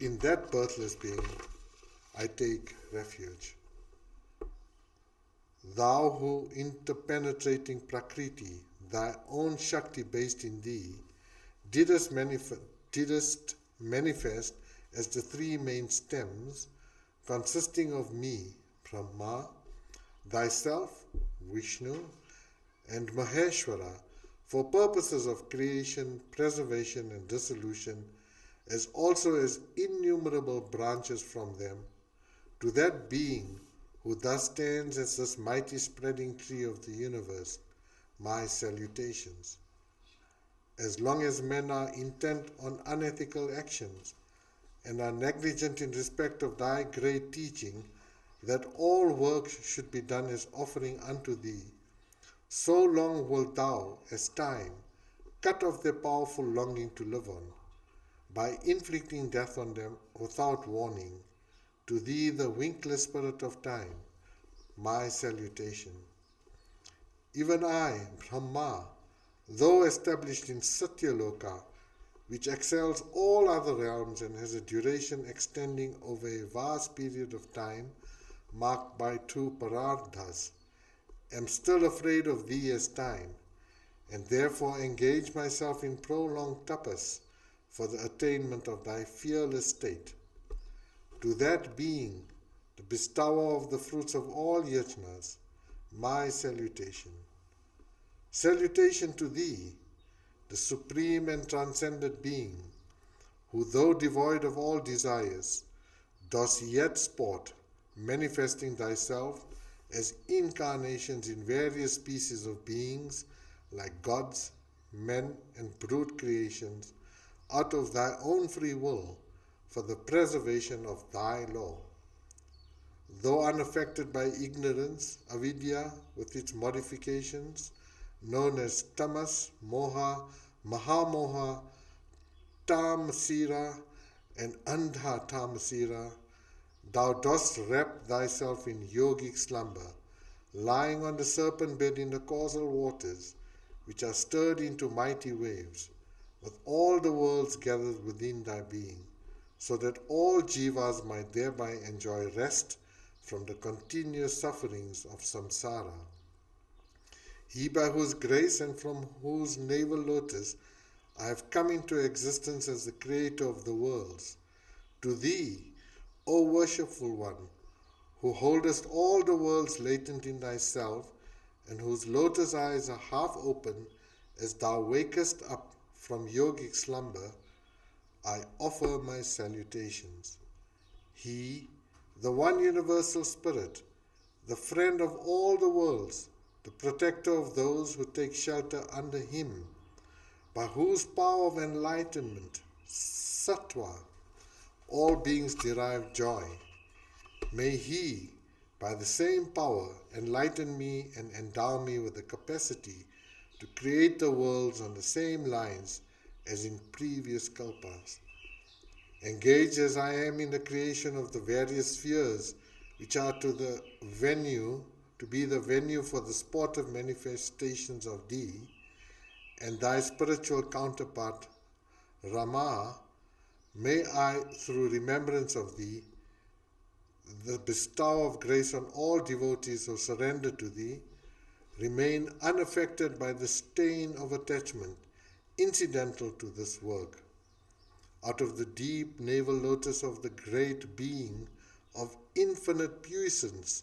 In that birthless being, I take refuge. Thou who, interpenetrating Prakriti, thy own Shakti based in thee, didst manifest as the three main stems, consisting of me, Brahma, thyself, Vishnu, and Maheshwara, for purposes of creation, preservation, and dissolution, as also as innumerable branches from them, to that being who thus stands as this mighty spreading tree of the universe, my salutations. As long as men are intent on unethical actions and are negligent in respect of thy great teaching, that all work should be done as offering unto thee, so long wilt thou, as time, cut off their powerful longing to live on, by inflicting death on them without warning. To thee, the winkless spirit of time, my salutation. Even I, Brahma, though established in Satyaloka, which excels all other realms and has a duration extending over a vast period of time, marked by two parardhas, am still afraid of thee as time, and therefore engage myself in prolonged tapas for the attainment of thy fearless state. To that being, the bestower of the fruits of all yajnas, my salutation. Salutation to thee, the supreme and transcendent being, who though devoid of all desires, dost yet sport, manifesting thyself as incarnations in various species of beings, like gods, men, and brute creations, out of thy own free will, for the preservation of thy law. Though unaffected by ignorance, avidya, with its modifications, known as tamas, moha, mahamoha, tamasira, and andha tamasira, thou dost wrap thyself in yogic slumber, lying on the serpent bed in the causal waters, which are stirred into mighty waves, with all the worlds gathered within thy being, so that all jivas might thereby enjoy rest from the continuous sufferings of samsara. He by whose grace and from whose navel lotus I have come into existence as the creator of the worlds, to thee, O worshipful one, who holdest all the worlds latent in thyself, and whose lotus eyes are half open as thou wakest up from yogic slumber, I offer my salutations. He, the one universal spirit, the friend of all the worlds, the protector of those who take shelter under him, by whose power of enlightenment, sattva, all beings derive joy. May he, by the same power, enlighten me and endow me with the capacity to create the worlds on the same lines as in previous kalpas. Engaged as I am in the creation of the various spheres, which are to be the venue for the sportive manifestations of thee, and thy spiritual counterpart, Rama, may I, through remembrance of thee, the bestower of grace on all devotees who surrender to thee, remain unaffected by the stain of attachment incidental to this work. Out of the deep navel lotus of the great being of infinite puissance,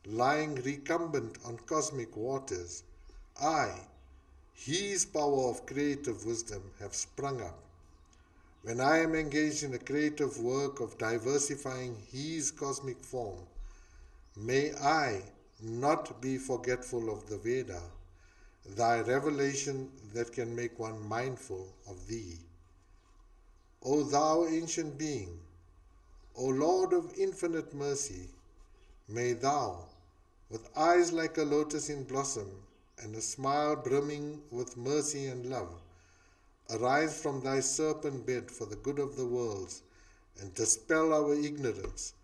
lying recumbent on cosmic waters, I, his power of creative wisdom, have sprung up. When I am engaged in the creative work of diversifying his cosmic form, may I not be forgetful of the Veda, thy revelation that can make one mindful of thee. O thou ancient being, O Lord of infinite mercy, may thou, with eyes like a lotus in blossom and a smile brimming with mercy and love, arise from thy serpent bed for the good of the worlds and dispel our ignorance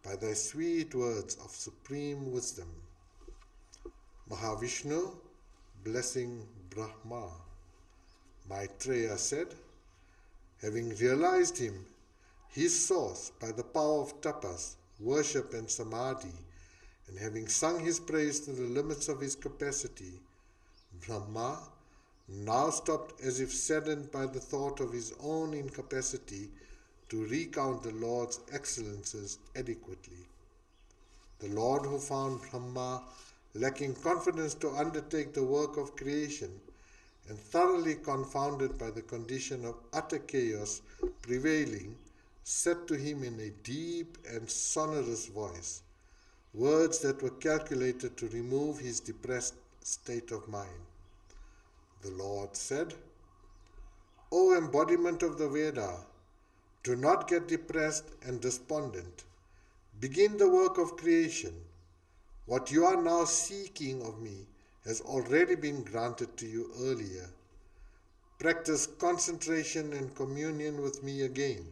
by thy sweet words of supreme wisdom. Mahavishnu, blessing Brahma. Maitreya said, having realized him, his source, by the power of tapas, worship and samadhi, and having sung his praise to the limits of his capacity, Brahma now stopped as if saddened by the thought of his own incapacity to recount the Lord's excellences adequately. The Lord, who found Brahma lacking confidence to undertake the work of creation and thoroughly confounded by the condition of utter chaos prevailing, said to him in a deep and sonorous voice words that were calculated to remove his depressed state of mind. The Lord said, "O embodiment of the Veda, do not get depressed and despondent. Begin the work of creation. What you are now seeking of me has already been granted to you earlier. Practice concentration and communion with me again,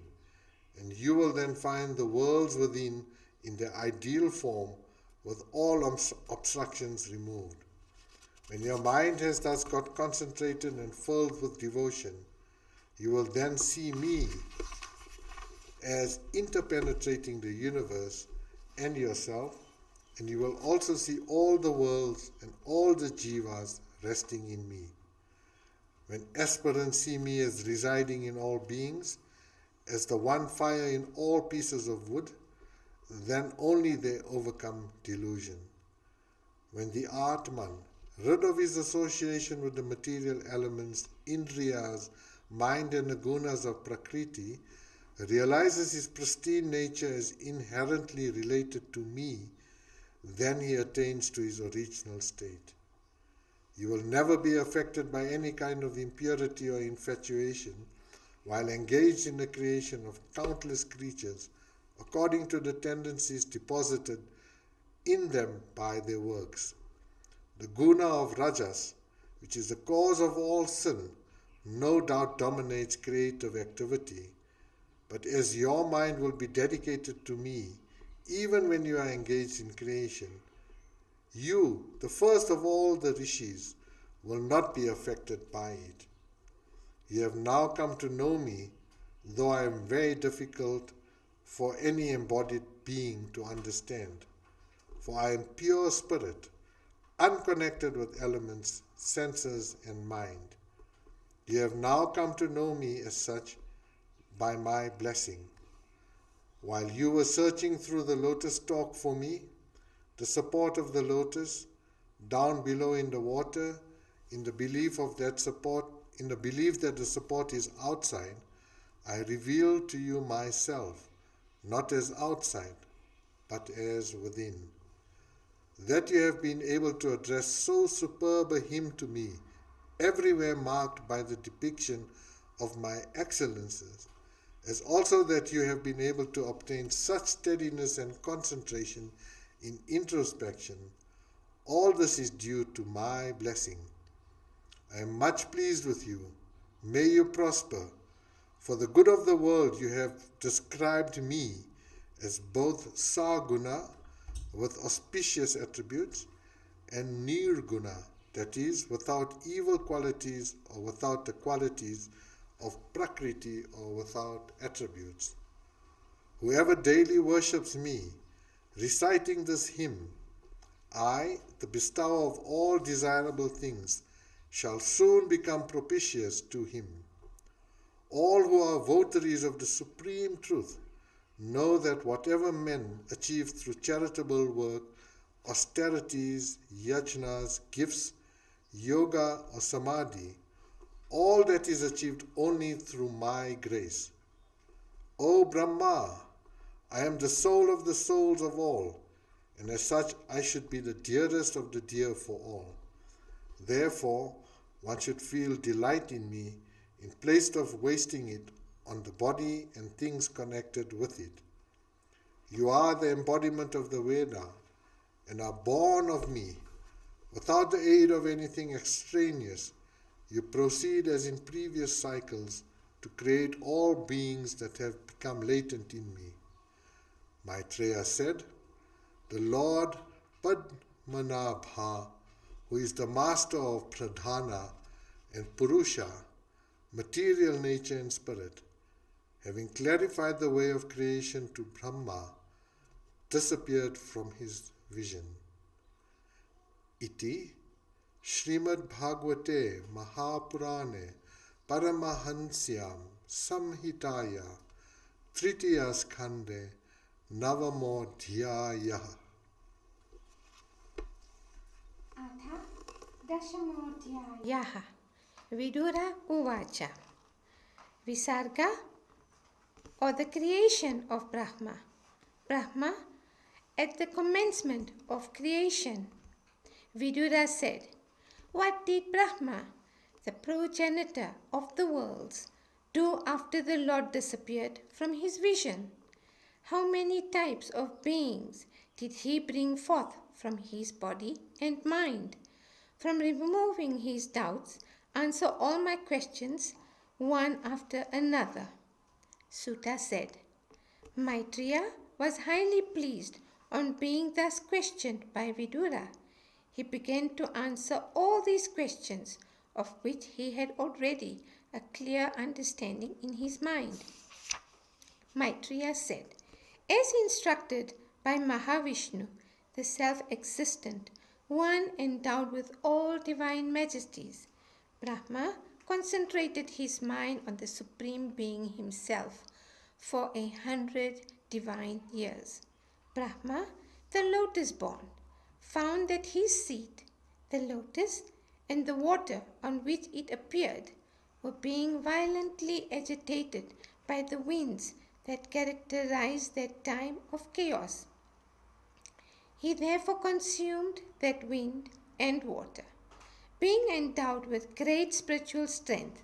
and you will then find the worlds within in their ideal form with all obstructions removed. When your mind has thus got concentrated and filled with devotion, you will then see me as interpenetrating the universe and yourself, and you will also see all the worlds and all the jivas resting in me. When aspirants see me as residing in all beings, as the one fire in all pieces of wood, then only they overcome delusion. When the Atman, rid of his association with the material elements, indriyas, mind and the gunas of Prakriti, realizes his pristine nature as inherently related to me, then he attains to his original state. You will never be affected by any kind of impurity or infatuation while engaged in the creation of countless creatures according to the tendencies deposited in them by their works. The guna of Rajas, which is the cause of all sin, no doubt dominates creative activity, but as your mind will be dedicated to me, even when you are engaged in creation, you, the first of all the rishis, will not be affected by it. You have now come to know me, though I am very difficult for any embodied being to understand, for I am pure spirit, unconnected with elements, senses, and mind. You have now come to know me as such by my blessing. While you were searching through the lotus stalk for me, the support of the lotus, down below in the water, in the belief that the support is outside, I revealed to you myself, not as outside, but as within. That you have been able to address so superb a hymn to me, everywhere marked by the depiction of my excellences, as also that you have been able to obtain such steadiness and concentration in introspection, all this is due to my blessing. I am much pleased with you. May you prosper. For the good of the world you have described me as both Saguna, with auspicious attributes, and Nirguna, that is, without evil qualities or without the qualities of Prakriti or without attributes. Whoever daily worships me, reciting this hymn, I, the bestower of all desirable things, shall soon become propitious to him. All who are votaries of the supreme truth know that whatever men achieve through charitable work, austerities, yajnas, gifts, yoga or samadhi, all that is achieved only through my grace. O Brahma, I am the soul of the souls of all, and as such I should be the dearest of the dear for all. Therefore, one should feel delight in me in place of wasting it on the body and things connected with it. You are the embodiment of the Veda and are born of me. Without the aid of anything extraneous, you proceed as in previous cycles to create all beings that have become latent in me. Maitreya said, the Lord Padmanabha, who is the master of Pradhana and Purusha, material nature and spirit, having clarified the way of creation to Brahma, disappeared from his vision. Iti Shrimad Bhagavate Mahapurane Paramahansyam Samhitaya Tritiya Skande Navamo Dhyayah. Atha Dashamodhyayah. Vidura Uvacha. Visarga, or the creation of Brahma. Brahma, at the commencement of creation. Vidura said, "What did Brahma, the progenitor of the worlds, do after the Lord disappeared from his vision? How many types of beings did he bring forth from his body and mind? From removing his doubts, answer all my questions one after another." Sutta said, Maitreya was highly pleased on being thus questioned by Vidura. He began to answer all these questions, of which he had already a clear understanding in his mind. Maitreya said, as instructed by Mahavishnu, the self-existent, one endowed with all divine majesties, Brahma concentrated his mind on the Supreme Being himself for 100 divine years. Brahma, the lotus-born, found that his seed, the lotus, and the water on which it appeared were being violently agitated by the winds that characterized that time of chaos. He therefore consumed that wind and water, being endowed with great spiritual strength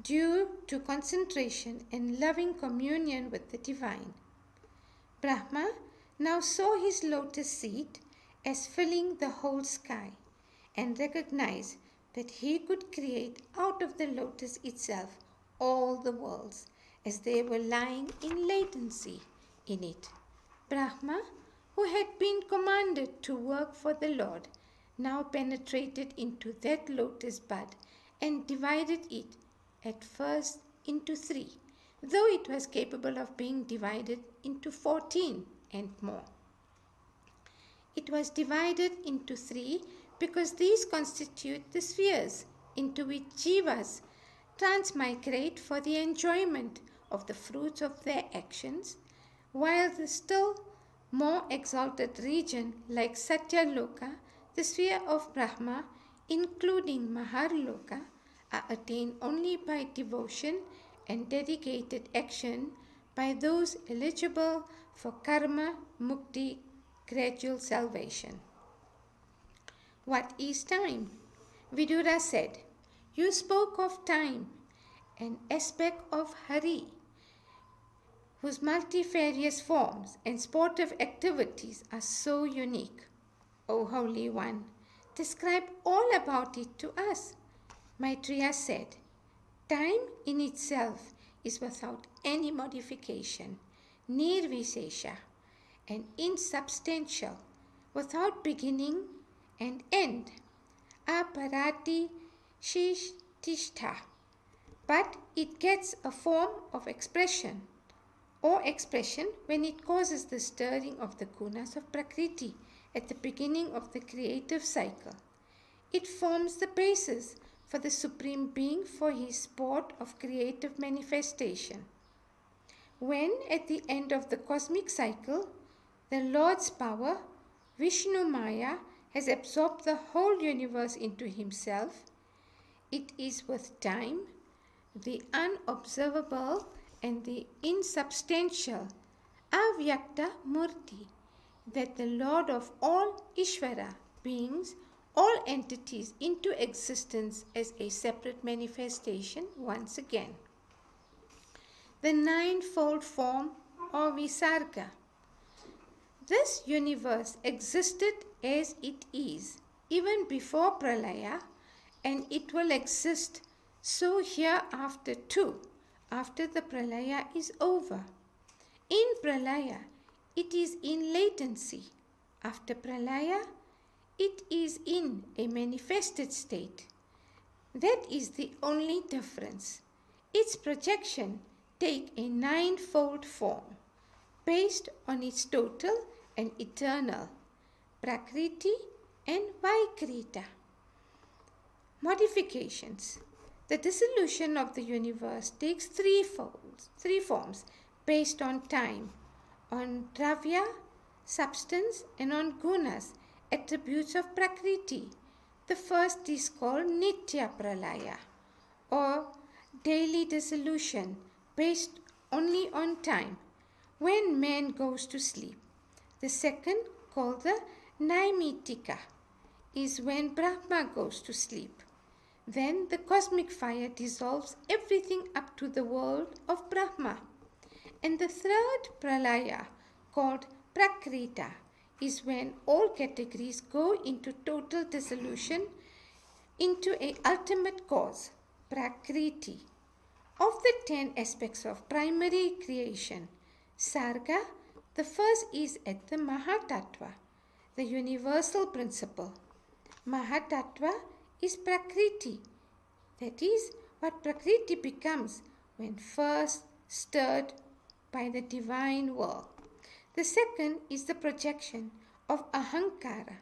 due to concentration and loving communion with the divine. Brahma now saw his lotus seed as filling the whole sky and recognized that he could create out of the lotus itself all the worlds as they were lying in latency in it. Brahma, who had been commanded to work for the Lord, now penetrated into that lotus bud and divided it at first into 3, though it was capable of being divided into 14 and more. It was divided into 3 because these constitute the spheres into which jivas transmigrate for the enjoyment of the fruits of their actions, while the still more exalted region like Satyaloka, the sphere of Brahma, including Maharloka, are attained only by devotion and dedicated action by those eligible for karma, mukti, gradual salvation. What is time? Vidura said, you spoke of time, an aspect of Hari, whose multifarious forms and sportive activities are so unique. O Holy One, describe all about it to us. Maitreya said, time in itself is without any modification, nirvisesha, and insubstantial, without beginning and end, aparati shishtishta, but it gets a form of expression when it causes the stirring of the gunas of Prakriti at the beginning of the creative cycle. It forms the basis for the Supreme Being for his sport of creative manifestation. When, at the end of the cosmic cycle, the Lord's power, Vishnu Maya, has absorbed the whole universe into himself, it is with time, the unobservable and the insubstantial, avyakta murti, that the Lord of all Ishvara brings all entities into existence as a separate manifestation once again. The ninefold form or Visarga. This universe existed as it is, even before Pralaya, and it will exist so hereafter too, after the Pralaya is over. In Pralaya, it is in latency. After Pralaya, it is in a manifested state. That is the only difference. Its projection takes a ninefold form, based on its total and eternal, Prakriti and Vaikrita. Modifications. The dissolution of the universe takes three forms, based on time, on dravya, substance, and on gunas, attributes of Prakriti. The first is called Nitya Pralaya, or daily dissolution, based only on time, when man goes to sleep. The second, called the Naimitika, is when Brahma goes to sleep. Then the cosmic fire dissolves everything up to the world of Brahma. And the third Pralaya, called Prakrita, is when all categories go into total dissolution into an ultimate cause, Prakriti. Of the 10 aspects of primary creation, Sarga, the first is at the Mahatattva, the universal principle. Mahatattva is Prakriti. That is what Prakriti becomes when first stirred by the divine will. The second is the projection of Ahankara,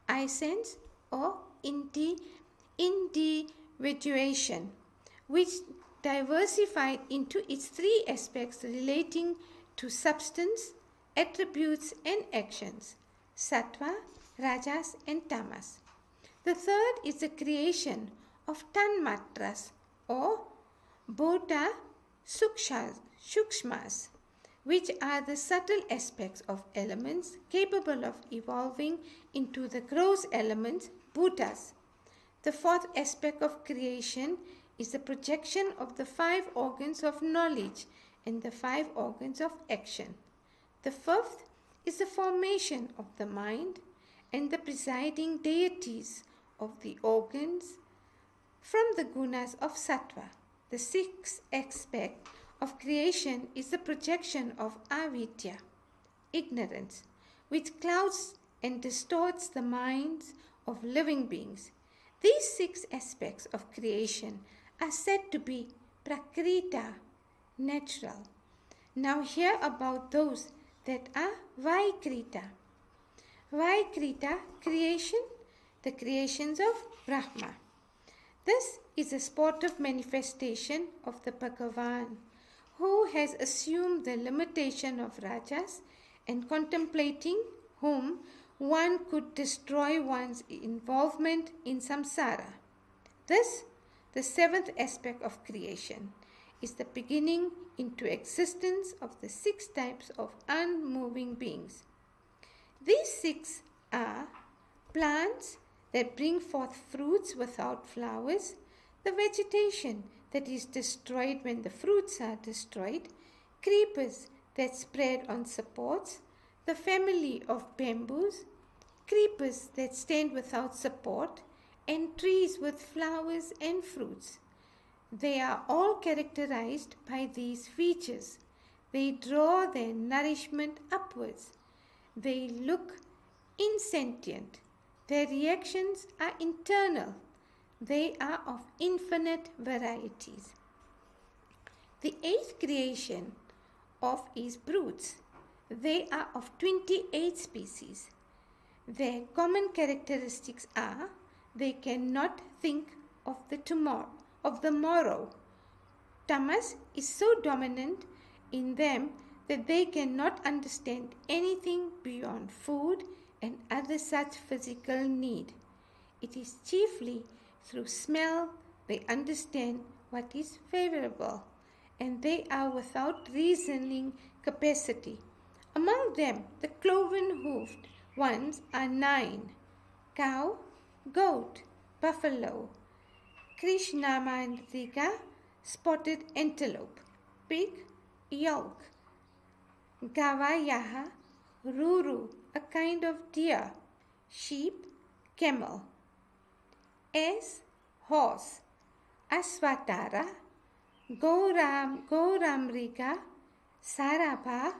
I sense, or individuation, which diversified into its 3 aspects relating to substance, attributes, and actions, Sattva, Rajas, and Tamas. The third is the creation of Tanmatras, or Bodha Sukshmas, which are the subtle aspects of elements capable of evolving into the gross elements, Buddhas. The fourth aspect of creation is the projection of the 5 organs of knowledge and the 5 organs of action. The fifth is the formation of the mind and the presiding deities of the organs from the gunas of sattva. The sixth aspect of creation is the projection of avidya, ignorance, which clouds and distorts the minds of living beings. These 6 aspects of creation are said to be prakrita, natural. Now hear about those that are vaikrita. Vaikrita, creation, the creations of Brahma. This is a sportive manifestation of the Bhagavan, who has assumed the limitation of rajas and contemplating whom one could destroy one's involvement in samsara. This, the 7th aspect of creation, is the beginning into existence of the 6 types of unmoving beings. These 6 are plants that bring forth fruits without flowers, the vegetation that is destroyed when the fruits are destroyed, creepers that spread on supports, the family of bamboos, creepers that stand without support, and trees with flowers and fruits. They are all characterized by these features. They draw their nourishment upwards. They look insentient. Their reactions are internal. They are of infinite varieties. The 8th creation of is brutes. They are of 28 species. Their common characteristics are they cannot think of the morrow. Tamas is so dominant in them that they cannot understand anything beyond food and other such physical need. It is chiefly through smell they understand what is favorable, and they are without reasoning capacity. Among them, the cloven-hoofed ones are 9: cow, goat, buffalo, Krishnamandrika, spotted antelope, pig, elk, Gavayaha, Ruru, a kind of deer, sheep, camel, ass, horse, Asvatara, Gauramrika, Sarabha,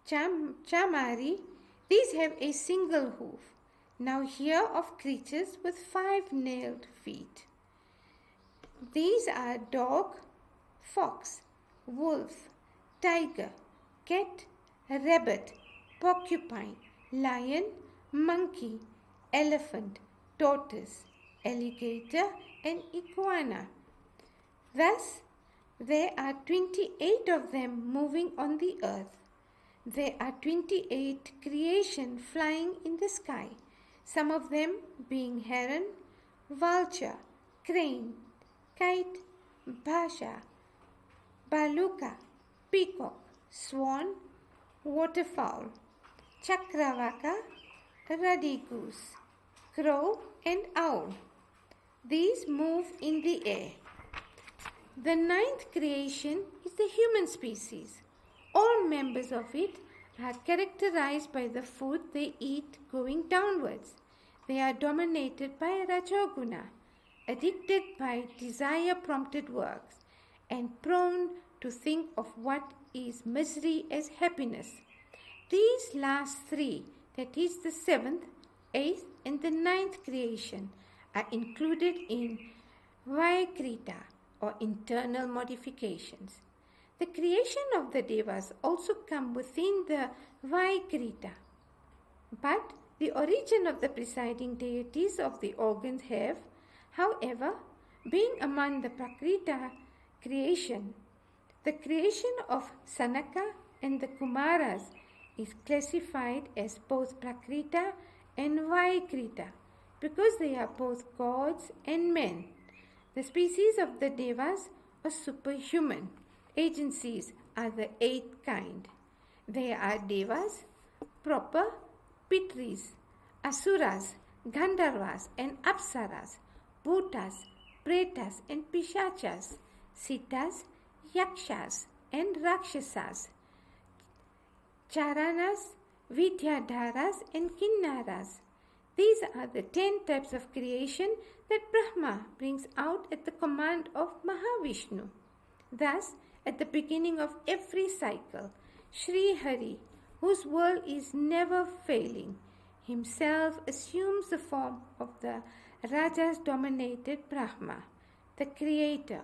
Chamari. These have a single hoof. Now hear of creatures with 5-nailed feet. These are dog, fox, wolf, tiger, cat, rabbit, porcupine, lion, monkey, elephant, tortoise, alligator, and iguana. Thus, There are 28 of them moving on the earth. There are 28 creation flying in the sky, some of them being heron, vulture, crane, kite, bhasha, baluka, peacock, swan, waterfowl, chakravaka, ruddy goose, crow and owl. These move in the air. The ninth creation is the human species. All members of it are characterized by the food they eat going downwards. They are dominated by Rajoguna, addicted by desire-prompted works, and prone to think of what is misery as happiness. These last three, that is the seventh, eighth, and the ninth creation, are included in Vaikrita, or internal modifications. The creation of the Devas also come within the Vaikrita, but the origin of the presiding deities of the organs have, however, been among the Prakrita creation. The creation of Sanaka and the Kumaras is classified as both Prakrita and Vaikrita because they are both gods and men. The species of the Devas or superhuman agencies are the eighth kind. They are Devas, proper, Pitris, Asuras, Gandharvas and Apsaras, Bhutas, Pretas and Pishachas, Siddhas, Yakshas and Rakshasas, Charanas, Vidyadharas and Kinnaras. These are the 10 types of creation that Brahma brings out at the command of Mahavishnu. Thus, at the beginning of every cycle, Sri Hari, whose world is never failing, himself assumes the form of the Rajas-dominated Brahma, the creator.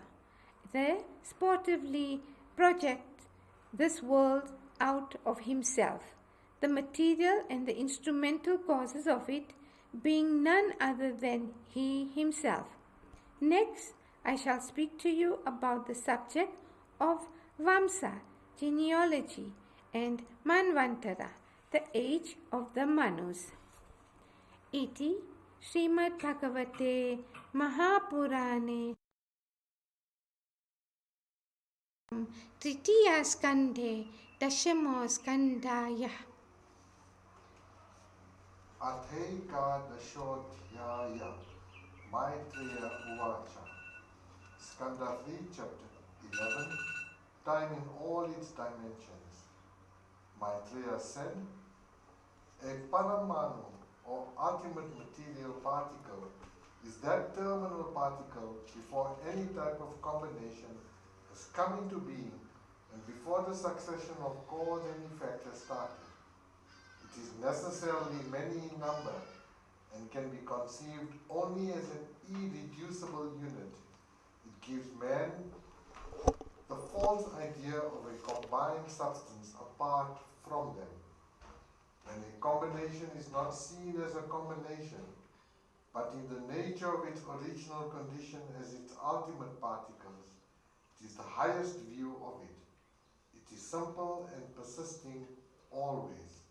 They sportively project this world out of himself, the material and the instrumental causes of it being none other than he himself. Next, I shall speak to you about the subject of Vamsa, genealogy, and Manvantara, the age of the Manus. Iti Shrimad Bhagavate Mahapurane Tritiya Skandhe Dashamo Skandaya Atheka-dashodhyaya Maitreya Uvacha Skanda 3, chapter 11, time in all its dimensions. Maitreya said, a Paramanu, or ultimate material particle, is that terminal particle before any type of combination has come into being and before the succession of cause and effect has started. It is necessarily many in number and can be conceived only as an irreducible unit. It gives man the false idea of a combined substance apart from them. When a combination is not seen as a combination, but in the nature of its original condition as its ultimate particles, it is the highest view of it. It is simple and persisting always.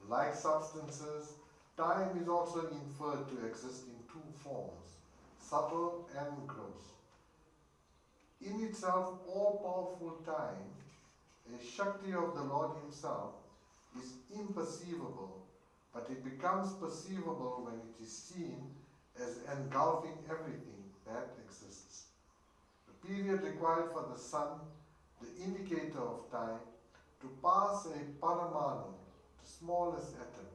Like substances, time is also inferred to exist in two forms, subtle and gross. In itself all-powerful time, a Shakti of the Lord himself, is imperceivable, but it becomes perceivable when it is seen as engulfing everything that exists. The period required for the sun, the indicator of time, to pass a Paramanu, the smallest atom,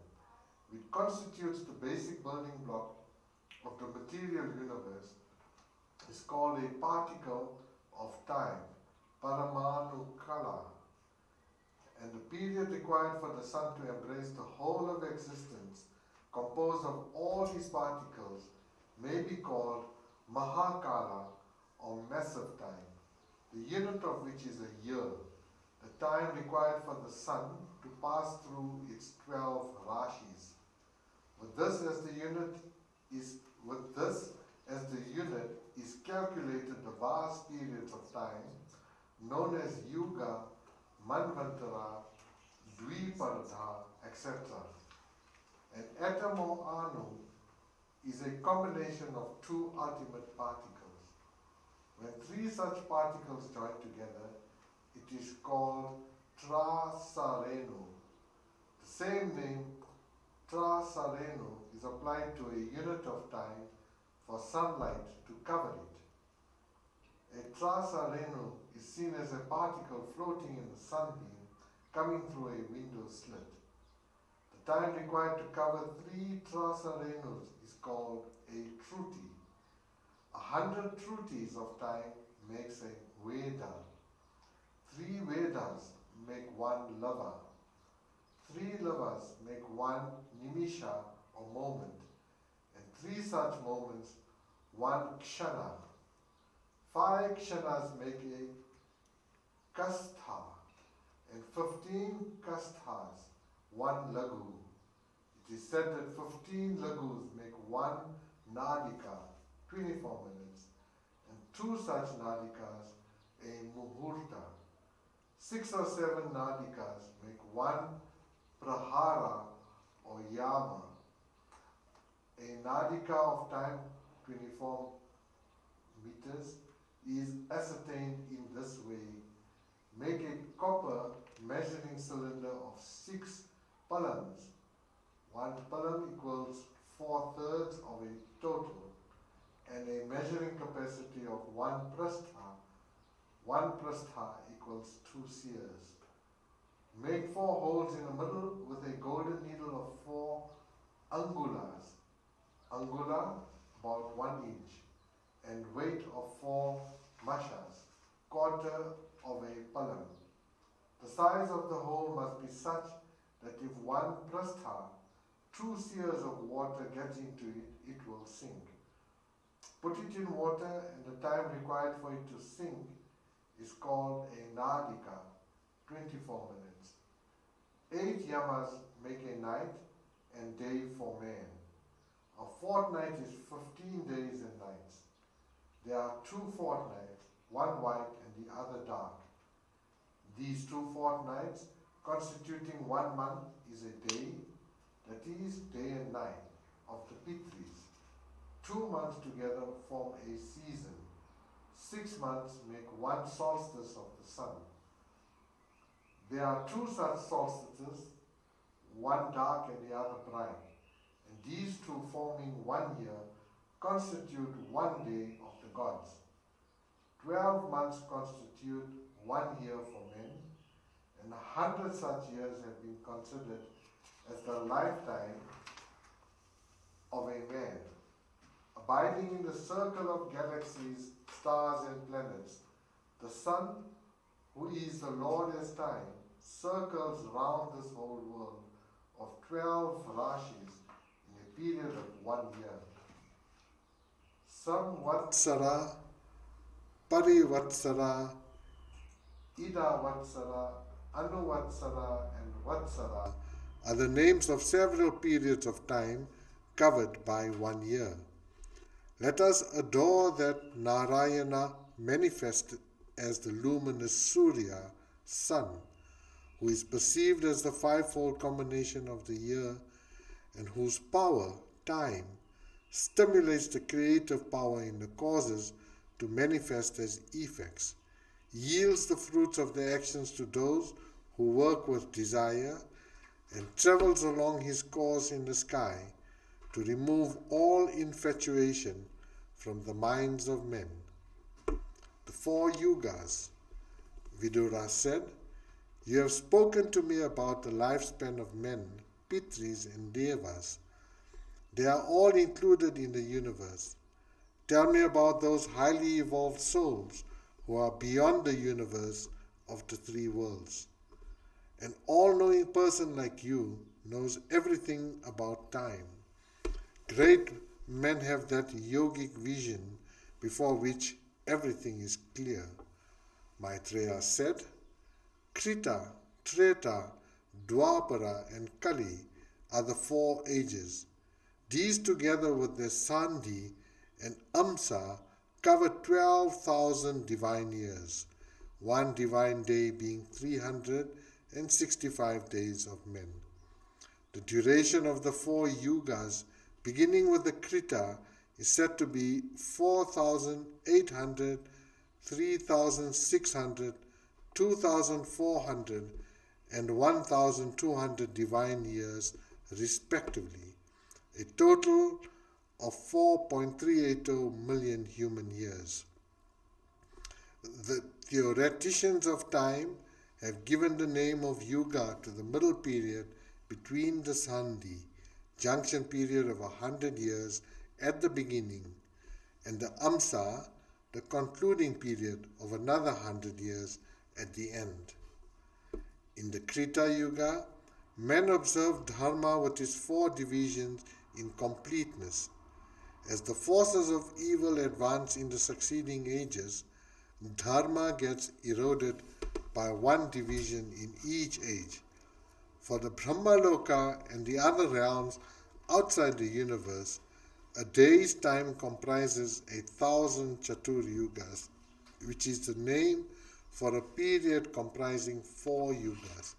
which constitutes the basic building block of the material universe, is called a particle of time, Paramanu Kala. And the period required for the sun to embrace the whole of existence, composed of all his particles, may be called Mahakala, or massive time, the unit of which is a year, the time required for the sun to pass through its 12 rashis. With this as the unit is calculated the vast periods of time known as Yuga, Manvantara, Dvipartha, etc. An atom or anu is a combination of two ultimate particles. When three such particles join together, it is called Trasarenu. The same name, Trasarenu, is applied to a unit of time for sunlight to cover it. A Trasarenu is seen as a particle floating in the sunbeam coming through a window slit. The time required to cover 3 Trasarenus is called a Truti. 100 Trutis of time makes a Veda. 3 Vedas make 1 Lava. 3 Lavas make 1 Nimisha or moment, and 3 such moments 1 Kshana. 5 Kshanas make a Kastha, and 15 Kasthas 1 Lagu. It is said that 15 Lagus make 1 Nadika, 24 minutes, and 2 such Nadikas a Muhurta. 6 or 7 Nadikas make 1 Prahara or Yama. A Nadika of time, 24 meters, is ascertained in this way. Make a copper measuring cylinder of 6 palams. 1 palam equals 4/3 of a total, and a measuring capacity of 1 prastha. 1 prastha equals 2 seers. Make 4 holes in the middle with a golden needle of 4 angulas. Angula, about 1 inch, and weight of 4 mashas, quarter of a palam. The size of the hole must be such that if 1 prastha, 2 seers of water gets into it, it will sink. Put it in water, and the time required for it to sink is called a nadika, 24 minutes. 8 yamas make a night and day for man. A fortnight is 15 days and nights. There are 2 fortnights, one white and the other dark. These 2 fortnights, constituting 1 month, is a day, that is, day and night, of the Pitris. 2 months together form a season. 6 months make 1 solstice of the sun. There are 2 such solstices, one dark and the other bright, and these 2 forming 1 year constitute 1 day of the gods. 12 months constitute 1 year for men, and 100 such years have been considered as the lifetime of a man. Abiding in the circle of galaxies, stars and planets, the sun, who is the Lord as time, circles round this whole world of 12 rashis in a period of 1 year. Samvatsara, Parivatsara, Idavatsara, Anuvatsara and Vatsara are the names of several periods of time covered by 1 year. Let us adore that Narayana manifested as the luminous Surya, sun, who is perceived as the 5-fold combination of the year and whose power, time, stimulates the creative power in the causes to manifest as effects, yields the fruits of their actions to those who work with desire, and travels along his course in the sky to remove all infatuation from the minds of men. The 4 yugas. Vidura said, "You have spoken to me about the lifespan of men, Pitris and Devas. They are all included in the universe. Tell me about those highly evolved souls who are beyond the universe of the 3 worlds. An all-knowing person like you knows everything about time. Great men have that yogic vision before which everything is clear." Maitreya said, "Krita, Treta, Dwapara and Kali are the 4 ages. These together with their Sandhi and Amsa cover 12,000 divine years, one divine day being 365 days of men. The duration of the 4 yugas, beginning with the Krita, is said to be 4,800, 3,600, 2,400, and 1,200 divine years, respectively, a total of 4.380 million human years. The theoreticians of time have given the name of Yuga to the middle period between the Sandhi, junction period of 100 years at the beginning, and the Amsa, the concluding period of another 100 years at the end. In the Krita Yuga, men observe Dharma with its 4 divisions in completeness. As the forces of evil advance in the succeeding ages, Dharma gets eroded by 1 division in each age. For the Brahmaloka and the other realms outside the universe, a day's time comprises 1,000 Chatur Yugas, which is the name for a period comprising 4 yugas.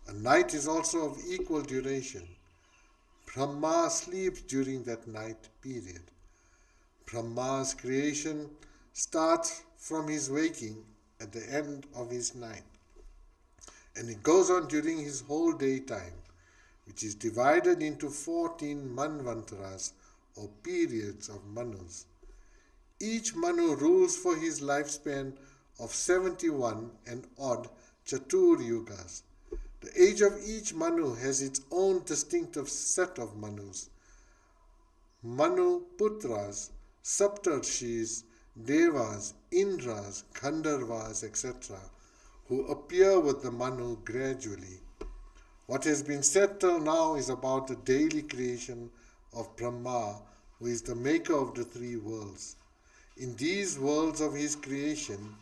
A night is also of equal duration. Brahma sleeps during that night period. Brahma's creation starts from his waking at the end of his night, and it goes on during his whole daytime, which is divided into 14 manvantaras, or periods of manus. Each manu rules for his lifespan of 71 and odd Chatur Yugas. The age of each manu has its own distinctive set of manus. Manu Putras, Saptarshis, Devas, Indras, Gandharvas, etc., who appear with the manu gradually. What has been said till now is about the daily creation of Brahma, who is the maker of the 3 worlds. In these worlds of his creation,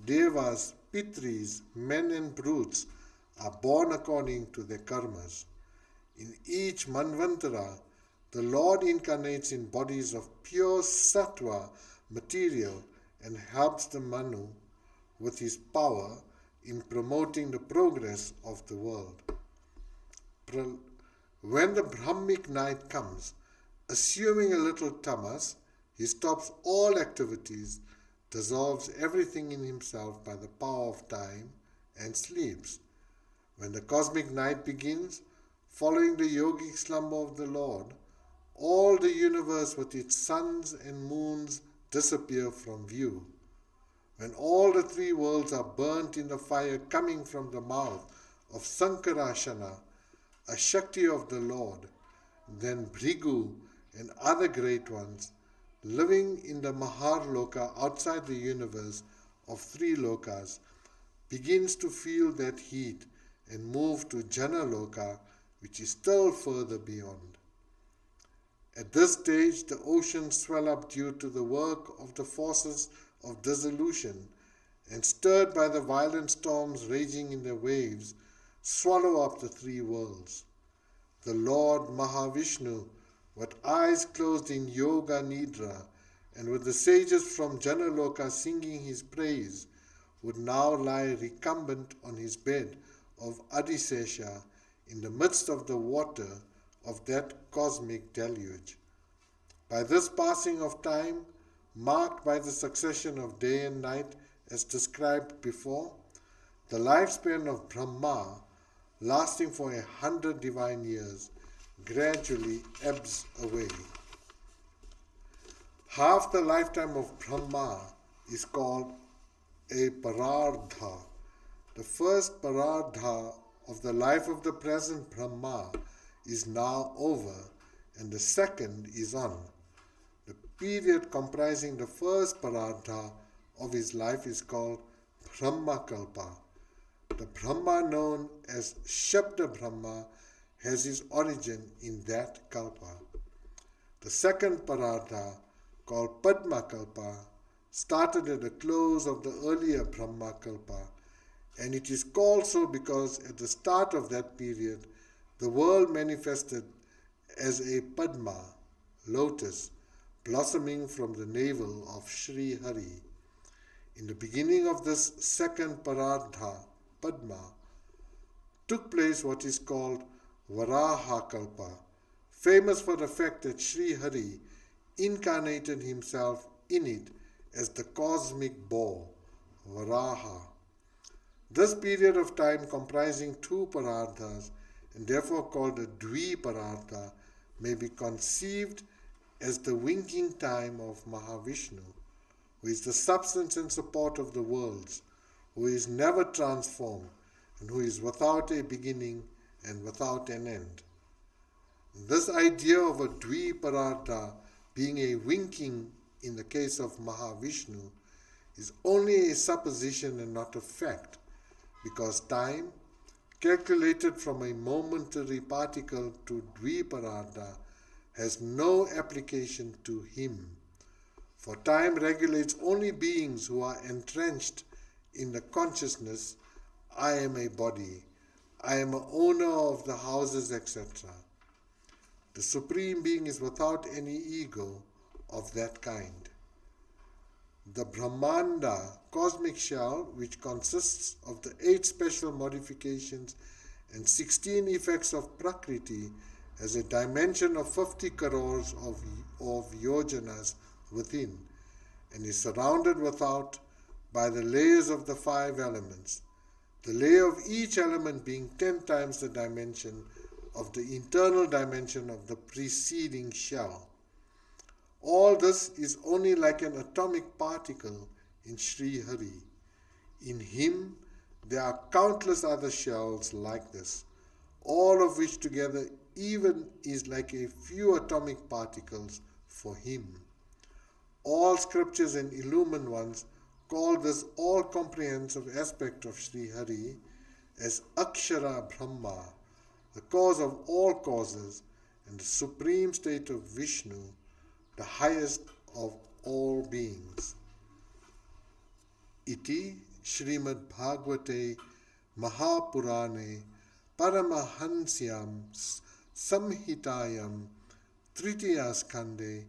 Devas, Pitris, men and brutes are born according to their karmas. In each Manvantara, the Lord incarnates in bodies of pure sattva material and helps the Manu with his power in promoting the progress of the world. When the Brahmic night comes, assuming a little tamas, he stops all activities, dissolves everything in himself by the power of time, and sleeps. When the cosmic night begins, following the yogic slumber of the Lord, all the universe with its suns and moons disappear from view. When all the 3 worlds are burnt in the fire coming from the mouth of Sankarashana, a Shakti of the Lord, then Bhrigu and other great ones, living in the Maharloka outside the universe of 3 lokas, begins to feel that heat and move to Janaloka, which is still further beyond. At this stage, the oceans swell up due to the work of the forces of dissolution, and stirred by the violent storms raging in the waves, swallow up the 3 worlds. The Lord Mahavishnu, with eyes closed in Yoga Nidra, and with the sages from Janaloka singing his praise, would now lie recumbent on his bed of Adisesha in the midst of the water of that cosmic deluge. By this passing of time, marked by the succession of day and night as described before, the lifespan of Brahma, lasting for 100 divine years, gradually ebbs away. Half the lifetime of Brahma is called a Parardha. The first Parardha of the life of the present Brahma is now over, and the second is on. The period comprising the first Parardha of his life is called Brahmakalpa. The Brahma known as Shabda Brahma has his origin in that Kalpa. The second Parardha, called Padmakalpa, started at the close of the earlier Brahmakalpa, and it is called so because at the start of that period, the world manifested as a Padma, lotus, blossoming from the navel of Sri Hari. In the beginning of this second Parardha, Padma, took place what is called Varaha Kalpa, famous for the fact that Sri Hari incarnated himself in it as the cosmic boar, Varaha. This period of time, comprising two Parardhas and therefore called a Dvi-Parardha, may be conceived as the winking time of Mahavishnu, who is the substance and support of the worlds, who is never transformed, and who is without a beginning and without an end. This idea of a Dvi-Parardha being a winking in the case of Mahavishnu is only a supposition and not a fact, because time, calculated from a momentary particle to Dvi-Parardha, has no application to him. For time regulates only beings who are entrenched in the consciousness, I am a body, I am an owner of the houses, etc. The Supreme Being is without any ego of that kind. The Brahmanda, cosmic shell, which consists of the 8 special modifications and 16 effects of Prakriti, has a dimension of 50 crores of yojanas within, and is surrounded without by the layers of the 5 elements, the layer of each element being 10 times the dimension of the internal dimension of the preceding shell. All this is only like an atomic particle in Sri Hari. In him, there are countless other shells like this, all of which together even is like a few atomic particles for him. All scriptures and illumined ones call this all-comprehensive aspect of Sri Hari as Akshara Brahma, the cause of all causes and the supreme state of Vishnu, the highest of all beings. Iti Shrimad Bhagavate Mahapurane Paramahansyam Samhitayam Tritiya Skande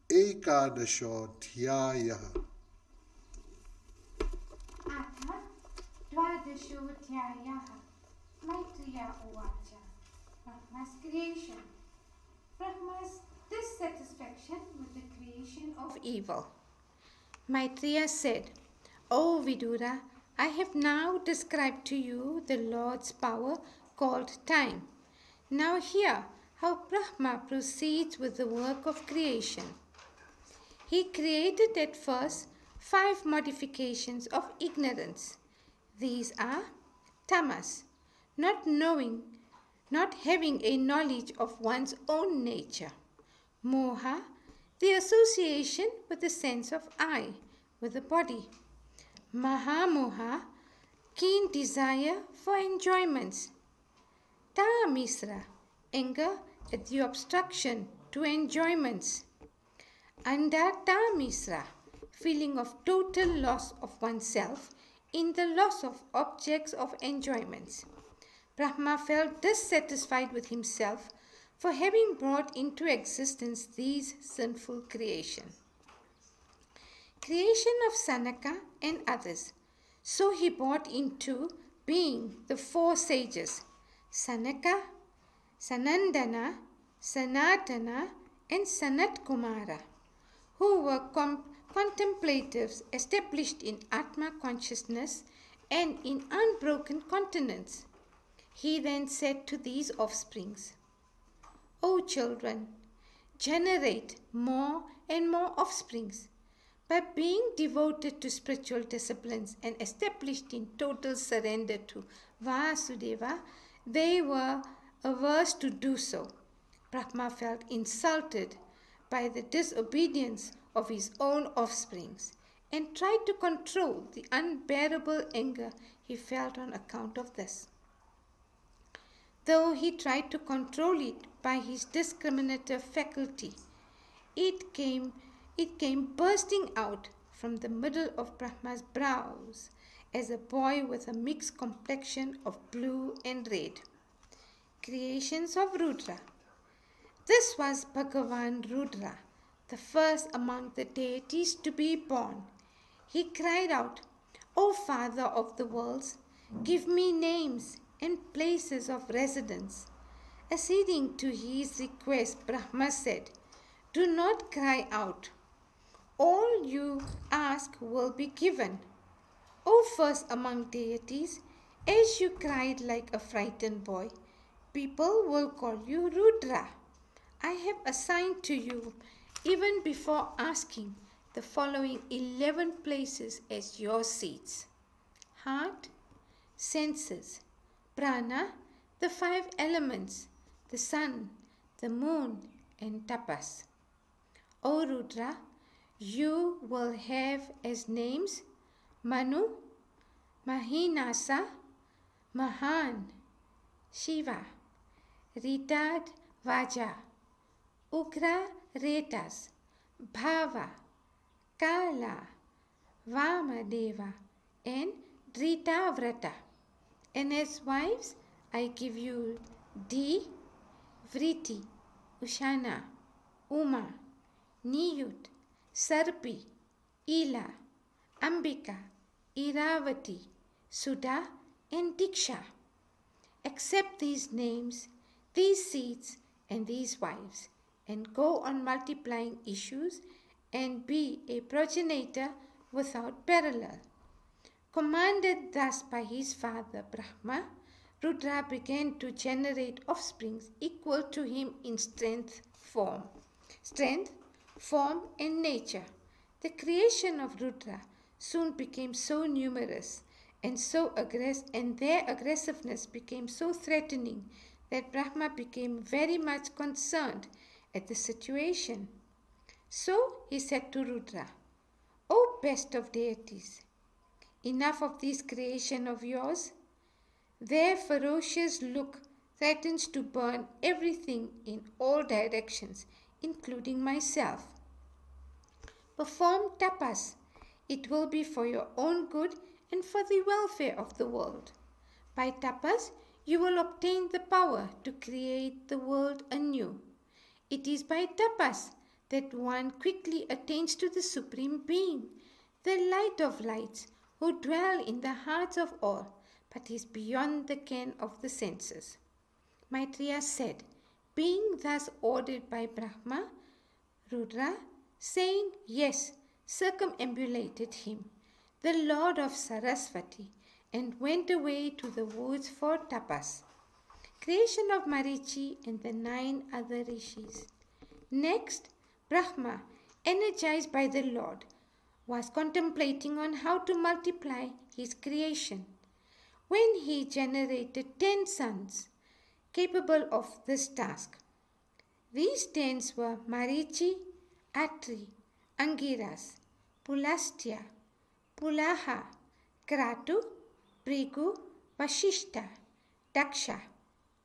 Ekadasho Dhyayaha. Atha Dvadashodhyayaha Maitreya Uvacha. Brahma's creation. Brahma's dissatisfaction with the creation of evil. Maitreya said, O Vidura, I have now described to you the Lord's power called time. Now hear how Brahma proceeds with the work of creation. He created at first 5 modifications of ignorance. These are tamas, not knowing, not having a knowledge of one's own nature; moha, the association with the sense of I, with the body; mahamoha, keen desire for enjoyments; tamisra, anger at the obstruction to enjoyments; andatamisra, feeling of total loss of oneself in the loss of objects of enjoyments. Brahma felt dissatisfied with himself for having brought into existence these sinful creations. Creation of Sanaka and others. So he brought into being the 4 sages, Sanaka, Sanandana, Sanatana, and Sanat Kumara, who were contemplatives established in Atma consciousness and in unbroken continence. He then said to these offsprings, O children, generate more and more offsprings. By being devoted to spiritual disciplines and established in total surrender to Vasudeva, they were averse to do so. Brahma felt insulted by the disobedience of his own offsprings and tried to control the unbearable anger he felt on account of this. Though he tried to control it by his discriminative faculty, it came bursting out from the middle of Brahma's brows as a boy with a mixed complexion of blue and red. Creations of Rudra. This was Bhagavan Rudra, the first among the deities to be born. He cried out, O Father of the worlds, give me names and places of residence. Acceding to his request, Brahma said, Do not cry out. All you ask will be given. O first among deities, as you cried like a frightened boy, people will call you Rudra. I have assigned to you, even before asking, the following 11 places as your seats: heart, senses, prana, the 5 elements, the sun, the moon, and tapas. O Rudra, you will have as names Manu, Mahinasa, Mahan, Shiva, Ritad Vaja, Ugra Retas, Bhava, Kala, Vamadeva, and Dhritarashtra. And as wives, I give you Di, Vriti, Ushana, Uma, Niyut, Sarpi, Ila, Ambika, Iravati, Sudha, and Diksha. Accept these names, these seeds, and these wives, and go on multiplying issues and be a progenitor without parallel. Commanded thus by his father Brahma, Rudra began to generate offsprings equal to him in strength, form, and nature. The creation of Rudra soon became so numerous and their aggressiveness became so threatening that Brahma became very much concerned at the situation. So he said to Rudra, O best of deities, enough of this creation of yours. Their ferocious look threatens to burn everything in all directions, including myself. Perform tapas. It will be for your own good and for the welfare of the world. By tapas, you will obtain the power to create the world anew. It is by tapas that one quickly attains to the Supreme Being, the light of lights, who dwell in the hearts of all, but is beyond the ken of the senses. Maitreya said, being thus ordered by Brahma, Rudra, saying yes, circumambulated him, the Lord of Sarasvati, and went away to the woods for tapas. Creation of Marichi and the 9 other rishis. Next, Brahma, energized by the Lord, was contemplating on how to multiply his creation. When he generated 10 sons capable of this task. These 10 were Marichi, Atri, Angiras, Pulastya, Pulaha, Kratu, Prigu, Vashishta, Daksha,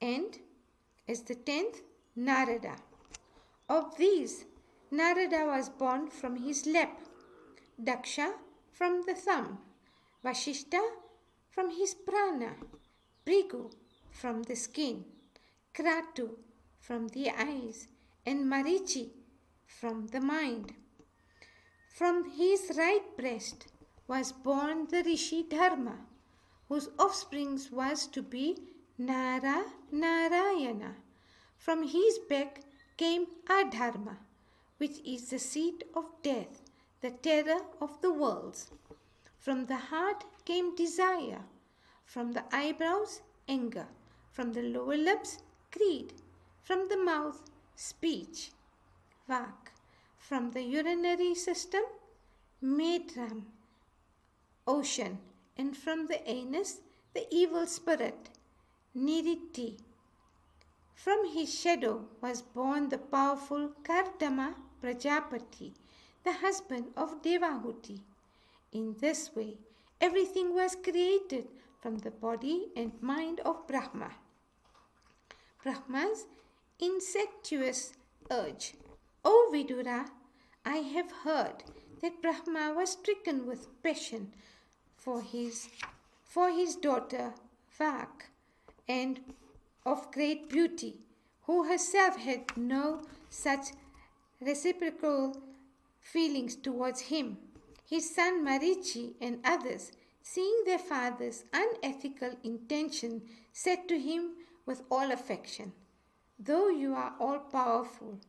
and, as the 10th, Narada. Of these, Narada was born from his lap, Daksha from the thumb, Vashishta from his prana, Prigu from the skin, Kratu from the eyes, and Marichi from the mind. From his right breast was born the Rishi Dharma, whose offspring was to be Narayana. From his back came Adharma, which is the seat of death, the terror of the worlds. From the heart came desire, from the eyebrows, anger, from the lower lips, greed, from the mouth, speech, vak, from the urinary system, medram, ocean, and from the anus, the evil spirit, niriti. From his shadow was born the powerful Kardama Prajapati, the husband of Devahuti. In this way, everything was created from the body and mind of Brahma. Brahma's incestuous urge. O Vidura, I have heard that Brahma was stricken with passion for his daughter Vak, and of great beauty, who herself had no such reciprocal feelings towards him. His son Marichi and others, seeing their father's unethical intention, said to him with all affection, "Though you are all powerful,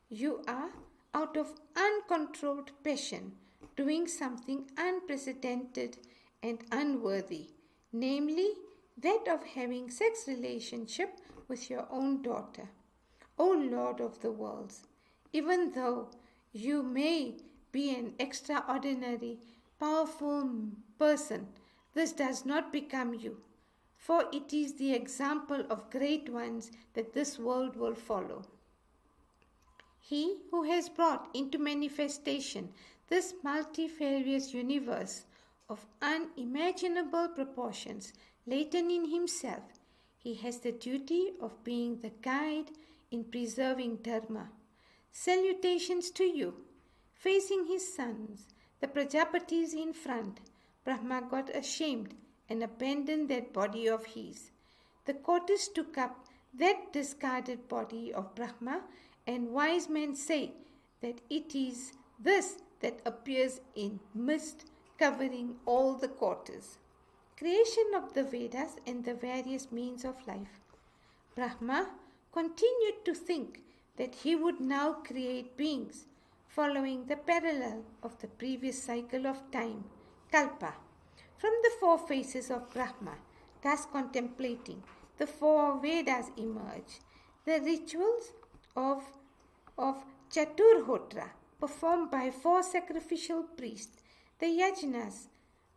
you are, out of uncontrolled passion, doing something unprecedented and unworthy, namely that of having sex relationship with your own daughter. O Lord of the worlds, even though you may be an extraordinary, powerful person, this does not become you, for it is the example of great ones that this world will follow. He who has brought into manifestation this multifarious universe of unimaginable proportions latent in himself, he has the duty of being the guide in preserving Dharma. Salutations to you." Facing his sons, the Prajapatis in front, Brahma got ashamed and abandoned that body of his. The courtiers took up that discarded body of Brahma, and wise men say that it is this that appears in mist covering all the quarters. Creation of the Vedas and the various means of life. Brahma continued to think that he would now create beings, following the parallel of the previous cycle of time, Kalpa. From the four faces of Brahma, thus contemplating, the four Vedas emerge. The rituals of Chaturhotra, performed by four sacrificial priests, the yajnas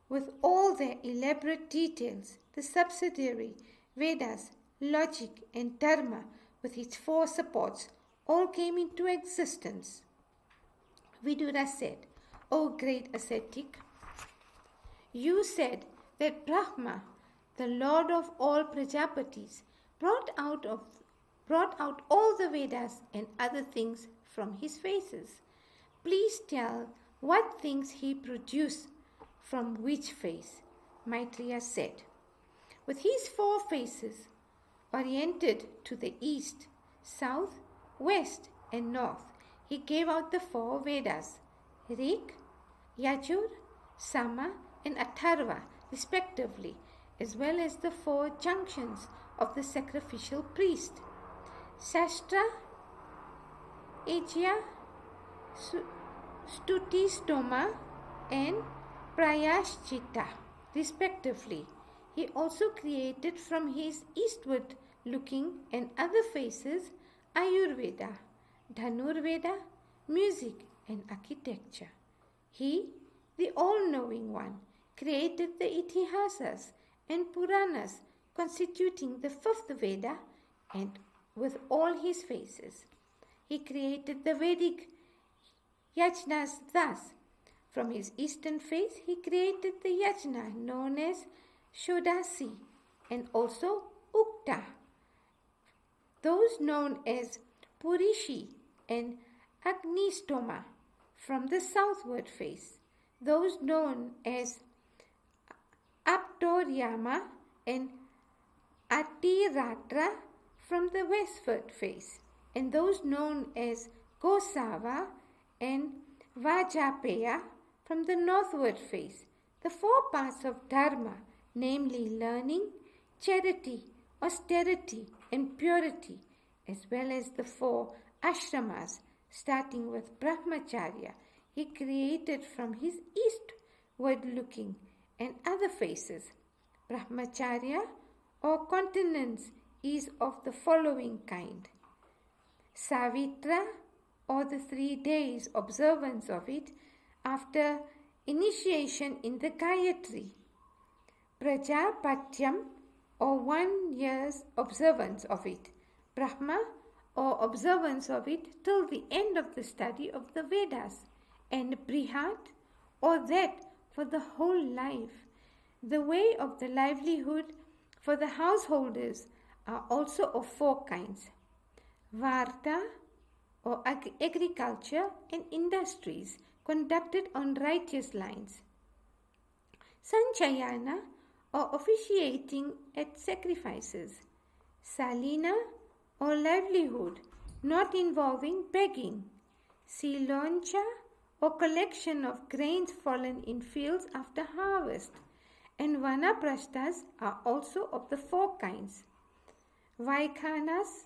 with all their elaborate details, the subsidiary Vedas, logic and Dharma with its four supports, all came into existence. Vidura said, "O great ascetic, you said that Brahma, the Lord of all Prajapatis, brought out all the Vedas and other things from his faces. Please tell what things he produced from which face." Maitreya said, "With his four faces oriented to the east, south, west and north, he gave out the four Vedas, Rig, Yajur, Sama and Atharva respectively, as well as the four junctions of the sacrificial priest, Shastra, Ajya, Stuti Stoma and Prayashchitta respectively. He also created from his eastward looking and other faces Ayurveda, Dhanurveda, music and architecture. He, the all-knowing one, created the Itihasas and Puranas constituting the fifth Veda and with all his faces. He created the Vedic yajnas thus. From his eastern face he created the yajna known as Shodasi and also Ukta, those known as Purishi and Agnistoma. From the southward face, those known as Aptoryama and Atiratra from the westward face, and those known as Gosava and Vajapeya from the northward face. The four parts of Dharma, namely learning, charity, austerity and purity, as well as the four ashramas, starting with Brahmacharya, he created from his eastward looking and other faces. Brahmacharya or continence is of the following kind: Savitra or the 3 days observance of it after initiation in the Gayatri, Prajapatyam or 1 year's observance of it, Brahma or observance of it till the end of the study of the Vedas, and Brihat or that for the whole life. The way of the livelihood for the householders are also of 4 kinds: Varta or agriculture and industries conducted on righteous lines, Sanchayana or officiating at sacrifices, Salina or livelihood not involving begging, siloncha, or collection of grains fallen in fields after harvest, and vanaprasthas are also of the 4 kinds. Vaikhanasas,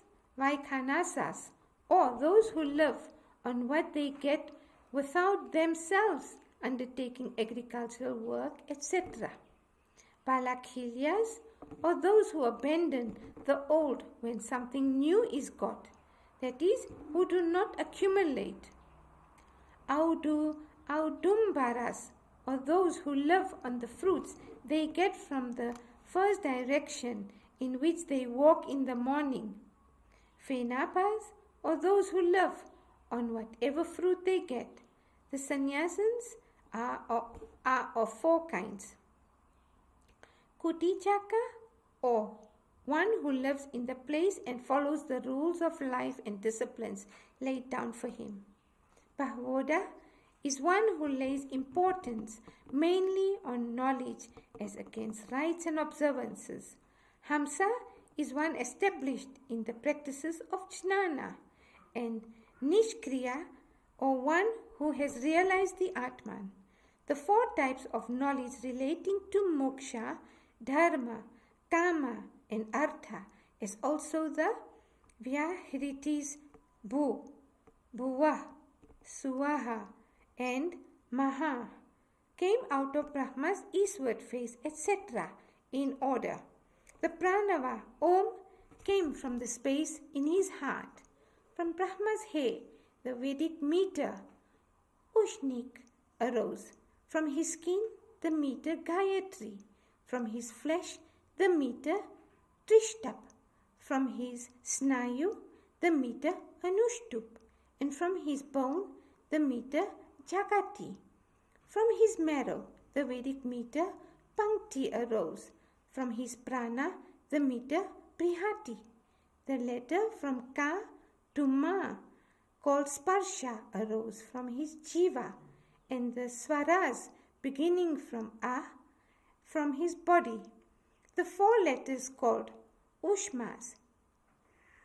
or those who live on what they get without themselves undertaking agricultural work, etc. Palakhilias, or those who abandon the old when something new is got, that is, who do not accumulate. Audumbaras, or those who live on the fruits they get from the first direction in which they walk in the morning. Phenapas, or those who live on whatever fruit they get. The sannyasins are of 4 kinds. Kutichaka, or one who lives in the place and follows the rules of life and disciplines laid down for him. Bhagavata is one who lays importance mainly on knowledge as against rites and observances. Hamsa is one established in the practices of jnana, and Nishkriya, or one who has realized the Atman. The 4 types of knowledge relating to moksha, dharma, kama, and artha, as also the Vyahritis Bhuva, Suvaha, and Maha, came out of Brahma's eastward face, etc., in order. The pranava, Om, came from the space in his heart. From Brahma's hair, the Vedic meter, Ushnik, arose. From his skin, the meter Gayatri. From his flesh, the meter Trishtap. From his snayu, the meter Anushtup. And from his bone, the meter Jagati. From his marrow, the Vedic meter Pankti arose. From his prana, the meter Prihati. The letter from Ka to Ma, called Sparsha, arose from his jiva, and the swaras beginning from A, from his body. The 4 letters called Ushmas,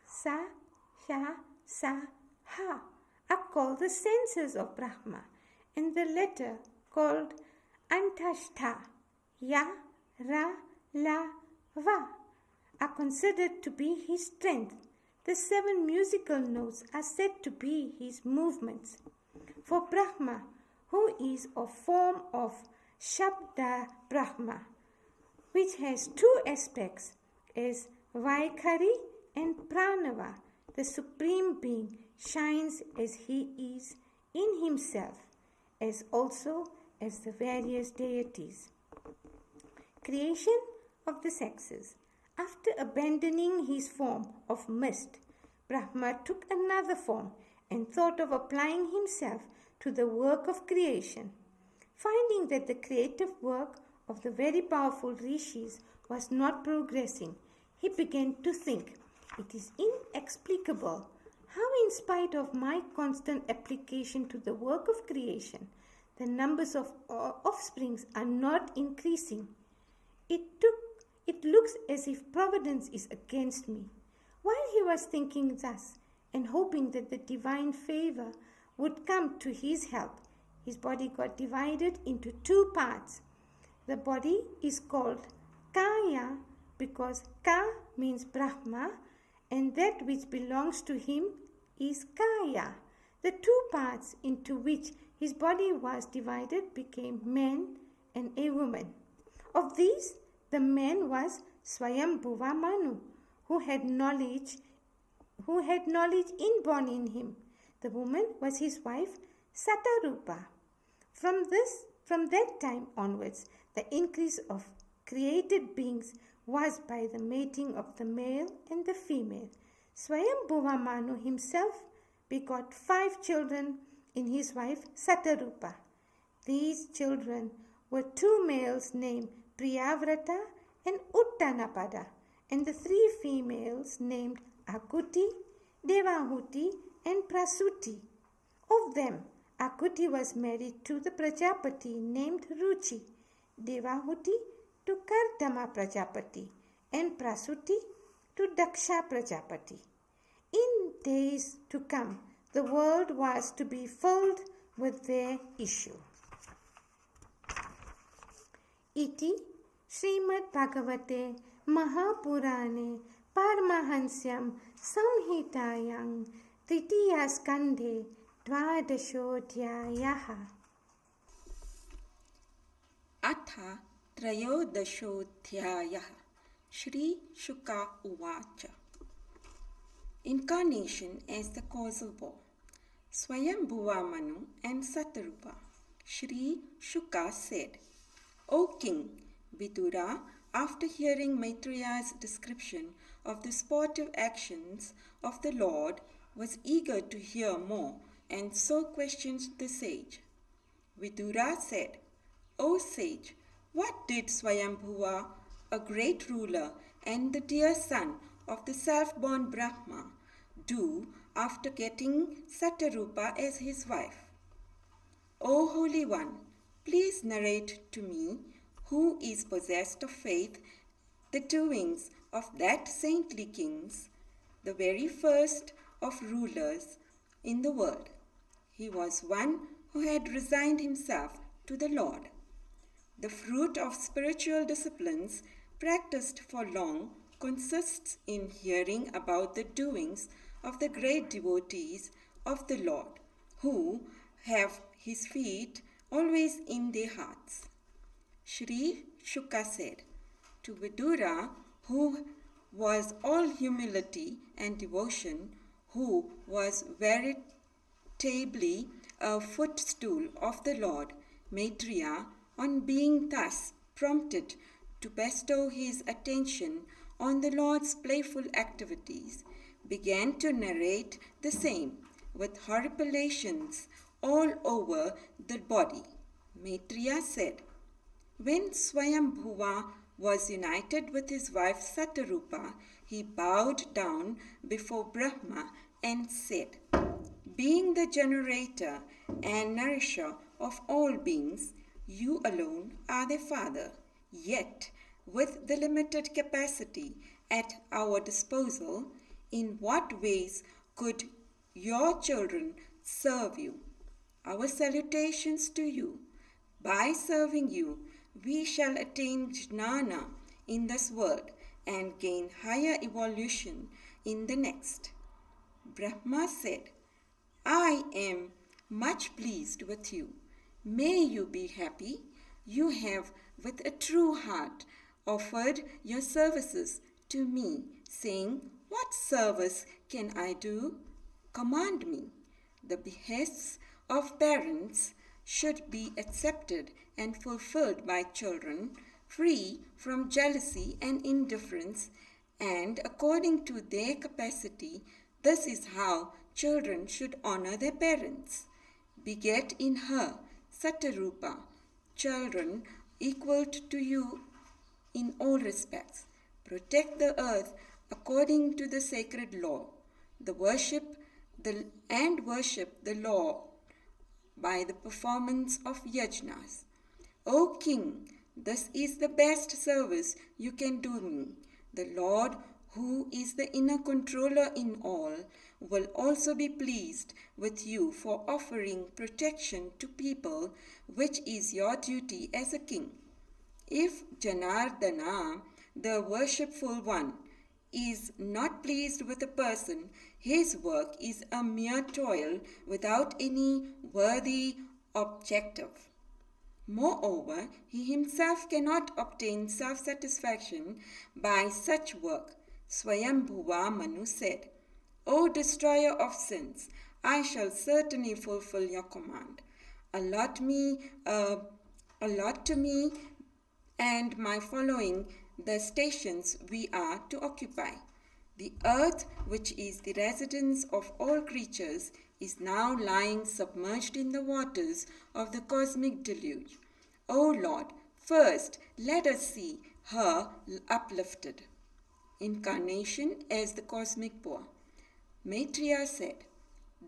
Sa, Sha, Sa, Ha, are called the senses of Brahma, and the letter called Antashta, Ya, Ra, La, Va, are considered to be his strength. The 7 musical notes are said to be his movements. For Brahma, who is a form of Shabda Brahma, which has 2 aspects, is Vaikhari and Pranava, the Supreme Being shines as he is in himself, as also as the various deities. Creation of the sexes. After abandoning his form of mist, Brahma took another form and thought of applying himself to the work of creation. Finding that the creative work of the very powerful rishis was not progressing, he began to think, it is inexplicable how, in spite of my constant application to the work of creation, the numbers of offsprings are not increasing. It looks as if providence is against me. While he was thinking thus and hoping that the divine favor would come to his help, his body got divided into 2 parts. The body is called Kaya because Ka means Brahma, and that which belongs to him is Kaya. The 2 parts into which his body was divided became man and a woman. Of these, the man was Swayambhuva Manu, who had knowledge inborn in him. The woman was his wife Satarupa. From that time onwards, the increase of created beings was by the mating of the male and the female. Swayambhuva Manu himself begot 5 children in his wife Satarupa. These children were 2 males named Priyavrata and Uttanapada, and the 3 females named Akuti, Devahuti, and Prasuti. Of them, Akuti was married to the Prajapati named Ruchi, Devahuti to Kardama Prajapati, and Prasuti to Daksha Prajapati. In days to come, the world was to be filled with their issue. Iti Shrimad Bhagavate Mahapurane Paramahansyam Samhitayam Tritiya Skandhe Dvadashodhyayaha. Atha Trayodashodhyayaha. Sri Shuka Uvacha. Incarnation as the cause of war. Swayambhuva Manu and Satarupa. Sri Shuka said, O King, Vidura, after hearing Maitreya's description of the sportive actions of the Lord, was eager to hear more and so questioned the sage. Vidura said, O sage, what did Swayambhuva, a great ruler and the dear son of the self-born Brahma, do after getting Satarupa as his wife? O Holy One, please narrate to me, who is possessed of faith, the doings of that saintly king, the very first of rulers in the world. He was one who had resigned himself to the Lord. The fruit of spiritual disciplines practiced for long consists in hearing about the doings of the great devotees of the Lord, who have his feet always in their hearts. Sri Shuka said, to Vidura, who was all humility and devotion, who was veritably a footstool of the Lord, Maitreya, on being thus prompted to bestow his attention on the Lord's playful activities, began to narrate the same with horripilations all over the body. Maitreya said, when Swayambhuva was united with his wife Satarupa, he bowed down before Brahma and said, being the generator and nourisher of all beings, you alone are their father. Yet, with the limited capacity at our disposal, in what ways could your children serve you? Our salutations to you. By serving you, we shall attain jnana in this world and gain higher evolution in the next. Brahma said, I am much pleased with you. May you be happy. You have, with a true heart, offered your services to me, saying, what service can I do? Command me. The behests of parents should be accepted and fulfilled by children, free from jealousy and indifference, and according to their capacity. This is how children should honor their parents. Beget in her, Satarupa, children equal to you in all respects. Protect the earth according to the sacred law. Worship the law by the performance of yajnas. O King, this is the best service you can do me. The Lord, who is the inner controller in all, will also be pleased with you for offering protection to people, which is your duty as a king. If Janardana, the worshipful one, is not pleased with a person, his work is a mere toil without any worthy objective. Moreover, he himself cannot obtain self-satisfaction by such work. Swayambhuva Manu said, O destroyer of sins, I shall certainly fulfill your command. Allot to me and my following the stations we are to occupy. The earth, which is the residence of all creatures, is now lying submerged in the waters of the cosmic deluge. O Lord, first let us see her uplifted. Incarnation as the cosmic poor. Maitreya said,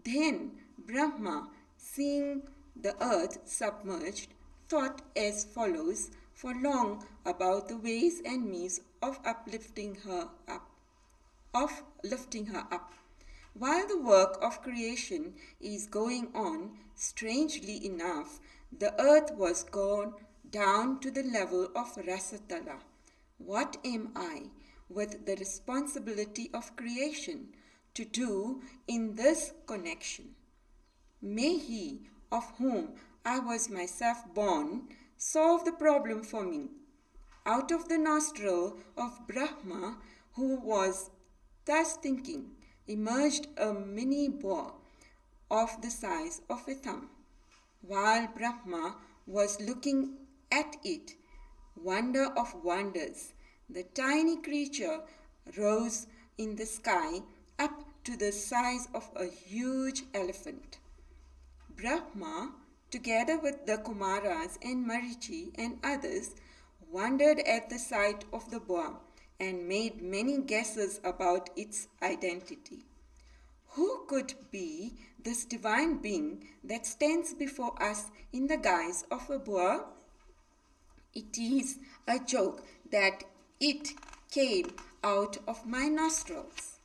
then Brahma, seeing the earth submerged, thought as follows for long about the ways and means of lifting her up. While the work of creation is going on, strangely enough, the earth was gone down to the level of Rasatala. What am I, with the responsibility of creation, to do in this connection? May He, of whom I was myself born, solve the problem for me. Out of the nostril of Brahma, who was thus thinking, emerged a mini boar of the size of a thumb. While Brahma was looking at it, wonder of wonders, the tiny creature rose in the sky up to the size of a huge elephant. Brahma, together with the Kumaras and Marichi and others, wondered at the sight of the boar and made many guesses about its identity. Who could be this divine being that stands before us in the guise of a boar? It is a joke that it came out of my nostrils.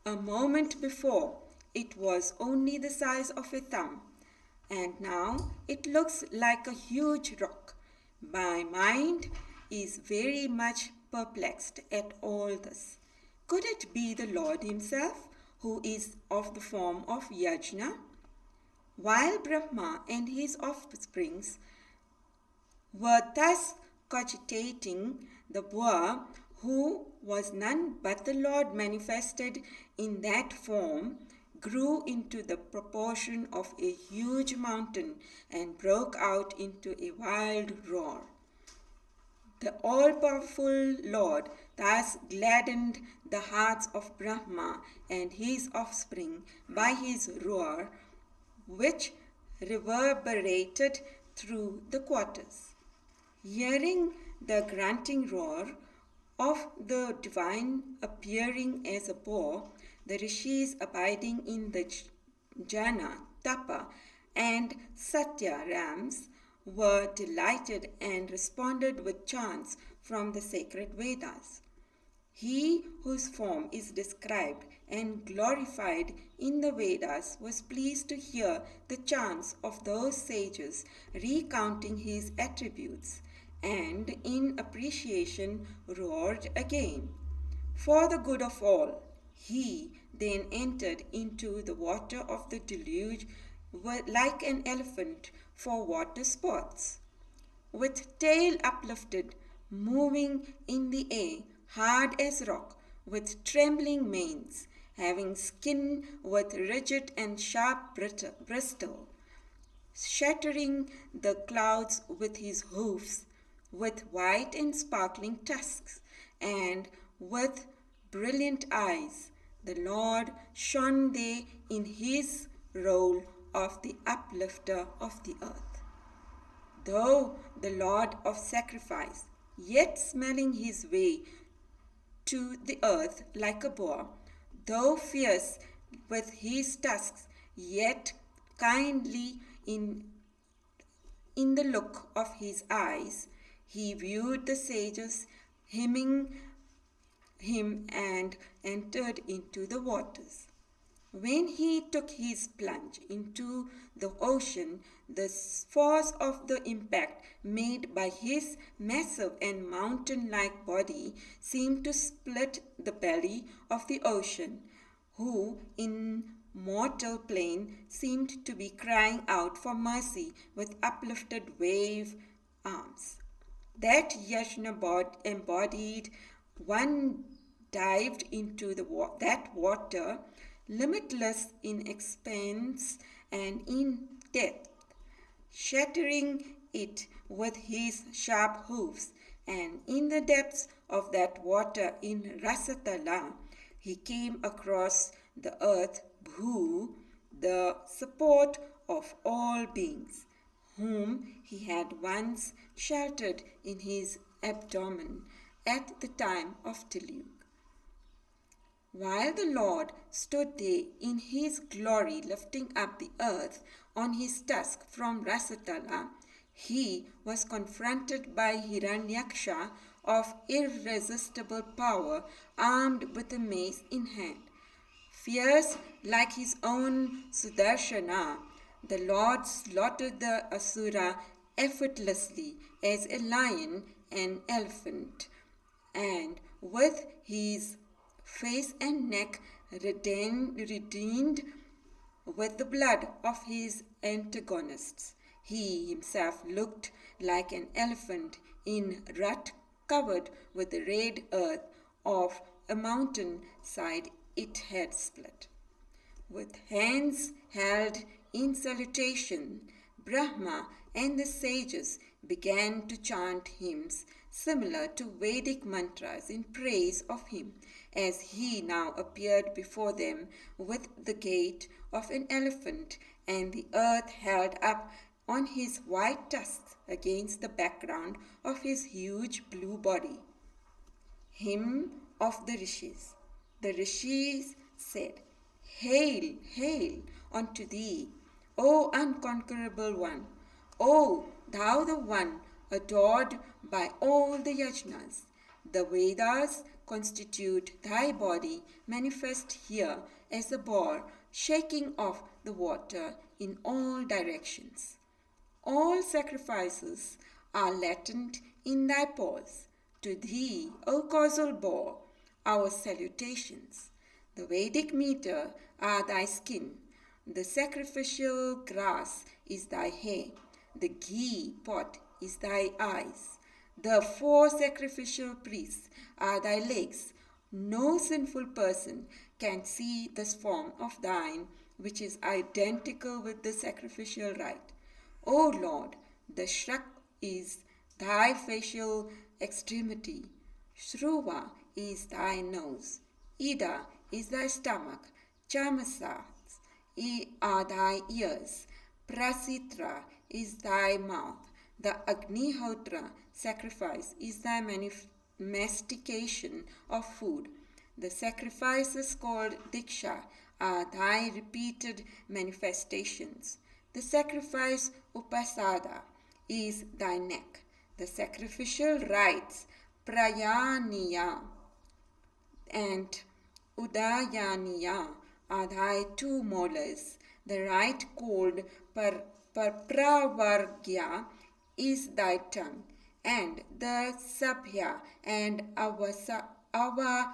A moment before, it was only the size of a thumb, and now it looks like a huge rock. My mind is very much perplexed at all this. Could it be the Lord Himself, who is of the form of Yajna? While Brahma and his offsprings were thus cogitating, the boar, who was none but the Lord manifested in that form, grew into the proportion of a huge mountain and broke out into a wild roar. The all-powerful Lord thus gladdened the hearts of Brahma and his offspring by his roar, which reverberated through the quarters. Hearing the grunting roar of the divine appearing as a boar, the rishis abiding in the jhana, tapa, and satya rams were delighted and responded with chants from the sacred Vedas. He whose form is described and glorified in the Vedas was pleased to hear the chants of those sages recounting his attributes, and in appreciation roared again. For the good of all, he then entered into the water of the deluge like an elephant for water sports. With tail uplifted, moving in the air, hard as rock, with trembling manes, having skin with rigid and sharp bristle, shattering the clouds with his hoofs, with white and sparkling tusks, and with brilliant eyes, the Lord shone there in his role of the uplifter of the earth. Though the Lord of sacrifice, yet smelling his way to the earth like a boar, though fierce with his tusks, yet kindly in the look of his eyes, he viewed the sages hymning him and entered into the waters. When he took his plunge into the ocean, the force of the impact made by his massive and mountain-like body seemed to split the belly of the ocean, who in mortal plane seemed to be crying out for mercy with uplifted wave arms. That Yajna embodied one dived into that water, limitless in expanse and in depth, shattering it with his sharp hoofs, and in the depths of that water in Rasatala, he came across the earth Bhu, the support of all beings, whom he had once sheltered in his abdomen at the time of deluge. While the Lord stood there in his glory lifting up the earth on his tusk from Rasatala, he was confronted by Hiranyaksha of irresistible power, armed with a mace in hand. Fierce like his own Sudarshana, the Lord slaughtered the Asura effortlessly as a lion and elephant, and with his face and neck redeemed with the blood of his antagonists. He himself looked like an elephant in rut covered with the red earth of a mountain side it had split. With hands held in salutation, Brahma and the sages began to chant hymns similar to Vedic mantras in praise of him, as he now appeared before them with the gait of an elephant and the earth held up on his white tusks against the background of his huge blue body. Hymn of the Rishis. The Rishis said, "Hail, hail unto thee, O unconquerable one, O thou the one adored by all the yajnas. The Vedas constitute thy body manifest here as a ball shaking off the water in all directions. All sacrifices are latent in thy pores. To thee, O causal ball, our salutations. The Vedic meter are thy skin. The sacrificial grass is thy hair. The ghee pot is thy eyes. The 4 sacrificial priests are thy legs. No sinful person can see this form of thine, which is identical with the sacrificial rite. O Lord, the Shrak is thy facial extremity. Shruva is thy nose. Ida is thy stomach. Chamasas are thy ears. Prasitra is thy mouth. The Agnihotra sacrifice is thy mastication of food. The sacrifices called Diksha are thy repeated manifestations. The sacrifice Upasada is thy neck. The sacrificial rites Prayaniya and Udayaniya are thy 2 molars. The rite called Pravargya is thy tongue, and the Sabhya and Avasatya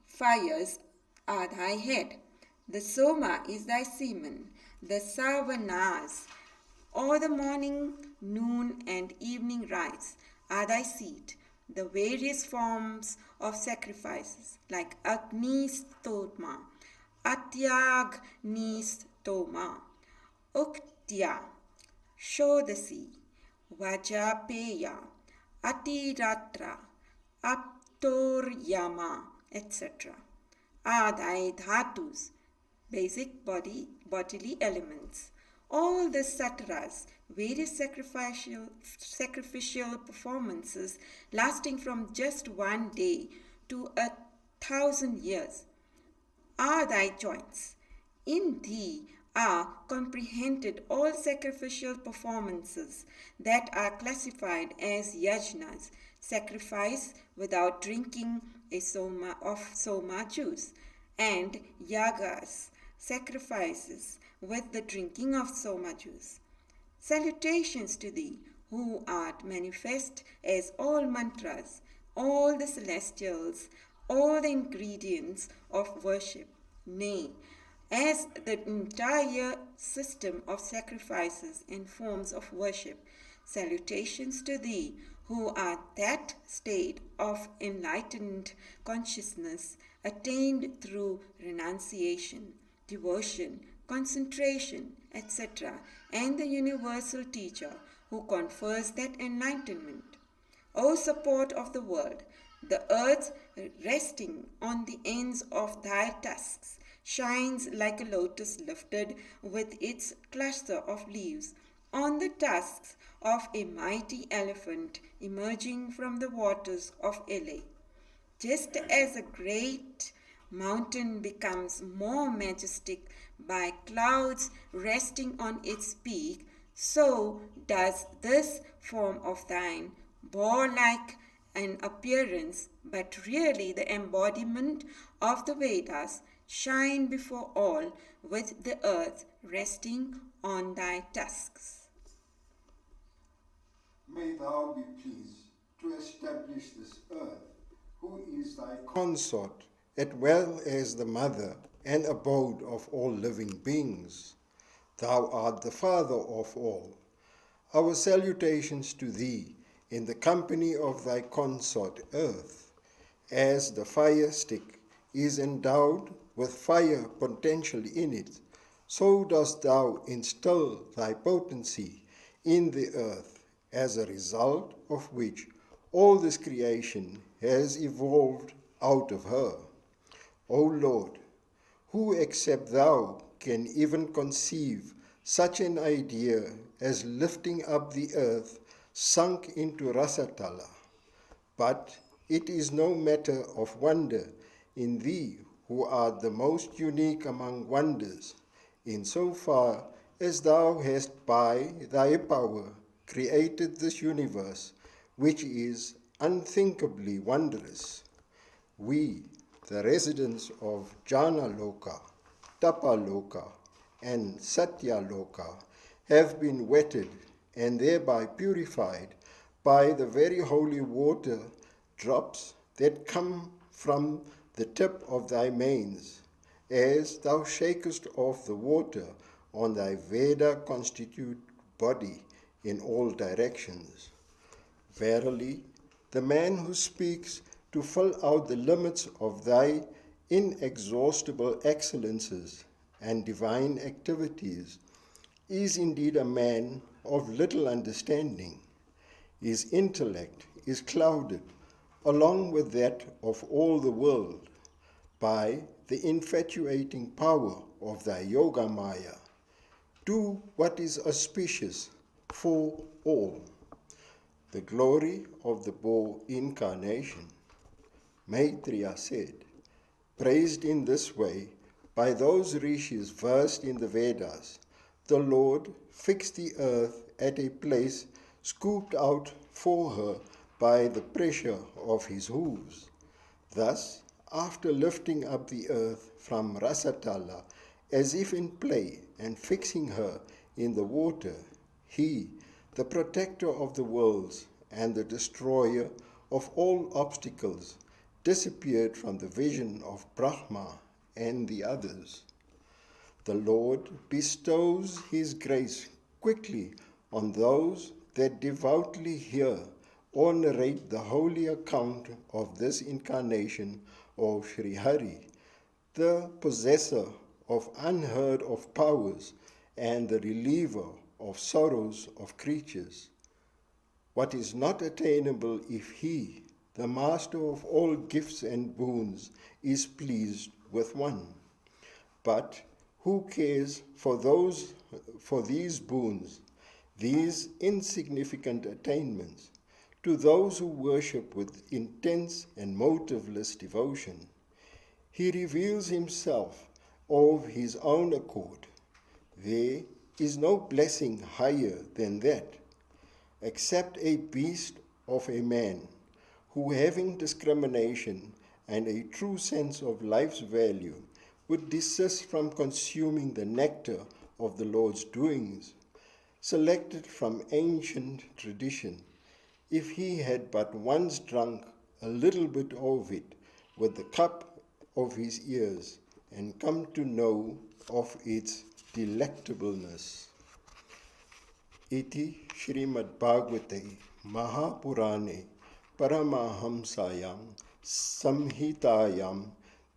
fires are thy head. The Soma is thy semen. The Savanas, or the morning, noon, and evening rites, are thy seat. The various forms of sacrifices, like Agni Stoma, Atyagni Stoma, Uktya, Shodasi, Vajapeya, Atiratra, Aptoryama, etc., are thy dhatus, basic bodily elements. All the satras, various sacrificial performances lasting from just 1 day to 1,000 years, are thy joints. In thee are comprehended all sacrificial performances that are classified as yajnas, sacrifice without drinking a soma juice, and yagas, sacrifices with the drinking of soma juice. Salutations to thee, who art manifest as all mantras, all the celestials, all the ingredients of worship, nay, as the entire system of sacrifices and forms of worship. Salutations to thee, who art that state of enlightened consciousness attained through renunciation, devotion, concentration, etc., and the universal teacher who confers that enlightenment. O support of the world, the earth resting on the ends of thy tusks shines like a lotus lifted with its cluster of leaves on the tusks of a mighty elephant emerging from the waters of LA. Just as a great mountain becomes more majestic by clouds resting on its peak, so does this form of thine, boar-like an appearance, but really the embodiment of the Vedas, shine before all with the earth resting on thy tusks. May thou be pleased to establish this earth, who is thy consort, as well as the mother and abode of all living beings. Thou art the Father of all. Our salutations to thee in the company of thy consort earth, as the fire stick is endowed with fire potentially in it, so dost thou instill thy potency in the earth, as a result of which all this creation has evolved out of her. O Lord, who except thou can even conceive such an idea as lifting up the earth sunk into Rasatala? But it is no matter of wonder in thee, who art the most unique among wonders, insofar as thou hast by thy power created this universe, which is unthinkably wondrous. We, the residents of Jana Loka, Tapa Loka, and Satya Loka, have been wetted and thereby purified by the very holy water drops that come from the tip of thy manes, as thou shakest off the water on thy Veda-constituted body in all directions. Verily, the man who speaks to fill out the limits of thy inexhaustible excellences and divine activities is indeed a man of little understanding. His intellect is clouded, along with that of all the world, by the infatuating power of thy Yoga Maya. Do what is auspicious for all. The glory of the boar incarnation. Maitreya said, praised in this way by those rishis versed in the Vedas, the Lord fixed the earth at a place scooped out for her by the pressure of his hooves. Thus, after lifting up the earth from Rasatala, as if in play, and fixing her in the water, he, the protector of the worlds and the destroyer of all obstacles, disappeared from the vision of Brahma and the others. The Lord bestows his grace quickly on those that devoutly hear or narrate the holy account of this incarnation of Sri Hari, the possessor of unheard of powers and the reliever of sorrows of creatures. What is not attainable if he, the master of all gifts and boons, is pleased with one? But who cares for these boons, these insignificant attainments, to those who worship with intense and motiveless devotion? He reveals himself of his own accord. There is no blessing higher than that, except a beast of a man, who, having discrimination and a true sense of life's value, would desist from consuming the nectar of the Lord's doings, selected from ancient tradition, if he had but once drunk a little bit of it with the cup of his ears and come to know of its delectableness. Iti Shrimad Bhagavate Mahapurane Paramahamsayam Samhitayam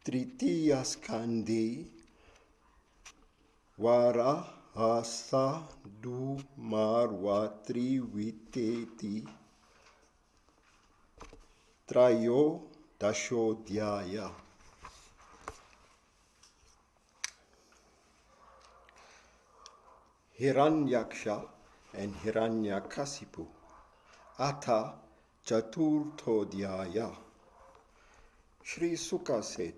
Tritiya Skandhi Varahasa Du Marva Triviteti Trayo Dashodhyaya. Hiranyaksha and Hiranyakasipu. Atha Chaturthodhyaya. Sri Sukha said,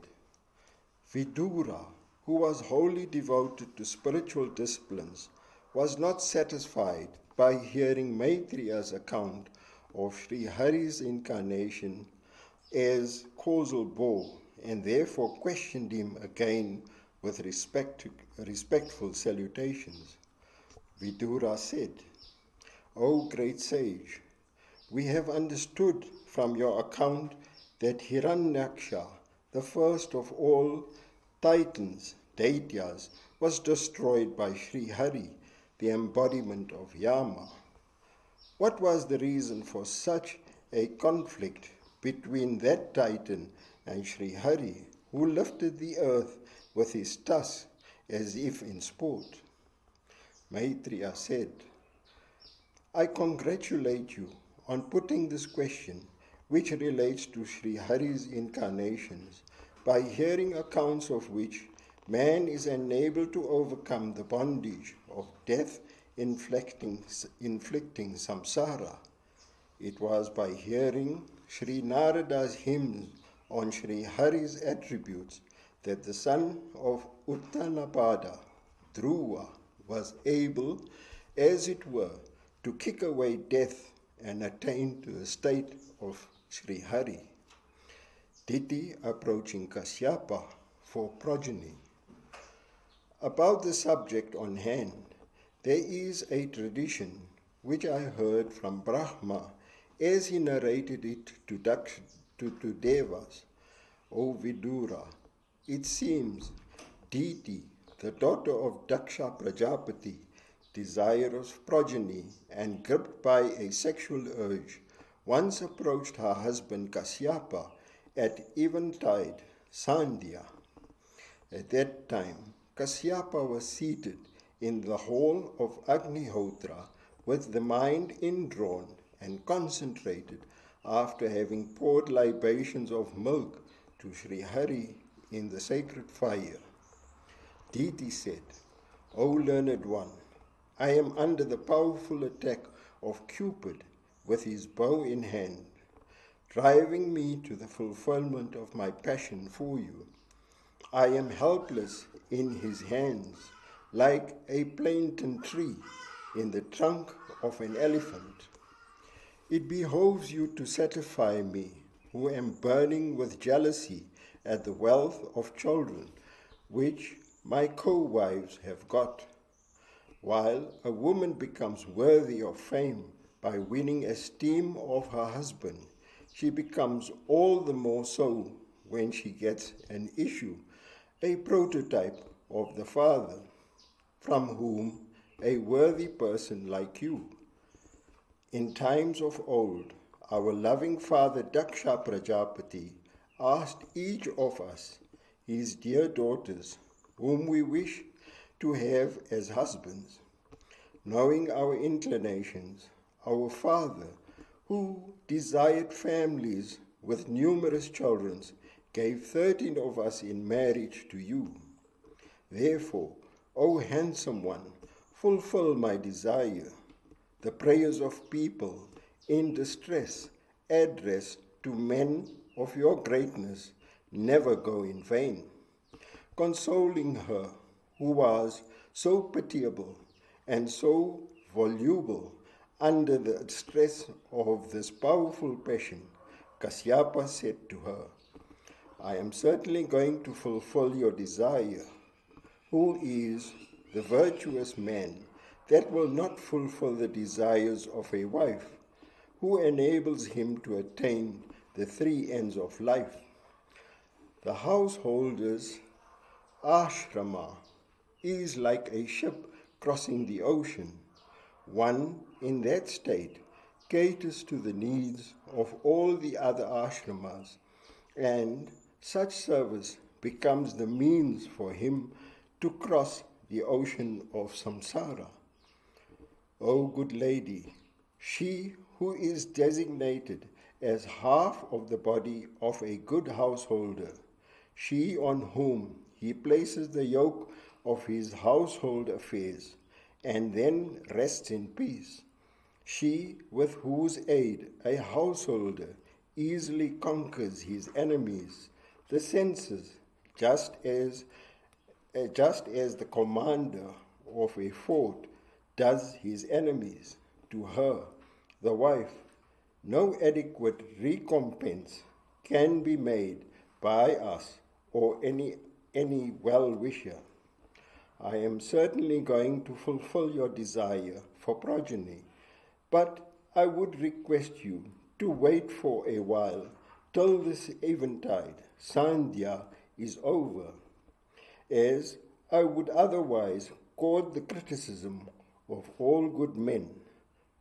Vidura, who was wholly devoted to spiritual disciplines, was not satisfied by hearing Maitreya's account of Sri Hari's incarnation as causal bore, and therefore questioned him again with respectful salutations. Vidura said, O great sage, we have understood from your account that Hiranyaksha, the first of all Titans, Daityas, was destroyed by Sri Hari, the embodiment of Yama. What was the reason for such a conflict between that Titan and Sri Hari, who lifted the earth with his tusk as if in sport? Maitreya said, I congratulate you on putting this question, which relates to Sri Hari's incarnations, by hearing accounts of which man is enabled to overcome the bondage of death inflicting samsara. It was by hearing Sri Narada's hymns on Sri Hari's attributes that the son of Uttanapada, Dhruva, was able, as it were, to kick away death and attain to the state of Sri Hari. Diti approaching Kasyapa for progeny. About the subject on hand, there is a tradition which I heard from Brahma as he narrated it to Devas. O Vidura, it seems Diti, the daughter of Daksha Prajapati, desirous of progeny and gripped by a sexual urge, once approached her husband Kasyapa at eventide, Sandhya. At that time, Kasyapa was seated in the hall of Agnihotra with the mind indrawn and concentrated after having poured libations of milk to Sri Hari in the sacred fire. Diti said, O learned one, I am under the powerful attack of Cupid with his bow in hand, driving me to the fulfillment of my passion for you. I am helpless in his hands, like a plantain tree in the trunk of an elephant. It behoves you to satisfy me, who am burning with jealousy at the wealth of children which my co-wives have got. While a woman becomes worthy of fame by winning esteem of her husband, she becomes all the more so when she gets an issue, a prototype of the father, from whom a worthy person like you. In times of old, our loving father Daksha Prajapati asked each of us, his dear daughters, whom we wish to have as husbands. Knowing our inclinations, our father, who desired families with numerous children, gave 13 of us in marriage to you. Therefore, O handsome one, fulfill my desire. The prayers of people in distress addressed to men of your greatness never go in vain. Consoling her who was so pitiable and so voluble under the stress of this powerful passion, Kasyapa said to her, I am certainly going to fulfill your desire. Who is the virtuous man that will not fulfill the desires of a wife, who enables him to attain the three ends of life? The householder's ashrama is like a ship crossing the ocean. One in that state caters to the needs of all the other ashramas, and such service becomes the means for him to cross the ocean of samsara. O good lady, she who is designated as half of the body of a good householder, she on whom he places the yoke of his household affairs, and then rests in peace, she with whose aid a householder easily conquers his enemies, the senses, just as the commander of a fort does his enemies. To her, the wife, No adequate recompense can be made by us or any well-wisher. I am certainly going to fulfill your desire for progeny, but I would request you to wait for a while till this eventide, Sandhya, is over, as I would otherwise court the criticism of all good men.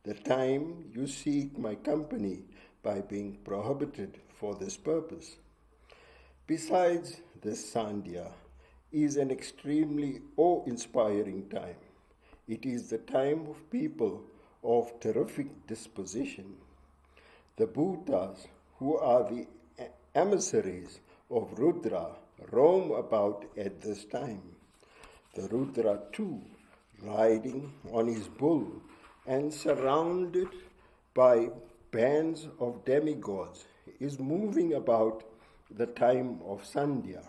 The time you seek my company by being prohibited for this purpose. Besides, this Sandhya is an extremely awe-inspiring time. It is the time of people of terrific disposition. The Bhutas, who are the emissaries of Rudra, roam about at this time. The Rudra too, riding on his bull and surrounded by bands of demigods, is moving about the time of Sandhya.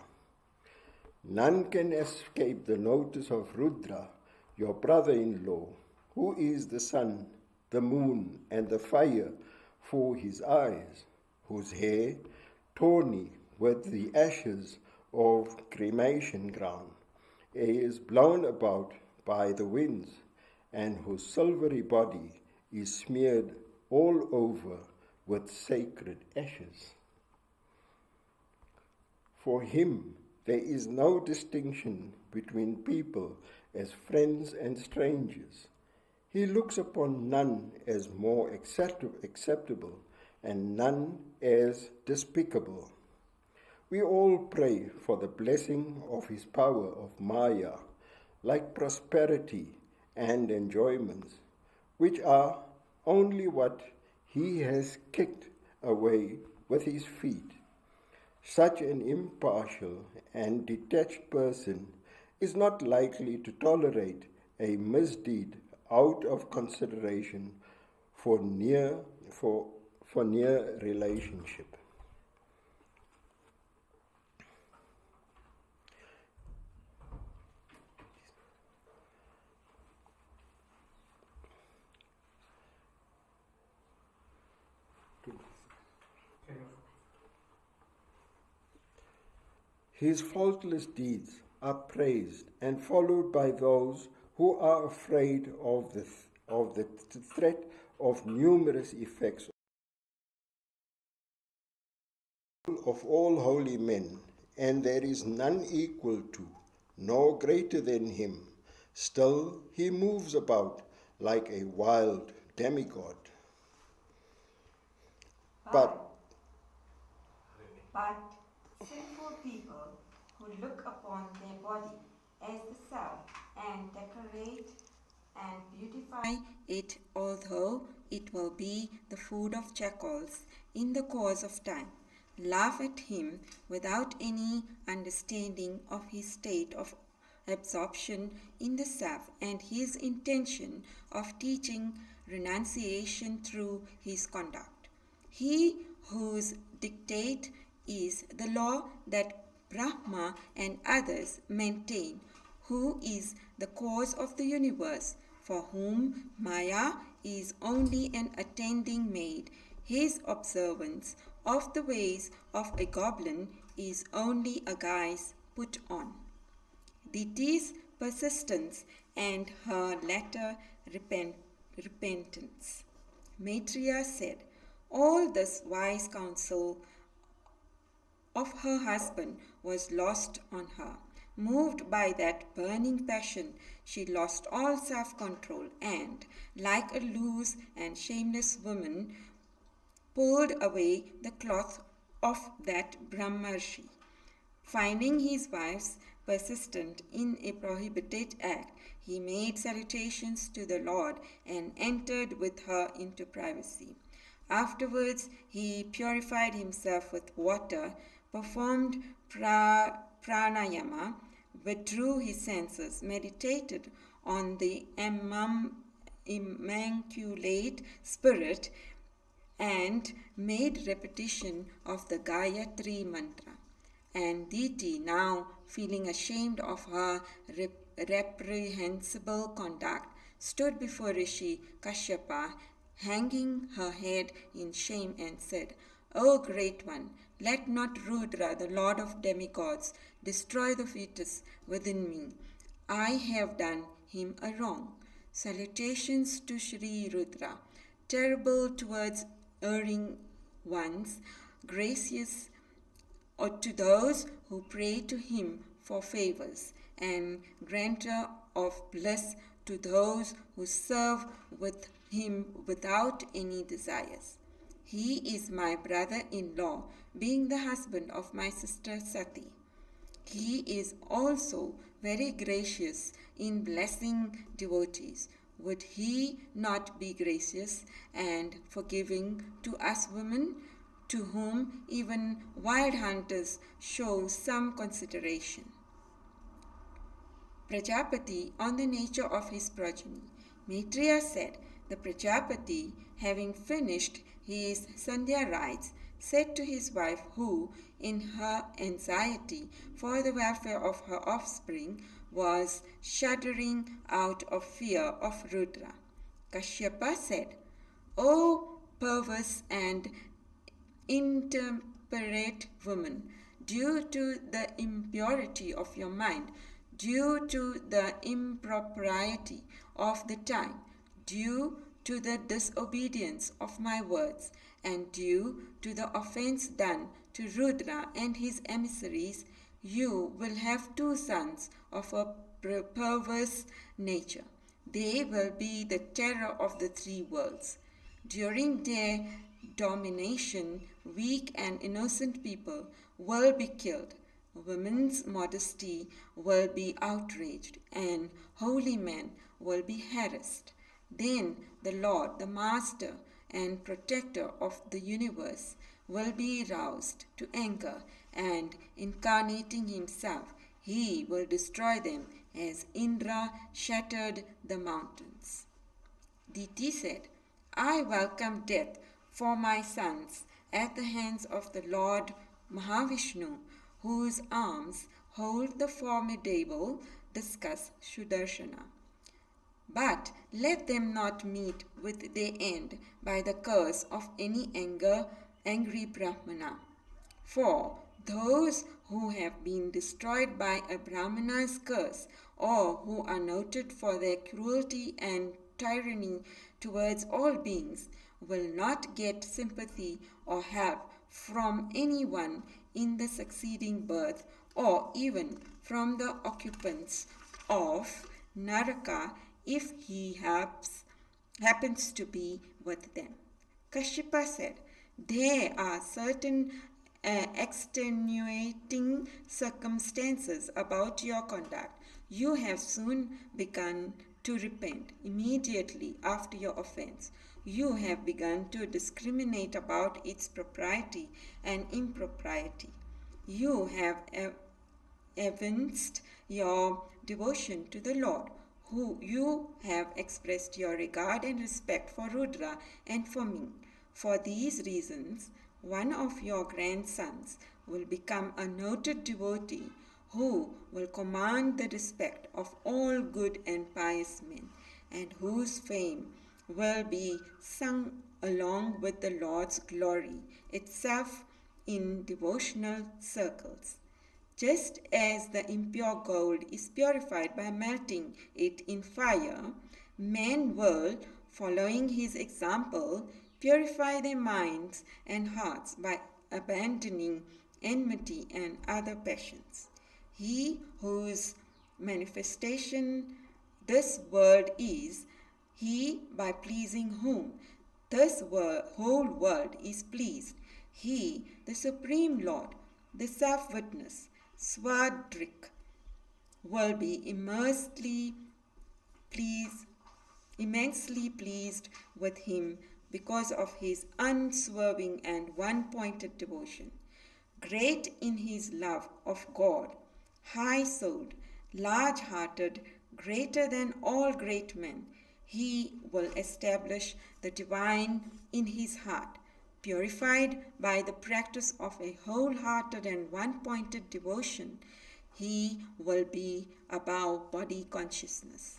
None can escape the notice of Rudra, your brother-in-law, who is the sun, the moon, and the fire for his eyes, whose hair, tawny with the ashes of cremation ground, is blown about by the winds, and whose silvery body is smeared all over with sacred ashes. For him, there is no distinction between people as friends and strangers. He looks upon none as more acceptable and none as despicable. We all pray for the blessing of his power of Maya, like prosperity and enjoyments, which are only what he has kicked away with his feet. Such an impartial and detached person is not likely to tolerate a misdeed out of consideration for near relationship. His faultless deeds are praised and followed by those who are afraid of the threat of numerous effects of all holy men, and there is none equal to, nor greater than him. Still he moves about like a wild demigod. But sinful people who look upon their body as the self and decorate and beautify it, although it will be the food of jackals in the course of time, laugh at him without any understanding of his state of absorption in the self and his intention of teaching renunciation through his conduct. He whose dictate is the law that Brahma and others maintain, who is the cause of the universe, for whom Maya is only an attending maid, his observance of the ways of a goblin is only a guise put on. Diti's persistence and her latter repentance. Maitreya said, all this wise counsel of her husband was lost on her. Moved by that burning passion, she lost all self-control and, like a loose and shameless woman, pulled away the cloth of that Brahmarshi. Finding his wife's persistent in a prohibited act, he made salutations to the Lord and entered with her into privacy. Afterwards, he purified himself with water, performed pranayama, withdrew his senses, meditated on the immaculate spirit, and made repetition of the Gayatri mantra. And Diti, now feeling ashamed of her reprehensible conduct, stood before Rishi Kashyapa hanging her head in shame, and said, O Great One, let not Rudra, the Lord of demigods, destroy the fetus within me. I have done him a wrong. Salutations to Sri Rudra, terrible towards erring ones, gracious to those who pray to him for favors, and granter of bliss to those who serve with him without any desires. He is my brother-in-law, being the husband of my sister Sati. He is also very gracious in blessing devotees. Would he not be gracious and forgiving to us women, to whom even wild hunters show some consideration? Prajapati on the nature of his progeny. Maitreya said, the Prajapati, having finished his Sandhya rites, said to his wife, who, in her anxiety for the welfare of her offspring, was shuddering out of fear of Rudra. Kashyapa said, O perverse and intemperate woman, due to the impurity of your mind, due to the impropriety of the time, due to the disobedience of my words, and due to the offense done to Rudra and his emissaries, you will have two sons of a perverse nature. They will be the terror of the three worlds. During their domination, weak and innocent people will be killed. Women's modesty will be outraged, and holy men will be harassed. Then the Lord, the Master and Protector of the universe, will be roused to anger, and incarnating himself, he will destroy them as Indra shattered the mountains. Diti said, I welcome death for my sons at the hands of the Lord Mahavishnu, whose arms hold the formidable discus Sudarshana. But let them not meet with their end by the curse of any angry Brahmana. For those who have been destroyed by a Brahmana's curse, or who are noted for their cruelty and tyranny towards all beings, will not get sympathy or help from anyone in the succeeding birth, or even from the occupants of Naraka if he happens to be with them. Kashyapa said, there are certain extenuating circumstances about your conduct. You have soon begun to repent immediately after your offense. You have begun to discriminate about its propriety and impropriety. You have evinced your devotion to the Lord, who you have expressed your regard and respect for Rudra and for me. For these reasons, one of your grandsons will become a noted devotee who will command the respect of all good and pious men, and whose fame will be sung along with the Lord's glory itself in devotional circles. Just as the impure gold is purified by melting it in fire, men will, following his example, purify their minds and hearts by abandoning enmity and other passions. He whose manifestation this world is, he by pleasing whom this whole world is pleased, he, the Supreme Lord, the self-witness, Swadrik, will be immensely pleased with him because of his unswerving and one-pointed devotion. Great in his love of God, high-souled, large-hearted, greater than all great men, he will establish the divine in his heart. Purified by the practice of a wholehearted and one-pointed devotion, he will be above body consciousness.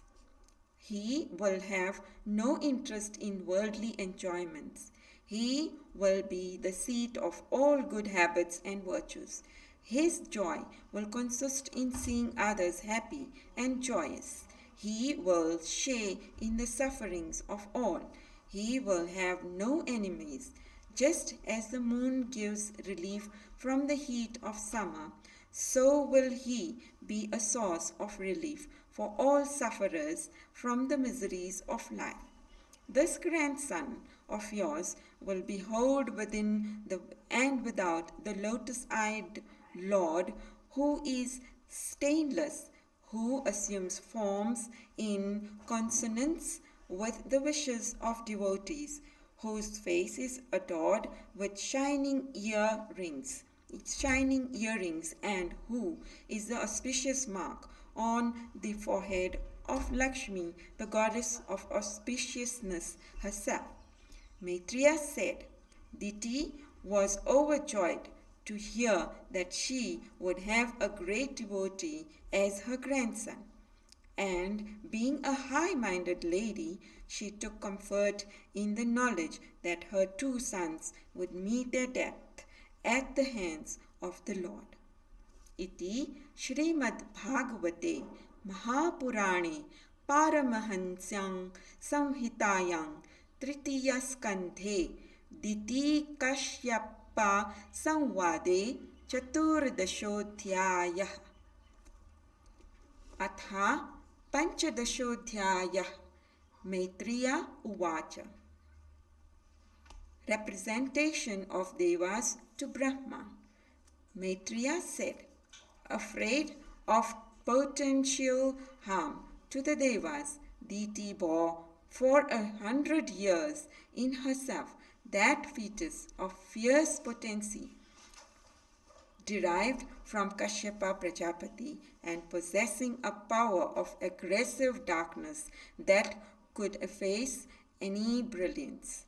He will have no interest in worldly enjoyments. He will be the seat of all good habits and virtues. His joy will consist in seeing others happy and joyous. He will share in the sufferings of all. He will have no enemies. Just as the moon gives relief from the heat of summer, so will he be a source of relief for all sufferers from the miseries of life. This grandson of yours will behold within and without the lotus-eyed Lord, who is stainless, who assumes forms in consonance with the wishes of devotees, whose face is adorned with shining earrings, and who is the auspicious mark on the forehead of Lakshmi, the goddess of auspiciousness herself. Maitreya said, Diti was overjoyed to hear that she would have a great devotee as her grandson. And being a high-minded lady, she took comfort in the knowledge that her two sons would meet their death at the hands of the Lord. Iti Shrimad Bhagavate Mahapurane Paramahansyang Samhitayang Tritiya Skandhe Diti Kashyapa Samvade Chaturdashodhyayah Atha Panchadashodhyayah Maitreya Uvacha. Representation of Devas to Brahma. Maitreya said, afraid of potential harm to the Devas, Diti bore for 100 years in herself that fetus of fierce potency derived from Kashyapa Prajapati and possessing a power of aggressive darkness that could efface any brilliance.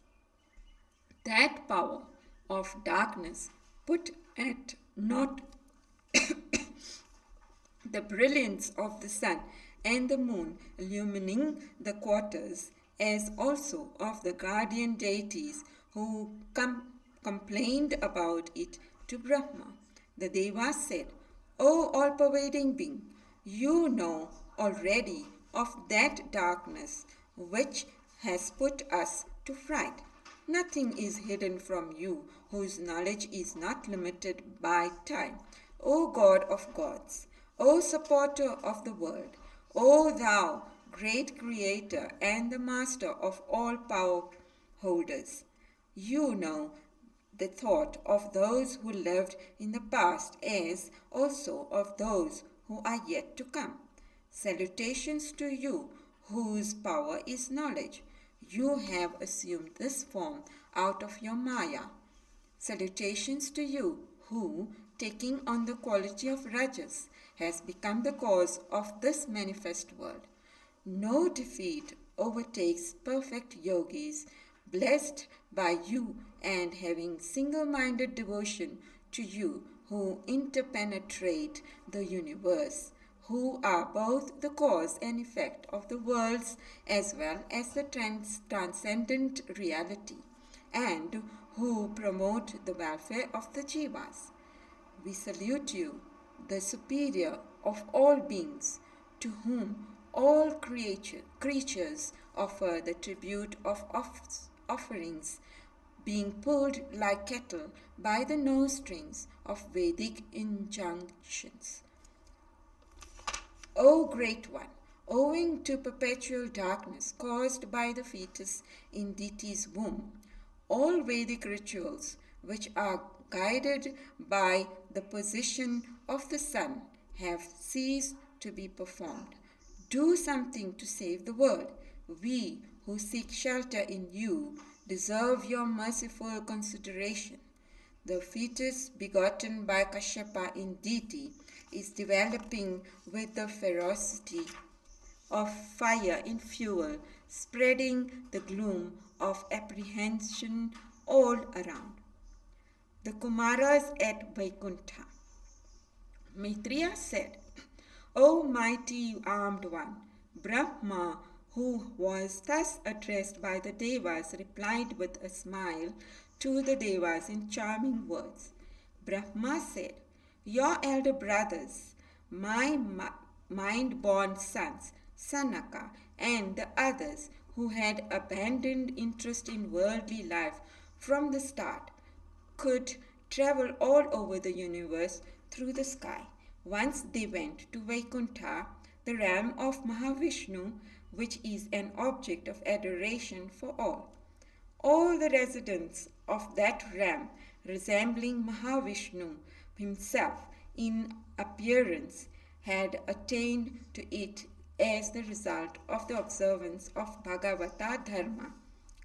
That power of darkness put at naught the brilliance of the sun and the moon illumining the quarters, as also of the guardian deities who complained about it to Brahma. The Devas said, O all-pervading being, you know already of that darkness which has put us to fright. Nothing is hidden from you, whose knowledge is not limited by time. O God of gods, O supporter of the world, O thou great creator and the master of all power holders, you know the thought of those who lived in the past as also of those who are yet to come. Salutations to you, whose power is knowledge. You have assumed this form out of your Maya. Salutations to you, who, taking on the quality of Rajas, has become the cause of this manifest world. No defeat overtakes perfect yogis, blessed by you and having single-minded devotion to you, who interpenetrate the universe, who are both the cause and effect of the worlds as well as the transcendent reality, and who promote the welfare of the jivas. We salute you, the superior of all beings, to whom all creatures offer the tribute of offerings, being pulled like cattle by the nose strings of Vedic injunctions. O Great One, owing to perpetual darkness caused by the fetus in Diti's womb, all Vedic rituals which are guided by the position of the sun have ceased to be performed. Do something to save the world. We who seek shelter in you deserve your merciful consideration. The fetus begotten by Kashyapa in Diti is developing with the ferocity of fire in fuel, spreading the gloom of apprehension all around. The Kumaras at Vaikuntha. Maitreya said, O mighty armed one, Brahma, who was thus addressed by the Devas, replied with a smile to the Devas in charming words. Brahma said, "Your elder brothers, my mind-born sons, Sanaka, and the others who had abandoned interest in worldly life from the start, could travel all over the universe through the sky. Once they went to Vaikuntha, the realm of Mahavishnu, which is an object of adoration for all. All the residents of that realm, resembling Mahavishnu himself in appearance, had attained to it as the result of the observance of Bhagavata Dharma,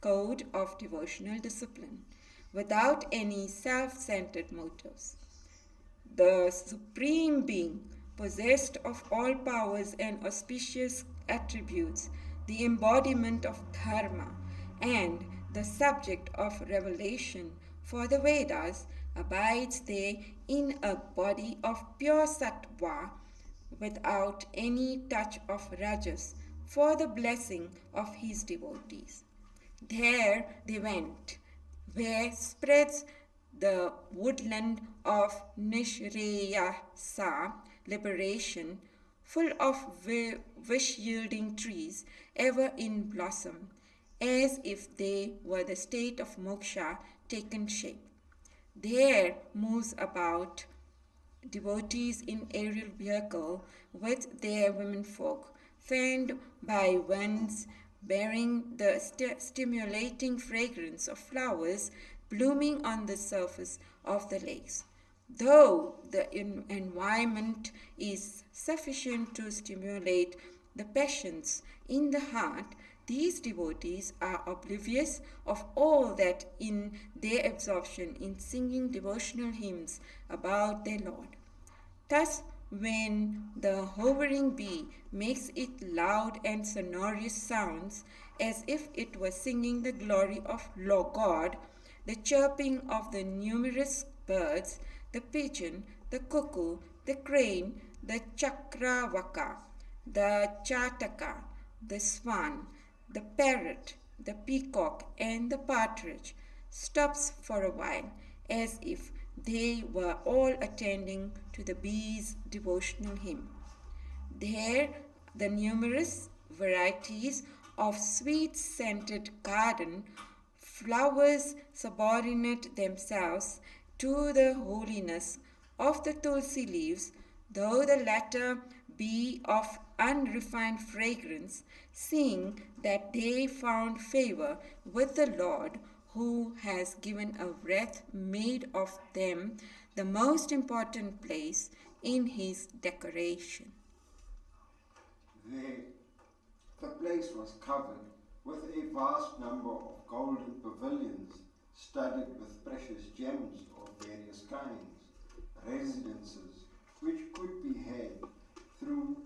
code of devotional discipline, without any self-centered motives. The Supreme Being, possessed of all powers and auspicious attributes, the embodiment of Dharma, and the subject of revelation for the Vedas, abides there in a body of pure sattva, without any touch of rajas, for the blessing of his devotees. There they went, where spreads the woodland of Nishreyasa, liberation, full of wish-yielding trees, ever in blossom, as if they were the state of moksha taken shape. There moves about devotees in aerial vehicle with their womenfolk, fanned by winds, bearing the stimulating fragrance of flowers blooming on the surface of the lakes. Though the environment is sufficient to stimulate the passions in the heart, these devotees are oblivious of all that in their absorption in singing devotional hymns about their Lord. Thus, when the hovering bee makes it loud and sonorous sounds, as if it was singing the glory of God, the chirping of the numerous birds, the pigeon, the cuckoo, the crane, the chakravaka, the chataka, the swan, the parrot, the peacock, and the partridge, stops for a while, as if they were all attending to the bee's devotional hymn. There, the numerous varieties of sweet-scented garden flowers subordinate themselves to the holiness of the tulsi leaves, though the latter be of unrefined fragrance, seeing that they found favor with the Lord, who has given a wreath made of them the most important place in his decoration. There, the place was covered with a vast number of golden pavilions studded with precious gems of various kinds, residences which could be had through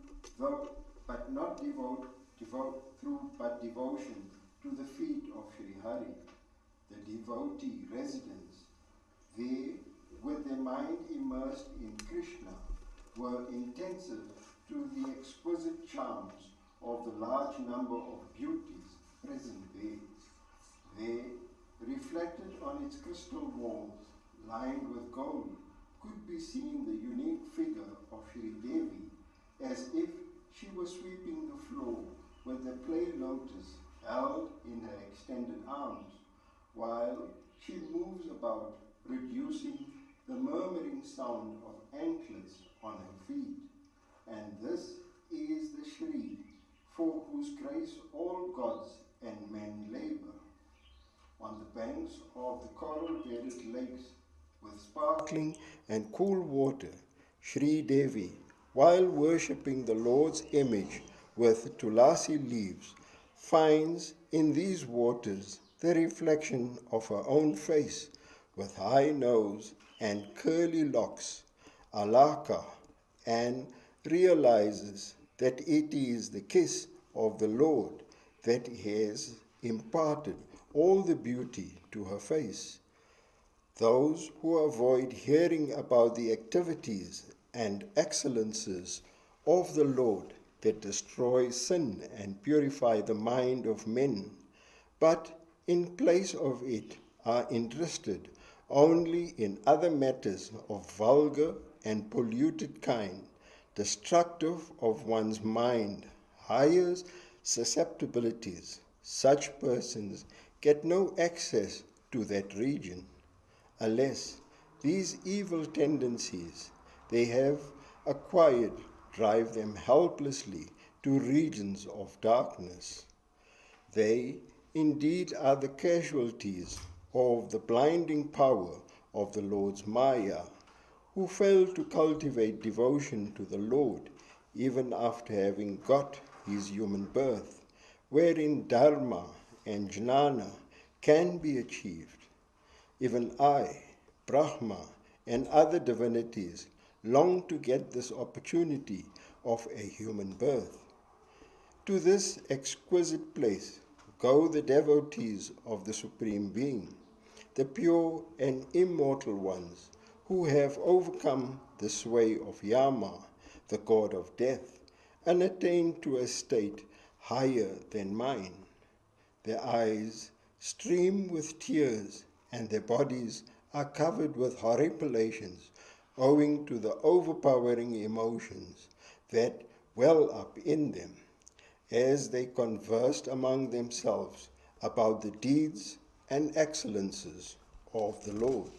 devotion to the feet of Sri Hari, the devotee residents. They, with their mind immersed in Krishna, were intensive to the exquisite charms of the large number of beauties present there. There, reflected on its crystal walls, lined with gold, could be seen the unique figure of Sri Devi, as if she was sweeping the floor with the clay lotus held in her extended arms, while she moves about, reducing the murmuring sound of anklets on her feet. And this is the Shri, for whose grace all gods and men labor. On the banks of the coral-bearded lakes, with sparkling and cool water, Sri Devi, while worshipping the Lord's image with tulasi leaves, finds in these waters the reflection of her own face, with high nose and curly locks, alaka, and realizes that it is the kiss of the Lord that has imparted all the beauty to her face. Those who avoid hearing about the activities and excellences of the Lord that destroy sin and purify the mind of men, but in place of it are interested only in other matters of vulgar and polluted kind, destructive of one's mind, higher susceptibilities. Such persons get no access to that region. Alas, these evil tendencies they have acquired drive them helplessly to regions of darkness. They indeed are the casualties of the blinding power of the Lord's Maya, who fail to cultivate devotion to the Lord even after having got his human birth, wherein Dharma and Jnana can be achieved. Even I, Brahma, and other divinities long to get this opportunity of a human birth. To this exquisite place go the devotees of the Supreme Being, the pure and immortal ones, who have overcome the sway of Yama, the god of death, and attained to a state higher than mine. Their eyes stream with tears, and their bodies are covered with horripilations, owing to the overpowering emotions that well up in them, as they conversed among themselves about the deeds and excellences of the Lord.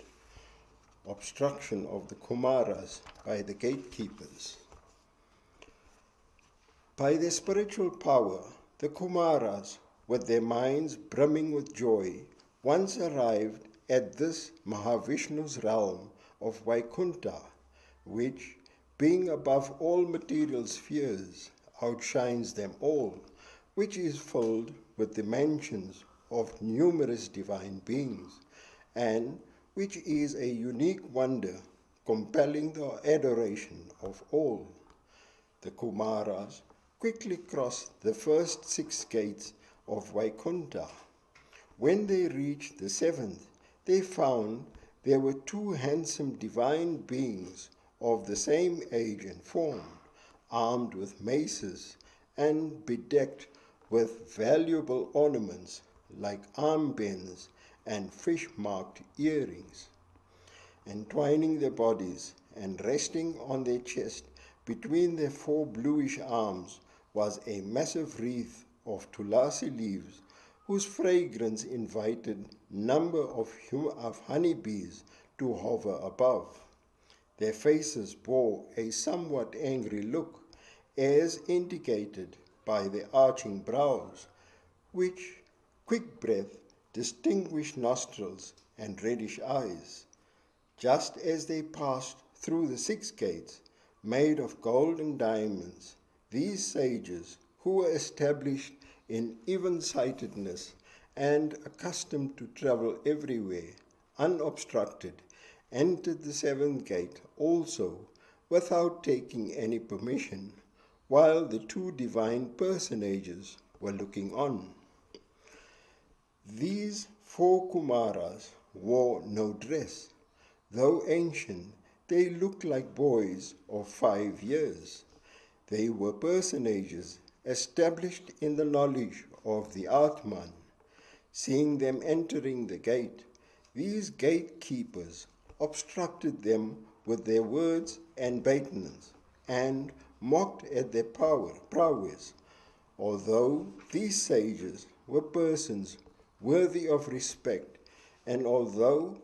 Obstruction of the Kumaras by the gatekeepers. By their spiritual power, the Kumaras, with their minds brimming with joy, once arrived at this Mahavishnu's realm of Vaikuntha, which, being above all material spheres, outshines them all, which is filled with the mansions of numerous divine beings, and which is a unique wonder compelling the adoration of all. The Kumaras quickly crossed the first 6 gates of Vaikuntha. When they reached the 7th, they found there were 2 handsome divine beings of the same age and form, armed with maces and bedecked with valuable ornaments like armbands and fish-marked earrings. Entwining their bodies and resting on their chest between their 4 bluish arms was a massive wreath of tulasi leaves, whose fragrance invited number of honeybees to hover above. Their faces bore a somewhat angry look, as indicated by their arching brows, which quick breath, distinguished nostrils, and reddish eyes. Just as they passed through the 6 gates, made of gold and diamonds, these sages, who were established in even-sightedness and accustomed to travel everywhere, unobstructed, entered the 7th gate also, without taking any permission, while the 2 divine personages were looking on. These 4 Kumaras wore no dress. Though ancient, they looked like boys of 5 years. They were personages established in the knowledge of the Atman. Seeing them entering the gate, these gatekeepers obstructed them with their words and bateness, and mocked at their prowess. Although these sages were persons worthy of respect, and although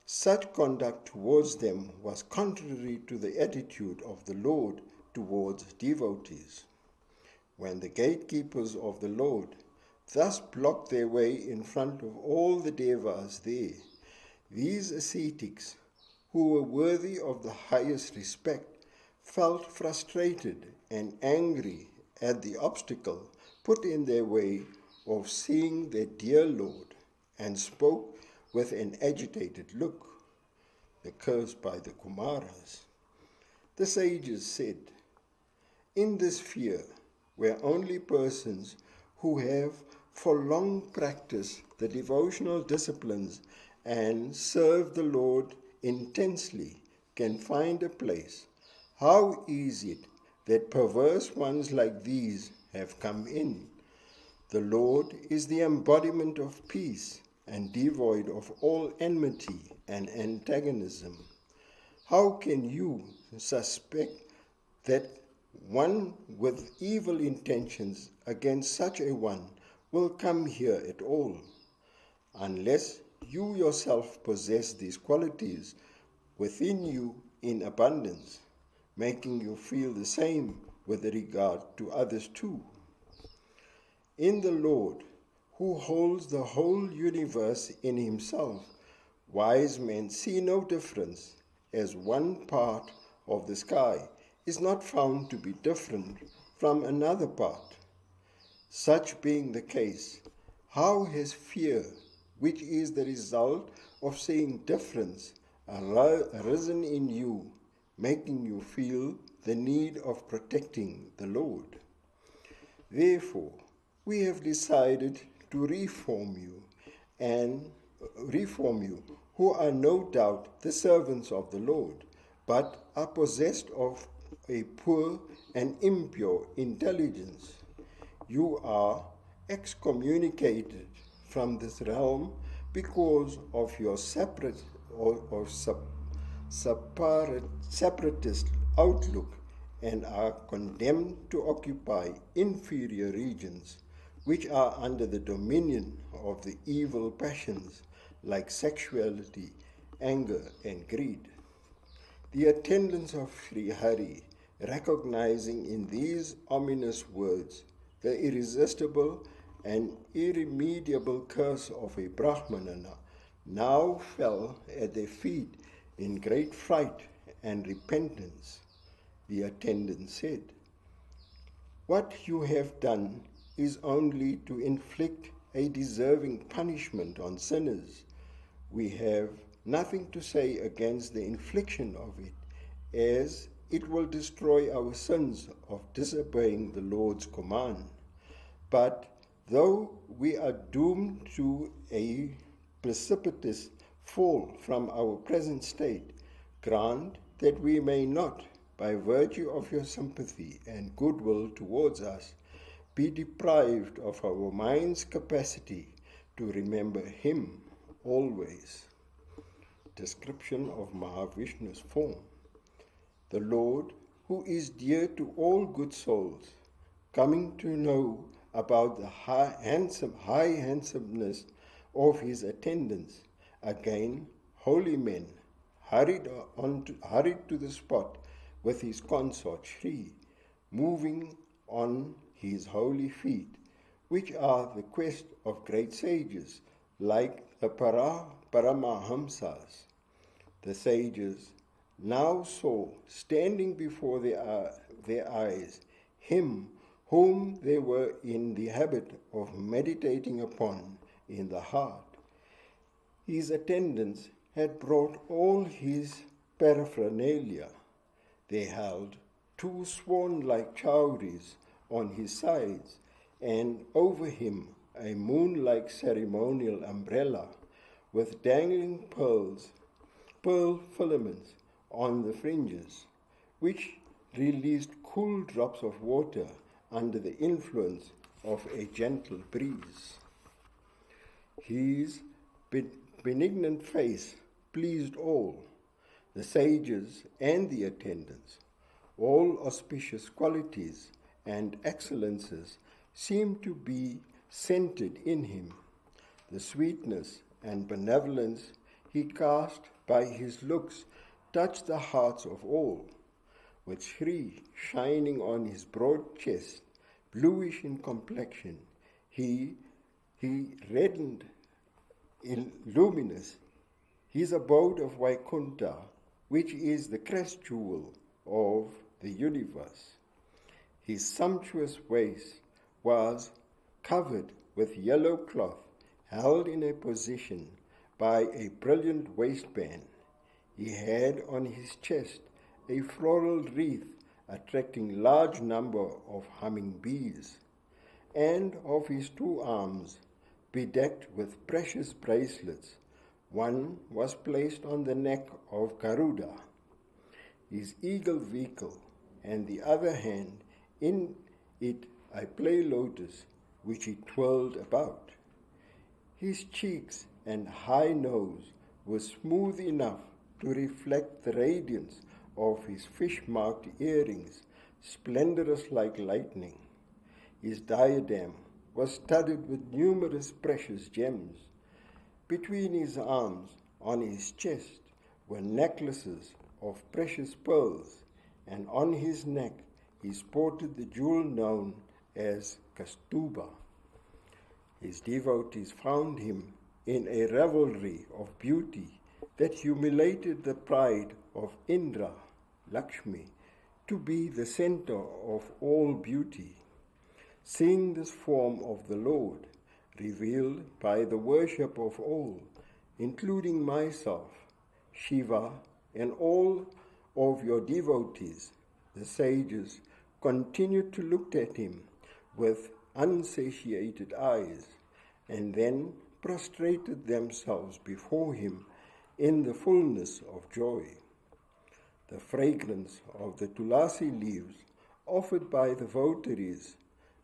such conduct towards them was contrary to the attitude of the Lord towards devotees. When the gatekeepers of the Lord thus blocked their way in front of all the devas there, these ascetics, who were worthy of the highest respect, felt frustrated and angry at the obstacle put in their way of seeing their dear Lord, and spoke with an agitated look. The curse by the Kumaras. The sages said, "In this sphere, where only persons who have for long practiced the devotional disciplines and serve the Lord intensely can find a place, how is it that perverse ones like these have come in. The Lord is the embodiment of peace and devoid of all enmity and antagonism. How can you suspect that one with evil intentions against such a one will come here at all, unless you yourself possess these qualities within you in abundance, making you feel the same with regard to others too? In the Lord, who holds the whole universe in himself, wise men see no difference, as one part of the sky is not found to be different from another part. Such being the case, how has fear, which is the result of seeing difference, arisen in you, making you feel the need of protecting the Lord? Therefore, we have decided to reform you, who are no doubt the servants of the Lord, but are possessed of a poor and impure intelligence. You are excommunicated from this realm because of your separatist outlook, and are condemned to occupy inferior regions, which are under the dominion of the evil passions like sexuality, anger, and greed. The attendants of Sri Hari, recognizing in these ominous words the irresistible and irremediable curse of a Brahmana, now fell at their feet in great fright and repentance. The attendant said, "What you have done is only to inflict a deserving punishment on sinners. We have nothing to say against the infliction of it, as it will destroy our sins of disobeying the Lord's command. But though we are doomed to a precipitous fall from our present state, grant that we may not, by virtue of your sympathy and goodwill towards us, be deprived of our mind's capacity to remember Him always." Description of Mahavishnu's form. The Lord, who is dear to all good souls, coming to know about the high handsomeness of his attendants, again holy men, hurried to the spot with his consort Shri, moving on his holy feet, which are the quest of great sages, like the Paramahamsas. The sages now saw, standing before their eyes, him whom they were in the habit of meditating upon in the heart. His attendants had brought all his paraphernalia. They held 2 swan-like chowries on his sides, and over him a moon-like ceremonial umbrella with dangling pearl filaments on the fringes, which released cool drops of water under the influence of a gentle breeze. His benignant face pleased all, the sages and the attendants. All auspicious qualities and excellences seemed to be centered in him. The sweetness and benevolence he cast by his looks touched the hearts of all. With Shri shining on his broad chest, bluish in complexion, he reddened luminous, his abode of Vaikuntha, which is the crest jewel of the universe. His sumptuous waist was covered with yellow cloth, held in a position by a brilliant waistband. He had on his chest a floral wreath attracting large number of humming bees, and of his 2 arms, bedecked with precious bracelets, one was placed on the neck of Garuda. His eagle vehicle and the other hand in it I play lotus, which he twirled about. His cheeks and high nose were smooth enough to reflect the radiance of his fish-marked earrings, splendorous like lightning. His diadem was studded with numerous precious gems. Between his arms, on his chest, were necklaces of precious pearls, and on his neck he sported the jewel known as Kastuba. His devotees found him in a revelry of beauty that humiliated the pride of Indra, Lakshmi, to be the center of all beauty. Seeing this form of the Lord, revealed by the worship of all, including myself, Shiva, and all of your devotees, the sages continued to look at him with unsatiated eyes, and then prostrated themselves before him in the fullness of joy. The fragrance of the tulasi leaves offered by the votaries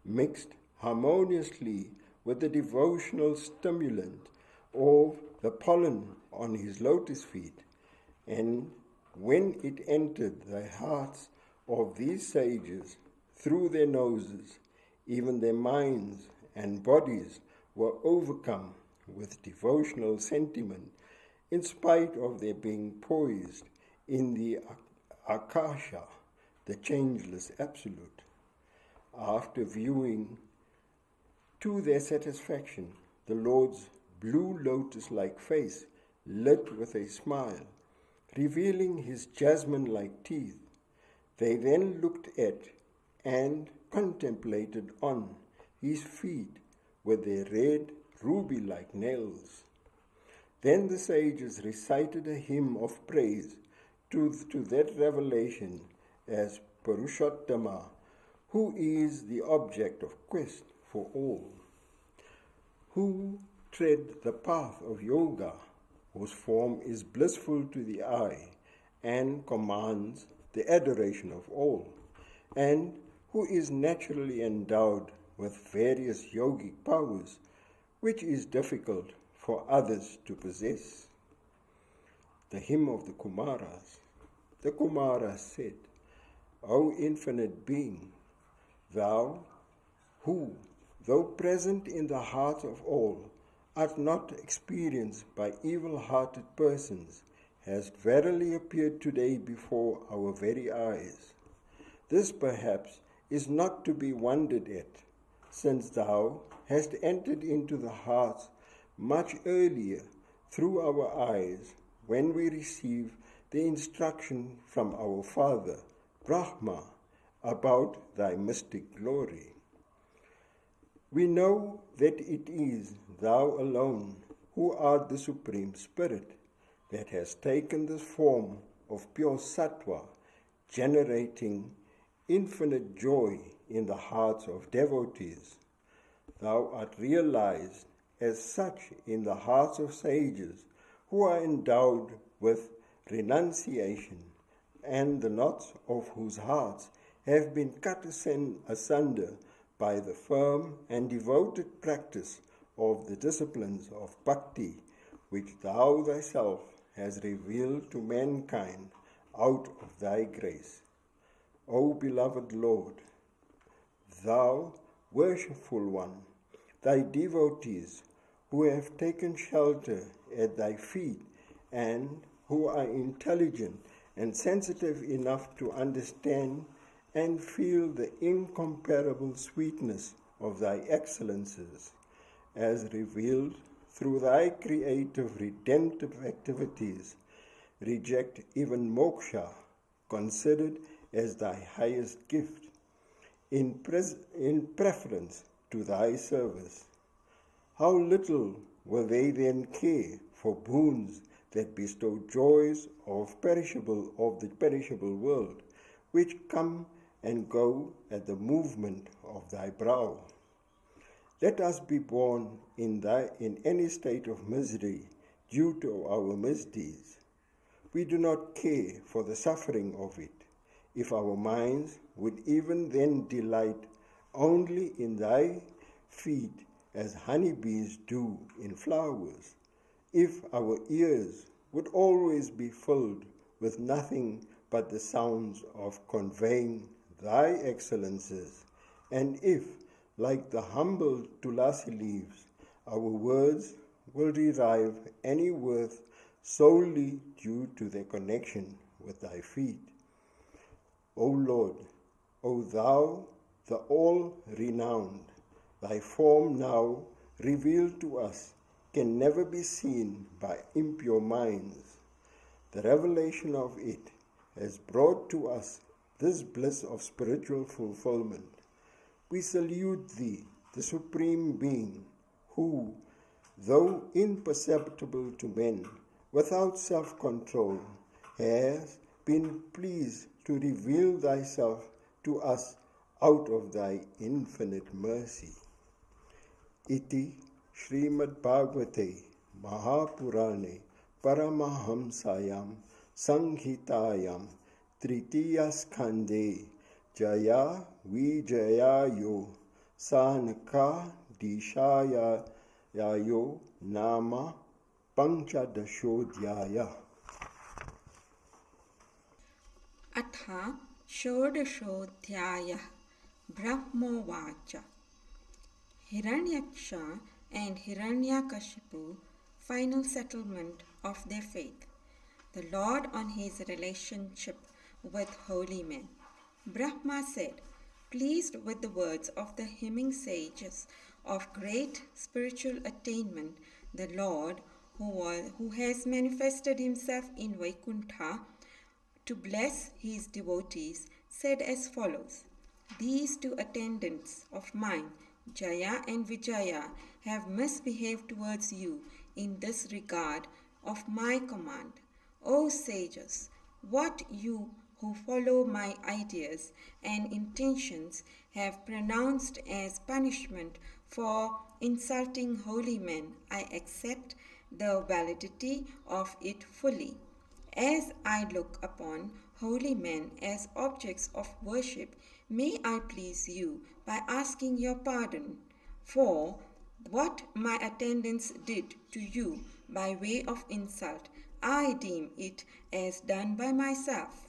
mixed harmoniously with the devotional stimulant of the pollen on his lotus feet, and when it entered the hearts of these sages through their noses, even their minds and bodies were overcome with devotional sentiment, in spite of their being poised in the Akasha, the changeless absolute. After viewing to their satisfaction the Lord's blue lotus-like face lit with a smile, revealing his jasmine-like teeth, they then looked at and contemplated on his feet with their red ruby-like nails. Then the sages recited a hymn of praise to that revelation as Purushottama, who is the object of quest for all, who tread the path of yoga, whose form is blissful to the eye and commands the adoration of all, and who is naturally endowed with various yogic powers, which is difficult for others to possess. The hymn of the Kumaras. The Kumaras said, O infinite being, thou who, though present in the hearts of all, art not experienced by evil-hearted persons, hast verily appeared today before our very eyes. This perhaps is not to be wondered at, since thou hast entered into the hearts much earlier through our eyes, when we receive the instruction from our Father, Brahma, about thy mystic glory. We know that it is thou alone who art the Supreme Spirit that has taken this form of pure sattva, generating infinite joy in the hearts of devotees. Thou art realized as such in the hearts of sages who are endowed with renunciation, and the knots of whose hearts have been cut asunder by the firm and devoted practice of the disciplines of Bhakti, which thou thyself hast revealed to mankind out of thy grace. O beloved Lord, thou worshipful one, thy devotees who have taken shelter at thy feet and who are intelligent and sensitive enough to understand and feel the incomparable sweetness of thy excellences, as revealed through thy creative redemptive activities, reject even moksha, considered as thy highest gift, in preference to thy service. How little will they then care for boons that bestow joys of the perishable world, which come and go at the movement of thy brow. Let us be born in any state of misery due to our misdeeds. We do not care for the suffering of it. if our minds would even then delight only in thy feet as honeybees do in flowers, if our ears would always be filled with nothing but the sounds of conveying thy excellences, and if, like the humble tulasi leaves, our words will derive any worth solely due to their connection with thy feet. O Lord, O thou, the all-renowned, thy form now revealed to us can never be seen by impure minds. The revelation of it has brought to us this bliss of spiritual fulfillment. We salute thee, the Supreme Being, who, though imperceptible to men, without self-control, has been pleased to reveal thyself to us out of thy infinite mercy. Iti Shrimad Bhagavate Mahapurane Paramahamsayam Sanghitayam Tritiya Skande Jaya Vijayayo Sanaka Dishaya Yayo Nama Panchadashodhyaya. Atha Shodashodhyaya Brahmovacha. Hiranyaksha and Hiranyakashipu, final settlement of their faith. The Lord on his relationship with holy men. Brahma said, pleased with the words of the hymning sages of great spiritual attainment, the Lord, who has manifested himself in Vaikuntha to bless his devotees, said as follows: these two attendants of mine, Jaya and Vijaya, have misbehaved towards you in this regard of my command. O sages, what you who follow my ideas and intentions have pronounced as punishment for insulting holy men, I accept the validity of it fully. As I look upon holy men as objects of worship, may I please you by asking your pardon for what my attendants did to you by way of insult. I deem it as done by myself.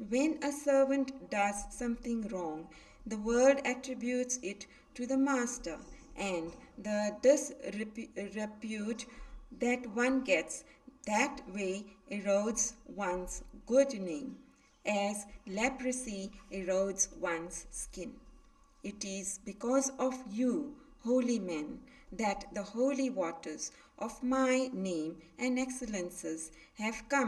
When a servant does something wrong, the world attributes it to the master, and the disrepute that one gets that way erodes one's good name, as leprosy erodes one's skin. It is because of you, holy men, that the holy waters of my name and excellences have come